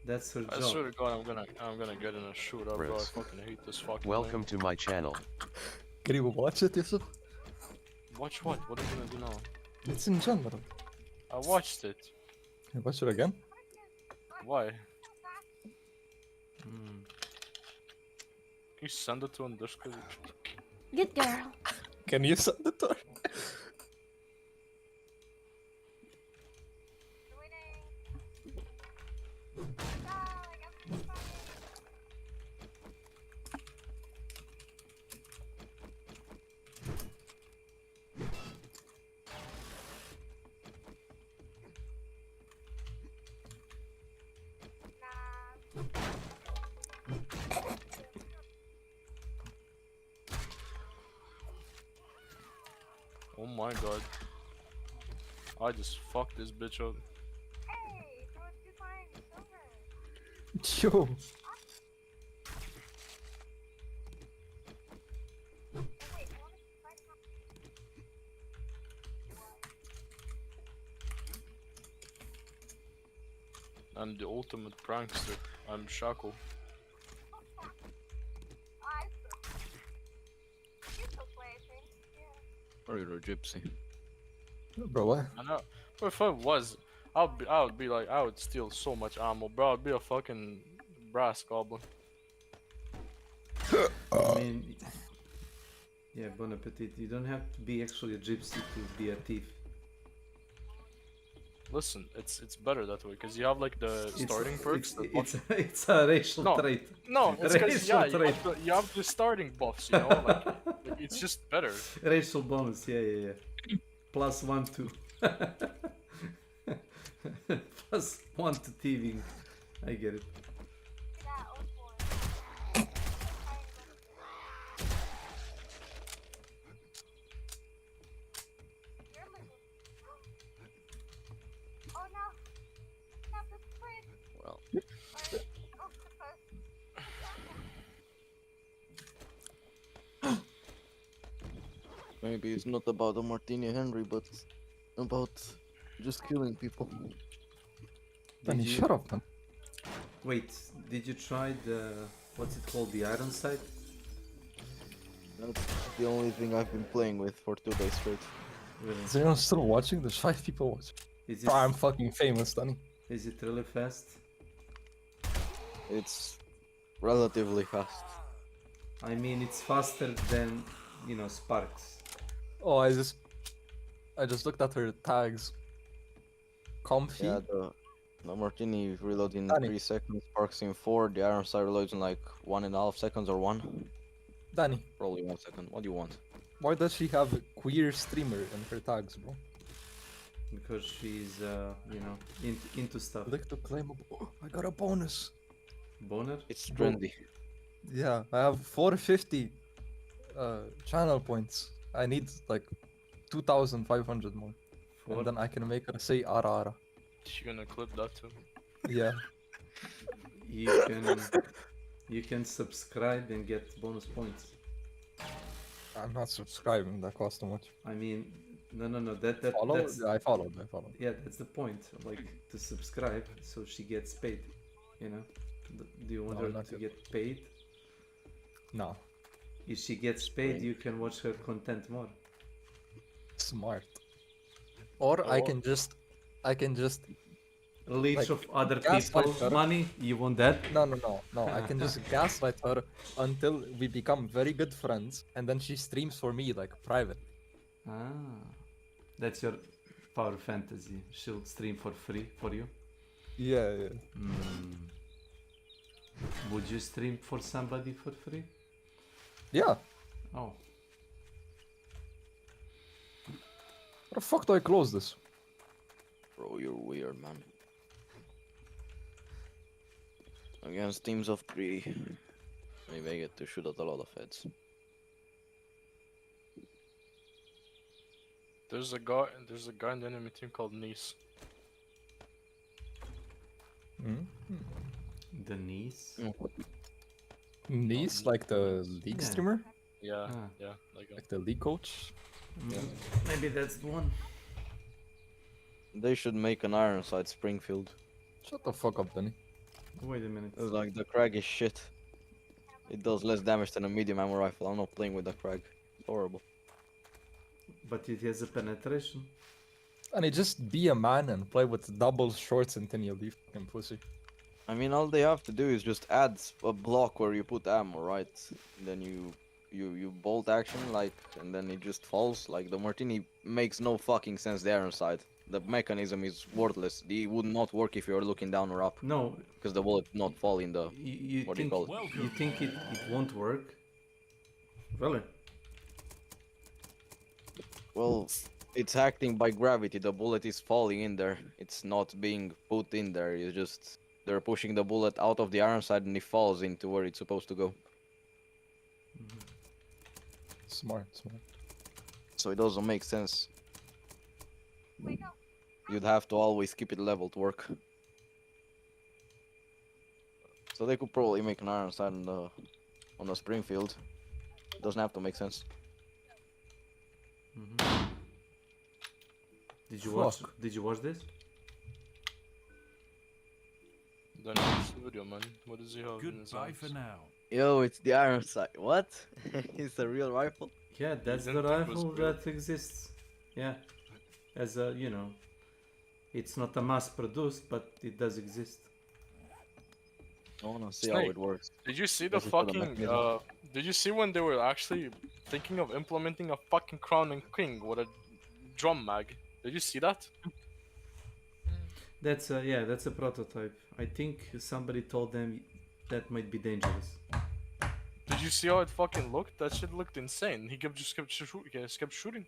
that's her I job. swear to God, I'm gonna get in a shootout, bro. I Bruce. fucking hate this fucking. Welcome to my channel. Can you watch it, Yusuf? Watch what? What are you gonna do now? It's in general. I watched it. You watch it again? Why? Hmm. Can you send it to him? Good girl. Can you send it to her? Oh my God. I just fucked this bitch up. Yo. I'm the ultimate prankster. I'm Shaco. Or you're a gypsy. Bro, what? I know. But if I was, I would be like, I would steal so much ammo, bro. I'd be a fucking brass goblin. I mean, yeah, bon appetit. You don't have to be actually a gypsy to be a thief. Listen, it's better that way because you have like the starting perks. It's a racial no, trait. No, it's because Racial yeah, trait. you have the starting buffs, you know, like it's just better. Racial bonus, yeah. Plus 1 to plus 1 to thieving. I get it. Well. Maybe it's not about the Martini Henry, but about just killing people. Danny, shut up, man. Wait, did you try the what's it called, the iron sight? That's the only thing I've been playing with for 2 days straight. Really? Is anyone still watching? There's 5 people watching. Is Bro, I'm fucking famous, Danny. Is it really fast? It's relatively fast. I mean, it's faster than, you know, Sparks. Oh, I just looked at her tags. Comfy. Yeah, the Martini reloads in Danny. 3 seconds, Sparks in 4, the Iron Sight reloads in like 1.5 seconds or 1. Danny, Probably 1 second. What do you want? why does she have a queer streamer in her tags, bro? because she's, you know, into stuff. Click to claim a I got a bonus. Boner? It's trendy. Yeah, I have 450 channel points. I need like 2,500 more. For? And then I can make her say ara ara. You gonna clip that too? Yeah. You can subscribe and get bonus points. I'm not subscribing, that costs too much. I mean, no, Follow? that's... I followed. Yeah, that's the point, like, to subscribe, so she gets paid, you know? Do you want No, her not to yet. get paid? No. If she gets paid, you can watch her content more. Smart. Or I can just Leech like, of other gaslight people her. money? You want that? No. I can just gaslight her until we become very good friends, and then she streams for me like private. Ah, that's your power fantasy. She'll stream for free for you. Yeah. Would you stream for somebody for free? Yeah. Oh. How the fuck do I close this? Bro, you're weird, man. Against teams of 3, maybe I get to shoot at a lot of heads. There's a guy in the enemy team called Nice. The niece? Niece, like the league Yeah. streamer? Yeah, Ah. yeah, Like the league coach? Yeah. Maybe that's the one. They should make an Ironside Springfield. Shut the fuck up, Danny. Wait a minute. It's like the Krag is shit. It does less damage than a medium ammo rifle. I'm not playing with the Krag. It's horrible. But it has a penetration. And you just be a man and play with double shorts until you leave fucking pussy. I mean, all they have to do is just add a block where you put ammo, right? And then you bolt action, like, and then it just falls. Like, the Martini makes no fucking sense there inside. The mechanism is worthless. It would not work if you're looking down or up. No. Because the bullet would not fall in the... what do you call it? You think it won't work? Really? Well, it's acting by gravity. The bullet is falling in there. It's not being put in there. It's just... they're pushing the bullet out of the Ironside and it falls into where it's supposed to go. Smart. So it doesn't make sense. You'd have to always keep it level to work. So they could probably make an Ironside on the Springfield. It doesn't have to make sense. Did you watch this? Then watch the video, man. What does he have in his Goodbye hands? for now. Yo, it's the Ironside. What? It's a real rifle? Yeah, that's the didn't think it was rifle real? that exists. Yeah. As a, you know, it's not a mass produced, but it does exist. I wanna see how Snake, it works. Did you see the This is for the fucking, mechanism. did you see when they were actually thinking of implementing a fucking Crown and King with a drum mag? Did you see that? That's a prototype. I think somebody told them that might be dangerous. Did you see how it fucking looked? That shit looked insane. He just kept shooting.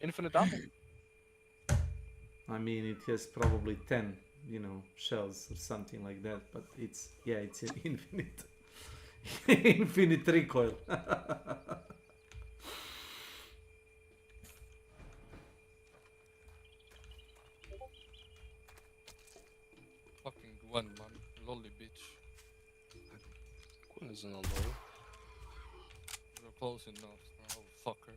Infinite ammo. I mean, it has probably 10, you know, shells or something like that, but it's infinite. Infinite recoil. Fucking Gwen, man. Lolly bitch. Gwen isn't a lol. You're close enough. Oh, fucker.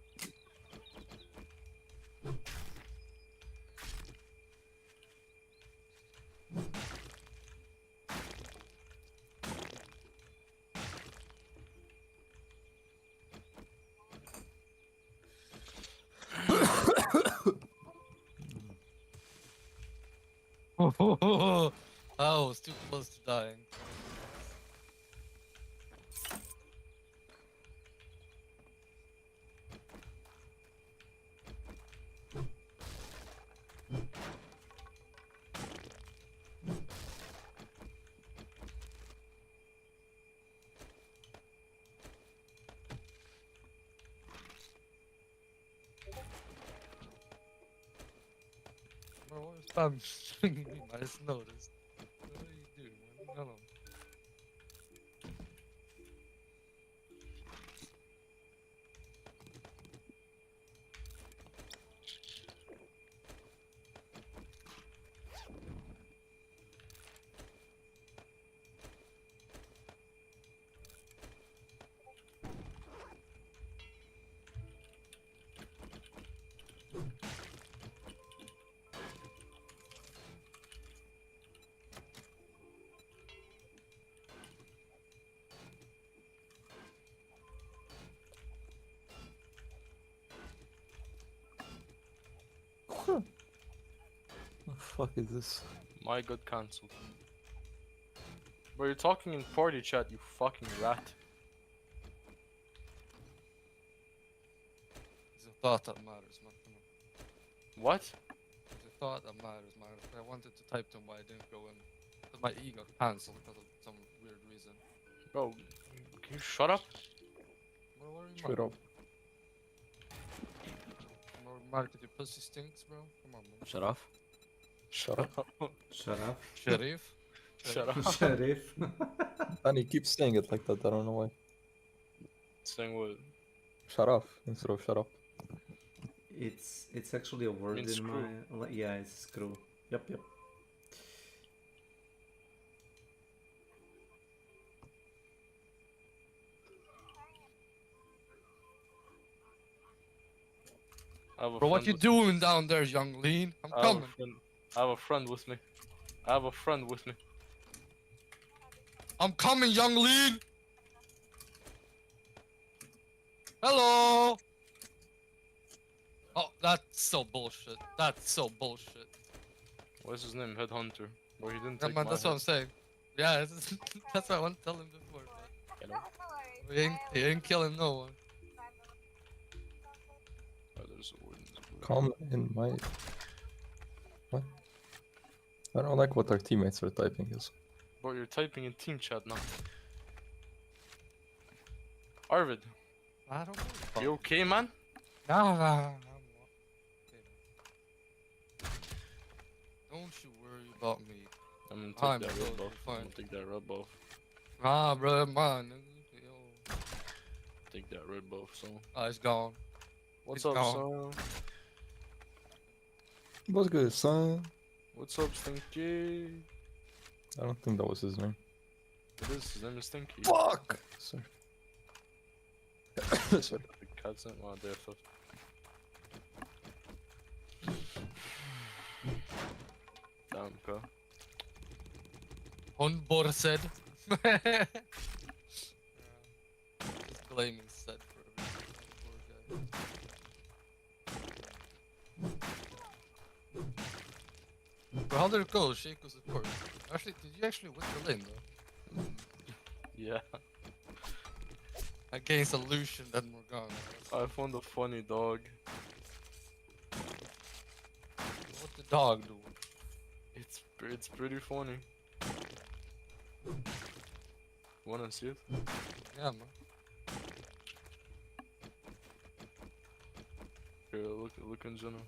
I was too close to dying. I'm swinging him. I just noticed. What are you doing, man? No, no. What the fuck is this? My god, cancelled. Bro, you're talking in party chat, you fucking rat. It's a thought that matters, man. Come on. What? It's a thought that matters, man. I wanted to type to him, but I didn't go in. Because my E got cancelled because of some weird reason. Bro, can you shut up? What are you Shut up. Mark, your pussy stinks, bro. Come on, man. Shut off. Shut up. Shut up. Sharif. Shut up. Sheriff. And he keeps saying it like that, I don't know why. Saying what? Shut up instead of shut up. It's actually a word Means in screw. my yeah, it's screw. Yep. I have a Bro, what friend you with- doing down there, young lean? I'm I have a coming. friend- I have a friend with me. I have a friend with me. I'm coming, young lean. Hello. Oh, that's so bullshit. That's so bullshit. What's his name? Headhunter. Bro, he didn't Yeah, take man, my that's head. what I'm saying. Yeah, that's what I want to tell him before. Hello? He ain't killing no one. Oh, there's a word in this book. Come in my... What? I don't like what our teammates are typing is. Bro, you're typing in team chat now. Arvid, I don't know. you okay, man? No. Don't you worry about me. I'm gonna I'm take that red totally buff. fine. I'm gonna take that red buff. Ah, bro, man. Yo. Take that red buff, so. Oh, it's gone. What's It's up, gone. son? What's good, son? What's up, Stinky? I don't think that was his name. It is, his name is Stinky. Fuck! Sorry. Sorry. The cat's in my death. Damn, ka. On board said. Blaming said for everything. Poor guy. Bro, how did it go? Shake was support. Actually, did you actually win the lane though? Yeah. Against Illusion and Morgana. I found a funny dog. What the dog do? It's pretty funny. Wanna see it? Yeah, man. Here, look in general.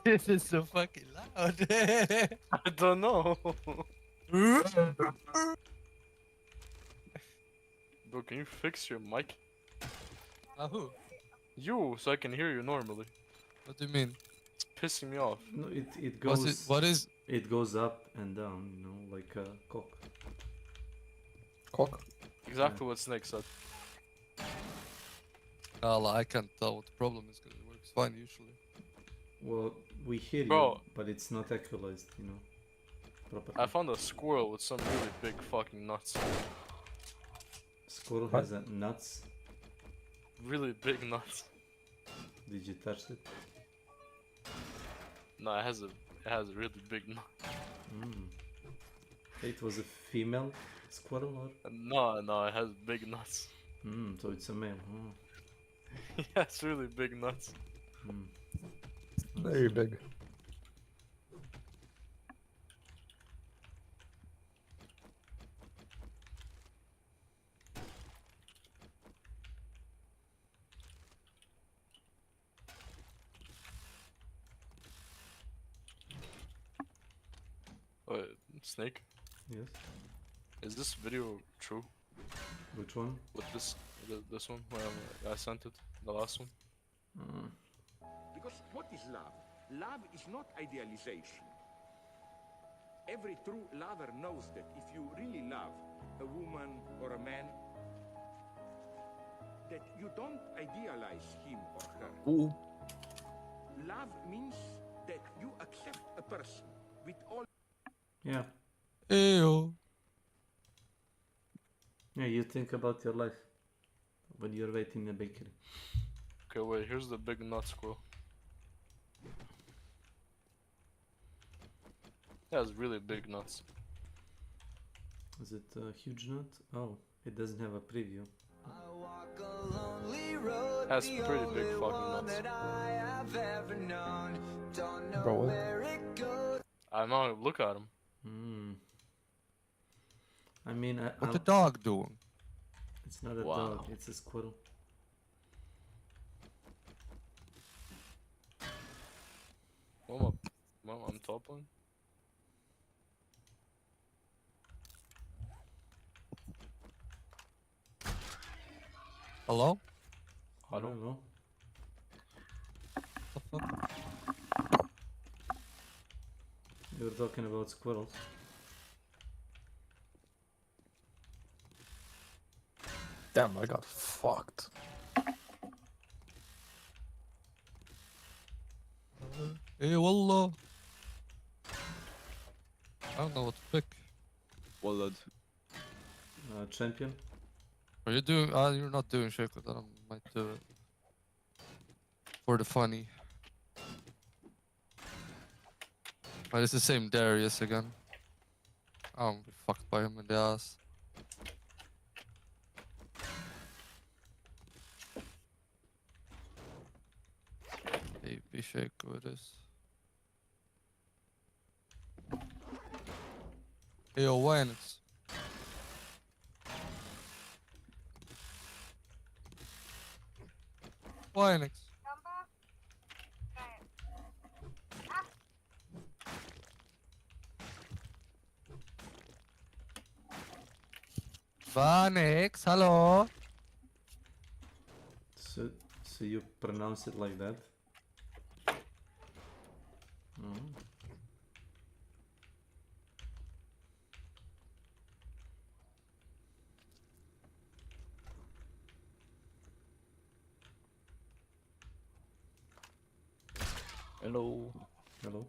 This is so fucking loud. I don't know. Bro, can you fix your mic? Who? You, so I can hear you normally. What do you mean? It's pissing me off. No, it goes. What is? It goes up and down, you know, like a cock. Cock? Exactly what Snake said. I can't tell what the problem is because it works fine usually. Well, we hear you, Bro. but it's not equalized, you know. Properly. I found a squirrel with some really big fucking nuts. Squirrel has a nuts. Really big nuts. Did you touch it? No, it has a really big nut. Mm. It was a female squirrel, or? No, it has big nuts. So it's a male. Yeah, it's really big nuts. Mm. Very big. Wait, Snake? Yes. Is this video true? Which one? With this one? Where I sent it? The last one? Because what is love? Love is not idealization. Every true lover knows that if you really love a woman or a man, that you don't idealize him or her. Ooh. Love means that you accept a person with all. Yeah. Ew. Yeah, you think about your life when you're waiting in the bakery. Okay, wait, here's the big nut squirrel. It has really big nuts. Is it a huge nut? Oh, it doesn't have a preview. Has pretty big fucking nuts. Bro, what? I know, look at him. I mean, What the dog doing? It's not a Wow. dog, it's a squirrel. Mom, I'm toppling. Hello? I don't know. The fuck? You were talking about squirrels. Damn, I got fucked. Hey, wallah. I don't know what to pick. Wallah. Champion? Are you doing? You're not doing shit, but I might do it. For the funny. But it's the same Darius again. I'm be fucked by him in the ass. Baby shake with this. Hey, yo, Wynix. Wynix. Vanix, hello. So you pronounce it like that? Hello. Hello.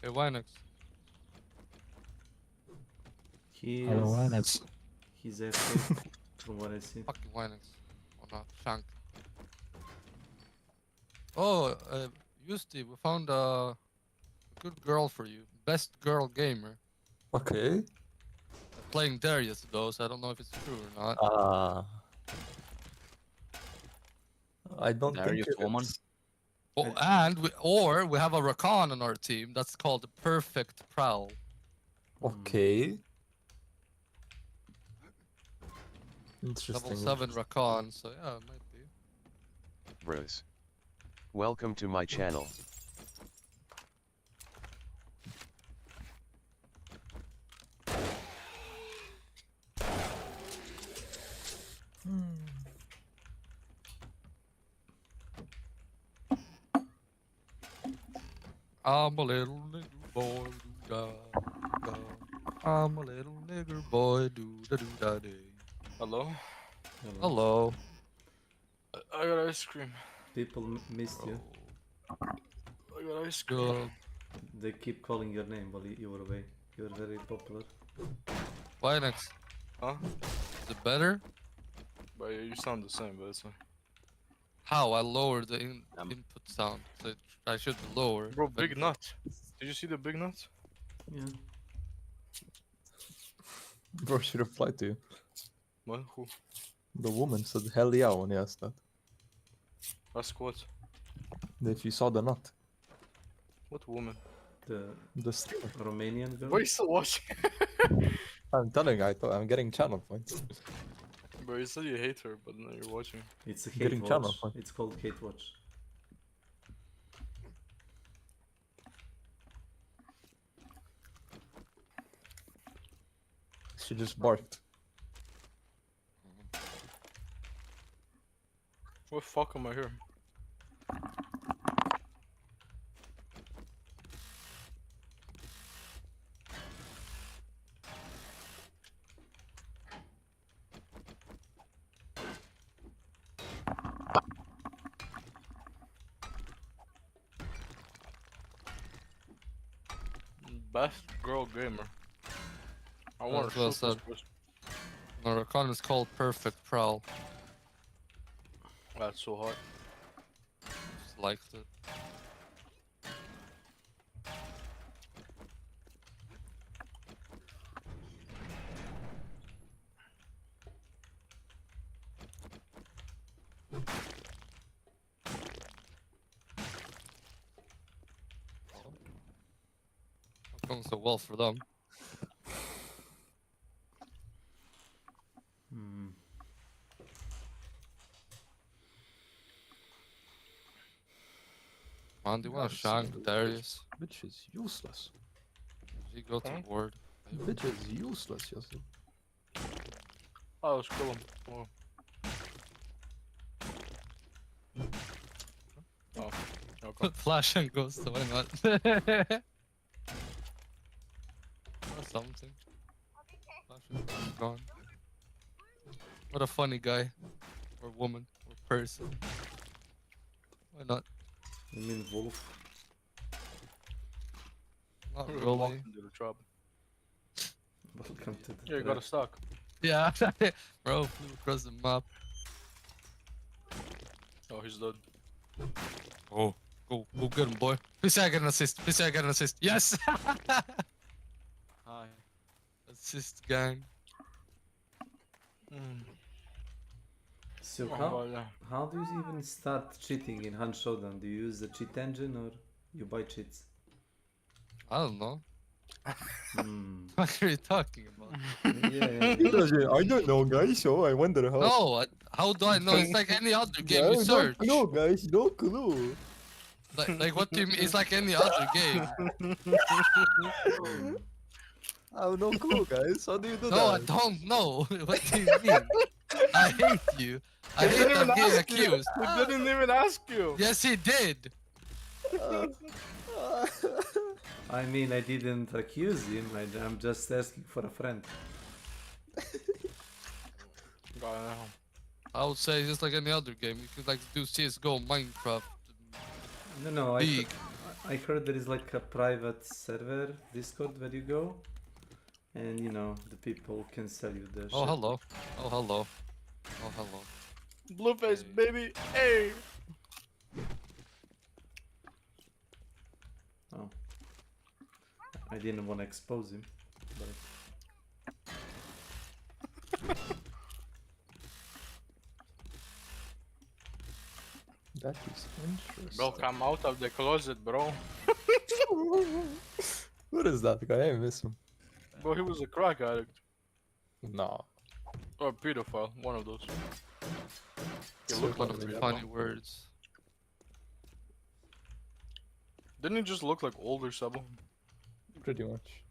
Hey, Wynix. He Hello, is... Wynix. He's AFK, from what I see. Fucking Wynix. Or not, Shank. Oh, Yusti, we found a good girl for you. Best girl gamer. Okay. Playing Darius though, so I don't know if it's true or not. I don't Darius think it woman. is. Oh, and we have a Rakan on our team. That's called the Perfect Prowl. Okay. Interesting. Level 7 Rakan, so yeah, it might be. Bros. Welcome to my channel. I'm a little nigger boy, do da da. I'm a little nigger boy, do da do da day. Hello? Hello. I got ice cream. People missed you. got ice cream. They keep calling your name while you were away. You were very popular. Why next? Huh? Is it better? But you sound the same, but it's fine. How? I lowered the input sound, so I should be lower. Bro, but- big nut. Did you see the big nut? Yeah. Bro, she replied to you. What? Who? The woman said hell yeah when he asked that. Ask what? If you saw the nut. What woman? The streamer. Romanian girl? Why are you still watching? I'm telling you, I'm getting channel points. Bro, you said you hate her, but now you're watching. It's a hate Getting watch. channel point. It's called hate watch. She just barked. What the fuck am I here? Best girl gamer. I want to well shoot this said. person. My account is called Perfect Prowl. That's so hot. Just liked it. Not going so well for them. Man, do you want to shank Darius? Bitch is useless. Did he go to ward? Bitch is useless, Yossi. Oh, let's kill him. Oh. Okay. Flash and Ghost, why not? Or something. Flash and Ghost gone. What a funny guy. Or woman. Or person. Why not? You mean wolf? Not We're really. walking to the trap. Welcome to the Yeah, you got a stock. Yeah, bro, flew across the map. Oh, he's dead. Oh, go get him, boy. Please say I get an assist. Please say I get an assist. Yes! Hi. Assist gang. So Oh, how do you even start cheating in Hunt Showdown? Do you use the cheat engine or you buy cheats? I don't know. Hmm. What are you talking about? Yeah. I don't know, guys, so I wonder how. No, how do I know? It's like any other game you No search. clue, guys, no clue. Like what do you mean? It's like any other game. I have no clue, guys. How do you do that? No, I don't know. What do you mean? I hate you. I hate that getting accused. He didn't even ask you. Yes, he did. I mean, I didn't accuse him. I'm just asking for a friend. I would say just like any other game. You could like do CS:GO, Minecraft. No, League. I heard there is like a private server, Discord, where you go, and you know the people can sell you the. Oh shit. hello. Oh hello. Oh hello. Blueface, baby. Hey. Oh. I didn't want to expose him, but. That is interesting. Bro, come out of the closet, bro. What is that guy? I miss him. Bro, he was a crack addict. Nah. Or a pedophile, one of those. He So looked one like of a the pedophile. funny words. Didn't he just look like older Sebo? Pretty much.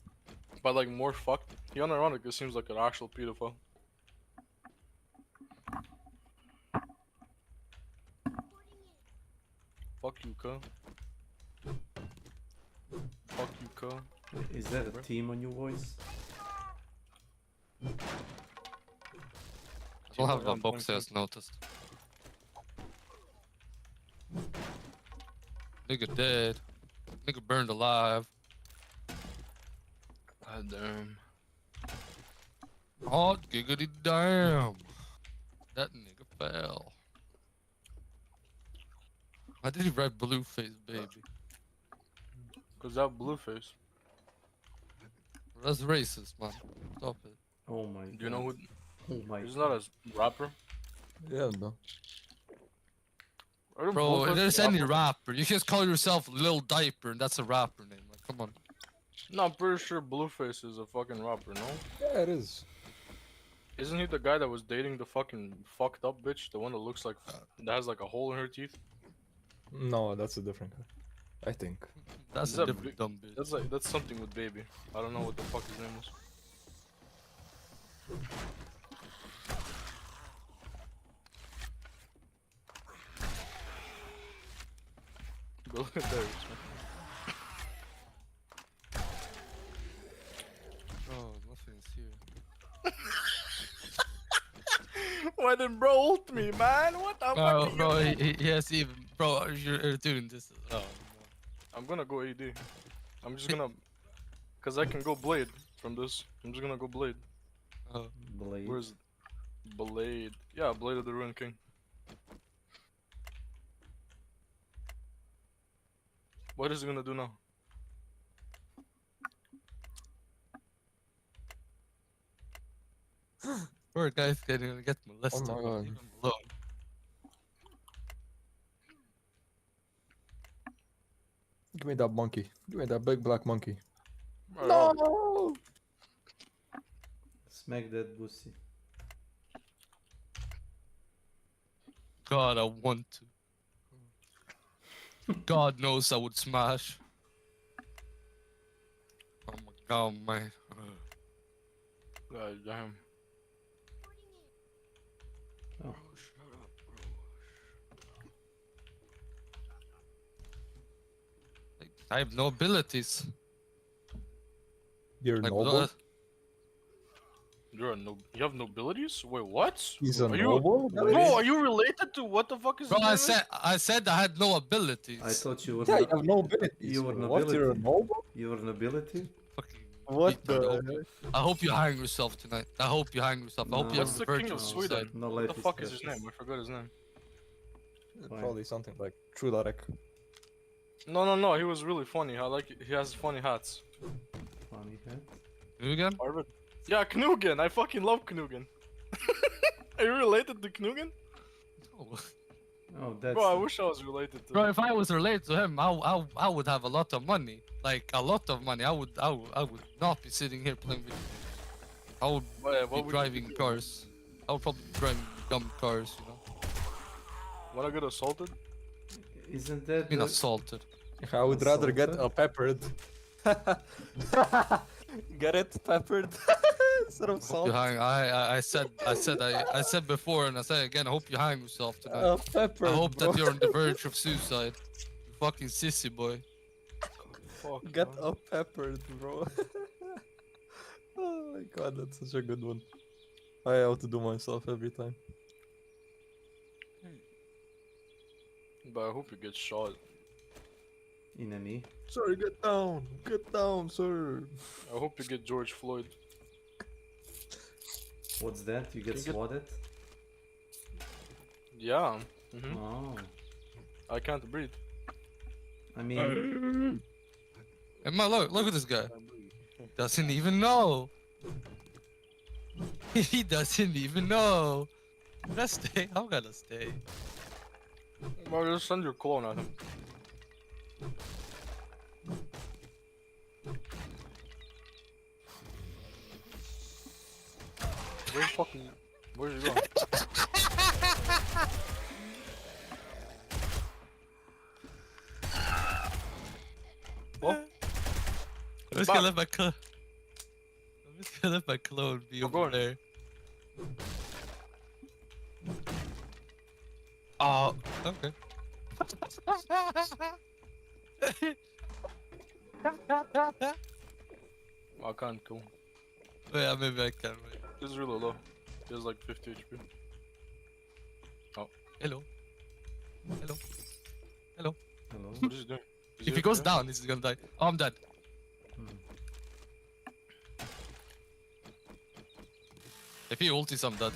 But like more fucked. He unironically seems like an actual pedophile. Fuck you, cuh. Fuck you, cuh. Is there a team on your voice? I don't have a box as noticed. Nigga dead. Nigga burned alive. God damn. Hot giggity damn. That nigga fell. Why did he write blue face, baby? Cause that blue face. That's racist, man. Stop it. Oh my god. Do you know who? Oh my He's god. not a rapper. Yeah, no. Are you Bro, if Blueface there's a any rapper? rapper, you just call yourself Lil Diaper and that's a rapper name. Like, come on. No, I'm pretty sure Blueface is a fucking rapper, no? Yeah, it is. Isn't he the guy that was dating the fucking fucked up bitch? The one that looks like, that has like a hole in her teeth? No, that's a different guy. I think. That's Is a that different dumb bitch. That's something with Baby. I don't know what the fuck his name is. But look at that. Oh, nothing's here. Why didn't bro ult me, man? What the Bro, fuck? bro, he has even. Bro, you're doing this. Oh, I'm gonna go AD. I'm just gonna, cause I can go Blade from this. I'm just gonna go Blade. Blade. Where's it? Blade? Yeah, Blade of the Ruined King. What is he gonna do now? poor guy's gonna get molested. Oh my god. Leave him alone. Give me that monkey. Give me that big black monkey. No! No! Smack that pussy. God, I want to. God knows I would smash. Oh my god, man. God damn. Oh. I have no abilities. You're Like, noble? You're a no. You have nobilities? Wait, what? He's a Are noble? You, bro, are you related to what the fuck is? Bro, his name? I said I had no abilities. I thought you were. Yeah, you have nobility. You were What? nobility. You're a noble? You were nobility. What Retard, I hope you hang yourself tonight. I hope you hang yourself. I hope you No. have What's the the king virtue of suicide. Sweden? No What the life is fuck is his precious. name? I forgot his name. Probably something like Trularek. No. He was really funny. I like. He has funny hats. Funny hat. Knugen? Arvid. Yeah, Knugen. I fucking love Knugen. Are you related to Knugen? Oh. Oh, that's. Bro, I wish I was related to Bro, him. if I was related to him, I would have a lot of money. Like a lot of money. I would not be sitting here playing video games. I would What be would you driving do? cars. I would probably be driving dumb cars, you know. Wanna get assaulted? Isn't that? Being the- assaulted. I would rather get Assaulted? a peppered. Get it? Peppered? Instead of Hope salt. you hang. I said before and I say again. I hope you hang yourself tonight. Peppered, I hope bro. that you're on the verge of suicide. You fucking sissy boy. Fuck. Get a peppered, bro. Oh my god, that's such a good one. I outdo myself every time. But I hope you get shot. In a knee. Sir, get down! Get down, sir! I hope you get George Floyd. What's that? You get You get- swatted? Yeah. Oh. I can't breathe. I mean, Hey man, look at this guy. Doesn't even know. He doesn't even know. Let's stay. I'm gonna stay. Well, just send your clone at him. Where's fucking... Where's he going? What? I'm just gonna let my clone. I'm just gonna let my clone be over there. Oh, okay. I can't kill him. Oh, yeah, maybe I can. Wait. He's really low. He has like 50 HP. Oh. Hello. Hello. Hello. hello. What is he doing? If he goes down, he's gonna die. Oh, I'm dead. If he ultis, I'm dead.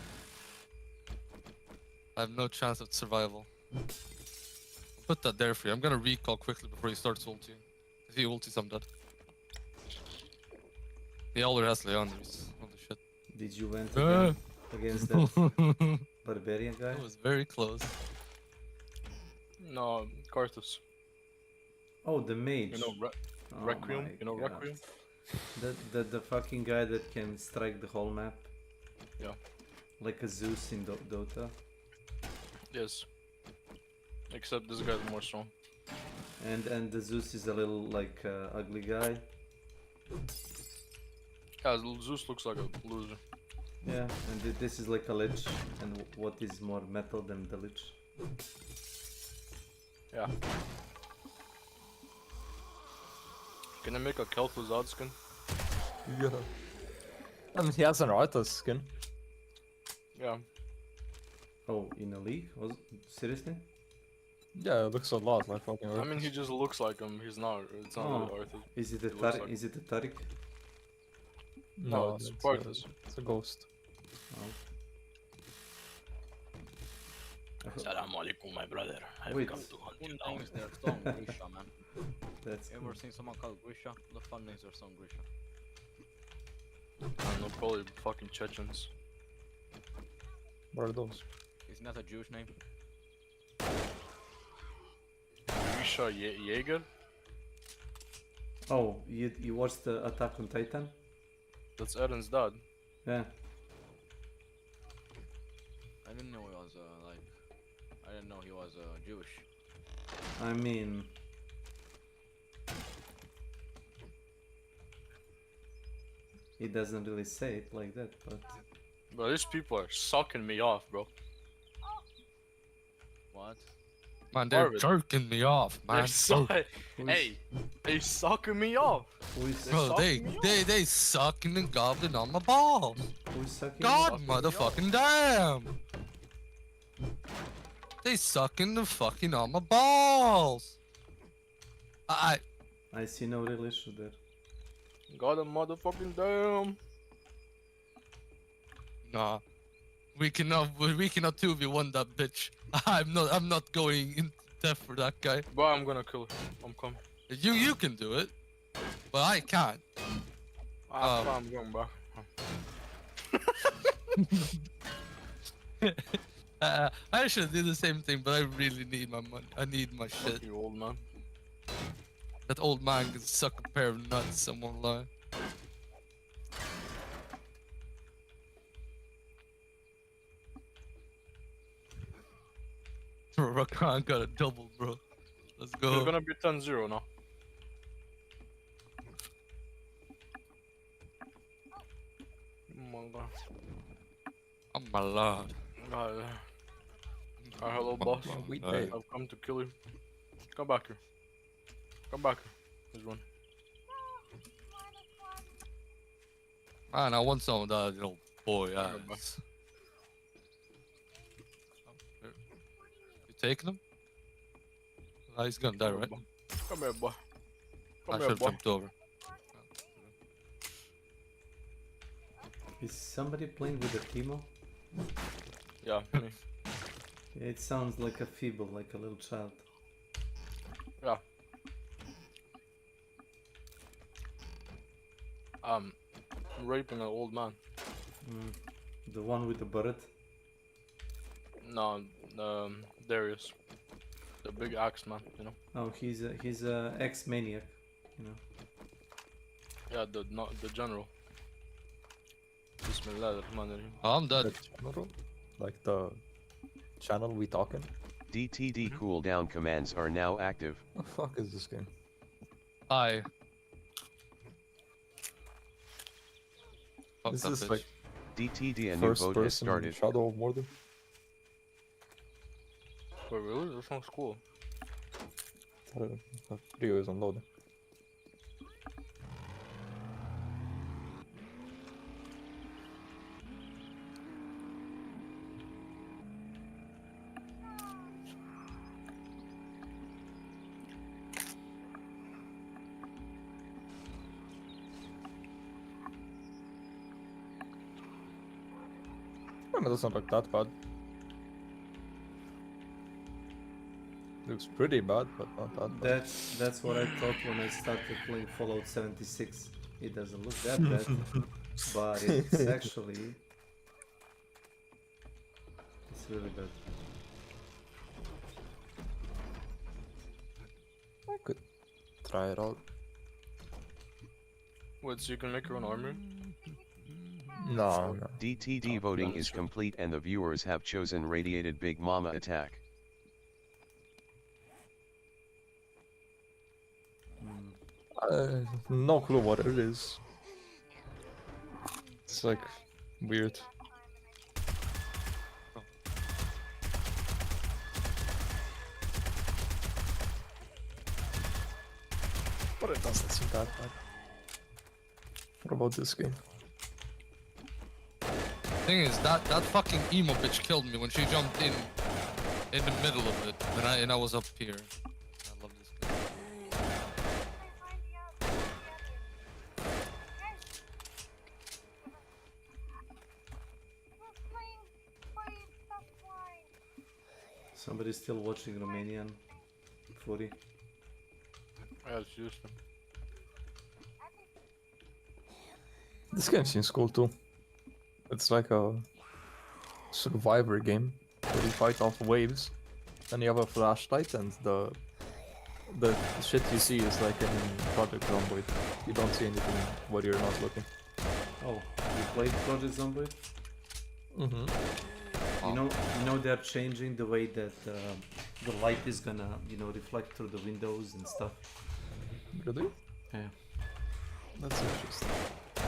I have no chance of survival. Put that there for you. I'm gonna recall quickly before he starts ulting. If he ultis, I'm dead. He already has Leandris. Holy shit. Did you went against that barbarian guy? That was very close. No, Carthus. Oh, the mage. You know, Requiem. my You know God. Requiem. The fucking guy that can strike the whole map. Yeah. Like a Zeus in Dota. Yes. Except this guy's more strong. And the Zeus is a little like ugly guy. Yeah, Zeus looks like a loser. Yeah, and this is like a lich. And what is more metal than the lich? Yeah. Can I make a Kel'Thuzad skin? Yeah. I mean, he has an Arthas skin. Yeah. Oh, in a league? Seriously? Yeah, it looks a lot like fucking Arthas. I mean, he just looks like him. He's not. It's not really Arthur. Is it a He looks like- Is it a Tariq? No, it's Arthas. It's a ghost. Oh. Assalamu alaikum, my brother. I've Wait. come to hunt you Who down. names their son Grisha, man? That's Ever seen someone called Grisha? The fun names their son Grisha. I don't know, probably fucking Chechens. What are those? Isn't that a Jewish name? Grisha Jaeger? Oh, you watched the Attack on Titan? That's Eren's dad. Yeah. I didn't know he was like. I didn't know he was Jewish. I mean... He doesn't really say it like that, but... Bro, these people are sucking me off, bro. What? Man, they're Marvin. jerking me off, man. They're hey, they sucking me off. Who is Bro, they sucking and gobbling on my balls. Who is sucking? God motherfucking damn. They sucking the fucking on my balls. I see no real issue there. God a motherfucking damn. Nah. We cannot 2v1 that bitch. I'm not going in depth for that guy. Bro, I'm gonna kill her. I'm coming. You can do it. But I can't. I'm going back. I should do the same thing, but I really need my money. I need my shit. Fuck you, old man. That old man can suck a pair of nuts, I won't lie. Rakan got a double, bro. Let's go. It's gonna be 10-0 now. Oh my god. Oh my lord. Hello, boss. I've come to kill you. Come back here. Come back here. There's one. Man, I want some of that little boy ass. You taking him? Oh, he's gonna die, right? Come here, boy. I Come should here, have boy. jumped over. Is somebody playing with a Timo? Yeah, me. It sounds like a feeble, like a little child. Yeah. Raping an old man. The one with the bullet? No, Darius. The big axe man, you know? Oh, he's a ex-maniac, you know. Yeah, the general. Bismillah ar-Rahman ar-Rahim. I'm dead. General? Like the channel we talking? DTD cooldown commands are now active. What the fuck is this game? Hi. This is like DTD, a new first vote has person started. Shadow of Mordor. Wait, really? That sounds cool. The video is unloading. Well, it doesn't look that bad. Looks pretty bad, but not that bad. That's what I thought when I started playing Fallout 76. It doesn't look that bad, but it's actually really bad. I could try it out. Wait, so you can make your own armor? No. DTD voting is complete and the viewers have chosen Radiated Big Mama Attack. No clue what it is. It's like weird. But it doesn't seem that bad. What about this game? Thing is, that fucking emo bitch killed me when she jumped in the middle of it, and I was up here. I love this game. Somebody's still watching Romanian footy. Yeah, it's useful. This game seems cool too. It's like a survivor game where you fight off waves, and you have a flashlight, and the shit you see is like in Project Zomboid. You don't see anything where you're not looking. Oh, you played Project Zomboid? Mm-hmm. You know they're changing the way that the light is gonna, reflect through the windows and stuff. Really? Yeah. That's interesting.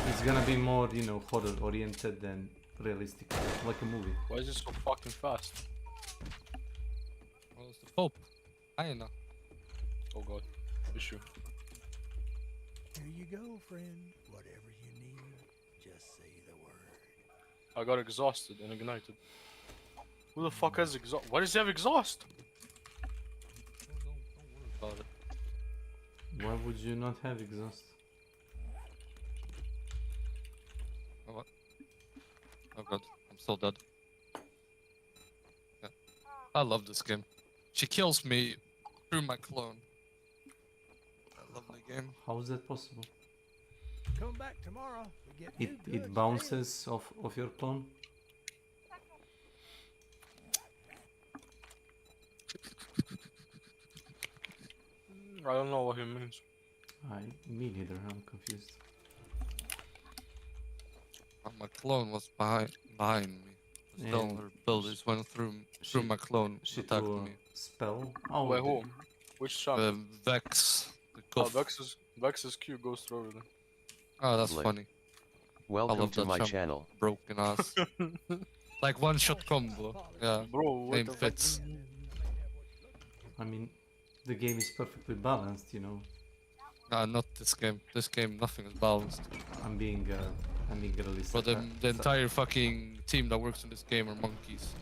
It's gonna be more, horror oriented than realistic, like a movie. Why is it so fucking fast? Well, it's the Pope. I know. Oh god. Issue. Here you go, friend. Whatever you need, just say the word. I got exhausted and ignited. Who the fuck has exhaust? Why does he have exhaust? Don't worry about it. Why would you not have exhaust? Oh, what? Oh god, I'm still dead. Yeah. I love this game. She kills me through my clone. A lovely game. How is that possible? Come back tomorrow. We get It bounces off your clone? I don't know what he means. Me neither, I'm confused. Oh, my clone was behind me. Still, her builders went through my clone. She attacked threw a me. spell? Oh, wait, who? Which champion? Vex. The Oh, Goth. Vex's Q goes through everything. Oh, that's Lit. funny. I Welcome love to that my champ. channel. Broken ass. Like one shot combo. Yeah. Bro, what Name the fuck? fits. I mean, the game is perfectly balanced, Nah, not this game. This game, nothing is balanced. I'm being realistic. But the entire fucking team that works in this game are monkeys.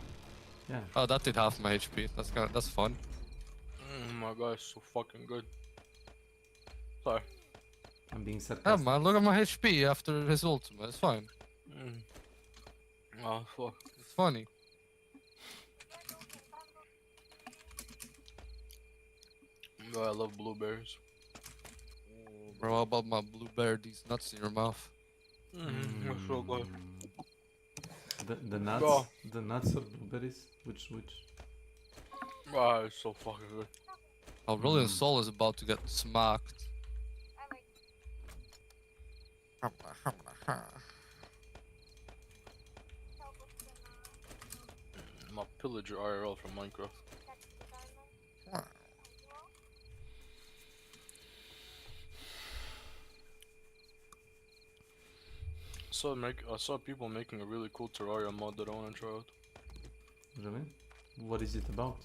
Yeah. Oh, that did half my HP. That's fun. Oh my god, it's so fucking good. Sorry. I'm being Yeah, sarcastic. man, look at my HP after his ultimate. It's fine. Oh fuck. It's funny. No, I love blueberries. Bro, how about my blueberry, these nuts in your mouth? That's so good. The nuts? Bro. The nuts or blueberries? Which? Ah, it's so fucking good. Aurelian Soul is about to get smacked. My pillager IRL from Minecraft. I saw people making a really cool Terraria mod that I want to try out. Really? What is it about?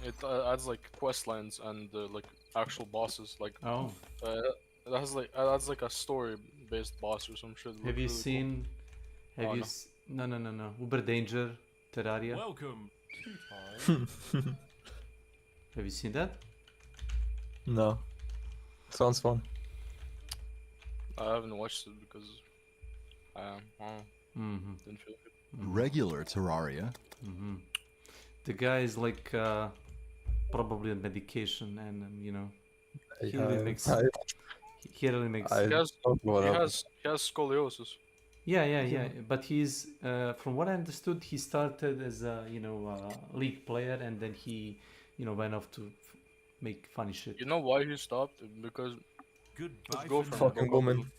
It adds like quest lines and like actual bosses. Like it adds like a story-based boss or some shit. Have you seen? Have you? No. Uber Danger Terraria. Welcome. Have you seen that? No. Sounds fun. I haven't watched it because I didn't feel it. regular Terraria. The guy is like probably on medication, and you know, he really makes. He really makes. He has scoliosis. Yeah. But he's, from what I understood, he started as a league player, and then he, went off to make funny shit. You know why he stopped? Because his girlfriend Fucking broke up with woman. him.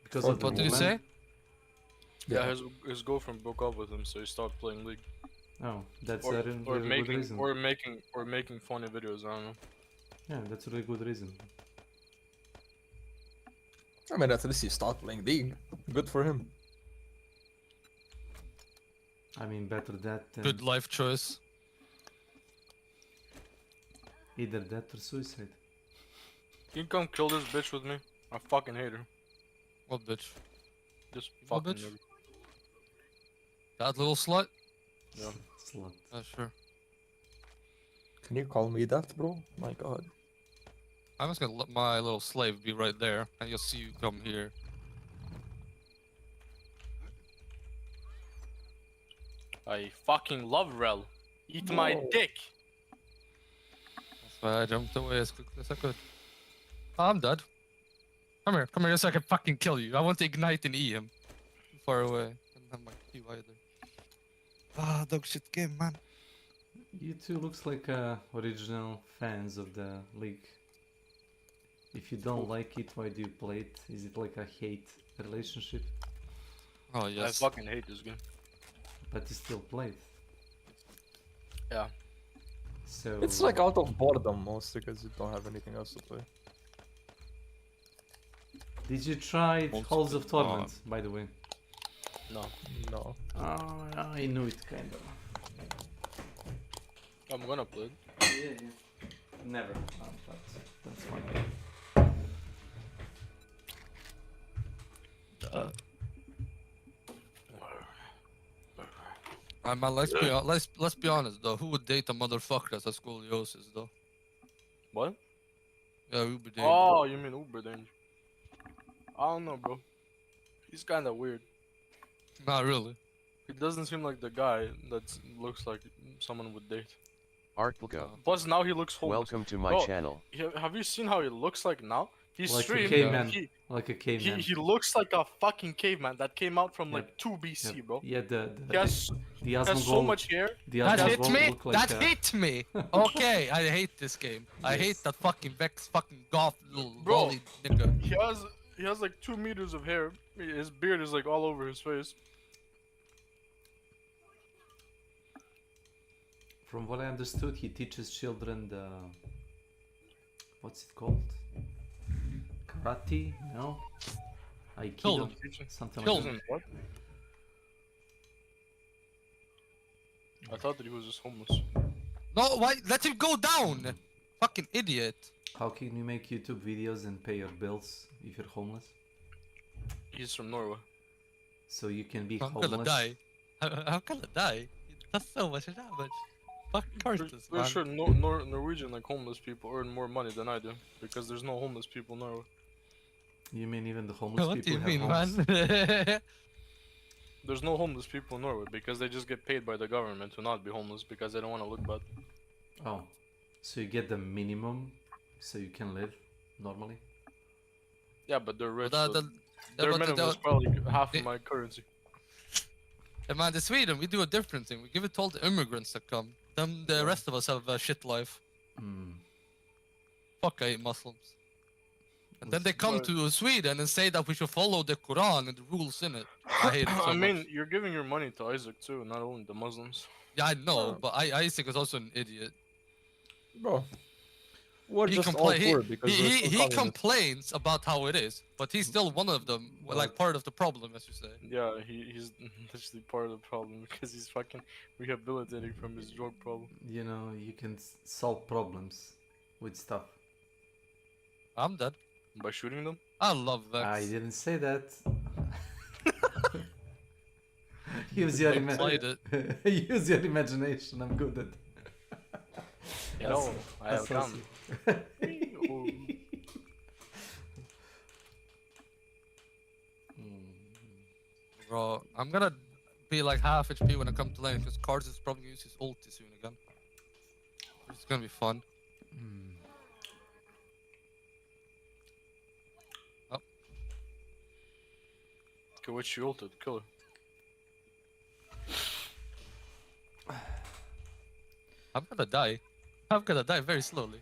Because of the What did you say? Yeah, his girlfriend broke up with him, so he stopped playing League. Oh, that's Or, a really good reason. or making funny videos. I don't know. Yeah, that's a really good reason. I mean, at least he stopped playing League. Good for him. I mean, better that than Good life choice. either that or suicide. Can you come kill this bitch with me? I fucking hate her. What bitch? This What fucking bitch? nigga. That little slut? Yeah. Slut. Sure. Can you call me that, bro? My god. I'm just gonna let my little slave be right there, and you'll see you come here. I fucking love Rel. Eat my dick. That's why I jumped away as quickly as I could. Oh, I'm dead. Come here so I can fucking kill you. I want to ignite and eat him. Far away. I don't have my Q either. Ah, dog shit game, man. You two looks like original fans of the league. If you don't like it, why do you play it? Is it like a hate relationship? Oh yes. I fucking hate this game. But you still play it. Yeah. So It's like out of boredom mostly because you don't have anything else to play. Did you try Halls of Torment, by the way? No. No. Oh, I knew it kind of. I'm gonna play it. Yeah. Never. That's fine. Man, let's be honest though. Who would date a motherfucker that has scoliosis though? What? Yeah, Uber danger. Oh, you mean Uber danger? I don't know, bro. He's kind of weird. Not really. He doesn't seem like the guy that looks like someone would date. Artpulgo. Plus, now he looks homeless. Welcome to my Bro, channel. Have you seen how he looks like now? He's Like a streamed. caveman. Like a caveman. He looks like a fucking caveman that came out from like 2 BC, bro. Yeah, he has so much hair. That hit me. That hit me. Okay, I hate this game. I hate that fucking Vex fucking golf little Bro, volley nigga. he has like 2 meters of hair. His beard is like all over his face. From what I understood, he teaches children the... What's it called? Karate? No? Aikido? Something like that. What? I thought that he was just homeless. No, why? Let him go down! Fucking idiot. How can you make YouTube videos and pay your bills if you're homeless? He's from Norway. So you can be I'm homeless? gonna die. I'm gonna die. That's so much damage. Fucking curses, man. Pretty sure Norwegian like homeless people earn more money than I do because there's no homeless people in Norway. You mean even the homeless What do people you have mean, homes? man? There's no homeless people in Norway because they just get paid by the government to not be homeless because they don't want to look bad. Oh, so you get the minimum so you can live normally? Yeah, but they're rich. But so their minimum is probably half of my currency. Yeah, man, in Sweden, we do a different thing. We give it to all the immigrants that come. Then the rest of us have a shit life. Fuck, I hate Muslims. And then they come to Sweden and say that we should follow the Quran and the rules in it. I hate it so I mean, much. you're giving your money to Isaac too, not only the Muslims. Yeah, I know, but Isaac is also an idiot. Bro. We're He, just all poor because we're so he communist. complains about how it is, but he's still one of them, like part of the problem, as you say. Yeah, he's literally part of the problem because he's fucking rehabilitating from his drug problem. You know, you can solve problems with stuff. I'm dead. By shooting them? I love Vex. I didn't say that. Use your Use your imagination. I'm good at. You know, I have come. Bro, I'm gonna be like half HP when I come to lane, because Cards is probably gonna use his ulti soon again. It's gonna be fun. Oh. Okay, which she ulted? Kill her. I'm gonna die. I'm gonna die very slowly.